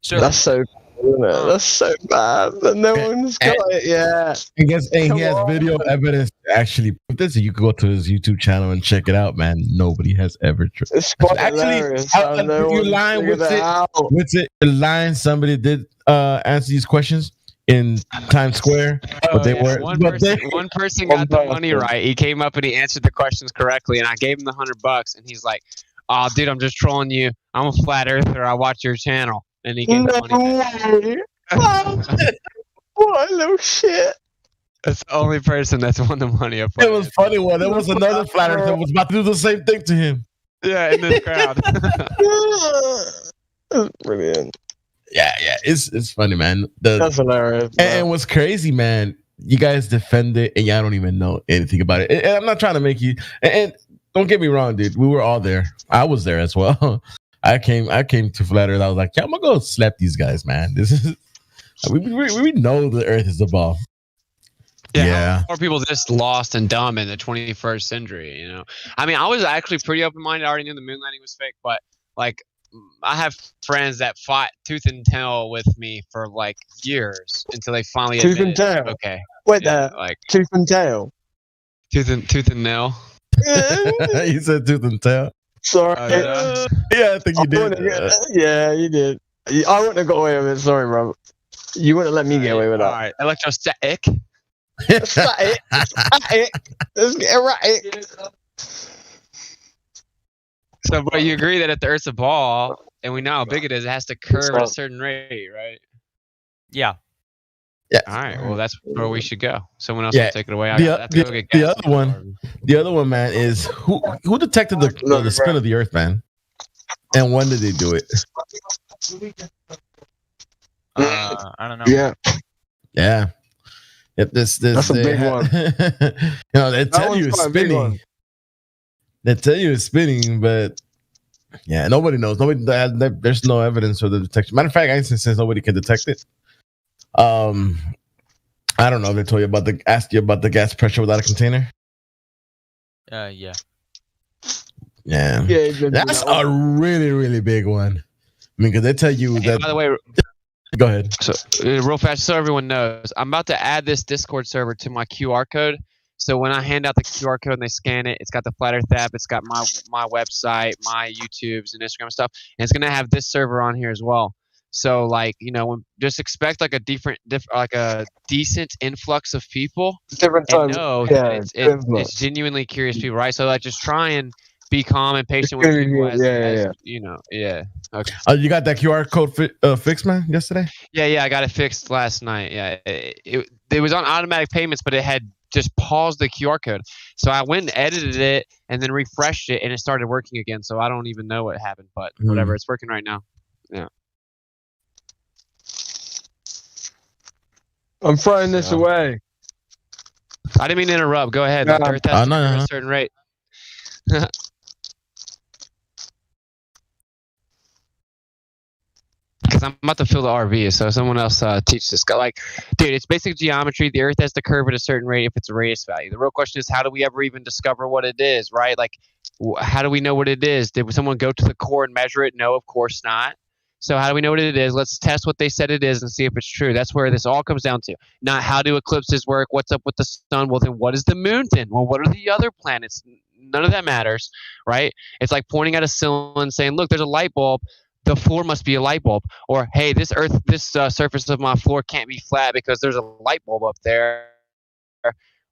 So that's so bad, isn't it? That's so bad that no one's got it yet. I guess he Come has on. video evidence to actually put this. You can go to his YouTube channel and check it out, man. Nobody has ever tried. It's quite hilarious how no you're one's lying figured with it it. out. With it, you're lying. Somebody did answer these questions in Times Square, but they weren't. One person got the money right. He came up and he answered the questions correctly, and I gave him the $100, and he's like, "Oh, dude, I'm just trolling you. I'm a flat earther. I watch your channel." And he gave the money back. What a little shit. That's the only person that's won the money up. It was funny one. There was another flat earther that was about to do the same thing to him. Yeah, in this crowd. That's brilliant. Yeah, it's funny, man. That's hilarious. And what's crazy, man, you guys defend it and y'all don't even know anything about it. And I'm not trying to make you. And don't get me wrong, dude. We were all there. I was there as well. I came to Flat Earth. I was like, yeah, I'm gonna go slap these guys, man. This is we know the Earth is the ball. Yeah. More people just lost and dumb in the 21st century, you know. I mean, I was actually pretty open-minded. I already knew the moon landing was fake, but like, I have friends that fought tooth and tail with me for like years until they finally Tooth and admitted, tail. okay, Wait yeah, there. like Tooth and tail. tooth and nail. You said tooth and tail. Sorry. Yeah, I think you did. Yeah, you did. I wouldn't have got away with it. Sorry, bro. You wouldn't let me get away with that. All right, electrostatic. Static. Static. Let's get it right. So, but you agree that if the Earth's a ball, and we know how big it is, it has to curve at a certain rate, right? Yeah. Yeah. All right. Well, that's where we should go. Someone else Yeah. will take it away. The other one, man, is who detected the spin of the Earth, man, and when did they do it? I don't know. Yeah. That's a big one. You know, they tell you it's spinning. They tell you it's spinning, but yeah, nobody knows. There's no evidence for the detection. Matter of fact, since nobody can detect it. I don't know if they told you asked you about the gas pressure without a container. Yeah. Yeah. That's a really, really big one. I mean, because they tell you that. By the way, go ahead. So real fast, so everyone knows, I'm about to add this Discord server to my QR code. So when I hand out the QR code and they scan it, it's got the Flat Earth app, it's got my website, my YouTubes and Instagram stuff, and it's gonna have this server on here as well. So like, you know, just expect like a like a decent influx of people. Different times. Know Yeah, it's genuinely curious people, right? So like, just try and be calm and patient with people Yeah. you know. Yeah. Okay. You got that QR code fixed, man, yesterday? Yeah, I got it fixed last night. Yeah, it was on automatic payments, but it had just paused the QR code. So I went and edited it and then refreshed it, and it started working again. So I don't even know what happened, but whatever, it's working right now. Yeah. I'm throwing this away. I didn't mean to interrupt. Go ahead. No. The Earth has to curve at a certain rate. Because I'm about to fill the RV, so someone else teach this. Like, dude, it's basic geometry. The Earth has to curve at a certain rate if it's a radius value. The real question is, how do we ever even discover what it is, right? Like, how do we know what it is? Did someone go to the core and measure it? No, of course not. So how do we know what it is? Let's test what they said it is and see if it's true. That's where this all comes down to. Not how do eclipses work? What's up with the sun? Well, then what is the moon then? Well, what are the other planets? None of that matters, right? It's like pointing at a cylinder and saying, look, there's a light bulb. The floor must be a light bulb. Or, hey, this surface of my floor can't be flat because there's a light bulb up there.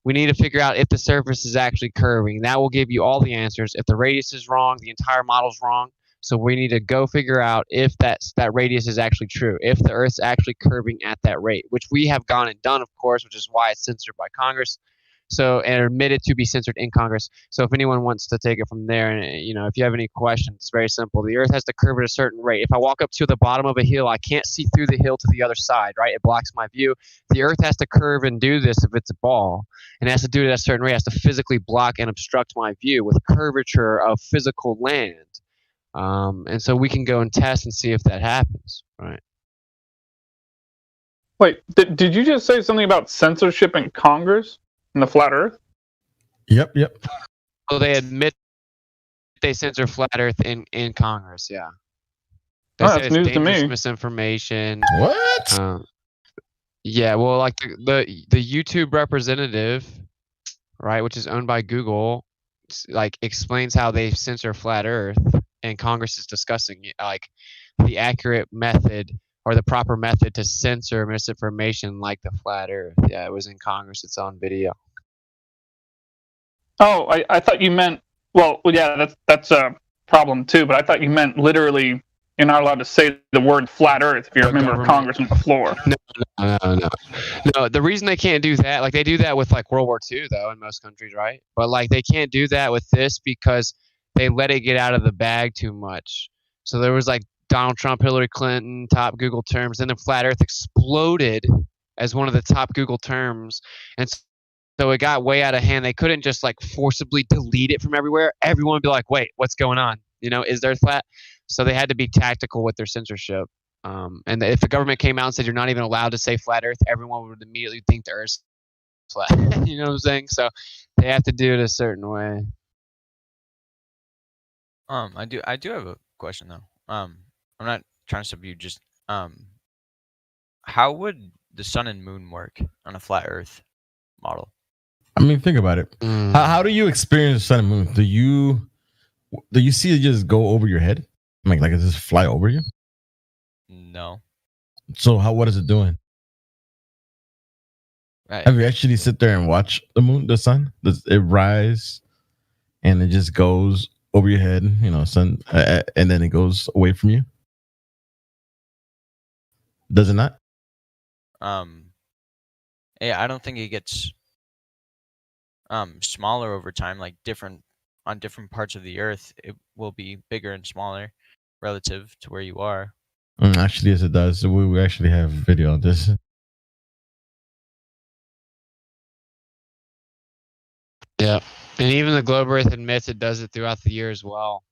We need to figure out if the surface is actually curving. That will give you all the answers. If the radius is wrong, the entire model's wrong. So we need to go figure out if that radius is actually true, if the Earth's actually curving at that rate, which we have gone and done, of course, which is why it's censored by Congress. So, and admitted to be censored in Congress. So if anyone wants to take it from there, and if you have any questions, it's very simple. The Earth has to curve at a certain rate. If I walk up to the bottom of a hill, I can't see through the hill to the other side, right? It blocks my view. The Earth has to curve and do this if it's a ball, and it has to do it at a certain rate. It has to physically block and obstruct my view with curvature of physical land. And so we can go and test and see if that happens, right? Wait, did you just say something about censorship in Congress in the flat Earth? Yep. So they admit they censor flat Earth in Congress, yeah. They say That's news to me. Misinformation. What? Yeah, well, like the YouTube representative, right, which is owned by Google, like explains how they censor flat Earth. And Congress is discussing like the accurate method or the proper method to censor misinformation like the flat Earth. Yeah, it was in Congress. It's on video. Oh, I thought you meant. Well, yeah, that's a problem too. But I thought you meant literally. You're not allowed to say the word flat Earth if you're a member of Congress on the floor. No. The reason they can't do that, like they do that with like World War II though in most countries, right? But like they can't do that with this because they let it get out of the bag too much. So there was like Donald Trump, Hillary Clinton, top Google terms, and then flat Earth exploded as one of the top Google terms. And so it got way out of hand. They couldn't just like forcibly delete it from everywhere. Everyone would be like, wait, what's going on? Is the Earth flat? So they had to be tactical with their censorship. And if the government came out and said you're not even allowed to say flat Earth, everyone would immediately think the Earth's flat. You know what I'm saying? So they have to do it a certain way. I do have a question though. I'm not trying to sub you. Just how would the sun and moon work on a flat Earth model? I mean, think about it. How do you experience the sun and moon? Do you see it just go over your head? Like it just fly over you? No. So what is it doing? Right. Have you actually sit there and watch the sun? Does it rise and it just goes over your head, sun, and then it goes away from you? Does it not? Yeah, I don't think it gets smaller over time. Like on different parts of the Earth, it will be bigger and smaller relative to where you are. Actually, yes, it does. We actually have video on this. Yeah, and even the Globe Earth admits it does it throughout the year as well.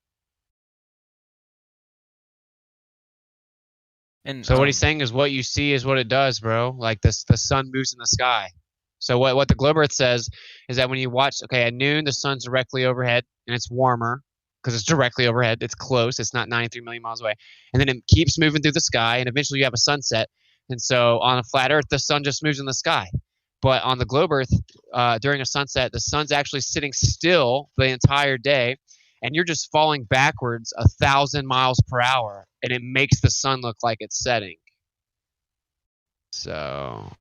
And so what he's saying is what you see is what it does, bro. Like the sun moves in the sky. So what the Globe Earth says is that when you watch, at noon the sun's directly overhead and it's warmer because it's directly overhead. It's close. It's not 93 million miles away. And then it keeps moving through the sky and eventually you have a sunset. And so on a flat Earth, the sun just moves in the sky. But on the Globe Earth, during a sunset, the sun's actually sitting still the entire day, and you're just falling backwards 1,000 miles per hour, and it makes the sun look like it's setting. So,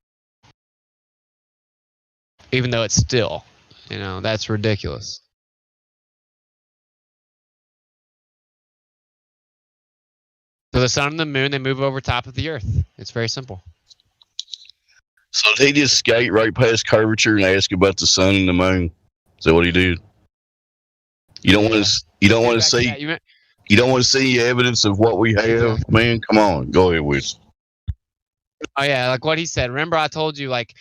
even though it's still, that's ridiculous. So the sun and the moon, they move over top of the Earth. It's very simple. So did he just skate right past curvature and ask about the sun and the moon? Is that what he did? You don't want to. You don't want to see. You don't want to see evidence of what we have, man. Come on, go ahead, Wiz. Oh yeah, like what he said. Remember, I told you like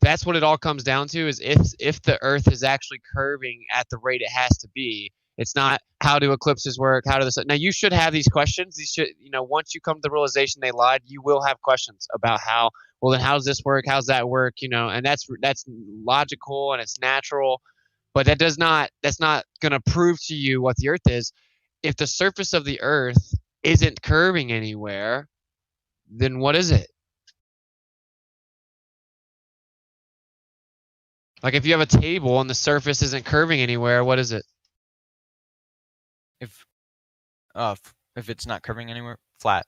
that's what it all comes down to is if the Earth is actually curving at the rate it has to be. It's not how do eclipses work? How do this? Now you should have these questions. These should, once you come to the realization they lied, you will have questions about how. Well, then how does this work? How's that work? And that's logical and it's natural, but that's not going to prove to you what the Earth is. If the surface of the Earth isn't curving anywhere, then what is it? Like if you have a table and the surface isn't curving anywhere, what is it? If it's not curving anywhere, flat.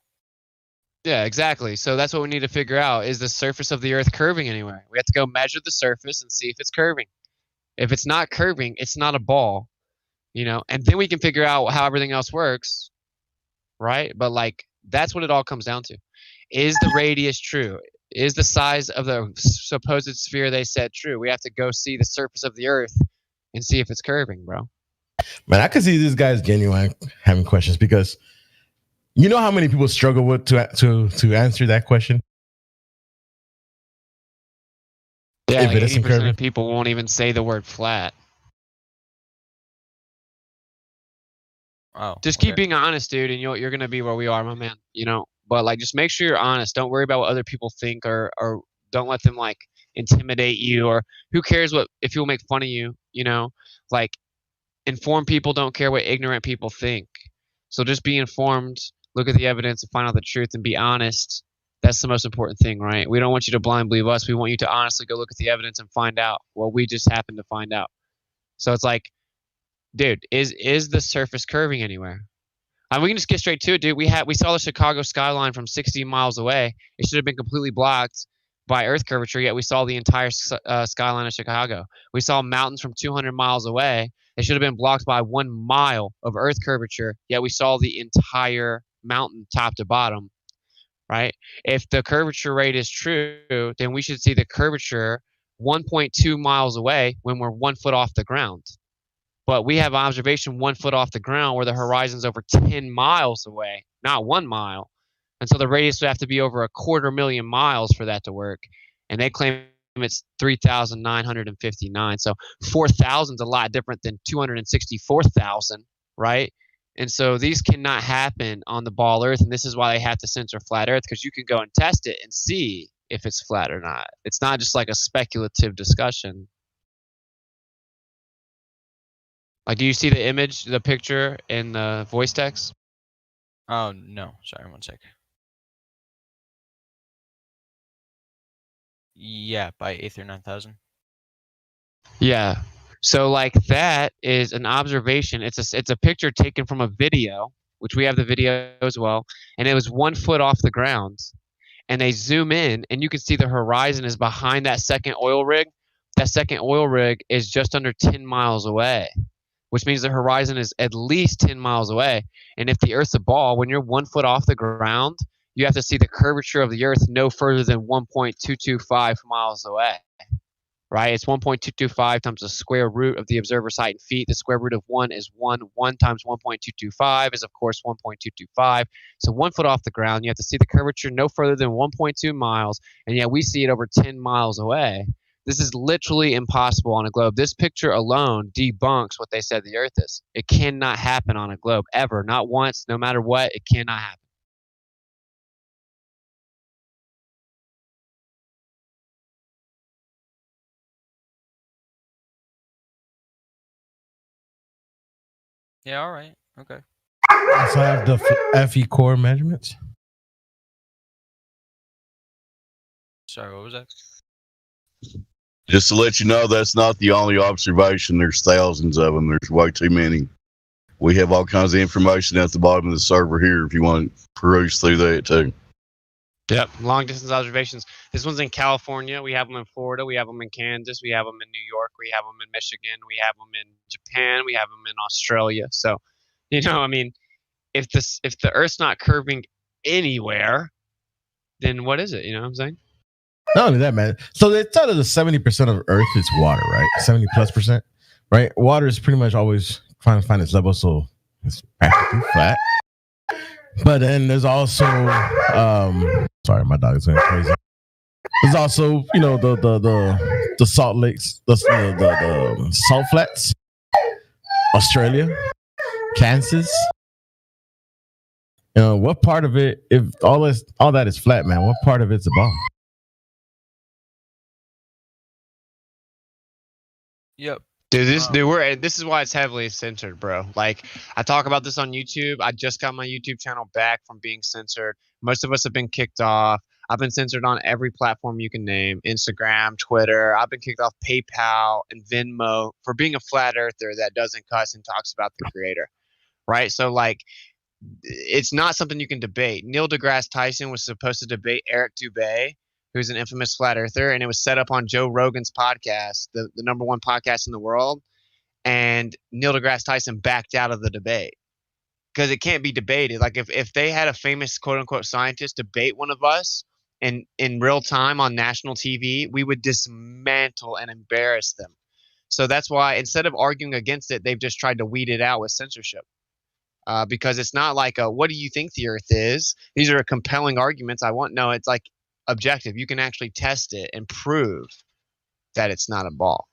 Yeah, exactly. So that's what we need to figure out. Is the surface of the Earth curving anywhere? We have to go measure the surface and see if it's curving. If it's not curving, it's not a ball, and then we can figure out how everything else works, right? But that's what it all comes down to. Is the radius true? Is the size of the supposed sphere they said true? We have to go see the surface of the Earth and see if it's curving, bro. Man, I can see this guy's genuine having questions because you know how many people struggle with to answer that question? Yeah, like 80% of people won't even say the word flat. Oh, just keep being honest, dude, and you're gonna be where we are, my man. But just make sure you're honest. Don't worry about what other people think, or don't let them intimidate you, or who cares if people make fun of you. Informed people don't care what ignorant people think. So just be informed, look at the evidence, and find out the truth, and be honest. That's the most important thing, right? We don't want you to blind believe us. We want you to honestly go look at the evidence and find out what we just happened to find out. So it's like, dude, is the surface curving anywhere? We can just get straight to it, dude. We saw the Chicago skyline from 60 miles away. It should have been completely blocked by Earth curvature, yet we saw the entire skyline of Chicago. We saw mountains from 200 miles away. It should have been blocked by 1 mile of Earth curvature, yet we saw the entire mountain top to bottom, right? If the curvature rate is true, then we should see the curvature 1.2 miles away when we're 1 foot off the ground. But we have observation 1 foot off the ground where the horizon's over 10 miles away, not 1 mile. And so the radius would have to be over 250,000 miles for that to work. And they claim it's 3,959. So 4,000 is a lot different than 264,000, right? And so these cannot happen on the ball Earth. And this is why they have to censor flat Earth, because you can go and test it and see if it's flat or not. It's not just like a speculative discussion. Do you see the image, the picture in the voice text? Oh, no. Sorry, 1 sec. Yeah, by Aether 9000. Yeah. So that is an observation. It's a picture taken from a video, which we have the video as well, and it was 1 foot off the ground. And they zoom in, and you can see the horizon is behind that second oil rig. That second oil rig is just under 10 miles away, which means the horizon is at least 10 miles away. And if the Earth's a ball, when you're 1 foot off the ground, you have to see the curvature of the Earth no further than 1.225 miles away, right? It's 1.225 times the square root of the observer's height in feet. The square root of 1 is 1. 1 times 1.225 is, of course, 1.225. So 1 foot off the ground, you have to see the curvature no further than 1.2 miles, and yet we see it over 10 miles away. This is literally impossible on a globe. This picture alone debunks what they said the Earth is. It cannot happen on a globe, ever. Not once, no matter what, it cannot happen. Yeah, all right. Okay. So I have the FE core measurements. Sorry, what was that? Just to let you know, that's not the only observation. There's thousands of them. There's way too many. We have all kinds of information at the bottom of the server here if you want to peruse through that too. Yep, long distance observations. This one's in California. We have them in Florida. We have them in Kansas. We have them in New York. We have them in Michigan. We have them in Japan. We have them in Australia. So, if the Earth's not curving anywhere, then what is it? You know what I'm saying? Not only that, man. So they thought that the 70% of Earth is water, right? 70+%, right? Water is pretty much always trying to find its level, so it's practically flat. But then there's also, sorry, my dog is going crazy. There's also, the salt lakes, the salt flats, Australia, Kansas. What part of it, if all that is flat, man, what part of it's a ball? Yep. Dude, this is why it's heavily censored, bro. Like, I talk about this on YouTube. I just got my YouTube channel back from being censored. Most of us have been kicked off. I've been censored on every platform you can name. Instagram, Twitter. I've been kicked off PayPal and Venmo for being a flat earther that doesn't cuss and talks about the creator. Right? So, like, it's not something you can debate. Neil deGrasse Tyson was supposed to debate Eric Dubay, who's an infamous flat earther, and it was set up on Joe Rogan's podcast, the number one podcast in the world, and Neil deGrasse Tyson backed out of the debate because it can't be debated. Like, if they had a famous quote-unquote scientist debate one of us in real time on national TV, we would dismantle and embarrass them. So that's why instead of arguing against it, they've just tried to weed it out with censorship. Because it's not like what do you think the Earth is? These are compelling arguments. It's like objective. You can actually test it and prove that it's not a ball.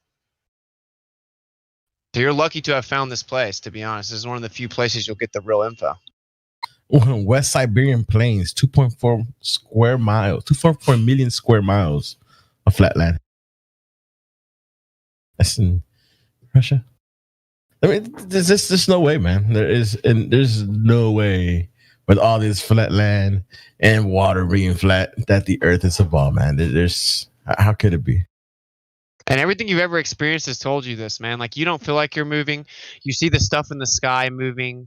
So you're lucky to have found this place, to be honest. This is one of the few places you'll get the real info. West Siberian Plains, 2.4 million square miles of flatland. That's in Russia. I mean, there's no way, man. There's no way with all this flat land and water being flat that the Earth is a ball, man. How could it be? And everything you've ever experienced has told you this, man. Like, you don't feel like you're moving. You see the stuff in the sky moving,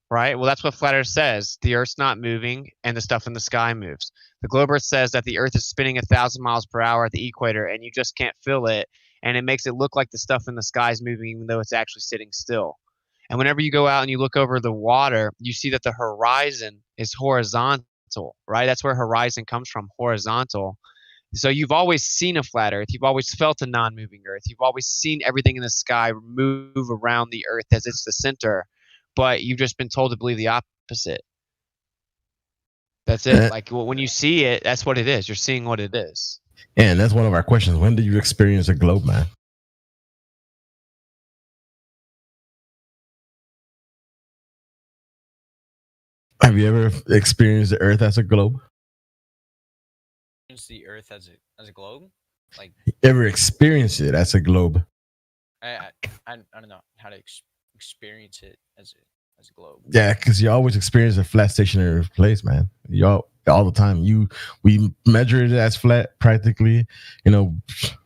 right? Well, that's what Flat Earth says. The Earth's not moving, and the stuff in the sky moves. The Globe Earth says that the Earth is spinning 1,000 miles per hour at the equator, and you just can't feel it. And it makes it look like the stuff in the sky is moving, even though it's actually sitting still. And whenever you go out and you look over the water, you see that the horizon is horizontal, right? That's where horizon comes from, horizontal. So you've always seen a flat Earth. You've always felt a non-moving Earth. You've always seen everything in the sky move around the Earth as it's the center, but you've just been told to believe the opposite. That's it. Like, when you see it, that's what it is. You're seeing what it is. And that's one of our questions. When did you experience a globe, man? Have you ever experienced the Earth as a globe? The Earth as a globe, like ever experienced it as a globe? I don't know how to experience it as a globe. Yeah, because you always experience a flat stationary place, man. All the time. We measure it as flat practically.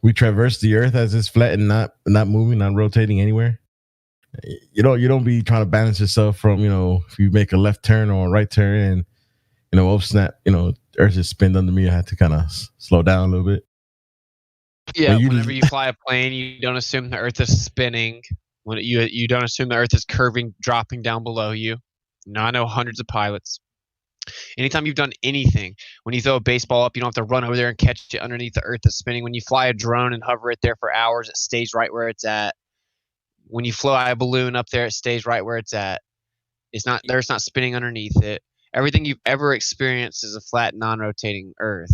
We traverse the Earth as it's flat and not moving, not rotating anywhere. You don't be trying to balance yourself from if you make a left turn or a right turn and oh snap, Earth just spin under me. I had to kind of slow down a little bit. Yeah, whenever you fly a plane, you don't assume the Earth is spinning. When you don't assume the Earth is curving, dropping down below you. I know hundreds of pilots. Anytime you've done anything, when you throw a baseball up, you don't have to run over there and catch it underneath the Earth that's spinning. When you fly a drone and hover it there for hours, it stays right where it's at. When you fly a balloon up there, it stays right where it's at. The Earth's not spinning underneath it. Everything you've ever experienced is a flat, non-rotating Earth,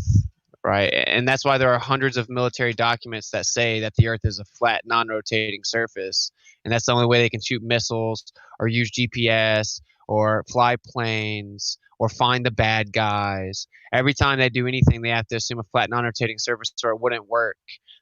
right? And that's why there are hundreds of military documents that say that the Earth is a flat, non-rotating surface. And that's the only way they can shoot missiles or use GPS or fly planes or find the bad guys. Every time they do anything, they have to assume a flat, non-rotating surface or it wouldn't work.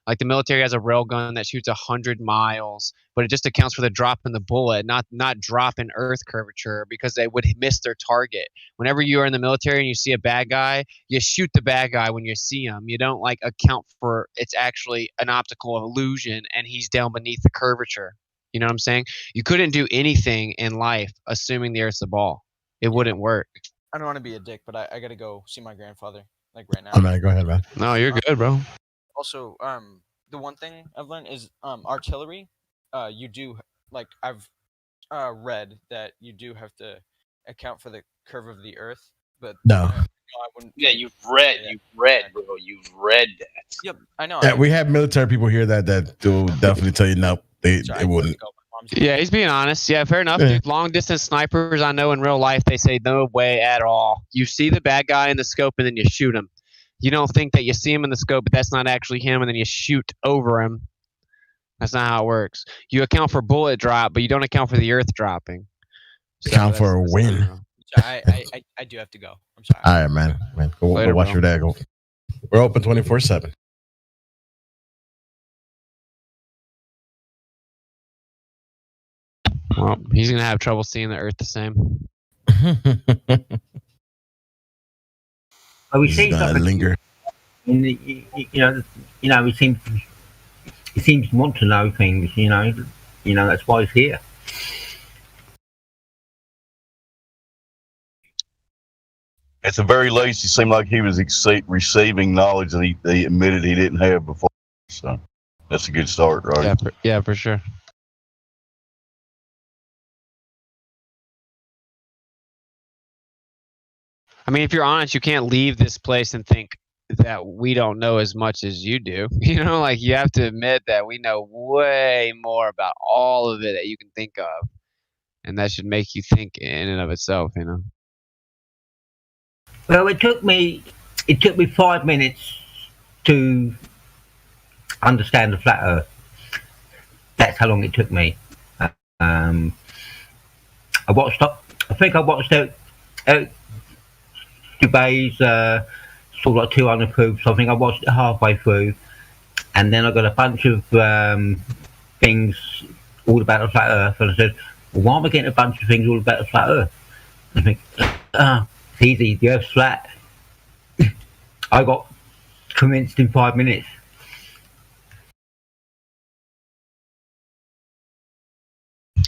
Like, the military has a railgun that shoots 100 miles, but it just accounts for the drop in the bullet, not drop in Earth curvature, because they would miss their target. Whenever you are in the military and you see a bad guy, you shoot the bad guy when you see him. You don't account for it's actually an optical illusion and he's down beneath the curvature. You know what I'm saying? You couldn't do anything in life assuming the Earth's a ball. It wouldn't work. I don't want to be a dick, but I gotta go see my grandfather right now. Oh, man, go ahead, man. No, you're good, bro. Also, the one thing I've learned is artillery. You do I've read that you do have to account for the curve of the Earth, but No. I wouldn't. Yeah, you've read, bro. You've read that. Yep, I know. Yeah, we have military people here that will definitely tell you no, it wouldn't. Yeah, he's being honest. Yeah, fair enough. Yeah. Dude, long distance snipers, I know in real life they say no way at all. You see the bad guy in the scope and then you shoot him. You don't think that you see him in the scope, but that's not actually him, and then you shoot over him. That's not how it works. You account for bullet drop, but you don't account for the Earth dropping. Count for a win. I do have to go. I'm sorry. All right, man. Go Later, watch bro. your dad. Go. We're open 24/7. Well, he's gonna have trouble seeing the Earth the same. Oh, we see something. Linger. You know, he seems to want to know things. You know, that's why he's here. At the very least, he seemed like he was receiving knowledge that he admitted he didn't have before. So that's a good start, right? Yeah, for sure. I mean, if you're honest, you can't leave this place and think that we don't know as much as you do. You know, like you have to admit that we know way more about all of it that you can think of. And that should make you think in and of itself, you know. Well, it took me 5 minutes to understand the flat Earth. That's how long it took me. I think I watched Dubai's sort of like 200 proofs. I think I watched it halfway through, and then I got a bunch of things all about the flat Earth, and I said, well, why am I getting a bunch of things all about the flat Earth? I think, it's easy, the Earth's flat. I got convinced in 5 minutes.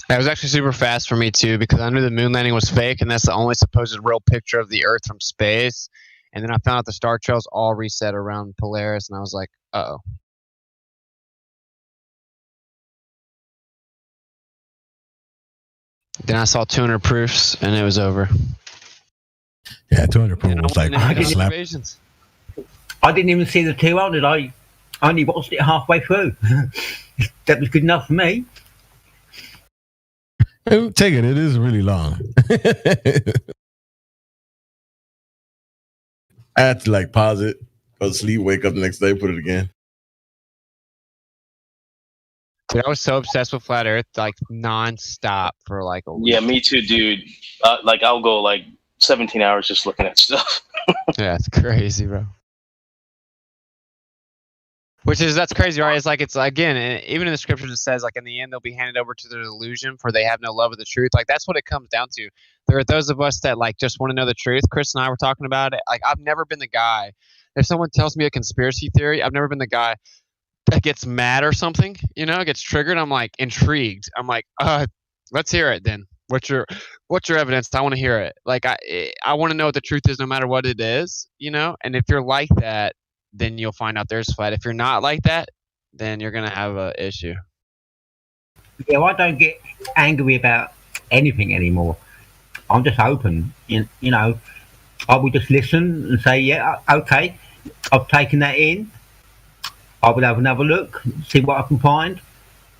That was actually super fast for me too, because I knew the moon landing was fake, and that's the only supposed real picture of the Earth from space. And then I found out the star trails all reset around Polaris, and I was like, uh-oh. Then I saw 200 proofs, and it was over. Yeah, 200 proofs was like I didn't even see the 200. I only watched it halfway through. That was good enough for me. Take it. It is really long. I had to like pause it, go to sleep, wake up the next day, put it again. Dude, I was so obsessed with flat Earth, like non-stop for like a week. Yeah, me too, dude. Like I'll go like 17 hours just looking at stuff. Yeah, it's crazy, bro. That's crazy, right? It's like, again, even in the scriptures it says, like, in the end they'll be handed over to their delusion, for they have no love of the truth. Like, that's what it comes down to. There are those of us that like just want to know the truth. Chris and I were talking about it. Like, I've never been the guy. If someone tells me a conspiracy theory, I've never been the guy that gets mad or something, gets triggered. I'm like intrigued. I'm like, let's hear it then. What's your evidence? I want to hear it. Like, I want to know what the truth is no matter what it is, and if you're like that, then you'll find out there's flat. If you're not like that, then you're gonna have an issue. Yeah, I don't get angry about anything anymore. I'm just open. I will just listen and say, yeah, okay, I've taken that in. I will have another look, see what I can find,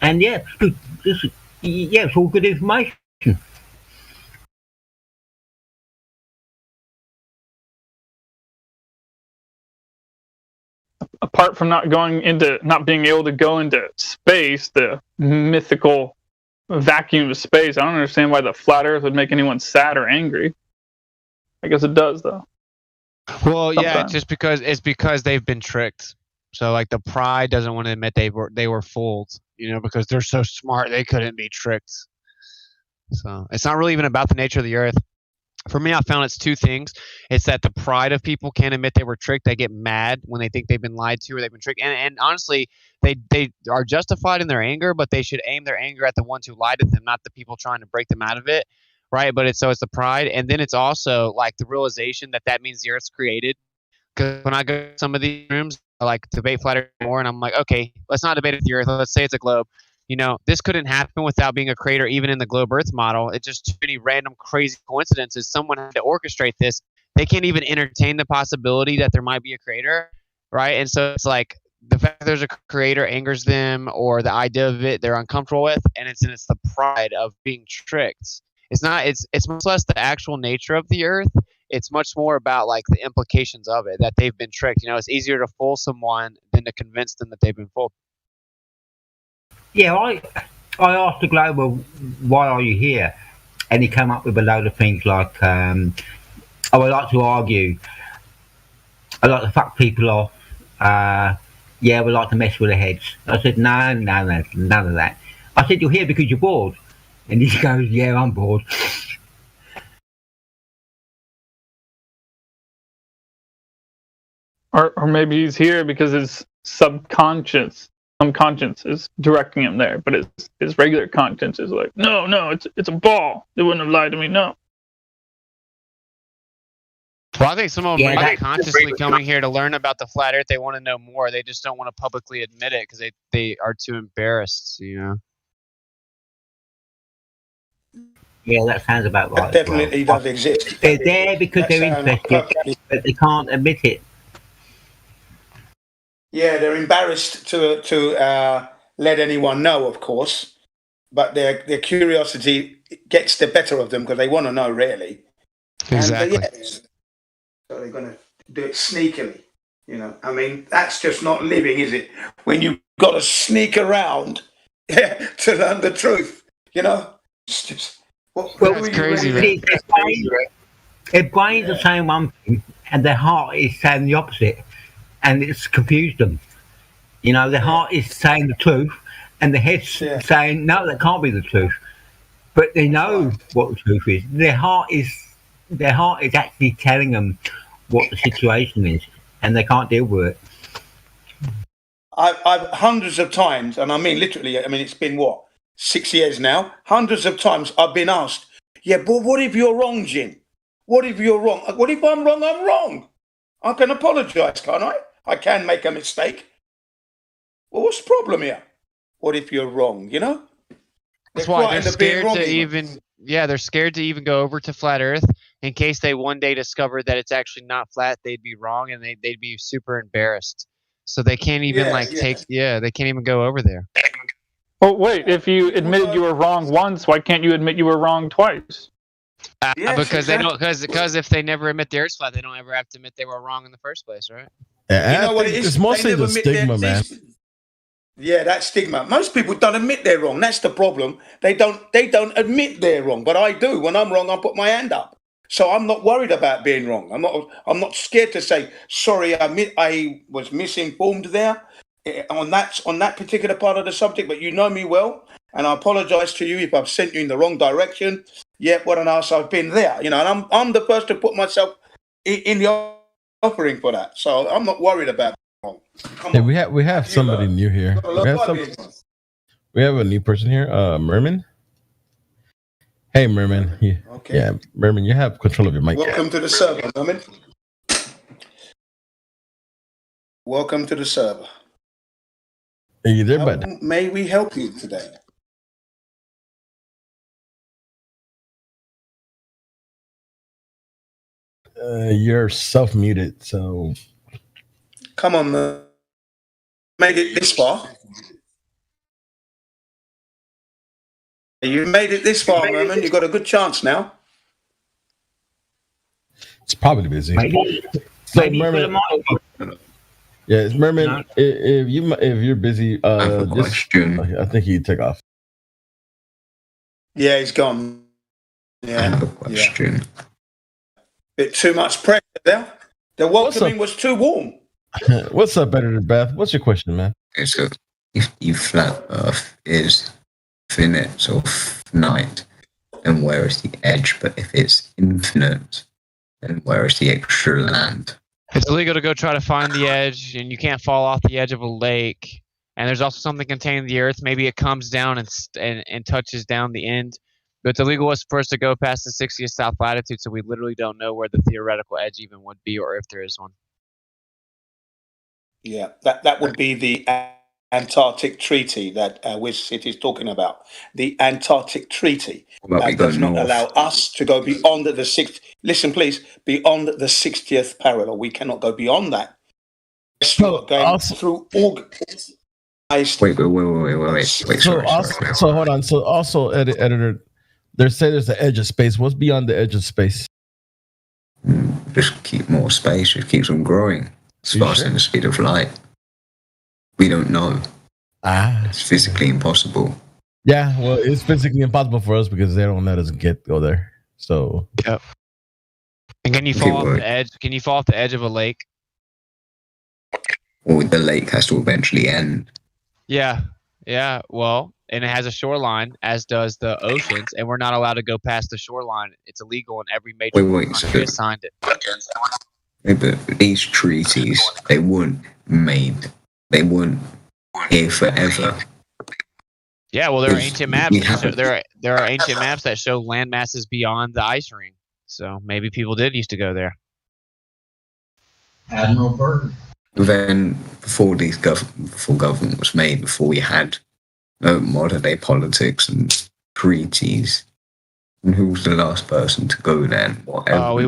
and yeah, it's all good information. Apart from not being able to go into space, the mythical vacuum of space, I don't understand why the flat Earth would make anyone sad or angry. I guess it does, though. Well, yeah, just because they've been tricked. So like the pride doesn't want to admit they were fooled, because they're so smart they couldn't be tricked. So it's not really even about the nature of the Earth. For me, I found it's two things. It's that the pride of people can't admit they were tricked. They get mad when they think they've been lied to or they've been tricked. And honestly, they are justified in their anger, but they should aim their anger at the ones who lied to them, not the people trying to break them out of it, right? But it's the pride. And then it's also like the realization that means the Earth's created. Because when I go to some of these rooms, I like debate flat Earth more, and I'm like, okay, let's not debate the Earth. Let's say it's a globe. This couldn't happen without being a creator, even in the globe Earth model. It's just too many random, crazy coincidences. Someone had to orchestrate this. They can't even entertain the possibility that there might be a creator, right? And so it's like the fact that there's a creator angers them, or the idea of it they're uncomfortable with, and it's the pride of being tricked. It's not. It's much less the actual nature of the Earth. It's much more about like the implications of it, that they've been tricked. It's easier to fool someone than to convince them that they've been fooled. Yeah, I asked the Global, why are you here? And he came up with a load of things like, I like to argue. I like to fuck people off. Yeah, we like to mess with their heads. I said, no, none of that. I said, you're here because you're bored. And he goes, yeah, I'm bored. Or maybe he's here because his subconscious is directing him there, but his regular conscience is like, no, it's a ball. They wouldn't have lied to me, no. Well, I think some of them are not consciously coming here to learn about the flat Earth. They want to know more. They just don't want to publicly admit it because they are too embarrassed, Yeah, that sounds about right. That definitely does exist. They're there because they're interested, but they can't admit it. Yeah, they're embarrassed to let anyone know, of course, but their curiosity gets the better of them because they want to know, really. Exactly. So they're going to do it sneakily. I mean, that's just not living, is it? When you've got to sneak around to learn the truth, It's just, that's crazy, man. Their brains are saying one thing, and their heart is saying the opposite, and it's confused them. Their heart is saying the truth, and the head's saying, no, that can't be the truth. But they know what the truth is. Their heart is actually telling them what the situation is, and they can't deal with it. I've hundreds of times, and I mean literally, it's been 6 years now. Hundreds of times I've been asked, yeah, but what if you're wrong, Jim? What if you're wrong? What if I'm wrong? I'm wrong. I can apologise, can't I? I can make a mistake. Well, what's the problem here? What if you're wrong? That's why they're scared to even. Yeah, they're scared to even go over to flat Earth in case they one day discover that it's actually not flat. They'd be wrong, and they'd be super embarrassed. So they can't even they can't even go over there. Oh wait, if you admitted you were wrong once, why can't you admit you were wrong twice? Because they don't. Because if they never admit the Earth's flat, they don't ever have to admit they were wrong in the first place, right? Yeah, what it is? It's mostly the stigma, man. Yeah, that stigma. Most people don't admit they're wrong. That's the problem. They don't admit they're wrong. But I do. When I'm wrong, I put my hand up. So I'm not worried about being wrong. I'm not scared to say sorry. I was misinformed there on that particular part of the subject. But you know me well, and I apologise to you if I've sent you in the wrong direction. Yeah, what an ass I've been there. And I'm the first to put myself in the offering for that. So I'm not worried about it. Yeah, we have somebody new here. We have a new person here, Merman. Hey, Merman. Yeah, Merman, you have control of your mic. Welcome to the server, Merman. Welcome to the server. Are you there, bud? May we help you today? You're self-muted, so... Come on, man. Made it this far. You made it this far, Merman. You've got a good chance now. It's probably busy. So, Merman, yeah, Merman. No. If you're busy, I think he'd take off. Yeah, he's gone. Yeah, yeah. Bit too much pressure there. The welcoming was too warm. What's up, Editor Beth? What's your question, man? Okay, so if the flat Earth is finite, so finite, then where is the edge? But if it's infinite, then where is the extra land? It's illegal to go try to find the edge, and you can't fall off the edge of a lake. And there's also something contained in the Earth. Maybe it comes down and touches down the end. But it's illegal for us to go past the 60th south latitude, so we literally don't know where the theoretical edge even would be, or if there is one. Yeah, that would be the Antarctic Treaty that WizCity is talking about. The Antarctic Treaty Well, does not allow us to go beyond the sixth. Listen, please, beyond the 60th parallel. We cannot go beyond that. So going through August. Wait. So hold on. So also, editor, they say there's the edge of space. What's beyond the edge of space? Just keep more space. Just keeps on growing. It's faster than the speed of light. We don't know. It's physically impossible. Yeah, well, it's physically impossible for us because they don't let us go there. So. Yep. And can you fall off the edge? Can you fall off the edge of a lake? Or the lake has to eventually end. Yeah. Well, and it has a shoreline, as does the oceans, and we're not allowed to go past the shoreline. It's illegal in every major country that signed it. But these treaties, they weren't here forever. Yeah, well, there are ancient maps. There are ancient maps that show land masses beyond the ice ring. So maybe people did used to go there. Admiral Byrd. Then, before government was made, before we had modern day politics and treaties, and who was the last person to go there? We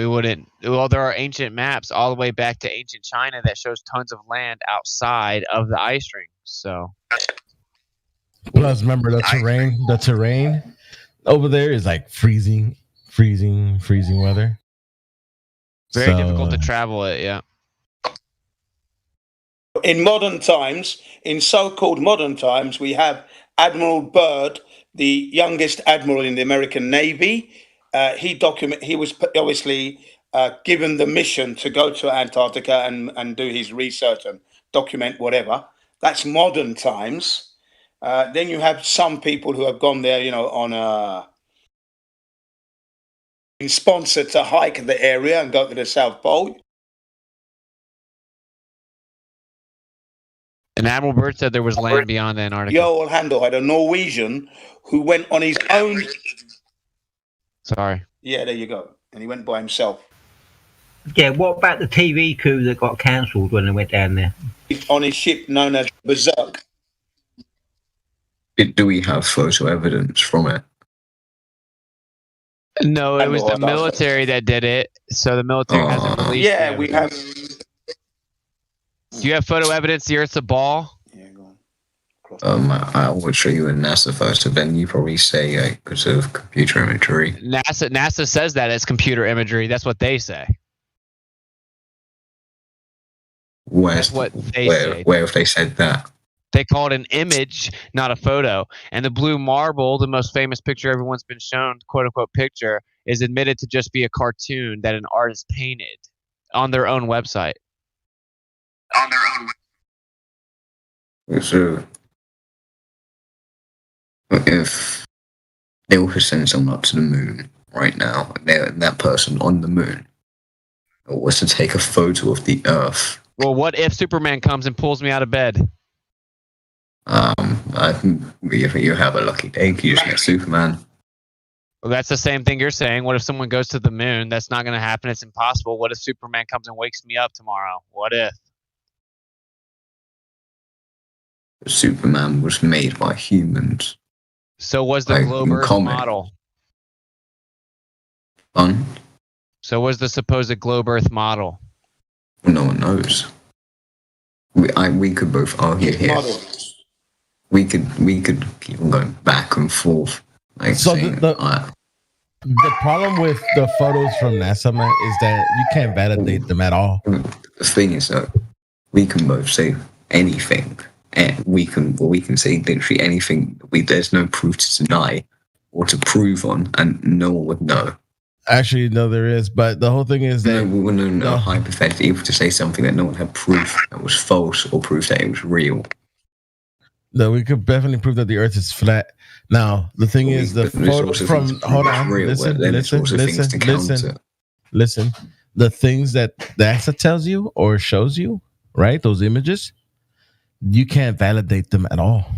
wouldn't. Well, there are ancient maps all the way back to ancient China that shows tons of land outside of the ice ring. So, plus, remember the terrain over there is like freezing weather. Very difficult to travel it. Yeah. In modern times, in so-called modern times, we have Admiral Byrd, the youngest admiral in the American Navy. He was obviously given the mission to go to Antarctica and do his research and document whatever. That's modern times. Then you have some people who have gone there, been sponsored to hike the area and go to the South Pole. And Admiral Byrd said there was land beyond Antarctica. Jarl Handel had a Norwegian who went on his own. Sorry. Yeah, there you go. And he went by himself. Yeah, what about the TV crew that got cancelled when they went down there? On his ship known as Berserk. Do we have photo evidence from it? No, it was the military that did it. So the military hasn't released it. Yeah, we have. Do you have photo evidence the Earth's a ball? Yeah, go on. I would show you a NASA photo, then you probably say because of computer imagery. NASA says that as computer imagery. That's what they say. That's what they say. Where have they said that? They call it an image, not a photo. And the blue marble, the most famous picture everyone's been shown, quote unquote picture, is admitted to just be a cartoon that an artist painted on their own website. So, if they were to send someone up to the moon right now, and that person on the moon was to take a photo of the Earth. Well, what if Superman comes and pulls me out of bed? You have a lucky day. You just get Superman. Well, that's the same thing you're saying. What if someone goes to the moon? That's not going to happen. It's impossible. What if Superman comes and wakes me up tomorrow? What if? Superman was made by humans. So was the Globe Earth model. So was the supposed Globe Earth model. No one knows. We could both argue here. We could keep on going back and forth. So the problem with the photos from NASA, man, is that you can't validate them at all. The thing is that we can both say anything. And we can say literally anything. There's no proof to deny or to prove on, and no one would know. Actually, no, there is. But the whole thing is that no, hypothetically, able to say something that no one had proof that was false or proof that it was real. No, we could definitely prove that the Earth is flat. Now, the thing is, the photos from hold on, listen. The things that the NASA tells you or shows you, right? Those images. You can't validate them at all.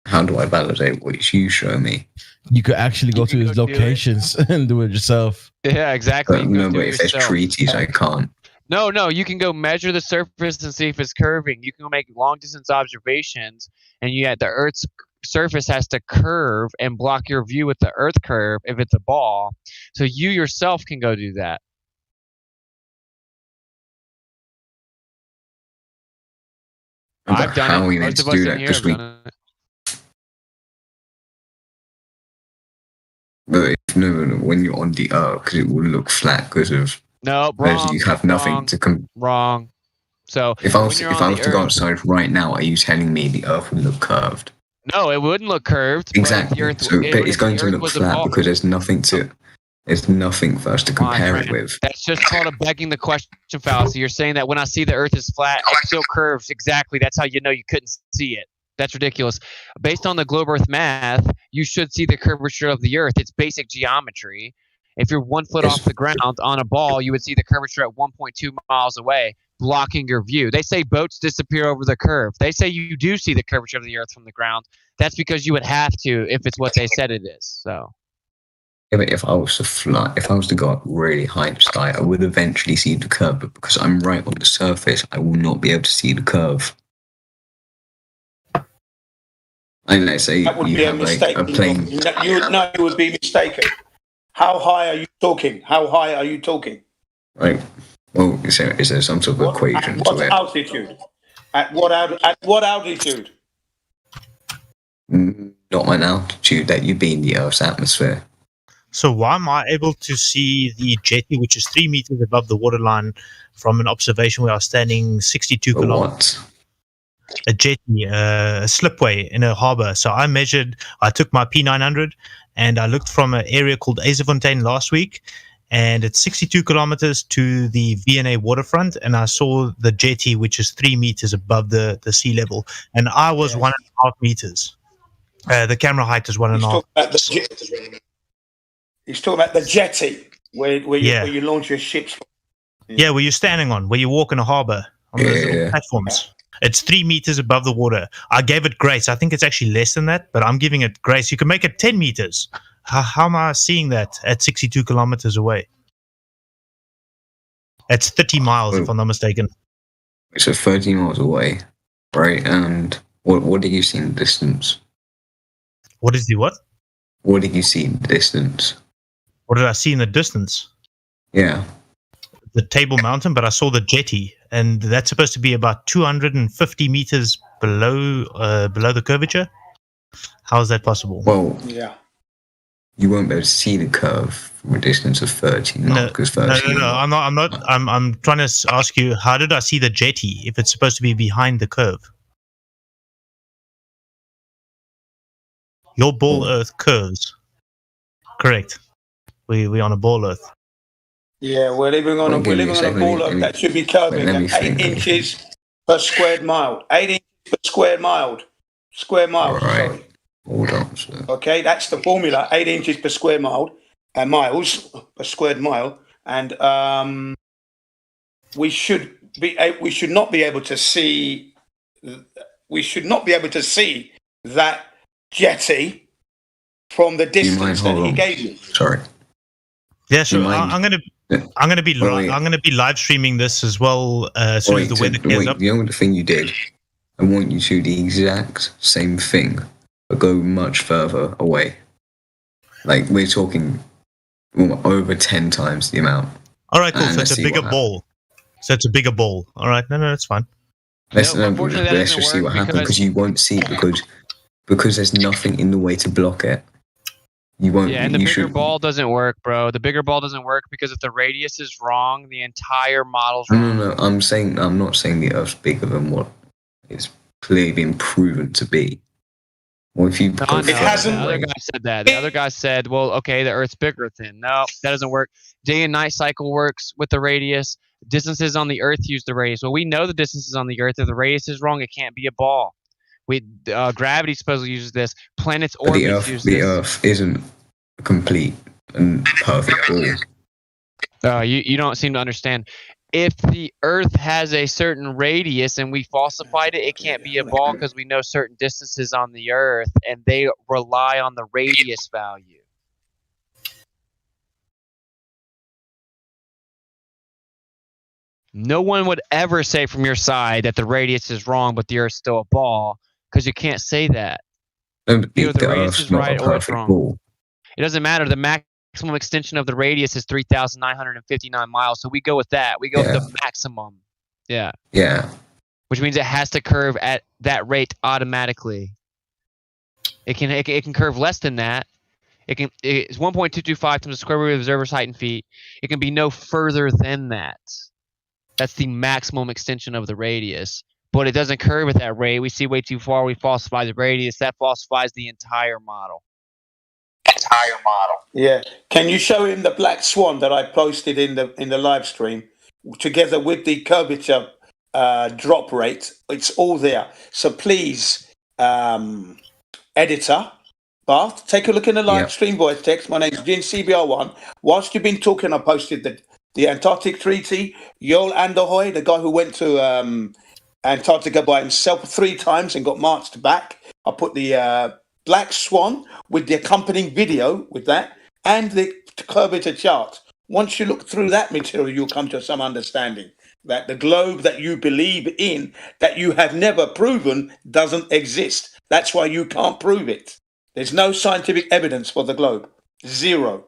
How do I validate what you show me? You could actually go to his locations and do it yourself. Yeah, exactly. But if there's treaties, I can't. No, you can go measure the surface and see if it's curving. You can make long distance observations, and the Earth's surface has to curve and block your view with the Earth curve if it's a ball. So you yourself can go do that. I've done how it. are we meant Most to of us do in that? here Because have done it. when you're on the Earth, because it will look flat because of wrong. you have nothing wrong, to wrong. So If I when was you're if on I the was to go Earth, outside right now, are you telling me the Earth would look curved? no, it wouldn't look curved. Exactly. But if the So, Earth, but it's going the to Earth look was a flat ball, because there's nothing for us to my compare it friend, with. that's just called a begging the question fallacy. You're saying that when I see the Earth is flat, it still curves. Exactly. That's how you know you couldn't see it. That's ridiculous. Based on the globe Earth math, you should see the curvature of the Earth. It's basic geometry. If you're 1 foot off the ground on a ball, you would see the curvature at 1.2 miles away, blocking your view. They say boats disappear over the curve. They say you do see the curvature of the Earth from the ground. That's because you would have to if it's what they said it is. So. Yeah, but if I was to go up really high in the sky, I would eventually see the curve. But because I'm right on the surface, I will not be able to see the curve. And let's say That would you be a have like mistake. a plane. You would be mistaken. How high are you talking? How high are you talking? Right. Well, is there some sort of equation At to what it? altitude? At what altitude? Not an altitude that you'd be in the Earth's atmosphere. So why am I able to see the jetty, which is 3 meters above the waterline, from an observation where I was standing 62 kilometers? A jetty, a slipway in a harbor. So I took my P900 and I looked from an area called Azefontein last week, and it's 62 kilometers to the V&A waterfront, and I saw the jetty, which is 3 meters above the sea level, and I was 1.5 meters. The camera height is 1.5 meters. He's talking about the jetty where you launch your ships. Yeah, where you're standing on, where you walk in a harbor on those little platforms. It's 3 meters above the water. I gave it grace. I think it's actually less than that, but I'm giving it grace. You can make it 10 meters. How am I seeing that at 62 kilometers away? It's 30 miles, if I'm not mistaken. So 30 miles away, right? And what did you see in the distance? What is the what? What did you see in the distance? What did I see in the distance? Yeah. The Table Mountain, but I saw the jetty, and that's supposed to be about 250 meters below the curvature. How is that possible? Well, yeah, you won't be able to see the curve from a distance of 30 miles. No. I'm not. I'm trying to ask you, how did I see the jetty if it's supposed to be behind the curve? Your ball Earth curves. Correct. We're on a ball Earth. Yeah, we're living on a ball Earth that should be curving at 8 inches per squared mile. 8 inches per squared mile. Sorry. Hold on, sir. Okay, that's the formula. 8 inches per square mile, miles per squared mile, and we should not be able to see. We should not be able to see that jetty from the distance that he gave you. Sorry. Yeah, sure. I'm gonna be live streaming this as well as soon as the weather clears up. The only thing you did, I want you to do the exact same thing, but go much further away. Like we're talking over 10 times the amount. All right, cool. So it's a bigger ball. All right, no, that's fine. Let's just see what happens because you won't see it because there's nothing in the way to block it. You won't. Yeah, and the bigger ball doesn't work, bro. The bigger ball doesn't work because if the radius is wrong, the entire model's wrong. No. I'm not saying the Earth's bigger than what it's clearly been proven to be. Well, if you The other guy said that. The other guy said, well, okay, the Earth's bigger than. No, that doesn't work. Day and night cycle works with the radius. Distances on the Earth use the radius. Well, we know the distances on the Earth. If the radius is wrong, it can't be a ball. Gravity supposedly uses this. Planets' orbits use this. The Earth isn't a complete and perfect ball. You don't seem to understand. If the Earth has a certain radius and we falsified it, it can't be a ball because we know certain distances on the Earth, and they rely on the radius value. No one would ever say from your side that the radius is wrong, but the Earth's still a ball, because you can't say that. Either the radius is right or it's wrong. Ball. It doesn't matter. The maximum extension of the radius is 3,959 miles, so we go with that. We go with the maximum. Yeah. Yeah. Which means it has to curve at that rate automatically. It can curve less than that. It's 1.225 times the square root of the observer's height in feet. It can be no further than that. That's the maximum extension of the radius. But it doesn't curve at that rate. We see way too far. We falsify the radius. That falsifies the entire model. Yeah. Can you show him the black swan that I posted in the live stream, together with the curvature drop rate? It's all there. So please, editor Bart, take a look in the live stream voice text. My name's Jin CBR1. Whilst you've been talking, I posted the Antarctic Treaty. Joel Anderhoy, the guy who went to Antarctica by himself 3 times and got marched back. I put the black swan with the accompanying video with that and the curvature chart. Once you look through that material, you'll come to some understanding that the globe that you believe in, that you have never proven, doesn't exist. That's why you can't prove it. There's no scientific evidence for the globe. 0.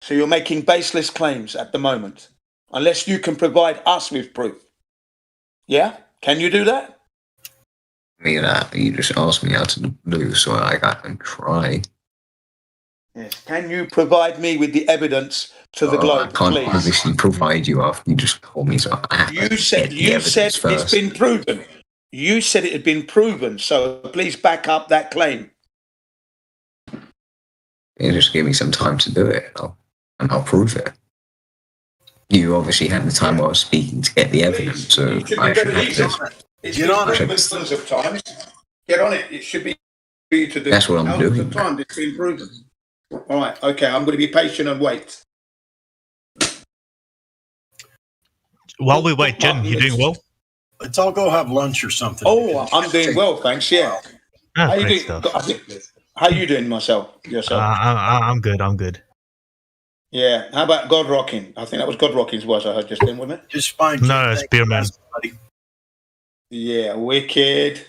So you're making baseless claims at the moment, unless you can provide us with proof. Yeah? Can you do that? I mean, you just asked me how to do, so I can try. Yes. Can you provide me with the evidence to the globe, I can't please? obviously provide you after you just told me so. You said it's been proven. You said it had been proven, so please back up that claim. You just give me some time to do it, and I'll prove it. You obviously had the time while I was speaking to get the evidence, so I should have this. It's been proven tons of times. Get on it. It should be for you to do. That's what I'm doing. Time it's been proven. All right. Okay. I'm going to be patient and wait. While we wait, Jen, you doing well? Let's all go have lunch or something. Oh, I'm doing well, thanks. Yeah. Ah, How you great doing? stuff. How you doing, yourself? I'm good. I'm good. Yeah. How about God Rocking? I think that was God Rocking's voice I heard just then, wasn't it? Just fine. No, it's Beerman. Yeah. Wicked.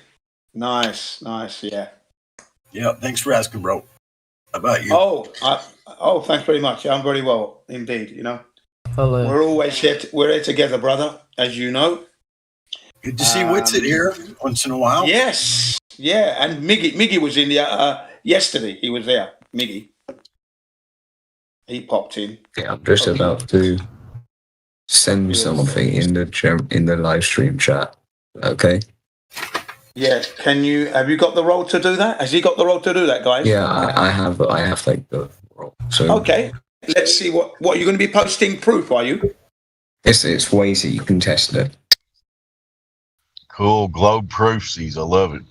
Nice. Yeah. Yeah. Thanks for asking, bro. How about you? Oh, thanks very much. I'm very well indeed. You know, Hello. we're always here. We're here together, brother. As you know. Good to see Whitsitt here once in a while. Yes. Yeah, and Miggy was in there yesterday. He was there. Miggy. He popped in. Yeah, I'm just about to send something in the live stream chat. Okay. Yeah. Have you got the role to do that? Has he got the role to do that, guys? Yeah, I have like the role. So okay. Let's see what you're going to be posting proof. Are you? It's ways that you can test it. Cool globe proofsies. I love it.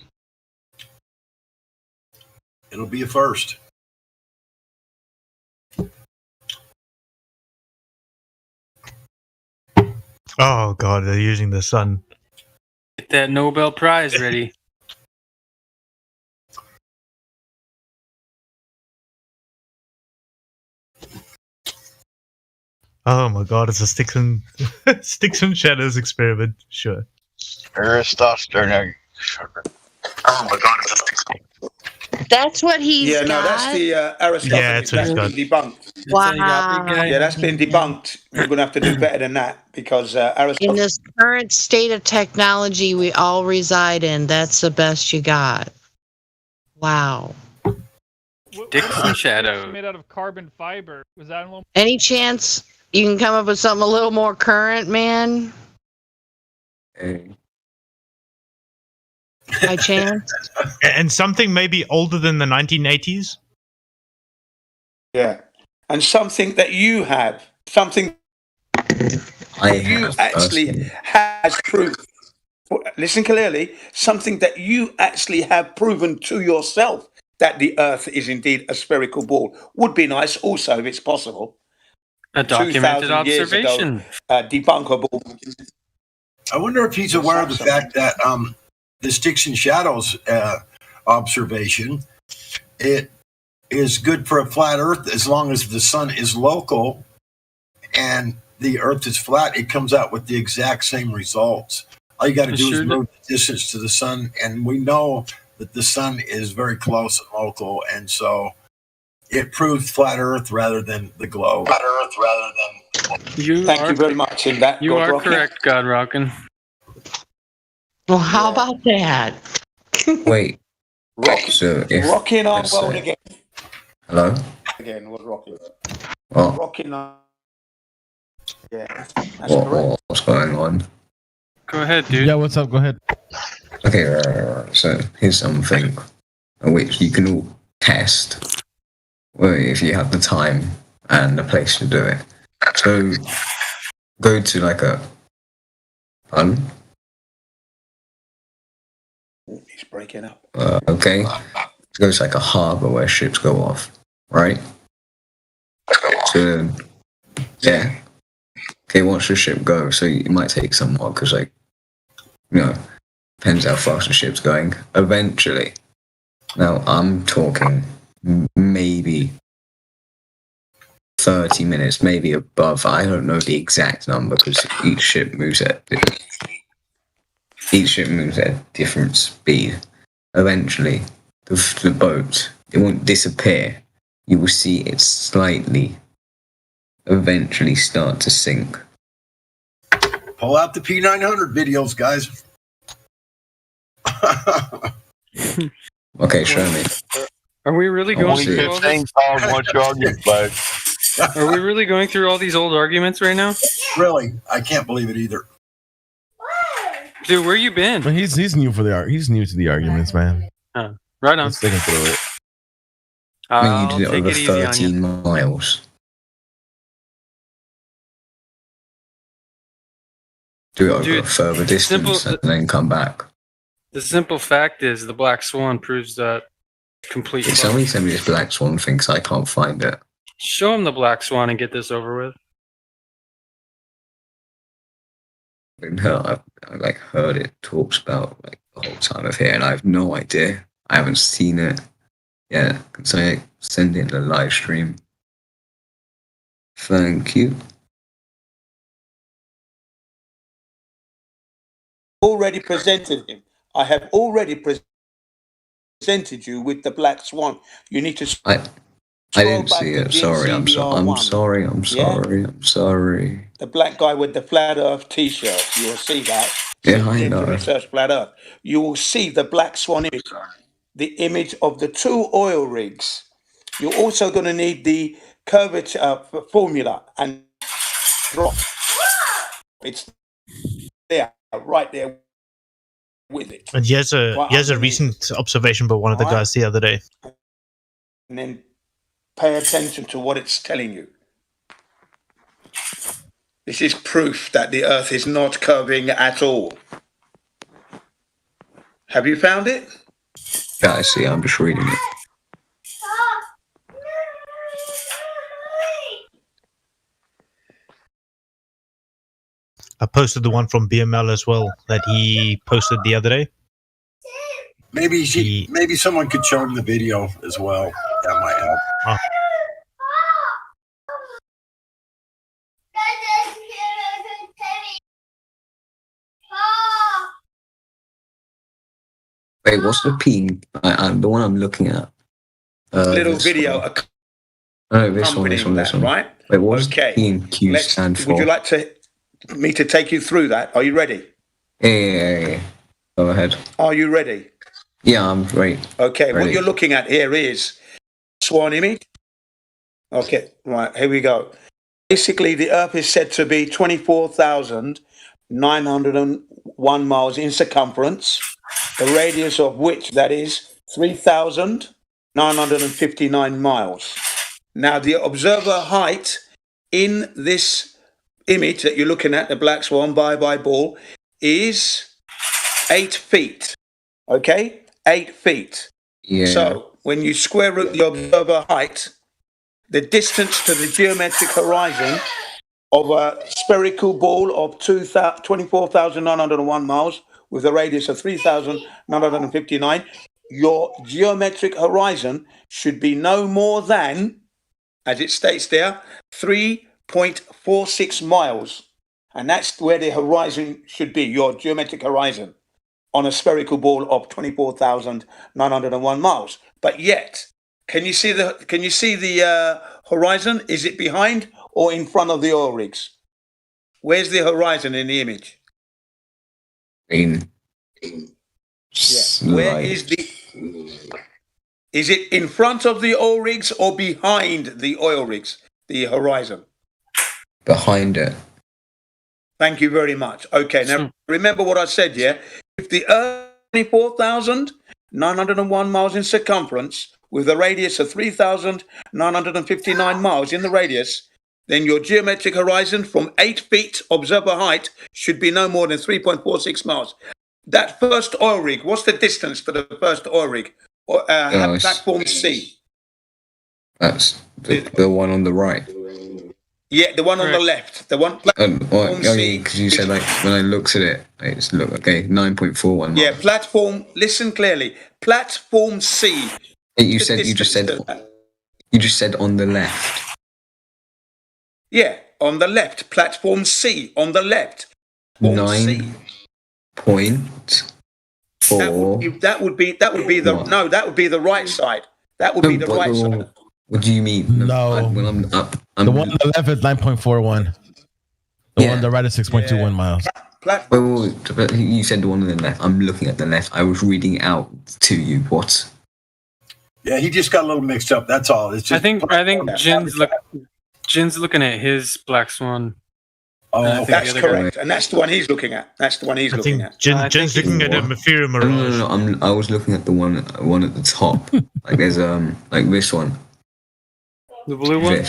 It'll be a first. Oh god, they're using the sun. Get that Nobel Prize ready. Oh my god, it's a sticks and shadows experiment. Sure. Testosterone. Oh my god. That's what he's got. No, that's the Aristotle. Yeah, that's what he's got. Debunked. Wow. Yeah, that's been debunked. You're going to have to do better than that because Aristotle. In this current state of technology we all reside in, that's the best you got. Wow. Sticks and shadows. Made out of carbon fiber. Was that a little? Any chance you can come up with something a little more current, man? By chance? And something maybe older than the 1980s? Yeah. And something that you have. Something you actually has proof. Listen clearly. Something that you actually have proven to yourself that the Earth is indeed a spherical ball. Would be nice also if it's possible. A documented observation. Debunkable. I wonder if he's aware of the fact that the sticks and shadows observation, it is good for a flat Earth as long as the sun is local and the Earth is flat, it comes out with the exact same results. All you got to do is move the distance to the sun, and we know that the sun is very close and local, and so it proves flat Earth rather than the globe. Flat Earth rather than. Thank you very much. In that, you are correct, God Rockin'. Well, how about that? Wait. So if Rocking our let's world say- again. Hello? Again, was rocking. What? Rocking our. Yeah, that's correct. What's going on? Go ahead, dude. Yeah, what's up? Go ahead. Okay, right. So here's something which you can all test, well, if you have the time and the place to do it. So go to like a He's breaking up. okay. Go to like a harbour where ships go off, right? So yeah. Okay, watch the ship go. So it might take some more because, like, you know, depends how fast the ship's going. Eventually, now I'm talking maybe 30 minutes, maybe above. I don't know the exact number because each ship moves at different speed. Eventually, the boat, it won't disappear. You will see it slightly eventually start to sink. Pull out the P900 videos, guys. Okay, show me. Are we really going through all this? Are we really going through all these old arguments right now? Really, I can't believe it either. Dude, where you been? Well, he's new for the he's new to the arguments, man. Right on. Let's take him through it. You did it over 13 miles. Do it over a further distance and then come back. The simple fact is the Black Swan proves that complete. If somebody send me this Black Swan thing, I can't find it. Show him the Black Swan and get this over with. I like heard it talks about like the whole time of here, and I have no idea. I haven't seen it yet. So I send it in the live stream. Thank you. Already presented him. I have already presented you with the Black Swan. You need to. I didn't see it. Sorry. I'm sorry. I'm sorry. The black guy with the flat Earth T-shirt. You will see that. Yeah, I know. Research flat Earth. You will see the Black Swan image, the image of the 2 oil rigs. You're also going to need the curvature formula and drop. It's there, right there with it. And here's a recent observation by one of the guys the other day. And then pay attention to what it's telling you. This is proof that the Earth is not curving at all. Have you found it? Yeah, I see. I'm just reading it. I posted the one from BML as well that he posted the other day. Maybe maybe someone could show him the video as well. That might help. Wait, what's the P? The one I'm looking at. Little video. No, this one. Right? Wait, what does P and Q stand for? Would you like me to take you through that? Are you ready? Yeah. Go ahead. Are you ready? Yeah, I'm ready. Okay, what you're looking at here is swan image. Okay, right, here we go. Basically, the Earth is said to be 24,901 miles in circumference, the radius of which, that is 3,959 miles. Now, the observer height in this image that you're looking at, the Black Swan bye-bye ball, is 8 feet. Okay? 8 feet. Yeah. So when you square root the observer height, the distance to the geometric horizon of a spherical ball of 24,901 miles with a radius of 3,959, your geometric horizon should be no more than, as it states there, 3 9.46 miles. And that's where the horizon should be, your geometric horizon, on a spherical ball of 24,901 miles. But yet, can you see the horizon? Is it behind or in front of the oil rigs? Where's the horizon in the image? Yeah. Where is the? Is it in front of the oil rigs or behind the oil rigs? The horizon. Behind it. Thank you very much. Okay, now remember what I said, yeah? If the Earth is 24,901 miles in circumference, with a radius of 3,959 miles in the radius, then your geometric horizon from 8 feet observer height should be no more than 3.46 miles. That first oil rig, what's the distance for the first oil rig? Platform C. That's the one on the right. Yeah, the one on the left. The one. Because you said, like, when I looked at it, it's 9.41 miles. Yeah, platform. Listen clearly. Platform C. You just said on the left. Yeah, on the left. Platform C on the left. 9.4. That would be the right side. That would be the right side. What do you mean? No. When I'm up, the one on the left is 9.41. The one on the right is 6.21 miles. Wait, you said the one on the left. I'm looking at the left. I was reading out to you. What? Yeah, he just got a little mixed up. That's all. It's just, I think Jin's looking at his Black Swan. Oh, that's correct, and that's the one he's looking at. That's the one he's looking at. Jin's looking at a Mafira Mirage. No. I was looking at the one at the top. Like there's like this one. The blue one.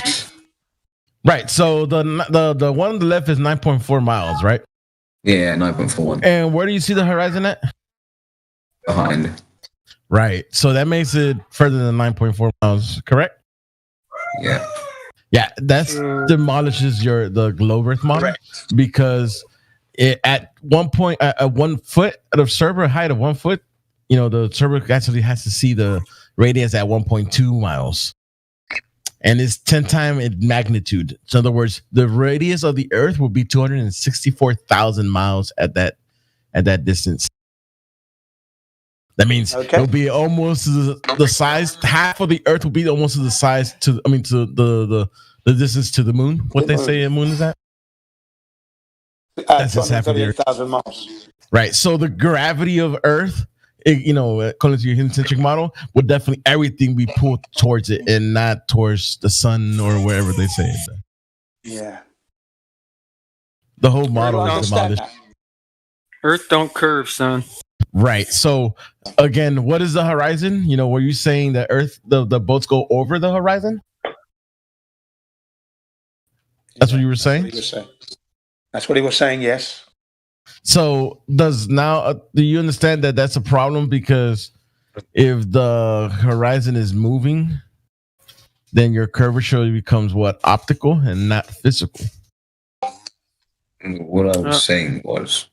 Right. So the one on the left is 9.4 miles, right? Yeah, 9.41. And where do you see the horizon at? Behind. Right. So that makes it further than 9.4 miles, correct? Yeah. Yeah, that demolishes the globe Earth model because at 1 point, at 1 foot, at a server height of 1 foot, the server actually has to see the radius at 1.2 miles. And it's 10 times in magnitude. So in other words, the radius of the Earth will be 264,000 miles at that distance. That means it'll be almost the size. Half of the Earth will be almost the size to the distance to the moon. What they say the moon is at? That's just half of the Earth. 1,000 miles. Right. So the gravity of Earth, according to your heliocentric model, would definitely everything be pulled towards it and not towards the sun or wherever they say it. Yeah. The whole model is demolished. Earth don't curve, son. Right. So again, what is the horizon? Were you saying that Earth, the boats go over the horizon? That's what you were saying? That's what he was saying, yes. So do you understand that that's a problem? Because if the horizon is moving, then your curvature becomes optical and not physical. What I was saying was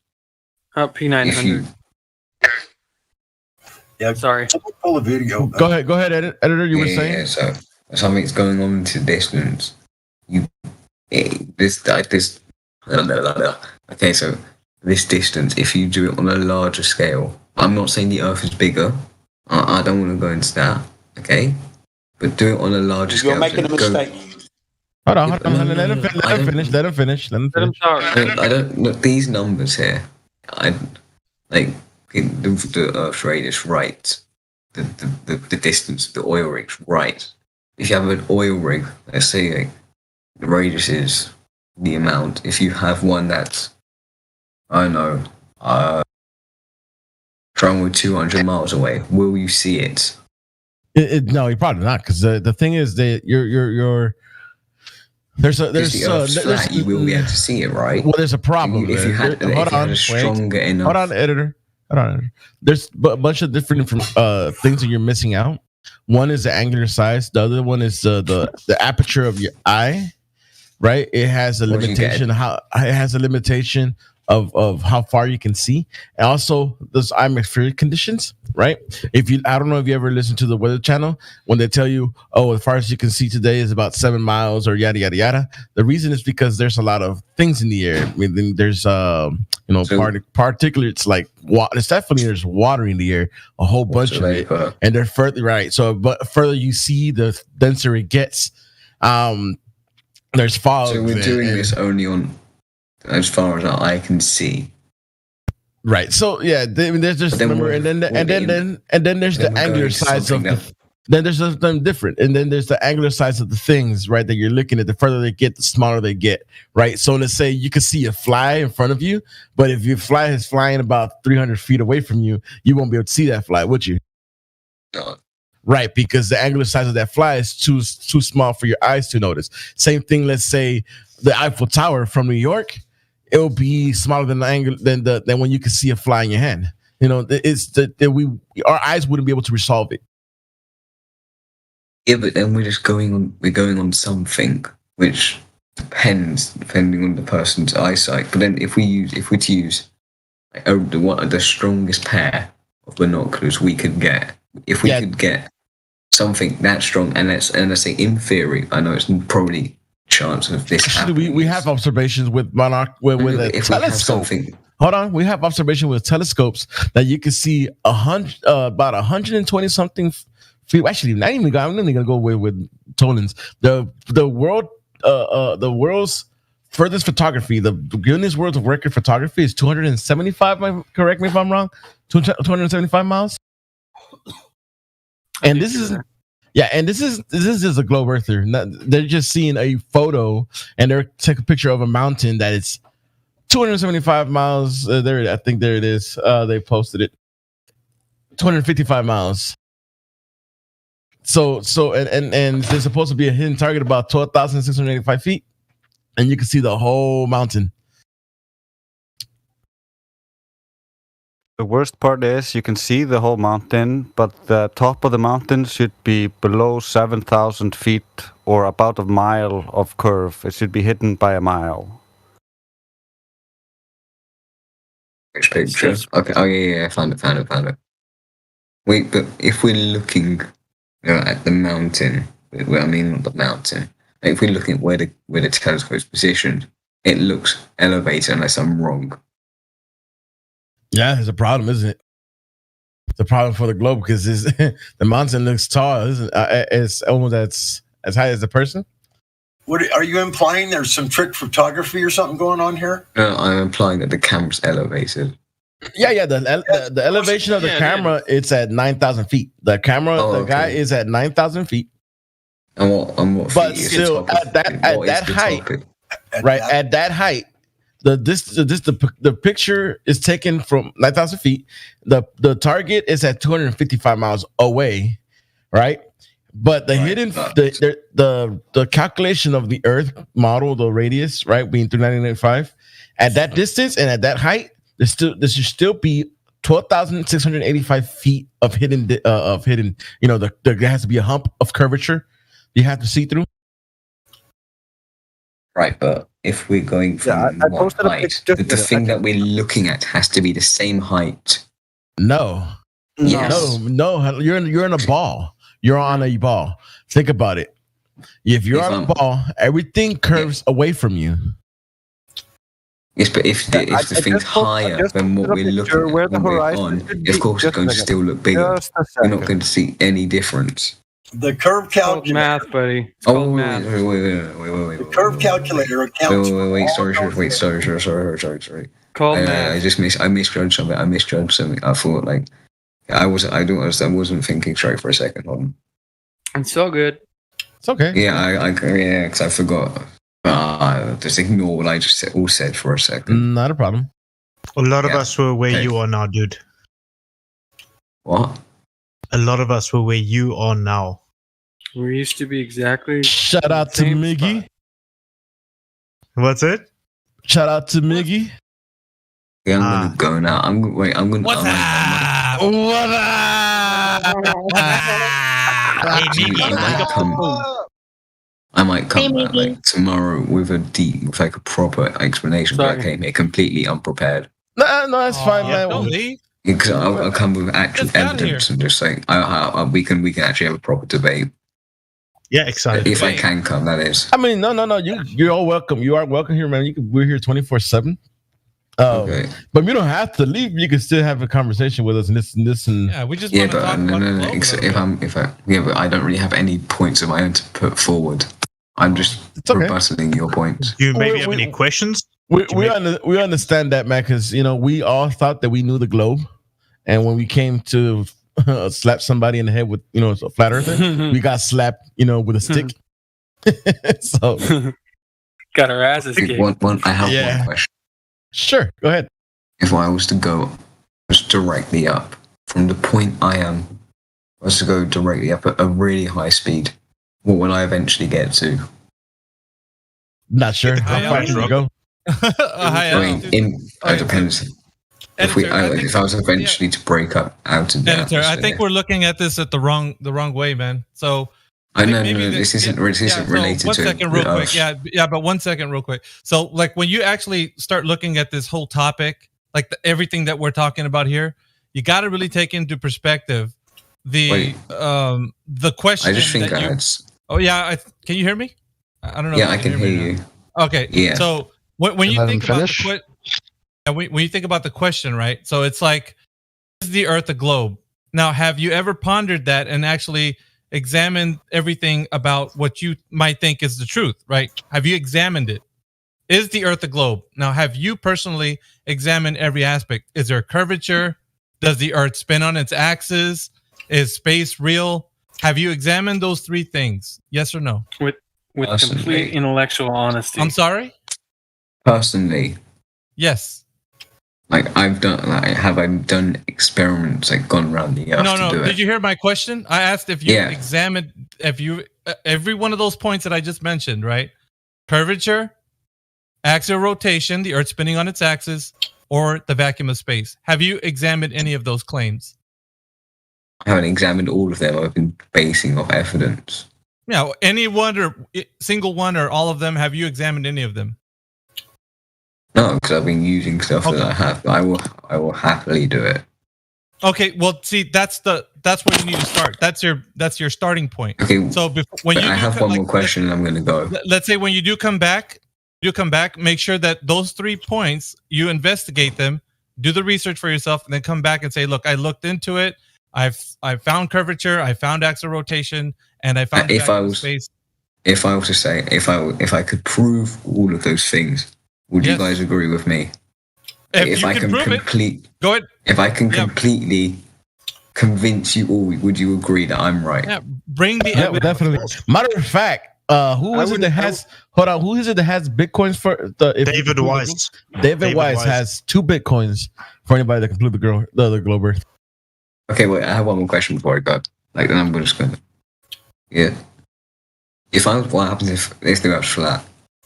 P900. Yeah, sorry. Pull a video. Go ahead, editor. You were saying. Yeah, so something's going on to distance. Okay, so this distance, if you do it on a larger scale, I'm not saying the Earth is bigger. I don't want to go into that. Okay, but do it on a larger scale. You're making a mistake. Hold on. Let him finish. Let him talk. I don't look these numbers here. The Earth's radius, right? The distance of the oil rigs, right? If you have an oil rig, let's say the radius is the amount. If you have one that's, I don't know, traveling 200 miles away, will you see it? No, you're probably not, because the thing is that you're you will be able to see it, right? Well, there's a problem. If you had a stronger enough. Hold on, editor. There's a bunch of different things that you're missing out. One is the angular size. The other one is the aperture of your eye. Right? It has a limitation. It has a limitation of how far you can see, and also those atmospheric conditions, right? I don't know if you ever listen to the Weather Channel when they tell you, oh, as far as you can see today is about 7 miles or yada yada yada. The reason is because there's a lot of things in the air. I mean, there's particulates like there's water in the air, a whole bunch of it, and they're further right. So, but further you see, the denser it gets. There's fog. So we're doing this only on, as far as I can see. Right. So yeah, there's just remember, and then there's the angular sides of then there's something different, and then there's the angular sides of the things, right? That you're looking at. The further they get, the smaller they get, right? So let's say you can see a fly in front of you, but if your fly is flying about 300 feet away from you, you won't be able to see that fly, would you? No. Right, because the angular size of that fly is too small for your eyes to notice. Same thing. Let's say the Eiffel Tower from New York, it will be smaller than the angle than when you can see a fly in your hand. You know, it's our eyes wouldn't be able to resolve it. Yeah, but then we're going on something which depending on the person's eyesight. But then if we're to use like, the strongest pair of binoculars we could get, if we could get something that strong, and let's say in theory, I know it's probably chance of this happening. We have observations with a telescope. Hold on, we have observation with telescopes that you can see about 120 something feet. Actually, I'm not even gonna go with Tolan's. The world's furthest photography, the Guinness World Record photography is 275. Correct me if I'm wrong. 275 miles. And this is just a globe earther. They're just seeing a photo and they're taking a picture of a mountain that it's 275 miles. There, I think there it is. They posted it. 255 miles. So and there's supposed to be a hidden target about 12,685 feet, and you can see the whole mountain. The worst part is you can see the whole mountain, but the top of the mountain should be below 7,000 feet or about a mile of curve. It should be hidden by a mile. Which picture? Okay. Oh yeah, found it. Wait, but if we're looking at the mountain, not the mountain. If we're looking at where the telescope is positioned, it looks elevated unless I'm wrong. Yeah, it's a problem, isn't it? It's a problem for the globe because the mountain looks tall, isn't it? It's almost as high as the person. What are you implying? There's some trick photography or something going on here? No, I'm implying that the camera's elevated. Yeah. The elevation of the camera, it's at 9,000 feet. The camera, guy is at 9,000 feet. And what? But still, at that height, right? At that height. The picture is taken from 9,000 feet. The target is at 255 miles away, right? But the hidden the calculation of the Earth model, the radius, right, being 395, at that distance and at that height, there should still be 12,685 feet of hidden. You know, there has to be a hump of curvature you have to see through. Right, but if we're going from what height, the thing that we're looking at has to be the same height. No. Yes. No. You're in a ball. You're on a ball. Think about it. If you're on a ball, everything curves away from you. Yes, but if the thing's higher than what we're looking at when we're on, of course it's going to still look bigger. You're not going to see any difference. The curve calculator. Math, buddy. Wait. The curve calculator accounts. Wait. Sorry. Call math. I misjudged something. I thought I wasn't thinking straight for a second. Hold on. It's so good. It's okay. Yeah, because I forgot. Just ignore what I just said for a second. Not a problem. A lot of us were where you are now, dude. What? A lot of us were where you are now. We used to be exactly. Shout out to Miggy. Spot. What's it? Shout out to Miggy. Yeah, I'm gonna go now. I'm gonna. What up? Hey, Miggy, I might come back like tomorrow with a proper explanation. But I came here completely unprepared. No, that's fine, man. Don't leave. Because I'll come with actual evidence and just say we can actually have a proper debate. Yeah, excited. If I can come, that is. I mean, no. You're all welcome. You are welcome here, man. We're here 24/7. Okay. But you don't have to leave. You can still have a conversation with us and this and. Yeah, we just. Yeah, but but I don't really have any points of my own to put forward. I'm just rebutting your points. Do you maybe have any questions? We understand that, man, because we all thought that we knew the globe, and when we came to slap somebody in the head with a flat earther, we got slapped with a stick. So got our asses kicked. I have one question. Sure, go ahead. If I was to go just directly up from the point I was to go directly up at a really high speed, what will I eventually get to? Not sure. How far can you go? It depends. If I was eventually to break up out of Editor, I think we're looking at this at the wrong way, man. So I know, this isn't related so to 1 second, real quick. Yeah, but 1 second, real quick. So, like, when you actually start looking at this whole topic, like everything that we're talking about here, you got to really take into perspective the question. I just think Oh yeah, can you hear me? I don't know. Yeah, I can hear you. Okay. Yeah. So when you think about when you think about the question, right? So it's like, is the Earth a globe? Now, have you ever pondered that and actually examined everything about what you might think is the truth, right? Have you examined it? Is the Earth a globe? Now, have you personally examined every aspect? Is there a curvature? Does the Earth spin on its axis? Is space real? Have you examined those three things? Yes or no? With complete intellectual honesty. I'm sorry? Personally. Yes. Like have I done experiments gone around the earth to do it? Did you hear my question? I asked if you examined every one of those points that I just mentioned, right? Curvature, axial rotation, the Earth spinning on its axis, or the vacuum of space. Have you examined any of those claims? I haven't examined all of them. I've been basing off evidence. Yeah, any one or single one or all of them. Have you examined any of them? No, because I've been using stuff that I have. I will happily do it. Okay, well, see, that's where you need to start. That's your starting point. Okay. So when I have one more question, and I'm going to go. Let's say when you do come back, make sure that those 3 points you investigate them, do the research for yourself, and then come back and say, "Look, I looked into it. I found curvature. I found axial rotation, and I found space." If I was to say, if I could prove all of those things. Would you guys agree with me? If I can go ahead. If I can completely convince you all, would you agree that I'm right? Yeah, bring the evidence. Definitely. Matter of fact, who is it that has Bitcoins for David Weiss? David Weiss has 2 Bitcoins for anybody that can prove the other globe Earth. Okay, wait, I have one more question before I go. Then I'm just gonna. Yeah. What happens if the Earth's flat?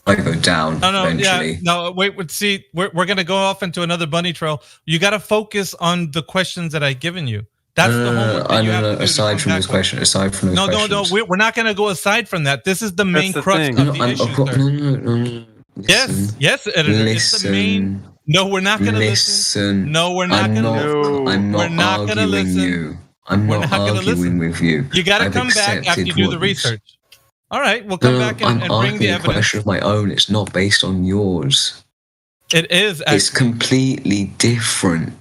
I go down eventually. Yeah, no, wait. See, we're gonna go off into another bunny trail. You got to focus on the questions that I've given you. That's the homework. Aside from those questions. No. We're not gonna go aside from that. This is the main crux of the issue. Yes, editor. It's the main. No, we're not gonna listen. No, we're not gonna listen. I'm not arguing you. I'm not arguing with you. You got to come back after you do the research. All right, we'll come back and bring the evidence. I'm a question of my own. It's not based on yours. It is. It's completely different.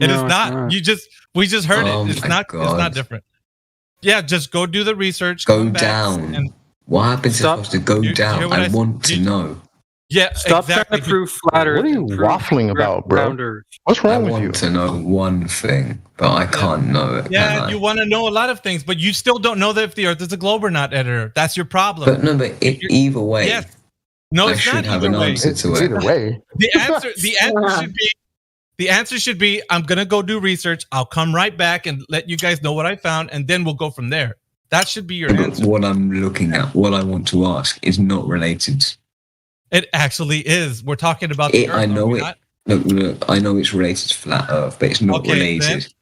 It is not. We just heard it. It's not. God. It's not different. Yeah, just go do the research. Go down. What happens if I was to go down? I want to know. Yeah, stop trying to prove flat Earth. What are you waffling about, bro? What's wrong with you? I want to know one thing, but I can't know it. Yeah, you want to know a lot of things, but you still don't know that if the Earth is a globe or not, editor. That's your problem. But either way, yes. No, it's not either way. Either way. The answer should be, I'm gonna go do research. I'll come right back and let you guys know what I found, and then we'll go from there. That should be your answer. What I'm looking at, what I want to ask, is not related. It actually is. We're talking about the Earth. I know it. Look, I know it's related to flat Earth, but it's not related.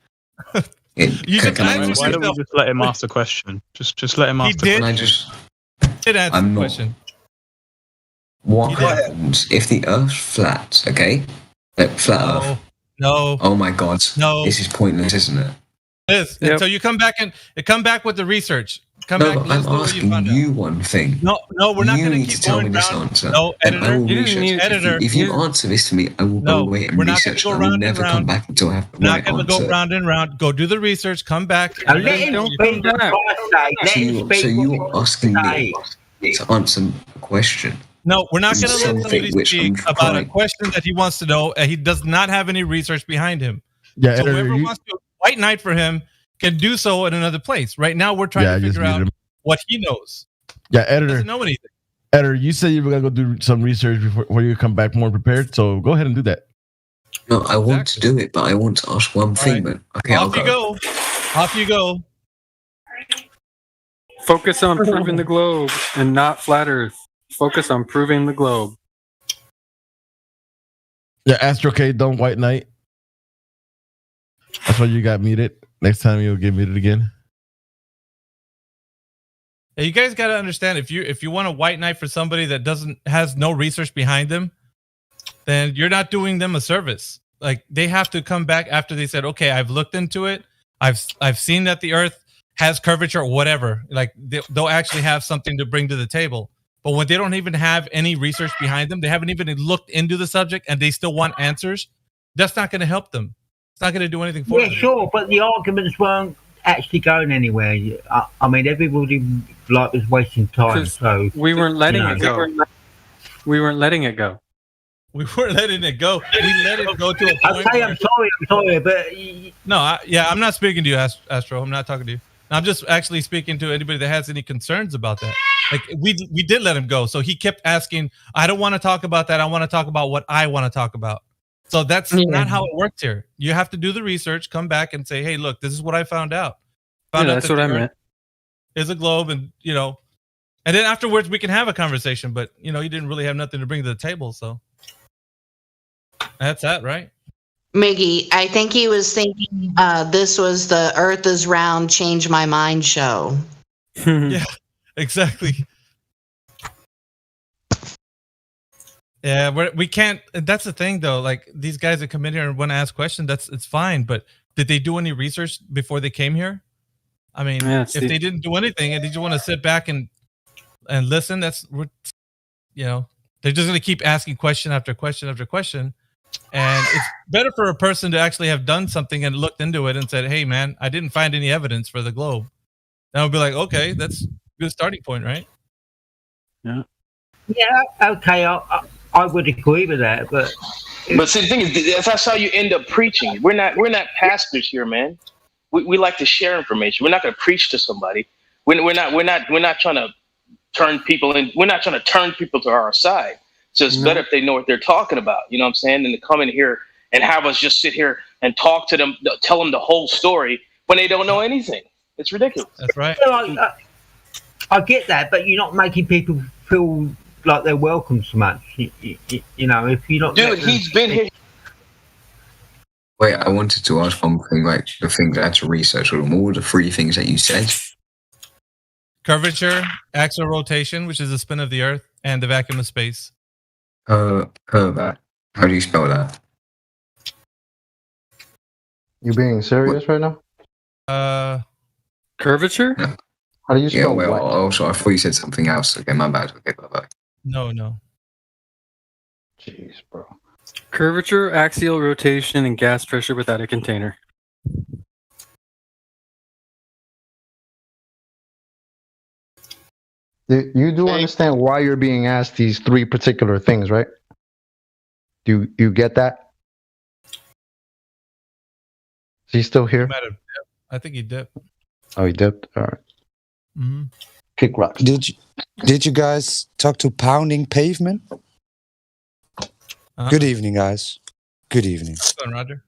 Why don't we just let him ask the question? Just let him ask the question. Did answer the question. What happens if the Earth's flat? Okay, like flat Earth. No. Oh my God. No. This is pointless, isn't it? It is. And so you come back with the research. Come back. But I'm asking you one thing. No, we're not going to keep to tell me this answer. No, editor. I will research. If you answer this to me, I will go away and research. I will never come back until I have the right answer. We're not going to go round and round. Go do the research. Come back. So you're asking me to answer a question. No, we're not going to let somebody speak about a question that he wants to know. He does not have any research behind him. Yeah, so whoever wants to White Knight for him can do so in another place. Right now, we're trying to figure out what he knows. Yeah, editor. Doesn't know anything. Editor, you said you were going to go do some research before you come back more prepared. So go ahead and do that. No, I want to do it, but I want to ask one thing, man. Okay, Off you go. Off you go. Focus on proving the globe and not flat Earth. Focus on proving the globe. Yeah, Astro K, don't White Knight. That's why you got muted. Next time you'll get muted again. Yeah, you guys got to understand, if you want a White Knight for somebody that has no research behind them, then you're not doing them a service. Like, they have to come back after they said, okay, I've looked into it. I've seen that the Earth has curvature or whatever. Like, they'll actually have something to bring to the table. But when they don't even have any research behind them, they haven't even looked into the subject, and they still want answers, that's not going to help them. It's not going to do anything for them. Yeah, sure, but the arguments weren't actually going anywhere. I mean, everybody was wasting time. So we weren't letting it go. We weren't letting it go. We weren't letting it go. We let it go to a point. Okay, I'm sorry, but no, I'm not speaking to you, Astro. I'm not talking to you. I'm just actually speaking to anybody that has any concerns about that. Like, we did let him go, so he kept asking, I don't want to talk about that. I want to talk about what I want to talk about. So that's not how it works here. You have to do the research, come back and say, hey, look, this is what I found out. That's what I meant. Is a globe, and and then afterwards we can have a conversation. But you didn't really have nothing to bring to the table, so that's that, right? Miggy, I think he was thinking this was the Earth is Round, Change My Mind show. Yeah, exactly. Yeah, we can't. That's the thing, though. Like, these guys that come in here and want to ask questions, it's fine. But did they do any research before they came here? I mean, if they didn't do anything and they just want to sit back and listen, they're just going to keep asking question after question after question. And it's better for a person to actually have done something and looked into it and said, hey, man, I didn't find any evidence for the globe. Then I'll be like, okay, that's a good starting point, right? Yeah. Yeah, okay, I would agree with that, but see, the thing is, that's how you end up preaching. We're not pastors here, man. We like to share information. We're not going to preach to somebody. We're not trying to turn people in. We're not trying to turn people to our side. So it's better if they know what they're talking about. You know what I'm saying? Than to come in here and have us just sit here and talk to them, tell them the whole story when they don't know anything. It's ridiculous. That's right. I get that, but you're not making people feel like they're welcome so much. If you're not. Dude, he's been here. Wait, I wanted to ask one thing, like the things I had to research on. What were the three things that you said? Curvature, axial rotation, which is the spin of the Earth, and the vacuum of space. That. How do you spell that? You being serious right now? Curvature? Yeah. How do you spell that? Also, I thought you said something else. Okay, my bad. Okay, bye-bye. No. Jeez, bro. Curvature, axial rotation, and gas pressure without a container. You do understand why you're being asked these three particular things, right? Do you get that? Is he still here? I think he dipped. Oh, he dipped? All right. Mm-hmm. Kick rocks. Did you guys talk to Pounding Pavement? Good evening, guys. Good evening. What's up, Roger?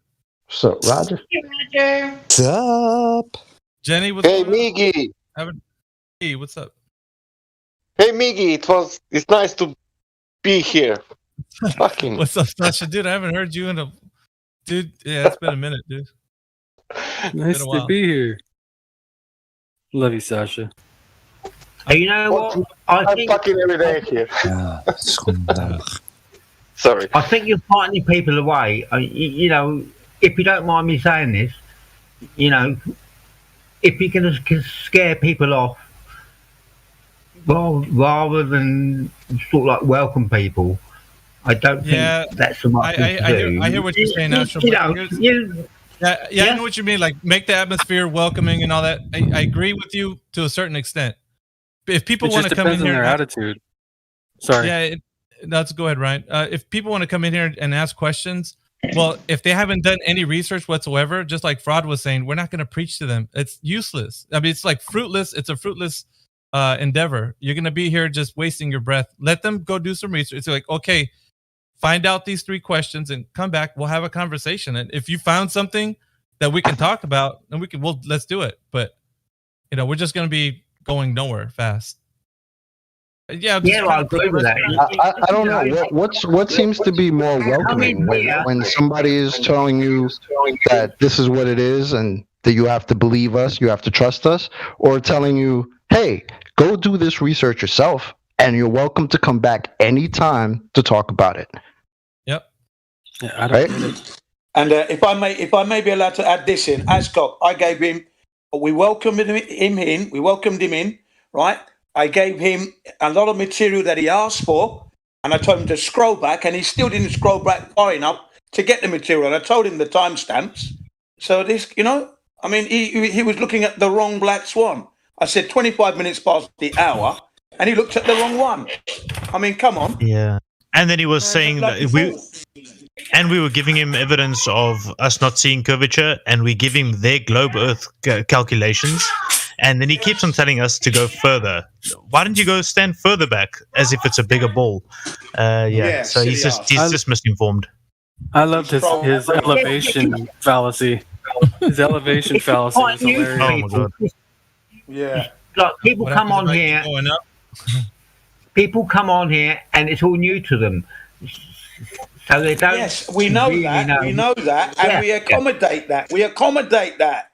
What's up, Roger? Hey, Roger. What's up? Jenny, what's Hey, going on? Miggy. Hey, what's up? Hey, Miggy. It's nice to be here. Fucking. What's up, Sasha? Dude, I haven't heard you in a... Dude, yeah, it's been a minute, dude. Nice to be here. Love you, Sasha. You know what? I'm fucking every day here. Sorry. I think you're frightening people away. You know, if you don't mind me saying this, you know, if you're going to scare people off, well, rather than sort of like welcome people, I don't think that's so much I hear what you're saying, Astro. I know what you mean. Like, make the atmosphere welcoming and all that. I agree with you to a certain extent. If people want to come in here, their attitude. Sorry. Yeah, let's go ahead, Ryan. If people want to come in here and ask questions, well, if they haven't done any research whatsoever, just like Fraud was saying, we're not going to preach to them. It's useless. I mean, it's like fruitless. It's a fruitless endeavor. You're going to be here just wasting your breath. Let them go do some research. It's like, okay, find out these 3 questions and come back. We'll have a conversation. And if you found something that we can talk about, then let's do it. But we're just going to be going nowhere fast. Yeah, I agree with that. I don't know what seems to be more welcoming when somebody is telling you that this is what it is and that you have to believe us, you have to trust us, or telling you, hey, go do this research yourself, and you're welcome to come back anytime to talk about it. Yep. Yeah, right. And if I may be allowed to add this in, Ascot, we welcomed him in, right? I gave him a lot of material that he asked for, and I told him to scroll back, and he still didn't scroll back far enough to get the material. And I told him the timestamps. So this, I mean, he was looking at the wrong Black Swan. I said 25 minutes past the hour, and he looked at the wrong one. I mean, come on. Yeah. And then he was saying that we were giving him evidence of us not seeing curvature, and we give him their globe Earth calculations. And then he keeps on telling us to go further. Why don't you go stand further back, as if it's a bigger ball? So he's just misinformed. I loved his elevation fallacy. His elevation fallacy was hilarious. Oh my god! Yeah. Like, people come on here. People come on here, and it's all new to them. So they don't. Yes, we know really that. We know that, and we accommodate that. We accommodate that.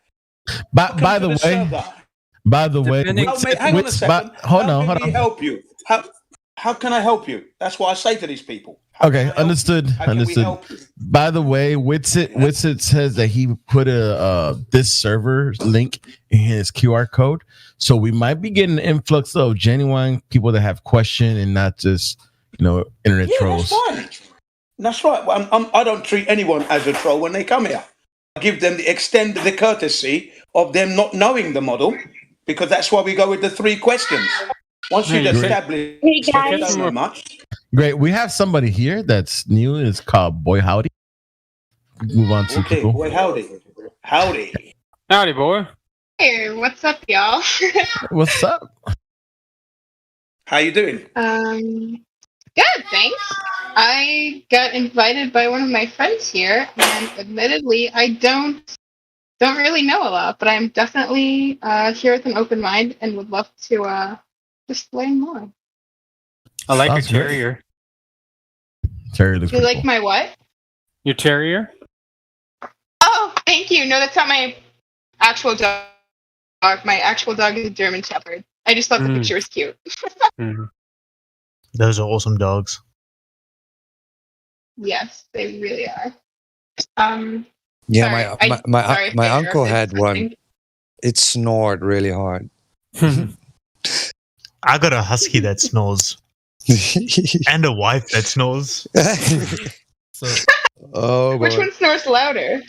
By the way, hang on a second. Hold on. How can we help you? How can I help you? That's what I say to these people. Okay, understood. By the way, Witsit says that he put this server link in his QR code, so we might be getting an influx of genuine people that have questions and not just internet trolls. That's right. I don't treat anyone as a troll when they come here. I give them extend the courtesy of them not knowing the model, because that's why we go with the 3 questions. Once you establish, you don't know much. Great. We have somebody here that's new. It's called Boy Howdy. Move on to people. Boy Howdy. Howdy, boy. Hey, what's up, y'all? What's up? How you doing? Good, thanks. I got invited by one of my friends here, and admittedly, I don't really know a lot, but I'm definitely here with an open mind and would love to just learn more. I like your terrier. Terrier looks you like cool. My what? Your terrier? Oh, thank you. No, that's not my actual dog. My actual dog is a German Shepherd. I just thought the picture was cute. Those are awesome dogs. Yes, they really are. Yeah, my uncle had one. It snored really hard. I got a husky that snores. And a wife that snores. Which one snores louder?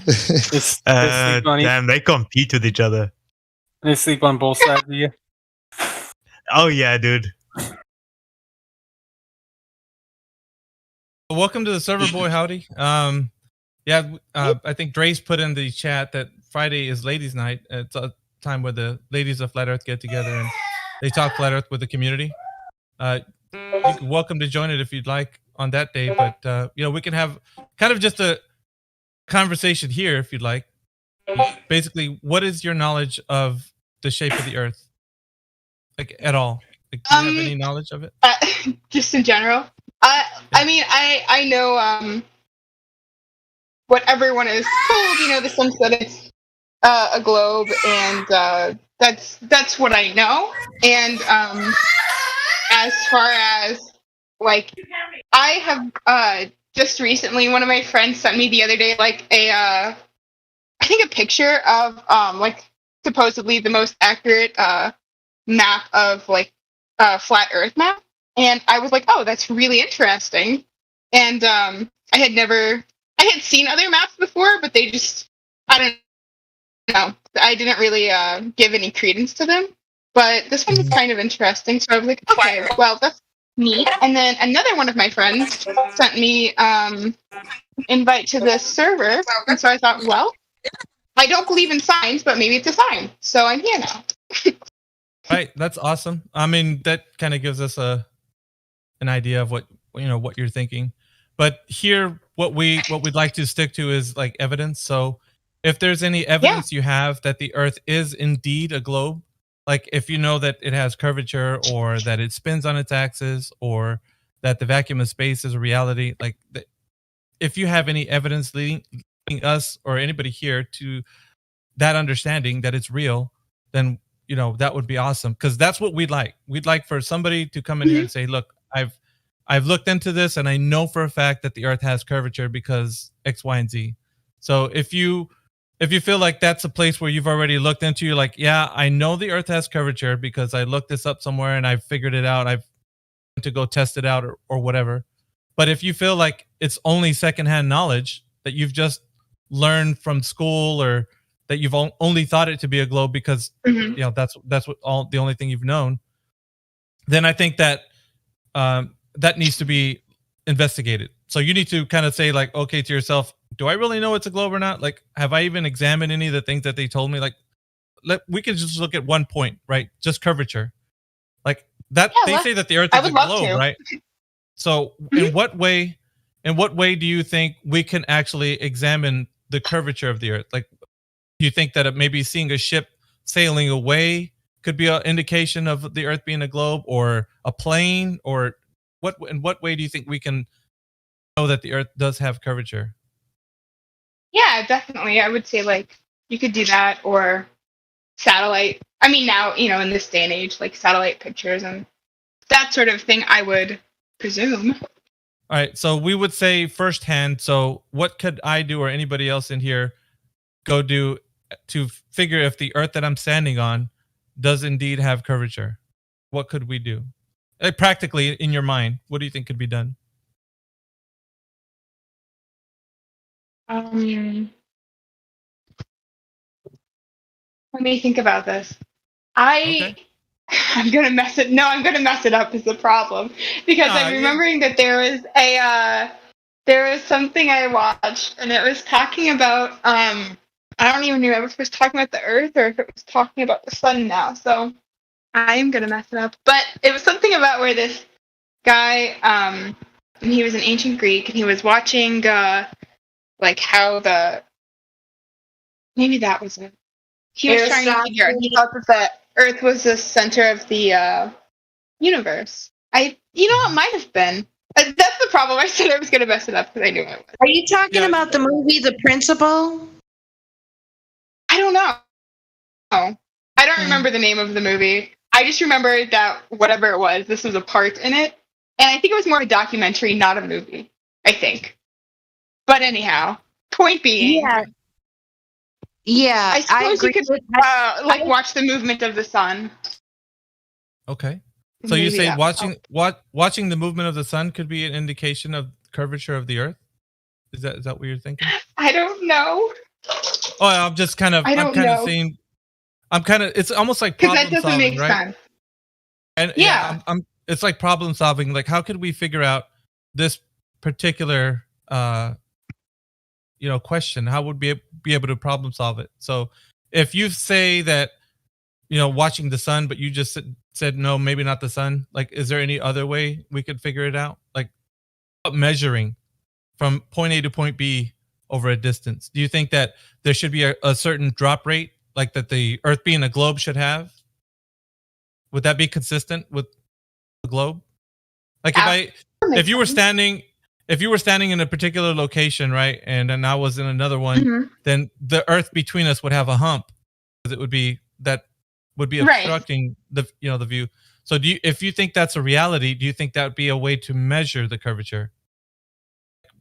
Damn, they compete with each other. They sleep on both sides of you. Oh yeah, dude. Welcome to the server, Boy Howdy. I think Dre's put in the chat that Friday is Ladies' Night. It's a time where the ladies of Flat Earth get together and they talk Flat Earth with the community. You're welcome to join it if you'd like on that day, but we can have kind of just a conversation here if you'd like. Basically, what is your knowledge of the shape of the Earth, like at all? Like, do you have any knowledge of it? Just in general. I mean, I know what everyone is told. The sense that it's a globe, and that's what I know. And as far as like, I have just recently, one of my friends sent me the other day like I think a picture of like supposedly the most accurate map of like flat Earth map, and I was like, oh, that's really interesting. And I had seen other maps before, but they just, I don't know, I didn't really give any credence to them. But this one was kind of interesting, so I was like, okay, well, that's neat. And then another one of my friends sent me invite to this server, and so I thought, well, I don't believe in signs, but maybe it's a sign, so I'm here now. Right, that's awesome. I mean, that kind of gives us an idea of what you're thinking. But here, what we'd like to stick to is like evidence. So, if there's any evidence you have that the Earth is indeed a globe, like if you know that it has curvature, or that it spins on its axis, or that the vacuum of space is a reality, like if you have any evidence leading us or anybody here to that understanding that it's real, then that would be awesome, because that's what we'd like. We'd like for somebody to come in here and say, look, I've looked into this and I know for a fact that the Earth has curvature because X, Y, and Z. So if you feel like that's a place where you've already looked into, you're like, yeah, I know the Earth has curvature because I looked this up somewhere and I've figured it out. I've to go test it out or whatever. But if you feel like it's only secondhand knowledge that you've just learned from school, or that you've only thought it to be a globe because that's what the only thing you've known, then I think that that needs to be investigated. So you need to kind of say like, okay, to yourself, do I really know it's a globe or not? Like, have I even examined any of the things that they told me? Like, we can just look at one point, right? Just curvature. Like that, they say that the Earth is a globe, right? So in what way do you think we can actually examine the curvature of the Earth? Like, do you think that maybe seeing a ship sailing away could be an indication of the Earth being a globe, or a plane, or in what way do you think we can know that the Earth does have curvature? Yeah, definitely. I would say like you could do that, or satellite. I mean, now, in this day and age, like satellite pictures and that sort of thing, I would presume. All right. So we would say firsthand. So what could I do, or anybody else in here go do to figure if the Earth that I'm standing on does indeed have curvature? What could we do? Like, practically, in your mind, what do you think could be done? Let me think about this. I'm gonna mess it. No, I'm gonna mess it up. Is the problem, because I'm remembering that there was something I watched, and it was talking about I don't even remember if it was talking about the Earth or if it was talking about the sun now. So I am gonna mess it up. But it was something about where this guy, and he was an ancient Greek, and he was watching like how maybe that was it. He was trying to figure out. He thought that the Earth was the center of the universe. It might have been. That's the problem. I said I was going to mess it up because I knew it was. Are you talking about the movie The Principal? I don't know. No. I don't remember the name of the movie. I just remember that whatever it was, this was a part in it. And I think it was more of a documentary, not a movie. I think. But anyhow, point being. Yeah, I suppose you could watch the movement of the sun. Okay. So you say watching the movement of the sun could be an indication of curvature of the Earth? Is that what you're thinking? I don't know. Oh, I'm just kind of saying. It's almost like problem solving, that doesn't make sense. And it's like problem solving. Like, how could we figure out this particular question? How would we be able to problem solve it? So if you say that watching the sun, but you just said no, maybe not the sun, like, is there any other way we could figure it out? Like, measuring from point A to point B over a distance, do you think that there should be a certain drop rate, like that the Earth being a globe should have? Would that be consistent with the globe? Like, if you were standing in a particular location, right, and then I was in another one, then the Earth between us would have a hump, because it would be that would be Right. obstructing the the view. So if you think that's a reality, do you think that would be a way to measure the curvature?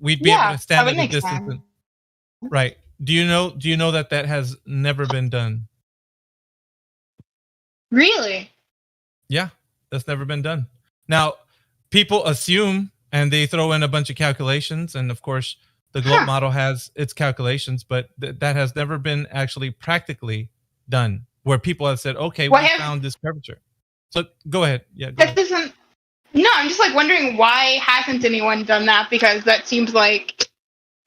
We'd be able to stand at a distance. Right. Do you know that has never been done? Really? Yeah, that's never been done. Now, people assume and they throw in a bunch of calculations, and of course, the globe model has its calculations, but that has never been actually practically done, where people have said, "Okay, we found this curvature." So go ahead. Yeah. That doesn't. No, I'm just like wondering why hasn't anyone done that? Because that seems like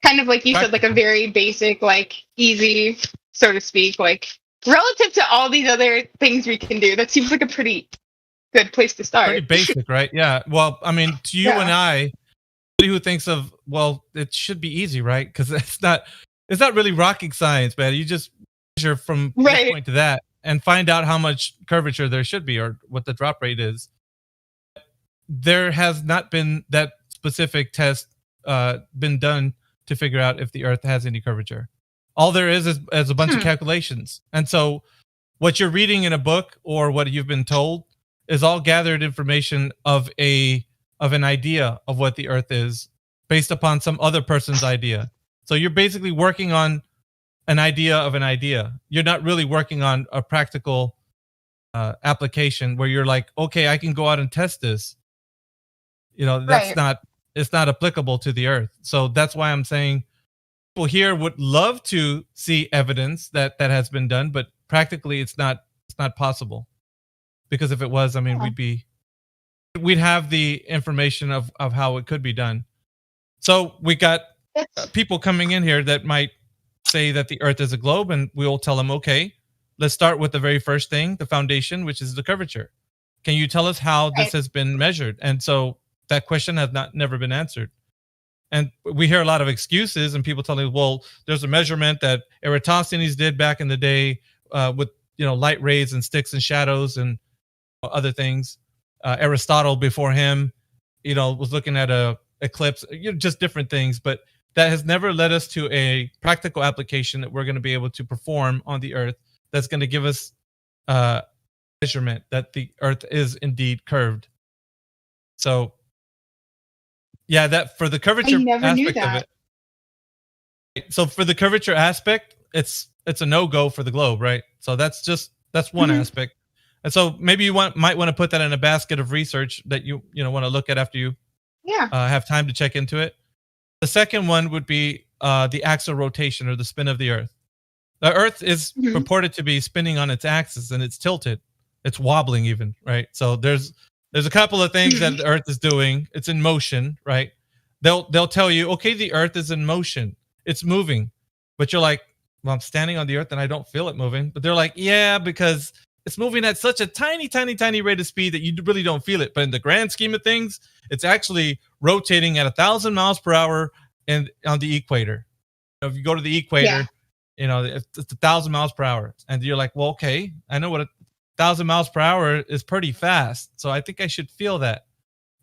kind of like you said, like a very basic, like easy, so to speak, like relative to all these other things we can do. That seems like a pretty good place to start. Pretty basic, right? Yeah. Well, I mean, to you and I, who thinks of, well, it should be easy, right? Because it's not really rocket science, man. You just measure from this point to that and find out how much curvature there should be or what the drop rate is. There has not been that specific test been done to figure out if the Earth has any curvature. All there is a bunch of calculations. And so what you're reading in a book or what you've been told is all gathered information of an idea of what the Earth is based upon some other person's idea. So you're basically working on an idea of an idea. You're not really working on a practical application where you're like, okay, I can go out and test this. It's not applicable to the Earth. So that's why I'm saying people here would love to see evidence that has been done, but practically it's not possible. Because if it was, I mean, we'd have the information of how it could be done. So we got people coming in here that might say that the Earth is a globe, and we'll tell them, okay, let's start with the very first thing, the foundation, which is the curvature. Can you tell us how this has been measured? And so that question has never been answered. And we hear a lot of excuses and people telling, well, there's a measurement that Eratosthenes did back in the day with light rays and sticks and shadows and other things. Aristotle before him, was looking at a eclipse, just different things. But that has never led us to a practical application that we're going to be able to perform on the Earth that's going to give us measurement that the Earth is indeed curved. So, yeah, that for the curvature aspect of it. So for the curvature aspect, it's a no-go for the globe, right? So that's one aspect. And so maybe you might want to put that in a basket of research that you want to look at after you have time to check into it. The second one would be the axial rotation or the spin of the Earth. The Earth is purported to be spinning on its axis and it's tilted. It's wobbling even, right? So there's a couple of things that the Earth is doing. It's in motion, right? They'll tell you, okay, the Earth is in motion. It's moving. But you're like, well, I'm standing on the Earth and I don't feel it moving. But they're like, yeah, because it's moving at such a tiny, tiny, tiny rate of speed that you really don't feel it. But in the grand scheme of things, it's actually rotating at 1,000 miles per hour and on the equator. If you go to the equator, it's 1,000 miles per hour. And you're like, well, okay, I know what 1,000 miles per hour is pretty fast. So I think I should feel that.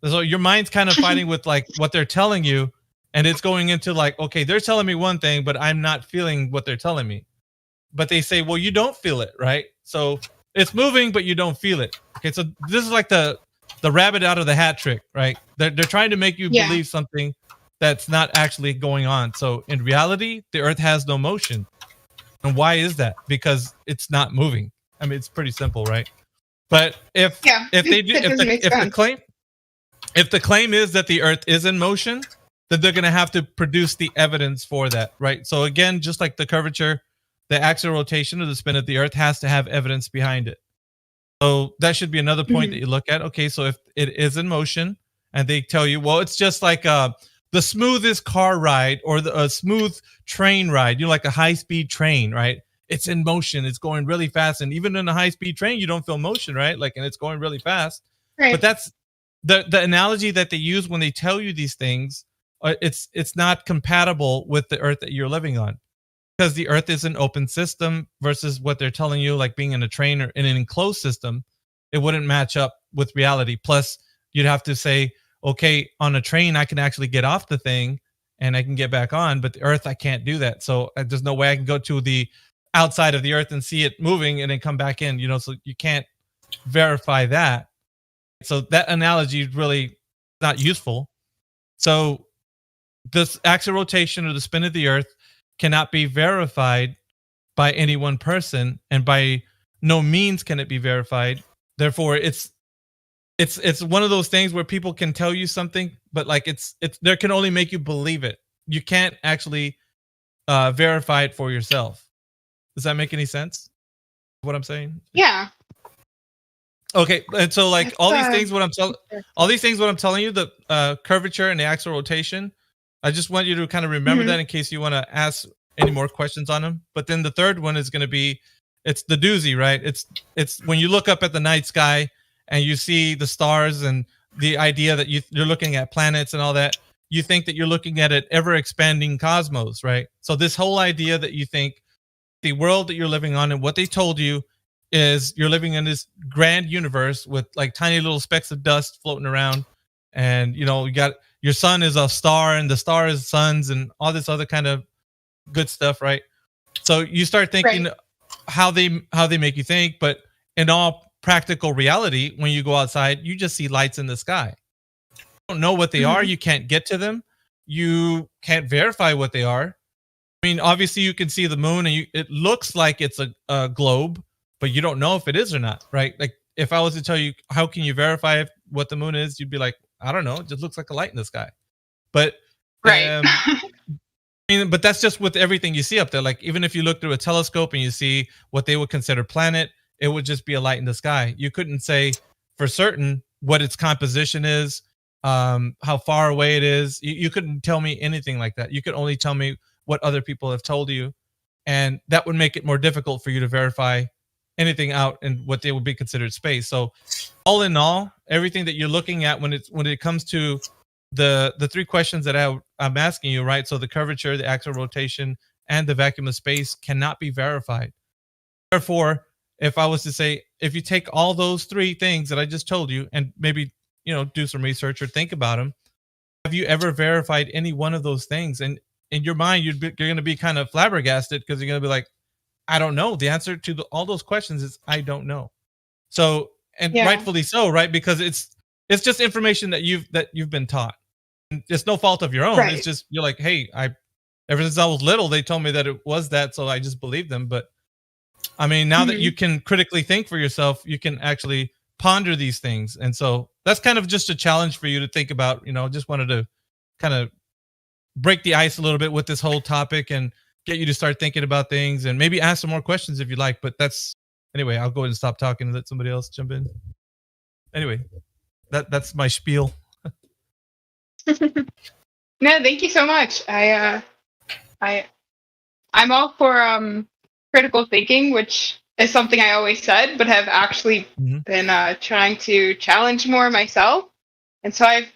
So your mind's kind of fighting with like what they're telling you. And it's going into like, okay, they're telling me one thing, but I'm not feeling what they're telling me. But they say, well, you don't feel it, right? So it's moving, but you don't feel it. Okay, so this is like the rabbit out of the hat trick, right? They're trying to make you believe something that's not actually going on. So in reality, the Earth has no motion. And why is that? Because it's not moving. I mean, it's pretty simple, right? But if the claim is that the Earth is in motion, then they're going to have to produce the evidence for that, right? So again, just like the curvature, the axial rotation or the spin of the Earth has to have evidence behind it. So that should be another point that you look at. Okay, so if it is in motion and they tell you, well, it's just like the smoothest car ride or a smooth train ride, like a high-speed train, right? It's in motion. It's going really fast. And even in a high-speed train, you don't feel motion, right? And it's going really fast. Right. But that's the analogy that they use when they tell you these things. It's not compatible with the Earth that you're living on, because the Earth is an open system versus what they're telling you, like being in a train or in an enclosed system. It wouldn't match up with reality. Plus, you'd have to say, okay, on a train, I can actually get off the thing and I can get back on, but the Earth, I can't do that. So there's no way I can go to the outside of the Earth and see it moving and then come back in. You know, so you can't verify that. So that analogy is really not useful. So this axial rotation or the spin of the Earth cannot be verified by any one person, and by no means can it be verified. Therefore, it's one of those things where people can tell you something, but like it's there can only make you believe it. You can't actually verify it for yourself. Does that make any sense? What I'm saying? Yeah. Okay, and so like all these things, what I'm telling you, the curvature and the axial rotation, I just want you to kind of remember that in case you want to ask any more questions on them. But then the third one is going to be, it's the doozy, right? It's when you look up at the night sky and you see the stars and the idea that you're looking at planets and all that, you think that you're looking at an ever expanding cosmos, right? So this whole idea that you think the world that you're living on and what they told you is you're living in this grand universe with like tiny little specks of dust floating around, and you know, you got your sun is a star and the star is suns and all this other kind of good stuff, right? So you start thinking how they make you think, but in all practical reality, when you go outside, you just see lights in the sky. You don't know what they are, you can't get to them, you can't verify what they are. I mean, obviously you can see the moon and it looks like it's a globe, but you don't know if it is or not, right? Like if I was to tell you, how can you verify what the moon is? You'd be like, I don't know. It just looks like a light in the sky. But I mean, but that's just with everything you see up there. Like even if you look through a telescope and you see what they would consider planet, it would just be a light in the sky. You couldn't say for certain what its composition is, how far away it is. You couldn't tell me anything like that. You could only tell me what other people have told you. And that would make it more difficult for you to verify anything out in what they would be considered space. So all in all, everything that you're looking at when it comes to the three questions that I'm asking you, right? So the curvature, the axial rotation, and the vacuum of space cannot be verified. Therefore, if I was to say, if you take all those three things that I just told you and maybe, you know, do some research or think about them, have you ever verified any one of those things? And in your mind, you're going to be kind of flabbergasted because you're going to be like, I don't know. The answer to all those questions is I don't know. So, and rightfully so, right? Because it's just information that you've been taught. And it's no fault of your own. It's just you're like, hey, ever since I was little, they told me that it was that, so I just believed them. But I mean, now that you can critically think for yourself, you can actually ponder these things. And so that's kind of just a challenge for you to think about. You know, just wanted to kind of break the ice a little bit with this whole topic and get you to start thinking about things and maybe ask some more questions if you like. But anyway, I'll go ahead and stop talking and let somebody else jump in. Anyway, that's my spiel. No, thank you so much. I'm all for critical thinking, which is something I always said, but have actually been trying to challenge more myself. And so I've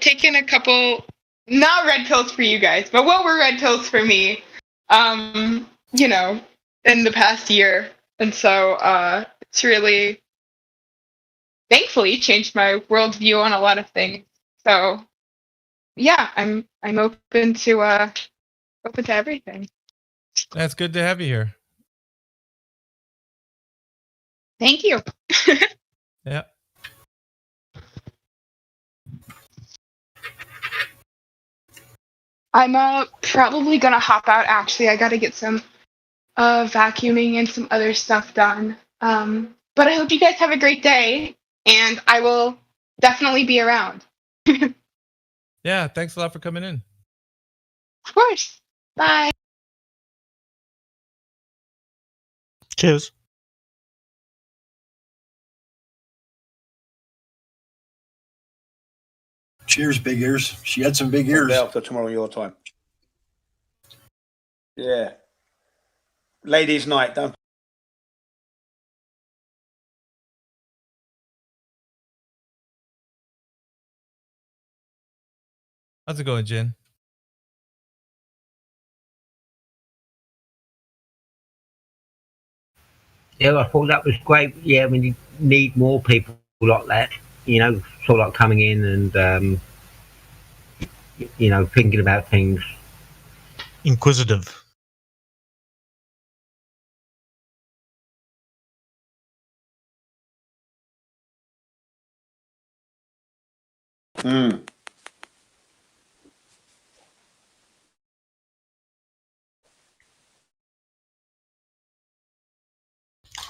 taken a couple, not red pills for you guys, but what were red pills for me, you know, in the past year. And so it's really, thankfully, changed my worldview on a lot of things. So yeah, I'm open to everything. That's good to have you here. Thank you. Yeah. I'm probably gonna hop out. Actually, I gotta get some vacuuming and some other stuff done. But I hope you guys have a great day, and I will definitely be around. Yeah, thanks a lot for coming in. Of course. Bye. Cheers. Cheers, big ears. She had some big ears. After tomorrow your time. Yeah. Ladies' night, don't. How's it going, Jen? Yeah, I thought that was great. Yeah, we need more people like that, you know, sort of like coming in and, you know, thinking about things. Inquisitive. Mm.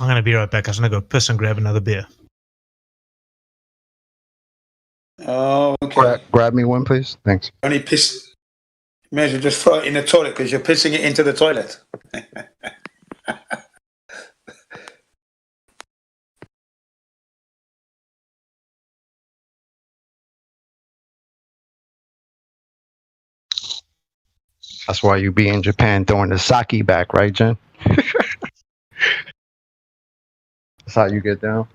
I'm gonna be right back. I'm gonna go piss and grab another beer. Oh, okay. Grab me one, please. Thanks. Only piss. May as well just throw it in the toilet because you're pissing it into the toilet. That's why you be in Japan throwing the sake back, right, Jen? That's how you get down.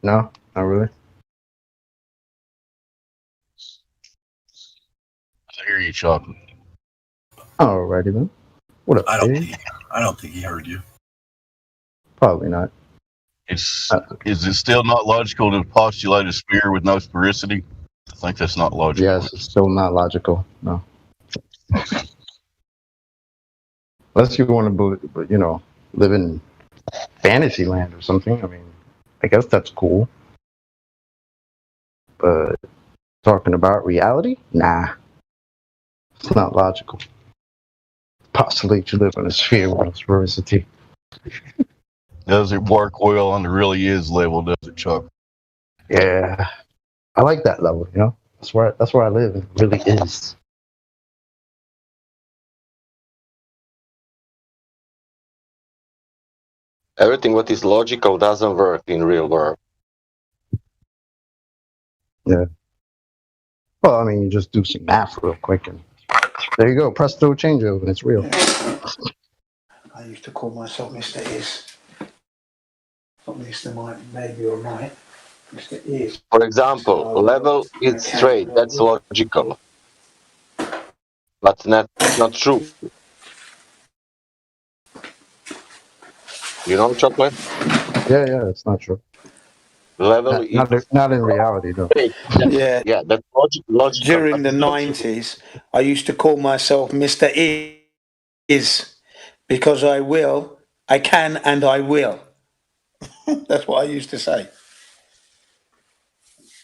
No, not really. I hear you, Chuck. Alrighty then. What up, I don't Dave? think he heard you. Probably not. Is it still not logical to postulate a sphere with no sphericity? I think that's not logical. Yes, it's still not logical. No. Unless you want to, live in fantasy land or something. I mean, I guess that's cool. But talking about reality? Nah. It's not logical. Postulate you live in a sphere with sphericity. Does it work well on the really is level, does it, Chuck? Yeah. I like that level, That's where I live. It really is. Everything what is logical doesn't work in real world. Yeah. Well, I mean, you just do some math real quick, and there you go. Presto changeover, and it's real. I used to call myself Mr. Is. Not Mr. Might, maybe or might. Mr. Is. For example, level is straight. That's logical. But not true. You know, Chocolate? Yeah, it's not true. Level not in reality, though. Yeah, that's logical. During the 90s, I used to call myself Mr. Is because I can, and I will. That's what I used to say.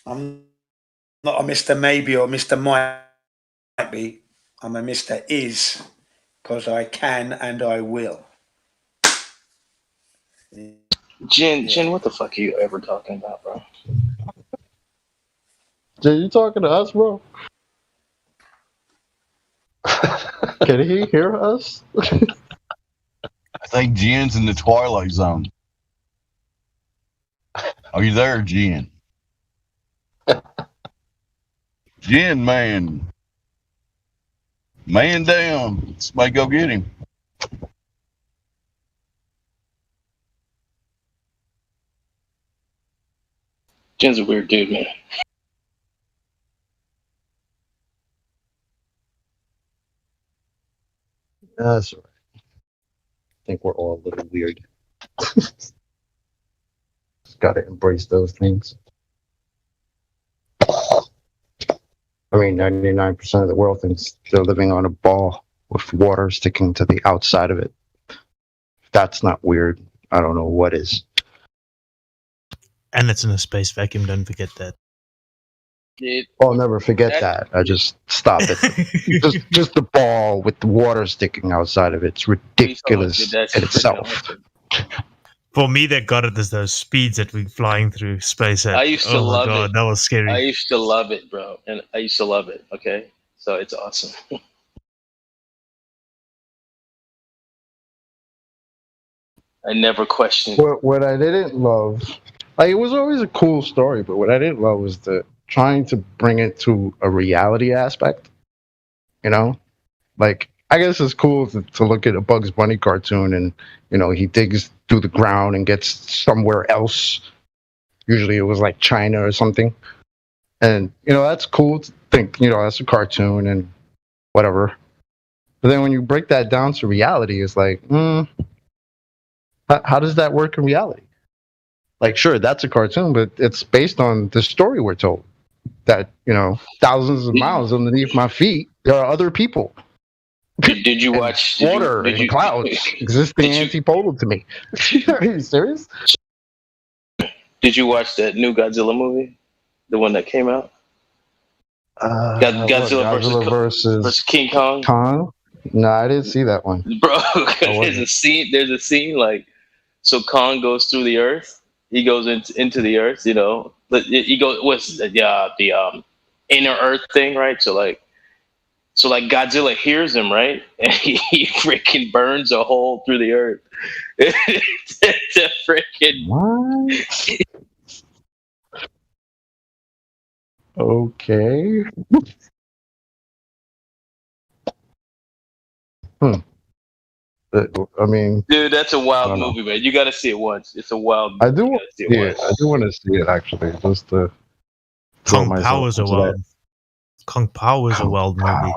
I'm not a Mr. Maybe or Mr. Might be. I'm a Mr. Is because I can and I will. Jen, what the fuck are you ever talking about, bro? Jay, you talking to us, bro? Can he hear us? I think Jen's in the Twilight Zone. Are you there, Jen? Jen, man. Man down. Somebody go get him. Jen's a weird dude, man. That's all right. I think we're all a little weird. Just gotta embrace those things. I mean, 99% of the world thinks they're living on a ball with water sticking to the outside of it. If that's not weird, I don't know what is. And it's in a space vacuum, don't forget that. I'll never forget that. I just stop it. just the ball with the water sticking outside of it. It's ridiculous in itself. For me, that got it as those speeds that we're flying through space at. I used to love it. That was scary. I used to love it, bro. And I used to love it, okay? So it's awesome. I never questioned. What I didn't love, it was always a cool story, but what I didn't love was trying to bring it to a reality aspect. I guess it's cool to look at a Bugs Bunny cartoon and, he digs through the ground and gets somewhere else. Usually it was like China or something. And, that's cool to think, that's a cartoon and whatever. But then when you break that down to reality, it's like, how does that work in reality? Sure, that's a cartoon, but it's based on the story we're told. That, thousands of miles underneath my feet, there are other people. Did you watch water and clouds existing antipolar to me? Are you serious? Did you watch that new Godzilla movie? The one that came out? Godzilla versus King Kong? No, I didn't see that one. Bro, there's a scene like, so Kong goes through the earth. He goes into the earth, you know. He goes what's the inner earth thing, right? So like Godzilla hears him, right? And he freaking burns a hole through the earth. It's a freaking what? Okay. I mean, dude, that's a wild movie, man. You got to see it once. It's a wild movie. I do want to see it. I do want to see it actually, just to. Kung Pao is a wild. Kung Pao is a wild movie.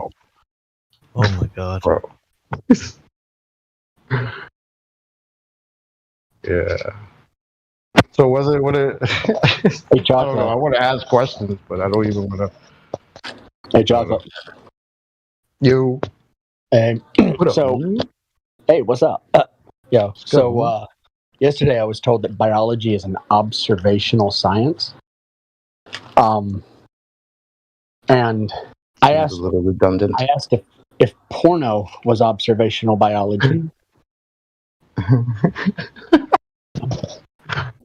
Oh my god, bro. Yeah. So was it? What it? Hey, Chocolate. I don't know. I want to ask questions, but I don't even want to. Hey, Chocolate. You. Hey. So. Hey, what's up? Yo. So yesterday I was told that biology is an observational science. And I asked. A little redundant. I asked if porno was observational biology.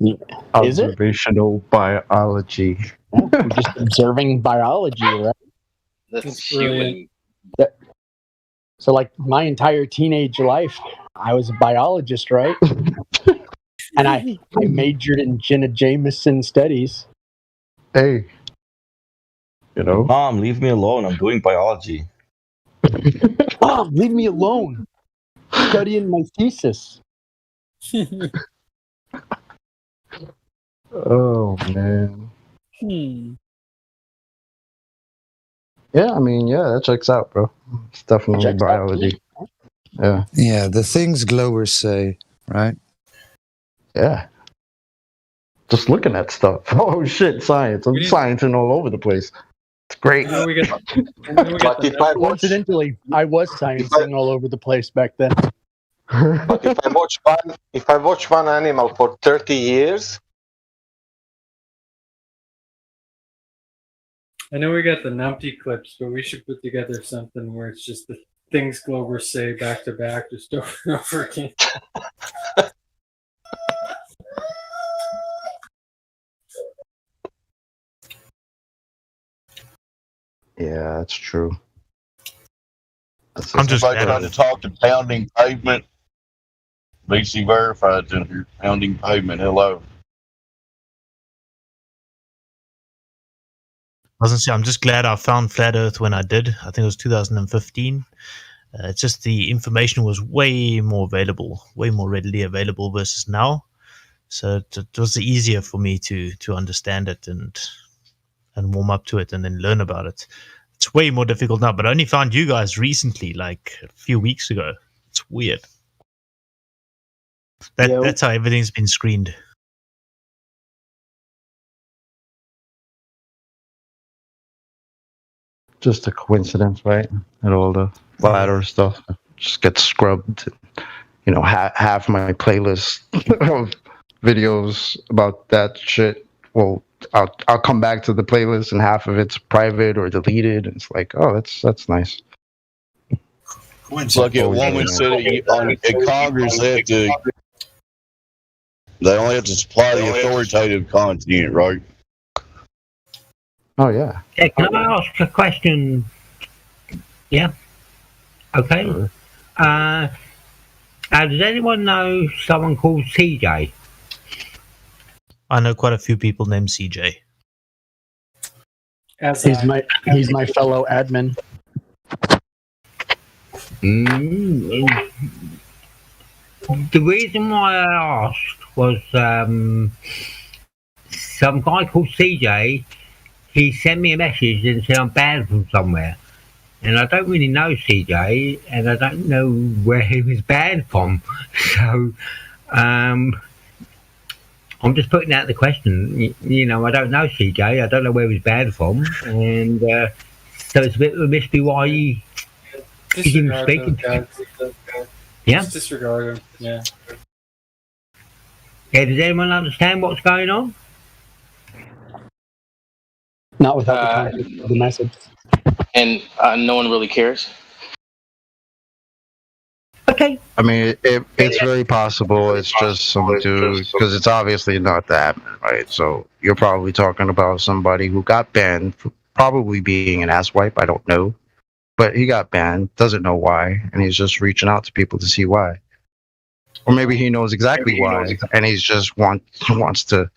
Is it? Observational biology. Yeah, we're just observing biology, right? That's human. So, like, my entire teenage life, I was a biologist, right? And I majored in Jenna Jameson studies. Hey. You know? Mom, leave me alone. I'm doing biology. Mom, leave me alone. Studying my thesis. Oh, man. Yeah, I mean, yeah, that checks out, bro. It's definitely biology. Yeah. Yeah, the things glowers say, right? Yeah. Just looking at stuff. Oh, shit, science. I'm sciencing all over the place. It's great. Coincidentally, I was sciencing all over the place back then. But if I watch one animal for 30 years, I know we got the numpty clips, but we should put together something where it's just the things Globers say back to back, just over and over again. Yeah, that's true. I'm just trying to talk to Pounding Pavement. BC Verified's in here. Pounding Pavement, hello. I was gonna say, I'm just glad I found Flat Earth when I did. I think it was 2015. It's just the information was way more available, way more readily available versus now. So it was easier for me to understand it and warm up to it and then learn about it. It's way more difficult now, but I only found you guys recently, like a few weeks ago. It's weird. That's how everything's been screened. Just a coincidence, right? And all the ladder stuff just gets scrubbed. You know, half my playlist of videos about that shit. Well, I'll come back to the playlist, and half of it's private or deleted. And it's like, oh, that's nice. It's like a woman said at Congress, they only have to supply the authoritative content, right? Oh, yeah. Can I ask a question? Yeah. Okay. Does anyone know someone called CJ? I know quite a few people named CJ. He's my fellow admin. The reason why I asked was some guy called CJ. He sent me a message and said I'm banned from somewhere, and I don't really know CJ, and I don't know where he was banned from. So I'm just putting out the question. You know, I don't know CJ. I don't know where he was banned from, and so it's a bit of a mystery why he didn't speak. Yeah. Just disregard him. Yeah. Yeah. Does anyone understand what's going on? Not without the context of the message. And no one really cares. Okay. I mean, it's very possible it's just some dude, because it's obviously not the admin, right? So you're probably talking about somebody who got banned for probably being an asswipe. I don't know. But he got banned, doesn't know why, and he's just reaching out to people to see why. Or maybe he knows exactly why, and he's just wants to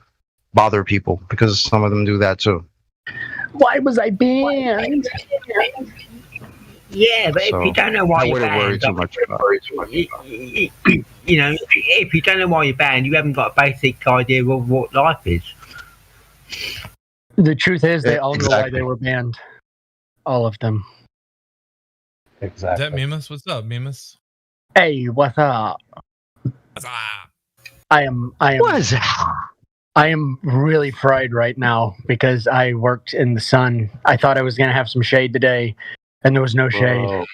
bother people, because some of them do that too. Why was I banned? Yeah, but So, if you don't know why I you're wouldn't banned, worry too much about it. you know, if you don't know why you're banned, you haven't got a basic idea of what life is. The truth is, they Yeah, all know why they were banned. All of them. Exactly. Is that Mimas? What's up, Mimas? Hey, what's up? I am. I am really fried right now because I worked in the sun. I thought I was gonna have some shade today, and there was no shade. Whoa.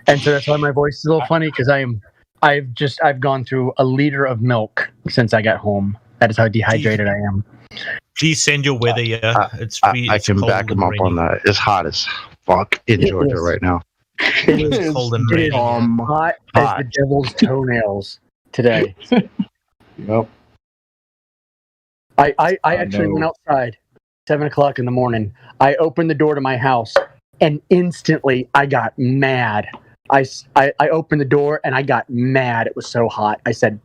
And so that's why my voice is a little funny, because I've gone through a liter of milk since I got home. That is how dehydrated I am. Please send your weather. Yeah, I can back him up on that. It's hot as fuck in Georgia right now. It is cold and it is rainy. hot as the devil's toenails today. Yep. I actually went outside 7 o'clock in the morning. I opened the door to my house, and instantly I got mad. I opened the door and I got mad. It was so hot. I said,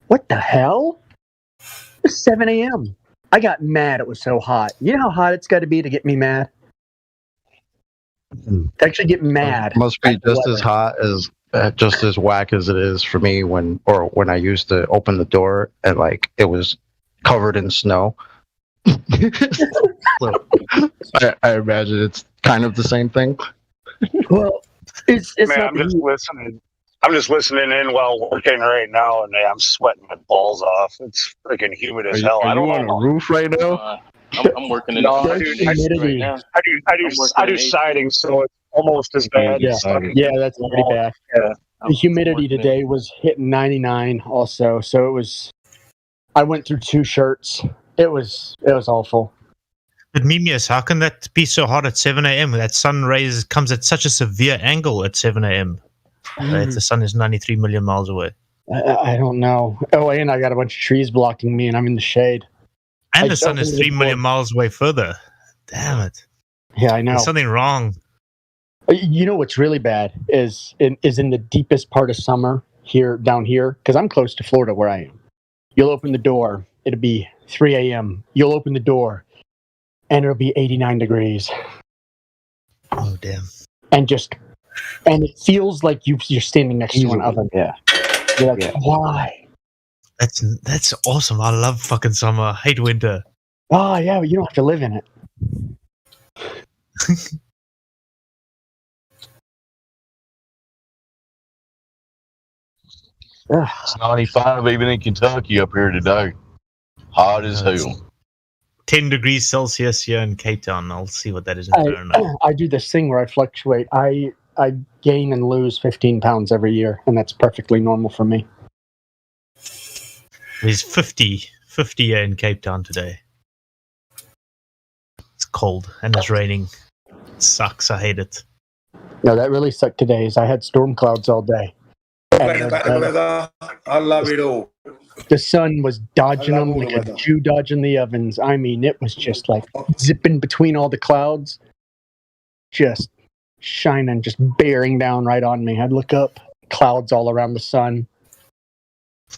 what the hell? It's 7 a.m. I got mad. It was so hot. You know how hot it's got to be to get me mad? To actually get mad. Must be just as hot as just as whack as it is for me when I used to open the door and like it was covered in snow. So, I imagine it's kind of the same thing. Well, it's Man, not I'm just listening. I'm just listening in while working right now, and I'm sweating my balls off. It's freaking humid as hell. I don't on know. a roof right now? I'm working in No, the dude, right now. I do siding, so it's almost as bad. Yeah, as that's pretty bad. Yeah. The humidity today was hitting 99 also, so it was. I went through 2 shirts. It was awful. But Mimius, how can that be so hot at 7 a.m.? That sun rays comes at such a severe angle at 7 a.m. If the sun is 93 million miles away. I don't know. Oh, and I got a bunch of trees blocking me, and I'm in the shade. And I the sun don't is think 3 million miles away further. Damn it. Yeah, I know. There's something wrong. You know what's really bad is in the deepest part of summer down here, because I'm close to Florida where I am. You'll open the door, it'll be 3 a.m. You'll open the door, and it'll be 89 degrees. Oh, damn. And it feels like you're standing next to an oven. Yeah. You're like, why? That's awesome. I love fucking summer. I hate winter. Oh, yeah, but you don't have to live in it. It's 95 even in Kentucky up here today. Hot as hell. 10 degrees Celsius here in Cape Town. I'll see what that is in Fahrenheit. I do this thing where I fluctuate. I gain and lose 15 pounds every year, and that's perfectly normal for me. There's 50 here in Cape Town today. It's cold and it's raining. It sucks. I hate it. No, that really sucked today. Is I had storm clouds all day. I love it all. The sun was dodging them like a Jew dodging the ovens. I mean, it was just like zipping between all the clouds, just shining, just bearing down right on me. I'd look up, clouds all around the sun.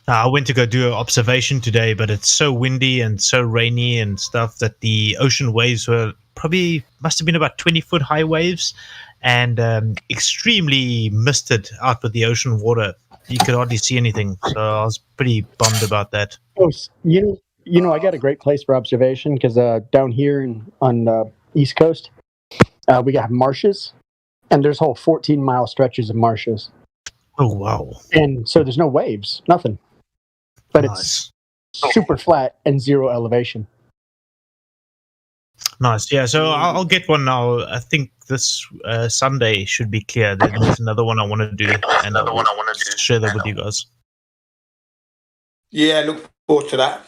I went to go do an observation today, but it's so windy and so rainy and stuff that the ocean waves must have been about 20-foot high waves, and extremely misted out with the ocean water. You could hardly see anything, so I was pretty bummed about that. Oh, you know, I got a great place for observation because down here on the East Coast, we got marshes, and there's whole 14-mile stretches of marshes. Oh, wow. And so there's no waves, nothing. But it's super flat and zero elevation. Nice. Yeah, so I'll get one now. I think this Sunday should be clear. There's another one I want to do, and I'll share that with you guys. Yeah, look forward to that.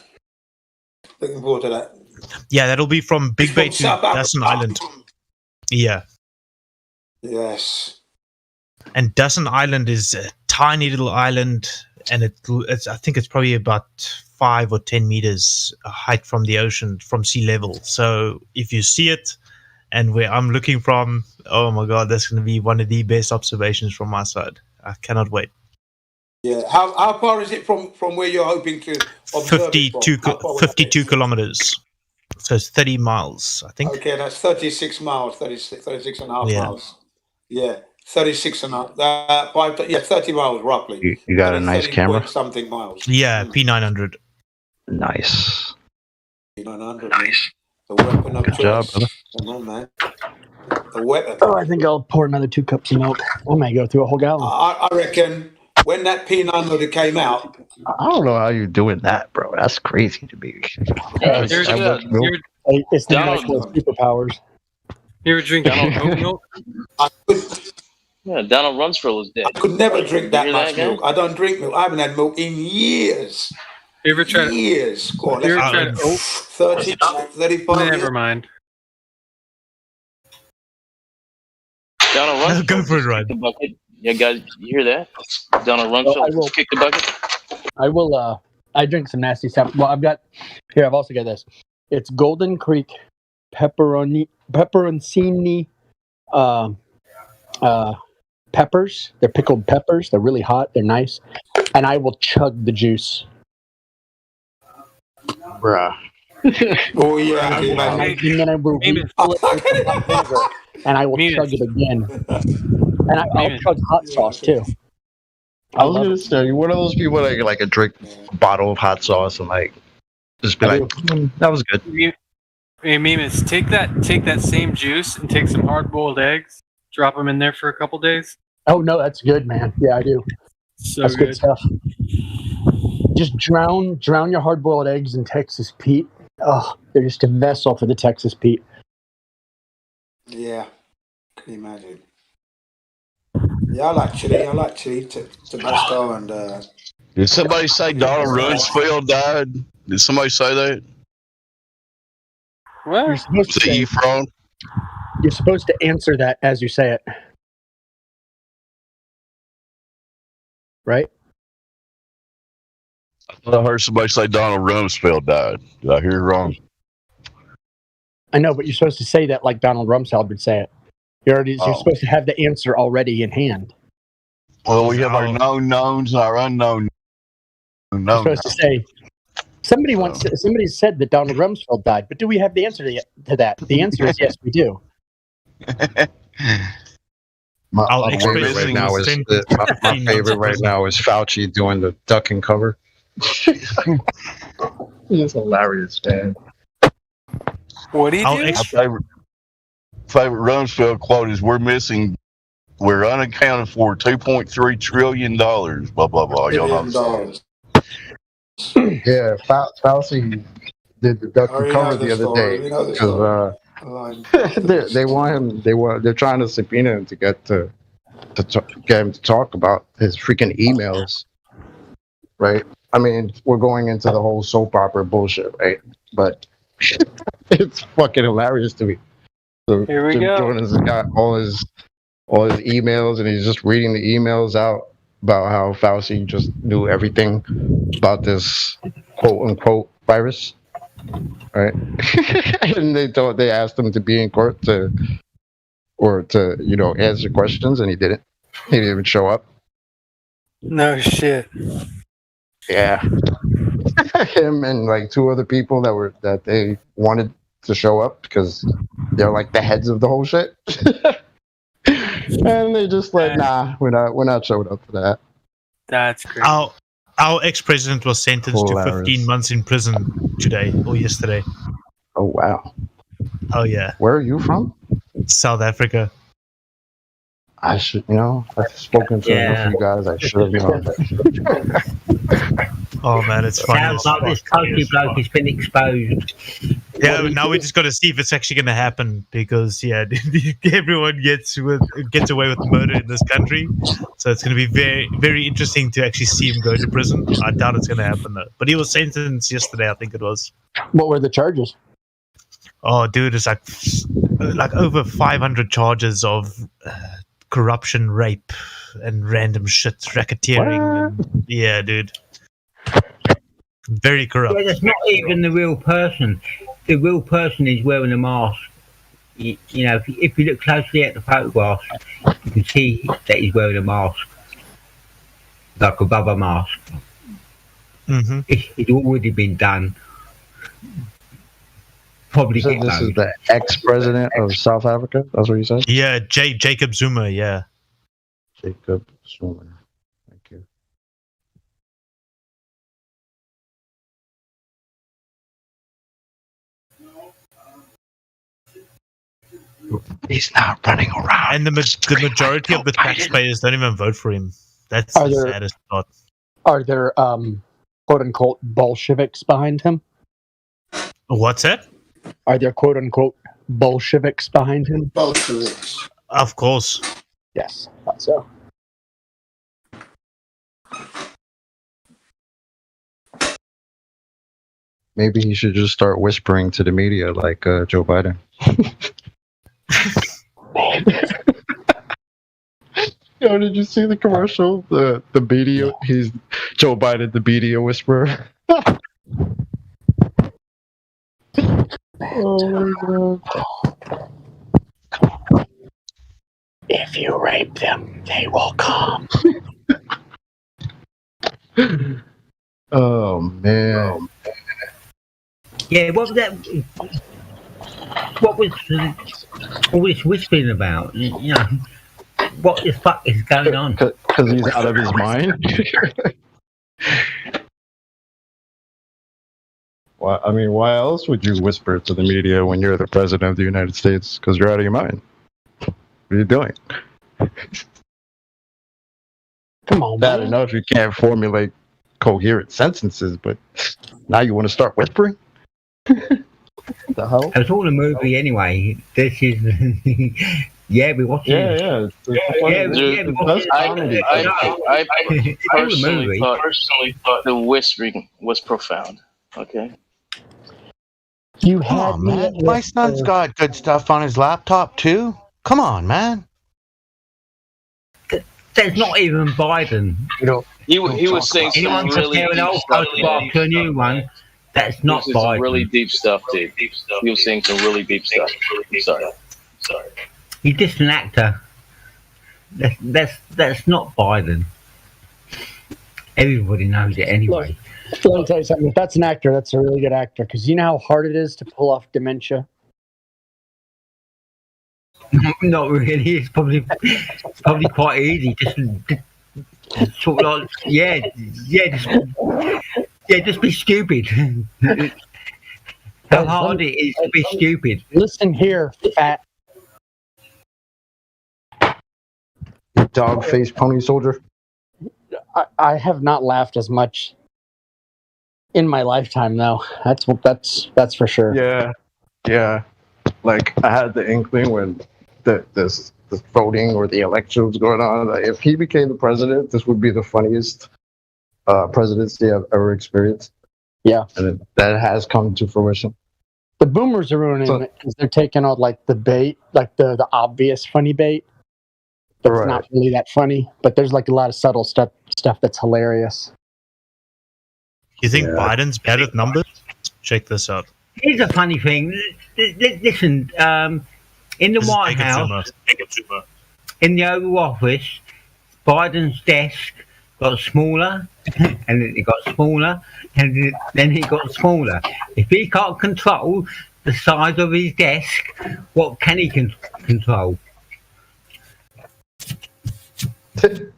Looking forward to that. Yeah, that'll be from Big Bay to Dawson Island. Yeah. Yes. And Dawson Island is a tiny little island, and it's I think it's probably about 5 or 10 meters height from the ocean, from sea level. So if you see it, and where I'm looking from, oh my God, that's going to be one of the best observations from my side. I cannot wait. Yeah. How far is it from where you're hoping to observe 52 kilometers. So it's 30 miles, I think. Okay, that's 36 miles, 36 and a half Yeah. miles. Yeah, 36 and a half, 30 miles roughly. You got a nice 30 camera? point something miles. Yeah, P900. Nice. 900. Nice. The weapon of Good job, choice. brother. Come on, man. The weapon. Oh, I think I'll pour another 2 cups of milk. I might go through a whole gallon. I reckon when that P900 came out, I don't know how you're doing that, bro. That's crazy to me. It's the actual superpowers. You ever drink oat milk? Yeah, Donald Rumsfeld was dead. I could never drink that You hear much that, guy? milk. I don't drink milk. I haven't had milk in years. You ever tried years? Go on, You ever let's tried oat? 30, 35 Never mind. Donald Rumsfeld. Go for it, Ryan. The bucket. Yeah, guys, you hear that? Donald Rumsfeld just kicked the bucket. I will. I drink some nasty stuff. Well, I've also got this. It's Golden Creek pepperoncini peppers. They're pickled peppers. They're really hot. They're nice, and I will chug the juice. Bruh. Oh yeah, and then I will refill it with hot vinegar, and I will chug it again. And I'll chug hot sauce too. I was gonna say, you're one of those people that like a drink a bottle of hot sauce and like just be like, that was good. Hey, Mimas, take that same juice and take some hard-boiled eggs. Drop them in there for a couple days. Oh no, that's good, man. Yeah, I do. That's good stuff. Just drown your hard-boiled eggs in Texas Pete. Oh, they're just a vessel for the Texas Pete. Yeah, can you imagine? Yeah, I like chili, Tabasco, and. Did somebody say Donald Rumsfeld died? Did somebody say that? Well, you're supposed to say, Efron? You're supposed to answer that as you say it, right? I heard somebody say Donald Rumsfeld died. Did I hear it wrong? I know, but you're supposed to say that like Donald Rumsfeld would say it. You're supposed to have the answer already in hand. Well, we have our known knowns and our unknown You're supposed to say. Somebody said that Donald Rumsfeld died, but do we have the answer to that? The answer is yes, we do. My favorite right now is my favorite right now is Fauci doing the duck and cover. He's hilarious, man. What do you do? My favorite Rumsfeld quote is, we're unaccounted for $2.3 trillion. Blah, blah, blah. Y'all know. Yeah, Fauci did the duck and cover the other day because they want him. They're trying to subpoena him to get him to talk about his freaking emails, right? I mean, we're going into the whole soap opera bullshit, right? But it's fucking hilarious to me. So Here we Jim go. Jordan's got all his emails, and he's just reading the emails out about how Fauci just knew everything about this quote unquote virus, right? And they asked him to be in court to answer questions, and he didn't. He didn't even show up. No shit. Yeah. Him and like 2 other people that they wanted to show up because they're like the heads of the whole shit. And they just like, nah, we're not showing up for that. That's great. Our ex-president was sentenced to 15 months in prison today or yesterday. Oh wow. Oh yeah. Where are you from? South Africa. I should, I've spoken to enough of you guys. I should have known that. Oh man, it's funny. Sounds like this Kofi bloke has been exposed. Yeah, now we just got to see if it's actually going to happen because everyone gets away with murder in this country, so it's going to be very, very interesting to actually see him go to prison. I doubt it's going to happen though. But he was sentenced yesterday, I think it was. What were the charges? Oh, dude, it's like over 500 charges of corruption, rape, and random shit, racketeering. And, yeah, dude. Very corrupt. Yeah, that's not even the real person. The real person is wearing a mask. You know, if you look closely at the photographs, you can see that he's wearing a mask, like a rubber mask. Mm-hmm. It's already been done. Probably. So this is the ex-president of South Africa. That's what you said. Yeah, Jacob Zuma. Yeah. Jacob Zuma. Thank you. He's not running around. And the majority of the taxpayers don't even vote for him. That's the saddest part. Are there quote unquote Bolsheviks behind him? What's that? Are there quote unquote Bolsheviks behind him? Bolsheviks. Of course. Yes, thought so. Maybe he should just start whispering to the media like Joe Biden. Yo, did you see the commercial? The media, he's Joe Biden, the media whisperer. Oh my god. If you rape them, they will come. Oh man. Yeah, what was that? What was all this whispering about? You know, what the fuck is going on? Because he's out of his mind. Why? I mean, why else would you whisper to the media when you're the president of the United States? Because you're out of your mind. What are you doing? Come on, bad enough you can't formulate coherent sentences, but now you want to start whispering? The hell? It's all a movie anyway. This is yeah, we watch it. Yeah. I personally thought the whispering was profound. Okay. You Come on, man. My son's got good stuff on his laptop too. Come on, man. That's not even Biden. You know, he was saying some really deep stuff. To a new one. That's not Biden. Some really deep stuff, dude. He was saying some really deep stuff. Sorry. He's just an actor. That's not Biden. Everybody knows it anyway. Look, let me tell you something. If that's an actor, that's a really good actor. Because you know how hard it is to pull off dementia? Not really. It's probably quite easy. Just sort of like, just be stupid. How hard it is to be stupid. Listen here, fat. Dog-faced pony soldier. I have not laughed as much in my lifetime, though. That's for sure. Yeah. Like I had the inkling when the voting or the election was going on. Like, if he became the president, this would be the funniest presidency I've ever experienced. Yeah, and that has come to fruition. The boomers are ruining it because they're taking out like the bait, like the obvious funny bait. That's not really that funny, but there's like a lot of subtle stuff that's hilarious. You think Biden's bad at numbers? Check this out. Here's a funny thing. Listen, in the White House, in the Oval Office, Biden's desk got smaller, and then it got smaller, and then it got smaller. If he can't control the size of his desk, what can he control?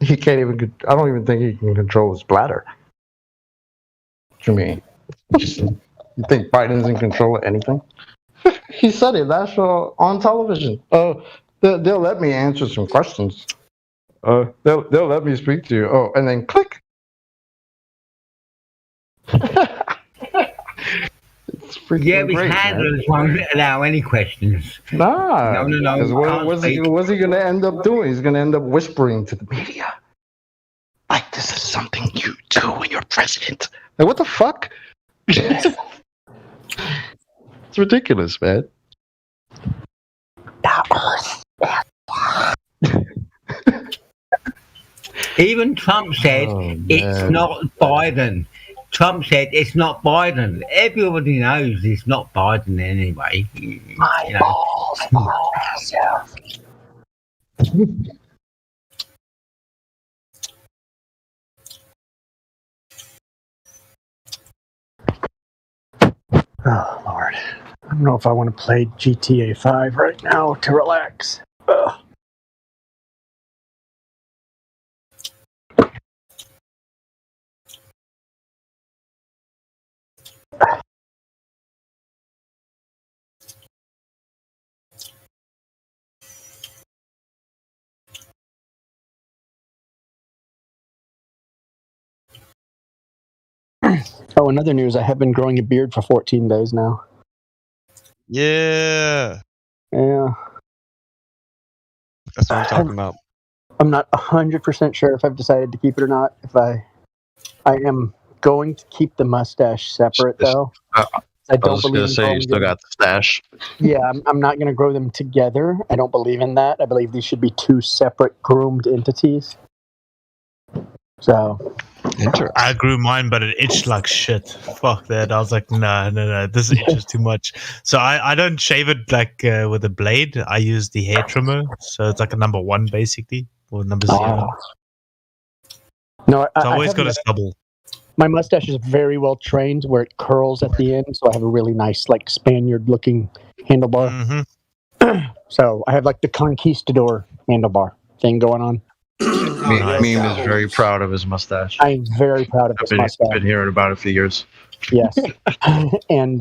He can't even. I don't even think he can control his bladder. What do you mean? You think Biden's in control of anything? He said it last show on television. They'll let me answer some questions. They'll let me speak to you. Oh, and then click. Yeah, his handlers won't allow any questions. No. No. What's he going to end up doing? He's going to end up whispering to the media. Like, this is something you do when you're president. Like, what the fuck? It's ridiculous, man. Even Trump said it's not Biden. Trump said it's not Biden. Everybody knows it's not Biden anyway. My balls are massive. Oh, Lord. I don't know if I want to play GTA 5 right now to relax. Ugh. Oh, another news. I have been growing a beard for 14 days now. Yeah. Yeah. That's what I'm talking about. I'm not 100% sure if I've decided to keep it or not. If I am going to keep the mustache separate, though. I was just gonna say you still got the stash. Yeah, I'm not going to grow them together. I don't believe in that. I believe these should be two separate groomed entities. So, I grew mine, but it itched like shit. Fuck that. I was like, no, this itches too much. So I don't shave it like with a blade. I use the hair trimmer. So it's like a number 1 basically, or number 0. No, I always got a stubble. My mustache is very well trained where it curls at the end, so I have a really nice, like, Spaniard-looking handlebar. So I have, like, the conquistador handlebar thing going on. Meme is very proud of his mustache. I'm very proud of his mustache. I've been hearing about it for years. Yes. And,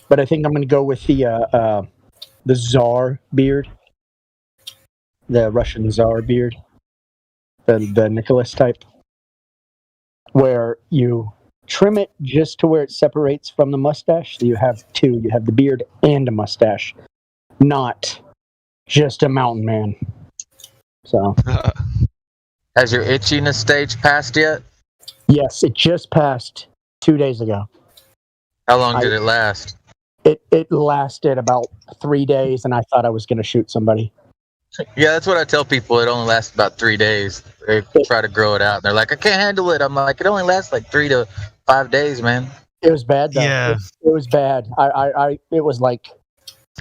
but I think I'm going to go with the Tsar beard. The Russian Tsar beard. The Nicholas type. Where you trim it just to where it separates from the mustache. So you have two. You have the beard and a mustache. Not just a mountain man. So. Has your itchiness stage passed yet? Yes, it just passed 2 days ago. How long did it last? It lasted about 3 days, and I thought I was going to shoot somebody. Yeah, that's what I tell people. It only lasts about 3 days. They try to grow it out, and they're like, I can't handle it. I'm like, it only lasts like 3 to 5 days, man. It was bad, though. Yeah. It was bad. It was like...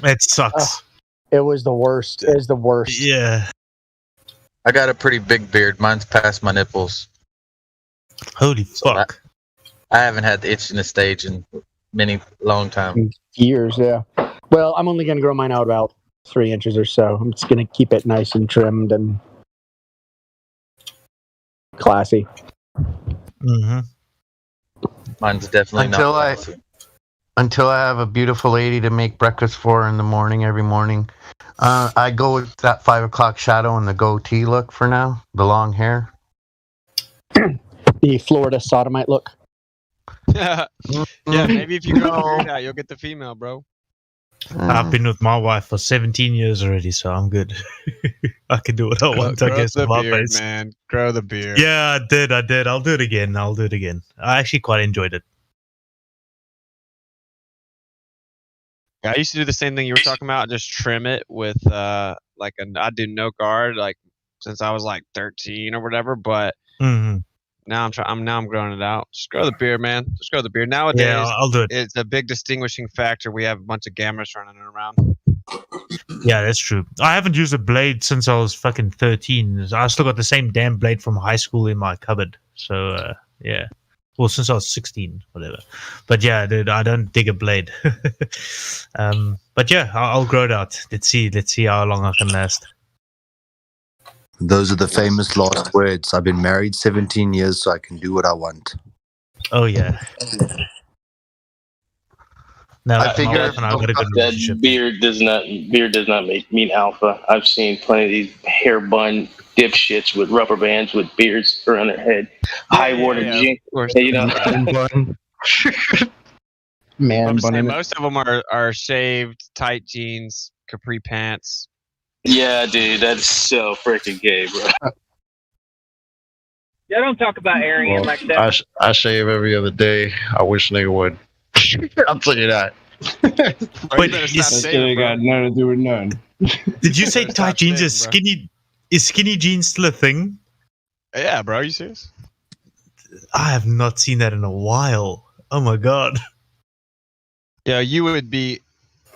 It sucks. It was the worst. It was the worst. Yeah. I got a pretty big beard. Mine's past my nipples. Holy fuck. I haven't had the itchiness stage in long time. Years, yeah. Well, I'm only going to grow mine out about 3 inches or so. I'm just going to keep it nice and trimmed and classy. Mm-hmm. Mine's definitely Until I have a beautiful lady to make breakfast for in the morning, every morning. I go with that 5 o'clock shadow and the goatee look for now, the long hair. The Florida sodomite look. Yeah, maybe if you grow your beard out, you'll get the female, bro. I've been with my wife for 17 years already, so I'm good. I can do what I want, I guess. Grow the beard, man. Grow the beard. Yeah, I did. I'll do it again. I actually quite enjoyed it. I used to do the same thing you were talking about, just trim it with I do no guard like since I was like 13 or whatever, but now I'm growing it out. Just grow the beard, man. Just grow the beard. Nowadays, yeah, I'll do it. It's a big distinguishing factor. We have a bunch of gammas running around. Yeah, that's true. I haven't used a blade since I was fucking 13. I still got the same damn blade from high school in my cupboard. So yeah. Well, since I was 16, whatever. But yeah, dude, I don't dig a blade. But yeah, I'll grow it out. Let's see how long I can last. Those are the famous last words. I've been married 17 years, so I can do what I want. Oh yeah. No, I figure my wife and I got a good relationship. That beard does not mean alpha. I've seen plenty of these hair bun dipshits with rubber bands with beards around their head, high water jeans. You know, man. Most of them are shaved, tight jeans, capri pants. Yeah, dude, that's so freaking gay, bro. Yeah, don't talk about Aryan like that. I shave every other day. I wish nigga would. I'll tell you that. But That ain't got nothing to do with none. Did you say tight jeans is skinny? Is skinny jeans still a thing? Yeah, bro. Are you serious? I have not seen that in a while. Oh my god. Yeah, you would be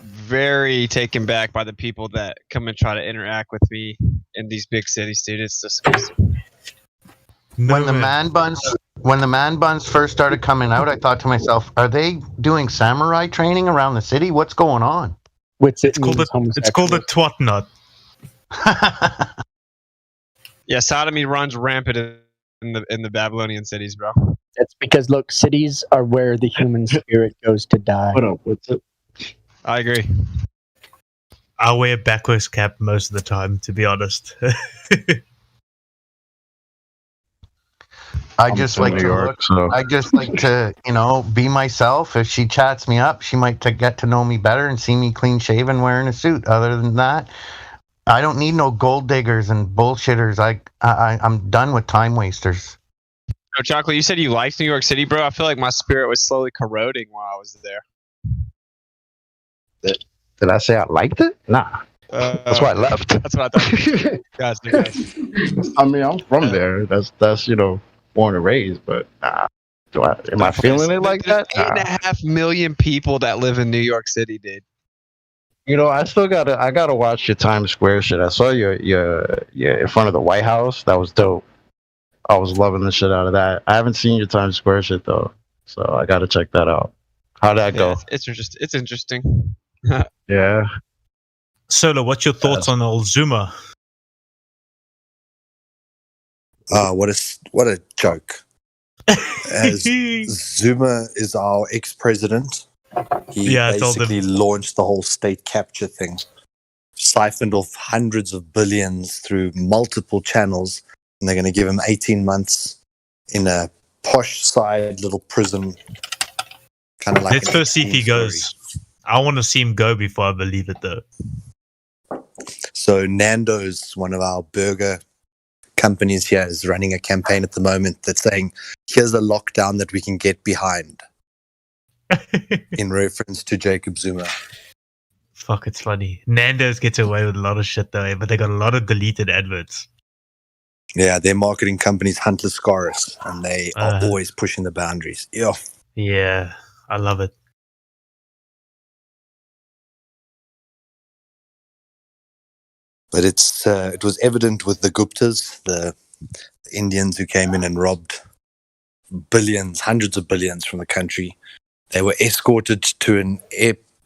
very taken back by the people that come and try to interact with me in these big cities, dude. It's disgusting. When the man buns first started coming out, I thought to myself, are they doing samurai training around the city? What's going on? It's called a twat nut. Yeah, sodomy runs rampant in the Babylonian cities, bro. That's because look, cities are where the human spirit goes to die. What up? What's up? I agree. I wear a backwards cap most of the time, to be honest. I just like to, be myself. If she chats me up, she might get to know me better and see me clean shaven wearing a suit. Other than that, I don't need no gold diggers and bullshitters. I'm done with time wasters. No, Chocolate, you said you liked New York City, bro. I feel like my spirit was slowly corroding while I was there. Did I say I liked it? Nah. That's why I left. That's what I thought. Guys. I mean, I'm from there. That's born and raised, but am I feeling it like that? 8.5 million people that live in New York City, dude. I still gotta watch your Times Square shit. I saw your in front of the White House. That was dope. I was loving the shit out of that. I haven't seen your Times Square shit though, so I gotta check that out. How'd that go? It's interesting. Yeah. Solo, what's your thoughts on old Zuma? What a joke. As Zuma is our ex-president. He basically launched the whole state capture thing. Siphoned off hundreds of billions through multiple channels, and they're going to give him 18 months in a posh side little prison. Kind of like. Let's first see if he goes. I want to see him go before I believe it, though. So Nando's, one of our burger companies here, is running a campaign at the moment that's saying, here's a lockdown that we can get behind. In reference to Jacob Zuma. Fuck, it's funny. Nando's gets away with a lot of shit though, but they got a lot of deleted adverts. Yeah, their marketing company's Hunter Scaris, and they are always pushing the boundaries. Yeah, I love it. But it was evident with the Guptas, the Indians who came in and robbed billions, hundreds of billions from the country. They were escorted to an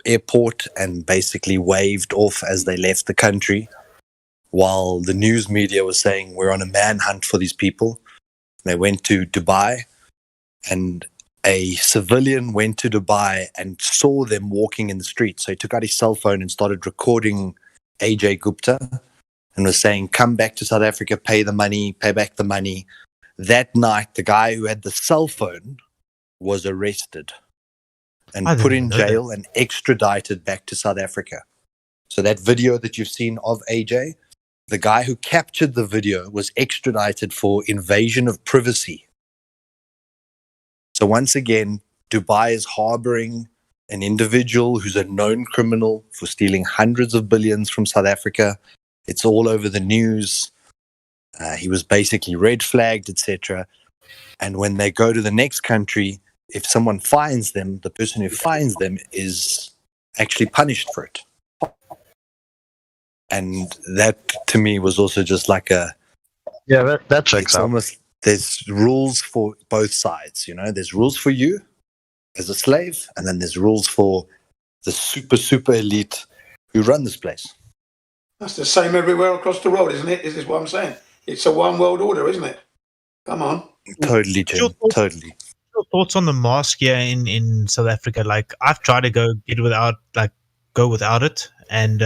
airport and basically waved off as they left the country, while the news media was saying we're on a manhunt for these people. They went to Dubai, and a civilian went to Dubai and saw them walking in the street. So he took out his cell phone and started recording AJ Gupta and was saying, come back to South Africa, pay back the money. That night, the guy who had the cell phone was arrested and put in jail and extradited back to South Africa. So that video that you've seen of AJ, the guy who captured the video was extradited for invasion of privacy. So once again, Dubai is harboring an individual who's a known criminal for stealing hundreds of billions from South Africa. It's all over the news. He was basically red flagged, etc. And when they go to the next country, if someone finds them, the person who finds them is actually punished for it. And that, to me, was also just like a... Yeah, that checks out. Almost, there's rules for both sides, There's rules for you as a slave, and then there's rules for the super elite who run this place. That's the same everywhere across the world, isn't it? Is this what I'm saying? It's a one world order, isn't it? Come on. Totally, Jim. Totally. Your thoughts on the mask here in South Africa? Like, I've tried to go without it, and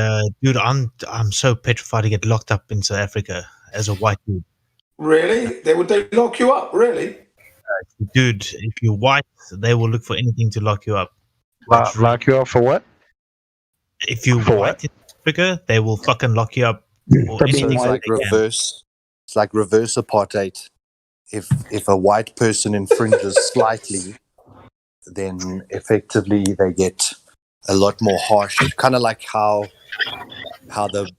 dude, I'm so petrified to get locked up in South Africa as a white dude. Really? Would they lock you up? Really? Dude, if you're white, they will look for anything to lock you up. Lock you up for what? If you're white in Africa, they will fucking lock you up. It's like reverse apartheid. If a white person infringes slightly, then effectively they get a lot more harsh, kind of like how the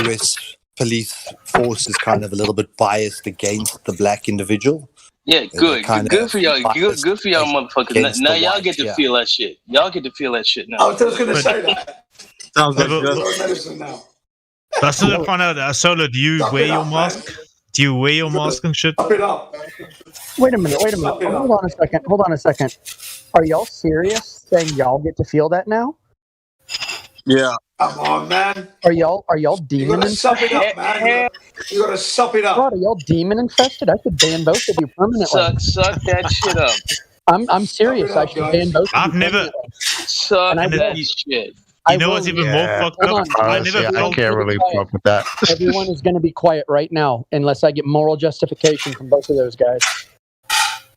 U.S. police force is kind of a little bit biased against the black individual. Yeah, good. Good for y'all. Good for y'all, motherfuckers. Now y'all get to feel that shit. Y'all get to feel that shit now. I was just gonna say that. Sounds like medicine now. That's to find out. Solo, do you wear your mask? Do you wear your mask and shit? Up it up. Wait a minute. Hold on a second. Are y'all serious saying y'all get to feel that now? Yeah. Come on, man. Are y'all demon You gotta sup it up, man. You gotta sup it up. God, are y'all demon infested? I could ban both of you permanently. Suck that shit up. I'm serious. I should ban both of you. I've never. Suck that shit. You know what's even more fucked up? I can't really fuck with that. Everyone is going to be quiet right now unless I get moral justification from both of those guys.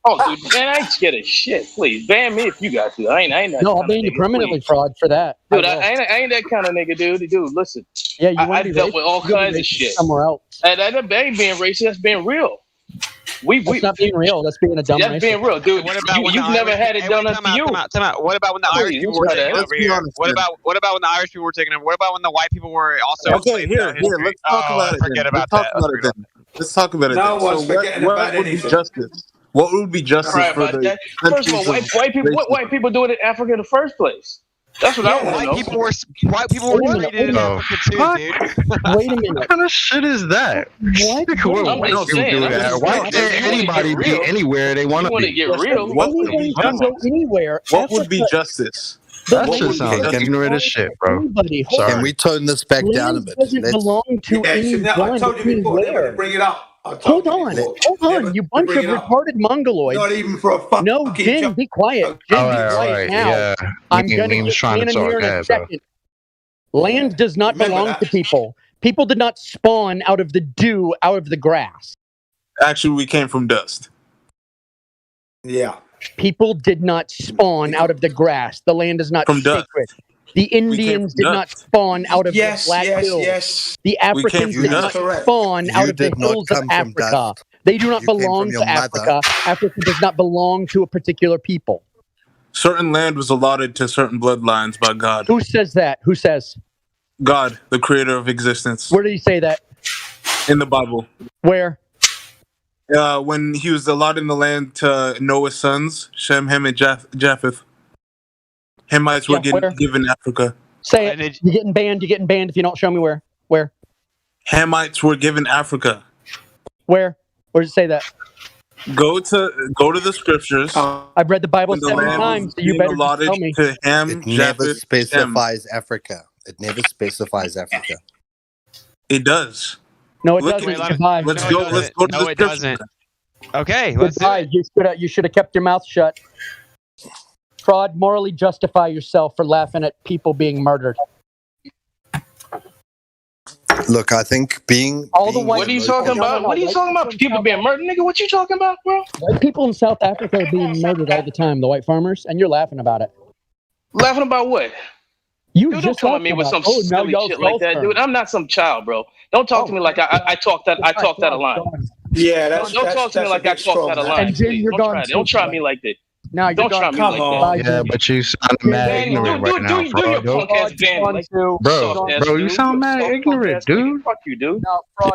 Oh, dude, man, I ain't scared of shit. Please ban me if you got to. I ain't that. No, I'll ban you permanently, fraud, for that. Dude, I ain't that kind of nigga, dude. Dude, listen. Yeah, I dealt with all kinds of shit. Somewhere else. That ain't being racist. That's being real. That's not being real. That's being a dumb That's being real, dude. You've never had it done to you. Time out. What about when the Irish people were taking over here? What about when the Irish people were taking over? What about when the white people were also? Okay, here. Let's talk about it. Forget about that. Let's talk about it. No one's forgetting about anything. Justice? What would be justice for the? First of all, white people. What white people doing in Africa in the first place? That's what I want to know. White people were treated in Africa too, dude. Wait a minute. What kind of shit is that? Why can't anybody be anywhere they want to be? Get real. What would be go anywhere. What would be justice? That shit sounds ignorant as shit, bro. Sorry. Can we tone this back down a bit? Doesn't belong to anyone. I told you before. Never bring it up. Hold on, you bunch of retarded mongoloids. Not even for a fuck. No, Jin, be quiet. Jin, be quiet now. Yeah. I'm going to get in here in a second. Land does not belong to people. People did not spawn out of the dew, out of the grass. Actually, we came from dust. Yeah. People did not spawn out of the grass. The land is not sacred. The Indians did not spawn out of the Black Hills. The Africans did not spawn out of the hills of Africa. They do not belong to Africa. Africa does not belong to a particular people. Certain land was allotted to certain bloodlines by God. Who says that? Who says? God, the creator of existence. Where did he say that? In the Bible. Where? When he was allotting the land to Noah's sons, Shem, Ham, and Japheth. Hamites were given Africa. Say it. You're getting banned. You're getting banned if you don't show me where. Where? Hamites were given Africa. Where? Where does it say that? Go to the scriptures. I've read the Bible 7 times. So you better just tell me. To Ham, it never specifies Africa. It never specifies Africa. It does. No, it doesn't. Let's go to the it doesn't. Okay, let's do it. You should have kept your mouth shut. Fraud, morally justify yourself for laughing at people being murdered. Look, I think what are you talking about? What are you talking about? People being murdered, nigga? What you talking about, bro? White people in South Africa are being murdered all the time. The white farmers, and you're laughing about it. Laughing about what? Dude, don't come at me with some silly shit like that, dude. I'm not some child, bro. Don't talk to me like I talk that a line. Yeah, don't talk to me like I talk that a line. And Jim, you're gone. Don't try me like that. No, don't try me like that. Yeah, but you sound mad ignorant right now, do your punk ass band, bro. You sound mad ignorant, dude. Fuck you, dude.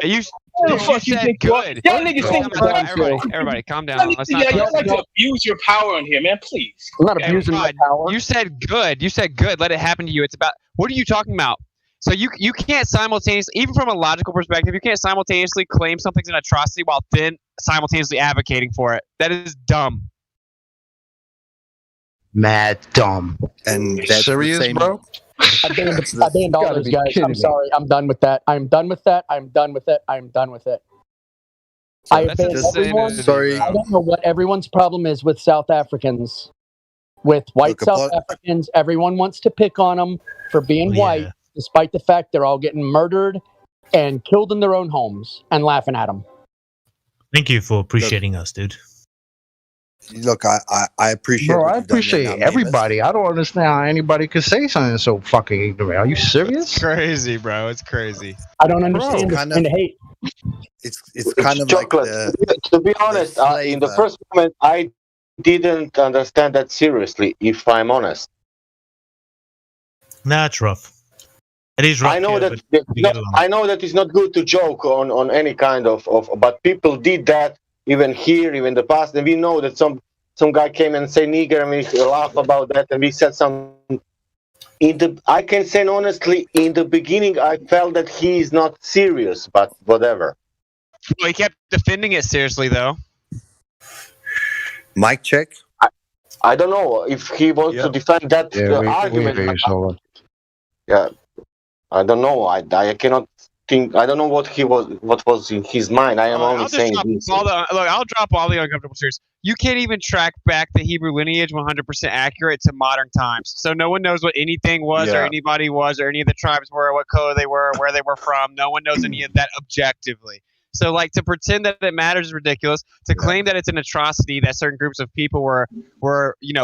You said good. Y'all niggas think everybody, calm down. Y'all like to abuse your power on here, man. Please. I'm not abusing my power. You said good. You said good. Let it happen to you. It's about. What are you talking about? So you can't simultaneously, even from a logical perspective, you can't simultaneously claim something's an atrocity while then simultaneously advocating for it. That is dumb. Mad dumb. And that's serious, bro? I banned all those guys. I'm sorry. I'm done with that. I'm done with it. I banned everyone. Sorry. I don't know what everyone's problem is with South Africans. With white South Africans, everyone wants to pick on them for being white, despite the fact they're all getting murdered and killed in their own homes and laughing at them. Thank you for appreciating us, dude. Look, I appreciate. Bro, I appreciate everybody. I don't understand how anybody could say something so fucking ignorant. Are you serious? It's crazy, bro. It's crazy. I don't understand this kind of hate. It's kind of like to be honest, in the first moment, I didn't understand that seriously. If I'm honest, Nah, it's rough. It is rough. I know that I know that it's not good to joke on any kind of, but people did that even here, even in the past, and we know that some guy came and say nigger, and we laugh about that, and we said some. I can say honestly, in the beginning, I felt that he is not serious, but whatever. Well, he kept defending it seriously, though. Mic check. I don't know if he wants to defend that argument. Yeah, I don't know. I cannot think. I don't know what was in his mind. I am only saying this. I'll drop all the uncomfortable truths. You can't even track back the Hebrew lineage 100% accurate to modern times. So no one knows what anything was or anybody was or any of the tribes were, what color they were, where they were from. No one knows any of that objectively. So, like, to pretend that it matters is ridiculous. To claim that it's an atrocity that certain groups of people were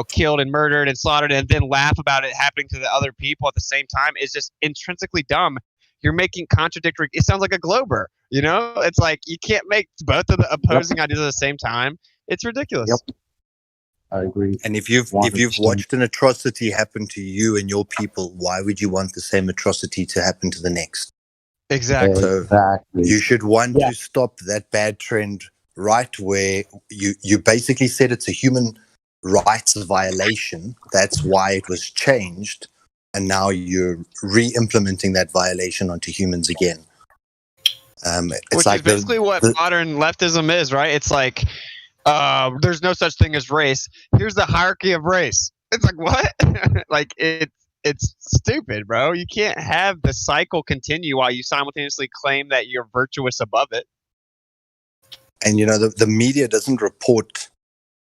killed and murdered and slaughtered, and then laugh about it happening to the other people at the same time is just intrinsically dumb. You're making contradictory. It sounds like a Glober. It's like you can't make both of the opposing ideas at the same time. It's ridiculous. Yep. I agree. And if you've watched an atrocity happen to you and your people, why would you want the same atrocity to happen to the next? Exactly. So you should want to stop that bad trend right where you basically said it's a human rights violation. That's why it was changed. And now you're re-implementing that violation onto humans again. It's Which like is basically what modern leftism is, right? It's like there's no such thing as race. Here's the hierarchy of race. It's like, what? Like, it's stupid, bro. You can't have the cycle continue while you simultaneously claim that you're virtuous above it. And the media doesn't report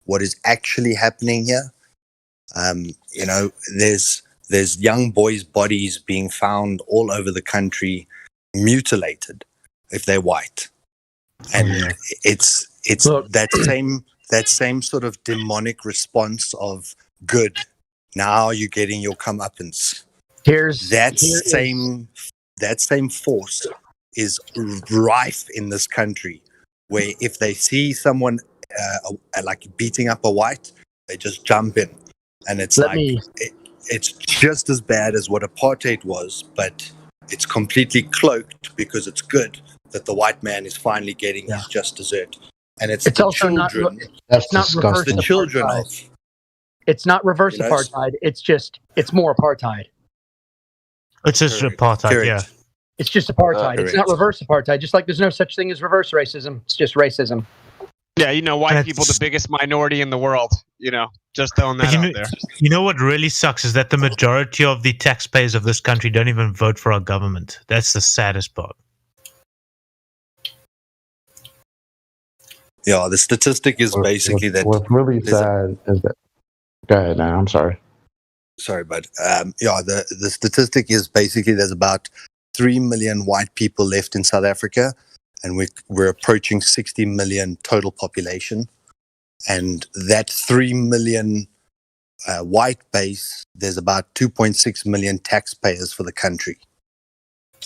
what is actually happening here. There's young boys' bodies being found all over the country, mutilated if they're white, and it's that same sort of demonic response of good. Now you're getting your comeuppance. That same force is rife in this country, where if they see someone like beating up a white, they just jump in, and it's it's just as bad as what apartheid was, but it's completely cloaked because it's good that the white man is finally getting his just dessert, and it's the also children. It's not reverse the children apartheid. It's not reverse apartheid. It's more apartheid. It's just apartheid. Correct. Yeah. It's just apartheid. It's not reverse apartheid. Just like there's no such thing as reverse racism. It's just racism. Yeah, white people, the biggest minority in the world. Just throwing that out there. You know what really sucks is that the majority of the taxpayers of this country don't even vote for our government. That's the saddest part. Yeah, the statistic is basically that. What's really sad is that. Go ahead, now. I'm sorry. Sorry, but the statistic is basically there's about 3 million white people left in South Africa, and we're approaching 60 million total population. And that 3 million white base, there's about 2.6 million taxpayers for the country.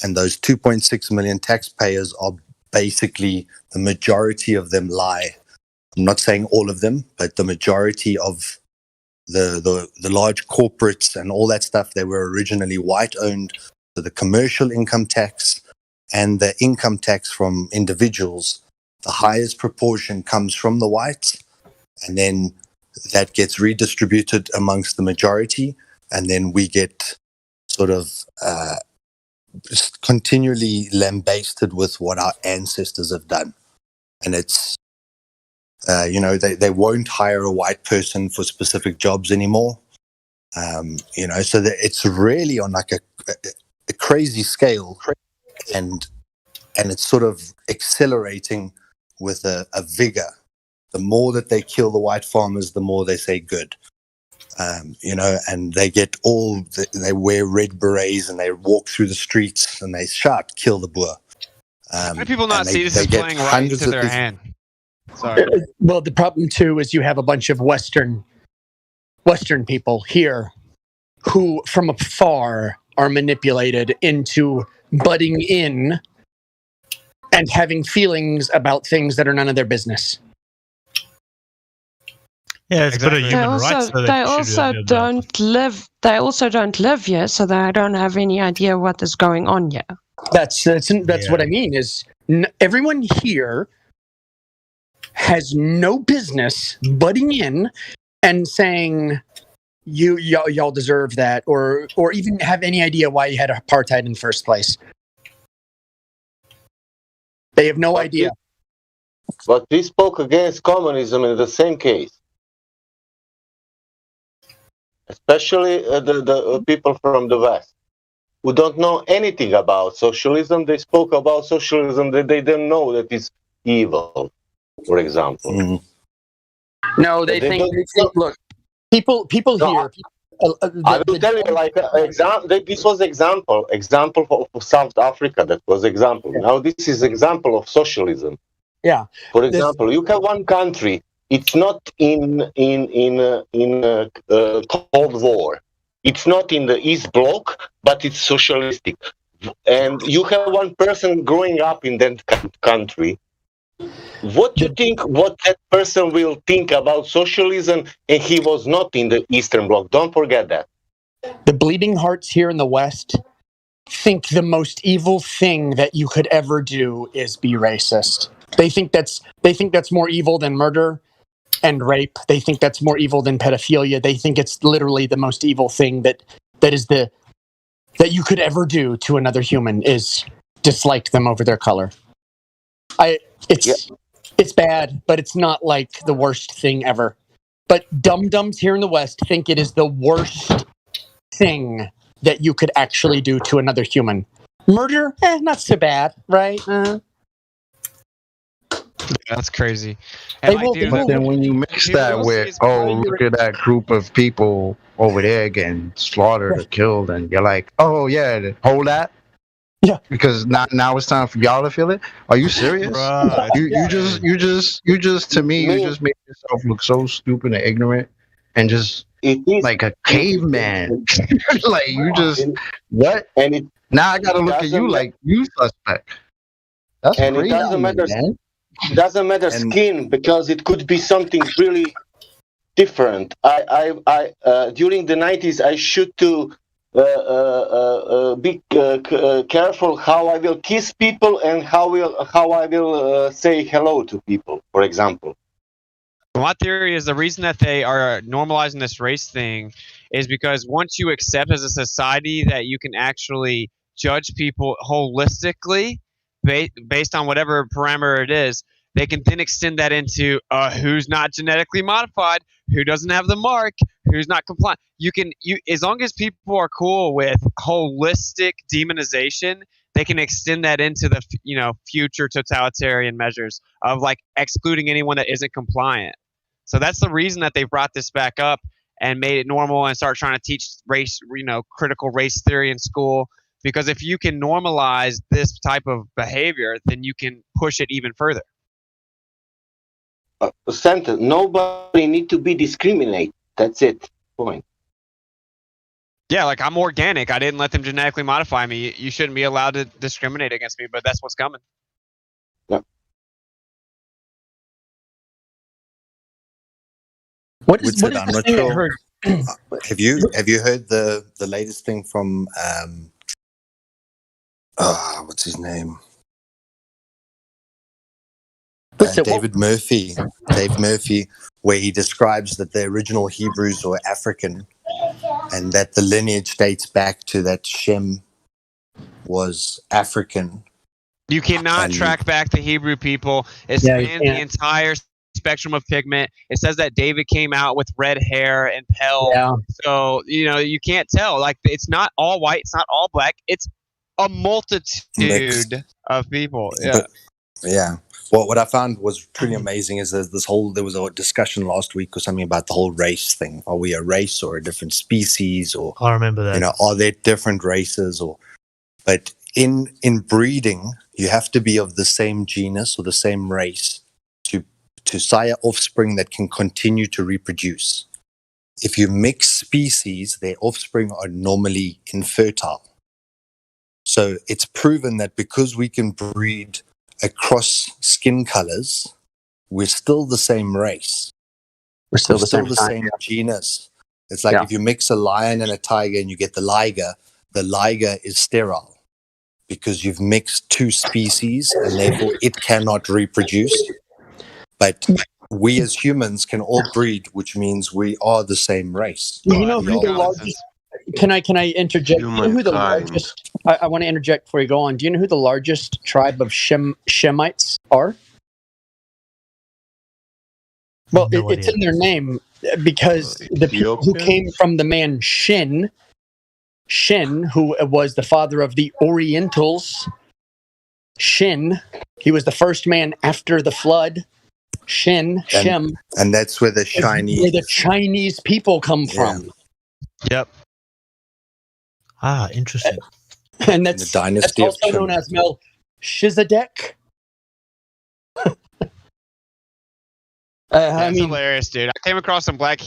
And those 2.6 million taxpayers are basically, the majority of them lie. I'm not saying all of them, but the majority of the large corporates and all that stuff, they were originally white owned. So the commercial income tax and the income tax from individuals, the highest proportion comes from the whites, and then that gets redistributed amongst the majority, and then we get sort of just continually lambasted with what our ancestors have done. And it's they won't hire a white person for specific jobs anymore. So that it's really on like a crazy scale, and it's sort of accelerating with a vigor. The more that they kill the white farmers, the more they say good. And they get they wear red berets and they walk through the streets and they shout, "Kill the Boer." How do people not see this is playing right into their hand? Sorry. Well, the problem too is you have a bunch of Western people here who, from afar, are manipulated into butting in and having feelings about things that are none of their business. Yeah, it's Exactly. a bit of human rights. So They also don't live. They also don't live here, so they don't have any idea what is going on here. That's what I mean. Is everyone here has no business butting in and saying y'all deserve that, or even have any idea why you had apartheid in the first place. They have no idea. But we spoke against communism in the same case. Especially the people from the West who don't know anything about socialism. They spoke about socialism that they don't know that it's evil, for example. No, they think look, people here. I will tell you, like, this was example of South Africa. That was example. Now this is example of socialism. Yeah. For example, you have one country. It's not in Cold War. It's not in the East Bloc, but it's socialistic. And you have one person growing up in that country. What do you think? What that person will think about socialism? And he was not in the Eastern Bloc. Don't forget that. The bleeding hearts here in the West think the most evil thing that you could ever do is be racist. They think that's more evil than murder and rape. They think that's more evil than pedophilia. They think it's literally the most evil thing that you could ever do to another human is dislike them over their color. It's bad, but it's not like the worst thing ever. But dum-dums here in the West think it is the worst thing that you could actually do to another human. Murder? Not so bad, right? That's crazy. And but then when you mix that with, look at that group of people over there getting slaughtered or killed, and you're like, oh yeah, hold that. Yeah. Because now it's time for y'all to feel it. Are you serious? Right. You just to me, you just made yourself look so stupid and ignorant, and just like a caveman. Like you just what? And now I gotta look at you like you suspect. That's and crazy, it doesn't matter. man. It doesn't matter skin, because it could be something really different. I during the 90s I should to be careful how I will kiss people and how I will say hello to people, for example. My theory is the reason that they are normalizing this race thing is because once you accept as a society that you can actually judge people holistically based on whatever parameter it is, they can then extend that into who's not genetically modified, who doesn't have the mark, who's not compliant. You as long as people are cool with holistic demonization, they can extend that into the future totalitarian measures of like excluding anyone that isn't compliant. So that's the reason that they brought this back up and made it normal and start trying to teach race, critical race theory in school. Because if you can normalize this type of behavior, then you can push it even further. Santa, nobody need to be discriminated. That's it. Point. Yeah, like I'm organic. I didn't let them genetically modify me. You shouldn't be allowed to discriminate against me, but that's what's coming. Yeah. What is I'm not sure. Have you heard the latest thing from what's his name? Dave Murphy, where he describes that the original Hebrews were African, and that the lineage dates back to that Shem was African. You cannot track back the Hebrew people. It spans the entire spectrum of pigment. It says that David came out with red hair and pale. Yeah. So, you can't tell. Like, it's not all white. It's not all black. It's a multitude of people. Yeah. But, yeah. Well, what I found was pretty amazing is that there was a discussion last week or something about the whole race thing. Are we a race or a different species? Or I remember that. Are there different races? But in breeding, you have to be of the same genus or the same race to sire offspring that can continue to reproduce. If you mix species, their offspring are normally infertile. So it's proven that because we can breed across skin colors, we're still the same race. We're still the same genus. It's like if you mix a lion and a tiger and you get the liger is sterile because you've mixed two species and therefore it cannot reproduce. But we as humans can all breed, which means we are the same race. You know who the largest? Can I interject? You know who the largest? I want to interject before you go on. Do you know who the largest tribe of Shemites are? Well, it's in their name because the people who came from the man Shin, who was the father of the Orientals. Shin, he was the first man after the flood. Shem, and that's where the Chinese people come from. Yep. Ah, interesting. And that's the dynasty that's also known as Melchizedek. That's hilarious, dude. I came across some black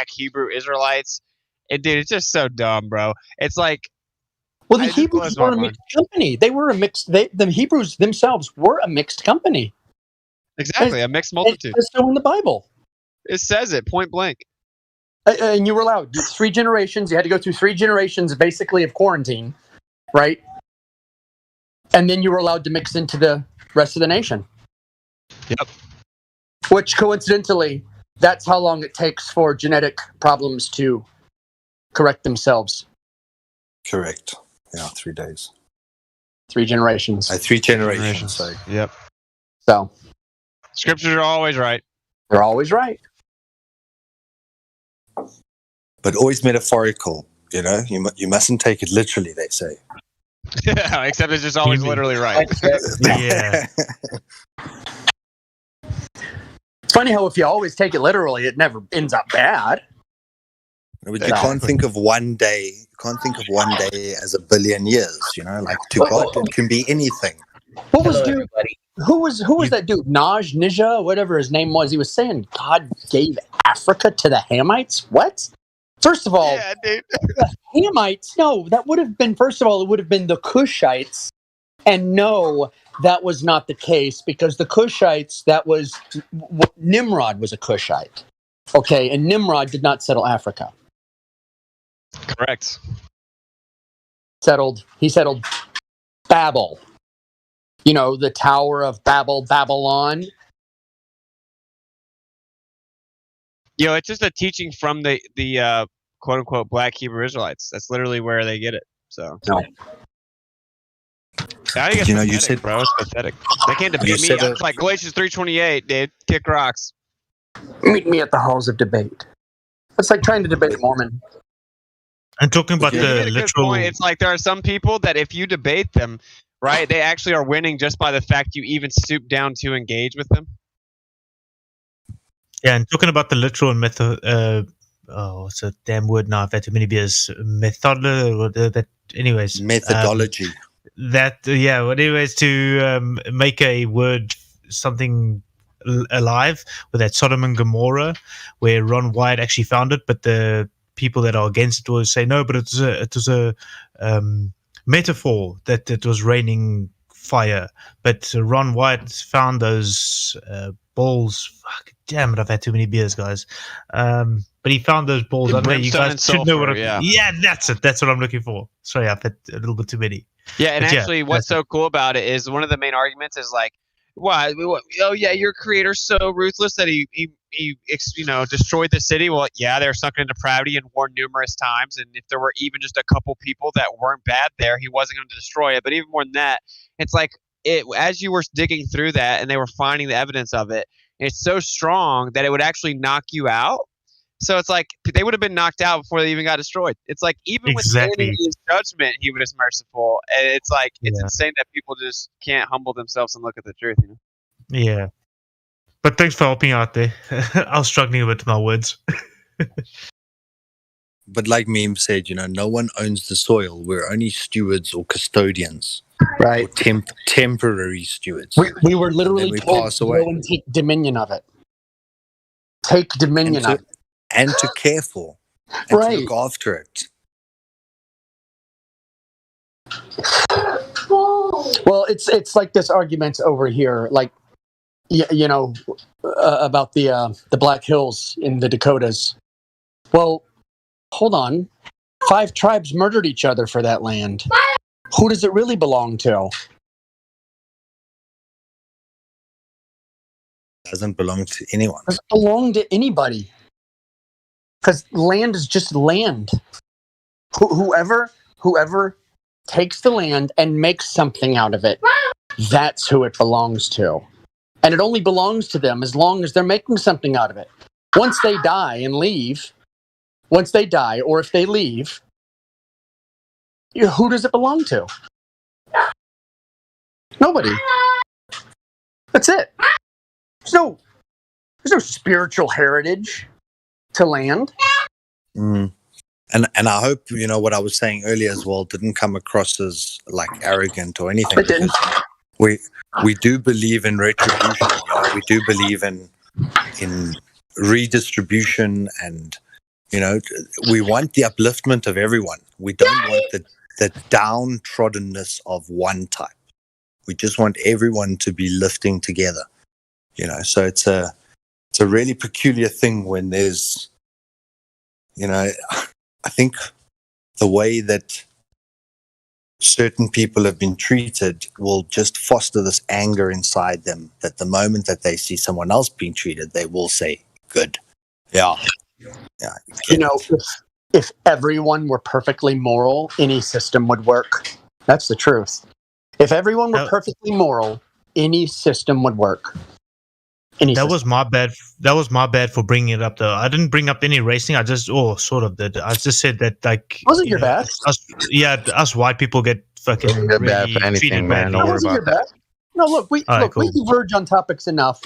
Hebrew Israelites, and dude, it's just so dumb, bro. It's like, well, the Hebrews were a mixed company. They were a mixed. The Hebrews themselves were a mixed company. Exactly, a mixed multitude. It's still in the Bible. It says it point blank. And you were allowed 3 generations. You had to go through 3 generations, basically, of quarantine, right? And then you were allowed to mix into the rest of the nation. Yep. Which, coincidentally, that's how long it takes for genetic problems to correct themselves. Correct. Yeah, 3 days. 3 generations. 3 generations. So. Yep. So. Scriptures are always right. They're always right. But always metaphorical, you know? You mustn't take it literally, they say. Yeah, except it's just always literally right. Yeah. It's funny how if you always take it literally, it never ends up bad. But you can't think of one day. You can't think of one day as 1 billion years, you know? Like, to God, it can be anything. What was who was that dude? Nija, whatever his name was. He was saying God gave Africa to the Hamites. What? First of all, dude. The Hamites. No, that would have been. First of all, it would have been the Cushites, and no, that was not the case because the Cushites. That was Nimrod was a Cushite. Okay, and Nimrod did not settle Africa. Correct. He settled Babel. You know, the Tower of Babylon. You know, it's just a teaching from the quote unquote black Hebrew Israelites. That's literally where they get it. So. No. I think it's pathetic, you said, bro. It's pathetic. They can't debate me. It's like Galatians 3:28, dude. Kick rocks. Meet me at the halls of debate. It's like trying to debate a Mormon. And talking about the literal point. It's like there are some people that if you debate them, right, they actually are winning just by the fact you even stoop down to engage with them. Yeah, and talking about the literal method. What's a damn word now? I've had too many beers. Anyways. Methodology. Anyways, to make a word something alive with that Sodom and Gomorrah, where Ron White actually found it, but the people that are against it will say no, but it was a metaphor that it was raining fire. But Ron White found those balls. Fuck, damn it! I've had too many beers, guys. But he found those balls. I don't know, you guys should know what yeah, that's it. That's what I'm looking for. Sorry, I've had a little bit too many. Yeah, and actually, what's so cool about it is one of the main arguments is like, why? Oh yeah, your creator's so ruthless that he destroyed the city. Well, yeah, they were sunk into depravity and war numerous times, and if there were even just a couple people that weren't bad there, he wasn't going to destroy it. But even more than that, it's like as you were digging through that and they were finding the evidence of it, it's so strong that it would actually knock you out. So it's like they would have been knocked out before they even got destroyed. It's like even with his judgment, he was merciful. And it's like it's insane that people just can't humble themselves and look at the truth. You know? Yeah. But thanks for helping out there. I was struggling a bit with my words. But like Meme said, no one owns the soil. We're only stewards or custodians. Right. Or temporary stewards. We were literally told to go and take dominion of it. Take dominion of it. And to care for. And to look after it. Well, it's like this argument over here. Like, you know, about the Black Hills in the Dakotas. Well, hold on. 5 tribes murdered each other for that land. Who does it really belong to? Doesn't belong to anyone. Doesn't belong to anybody. Because land is just land. Whoever takes the land and makes something out of it, that's who it belongs to. And it only belongs to them as long as they're making something out of it. Once they die and leave, or if they leave, who does it belong to? Nobody. That's it. There's no spiritual heritage to land. Mm. And I hope, you know, what I was saying earlier as well didn't come across as like arrogant or anything. It didn't. We do believe in retribution. You know? We do believe in redistribution, and you know, we want the upliftment of everyone. We don't want the downtroddenness of one type. We just want everyone to be lifting together. You know, so it's a really peculiar thing when there's, you know, I think the way that certain people have been treated will just foster this anger inside them, that the moment that they see someone else being treated, they will say, good. Yeah. You know, if everyone were perfectly moral, any system would work. That's the truth. If everyone were perfectly moral, any system would work. That was my bad. That was my bad for bringing it up, though. I didn't bring up any racing. I just, sort of did. I just said that, like, wasn't your bad? Us white people get fucking really bad for anything, man. Don't worry about that. No, look, we diverge on topics enough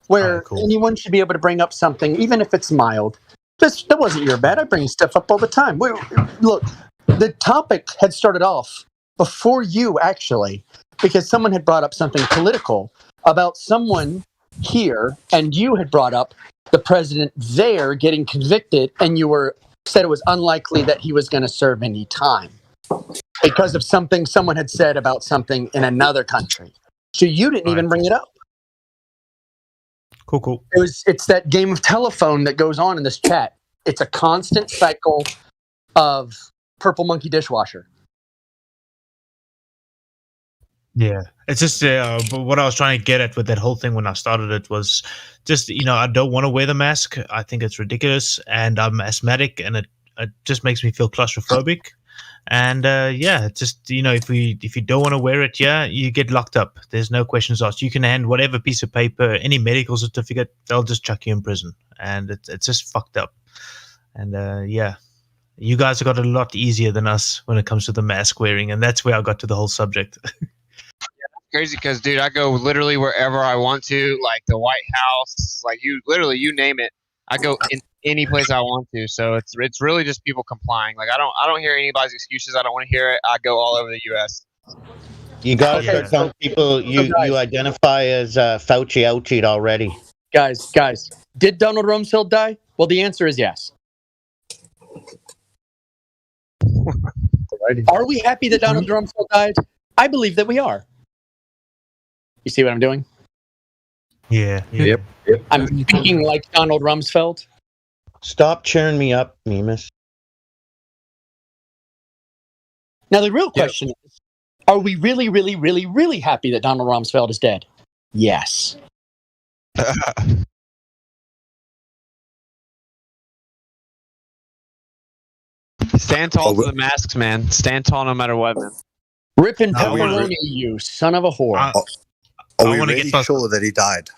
where anyone should be able to bring up something, even if it's mild. That wasn't your bad. I bring stuff up all the time. Look, the topic had started off before you, actually, because someone had brought up something political about someone here, and you had brought up the president there getting convicted, and you said it was unlikely that he was going to serve any time because of something someone had said about something in another country. So you didn't even bring it up. Cool. It's that game of telephone that goes on in this chat. It's a constant cycle of purple monkey dishwasher. Yeah, it's just what I was trying to get at with that whole thing when I started it was just, you know, I don't want to wear the mask. I think it's ridiculous, and I'm asthmatic, and it just makes me feel claustrophobic. And just, you know, if you don't want to wear it, you get locked up. There's no questions asked. You can hand whatever piece of paper, any medical certificate, they'll just chuck you in prison, and it's just fucked up. And you guys have got it a lot easier than us when it comes to the mask wearing, and that's where I got to the whole subject. Crazy because, dude, I go literally wherever I want to, like the White House, like you name it. I go in any place I want to. So it's really just people complying. Like I don't hear anybody's excuses. I don't want to hear it. I go all over the U.S. You gotta start telling people you identify as Fauci ouchied already. Guys, did Donald Rumsfeld die? Well, the answer is yes. Are we happy that Donald Rumsfeld died? I believe that we are. You see what I'm doing? Yeah. Yep. I'm speaking like Donald Rumsfeld. Stop cheering me up, Mimas. Now, the real question is, are we really, really, really, really happy that Donald Rumsfeld is dead? Yes. Stand tall to the masks, man. Stand tall no matter what, man. Ripping pepperoni, you son of a whore. Are we really sure that he died?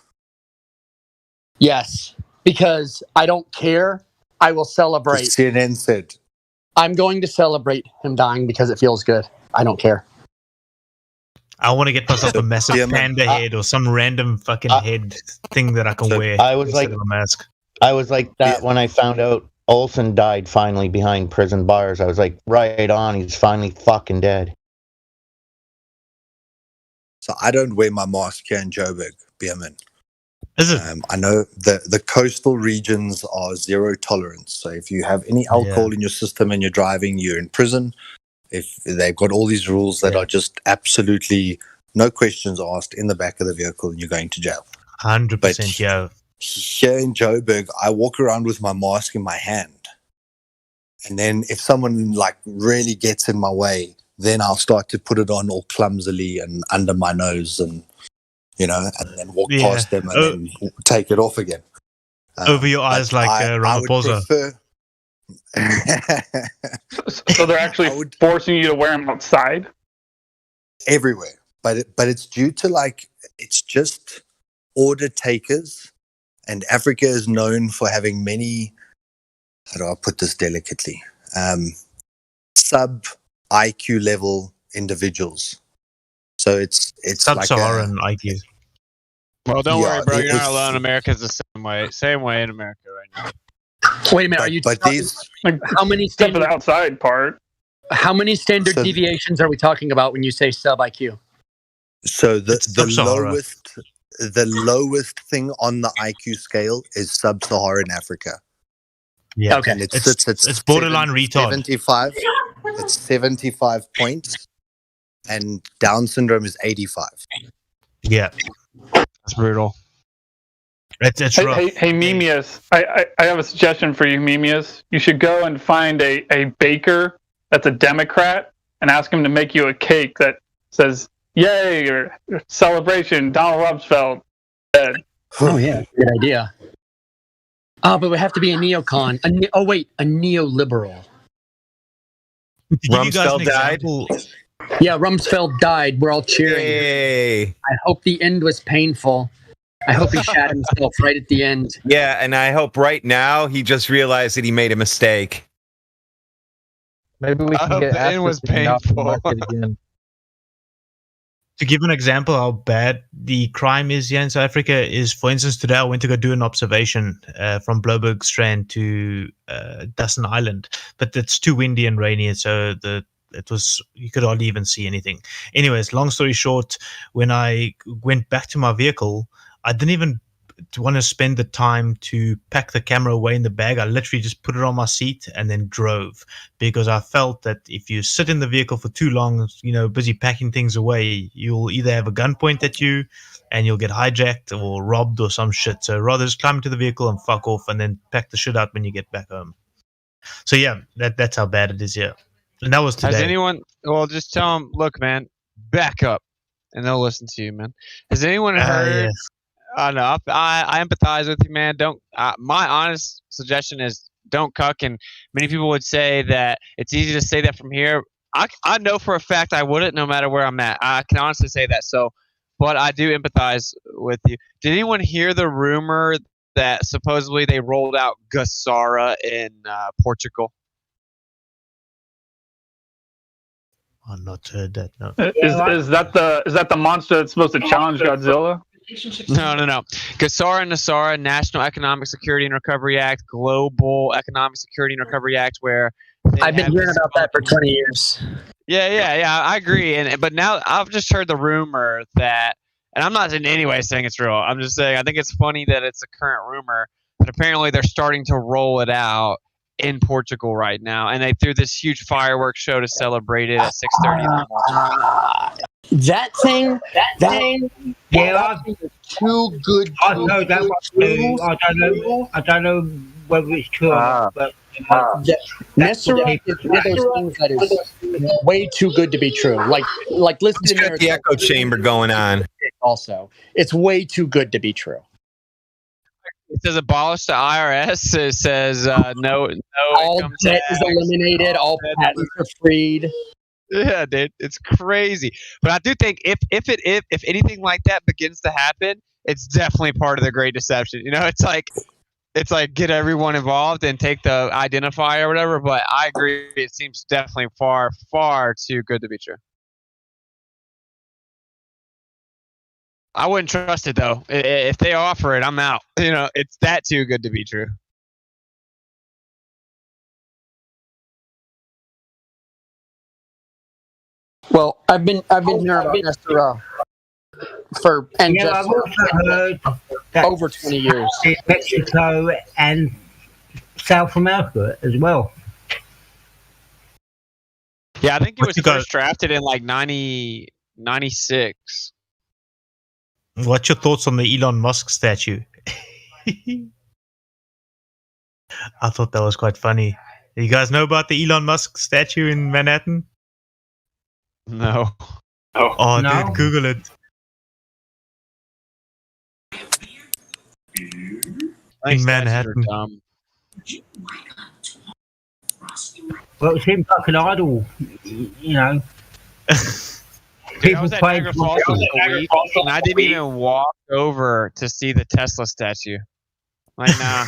Yes, because I don't care. I will celebrate. CNN said. I'm going to celebrate him dying because it feels good. I don't care. I want to get myself a massive panda head or some random fucking head thing that I can wear. I was like a mask. I was like that when I found out Olsen died finally behind prison bars. I was like, right on, he's finally fucking dead. So I don't wear my mask here in Joburg, Bierman. Is it? I know the coastal regions are zero tolerance. So if you have any alcohol in your system and you're driving, you're in prison. If they've got all these rules that are just absolutely no questions asked in the back of the vehicle, you're going to jail. 100%, yeah. Here in Joburg, I walk around with my mask in my hand. And then if someone like really gets in my way, then I'll start to put it on all clumsily and under my nose and, and then walk past them and then take it off again. Over your eyes like Ramaphosa. So they're actually forcing you to wear them outside? Everywhere. But it's due to it's just order takers. And Africa is known for having many, how do I put this delicately, sub IQ level individuals. So it's sub-Saharan IQ. Well, don't worry, bro. You're not alone. America's the same way. Same way in America right now. Wait a minute. Are you talking, how many except for the outside part? How many standard deviations are we talking about when you say sub IQ? So the lowest thing on the IQ scale is sub-Saharan Africa. Yeah, okay. And it's borderline retard. 75. It's 75 points, and Down syndrome is 85. Yeah, that's brutal. It's rough. Hey, Memius, I have a suggestion for you, Memius. You should go and find a baker that's a Democrat and ask him to make you a cake that says "Yay" or "Celebration." Donald Rumsfeld dead. Oh yeah, good idea. Oh, but we have to be a neocon. A neoliberal. Rumsfeld died. Yeah, Rumsfeld died. We're all cheering. Yay. I hope the end was painful. I hope he shot himself right at the end. Yeah, and I hope right now he just realized that he made a mistake. Maybe we can get the end was painful. Again. To give an example how bad the crime is here in South Africa is, for instance, today I went to go do an observation from Bloberg Strand to Dustin Island, but it's too windy and rainy, so you could hardly even see anything. Anyways, long story short, when I went back to my vehicle, I didn't even want to spend the time to pack the camera away in the bag. I literally just put it on my seat and then drove, because I felt that if you sit in the vehicle for too long, busy packing things away, you'll either have a gun point at you and you'll get hijacked or robbed or some shit. So rather just climb into the vehicle and fuck off and then pack the shit out when you get back home. So yeah, that's how bad it is here. And that was today. Has anyone, just tell them, look, man, back up, and they'll listen to you, man. Has anyone heard... Yes. No, I empathize with you, man. My honest suggestion is don't cuck. And many people would say that it's easy to say that from here. I know for a fact I wouldn't, no matter where I'm at. I can honestly say that. But I do empathize with you. Did anyone hear the rumor that supposedly they rolled out Gassara in Portugal? I've not heard that. No. Is that the monster that's supposed to challenge Godzilla? No. Gassara and Nassara, National Economic Security and Recovery Act, Global Economic Security and Recovery Act, where I've been hearing about that for 20 years. Yeah, I agree. But now I've just heard the rumor that, and I'm not in any way saying it's real. I'm just saying I think it's funny that it's a current rumor, but apparently they're starting to roll it out in Portugal right now, and they threw this huge fireworks show to celebrate it at 6:30 in the morning. That thing, yeah, too good. I know that was true. I don't know whether it's true or not, but Nassara is one of those things that is way too good to be true. Like listen to the echo chamber going on. Also, it's way too good to be true. It says abolish the IRS. It says no. All debt is eliminated. All patents are freed. Yeah, dude, it's crazy. But I do think if anything like that begins to happen, it's definitely part of the Great Deception. It's like get everyone involved and take the identifier or whatever. But I agree, it seems definitely far, far too good to be true. I wouldn't trust it though. If they offer it, I'm out. It's that too good to be true. Well, I've been hearing about Nassara for over 20 years. Mexico and South America as well. Yeah, I think it was first drafted in like 96. What's your thoughts on the Elon Musk statue? I thought that was quite funny. You guys know about the Elon Musk statue in Manhattan? No. Oh, No. dude, Google it. In Manhattan. Well, it seems like an idol, you know. Dude, I was at Niagara Falls for a week, and I didn't even walk over to see the Tesla statue. Like, nah.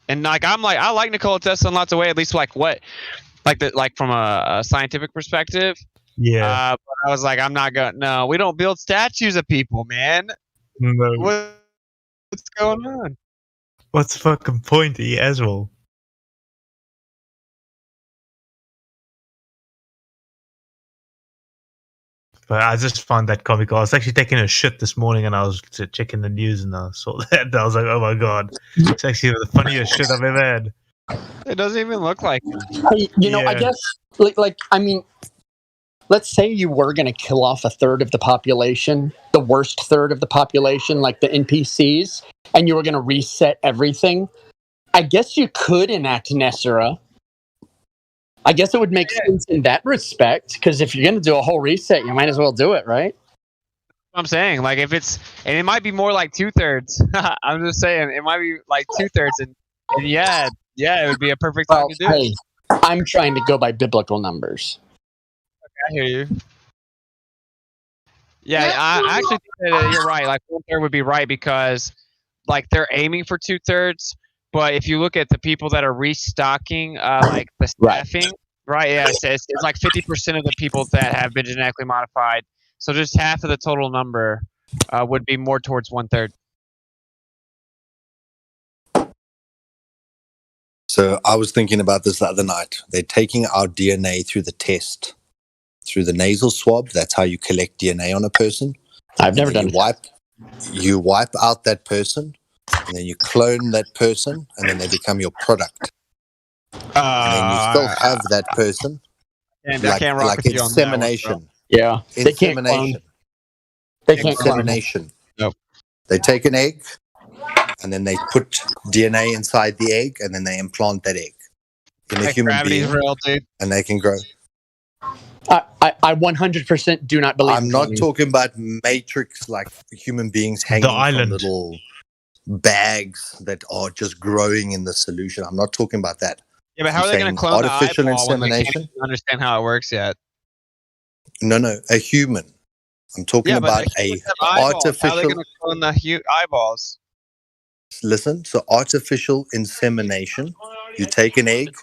And I like Nikola Tesla in lots of ways. At least like from a scientific perspective. Yeah. But I was like, I'm not going. No, we don't build statues of people, man. No. What's going on? What's the fucking point as well? But I just found that comical. I was actually taking a shit this morning and I was checking the news and I saw that and I was like, oh my god. It's actually the funniest shit I've ever had. It doesn't even look like him. Hey, you know, I guess, I mean, let's say you were going to kill off a third of the population, the worst third of the population, like the NPCs, and you were going to reset everything. I guess you could enact Nessera. I guess it would make sense in that respect, because if you're going to do a whole reset, you might as well do it, right? I'm saying, like, if it's, and it might be more like 2/3. I'm just saying, it might be like 2/3, and yeah, it would be a perfect time to do it. I'm trying to go by biblical numbers. Okay, I hear you. Yeah, I actually think that you're right. Like 1/3 would be right because, like, they're aiming for 2/3. But if you look at the people that are restocking, like the staffing, right? Yeah, it's like 50% of the people that have been genetically modified. So just half of the total number would be more towards 1/3. So I was thinking about this the other night. They're taking our DNA through the test, through the nasal swab. That's how you collect DNA on a person. I've never done it. You wipe out that person. And then you clone that person, and then they become your product. And then you still have that person, like insemination. Yeah, insemination. They can't clone. Insemination. Nope. They take an egg, and then they put DNA inside the egg, and then they implant that egg in a human being, real, dude. and they can grow. I 100% do not believe. I'm not talking about Matrix, like human beings hanging from little bags that are just growing in the solution. I'm not talking about that. Yeah, but how are they going to clone artificial the eyeball insemination? When they can't understand how it works yet? No, a human. I'm talking about a artificial. How are they going to clone the eyeballs? Listen, so artificial insemination. You take an egg,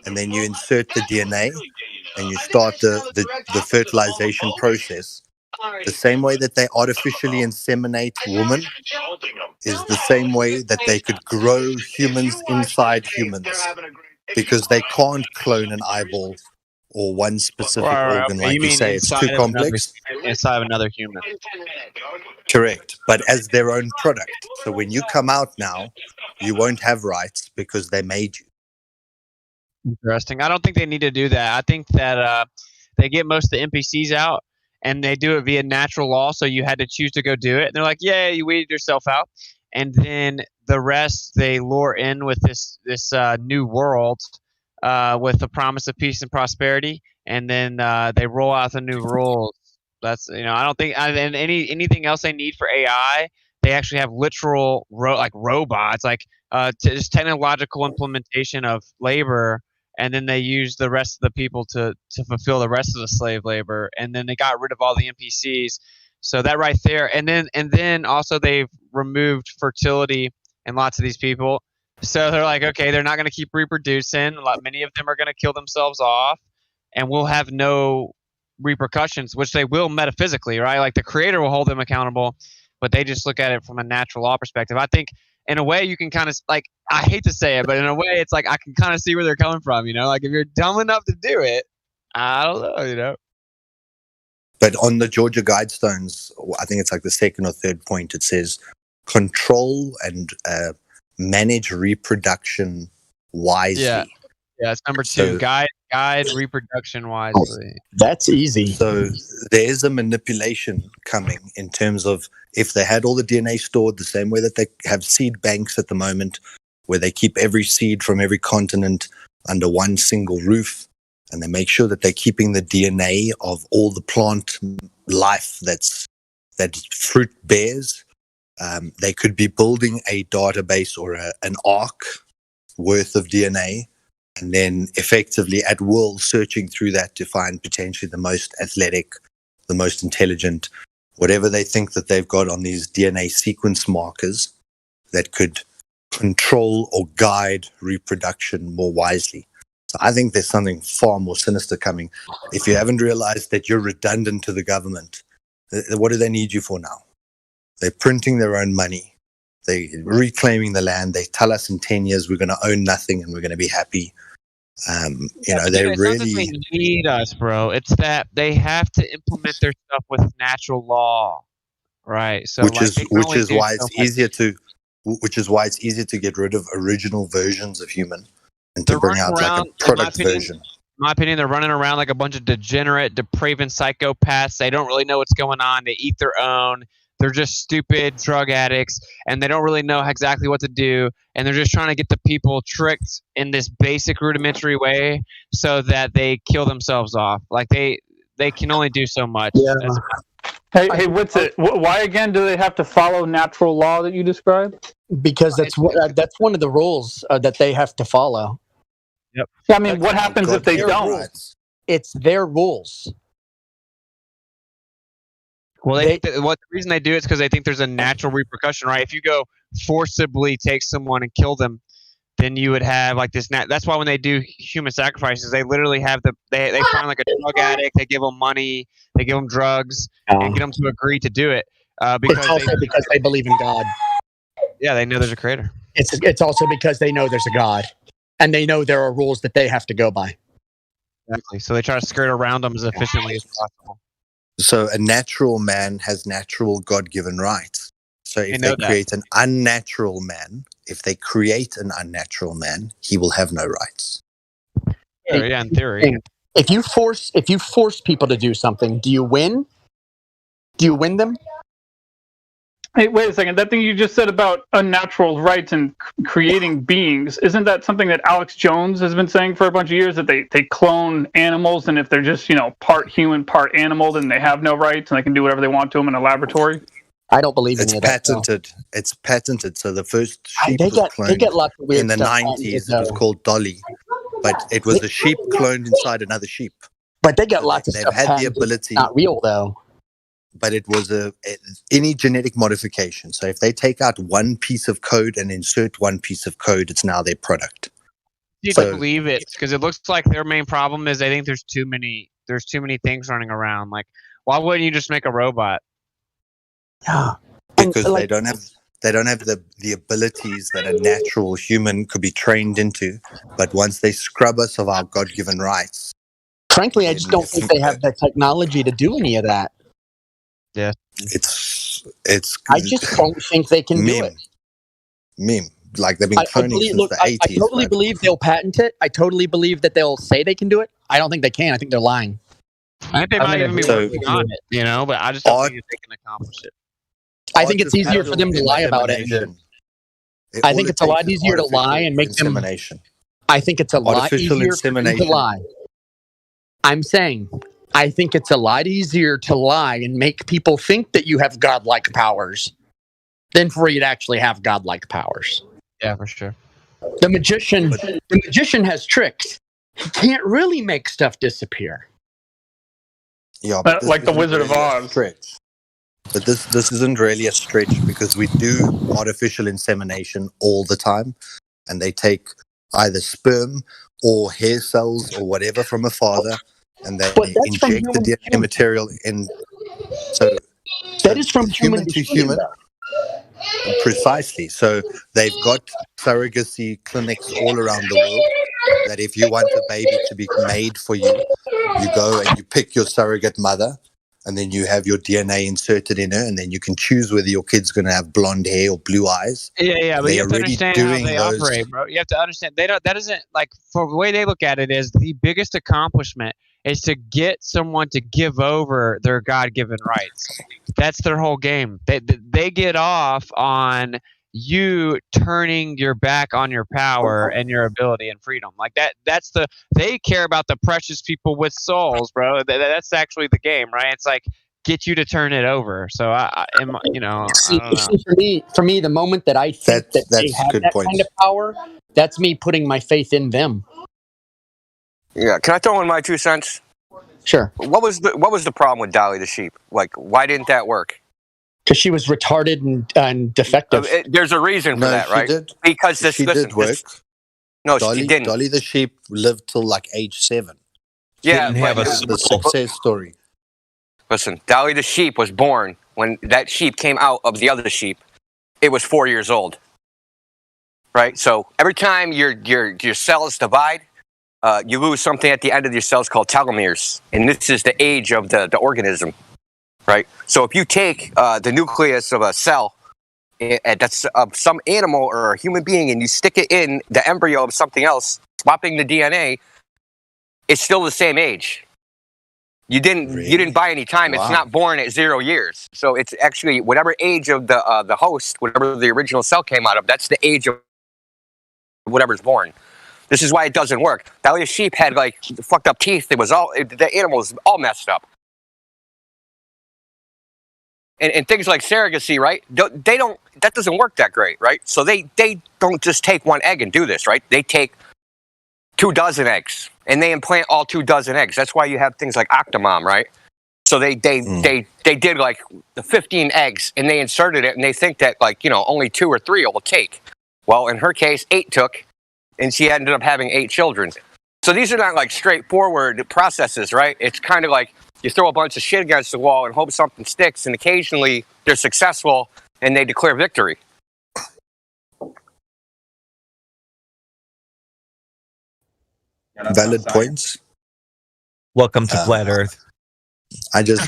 and then you insert the DNA, and you start the fertilization process. The same way that they artificially inseminate women is the same way that they could grow humans inside humans, because they can't clone an eyeball or one specific organ, like you say. It's too complex. Inside of another human. Correct, but as their own product. So when you come out now, you won't have rights because they made you. Interesting. I don't think they need to do that. I think that they get most of the NPCs out, and they do it via natural law, so you had to choose to go do it. And they're like, yeah, you weeded yourself out. And then the rest, they lure in with this new world with the promise of peace and prosperity. And then they roll out the new rules. That's, I don't think, and anything else they need for AI, they actually have literal robots, just technological implementation of labor. And then they use the rest of the people to fulfill the rest of the slave labor. And then they got rid of all the NPCs. So that right there. And then also they've removed fertility in lots of these people. So they're like, okay, they're not going to keep reproducing. Many of them are going to kill themselves off. And we'll have no repercussions, which they will metaphysically, right? Like the creator will hold them accountable. But they just look at it from a natural law perspective. I think in a way you can kind of, like, I hate to say it, but in a way it's like I can kind of see where they're coming from, Like if you're dumb enough to do it, I don't know, But on the Georgia Guidestones, I think it's like the second or third point, it says control and manage reproduction wisely. Yeah. Yeah, that's number two. So Guide reproduction wisely. That's easy. So there's a manipulation coming in terms of if they had all the DNA stored the same way that they have seed banks at the moment, where they keep every seed from every continent under one single roof, and they make sure that they're keeping the DNA of all the plant life that fruit bears. They could be building a database or an ark worth of DNA, and then effectively at will searching through that to find potentially the most athletic, the most intelligent, whatever they think that they've got on these DNA sequence markers that could control or guide reproduction more wisely. So I think there's something far more sinister coming. If you haven't realized that you're redundant to the government, what do they need you for now? They're printing their own money. They're reclaiming the land. They tell us in 10 years we're going to own nothing and we're going to be happy. They really they need us, bro. It's that they have to implement their stuff with natural law, right? So which is why it's easier to get rid of original versions of human and to bring out like a product version. In my opinion, they're running around like a bunch of degenerate, depraved psychopaths. They don't really know what's going on. They eat their own. They're just stupid drug addicts, and they don't really know exactly what to do. And they're just trying to get the people tricked in this basic rudimentary way so that they kill themselves off. Like they can only do so much. Yeah. Hey, Witsit, why again do they have to follow natural law that you described? Because that's one of the rules that they have to follow. Yep. Yeah, I mean, what happens if they don't? Rules. It's their rules. Well, the reason they do it is because they think there's a natural repercussion, right? If you go forcibly take someone and kill them, then you would have like this. That's why when they do human sacrifices, they literally have they find like a drug addict, they give them money, they give them drugs, and get them to agree to do it. Because they believe in God. Yeah, they know there's a creator. It's also because they know there's a God, and they know there are rules that they have to go by. Exactly. So they try to skirt around them as efficiently as possible. So a natural man has natural God-given rights. So if they create an unnatural man, he will have no rights. Yeah, in theory. If you force people to do something, do you win? Do you win them? Hey, wait a second. That thing you just said about unnatural rights and creating beings, isn't that something that Alex Jones has been saying for a bunch of years, that they clone animals, and if they're just, part human, part animal, then they have no rights and they can do whatever they want to them in a laboratory? I don't believe in it. It's patented. So the first sheep was cloned in the 90s. It was called Dolly. But it was a sheep cloned inside another sheep. But they got lots of stuff. They've had the ability. It's not real, though. But it was any genetic modification. So if they take out one piece of code and insert one piece of code, it's now their product. You don't believe it, because it looks like their main problem is they think there's too many things running around. Like, why wouldn't you just make a robot? Yeah, because they don't have the abilities that a natural human could be trained into. But once they scrub us of our God-given rights, frankly, I just don't think they have the technology to do any of that. Yeah, it's. I just don't think they can do it. Like they've been cloning since the 80s. I totally believe they'll patent it. I totally believe that they'll say they can do it. I don't think they can. I think they're lying. I think they might even be working on it, but I just don't think they can accomplish it. I think it's easier for them to lie about it. I think it's a lot easier to lie and make them. I think it's a lot easier for them to lie. I'm saying, I think it's a lot easier to lie and make people think that you have godlike powers than for you to actually have godlike powers. Yeah, for sure. The magician has tricks. He can't really make stuff disappear. Yeah, like the Wizard of Oz. But this isn't really a stretch, because we do artificial insemination all the time, and they take either sperm or hair cells or whatever from a father, and they inject the DNA material in. So that is from human to human. Precisely. So they've got surrogacy clinics all around the world, that if you want a baby to be made for you, you go and you pick your surrogate mother, and then you have your DNA inserted in her, and then you can choose whether your kid's going to have blonde hair or blue eyes. Yeah, but you have to already understand how doing they those- operate, bro. You have to understand they don't. That isn't like for the way they look at it is the biggest accomplishment is to get someone to give over their God-given rights. That's their whole game. They get off on you turning your back on your power and your ability and freedom. Like that's they care about the precious people with souls, bro. That's actually the game, right? It's like get you to turn it over. So I don't know. For me, the moment that I think that they that's a have good that point. kind of power, that's me putting my faith in them. Yeah, can I throw in my 2 cents? Sure. What was the problem with Dolly the sheep? Like, why didn't that work? Because she was retarded and defective. There's a reason for No, that, she right? did. Because this, She listen, did work. no, Dolly, she didn't. Dolly the sheep lived till like age 7. Yeah, Didn't have but- the success story. Listen, Dolly the sheep was born when that sheep came out of the other sheep. It was 4 years old, right? So every time your cells divide, you lose something at the end of your cells called telomeres, and this is the age of the organism, right? So if you take the nucleus of a cell that's of some animal or a human being, and you stick it in the embryo of something else, swapping the DNA, it's still the same age. You didn't buy any time. Wow. It's not born at 0 years. So it's actually whatever age of the host, whatever the original cell came out of, that's the age of whatever's born. This is why it doesn't work. That sheep had like fucked up teeth. The animal was all messed up. And things like surrogacy, right? That doesn't work that great, right? So they don't just take one egg and do this, right? They take 24 eggs and they implant all 24 eggs. That's why you have things like Octomom, right? So they did like the 15 eggs and they inserted it and they think that like, only 2 or 3 will take. Well, in her case, 8 took and she ended up having 8 children. So these are not like straightforward processes, right? It's kind of like you throw a bunch of shit against the wall and hope something sticks, and occasionally they're successful and they declare victory. Valid points. Welcome to Flat Earth. I think,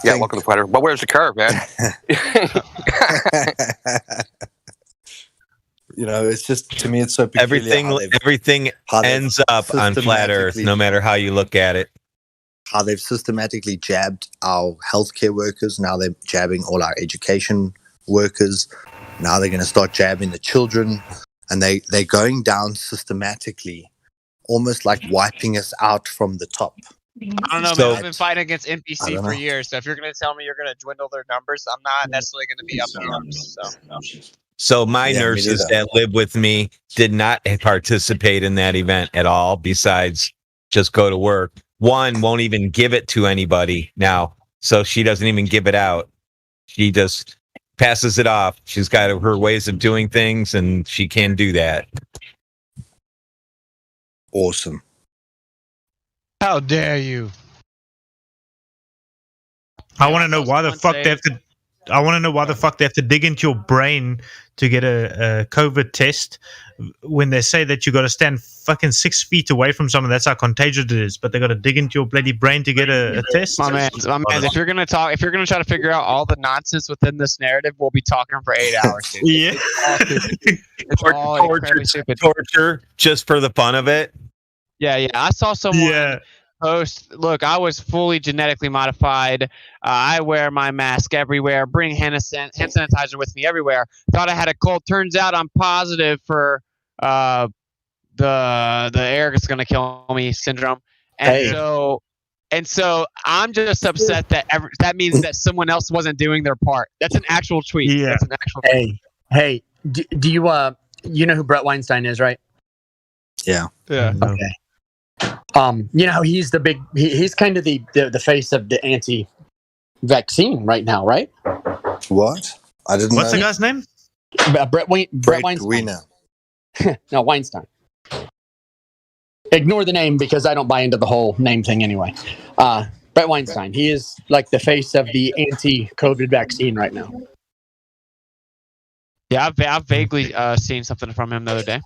yeah, welcome to Flat Earth. But where's the curve, man? It's just, to me, it's so peculiar. Everything ends up on Flat Earth, no matter how you look at it. How they've systematically jabbed our healthcare workers. Now they're jabbing all our education workers. Now they're going to start jabbing the children. And they're going down systematically, almost like wiping us out from the top. I don't know, man. I've been fighting against NPC for years, so if you're going to tell me you're going to dwindle their numbers, I'm not necessarily going to be up in arms. So my nurses that live with me did not participate in that event at all, besides just go to work. One won't even give it to anybody now, so she doesn't even give it out. She just passes it off. She's got her ways of doing things, and she can do that. Awesome. How dare you? I want to know why the fuck they have to. I want to know why the fuck they have to dig into your brain to get a COVID test when they say that you got to stand fucking 6 feet away from someone. That's how contagious it is. But they got to dig into your bloody brain to get a test. My man, if you're gonna try to figure out all the nonsense within this narrative, we'll be talking for 8 hours. Dude. Yeah, it's all stupid. Torture just for the fun of it. Yeah. I saw someone post. Look, I was fully genetically modified. I wear my mask everywhere. Bring hand sanitizer with me everywhere. Thought I had a cold. Turns out I'm positive for the air is gonna kill me syndrome. And so I'm just upset that that means that someone else wasn't doing their part. That's an actual tweet. Yeah. That's an actual tweet. Hey, do you know who Brett Weinstein is, right? Yeah. Okay. He's the big. He's kind of the face of the anti-vaccine right now, right? What? I didn't. What's know. the guy's name? Brett Weinstein. Wiener. No, Weinstein. Ignore the name because I don't buy into the whole name thing anyway. Brett Weinstein. He is like the face of the anti-COVID vaccine right now. Yeah, I've vaguely seen something from him the other day.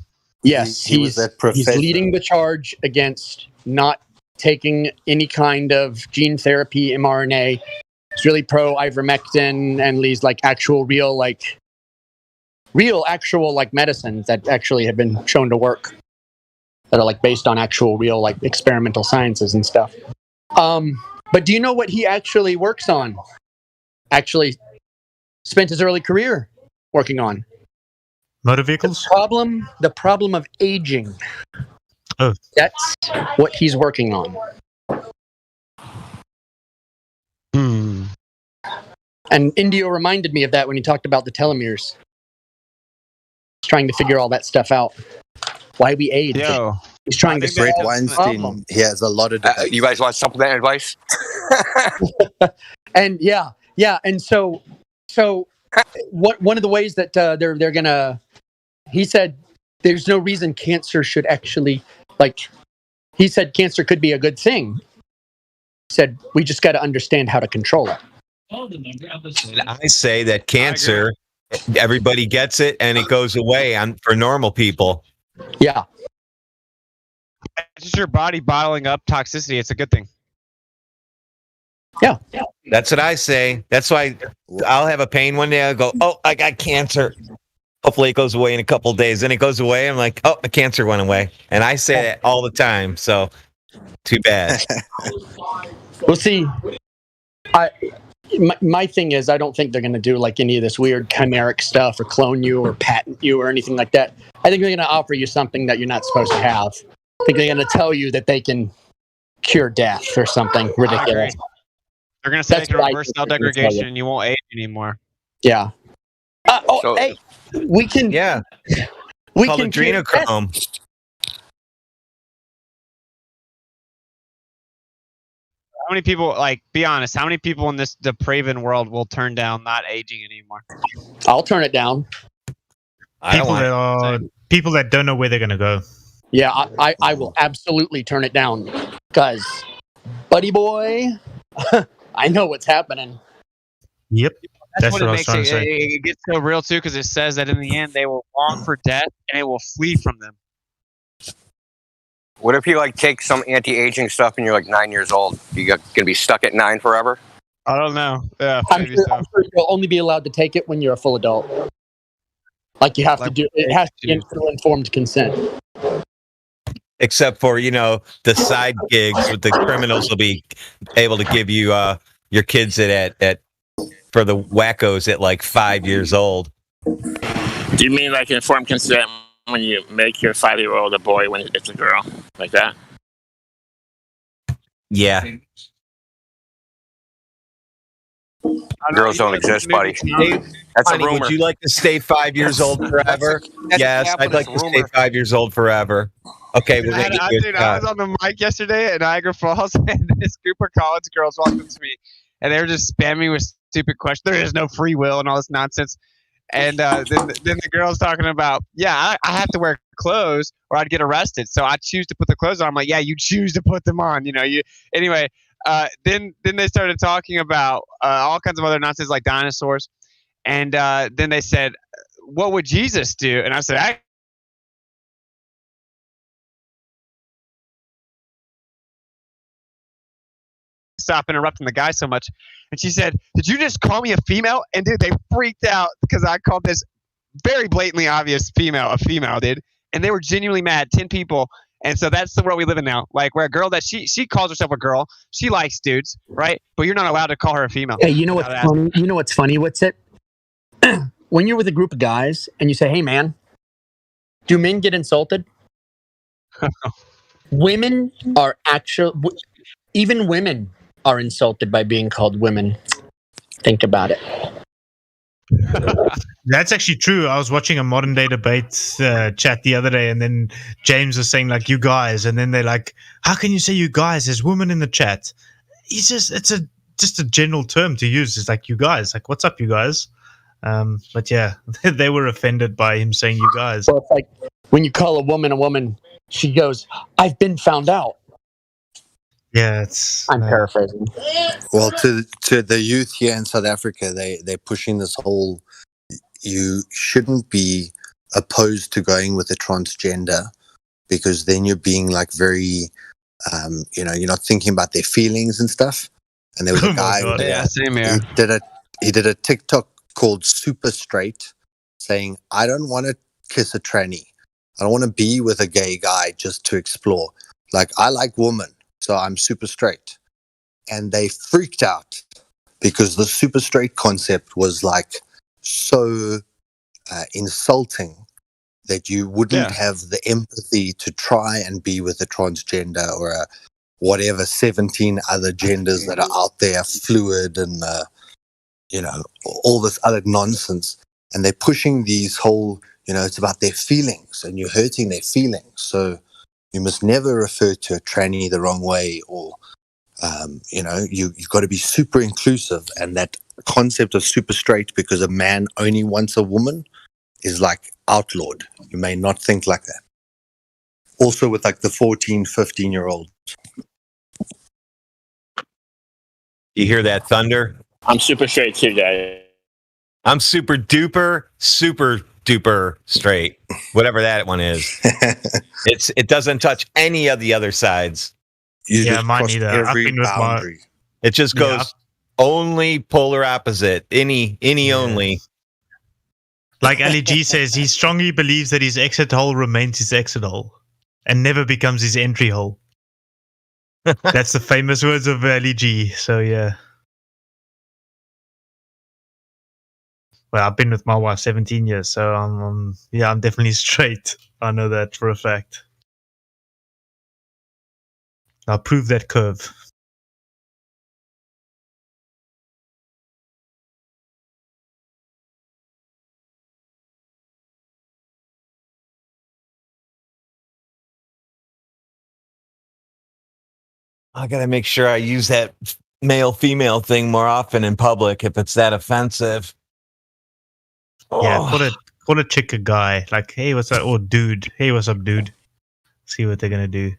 Yes, he was that he's professor. leading the charge against not taking any kind of gene therapy, mRNA. He's really pro ivermectin and these like actual actual medicines that actually have been shown to work, that are like based on actual real like experimental sciences and stuff. But do you know what he actually works on? Actually spent his early career working on motor vehicles. The problem of aging. Oh, that's what he's working on. And Indio reminded me of that when he talked about the telomeres. He's trying to figure all that stuff out. Why we age. Yo, he's trying to Brett solve Weinstein. He has a lot of debates. You guys want supplement advice? And yeah. And so one of the ways that they're gonna, he said, there's no reason cancer should actually, he said cancer could be a good thing. He said we just got to understand how to control it. I say that cancer, everybody gets it and it goes away for normal people. Yeah. It's just your body bottling up toxicity. It's a good thing. Yeah. That's what I say. That's why I'll have a pain one day. I'll go, oh, I got cancer. Hopefully it goes away in a couple of days. Then it goes away. I'm like, oh, the cancer went away. And I say that all the time. So too bad. We'll see. My thing is, I don't think they're going to do like any of this weird chimeric stuff or clone you or patent you or anything like that. I think they're going to offer you something that you're not supposed to have. I think they're going to tell you that they can cure death or something ridiculous. They're going to say they can reverse cell degradation and you won't age anymore. Yeah. Hey, we can. Yeah. We called can adrenochrome. How many people, be honest, how many people in this depraved world will turn down not aging anymore? I'll turn it down. People that don't know where they're going to go. Yeah, I will absolutely turn it down because, buddy boy, I know what's happening. Yep. That's what it makes it. It gets so real, too, because it says that in the end, they will long for death and it will flee from them. What if you take some anti-aging stuff and you're 9 years old? You gonna be stuck at 9 forever? I don't know. Yeah, I'm sure you'll only be allowed to take it when you're a full adult. You have to do it. Has to be informed consent. Except for the side gigs with the criminals will be able to give you your kids at for the wackos at 5 years old. Do you mean informed consent when you make your 5-year-old a boy when it's a girl, like that? Yeah. Girls don't exist, buddy. That's Honey, a rumor. would you like to stay 5 years old forever? Yes, I'd like to stay 5 years old forever. Okay, we'll make it. I was on the mic yesterday at Niagara Falls, and this group of college girls walked up to me, and they were just spamming with stupid questions. There is no free will and all this nonsense. And then the girl's talking about, I have to wear clothes or I'd get arrested. So I choose to put the clothes on. I'm like, yeah, you choose to put them on. Anyway. Then they started talking about all kinds of other nonsense like dinosaurs. And then they said, what would Jesus do? And I said, stop interrupting the guy so much. And she said, did you just call me a female? And dude, they freaked out because I called this very blatantly obvious female a female, dude. And they were genuinely mad, 10 people. And so that's the world we live in now. Where a girl that she calls herself a girl, she likes dudes, right? But you're not allowed to call her a female. Hey, you know what's funny? You know what's funny? What's it? When you're with a group of guys and you say, hey, man, do men get insulted? Women are even women are insulted by being called women. Think about it. That's actually true. I was watching a modern day debate chat the other day, and then James was saying you guys, and then they're like, how can you say you guys? There's women in the chat. It's just a general term to use. It's you guys, what's up, you guys? But yeah, they were offended by him saying you guys. Well, it's when you call a woman, she goes, I've been found out. Yeah, I'm paraphrasing. Well, to the youth here in South Africa, they're pushing this whole, you shouldn't be opposed to going with a transgender because then you're being very You know, you're not thinking about their feelings and stuff. And there was a guy who he did a TikTok called Super Straight, saying, I don't want to kiss a tranny. I don't want to be with a gay guy just to explore. Like, I like women, so I'm super straight. And they freaked out because the super straight concept was like so insulting that you wouldn't have the empathy to try and be with a transgender or a whatever 17 other genders that are out there, fluid and, you know, all this other nonsense. And they're pushing these whole, you know, it's about their feelings and you're hurting their feelings. So you must never refer to a tranny the wrong way or, you know, you've got to be super inclusive. And that concept of super straight because a man only wants a woman is like outlawed. You may not think like that. Also with like the 14, 15-year-olds. You hear that thunder? I'm super straight too, guys. I'm super duper straight. Whatever that one is. It doesn't touch any of the other sides. Mine either. I've been with boundary. It just goes only polar opposite. Any only. Like Ali G says, he strongly believes that his exit hole remains his exit hole and never becomes his entry hole. That's the famous words of Ali G. So, yeah. Well, I've been with my wife 17 years, so I'm definitely straight. I know that for a fact. I'll prove that curve. I gotta make sure I use that male-female thing more often in public if it's that offensive. Yeah, call a chick a guy. Like, hey, what's up? Or dude. Hey, what's up, dude? See what they're gonna do.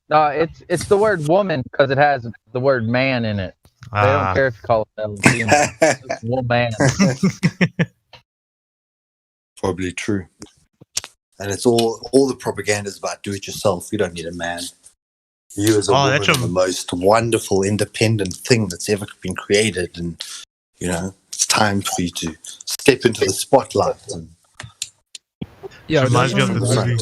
No, it's the word woman because it has the word man in it. They don't care if you call it male or female. It's woman. Probably true. And it's all the propaganda is about do it yourself. You don't need a man. You as a woman are the most wonderful, independent thing that's ever been created. And, you know, it's time for you to step into the spotlight. And reminds me of the movie.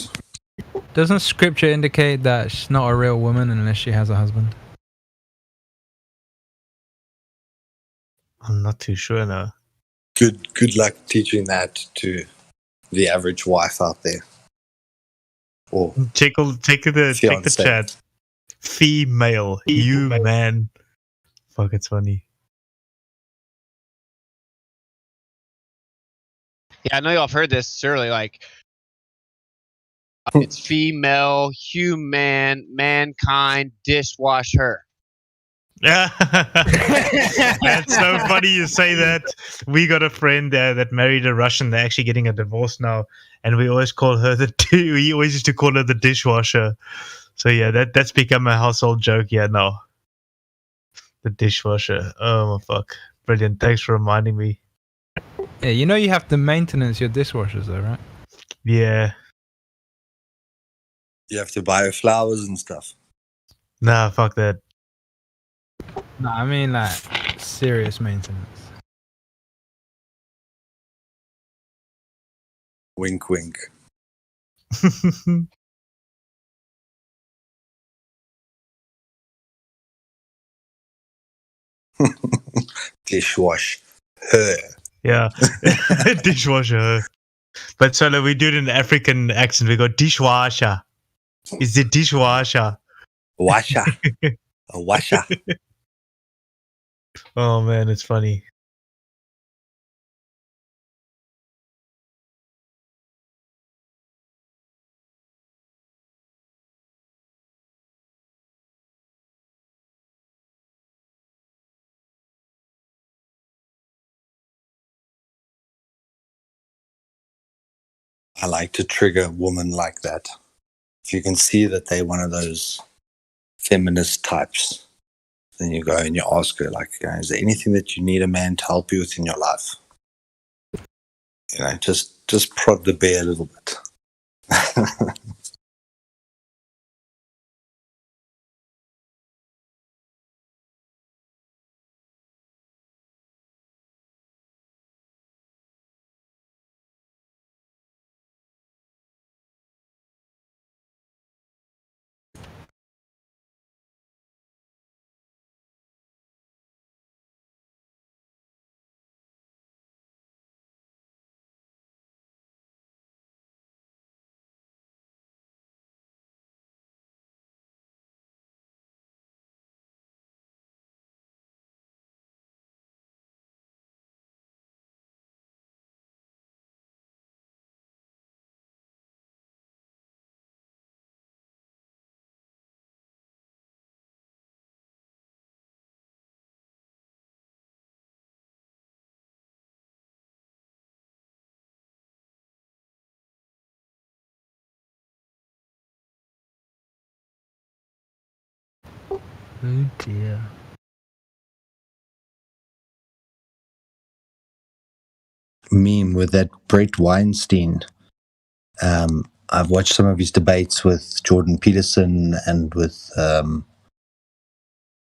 Doesn't scripture indicate that she's not a real woman unless she has a husband? I'm not too sure now. Good luck teaching that to the average wife out there. Or take the chat. Female, you man. Fuck, it's funny. Yeah, I know y'all have heard this surely. Like, it's female, human, mankind, dishwasher. Yeah, that's so funny you say that. We got a friend that married a Russian. They're actually getting a divorce now, and we always call her we always used to call her the dishwasher. So yeah, that's become a household joke. Yeah, now the dishwasher. Oh fuck, brilliant! Thanks for reminding me. Yeah, you know you have to maintenance your dishwashers, though, right? Yeah. You have to buy flowers and stuff. Nah, fuck that. No, I mean like serious maintenance. Wink, wink. Dishwash her. Yeah, dishwasher her. But so we do it in the African accent. We go dishwasher. Is it dishwasher? Washer. A washer. Oh man, it's funny. I like to trigger a woman like that. If you can see that they're one of those feminist types, then you go and you ask her, like, is there anything that you need a man to help you with in your life? You know, just prod the bear a little bit. Oh dear. Meme with that Brett Weinstein. I've watched some of his debates with Jordan Peterson and with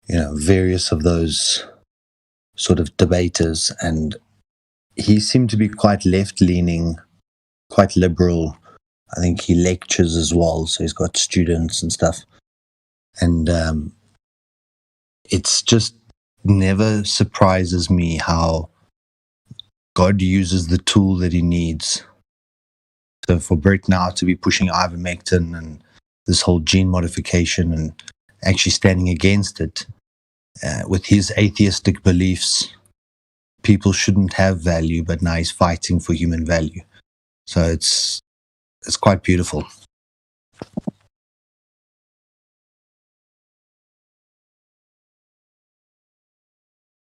various of those sort of debaters, and he seemed to be quite left-leaning, quite liberal. I think he lectures as well, so he's got students and stuff. And it's just never surprises me how God uses the tool that he needs. So for Brett now to be pushing ivermectin and this whole gene modification and actually standing against it, with his atheistic beliefs, people shouldn't have value, but now he's fighting for human value. So it's quite beautiful.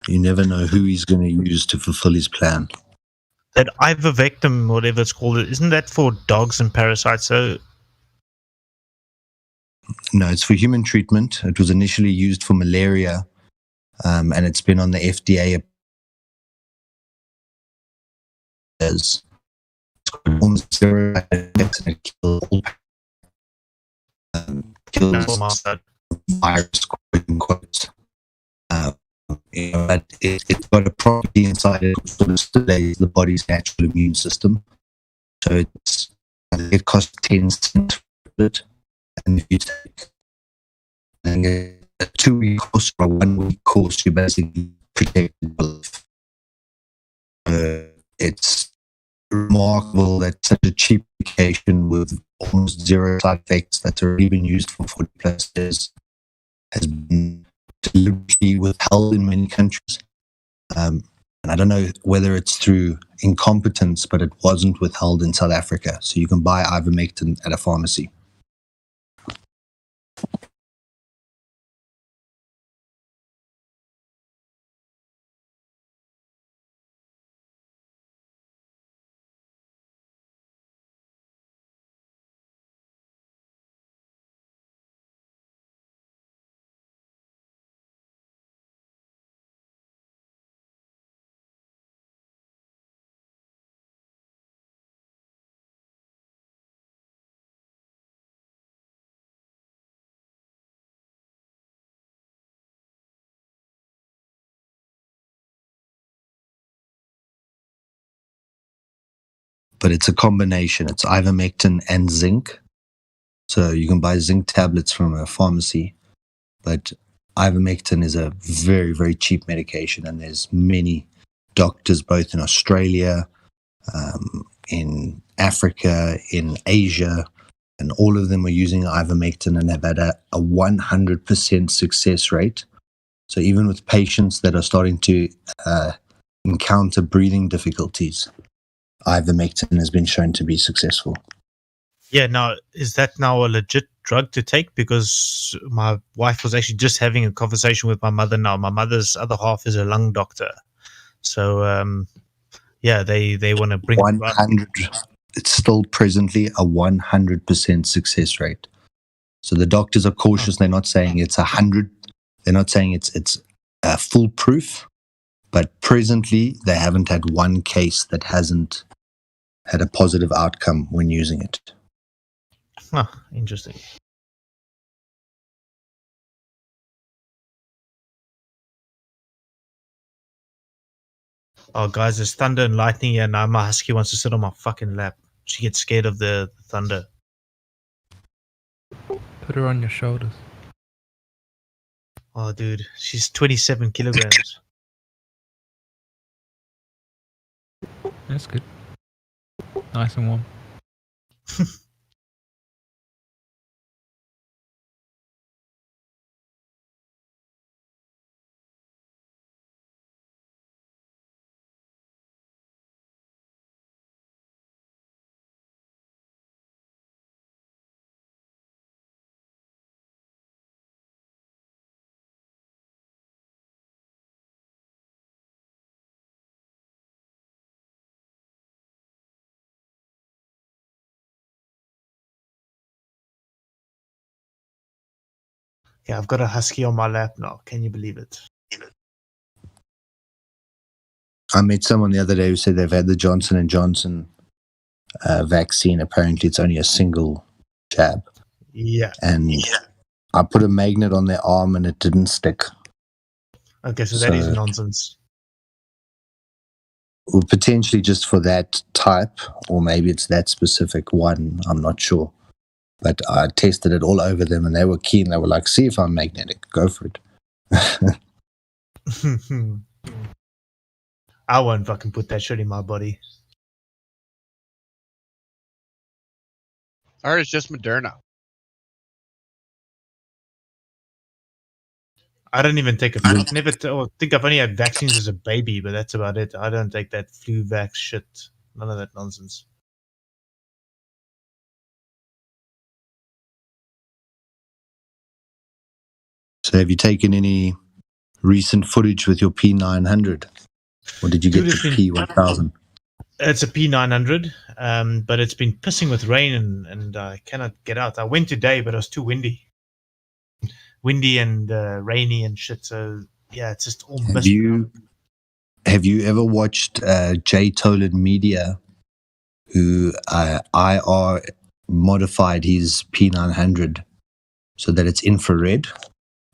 You never know who he's going to use to fulfill his plan. That ivermectin, whatever it's called, isn't that for dogs and parasites? So no, it's for human treatment. It was initially used for malaria, and it's been on the FDA. It's almost zero effects, and it kills virus, quote unquote. But it's got a property inside it that sort of stimulates the body's natural immune system. So it costs 10 cents for it. And if you take a 2-week course or a 1-week course, you're basically protected for life. It's remarkable that such a cheap medication with almost zero side effects that's already been used for 40 plus years has been deliberately withheld in many countries. And I don't know whether it's through incompetence, but it wasn't withheld in South Africa. So you can buy ivermectin at a pharmacy. But it's a combination. It's ivermectin and zinc. So you can buy zinc tablets from a pharmacy, but ivermectin is a very, very cheap medication, and there's many doctors both in Australia, in Africa, in Asia, and all of them are using ivermectin and have had a 100% success rate. So even with patients that are starting to encounter breathing difficulties, ivermectin has been shown to be successful. yeah, now is that now a legit drug to take? Because my wife was actually just having a conversation with my mother now. My mother's other half is a lung doctor. So yeah, they want to bring 100. It's still presently a 100% success rate. So the doctors are cautious. They're not saying it's 100. They're not saying it's foolproof. But presently, they haven't had one case that hasn't had a positive outcome when using it. Huh, interesting. Oh, guys, there's thunder and lightning here. Now my husky wants to sit on my fucking lap. She gets scared of the thunder. Put her on your shoulders. Oh, dude, she's 27 kilograms. That's good. Nice and warm. Yeah, I've got a husky on my lap now. Can you believe it? I met someone the other day who said they've had the Johnson & Johnson vaccine. Apparently, it's only a single jab. Yeah. And I put a magnet on their arm and it didn't stick. Okay, so that is nonsense. Well, potentially just for that type, or maybe it's that specific one. I'm not sure. But I tested it all over them and they were keen. They were like, see if I'm magnetic. Go for it. I won't fucking put that shit in my body. Or it's just Moderna. I don't even take I think I've only had vaccines as a baby, but that's about it. I don't take that flu vax shit. None of that nonsense. So have you taken any recent footage with your P900? Or did you get the P1000? It's a P900, but it's been pissing with rain and I cannot get out. I went today, but it was too windy. Windy and rainy and shit. So, yeah, it's just all mist. Have you ever watched Jay Tolan Media, who IR modified his P900 so that it's infrared?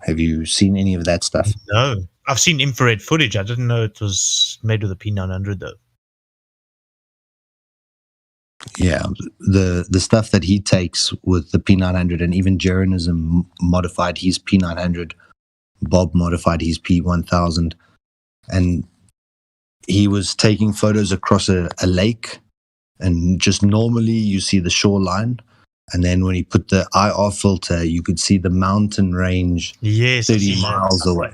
Have you seen any of that stuff? No. I've seen infrared footage. I didn't know it was made with a P900, though. Yeah, the stuff that he takes with the P900, and even Jeranism modified his P900, Bob modified his P1000, and he was taking photos across a lake, and just normally you see the shoreline, and then when he put the IR filter, you could see the mountain range 30 miles away.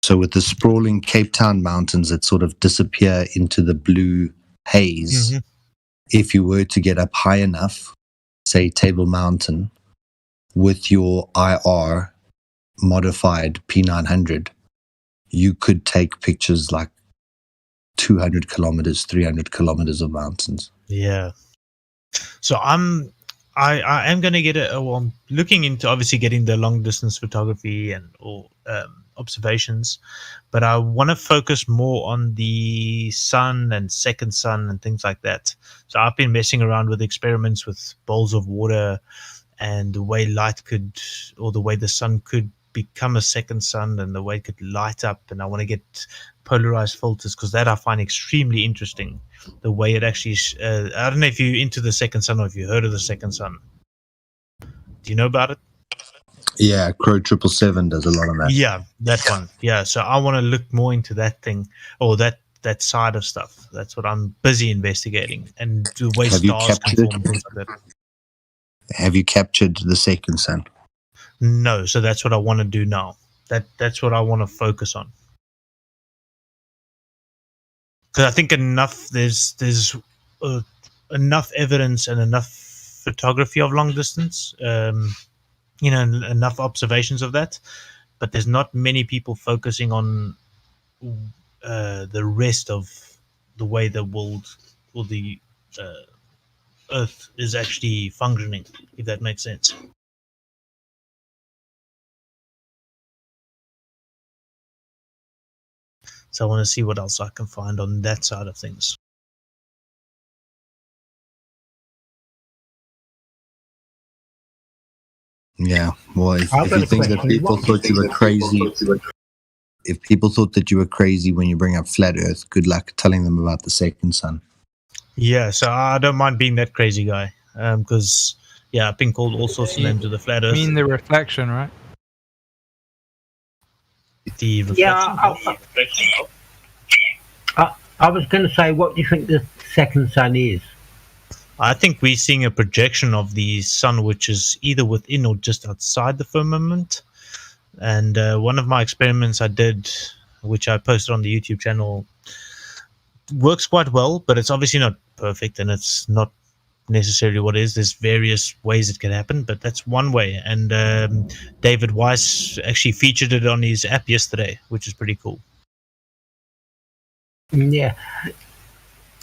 So with the sprawling Cape Town mountains that sort of disappear into the blue haze, if you were to get up high enough, say Table Mountain, with your IR modified P900, you could take pictures like 200 kilometers, 300 kilometers of mountains. Yeah. So I am going to get I'm looking into obviously getting the long distance photography and all observations, but I want to focus more on the sun and second sun and things like that. So I've been messing around with experiments with bowls of water and the way light could, or the way the sun could become a second sun and the way it could light up. And I want to get polarized filters because that I find extremely interesting. The way it actually, I don't know if you're into the second sun or if you heard of the second sun. Do you know about it? Yeah, Crow 777 does a lot of that. Yeah, that one. Yeah, so I want to look more into that thing or that side of stuff. That's what I'm busy investigating, and the way stars can form and things like that. Have you captured the second sun? No, so that's what I want to do now. That's what I want to focus on. Because I think there's enough evidence and enough photography of long distance. Enough observations of that, but there's not many people focusing on the rest of the way the world or the Earth is actually functioning, if that makes sense. So I want to see what else I can find on that side of things. Yeah, well, if you think that people thought you were crazy, if people thought that you were crazy when you bring up flat Earth, good luck telling them about the second sun. Yeah, so I don't mind being that crazy guy, because I've been called all sorts of names to the flat Earth. You mean the reflection, right? The reflection. Yeah, I was going to say, what do you think the second sun is? I think we're seeing a projection of the sun, which is either within or just outside the firmament. And one of my experiments I did, which I posted on the YouTube channel, works quite well, but it's obviously not perfect, and it's not necessarily what it is. There's various ways it can happen, but that's one way. And David Weiss actually featured it on his app yesterday, which is pretty cool. Yeah.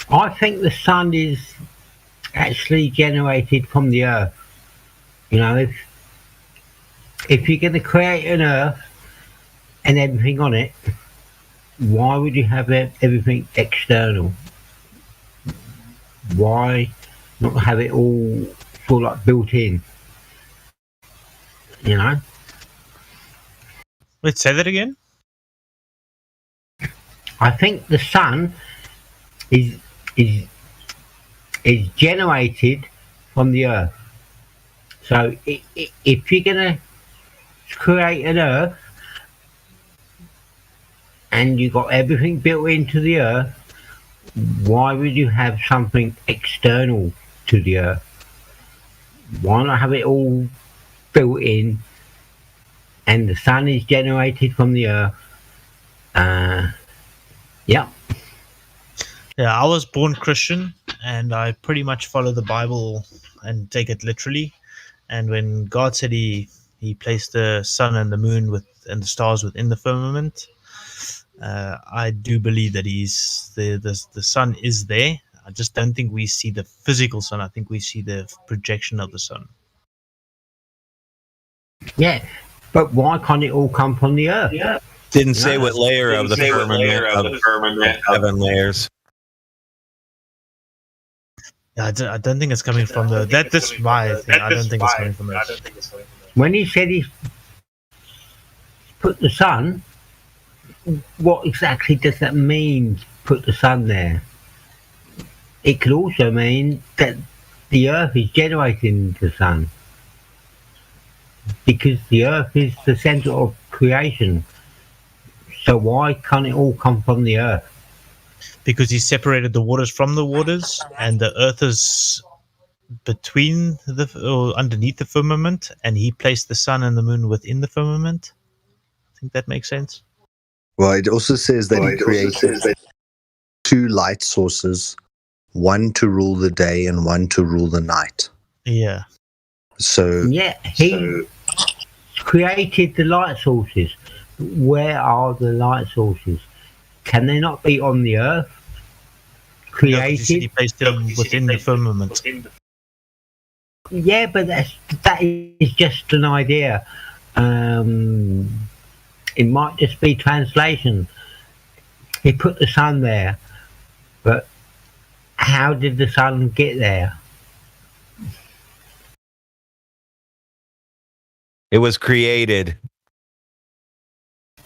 I think the sun is actually generated from the earth. You know, if you're going to create an earth and everything on it, why would you have everything external? Why not have it all sort of like built in? You know? Wait, say that again? I think the sun is generated from the earth. So if you're going to create an earth and you've got everything built into the earth, why would you have something external to the earth? Why not have it all built in? And the sun is generated from the earth. Yeah. Yeah, I was born Christian, and I pretty much follow the Bible and take it literally. And when God said He placed the sun and the moon and the stars within the firmament, I do believe that the sun is there. I just don't think we see the physical sun. I think we see the projection of the sun. Yeah, but why can't it all come from the earth? Yeah. Didn't say what layer of the firmament of 7 layers. I don't think it's coming from the. That's my thing. I don't think it's coming from the. When he said he put the sun, what exactly does that mean? Put the sun there. It could also mean that the earth is generating the sun, because the earth is the center of creation. So why can't it all come from the earth? Because He separated the waters from the waters, and the earth is between or underneath the firmament, and He placed the sun and the moon within the firmament. I think that makes sense. Well, it also says that He created 2 light sources, one to rule the day and one to rule the night. Yeah. So yeah, He created the light sources. Where are the light sources? Can they not be on the earth? Created? He placed them within the firmament. Yeah, but that is just an idea. It might just be translation. He put the sun there, but how did the sun get there? It was created.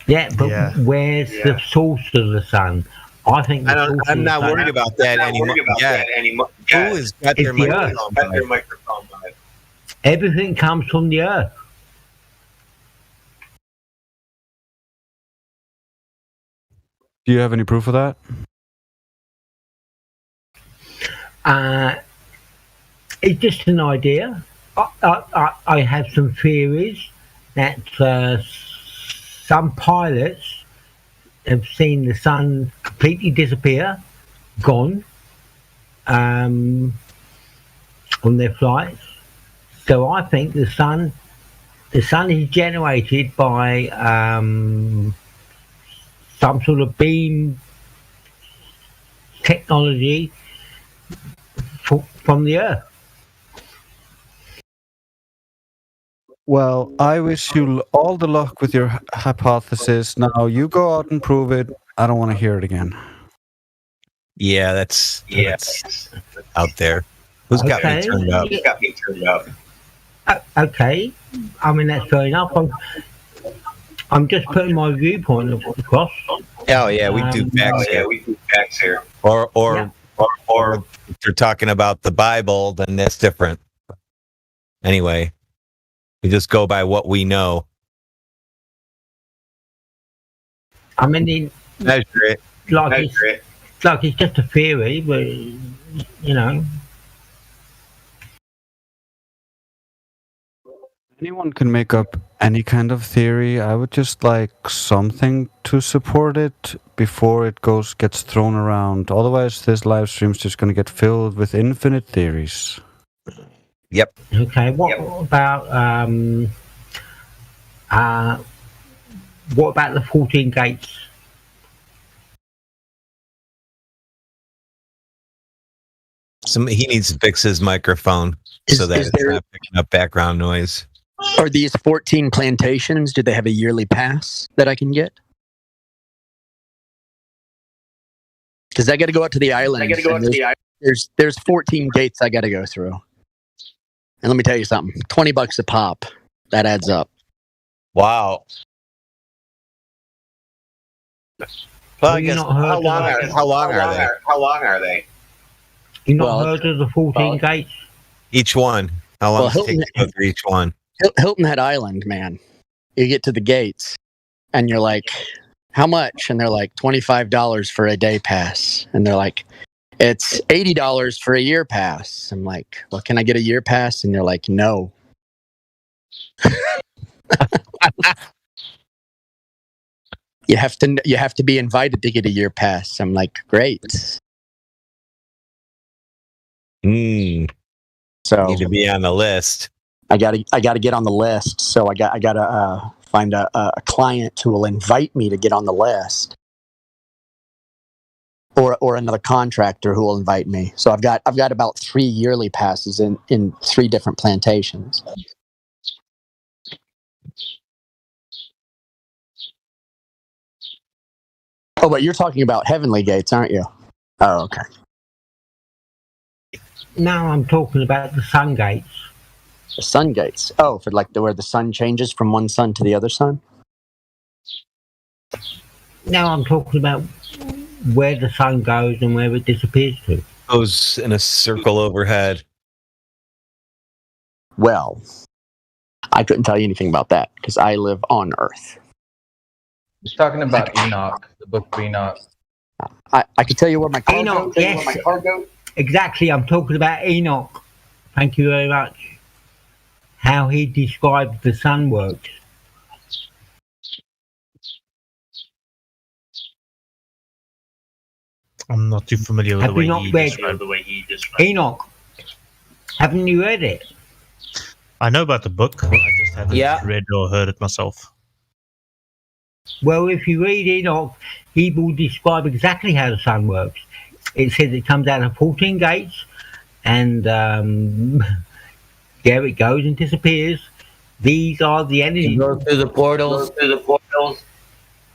Yeah, but where's the source of the sun? I think I'm not worried about that anymore. Who has got their microphone? Everything comes from the earth. Do you have any proof of that? It's just an idea. I have some theories that some pilots have seen the sun completely disappear, gone, on their flights. So I think the sun is generated by some sort of beam technology from the earth. Well, I wish you all the luck with your hypothesis. Now, you go out and prove it. I don't want to hear it again. Yeah, that's out there. Who's got me turned up? Okay, I mean, that's fair enough. I'm just putting my viewpoint across. Oh yeah, we do facts here. Or if you're talking about the Bible, then that's different. Anyway, we just go by what we know. I mean, measure it. It's just a theory, but you know. Anyone can make up any kind of theory. I would just like something to support it before it gets thrown around. Otherwise, this live stream's just going to get filled with infinite theories. Yep. Okay. What about the 14 gates? He needs to fix his microphone so that it's not picking up background noise. Are these 14 plantations? Do they have a yearly pass that I can get? Because I got to go out to the island. There's 14 gates I got to go through. And let me tell you something. $20 a pop. That adds up. Wow. Well, I guess how long are they? You not heard of the 14 gates? Each one. How long does it take to go through each one? Hilton Head Island, man. You get to the gates and you're like, how much? And they're like, $25 for a day pass. And they're like, it's $80 for a year pass. I'm like, well, can I get a year pass? And they're like, no. You have to be invited to get a year pass. I'm like, great. So you need to be on the list. I gotta get on the list. So I gotta find a client who will invite me to get on the list, or another contractor who will invite me. So I've got about 3 yearly passes in 3 different plantations. Oh, but you're talking about Heavenly Gates, aren't you? Oh, okay. Now I'm talking about the Sun Gates. The Sun Gates. Oh, for like where the sun changes from one sun to the other sun? Now I'm talking about where the sun goes and where it disappears to. Goes in a circle overhead. Well, I couldn't tell you anything about that because I live on Earth. He's talking about Enoch, the book of Enoch. I could tell you where my car Enoch, goes. yes. Exactly, I'm talking about Enoch. Thank you very much. How he described the sun works. I'm not too familiar with the way he described it. Enoch, haven't you read it? I know about the book. I just haven't read or heard it myself. Well, if you read Enoch, he will describe exactly how the sun works. It says it comes out of 14 gates, and there it goes and disappears. These are the energy. Go through the portals.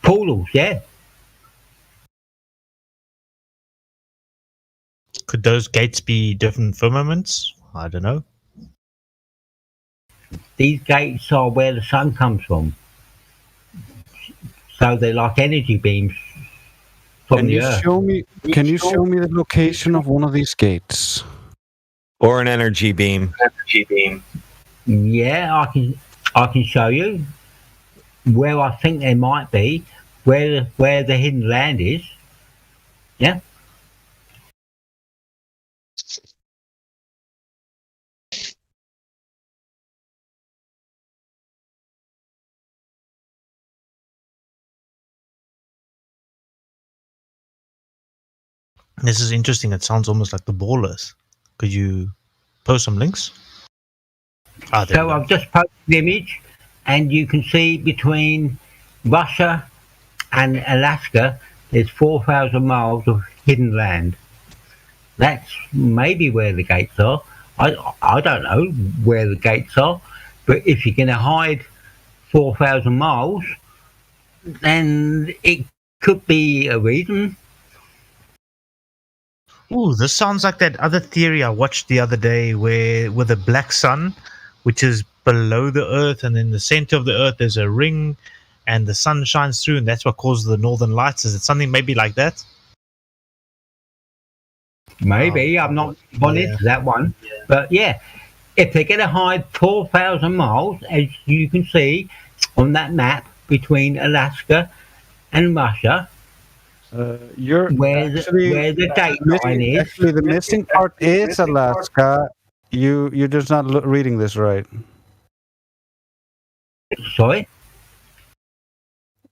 Portals, yeah. Could those gates be different firmaments? I don't know. These gates are where the sun comes from. So they're like energy beams from the earth. Can you show me the location of one of these gates? Or an energy beam. Yeah, I can show you where I think they might be, where the hidden land is. Yeah. This is interesting. It sounds almost like the Ballers. Could you post some links? So I've just posted the image, and you can see between Russia and Alaska, there's 4,000 miles of hidden land. That's maybe where the gates are. I don't know where the gates are, but if you're going to hide 4,000 miles, then it could be a reason. Ooh, this sounds like that other theory I watched the other day where with a black sun, which is below the earth, and in the center of the earth there's a ring and the sun shines through, and that's what causes the northern lights. Is it something maybe like that? Maybe. I'm not on into that one. But yeah, if they're going to hide 4,000 miles, as you can see on that map between Alaska and Russia, where the date line is. Actually, the missing part is Alaska. You're just not reading this right. Sorry?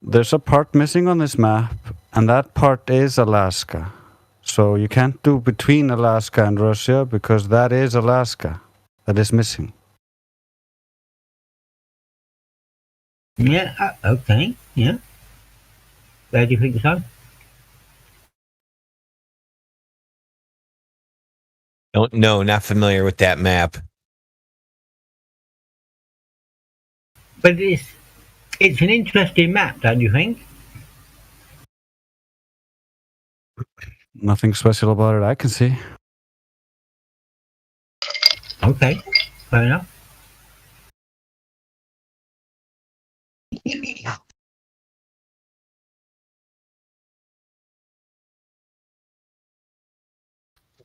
There's a part missing on this map, and that part is Alaska. So you can't do between Alaska and Russia because that is Alaska that is missing. Yeah, okay, yeah. Where do you think so? Don't know, not familiar with that map. But it's an interesting map, don't you think? Nothing special about it I can see. Okay, fair enough. It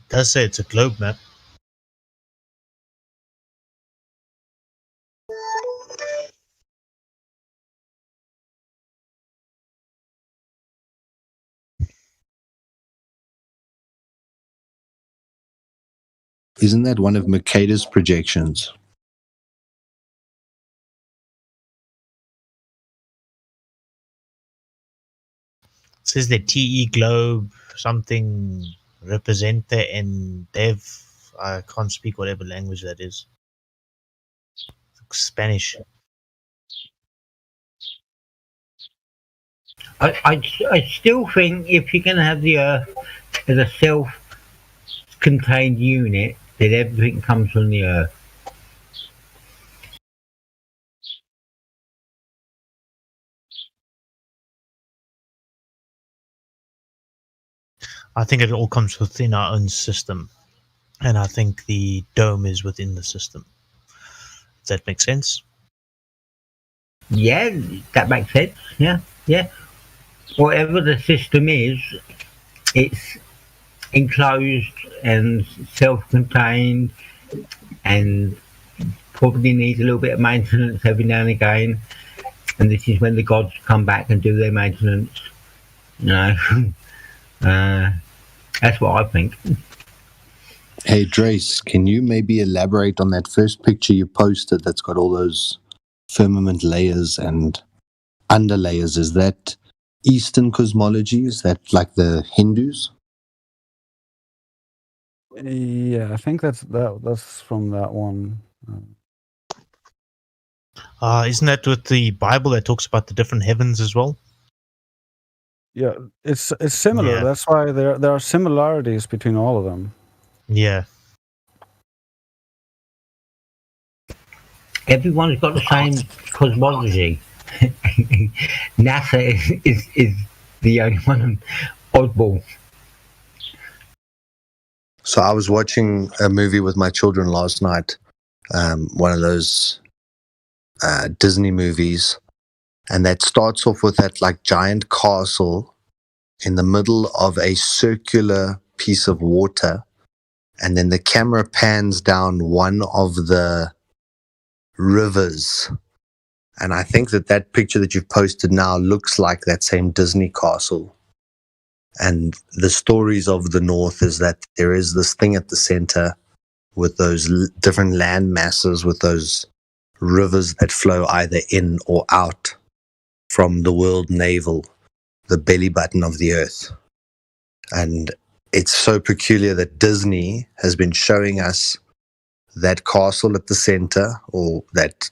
does say it's a globe map. Isn't that one of Mercator's projections? It says the TE globe something represente and dev. I can't speak whatever language that is. Spanish. I still think if you're going to have the Earth as a self-contained unit, that everything comes from the Earth. I think it all comes within our own system. And I think the dome is within the system. Does that make sense? Yeah, that makes sense. Yeah. Whatever the system is, it's enclosed and self-contained and probably needs a little bit of maintenance every now and again. And this is when the gods come back and do their maintenance. That's what I think. Hey, Drace, can you maybe elaborate on that first picture you posted that's got all those firmament layers and underlayers? Is that Eastern cosmology? Is that like the Hindus? Yeah, I think that's from that one. Isn't that with the Bible that talks about the different heavens as well? Yeah, it's similar. Yeah. That's why there are similarities between all of them. Yeah. Everyone's got the same cosmology. NASA is the only one oddball. So I was watching a movie with my children last night, one of those Disney movies, and that starts off with that like giant castle in the middle of a circular piece of water, and then the camera pans down one of the rivers, and I think that picture that you've posted now looks like that same Disney castle. And the stories of the North is that there is this thing at the center with those different land masses, with those rivers that flow either in or out from the world navel, the belly button of the earth. And it's so peculiar that Disney has been showing us that castle at the center, or that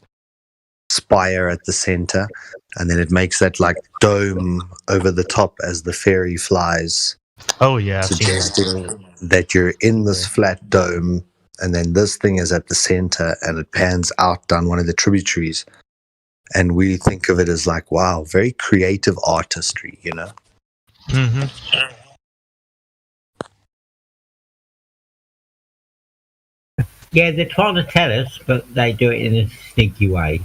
spire at the center, and then it makes that like dome over the top as the fairy flies. Oh yeah, suggesting that you're in this flat dome, and then this thing is at the center, and it pans out down one of the tributaries, and we think of it as like, wow, very creative artistry, you know. Mm-hmm. Yeah, they're trying to tell us, but they do it in a sneaky way.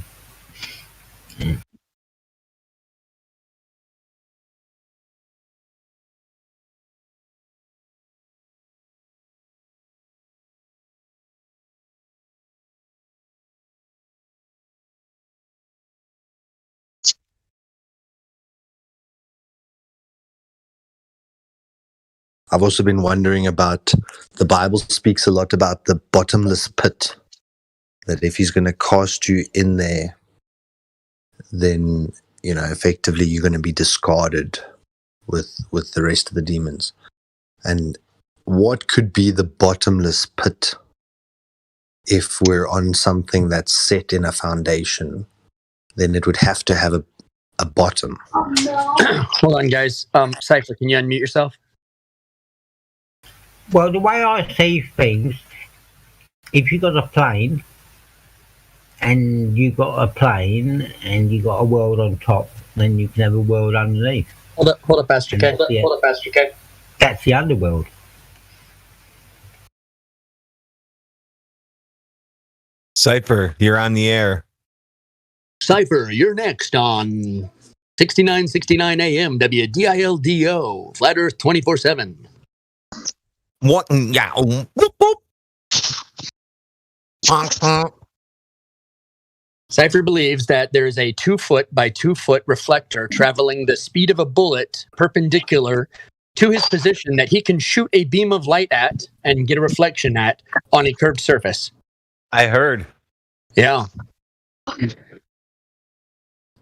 I've also been wondering about, the Bible speaks a lot about the bottomless pit, that if he's going to cast you in there, then, you know, effectively you're going to be discarded with the rest of the demons. And what could be the bottomless pit if we're on something that's set in a foundation? Then it would have to have a bottom. Hold on, guys. Cypher, can you unmute yourself? Well, the way I see things, if you got a plane and you got a plane and you got a world on top, then you can have a world underneath. Hold up, Pastor K. That's the underworld. Cypher, you're on the air. Cypher, you're next on 6969 AM WDILDO, Flat Earth 24/7. What? Yeah. Cypher believes that there is a 2 foot by 2 foot reflector traveling the speed of a bullet perpendicular to his position that he can shoot a beam of light at and get a reflection at on a curved surface. I heard. Yeah.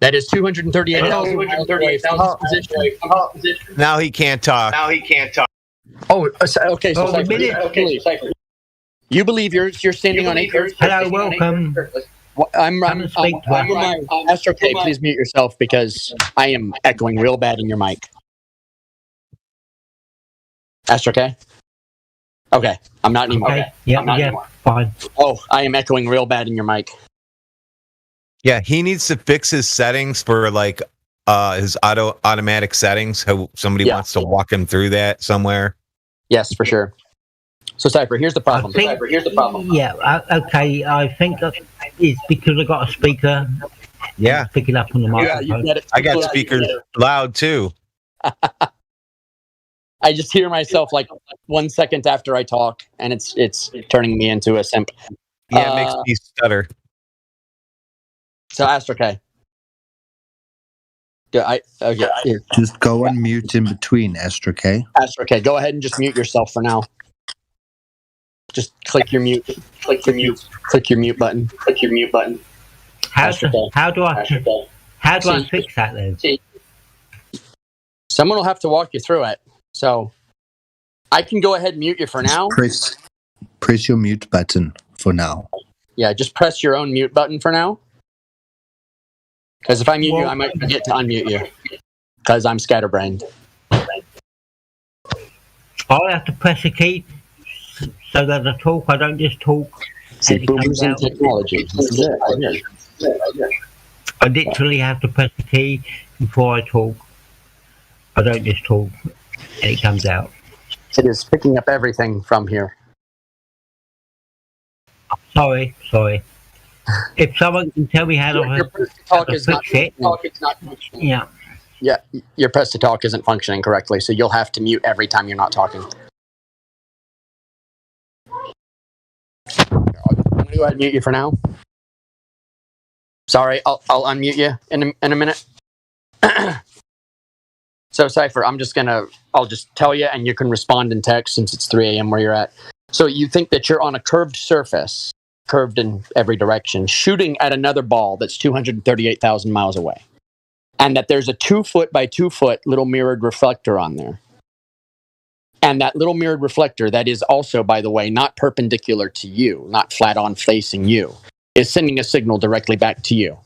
That is 238,000 miles away from his position. Now he can't talk. Oh, okay. So Cypher, you believe you're standing on a curved surface. Hello, welcome. Astro K, please mute yourself because I am echoing real bad in your mic. Astro K? Okay, I'm not anymore. Okay. Yeah, fine. Oh, I am echoing real bad in your mic. Yeah, he needs to fix his settings for like his automatic settings. How somebody wants to walk him through that somewhere. Yes, for sure. So Cypher, here's the problem. Yeah, okay. I think it's because I got a speaker. Yeah, picking up on the microphone. I got speakers loud too. I just hear myself like 1 second after I talk, and it's turning me into a simp. Yeah, it makes me stutter. So Astro K. Just go on mute in between, Astro K. Astro K, go ahead and just mute yourself for now. Just click your mute. Click your mute button. Click your mute button. How do I fix that then? Someone will have to walk you through it. So I can go ahead and mute you for now. Press your mute button for now. Yeah, just press your own mute button for now. Because if I mute you, I might forget to unmute you. Because I'm scatterbrained. I'll have to press a key so that I talk. I don't just talk. See, boomers and technology. This is it right here. I literally have to press the key before I talk. I don't just talk and it comes out. It is picking up everything from here. Sorry. If someone can tell me how to fix it. Yeah. Yeah, your press to talk isn't functioning correctly, so you'll have to mute every time you're not talking. I'm going to go ahead and mute you for now. Sorry, I'll unmute you in a minute. So Cypher, I'll just tell you, and you can respond in text since it's 3 a.m. where you're at. So you think that you're on a curved surface, curved in every direction, shooting at another ball that's 238,000 miles away. And that there's a 2 foot by 2 foot little mirrored reflector on there. And that little mirrored reflector, that is also, by the way, not perpendicular to you, not flat on facing you, is sending a signal directly back to you.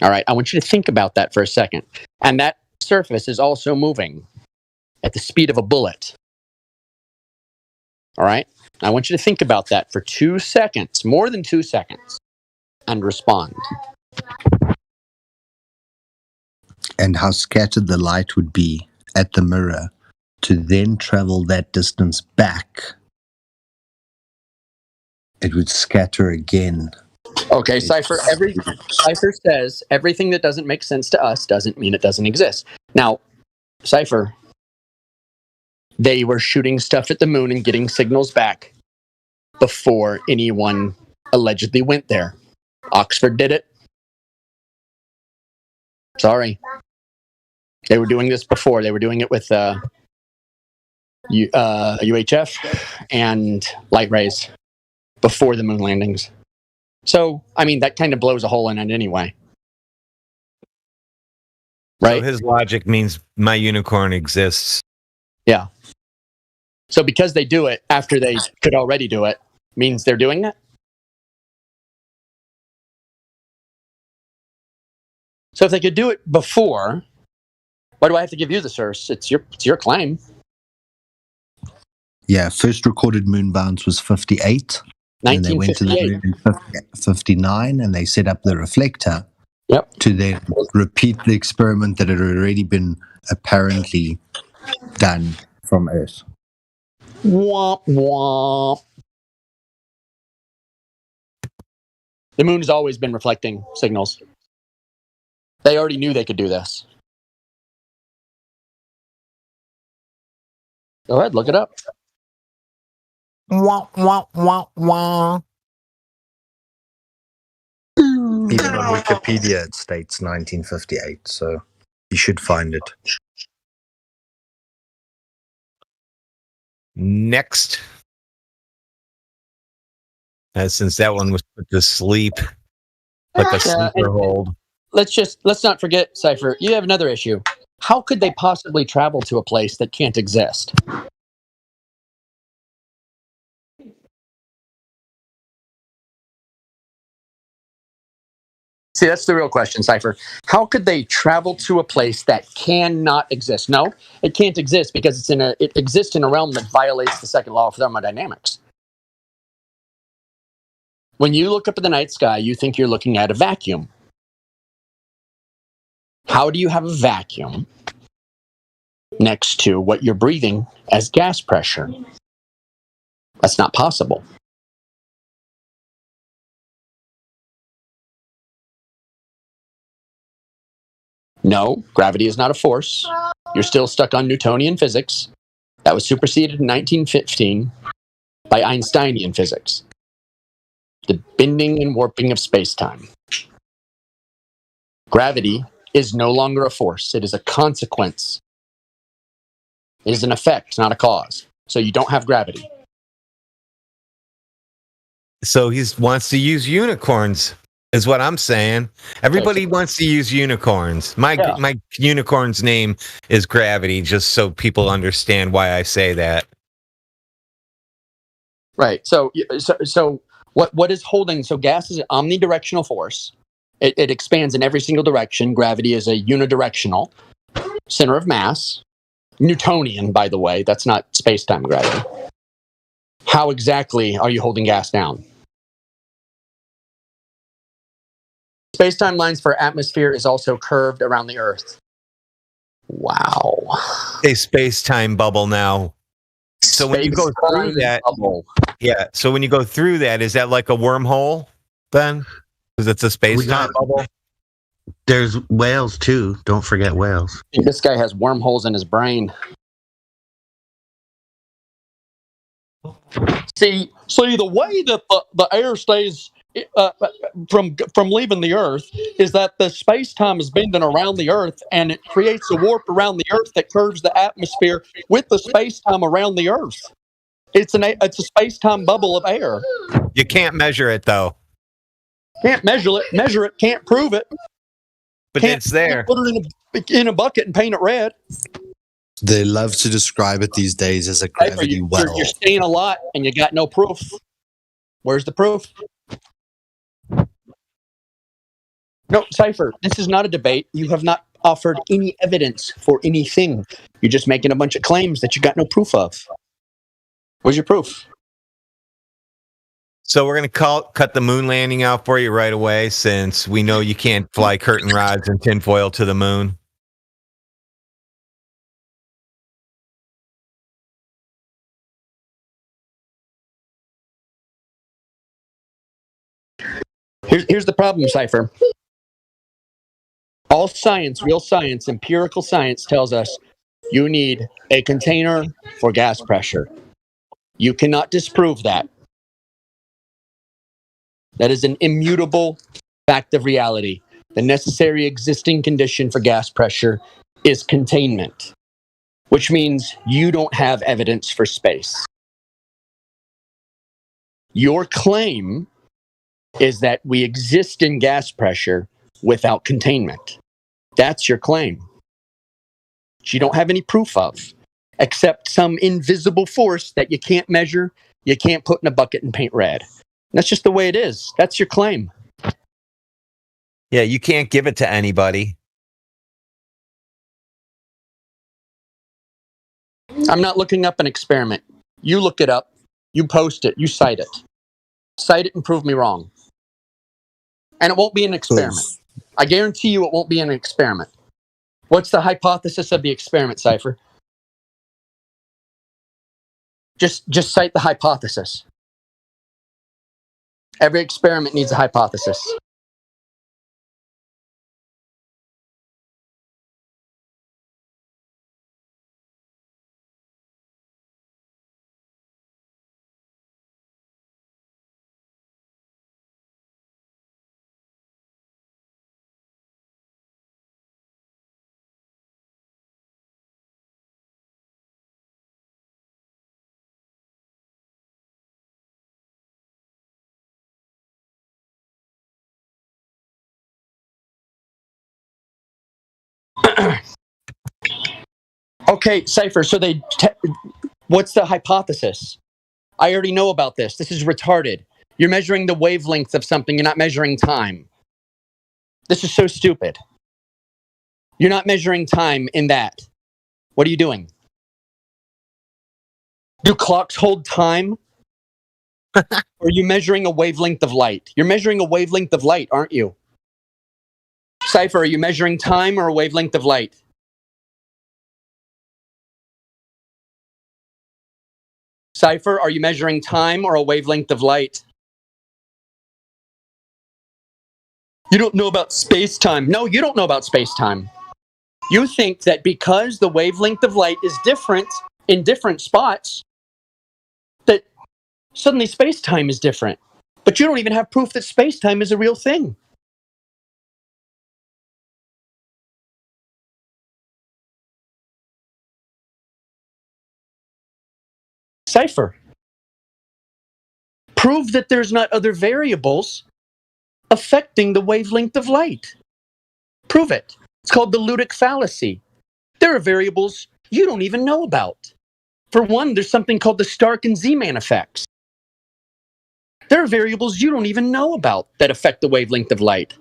All right, I want you to think about that for a second. And that surface is also moving at the speed of a bullet. All right, I want you to think about that for 2 seconds, more than 2 seconds, and respond. And how scattered the light would be at the mirror to then travel that distance back. It would scatter again. Okay, Cypher says everything that doesn't make sense to us doesn't mean it doesn't exist. Now, Cypher, they were shooting stuff at the moon and getting signals back before anyone allegedly went there. Oxford did it. Sorry. They were doing this before. They were doing it with UHF and light rays before the moon landings. So, I mean, that kind of blows a hole in it anyway. Right? So his logic means my unicorn exists. Yeah. So because they do it after they could already do it, means they're doing it? So if they could do it before, why do I have to give you the source? It's your claim. Yeah, first recorded moon bounce was 58. Then they went to the moon in 59 and they set up the reflector to then repeat the experiment that had already been apparently done from Earth. Womp womp. The moon has always been reflecting signals. They already knew they could do this. Go ahead, look it up. Wah, wah, wah, wah. Even on Wikipedia, it states 1958, so you should find it. Next. Since that one was put to sleep, like a sleeper hold. Let's not forget, Cypher, you have another issue. How could they possibly travel to a place that can't exist? See, that's the real question, Cypher. How could they travel to a place that cannot exist? No, it can't exist because it exists in a realm that violates the second law of thermodynamics. When you look up at the night sky, you think you're looking at a vacuum. How do you have a vacuum next to what you're breathing as gas pressure? That's not possible. No, gravity is not a force. You're still stuck on Newtonian physics. That was superseded in 1915 by Einsteinian physics. The bending and warping of space-time. Gravity is no longer a force. It is a consequence. It is an effect, not a cause. So you don't have gravity. So he wants to use unicorns, is what I'm saying. Everybody wants to use unicorns. My unicorn's name is Gravity, just so people understand why I say that. Right. So what is holding? So gas is an omnidirectional force. It expands in every single direction. Gravity is a unidirectional center of mass. Newtonian, by the way. That's not space-time gravity. How exactly are you holding gas down? Space-time lines for atmosphere is also curved around the Earth. Wow. A space-time bubble now. So when you go through that, so when you go through that, is that like a wormhole then? Because it's a space-time bubble? There's whales too. Don't forget whales. This guy has wormholes in his brain. See, the way that the air stays from leaving the Earth is that the space-time is bending around the Earth, and it creates a warp around the Earth that curves the atmosphere with the space-time around the Earth. It's a space-time bubble of air. You can't measure it though. Can't measure it. Can't prove it. But it's there. Put it in a bucket and paint it red. They love to describe it these days as a gravity well. You're saying a lot, and you got no proof. Where's the proof? No, Cypher, this is not a debate. You have not offered any evidence for anything. You're just making a bunch of claims that you got no proof of. Where's your proof? So we're going to cut the moon landing out for you right away, since we know you can't fly curtain rods and tinfoil to the moon. Here's the problem, Cypher. All science, real science, empirical science tells us you need a container for gas pressure. You cannot disprove that. That is an immutable fact of reality. The necessary existing condition for gas pressure is containment, which means you don't have evidence for space. Your claim is that we exist in gas pressure without containment. That's your claim. Which you don't have any proof of, except some invisible force that you can't measure, you can't put in a bucket and paint red. That's just the way it is. That's your claim. Yeah, you can't give it to anybody. I'm not looking up an experiment. You look it up, you post it, you cite it. Cite it and prove me wrong. And it won't be an experiment. I guarantee you it won't be an experiment. What's the hypothesis of the experiment, Cypher? Just cite the hypothesis. Every experiment needs a hypothesis. Okay, Cypher, so what's the hypothesis? I already know about this. This is retarded. You're measuring the wavelength of something. You're not measuring time. This is so stupid. You're not measuring time in that. What are you doing? Do clocks hold time? Or are you measuring a wavelength of light? You're measuring a wavelength of light, aren't you? Cypher, are you measuring time or a wavelength of light? Cypher, are you measuring time or a wavelength of light? You don't know about space-time. No, you don't know about space-time. You think that because the wavelength of light is different in different spots, that suddenly space-time is different. But you don't even have proof that space-time is a real thing. Cypher. Prove that there's not other variables affecting the wavelength of light. Prove it. It's called the Ludic fallacy. There are variables you don't even know about. For one, there's something called the Stark and Z-Man effects. There are variables you don't even know about that affect the wavelength of light.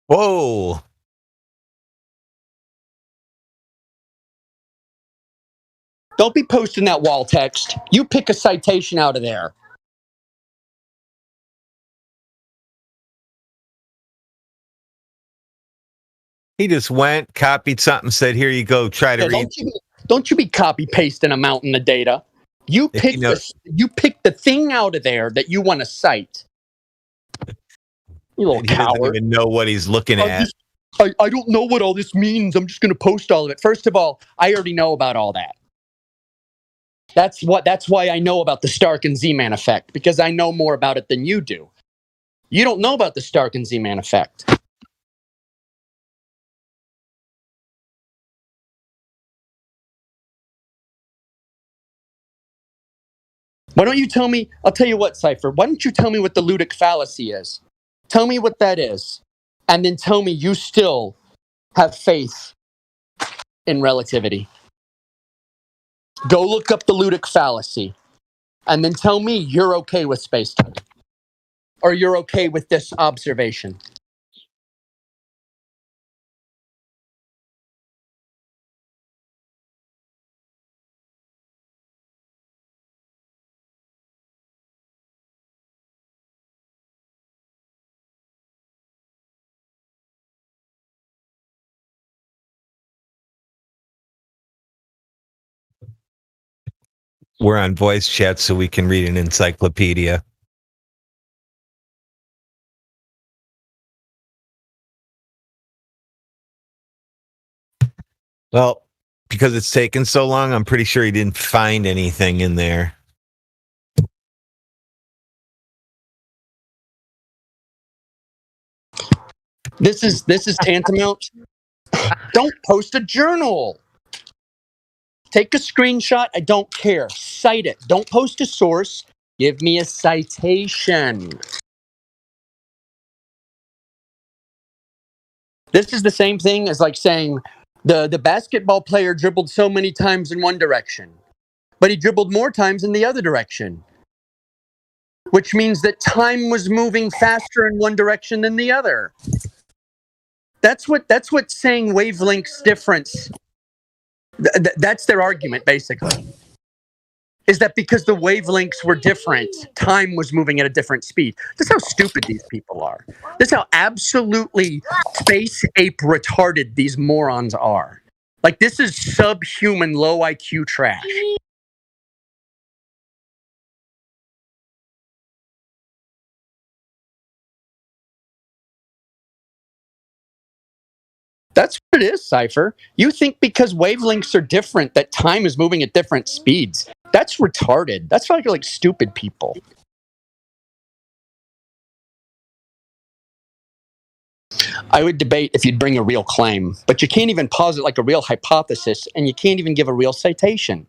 Whoa. Don't be posting that wall text. You pick a citation out of there. He just went, copied something, said, "Here you go. Try to read." Don't you be copy pasting a mountain of data. You pick the thing out of there that you want to cite. You little coward. He doesn't even know what he's looking at. I don't know what all this means. I'm just going to post all of it. First of all, I already know about all that. That's why I know about the Stark and Z-Man effect, because I know more about it than you do. You don't know about the Stark and Z-Man effect. Why don't you tell me? I'll tell you what, Cypher. Why don't you tell me what the Ludic fallacy is? Tell me what that is. And then tell me you still have faith in relativity. Go look up the Ludic fallacy. And then tell me you're okay with space-time. Or you're okay with this observation. We're on voice chat so we can read an encyclopedia. Well, because it's taken so long, I'm pretty sure he didn't find anything in there. This is tantamount. Don't post a journal. Take a screenshot. I don't care. Cite it. Don't post a source. Give me a citation. This is the same thing as like saying, The basketball player dribbled so many times in one direction, but he dribbled more times in the other direction, which means that time was moving faster in one direction than the other. That's what saying wavelengths difference. That's their argument, basically. Is that because the wavelengths were different, time was moving at a different speed. That's how stupid these people are. That's how absolutely space ape retarded these morons are. Like, this is subhuman low IQ trash. That's what it is, Cypher. You think because wavelengths are different that time is moving at different speeds. That's retarded. That's like stupid people. I would debate if you'd bring a real claim, but you can't even posit like a real hypothesis, and you can't even give a real citation.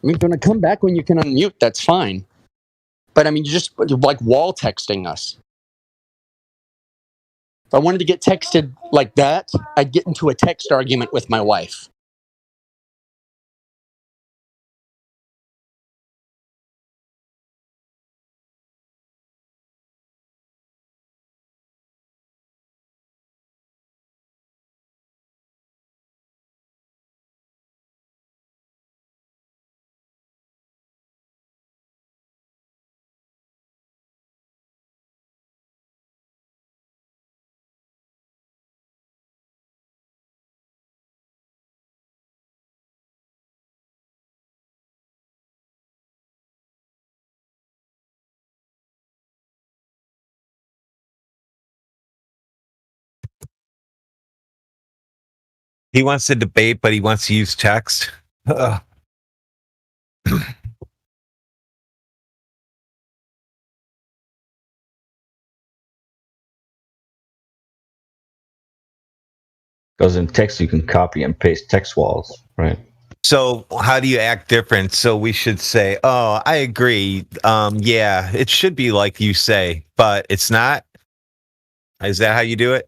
I mean, if you're going to come back when you can unmute, that's fine. But I mean, you're just like wall texting us. If I wanted to get texted like that, I'd get into a text argument with my wife. He wants to debate, but he wants to use text. Because in text, you can copy and paste text walls, right? So how do you act different? So we should say, oh, I agree. Yeah, it should be like you say, but it's not. Is that how you do it?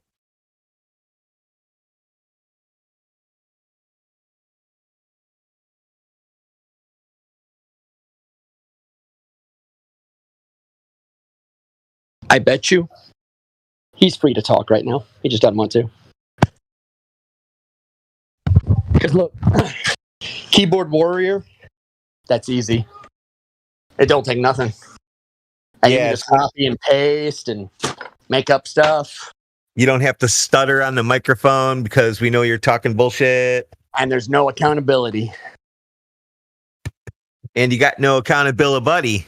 I bet you he's free to talk right now. He just doesn't want to. Because look, keyboard warrior, that's easy. It don't take nothing. And you can just copy and paste and make up stuff. You don't have to stutter on the microphone because we know you're talking bullshit. And there's no accountability. And you got no accountability, buddy.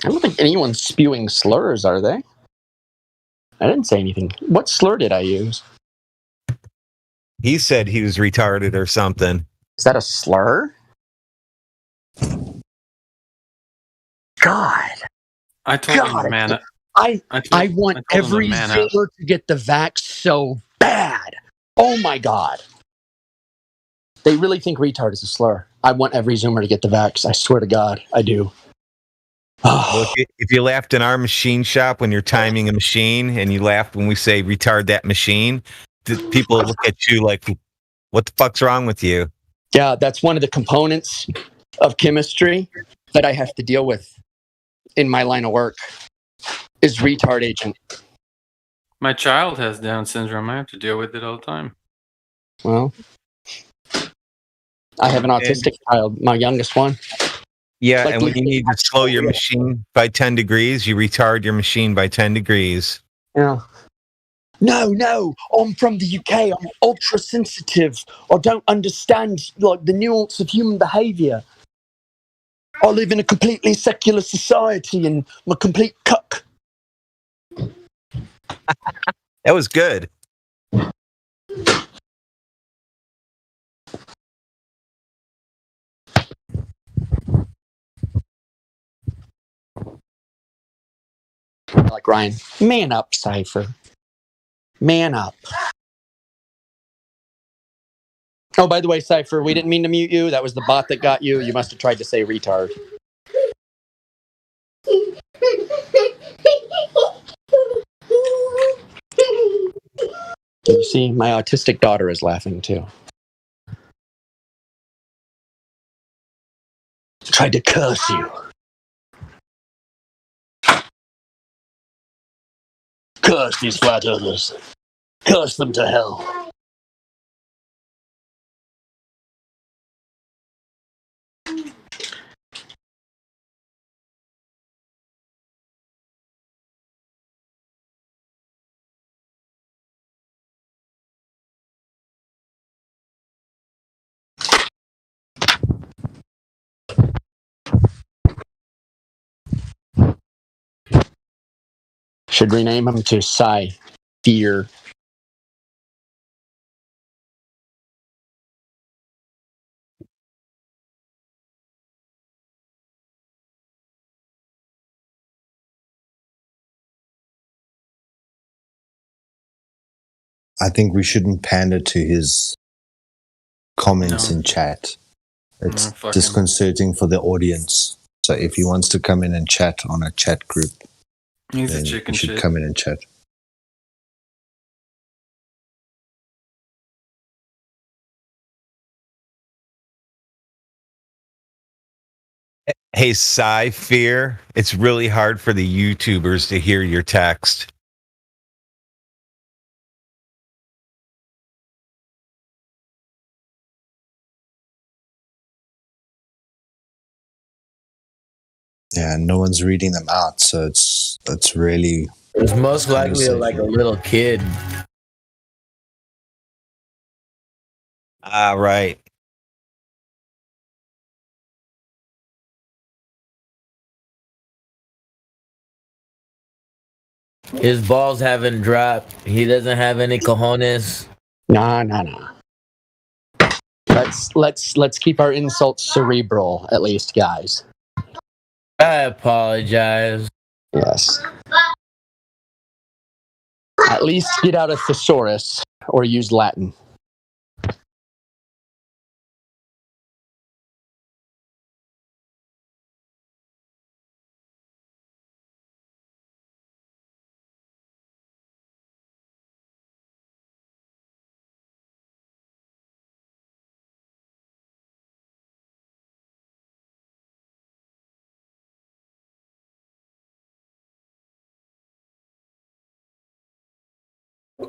I don't think anyone's spewing slurs, are they? I didn't say anything. What slur did I use? He said he was retarded or something. Is that a slur? God. I told him, man. I want every Zoomer to get the vax so bad. Oh my God. They really think retard is a slur. I want every Zoomer to get the vax. I swear to God, I do. Well, if you laughed in our machine shop when you're timing a machine and you laughed when we say retard that machine, people look at you like, what the fuck's wrong with you? Yeah, that's one of the components of chemistry that I have to deal with in my line of work is retard agent. My child has Down syndrome. I have to deal with it all the time. Well, I have an autistic child, my youngest one. Yeah, and when you need to slow your machine by 10 degrees, you retard your machine by 10 degrees. Yeah. No, I'm from the UK. I'm ultra sensitive. I don't understand like the nuance of human behaviour. I live in a completely secular society and I'm a complete cuck. That was good. Like Ryan, man up, Cypher. Man up. Oh, by the way, Cypher, we didn't mean to mute you. That was the bot that got you. You must have tried to say retard. You see, my autistic daughter is laughing too. Tried to curse you. Curse these flat earthers. Curse them to hell. Should rename him to Psy Fear. I think we shouldn't pander to his comments in chat. It's disconcerting for the audience. So if he wants to come in and chat on a chat group, he's then a chicken he should shit. come in and chat. Hey, Fear, it's really hard for the YouTubers to hear your text. Yeah, no one's reading them out, so it's really. It's most likely like a little kid. Ah, right. His balls haven't dropped. He doesn't have any cojones. Nah. Let's keep our insults cerebral, at least, guys. I apologize. Yes. At least get out a thesaurus or use Latin.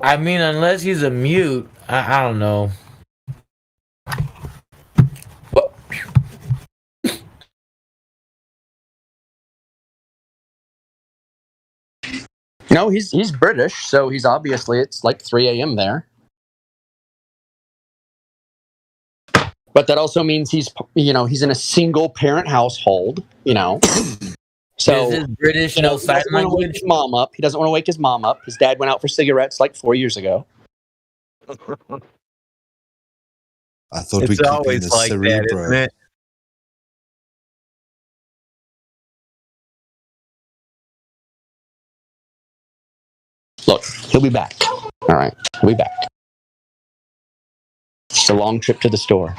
I mean, unless he's a mute, I don't know. No, he's British, so he's obviously, it's like 3 a.m. there. But that also means he's in a single parent household, So is this British no sign language? Wake his mom up. He doesn't want to wake his mom up. His dad went out for cigarettes like 4 years ago. I thought it's always like that, isn't it? Look, he'll be back. All right, he'll be back. It's a long trip to the store.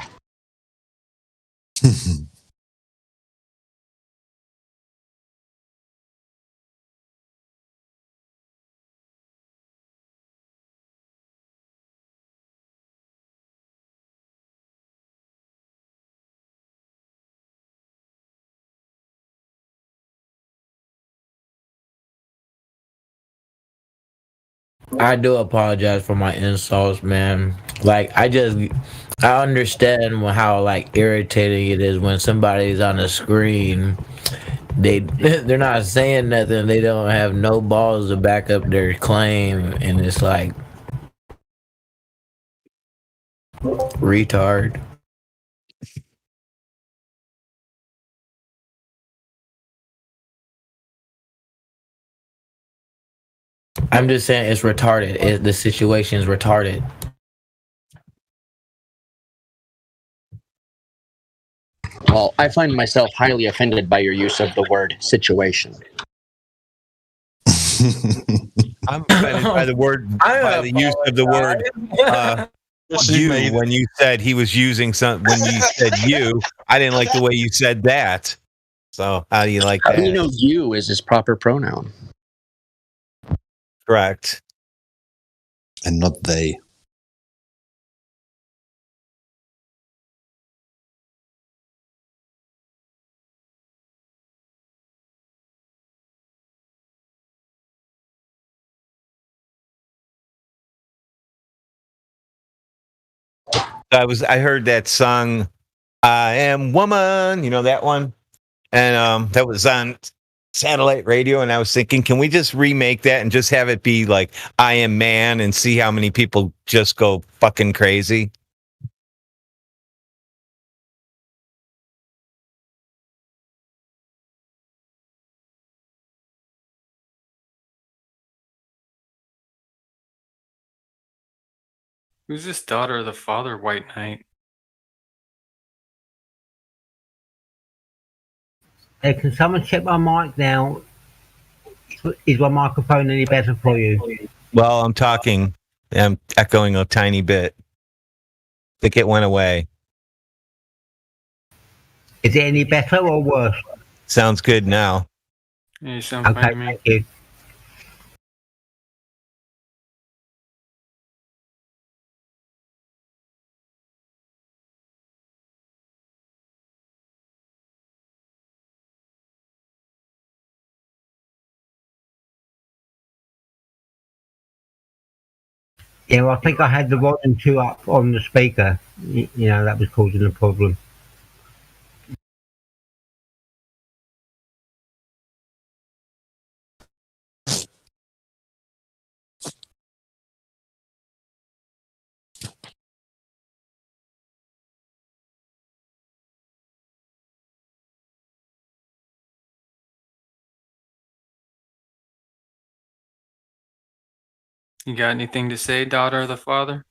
I do apologize for my insults, man. Like, I understand how like irritating it is when somebody's on the screen. They're not saying nothing. They don't have no balls to back up their claim, and it's like retard. I'm just saying it's retarded. The situation is retarded. Well, I find myself highly offended by your use of the word situation. I'm offended by the word, by the use of the word you. When you said he was using when you said you, I didn't like the way you said that. So how do you like How that? do you know you is his proper pronoun? Correct. And not they. I heard that song, I Am Woman, you know that one? And that was on satellite radio, and I was thinking, can we just remake that and just have it be like I Am Man and see how many people just go fucking crazy? Who's this daughter of the father, White Knight? Hey, can someone check my mic now? Is my microphone any better for you? Well, I'm talking. I'm echoing a tiny bit. I think it went away. Is it any better or worse? Sounds good now. Yeah, you sound fine Okay, to me. thank you. Yeah, well, I think I had the volume 2 up on the speaker. You know, that was causing the problem. You got anything to say, daughter of the father?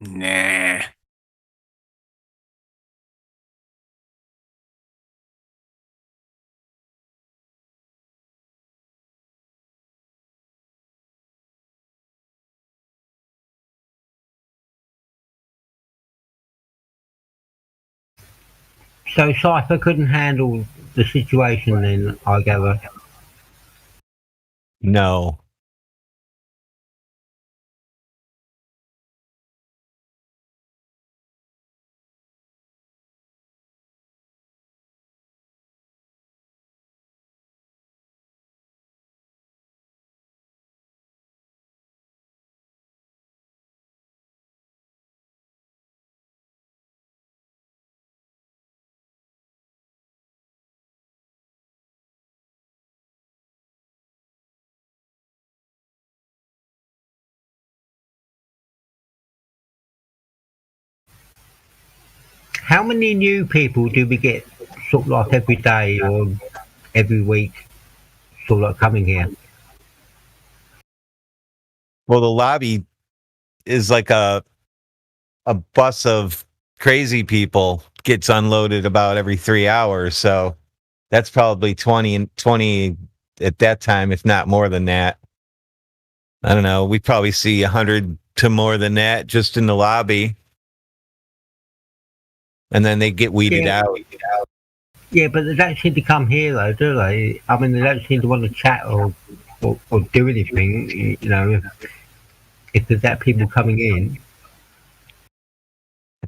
Nah. So Cypher couldn't handle the situation then, I gather. No. How many new people do we get sort of like every day or every week sort of like coming here? Well, the lobby is like a bus of crazy people gets unloaded about every 3 hours. So that's probably 20 at that time, if not more than that. I don't know. We probably see 100 to more than that just in the lobby. And then they get weeded out. Yeah, but they don't seem to come here though, do they? I mean, they don't seem to want to chat or do anything. You know, if there's that people coming in.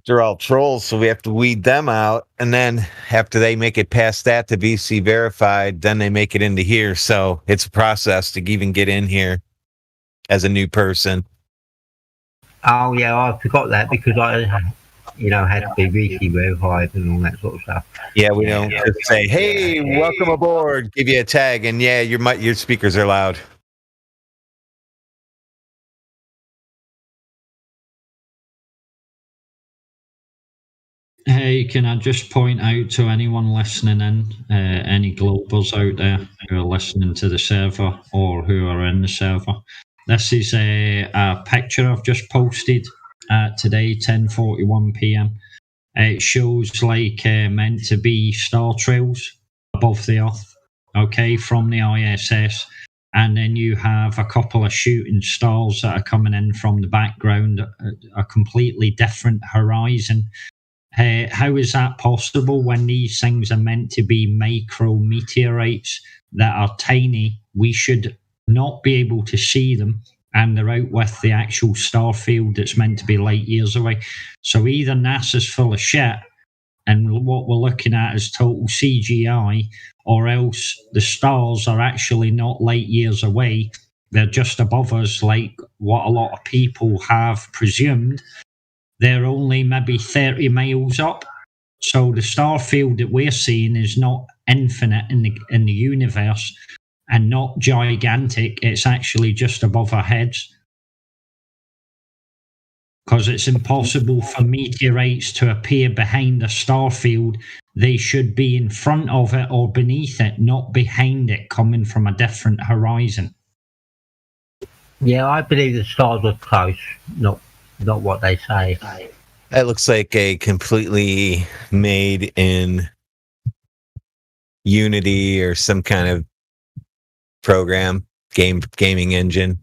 They're all trolls, so we have to weed them out. And then after they make it past that to VC verified, then they make it into here. So it's a process to even get in here as a new person. Oh yeah, I forgot that because I, had to be VC verified and all that sort of stuff. Yeah, we don't just say, "Hey, welcome aboard," give you a tag, and yeah, your speakers are loud. Hey, can I just point out to anyone listening in, any globals out there who are listening to the server or who are in the server, this is a picture I've just posted today, 10:41 p.m. It shows like meant to be star trails above the Earth, okay, from the ISS. and then you have a couple of shooting stars that are coming in from the background, a completely different horizon. How is that possible when these things are meant to be micro meteorites that are tiny? We should not be able to see them, and they're out with the actual star field that's meant to be light years away. So either NASA's full of shit and what we're looking at is total CGI, or else the stars are actually not light years away. They're just above us, like what a lot of people have presumed. They're only maybe 30 miles up. So the star field that we're seeing is not infinite in the universe and not gigantic. It's actually just above our heads. Because it's impossible for meteorites to appear behind a star field. They should be in front of it or beneath it, not behind it, coming from a different horizon. Yeah, I believe the stars were close, not what they say. That looks like a completely made in Unity or some kind of program, gaming engine.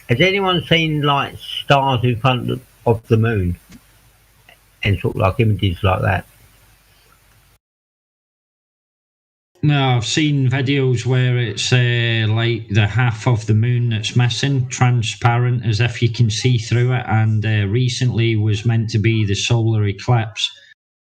Has anyone seen like stars in front of the moon and sort of like images like that? No, I've seen videos where it's like the half of the moon that's missing, transparent, as if you can see through it. And recently was meant to be the solar eclipse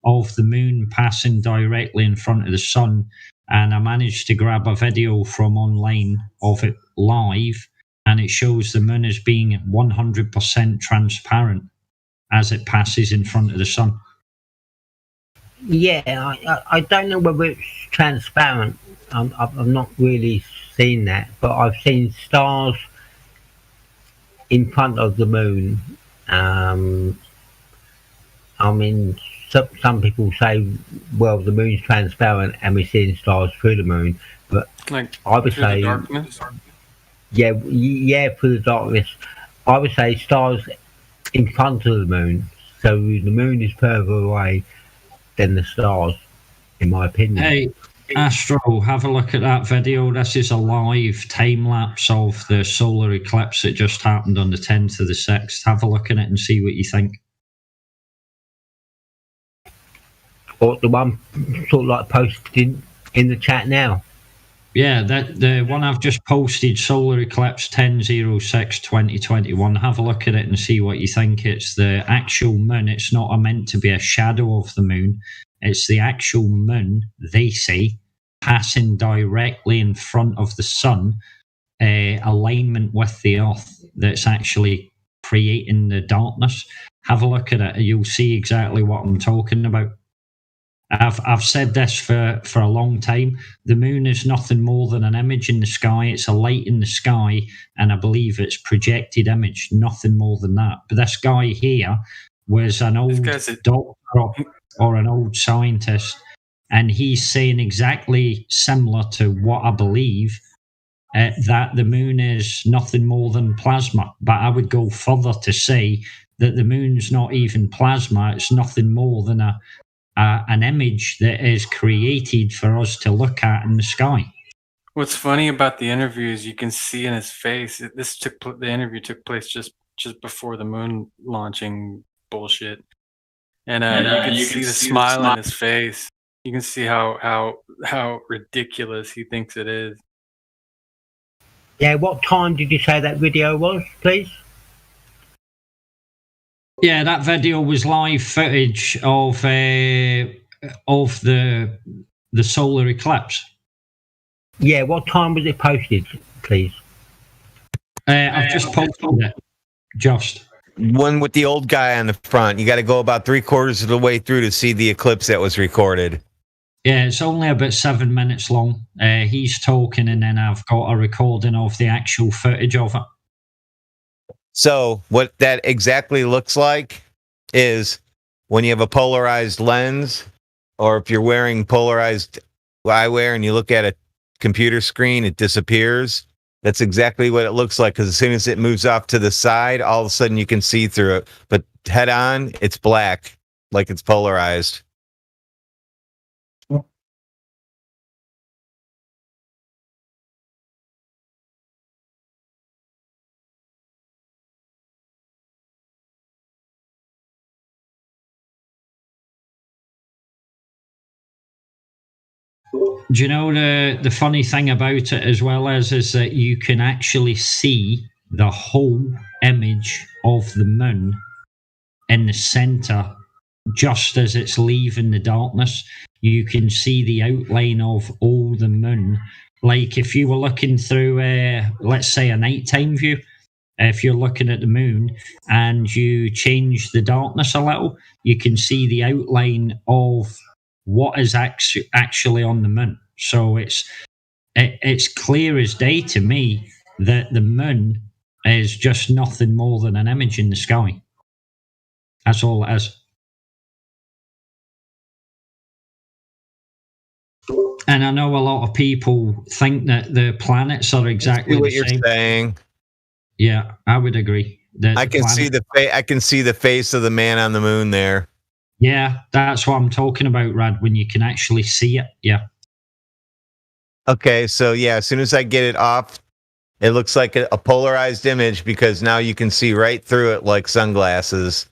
of the moon passing directly in front of the sun. And I managed to grab a video from online of it live, and it shows the moon as being 100% transparent as it passes in front of the sun. Yeah, I don't know whether it's transparent. I've not really seen that, but I've seen stars in front of the moon. I mean, some people say, well, the moon's transparent and we're seeing stars through the moon, but Like I would through say, the darkness? yeah, through the darkness. I would say stars in front of the moon, so the moon is further away than the stars, in my opinion. Hey, Astro, have a look at that video. This is a live time lapse of the solar eclipse that just happened on the 10th of the 6th. Have a look at it and see what you think. Or the one sort of like posted in the chat now. Yeah, the one I've just posted, solar eclipse 10/06/2021. Have a look at it and see what you think. It's the actual moon. It's not meant to be a shadow of the moon. It's the actual moon, they say, passing directly in front of the sun, alignment with the earth that's actually creating the darkness. Have a look at it. You'll see exactly what I'm talking about. I've said this for a long time. The moon is nothing more than an image in the sky. It's a light in the sky, and I believe it's projected image, nothing more than that. But this guy here was an old doctor or an old scientist, and he's saying exactly similar to what I believe, that the moon is nothing more than plasma. But I would go further to say that the moon's not even plasma. It's nothing more than an image that is created for us to look at in the sky. What's funny about the interview is you can see in his face. The interview took place just before the moon launching bullshit, and you can see the smile on his face. You can see how ridiculous he thinks it is. Yeah, what time did you say that video was, please? Yeah, that video was live footage of the solar eclipse. Yeah, what time was it posted, please? I've just posted it. Just one with the old guy on the front. You got to go about 3/4 of the way through to see the eclipse that was recorded. Yeah, it's only about 7 minutes long. He's talking, and then I've got a recording of the actual footage of it. So what that exactly looks like is when you have a polarized lens, or if you're wearing polarized eyewear and you look at a computer screen, it disappears. That's exactly what it looks like, because as soon as it moves off to the side, all of a sudden you can see through it. But head on, it's black, like it's polarized. Do you know the funny thing about it as well is that you can actually see the whole image of the moon in the center just as it's leaving the darkness. You can see the outline of all the moon. Like if you were looking through, let's say, a nighttime view, if you're looking at the moon and you change the darkness a little, you can see the outline of what is actually on the moon. So it's clear as day to me that the moon is just nothing more than an image in the sky. That's all it is. And I know a lot of people think that the planets are exactly what the you're same. saying. Yeah, I would agree. I can see I can see the face of the man on the moon there. Yeah, that's what I'm talking about, Rad, when you can actually see it. Yeah. Okay, so yeah, as soon as I get it off, it looks like a polarized image because now you can see right through it like sunglasses.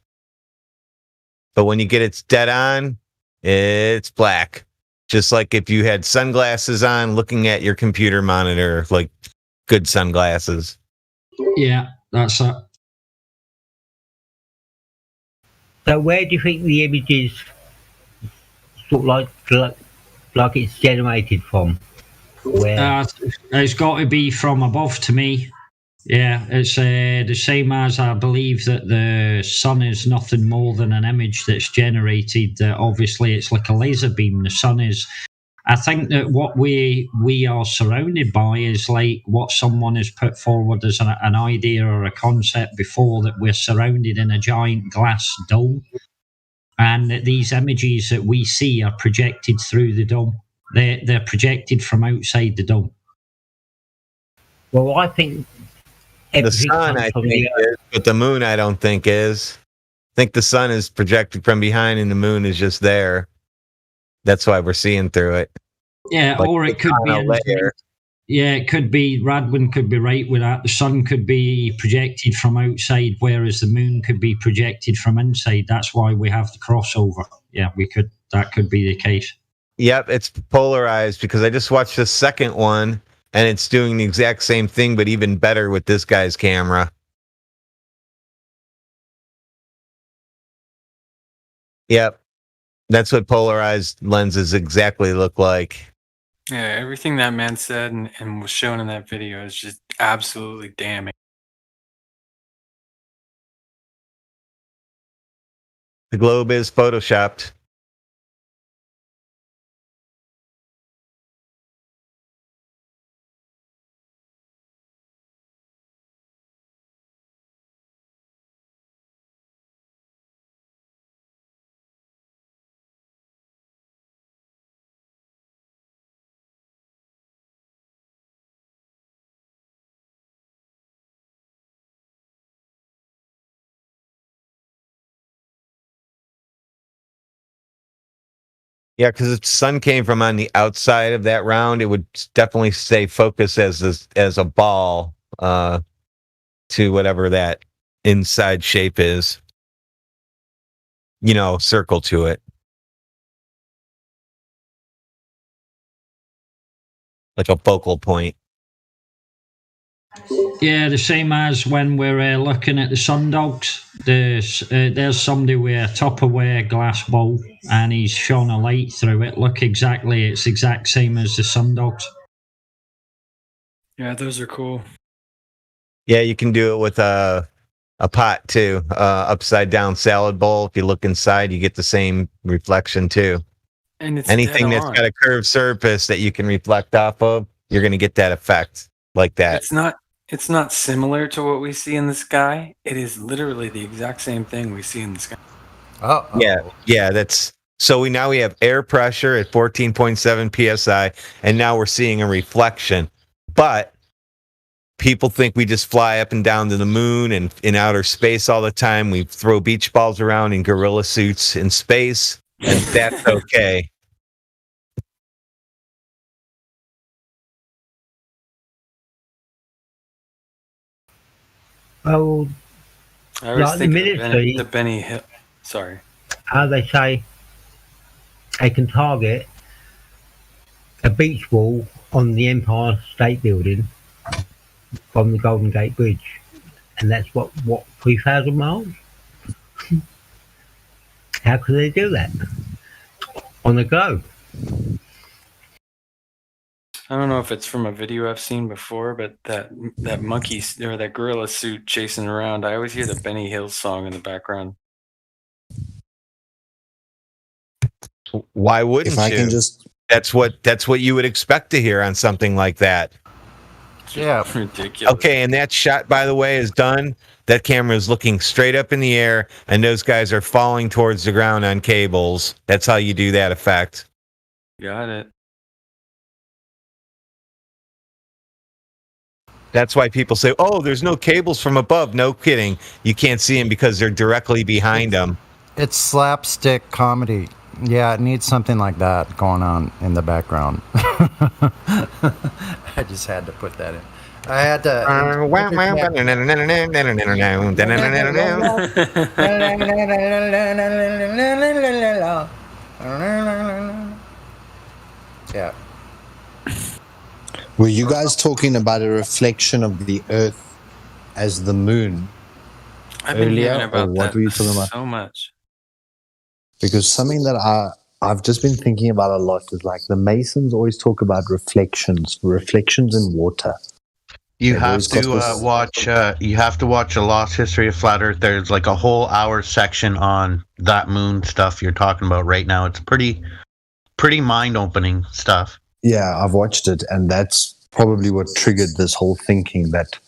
But when you get it dead on, it's black. Just like if you had sunglasses on looking at your computer monitor, like good sunglasses. Yeah, that's it. So where do you think the image is sort of like it's generated from? Where? It's got to be from above to me. Yeah, it's the same as I believe that the sun is nothing more than an image that's generated. Obviously, it's like a laser beam. The sun is. I think that what we are surrounded by is like what someone has put forward as an idea or a concept before, that we're surrounded in a giant glass dome, and that these images that we see are projected through the dome. They're projected from outside the dome. Well, I think the sun, I think, is, but the moon, I don't think is. I think the sun is projected from behind, and the moon is just there. That's why we're seeing through it. Yeah, like or it could be. Yeah, it could be. Radwin could be right with that. The sun could be projected from outside, whereas the moon could be projected from inside. That's why we have the crossover. Yeah, we could. That could be the case. Yep, it's polarized because I just watched the second one, and it's doing the exact same thing, but even better with this guy's camera. Yep. That's what polarized lenses exactly look like. Yeah, everything that man said and was shown in that video is just absolutely damning. The globe is photoshopped. Yeah, because if the sun came from on the outside of that round, it would definitely stay focused as a ball to whatever that inside shape is. You know, circle to it. Like a focal point. Yeah, the same as when we're looking at the sundogs. There's somebody with a Tupperware glass bowl, and he's shone a light through it. Look, exactly, it's exact same as the sundogs. Yeah, those are cool. Yeah, you can do it with a pot too, upside down salad bowl. If you look inside, you get the same reflection too. And it's anything that's got a curved surface that you can reflect off of, you're going to get that effect like that. It's not similar to what we see in the sky. It is literally the exact same thing we see in the sky. Oh, yeah. That's so we have air pressure at 14.7 psi, and now we're seeing a reflection. But people think we just fly up and down to the moon and in outer space all the time. We throw beach balls around in gorilla suits in space, and that's okay. Oh, I always like the think military, the Benny Hill. Sorry. how they say they can target a beach ball on the Empire State Building from the Golden Gate Bridge, and that's what 3,000 miles. How could they do that on the globe? I don't know if it's from a video I've seen before, but that monkey or that gorilla suit chasing around, I always hear the Benny Hill song in the background. Why wouldn't If I you? can just That's what you would expect to hear on something like that. Yeah, ridiculous. Okay, and that shot, by the way, is done. That camera is looking straight up in the air, and those guys are falling towards the ground on cables. That's how you do that effect. Got it. That's why people say, "Oh, there's no cables from above." No kidding. You can't see them because they're directly behind them. It's slapstick comedy. Yeah, it needs something like that going on in the background. I just had to put that in. I had to. Yeah. Were you guys talking about a reflection of the Earth as the moon I've been earlier, hearing or about what that were you talking about? so much. Because something that I've just been thinking about a lot is like the Masons always talk about reflections in water. You They've have always got to this- watch. You have to watch a Lost History of Flat Earth. There's like a whole hour section on that moon stuff you're talking about right now. It's pretty mind-opening stuff. Yeah, I've watched it, and that's probably what triggered this whole thinking that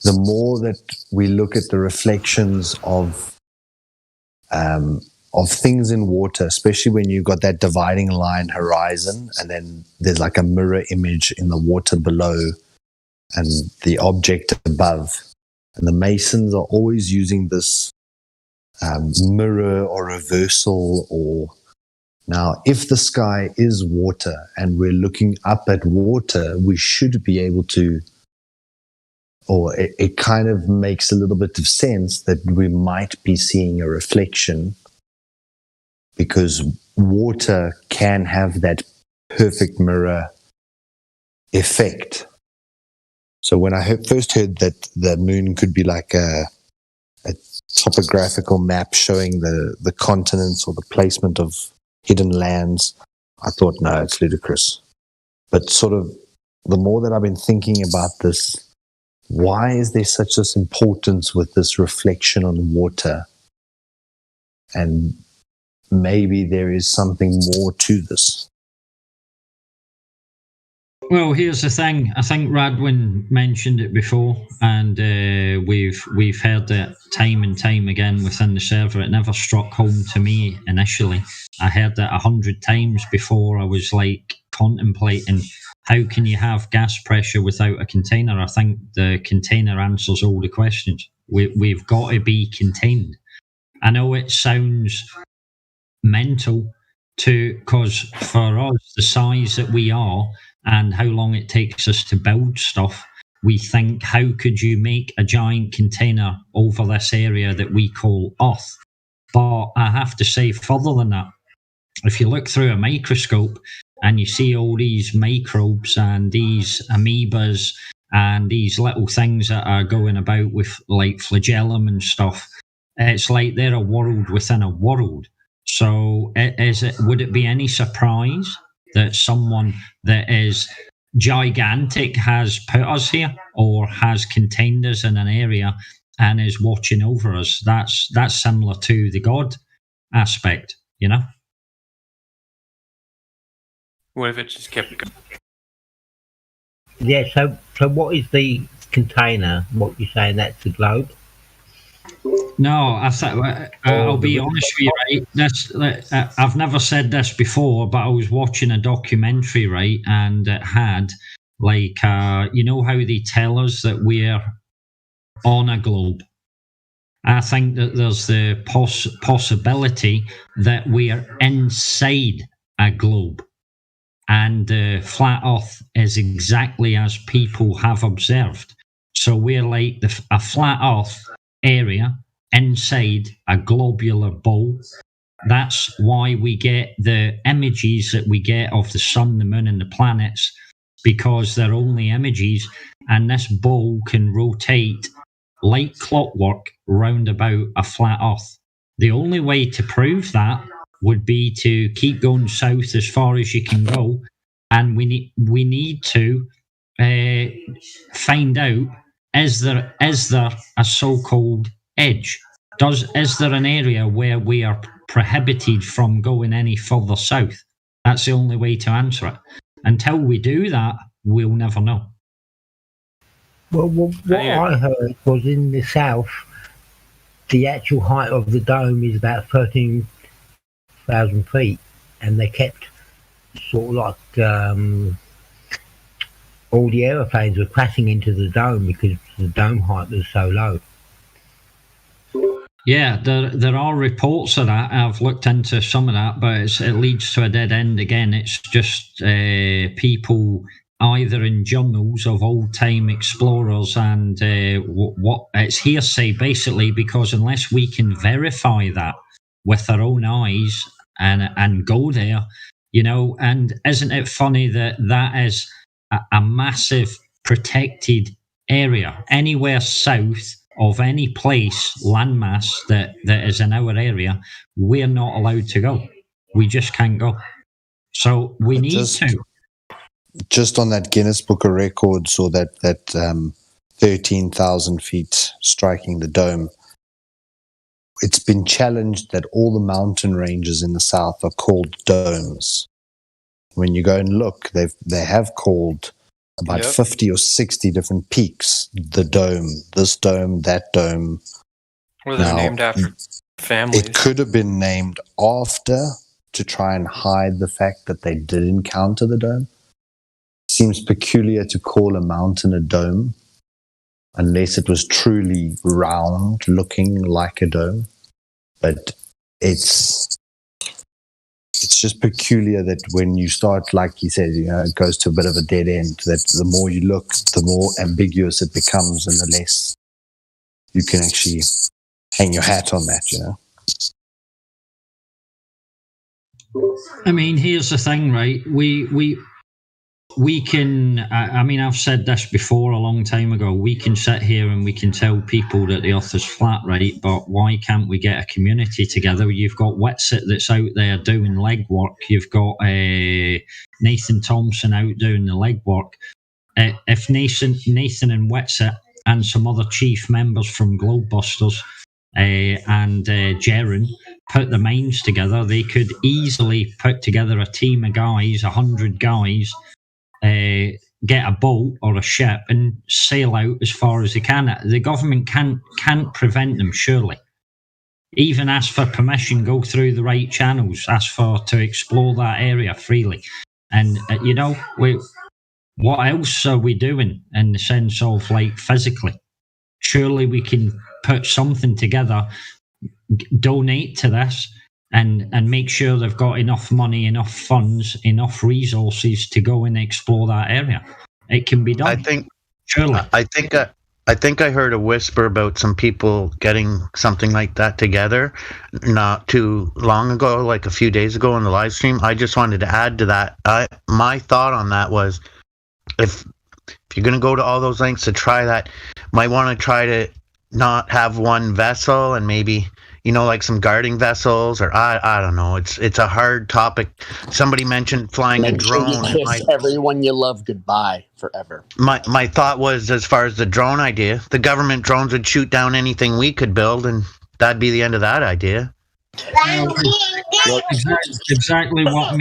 the more that we look at the reflections of things in water, especially when you've got that dividing line horizon, and then there's like a mirror image in the water below and the object above. And the Masons are always using this mirror or reversal or now, if the sky is water and we're looking up at water, we should be able to, or it kind of makes a little bit of sense that we might be seeing a reflection because water can have that perfect mirror effect. So when I first heard that the moon could be like a topographical map showing the continents or the placement of hidden lands, I thought, no, it's ludicrous. But sort of the more that I've been thinking about this, why is there such this importance with this reflection on water? And maybe there is something more to this. Well, here's the thing. I think Radwin mentioned it before, and we've heard it time and time again within the server. It never struck home to me initially. I heard it 100 times before. I was like contemplating, how can you have gas pressure without a container? I think the container answers all the questions. We've got to be contained. I know it sounds mental because for us, the size that we are, and how long it takes us to build stuff, we think, how could you make a giant container over this area that we call Earth? But I have to say, further than that, if you look through a microscope and you see all these microbes and these amoebas and these little things that are going about with like flagellum and stuff, it's like they're a world within a world. So would it be any surprise that someone that is gigantic has put us here or has contained us in an area and is watching over us? That's similar to the God aspect, you know? What if it just kept going? Yeah, so what is the container? What you're saying, that's the globe? No, I'll be honest with you, right? I've never said this before, but I was watching a documentary, right, and it had Like, you know how they tell us that we're on a globe? I think that there's the possibility that we are inside a globe. And flat Earth is exactly as people have observed. So we're like a flat Earth area inside a globular bowl. That's why we get the images that we get of the sun, the moon, and the planets, because they're only images, and this bowl can rotate like clockwork round about a flat Earth. The only way to prove that would be to keep going south as far as you can go, and we need to find out, is there a so-called edge? Is there an area where we are prohibited from going any further south? That's the only way to answer it. Until we do that, we'll never know. Well, what I heard was in the south, the actual height of the dome is about 13,000 feet, and they kept sort of like all the aeroplanes were crashing into the dome because the dome height was so low. Yeah, there are reports of that. I've looked into some of that, but it leads to a dead end again. It's just people either in journals of old-time explorers and what it's hearsay, basically, because unless we can verify that with our own eyes and go there, you know, and isn't it funny that is a massive protected area anywhere south of any place, landmass that is in our area, we're not allowed to go. We just can't go. So we need to. Just on that Guinness Book of Records, or that 13,000 feet striking the dome, it's been challenged that all the mountain ranges in the south are called domes. When you go and look, they have called about 50 or 60 different peaks the dome, this dome, that dome. Well, they're named after families. It could have been named after to try and hide the fact that they did encounter the dome. Seems peculiar to call a mountain a dome unless it was truly round, looking like a dome. But it's just peculiar that when you start, like he said, you know, it goes to a bit of a dead end, that the more you look, the more ambiguous it becomes and the less you can actually hang your hat on that, you know. I mean, here's the thing, right? We can, I mean, I've said this before a long time ago, we can sit here and we can tell people that the earth is flat, right? But why can't we get a community together? You've got Wetsit that's out there doing legwork. You've got Nathan Thompson out doing the legwork. If Nathan and Wetsit and some other chief members from Globebusters and Jaren put the minds together, they could easily put together a team of guys, 100 guys, get a boat or a ship and sail out as far as they can. The government can't prevent them, surely. Even ask for permission, go through the right channels, ask to explore that area freely. And, you know, what else are we doing in the sense of, like, physically? Surely we can put something together, donate to this, and make sure they've got enough money, enough funds, enough resources to go and explore that area. It can be done. I think. Surely. I think I heard a whisper about some people getting something like that together not too long ago, like a few days ago on the live stream. I just wanted to add to that. My thought on that was, if you're going to go to all those lengths to try that, might want to try to not have one vessel and maybe, you know, like some guarding vessels, or I don't know. It's a hard topic. Somebody mentioned flying a drone. Sure you kiss everyone you love goodbye forever. My thought was, as far as the drone idea, the government drones would shoot down anything we could build, and that'd be the end of that idea. Exactly what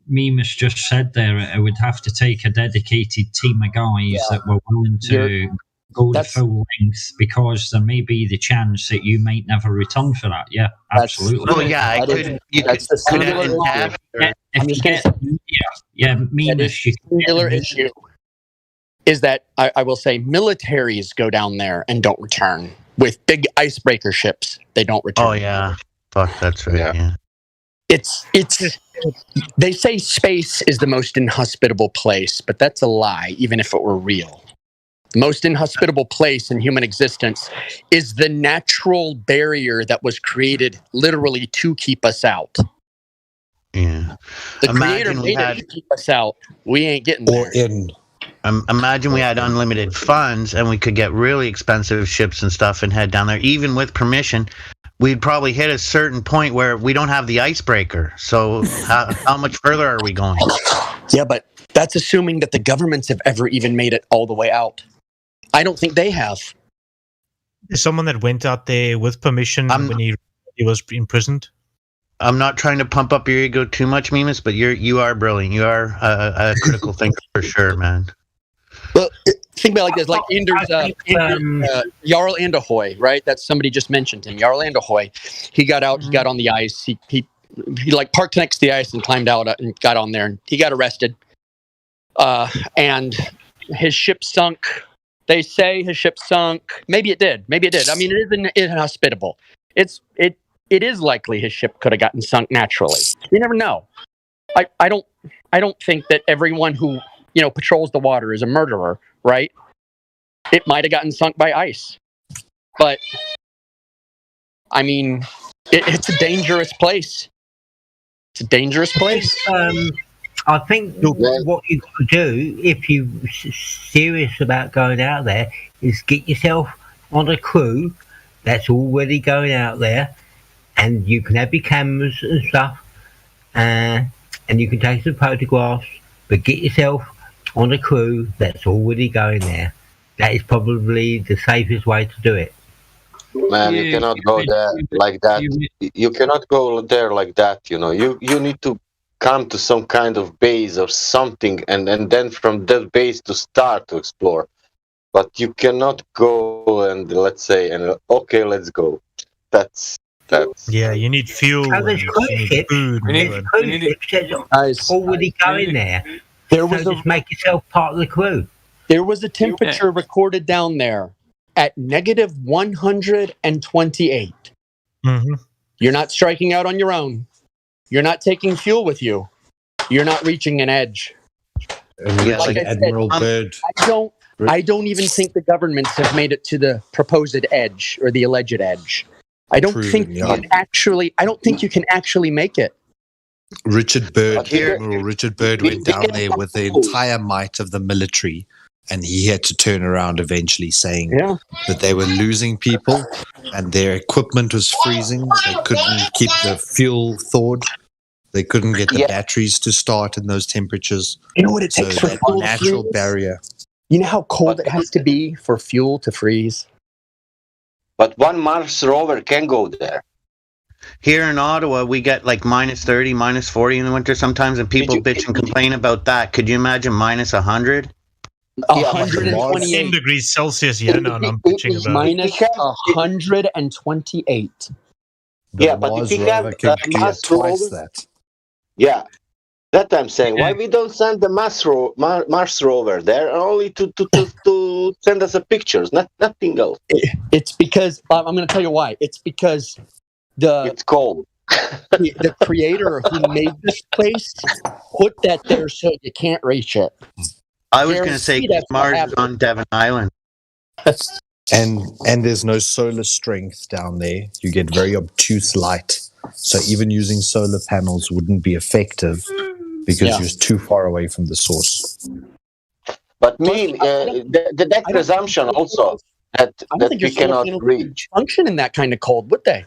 Mimas just said there. It would have to take a dedicated team of guys that were willing to go the full length, because there may be the chance that you might never return for that. Yeah, absolutely. Well, yeah, I'm just going to say, singular issue is that I will say militaries go down there and don't return with big icebreaker ships. They don't return. Oh yeah, fuck, that's right. Yeah. It's they say space is the most inhospitable place, but that's a lie, even if it were real. The most inhospitable place in human existence is the natural barrier that was created literally to keep us out. Yeah. The creator made it to keep us out. We ain't getting there. Imagine we had unlimited funds and we could get really expensive ships and stuff and head down there, even with permission. We'd probably hit a certain point where we don't have the icebreaker. So how much further are we going? Yeah, but that's assuming that the governments have ever even made it all the way out. I don't think they have. There's someone that went out there with permission when he was imprisoned. I'm not trying to pump up your ego too much, Mimas, but you are brilliant. You are a critical thinker for sure, man. Well, think about it like this: like Jarl Anderhoy, right? That's somebody just mentioned him. Jarl Anderhoy. He got out. He got on the ice. He like parked next to the ice and climbed out and got on there. And he got arrested. And his ship sunk. They say his ship sunk. Maybe it did. Maybe it did. I mean, it is inhospitable. It is likely his ship could have gotten sunk naturally. You never know. I don't think that everyone who patrols the water is a murderer, right? It might have gotten sunk by ice, but I mean, it's a dangerous place. It's a dangerous place. I think what you've got to do, if you're serious about going out there, is get yourself on a crew that's already going out there, and you can have your cameras and stuff, and you can take some photographs, but get yourself on a crew that's already going there. That is probably the safest way to do it. Man, you cannot go there like that. You cannot go there like that, you need to come to some kind of base or something, and then from that base to start to explore. But you cannot go and let's go. That's yeah. You need fuel. Oh, there's cruise ships. Already going there. There was just make yourself part of the crew. There was a temperature recorded down there at negative 128. Mm-hmm. You're not striking out on your own. You're not taking fuel with you. You're not reaching an edge. Like Admiral Byrd. I don't even think the governments have made it to the proposed edge or the alleged edge. I don't think you can actually make it. Richard Byrd, Admiral Richard Byrd went down there with the entire might of the military, and he had to turn around eventually saying that they were losing people and their equipment was freezing. They couldn't keep the fuel thawed. They couldn't get the batteries to start in those temperatures. You know what it takes for fuel natural barrier. You know how cold it has to be for fuel to freeze? But one Mars rover can go there. Here in Ottawa, we get like minus 30, minus 40 in the winter sometimes, and people bitch and complain about that. Could you imagine minus 100? 128 degrees Celsius. Yeah, no, I'm bitching about minus 128. Yeah, but if you have Mars rover, yeah, that I'm saying. Why we don't send the Mars rover there only to send us pictures, nothing else? It's because I'm going to tell you why. It's because it's cold. The creator who made this place put that there so you can't reach it. I was going to say Mars is on Devon Island. And there's no solar strength down there. You get very obtuse light. So even using solar panels wouldn't be effective because you're too far away from the source. But that presumption also that we cannot reach. Function in that kind of cold, would they?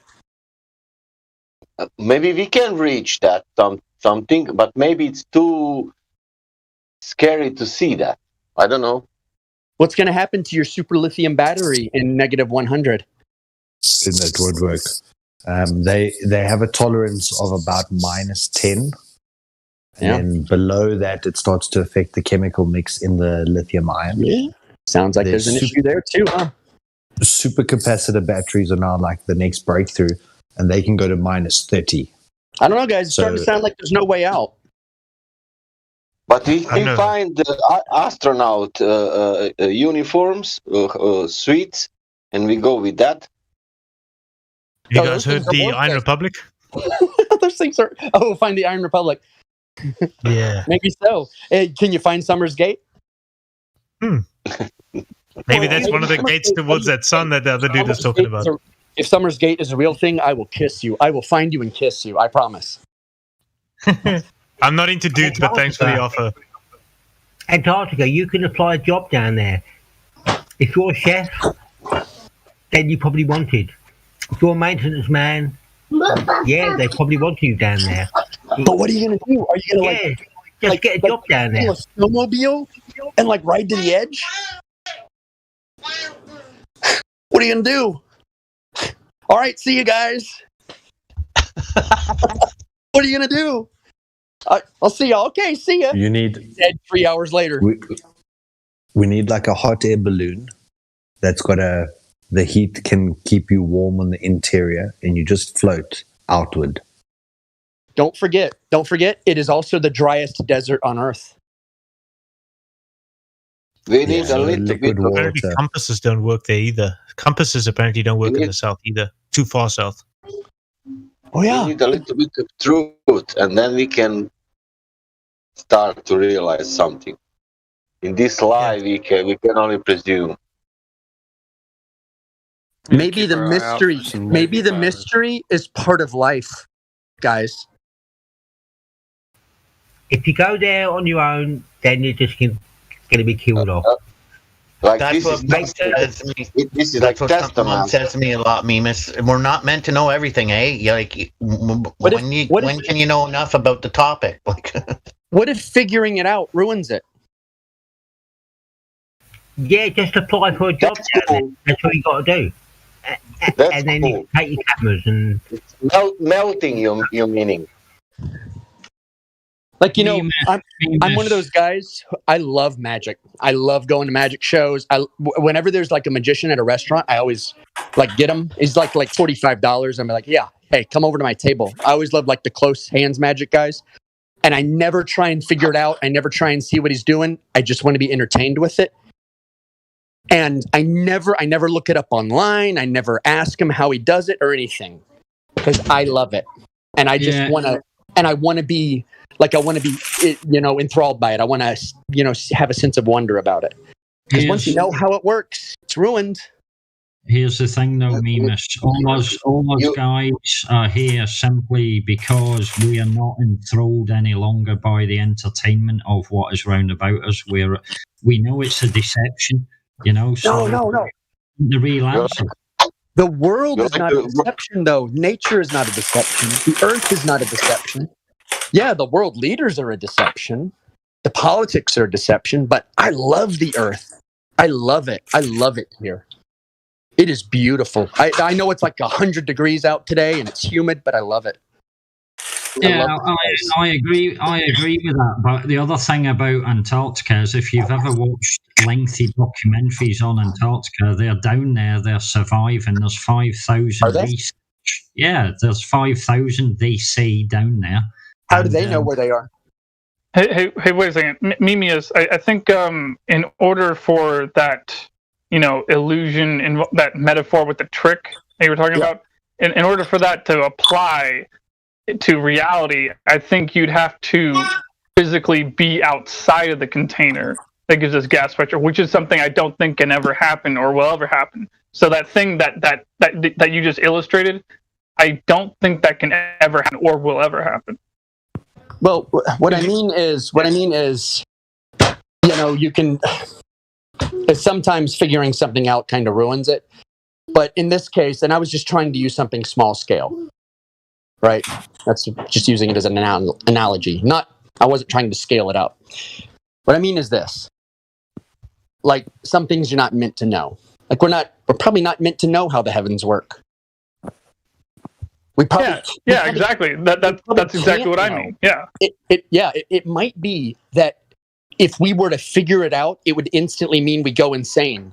Maybe we can reach that something, but maybe it's too scary to see that. I don't know. What's going to happen to your super lithium battery in negative 100? It would work. They have a tolerance of about minus 10. And then below that, it starts to affect the chemical mix in the lithium ion. Yeah. Sounds like there's an issue there too, huh? Supercapacitor batteries are now like the next breakthrough, and they can go to minus 30. I don't know, guys. It's starting to sound like there's no way out. But if we find astronaut uniforms, suits, and we go with that. You guys heard the Iron Republic? Those things are. Oh, we'll find the Iron Republic. Yeah. Maybe so. Hey, can you find Summer's Gate? Maybe that's one of the gates towards that sun that the other dude is talking about. If Summer's Gate is a real thing, I will kiss you. I will find you and kiss you. I promise. I'm not into dudes, but thanks for the offer. Antarctica, you can apply a job down there. If you're a chef, then you probably wanted. If you're a maintenance man, yeah, they probably want you down there. But what are you going to do? Are you going to just get a job down there? A snowmobile and ride to the edge? What are you going to do? All right, see you guys. What are you going to do? I'll see y'all. Okay, see ya. You need... Dead 3 hours later. We need like a hot air balloon that's got the heat can keep you warm on the interior, and you just float outward. Don't forget, it is also the driest desert on Earth. We need a little bit of water. Compasses don't work there either. Compasses apparently don't work in the south either. Too far south. Oh yeah. We need a little bit of truth, and then we can start to realize something. In this life, we can only presume. Maybe the mystery is part of life, guys. If you go there on your own, then you're just going to be killed off. That's what Mike says to me. That's what someone says to me a lot, Mimas. We're not meant to know everything, eh? When can you know enough about the topic? What if figuring it out ruins it? Yeah, just apply for a job. That's what you got to do. And then you take your cameras and melting your meaning. I'm one of those guys. I love magic. I love going to magic shows. Whenever there's like a magician at a restaurant, I always get him. He's like $45. I'm like, yeah, hey, come over to my table. I always love the close hands magic guys, and I never try and figure it out. I never try and see what he's doing. I just want to be entertained with it. And I never look it up online. I never ask him how he does it or anything, because I love it, and I just want to. And I want to be enthralled by it. I want to, have a sense of wonder about it. Because once you know how it works, it's ruined. Here's the thing, though, Mimas. All us guys are here simply because we are not enthralled any longer by the entertainment of what is round about us. We know it's a deception, So No. The real answer. The world is not a deception, though. Nature is not a deception. The earth is not a deception. Yeah, the world leaders are a deception. The politics are a deception, but I love the earth. I love it. I love it here. It is beautiful. I know it's 100 degrees out today and it's humid, but I love it. I agree with that. But the other thing about Antarctica is if you've ever watched lengthy documentaries on Antarctica, they're down there, they're surviving. There's 5,000 research. Yeah, there's 5,000 they say down there. How do they know where they are? Hey, wait a second. Mimius, I think in order for that, illusion, and that metaphor with the trick that you were talking about, in order for that to apply to reality, I think you'd have to physically be outside of the container that gives us gas pressure, which is something I don't think can ever happen or will ever happen. So that thing that you just illustrated, I don't think that can ever happen or will ever happen. Well, what I mean is, you can. Sometimes figuring something out kind of ruins it, but in this case, and I was just trying to use something small scale, right? That's just using it as an analogy. I wasn't trying to scale it up. What I mean is this: some things you're not meant to know. We're probably not meant to know how the heavens work. Exactly. That's exactly what I mean. Yeah. It might be that if we were to figure it out, it would instantly mean we go insane.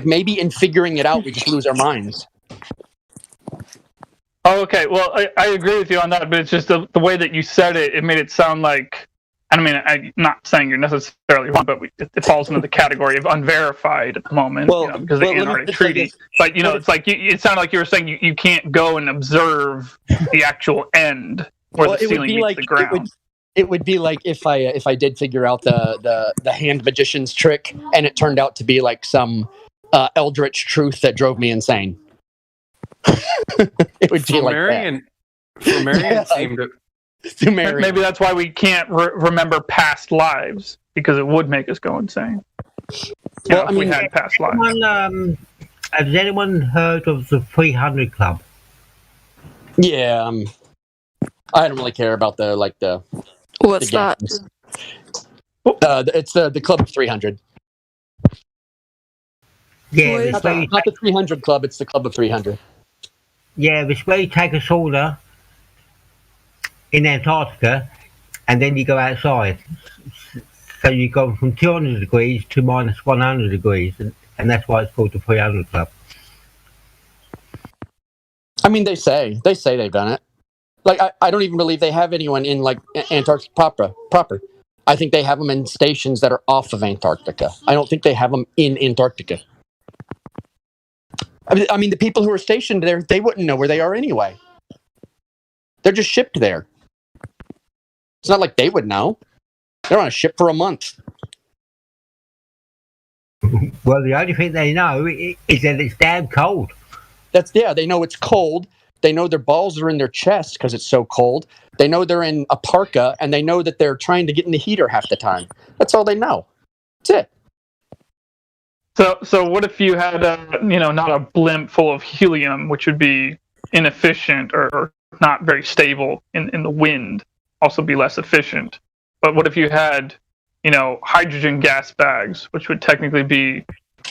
Maybe in figuring it out, we just lose our minds. Oh, okay. Well, I agree with you on that, but it's just the way that you said it. It made it sound like I mean, I'm not saying you're necessarily wrong, but it falls into the category of unverified at the moment, because of the Antarctic Treaty. But it's like it sounded like you were saying you can't go and observe the actual end where the ceiling meets the ground. It would be like if I did figure out the hand magician's trick, and it turned out to be like some eldritch truth that drove me insane. It would be like that. For Marion, seemed to Marion. Maybe that's why we can't remember past lives, because it would make us go insane. If we had past lives. Has anyone heard of the 300 Club? Yeah, I don't really care about the What's that? It's the Club of 300. Yeah, not the 300 Club. It's the Club of 300. Yeah, it's where you take a sauna in Antarctica, and then you go outside. So you go from 200 degrees to minus 100 degrees, and that's why it's called the 300 Club. I mean, they say they've done it. Like, I don't even believe they have anyone in, like, Antarctica proper. I think they have them in stations that are off of Antarctica. I don't think they have them in Antarctica. I mean, the people who are stationed there, they wouldn't know where they are anyway. They're just shipped there. It's not like they would know. They're on a ship for a month. Well, the only thing they know is that it's damn cold. They know it's cold. They know their balls are in their chest because it's so cold. They know they're in a parka, and they know that they're trying to get in the heater half the time. That's all they know. That's it. So what if you had not a blimp full of helium, which would be inefficient or not very stable in the wind, also be less efficient. But what if you had, hydrogen gas bags, which would technically be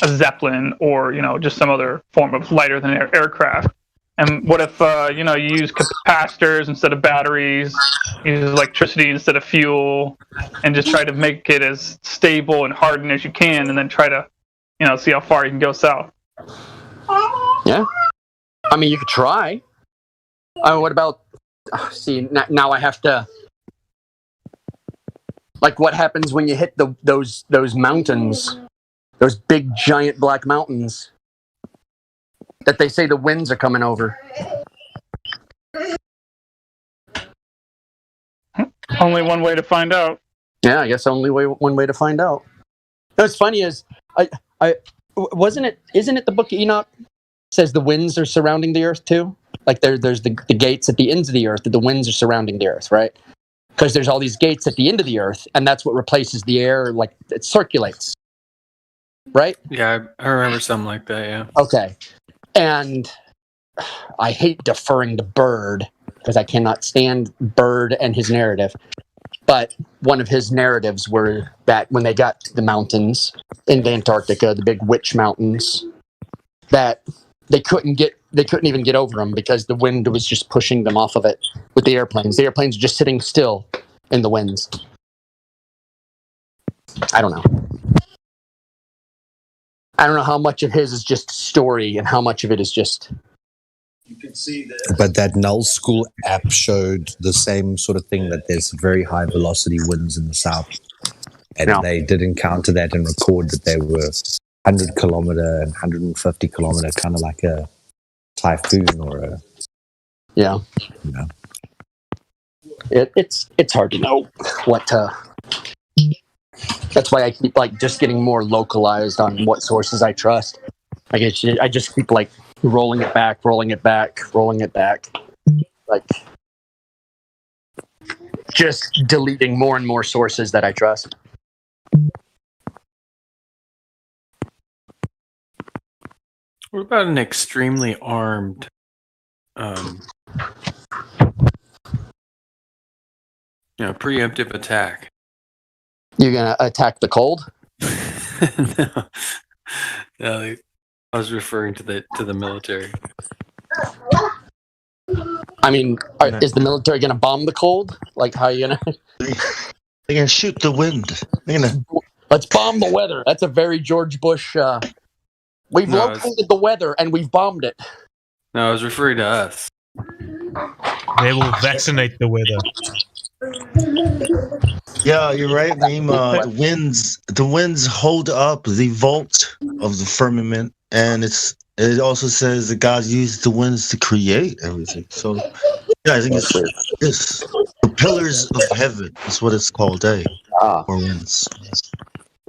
a Zeppelin or, just some other form of lighter than air aircraft? And what if, you use capacitors instead of batteries, use electricity instead of fuel, and just try to make it as stable and hardened as you can, and then try to, see how far you can go south? Yeah. I mean, you could try. What about, now I have to, like, what happens when you hit those mountains, those big, giant black mountains that they say the winds are coming over? Only one way to find out. Yeah, I guess one way to find out. What's funny is, isn't it the Book of Enoch says the winds are surrounding the earth too? Like there's the gates at the ends of the earth, that the winds are surrounding the earth, right? Because there's all these gates at the end of the earth, and that's what replaces the air, like it circulates, right? Yeah, I remember something like that, yeah. Okay. And I hate deferring to Bird, because I cannot stand Bird and his narrative. But one of his narratives were that when they got to the mountains in Antarctica, the big Witch Mountains, that they couldn't even get over them because the wind was just pushing them off of it with the airplanes. The airplanes were just sitting still in the winds. I don't know. I don't know how much of his is just story and how much of it is just... You can see that. But that Null School app showed the same sort of thing, that there's very high velocity winds in the south. And they did encounter that and record that they were 100 kilometer and 150 kilometer, kind of like a typhoon or a... Yeah. It's hard to know what to... That's why I keep just getting more localized on what sources I trust. I just keep rolling it back, like just deleting more and more sources that I trust. What about an extremely armed preemptive attack? You're gonna attack the cold? No, I was referring to the military. I mean, is the military gonna bomb the cold? Like, how are you gonna? They're gonna shoot the wind. Let's bomb the weather. That's a very George Bush. We've located the weather and we've bombed it. No, I was referring to us. They will vaccinate the weather. Yeah, you're right, Reem. The winds hold up the vault of the firmament, and it also says that God used the winds to create everything. So, yeah, I think it's the pillars of heaven. That's what it's called, or winds.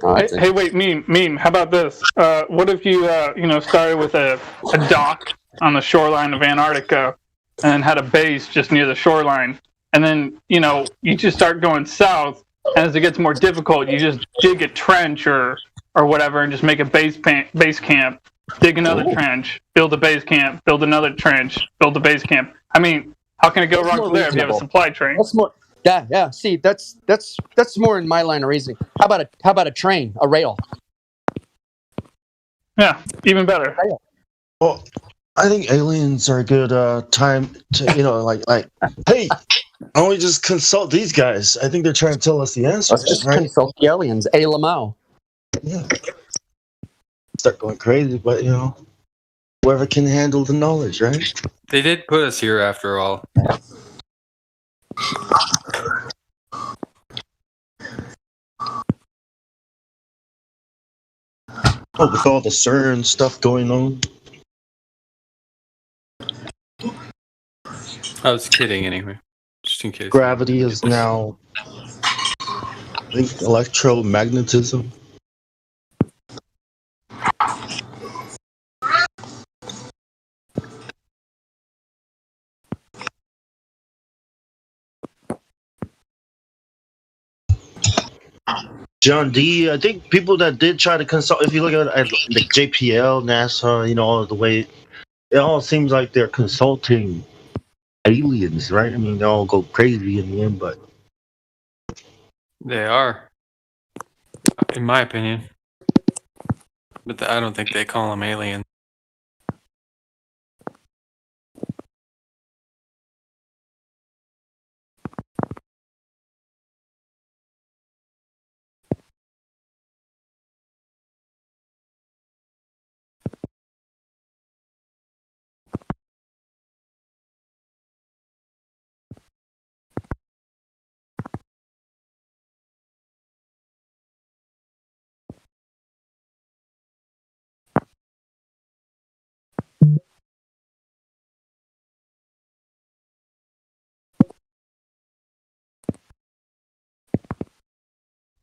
Hey, wait, meme. How about this? What if you, started with a dock on the shoreline of Antarctica, and had a base just near the shoreline, and then you just start going south, and as it gets more difficult, you just dig a trench or whatever, and just make a base camp, dig another trench, build a base camp, build another trench, build a base camp. I mean, how can it go wrong from there if you have a supply train? That's more. Yeah. See, that's more in my line of reasoning. How about a train, a rail? Yeah, even better. Well, I think aliens are a good time to hey, why don't we just consult these guys? I think they're trying to tell us the answers. Let's just consult the aliens. A Lamau. Yeah. Start going crazy, but whoever can handle the knowledge, right? They did put us here after all. Oh, with all the CERN stuff going on. I was kidding anyway, just in case. Gravity is now, I think, electromagnetism. John D. I think people that did try to consult, if you look at like JPL, NASA, all the way, it all seems like they're consulting aliens, right? I mean, they all go crazy in the end, but They are, in my opinion. But I don't think they call them aliens.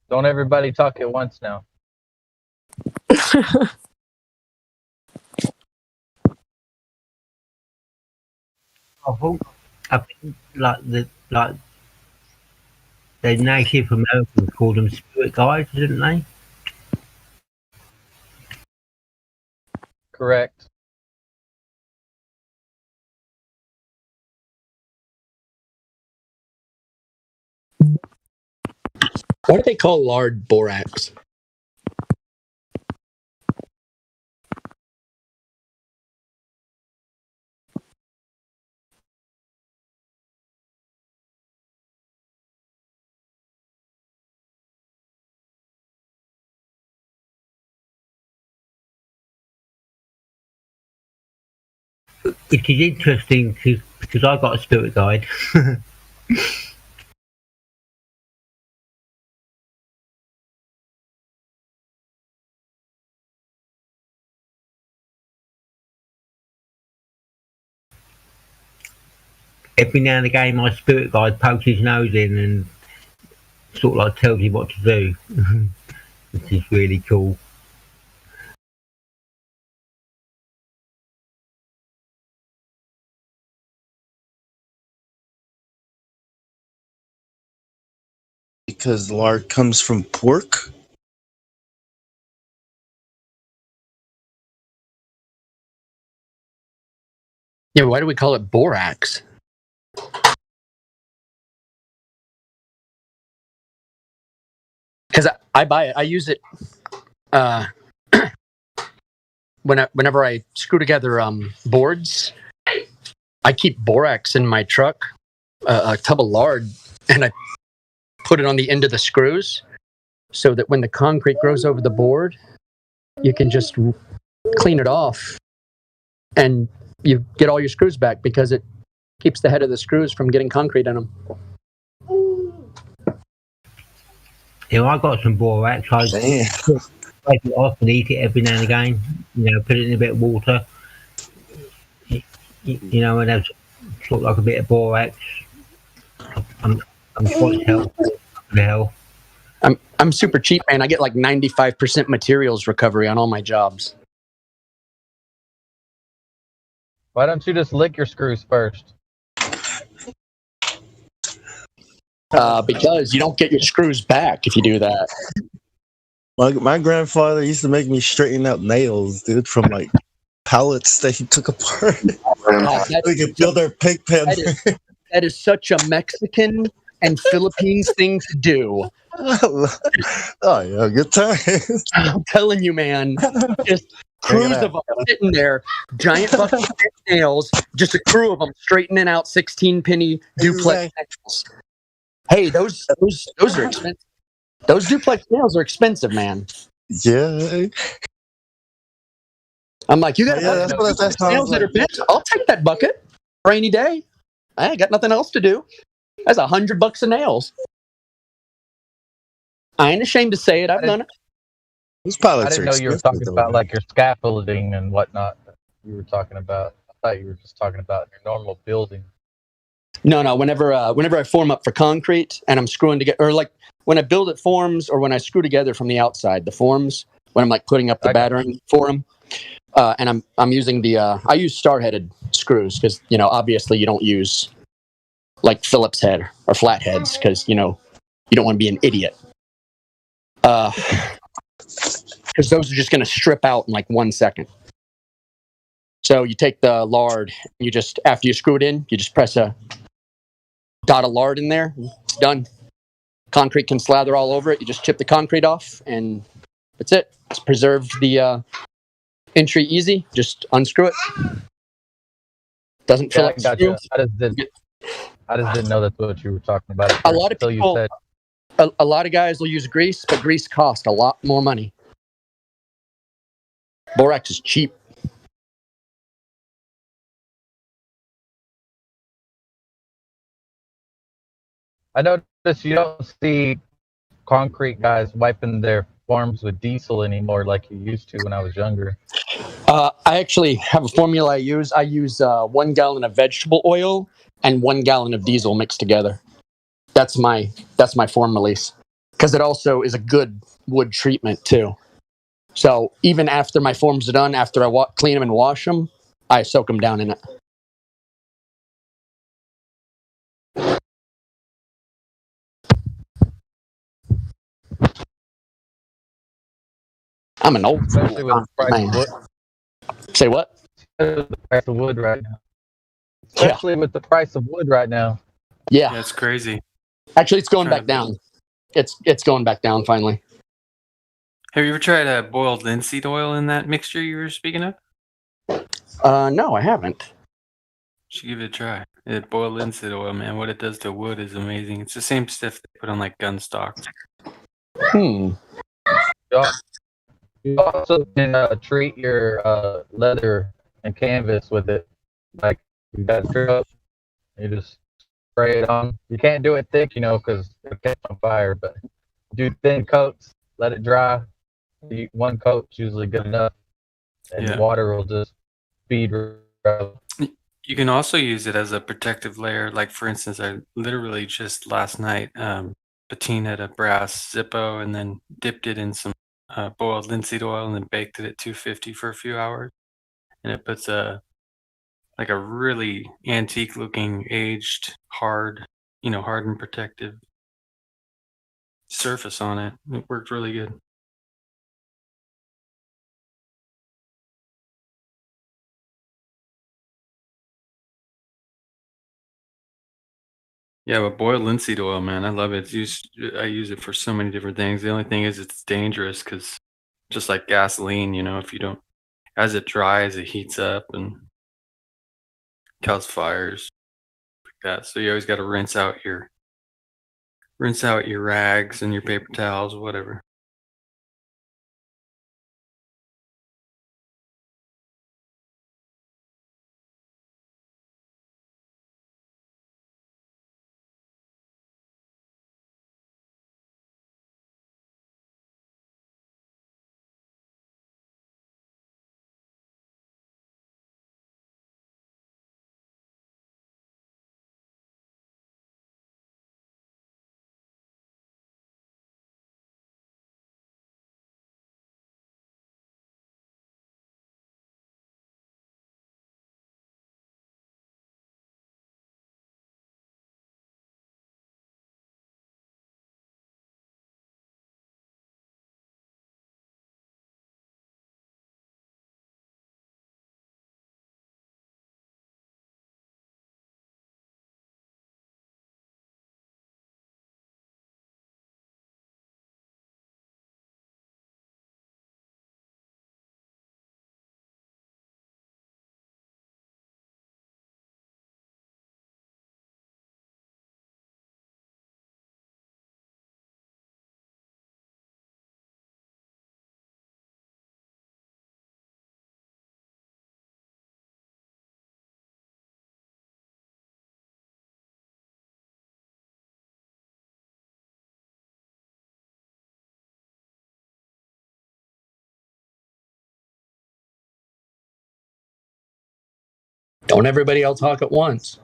Don't everybody talk at once now. I think the Native Americans called them spirit guides, didn't they? Correct. Why do they call lard borax? It is interesting because I got a spirit guide. Every now and again, my spirit guide pokes his nose in and sort of like tells you what to do, which is really cool. because lard comes from pork. Yeah, why do we call it borax? Because I buy it. I use it whenever I screw together boards. I keep borax in my truck, a tub of lard, and I put it on the end of the screws so that when the concrete grows over the board, you can just clean it off and you get all your screws back because it keeps the head of the screws from getting concrete in them. I got some borax. I take it off and eat it every now and again. Put it in a bit of water. And have sort of like a bit of borax. I'm quite healthy. The hell. I'm super cheap, man. I get like 95% materials recovery on all my jobs. Why don't you just lick your screws first? Because you don't get your screws back if you do that. My grandfather used to make me straighten out nails, dude, from like pallets that he took apart. We could build our pig pen. That is such a Mexican and Philippines thing to do. Oh yeah, good time. I'm telling you, man. Just crews of them sitting there, giant fucking nails, just a crew of them straightening out 16-penny duplex nails. Hey, those are expensive. Those duplex nails are expensive, man. Yeah. I'm like, you got that's nails that are bent? I'll take that bucket. Rainy day. I ain't got nothing else to do. That's $100 a nails. I ain't ashamed to say it. I've done it. I didn't know you were talking about like your scaffolding and whatnot. You were talking about. I thought you were just talking about your normal building. No. Whenever I form up for concrete and I'm screwing together, or like when I build it forms, or when I screw together from the outside the forms, when I'm like putting up the battering for them, and I'm using I use star-headed screws because obviously you don't use like Phillips head or flatheads because you don't want to be an idiot. Because those are just going to strip out in like 1 second. So you take the lard, you just, after you screw it in, you just press a dot of lard in there. It's done. Concrete can slather all over it. You just chip the concrete off, and that's it. It's preserved the entry easy. Just unscrew it. Doesn't fill up. Gotcha. I just didn't know that's what you were talking about. A lot of people, a lot of guys will use grease, but grease costs a lot more money. Borax is cheap. I noticed you don't see concrete guys wiping their forms with diesel anymore like you used to when I was younger. I actually have a formula I use. I use 1 gallon of vegetable oil and 1 gallon of diesel mixed together. That's my form release, because it also is a good wood treatment too. So even after my forms are done, after I clean them and wash them, I soak them down in it. I'm an old Especially with the price of wood. Say what? The price of wood right now. Especially with the price of wood right now. Yeah, that's crazy. Actually, it's going back down. It's going back down finally. Have you ever tried boiled linseed oil in that mixture you were speaking of? No, I haven't. You should give it a try. Boiled linseed oil, man. What it does to wood is amazing. It's the same stuff they put on like gun stocks. You also can treat your leather and canvas with it. Like you got a drip, you just spray it on. You can't do it thick, because it'll catch on fire. But do thin coats, let it dry. 1 coat's usually good enough, and the water will just feed. You can also use it as a protective layer. Like for instance, I literally just last night patinaed a brass Zippo and then dipped it in some boiled linseed oil and then baked it at 250 for a few hours, and it puts a really antique looking aged hard and protective surface on it. It worked really good. Yeah, but boiled linseed oil, man, I love it. I use it for so many different things. The only thing is it's dangerous because just like gasoline, if you don't, as it dries, it heats up and causes fires like that. So you always got to rinse out your rags and your paper towels, whatever. Don't everybody all talk at once.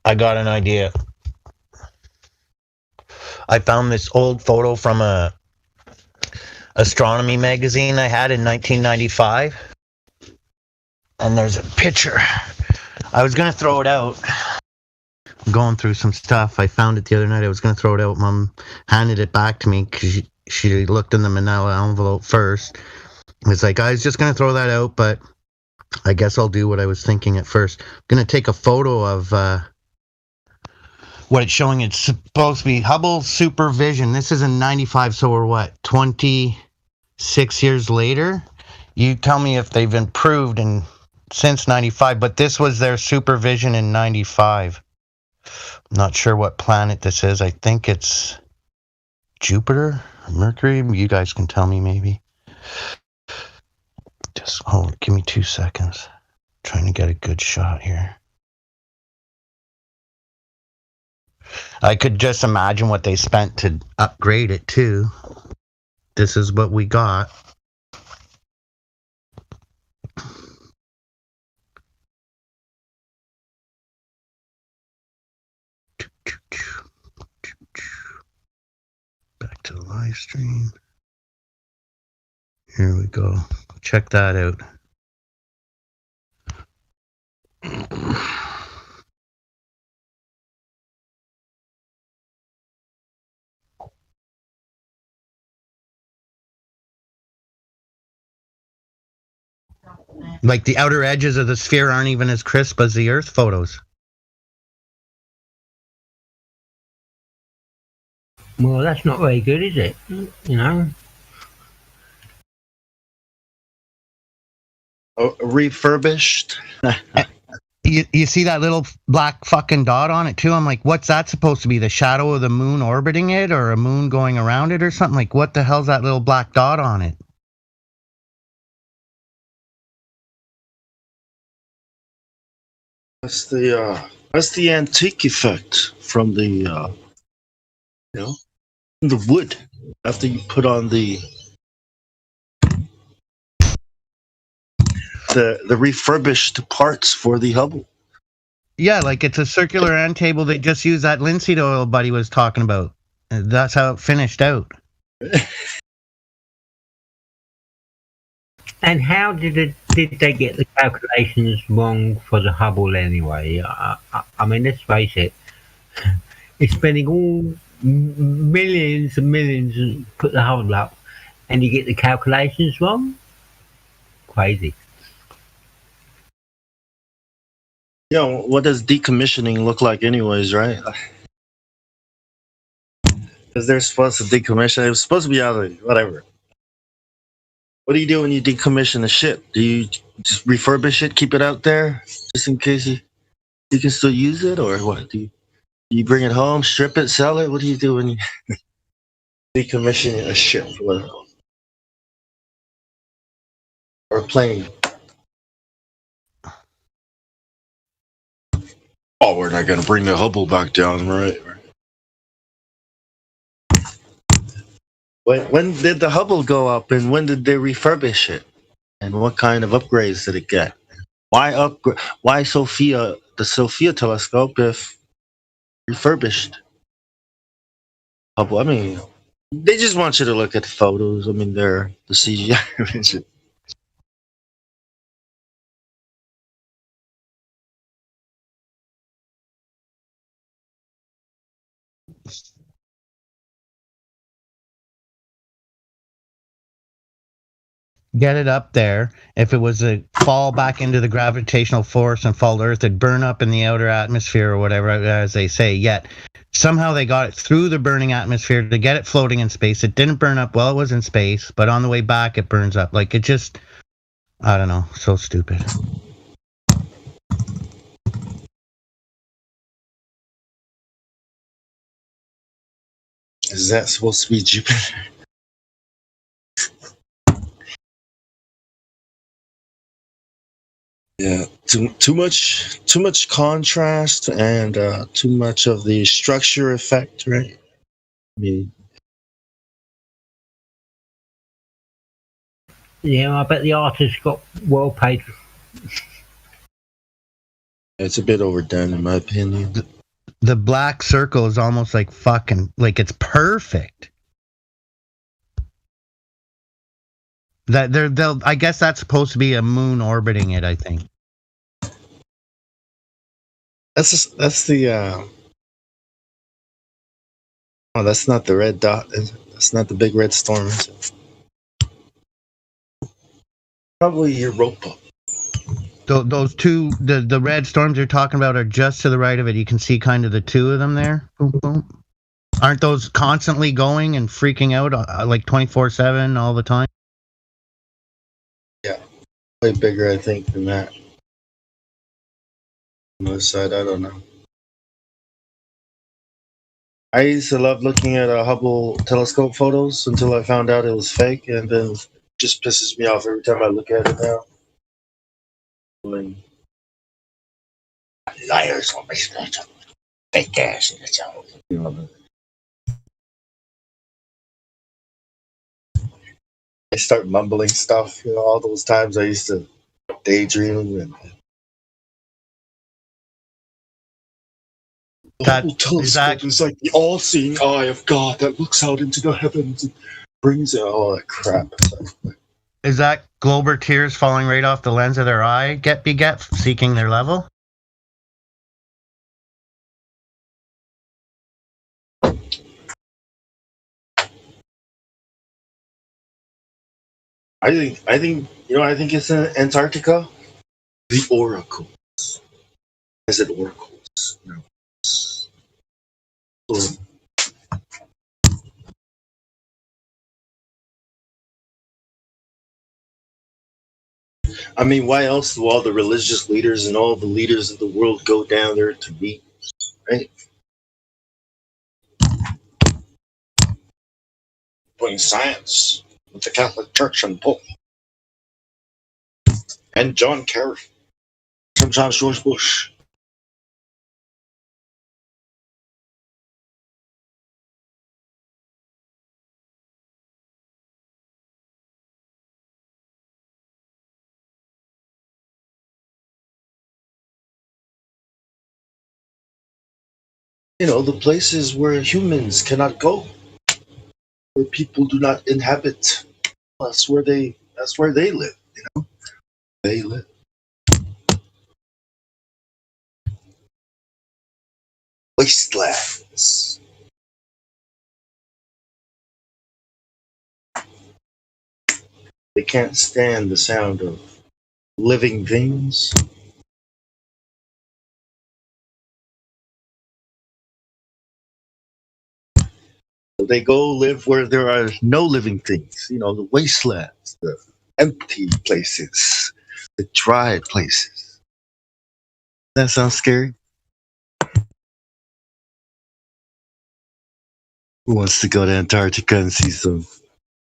I got an idea. I found this old photo from a astronomy magazine I had in 1995. And there's a picture. I was going to throw it out. I'm going through some stuff. I found it the other night. I was going to throw it out. Mom handed it back to me because she looked in the manila envelope first. It's like, I was just going to throw that out, but I guess I'll do what I was thinking at first. I'm going to take a photo of what it's showing. It's supposed to be Hubble Supervision. This is in 95, so we're what, 26 years later? You tell me if they've improved since 95, but this was their supervision in 95. I'm not sure what planet this is. I think it's Jupiter or Mercury. You guys can tell me maybe. Just give me 2 seconds. Trying to get a good shot here. I could just imagine what they spent to upgrade it too. This is what we got. Back to the live stream. Here we go. Check that out. Like the outer edges of the sphere aren't even as crisp as the Earth photos. Well, that's not very good, is it? You know? Refurbished. You see that little black fucking dot on it too? I'm like, what's that supposed to be? The shadow of the moon orbiting it, or a moon going around it or something? Like, what the hell's that little black dot on it? That's the antique effect from the the wood after you put on the refurbished parts for the Hubble. Yeah, like it's a circular end table. They just use that linseed oil buddy was talking about. That's how it finished out. And how did they get the calculations wrong for the Hubble anyway? I mean, let's face it, it's spending all millions and millions to put the Hubble up, and you get the calculations wrong? Crazy. Yeah, what does decommissioning look like anyways, right? Because they're supposed to decommission. It was supposed to be out of whatever. What do you do when you decommission a ship? Do you just refurbish it, keep it out there, just in case you can still use it, or what? Do you bring it home, strip it, sell it? What do you do when you decommission a ship or a plane? Oh, we're not going to bring the Hubble back down, right? When did the Hubble go up, and when did they refurbish it? And what kind of upgrades did it get? Why Sophia, the Sophia telescope, if refurbished? Hubble, I mean, they just want you to look at the photos. I mean, they're the CGI. Get it up there. If it was to fall back into the gravitational force and fall to Earth, it'd burn up in the outer atmosphere or whatever, as they say. Yet somehow they got it through the burning atmosphere to get it floating in space. It didn't burn up while it was in space, but on the way back it burns up. Like, it just, I don't know, so stupid. Is that supposed to be Jupiter? Yeah. too much contrast and too much of the structure effect, right? I mean, yeah, I bet the artist got well paid. it's a bit overdone, in my opinion. The black circle is almost like fucking, like it's perfect. They'll. I guess that's supposed to be a moon orbiting it. I think. That's the. Oh, that's not the red dot. That's not the big red storm. Is it? Probably Europa. Those two, the red storms you're talking about are just to the right of it. You can see kind of the two of them there. Boom, boom. Aren't those constantly going and freaking out like 24/7 all the time? Yeah, way bigger, I think, than that. On the other side, I don't know. I used to love looking at Hubble telescope photos until I found out it was fake, and then it just pisses me off every time I look at it now. Like, liars on my schedule. Fake ass. You know, I start mumbling stuff. You know, all those times I used to daydream and. The Hubble telescope is like the all-seeing eye of God that looks out into the heavens and brings out all that crap. Is that Glober tears falling right off the lens of their eye? Get seeking their level? I think I think it's in Antarctica. The oracles. Is it oracles? No. I mean, why else do all the religious leaders and all the leaders of the world go down there to meet, right? Doing science with the Catholic Church and Pope. And John Kerry. Sometimes George Bush. You know, the places where humans cannot go, where people do not inhabit. That's where they live, you know? They live. Wastelands. They can't stand the sound of living things. They go live where there are no living things, you know, the wastelands, the empty places, the dry places. That sounds scary. Who wants to go to Antarctica and see some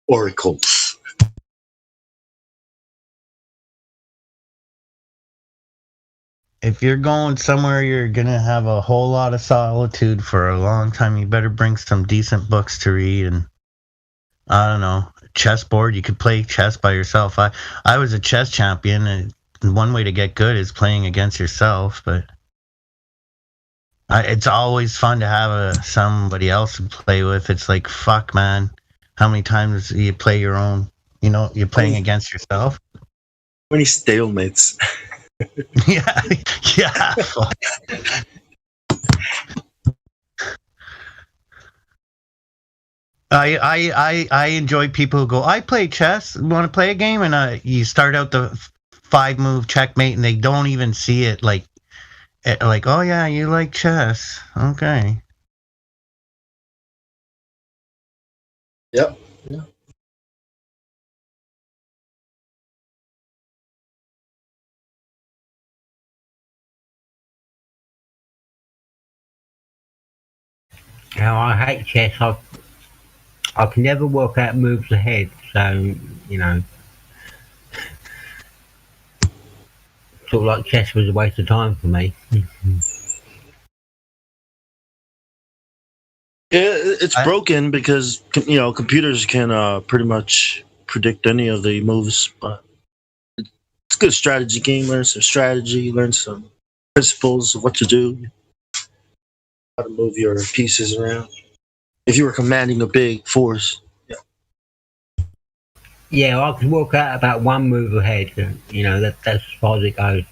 oracles? If you're going somewhere you're gonna have a whole lot of solitude for a long time, you better bring some decent books to read. And I don't know, chessboard. You could play chess by yourself. I was a chess champion, and one way to get good is playing against yourself. But it's always fun to have somebody else to play with. It's like, fuck, man, how many times do you play your own? You know, you're playing against yourself. How many stalemates? yeah. I enjoy people who go, I play chess. Want to play a game? And you start out the 5-move checkmate, and they don't even see it. Like, oh yeah, you like chess? Okay. Yep. Yeah. Now I hate chess. I can never work out moves ahead. So you know, sort of like chess was a waste of time for me. Yeah, it's broken because computers can pretty much predict any of the moves, but it's a good strategy game. Learn some strategy, learn some principles of what to do, how to move your pieces around. If you were commanding a big force, Yeah, I could work out about one move ahead. That's as far as it goes.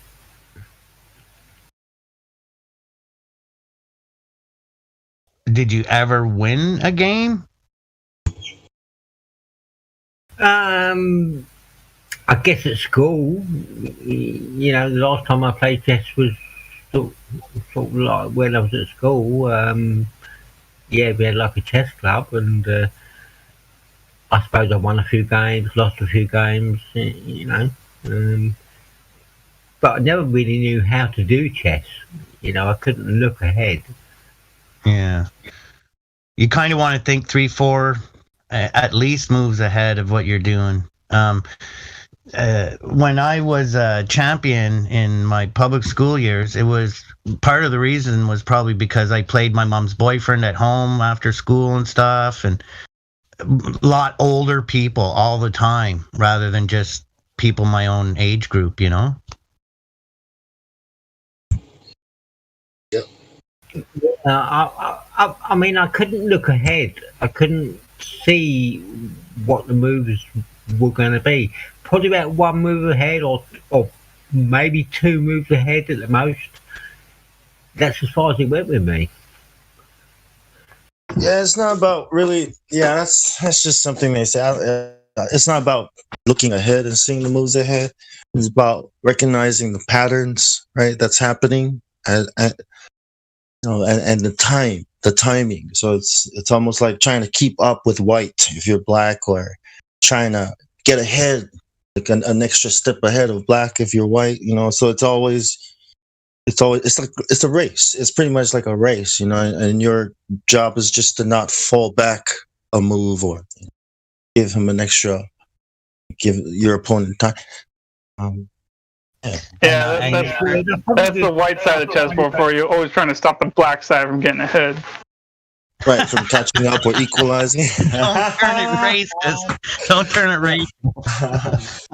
Did you ever win a game? I guess at school, the last time I played chess was sort of like when I was at school. Yeah, we had like a chess club, and I suppose I won a few games, lost a few games, but I never really knew how to do chess. I couldn't look ahead. Yeah. You kind of want to think 3-4 at least moves ahead of what you're doing. When I was a champion in my public school years, it was part of the reason was probably because I played my mom's boyfriend at home after school and stuff, and a lot older people all the time rather than just people my own age group, I mean, I couldn't look ahead. I couldn't see what the moves were going to be. Probably about one move ahead, or maybe two moves ahead at the most. That's as far as it went with me. Yeah, it's not about really. Yeah, that's just something they say. It's not about looking ahead and seeing the moves ahead. It's about recognizing the patterns, right? That's happening, and the timing. So it's almost like trying to keep up with white if you're black, or trying to get ahead, like an extra step ahead of black if you're white. So it's a race. It's pretty much like a race, and your job is just to not fall back a move or give your opponent time. That's the white side of the chessboard for you. Always trying to stop the black side from getting ahead. Right, from catching up or equalizing. Don't turn it racist. Don't turn it racist.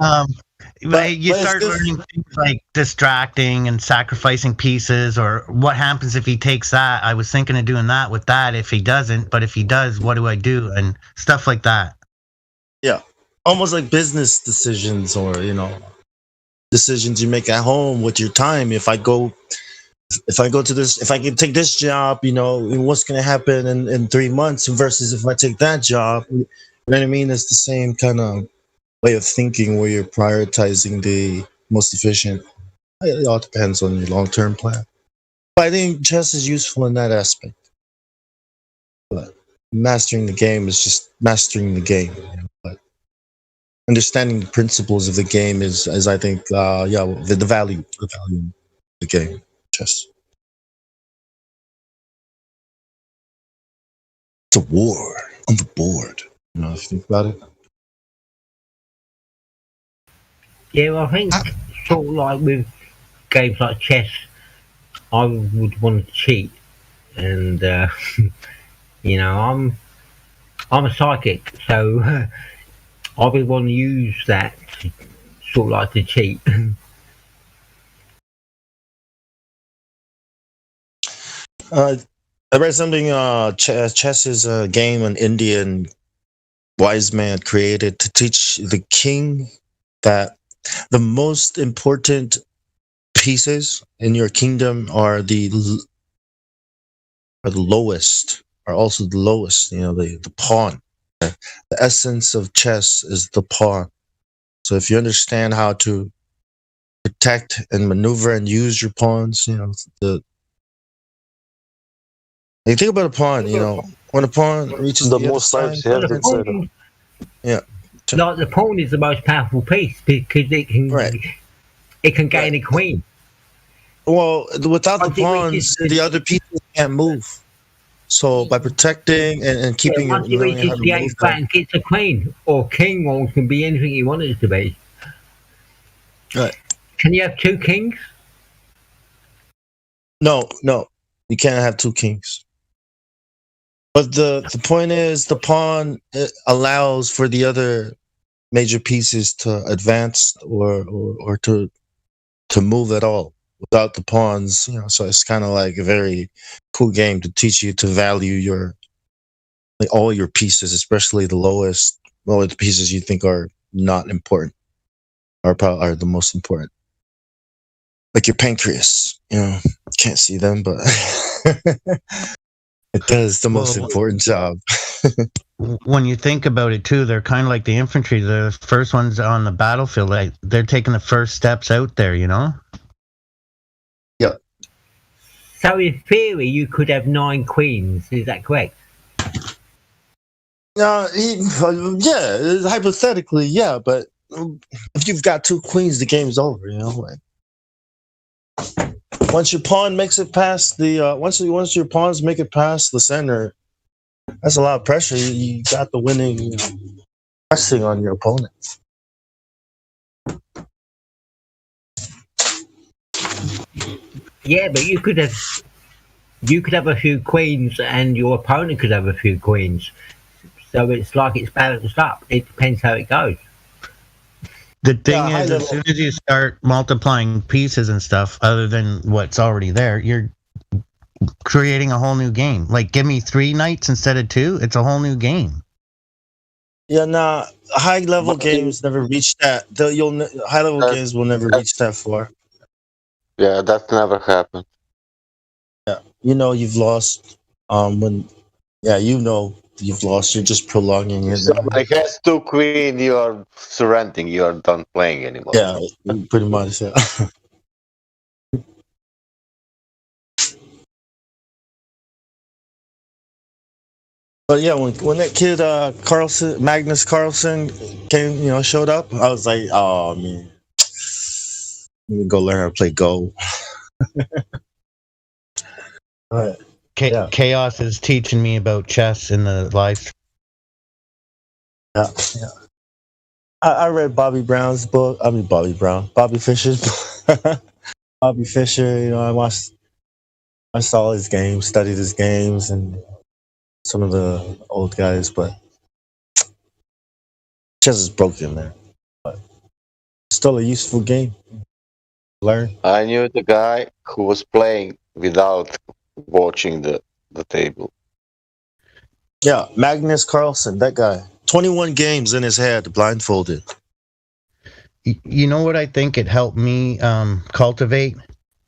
But you start learning things like distracting and sacrificing pieces, or what happens if he takes that. I was thinking of doing that with that if he doesn't, but if he does, what do I do? And stuff like that. Yeah, almost like business decisions, or decisions you make at home with your time. If I can take this job, what's going to happen in 3 months versus if I take that job. You know what I mean? It's the same kind of way of thinking where you're prioritizing the most efficient. It all depends on your long-term plan. But I think chess is useful in that aspect. But mastering the game is just mastering the game. But understanding the principles of the game is I think, the value of the game, chess. It's a war on the board. If you think about it. Yeah, well, I think sort of like with games like chess, I would want to cheat, and I'm a psychic, so I would want to use that to, sort of like to cheat. I read something. Chess is a game an Indian wise man created to teach the king that the most important pieces in your kingdom are the lowest, are also the lowest. The pawn. The essence of chess is the pawn. So if you understand how to protect and maneuver and use your pawns, you think about a pawn. When a pawn reaches the most lives, yeah. Like the pawn is the most powerful piece because it can gain a queen. Well, without the pawns, the other pieces can't move. So by protecting and keeping once it reaches the 8th rank, it's a queen or king, or it can be anything you want it to be. Right. Can you have 2 kings? No, you can't have 2 kings. But the point is, the pawn allows for the other major pieces to advance or to move at all without the pawns. So it's kind of like a very cool game to teach you to value all your pieces, especially the pieces you think are not important, are the most important. Like your pancreas, can't see them, but it does the most important job. When you think about it too, they're kind of like the infantry. They're the first ones on the battlefield. Like they're taking the first steps out there, Yeah. So in theory, you could have 9 queens. Is that correct? Yeah, hypothetically, yeah. But if you've got 2 queens, the game's over. Once your pawn makes it past once your pawns make it past the center, that's a lot of pressure. You got the winning, pressing on your opponent. Yeah, but you could have a few queens, and your opponent could have a few queens. So it's like it's balanced up. It depends how it goes. The thing is, as soon as you start multiplying pieces and stuff, other than what's already there, you're creating a whole new game. Like, give me 3 knights instead of 2. It's a whole new game. Yeah, high level games never reach that. High level games will never reach that far. Yeah, that never happened. Yeah, you've lost. You've lost. You're just prolonging it. Somebody has 2 queen, you are surrendering. You are done playing anymore. Yeah, pretty much. Yeah. But yeah, when that kid Magnus Carlsen came, showed up, I was like, oh man, let me go learn how to play Go. Right. Chaos is teaching me about chess in the live stream. Yeah. I read Bobby Fischer's book. Bobby Fischer. I saw his games, studied his games, and some of the old guys, but chess is broken, man. But still a useful game. Learn. I knew the guy who was playing without watching the table. Yeah, Magnus Carlsen, that guy. 21 games in his head, blindfolded. You know what I think it helped me cultivate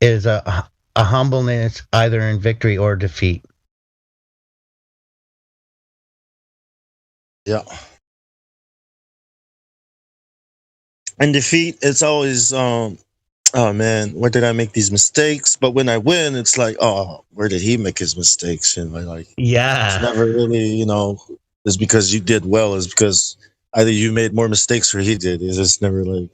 is a humbleness either in victory or defeat. Yeah. In defeat, it's always, oh man, where did I make these mistakes? But when I win, it's like, oh, where did he make his mistakes? And yeah, it's never really, it's because you did well. It's because either you made more mistakes or he did. It's just never like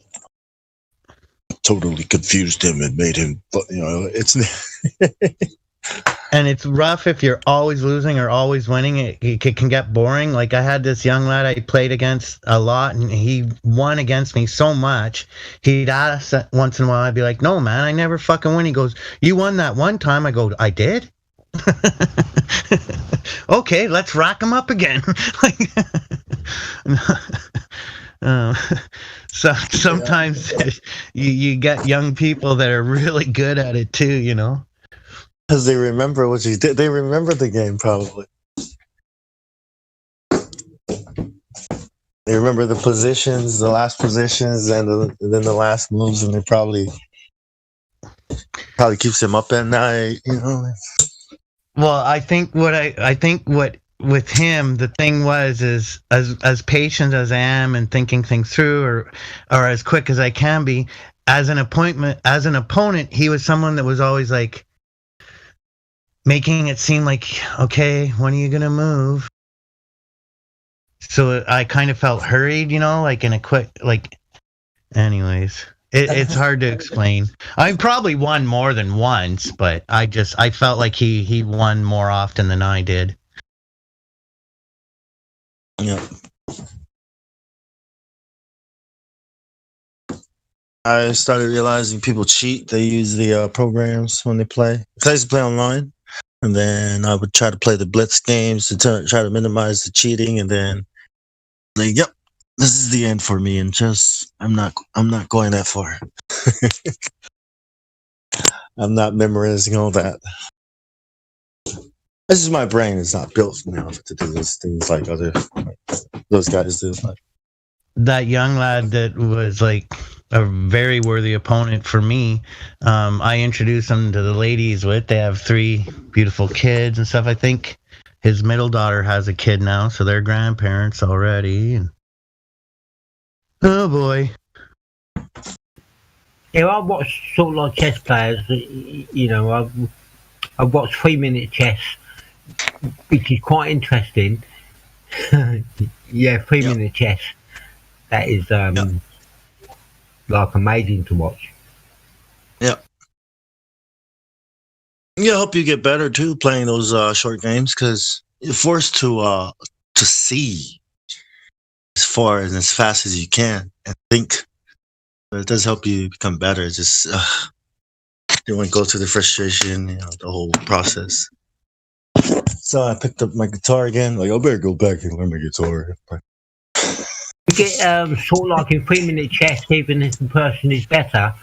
totally confused him and made him, it's. And it's rough if you're always losing or always winning. It can get boring. Like I had this young lad I played against a lot, and he won against me so much. He'd ask once in a while, I'd be like, no, man, I never fucking win. He goes, you won that one time. I go, I did? Okay, let's rack him up again. So sometimes you get young people that are really good at it too, Because they remember what you did. They remember the game, probably. They remember the positions, the last positions, and then the last moves, and they probably keeps them up at night, Well, I think what with him, the thing is as patient as I am and thinking things through or as quick as I can be, as an opponent, he was someone that was always like, making it seem like, okay, when are you gonna move? So I kind of felt hurried, like in a quick, anyways, it's hard to explain. I probably won more than once, but I felt like he won more often than I did. Yeah. I started realizing people cheat. They use the programs when they play. I used to play online, and then I would try to play the blitz games to try to minimize the cheating, and then like, yep, this is the end for me. And just I'm not going that far. I'm not memorizing all that. This is my brain is not built now to do these things like those guys do. That young lad that was like a very worthy opponent for me, I introduced him to the ladies with. They have 3 beautiful kids and stuff. I think his middle daughter has a kid now, so they're grandparents already. And oh boy. Yeah, I watch sort of like chess players. You know, I've watched 3-minute chess, which is quite interesting. Yeah, 3-minute chess. That is like amazing to watch. Yeah. Yeah, I hope you get better too playing those short games because you're forced to see as far and as fast as you can and think. But it does help you become better. It's just you want to go through the frustration, the whole process. So I picked up my guitar again. Like I better go back and learn my guitar. You get sort of like in 3-minute chess, even if the person is better,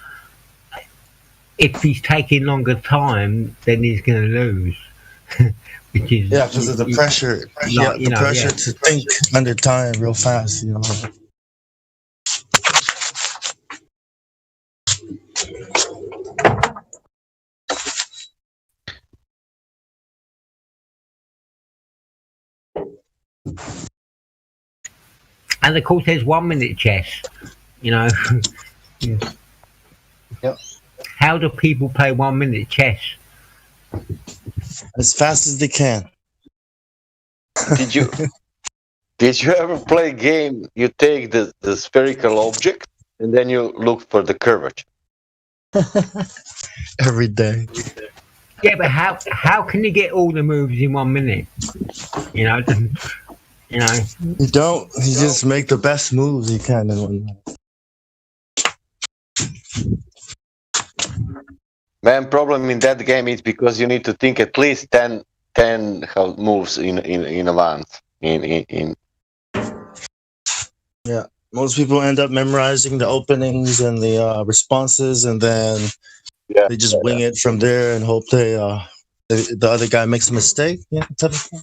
if he's taking longer time, then he's going to lose. Which is because of the pressure. The pressure to think under time real fast. And of course, there's 1-minute chess. Yep. How do people play 1-minute chess? As fast as they can. Did you ever play a game? You take the spherical object and then you look for the curvature. Every day. Yeah, but how can you get all the moves in 1 minute? You don't. You just make the best moves you can in 1 minute. Man, problem in that game is because you need to think at least 10 moves in advance. Yeah, most people end up memorizing the openings and the responses, and then they just wing it from there and hope the other guy makes a mistake. Yeah, type of thing.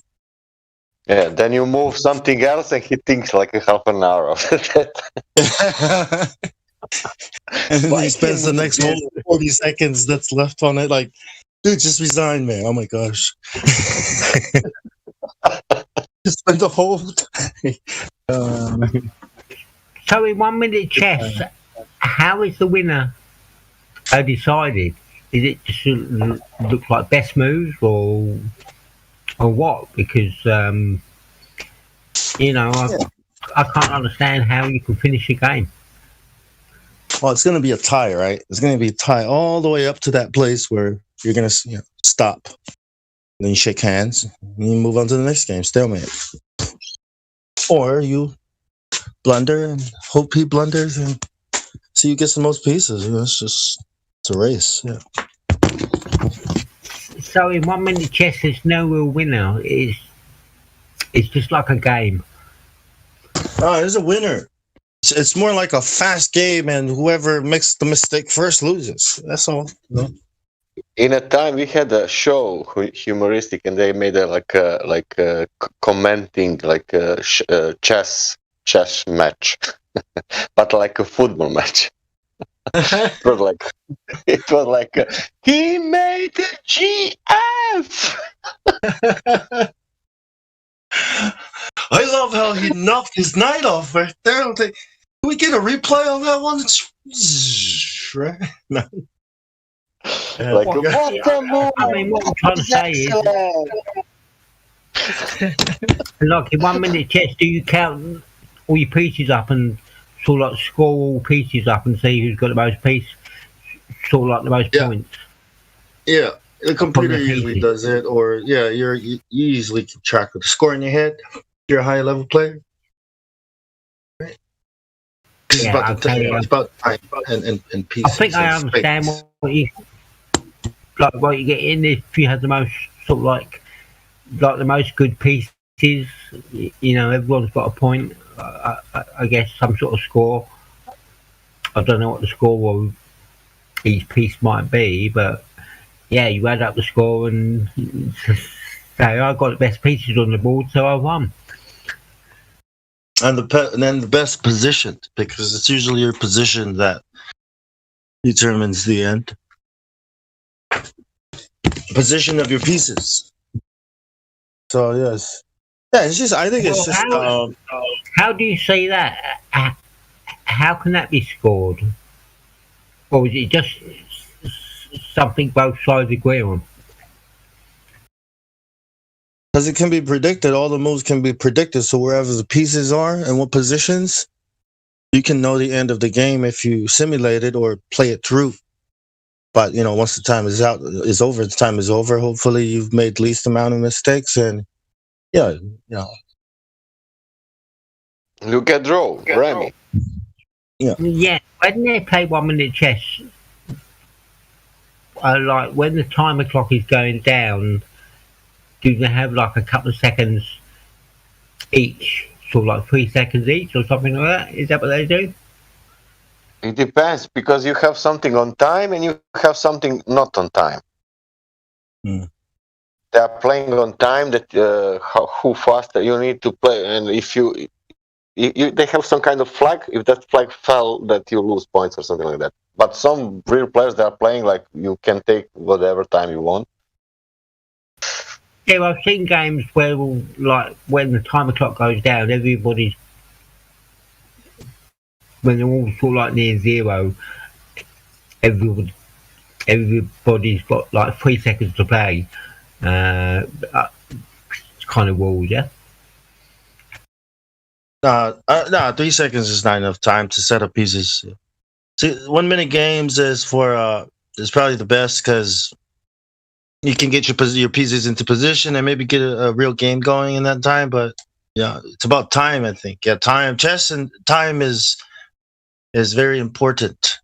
Yeah, then you move something else and he thinks like a half an hour after that. And then he spends the next 40 seconds that's left on it like, dude, just resign, man. Oh my gosh. Just spend the whole time. So in 1-minute chess, how is the winner decided? Is it just look like best moves or what? Because I can't understand how you can finish a game. Well, it's going to be a tie, right? It's going to be a tie all the way up to that place where you're going to stop. Then you shake hands and you move on to the next game, stalemate. Or you blunder and hope he blunders and see who gets the most pieces. It's a race. Yeah. So in 1-minute chess, there's no real winner. It's just like a game. Oh, there's a winner. It's more like a fast game, and whoever makes the mistake first loses. That's all. No. In a time we had a show humoristic, and they made a commenting like a chess match, but like a football match. It was like he made the GF. I love how he knocked his knight off right there. Can we get a replay on that one? Right? No. What I'm trying to say is, like in 1-minute chess, do you count all your pieces up and sort of like score all pieces up and see who's got the most pieces, sort of like the most points? Yeah. The computer usually does it, or you usually keep track of the score in your head. You're a high level player, right? It's about time and peace. I think I understand what you get in if you have the most sort of like the most good pieces. You know, everyone's got a point. I guess some sort of score. I don't know what the score of each piece might be, but yeah, you add up the score and say I got the best pieces on the board, so I won. And then the best position, because it's usually your position that determines the end. Position of your pieces. So yes, it's just. I think it's just. How do you say that? How can that be scored? Or is it just something both sides agree on? Because it can be predicted, all the moves can be predicted. So wherever the pieces are and what positions, you can know the end of the game if you simulate it or play it through. But once the time is over. The time is over. Hopefully, you've made least amount of mistakes, and you get draw, Remy. Yeah. When they play 1 minute chess, like when the timer clock is going down, do they have like a couple of seconds each, sort of like 3 seconds each or something like that? Is that what they do? It depends, because you have something on time and you have something not on time. They are playing on time that who faster you need to play, and if they have some kind of flag. If that flag fell, that you lose points or something like that. But some real players, they are playing like you can take whatever time you want. Yeah, well, I've seen games where, like, when the timer clock goes down, when they're all sort of like near zero, everybody's got like 3 seconds to play. It's kind of rules, yeah. 3 seconds is not enough time to set up pieces. See, 1 minute games is probably the best because you can get your pieces into position and maybe get a real game going in that time. But yeah, it's about time. I think chess and time is very important.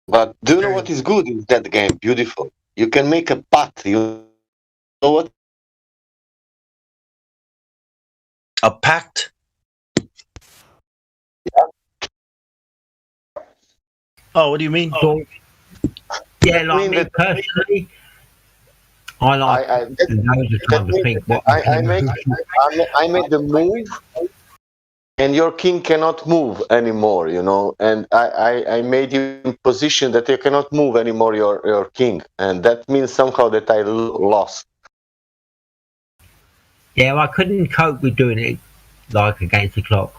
But do you know what is good in that game? Beautiful. You can make a pact. You know what? A pact. Oh, what do you mean? Yeah, like me personally, I like loads of time to think. I made the move, and your king cannot move anymore. And I made you in position that you cannot move anymore. Your king, and that means somehow that I lost. Yeah, well, I couldn't cope with doing it like against the clock.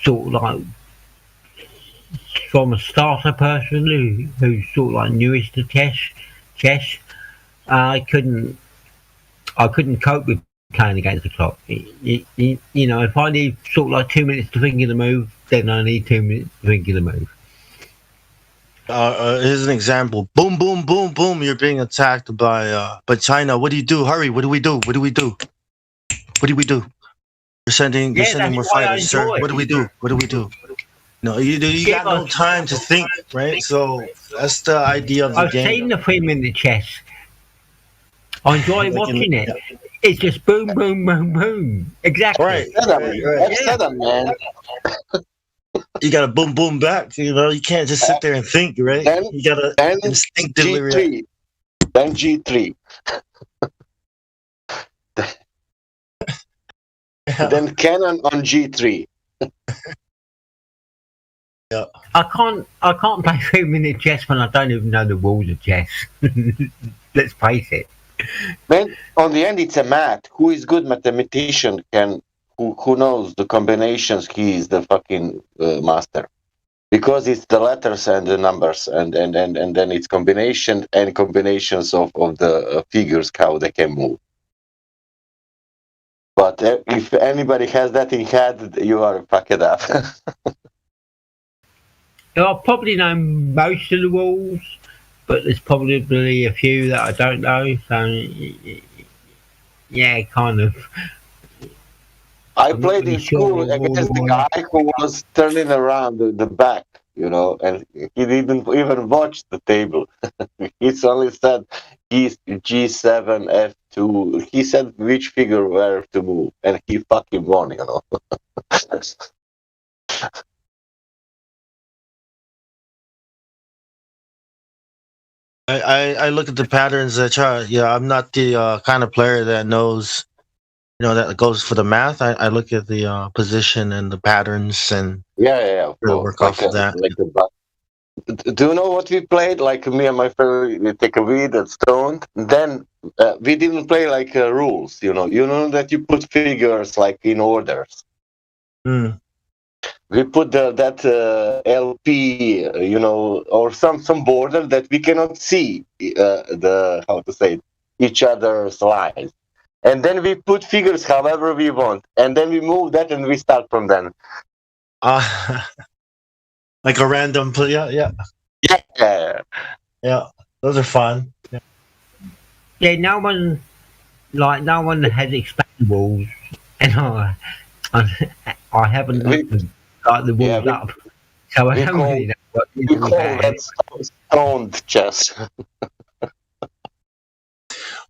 Sort of like from a starter person who's sort of like newish to chess. I couldn't cope with playing against the clock. If I need sort of like 2 minutes to think of the move, then I need 2 minutes to think of the move. Here's an example. Boom, boom, boom, boom. You're being attacked by China. What do you do? Hurry! What do we do? What do we do? What do we do? You're sending more fighters, sir. What do we do? What do we do? No, you got no time to think, right? So that's the idea of the game. I've seen the 3 minute chess. I enjoy watching it. It's just boom, boom, boom, boom. Exactly. Right. Man. You got to boom, boom back. You can't just sit there and think, right? You got to instinctively react. Then G3. Then cannon on G3. Yeah. I can't play 3 minute chess when I don't even know the rules of chess. Let's face it. Man, on the end, it's a math. Who is good mathematician who knows the combinations? He is the fucking master, because it's the letters and the numbers, and then it's combinations of the figures, how they can move. But if anybody has that in head, you are fucked up. I probably know most of the rules, but there's probably a few that I don't know. So, yeah, kind of. I played in school against the guy who was turning around the back, and he didn't even watch the table. He's only said G7, F2. He said which figure where to move, and he fucking won, I look at the patterns that try. Yeah, I'm not the kind of player that knows, that goes for the math. I look at the position and the patterns and yeah. Work off of that. Do you know what we played? Like me and my friend, we take a weed and stoned. Then we didn't play like rules. You know that you put figures like in orders. We put that LP, or some border that we cannot see each other's lines, and then we put figures however we want, and then we move that and we start from then. Like a random play, yeah. Those are fun. Yeah, no one has expandables, and I haven't looked the walls up, so I don't really know what we call that stoned chess.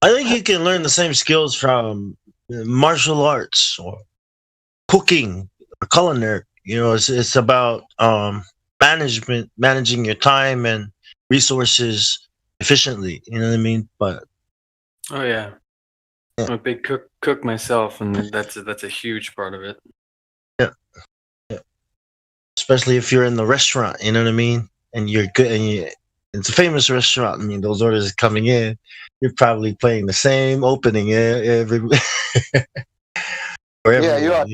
I think you can learn the same skills from martial arts or cooking or culinary. It's about managing your time and resources efficiently. You know what I mean? But oh yeah, I'm a big cook myself, and that's a huge part of it. Yeah. Especially if you're in the restaurant, you know what I mean, and you're good, and it's a famous restaurant. I mean, those orders are coming in. You're probably playing the same opening every. Yeah,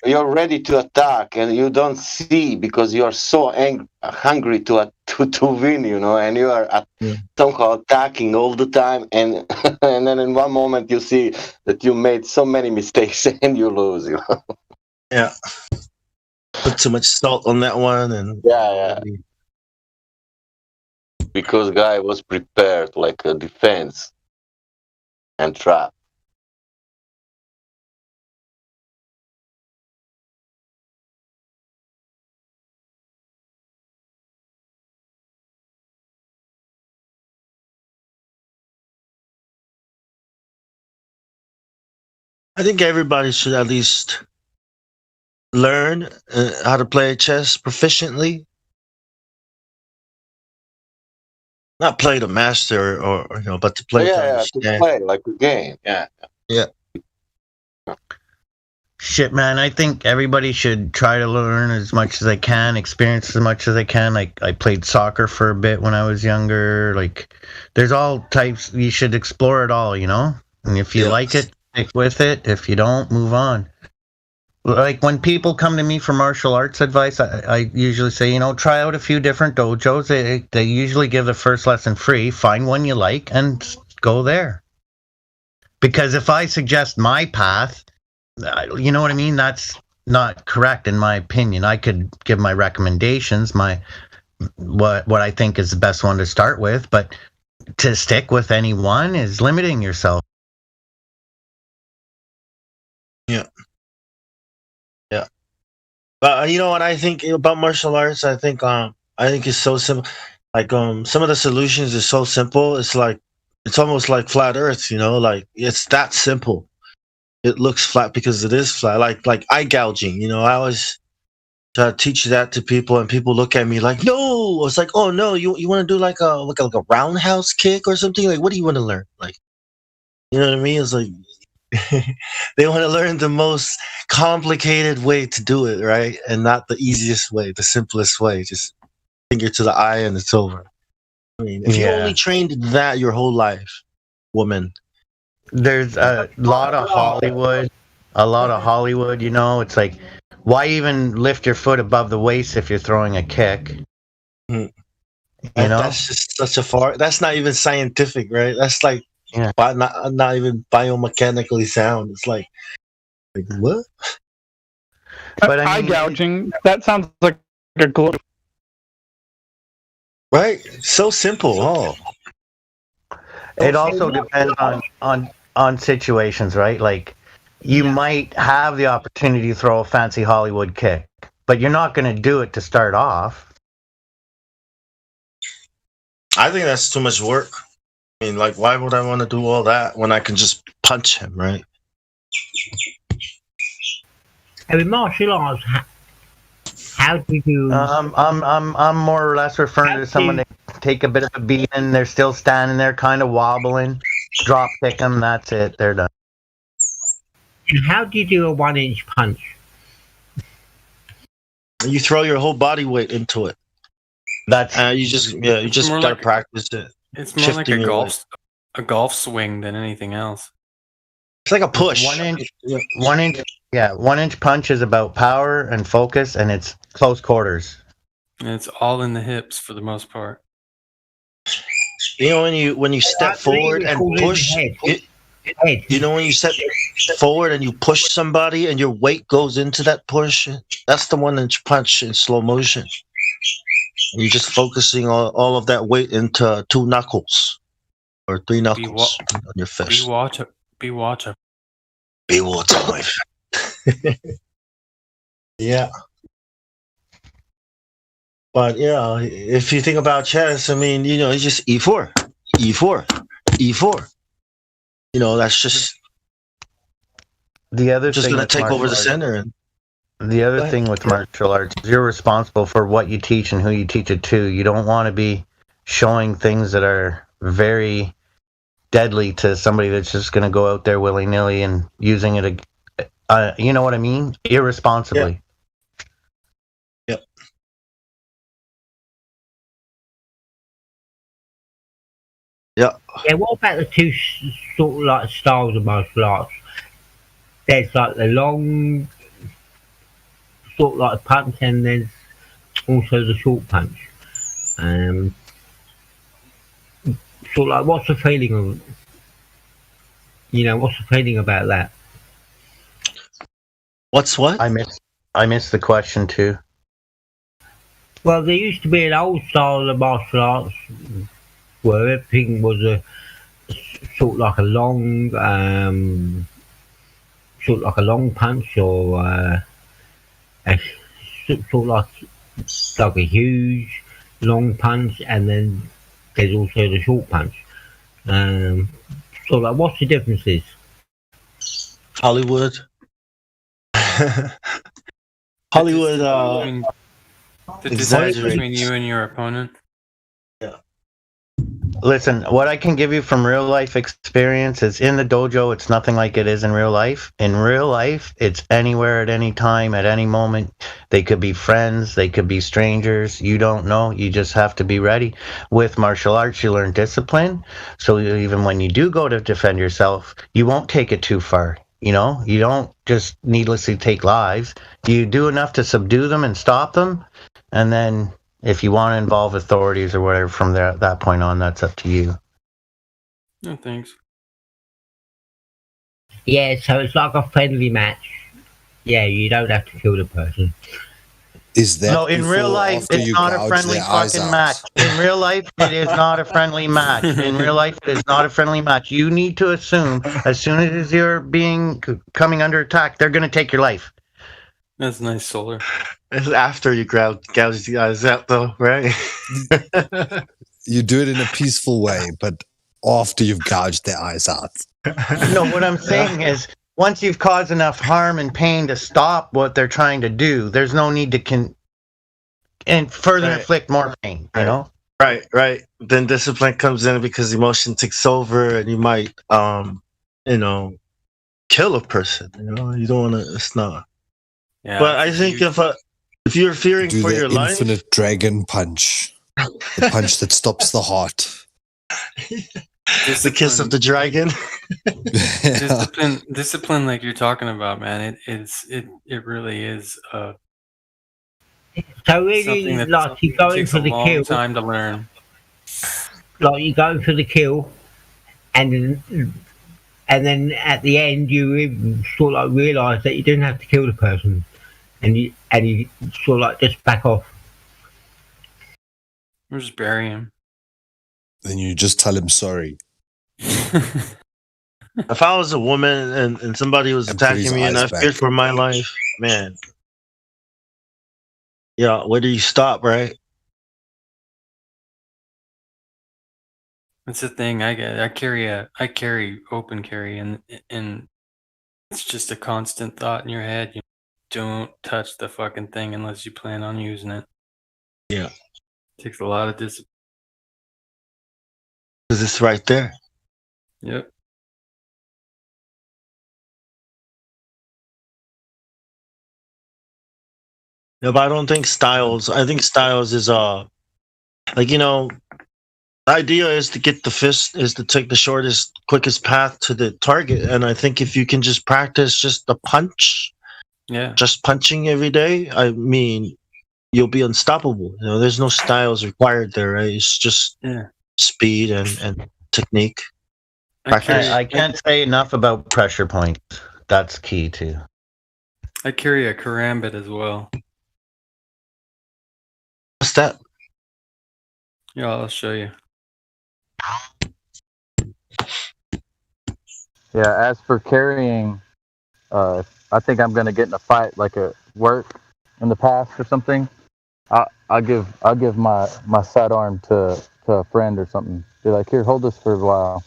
you're ready to attack, and you don't see because you are so hungry to win, and you are somehow attacking all the time, and and then in one moment you see that you made so many mistakes and you lose. Yeah. Put too much salt on that one, and yeah. Because guy was prepared like a defense and trap. I think everybody should at least learn how to play chess proficiently. Not play to master, or but to play. To play like a game. Yeah. Shit, man, I think everybody should try to learn as much as they can, experience as much as they can. Like, I played soccer for a bit when I was younger. Like, there's all types. You should explore it all, And if you like it, stick with it. If you don't, move on. Like, when people come to me for martial arts advice, I usually say, try out a few different dojos. They usually give the first lesson free. Find one you like and go there. Because if I suggest my path, you know what I mean? That's not correct in my opinion. I could give my recommendations, what I think is the best one to start with, but to stick with any one is limiting yourself. Yeah. But you know what I think about martial arts? I think it's so simple. Like some of the solutions is so simple. It's like it's almost like flat Earth. Like it's that simple. It looks flat because it is flat. Like eye gouging. I always try to teach that to people, and people look at me like, no. It's like, oh no, you want to do like a roundhouse kick or something? Like, what do you want to learn? Like, you know what I mean? It's like. They want to learn the most complicated way to do it, right? And not the easiest way, the simplest way. Just finger to the eye and it's over. I mean, if you only trained that your whole life, woman. There's a lot of Hollywood. It's like, why even lift your foot above the waist if you're throwing a kick? That's just that's not even scientific, right? That's like, not even biomechanically sound. It's like what? But eye gouging, that sounds like a glow. Right? So simple. Oh. It also depends on situations, right? Like, you might have the opportunity to throw a fancy Hollywood kick, but you're not going to do it to start off. I think that's too much work. I mean, like, why would I want to do all that when I can just punch him, right? I mean, martial arts. How do you? I'm more or less referring to someone that take a bit of a beating. They're still standing there, kind of wobbling. Drop kick them. That's it. They're done. And how do you do a 1-inch punch? You throw your whole body weight into it. That's you just gotta like, practice it. It's more like a golf swing than anything else. It's like a push. 1-inch punch is about power and focus, and it's close quarters. And it's all in the hips for the most part. You know, when you step forward and push, you know, when you step forward and you push somebody and your weight goes into that push, that's the 1-inch punch in slow motion. And you're just focusing all of that weight into 2 knuckles or 3 knuckles on your fist. Be water, my friend. Yeah. But, you know, if you think about chess, I mean, you know, it's just E4, E4, E4. You know, that's just the other just thing going to take over the arts, center. And the other thing with martial arts is you're responsible for what you teach and who you teach it to. You don't want to be showing things that are very deadly to somebody that's just going to go out there willy-nilly and using it, you know what I mean? Irresponsibly. Yep. Yeah. What about the two sort of like styles of martial arts? There's like the long sort of like punch, and there's also the short punch. Sort of like, what's the feeling of? You know, what's the feeling about that? What's what? I missed the question too. Well, there used to be an old style of martial arts where everything was a sort of like a long, punch, or a sort of like a huge long punch, and then there's also the short punch. So, like, what's the differences? Hollywood. Hollywood. The difference between you and your opponent. Yeah. Listen, what I can give you from real life experience is in the dojo, it's nothing like it is in real life. In real life, it's anywhere at any time, at any moment. They could be friends, they could be strangers. You don't know. You just have to be ready. With martial arts, you learn discipline. So even when you do go to defend yourself, you won't take it too far. You know, you don't just needlessly take lives. You do enough to subdue them and stop them. And then if you want to involve authorities or whatever from that point on, that's up to you. No, thanks. Yeah, so it's like a friendly match. Yeah, you don't have to kill the person. Is that no, in real life, it's not a friendly fucking match. In real life, it is not a friendly match. In real life, it is not a friendly match. You need to assume as soon as you're coming under attack, they're going to take your life. That's nice, Solar. It's after you gouge the eyes out, though, right? You do it in a peaceful way, but after you've gouged their eyes out. No, what I'm saying is, once you've caused enough harm and pain to stop what they're trying to do, there's no need to further inflict more pain, you know? Right. Then discipline comes in because emotion takes over, and you might, kill a person. You know, you don't want to. It's not. Yeah. But I think if you're fearing for your life, infinite dragon punch, the punch that stops the heart. It's the kiss of the dragon. Discipline, like you're talking about, man. It really is. So really, like you're going for the kill. Time to learn. Like you're going for the kill, and then at the end you sort of like realise that you didn't have to kill the person, and you sort of like just back off. Or just bury him. Then you just tell him sorry. If I was a woman and somebody was And put his attacking me and I eyes back. feared for my life, man. Yeah, where do you stop, right? That's the thing. I carry open carry, and it's just a constant thought in your head. You don't touch the fucking thing unless you plan on using it. Yeah. Takes a lot of discipline. Because it's right there. Yep. No, but I don't think Styles. I think Styles is like, you know, the idea is to get the fist is to take the shortest, quickest path to the target. And I think if you can just practice just the punch, Yeah. just punching every day, I mean, you'll be unstoppable. You know, there's no styles required there, right? It's just speed and technique. I can't say enough about pressure points. That's key too. I carry a karambit as well. What's that? Yeah, I'll show you. Yeah, as for carrying, I think I'm gonna get in a fight like at work in the past or something. I'll give my sidearm to a friend or something. Be like, here, hold this for a while.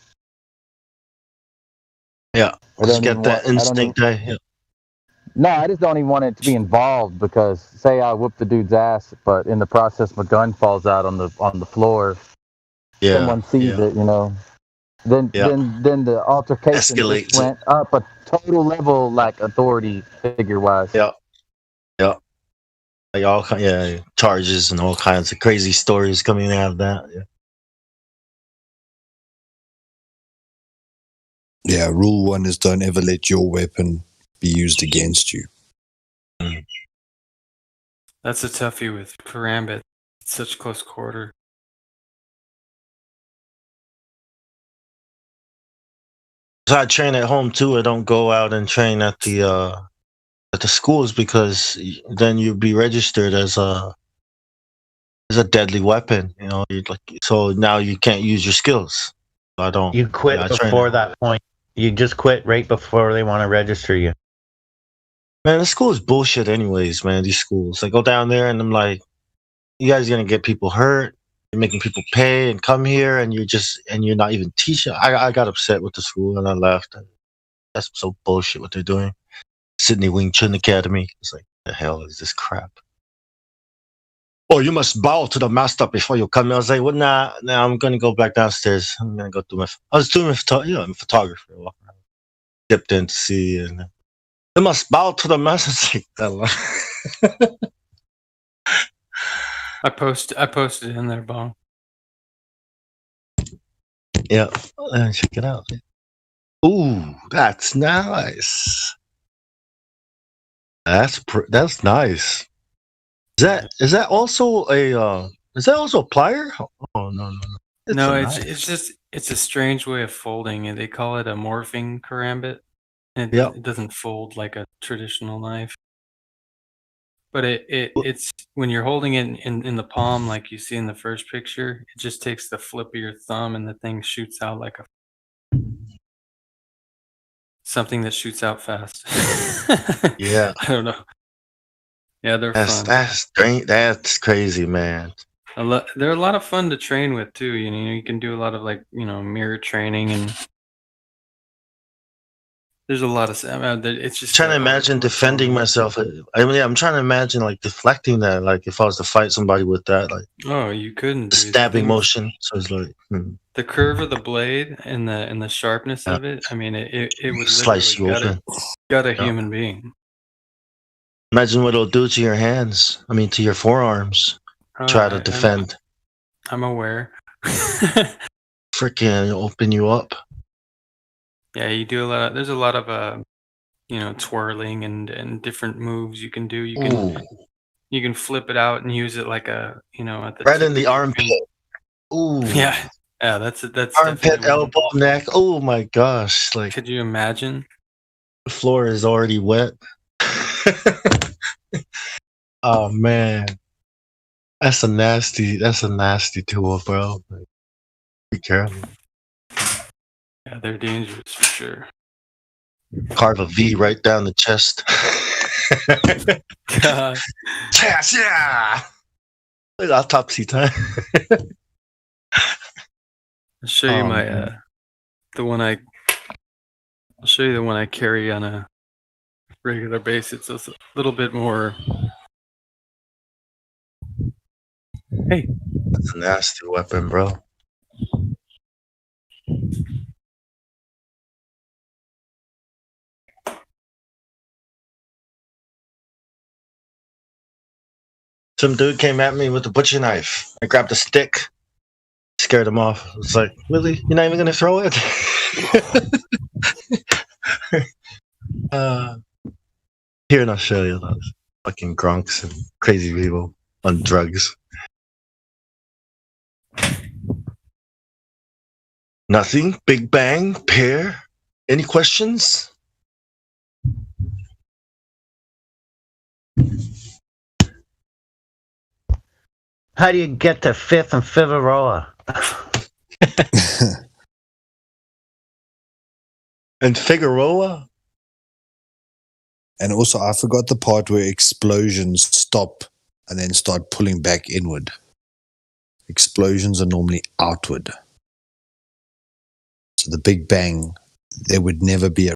Yeah, just get that instinct. No, I just don't even want it to be involved because say I whoop the dude's ass, but in the process my gun falls out on the floor. Yeah, someone sees it, you know. Then the altercation just went up a total level, like authority figure wise. Yeah. Like all charges and all kinds of crazy stories coming out of that. Yeah. Yeah, rule 1 is don't ever let your weapon be used against you. That's a toughie with karambit. It's such close quarter. So I train at home too. I don't go out and train at the schools because then you'd be registered as a deadly weapon. You know, so now you can't use your skills. I don't. You quit before that point. You just quit right before they want to register you. Man, the school is bullshit anyways, man. These schools. I go down there and I'm like, you guys are gonna get people hurt. You're making people pay and come here and you're not even teaching. I got upset with the school and I left. That's so bullshit what they're doing. Sydney Wing Chun Academy. It's like, the hell is this crap? Oh, you must bow to the master before you come in. I was like, well, nah, I'm gonna go back downstairs. I'm gonna go do I was doing I'm a photographer. Dipped in to see and you must bow to the master. I posted in there, Bong. Yeah, check it out. Ooh, that's nice. That's nice. Is that also a plier? Oh no. It's a strange way of folding, and they call it a morphing karambit. And it doesn't fold like a traditional knife. But it's when you're holding it in the palm, like you see in the first picture, it just takes the flip of your thumb and the thing shoots out like something that shoots out fast. Yeah. I don't know. Yeah, they're fun. That's strange. That's crazy, man. They're a lot of fun to train with too. You know, you can do a lot of mirror training and there's a lot of. It's just trying to imagine defending myself. I mean, I'm trying to imagine like deflecting that. Like if I was to fight somebody with that, like you couldn't. The stabbing motion. So it's like the curve of the blade and the sharpness of it. I mean, it would slice you open. Gut a human being. Imagine what it'll do to your hands. I mean, to your forearms. Try to defend. I'm aware. Freaking open you up. Yeah, you do a lot. There's a lot of twirling and different moves you can do. You can flip it out and use it like at the right in the armpit. Ooh. Yeah, that's armpit, elbow, neck. Oh my gosh! Like, could you imagine? The floor is already wet. Oh man, that's a nasty tool, bro. Like, be careful. Yeah, they're dangerous for sure. Carve a V right down the chest. Chest, yeah. Autopsy time. I'll show you my the one I'll show you the one I carry on a regular basis. It's a little bit more. Hey, that's a nasty weapon, bro. Some dude came at me with a butcher knife. I grabbed a stick, scared him off. I was like, really? You're not even gonna throw it? Here in Australia, those fucking grunks and crazy people on drugs. Nothing. Big Bang. Pear. Any questions? How do you get to 5th and Figueroa? And Figueroa? And also, I forgot the part where explosions stop and then start pulling back inward. Explosions are normally outward. So the Big Bang, there would never be a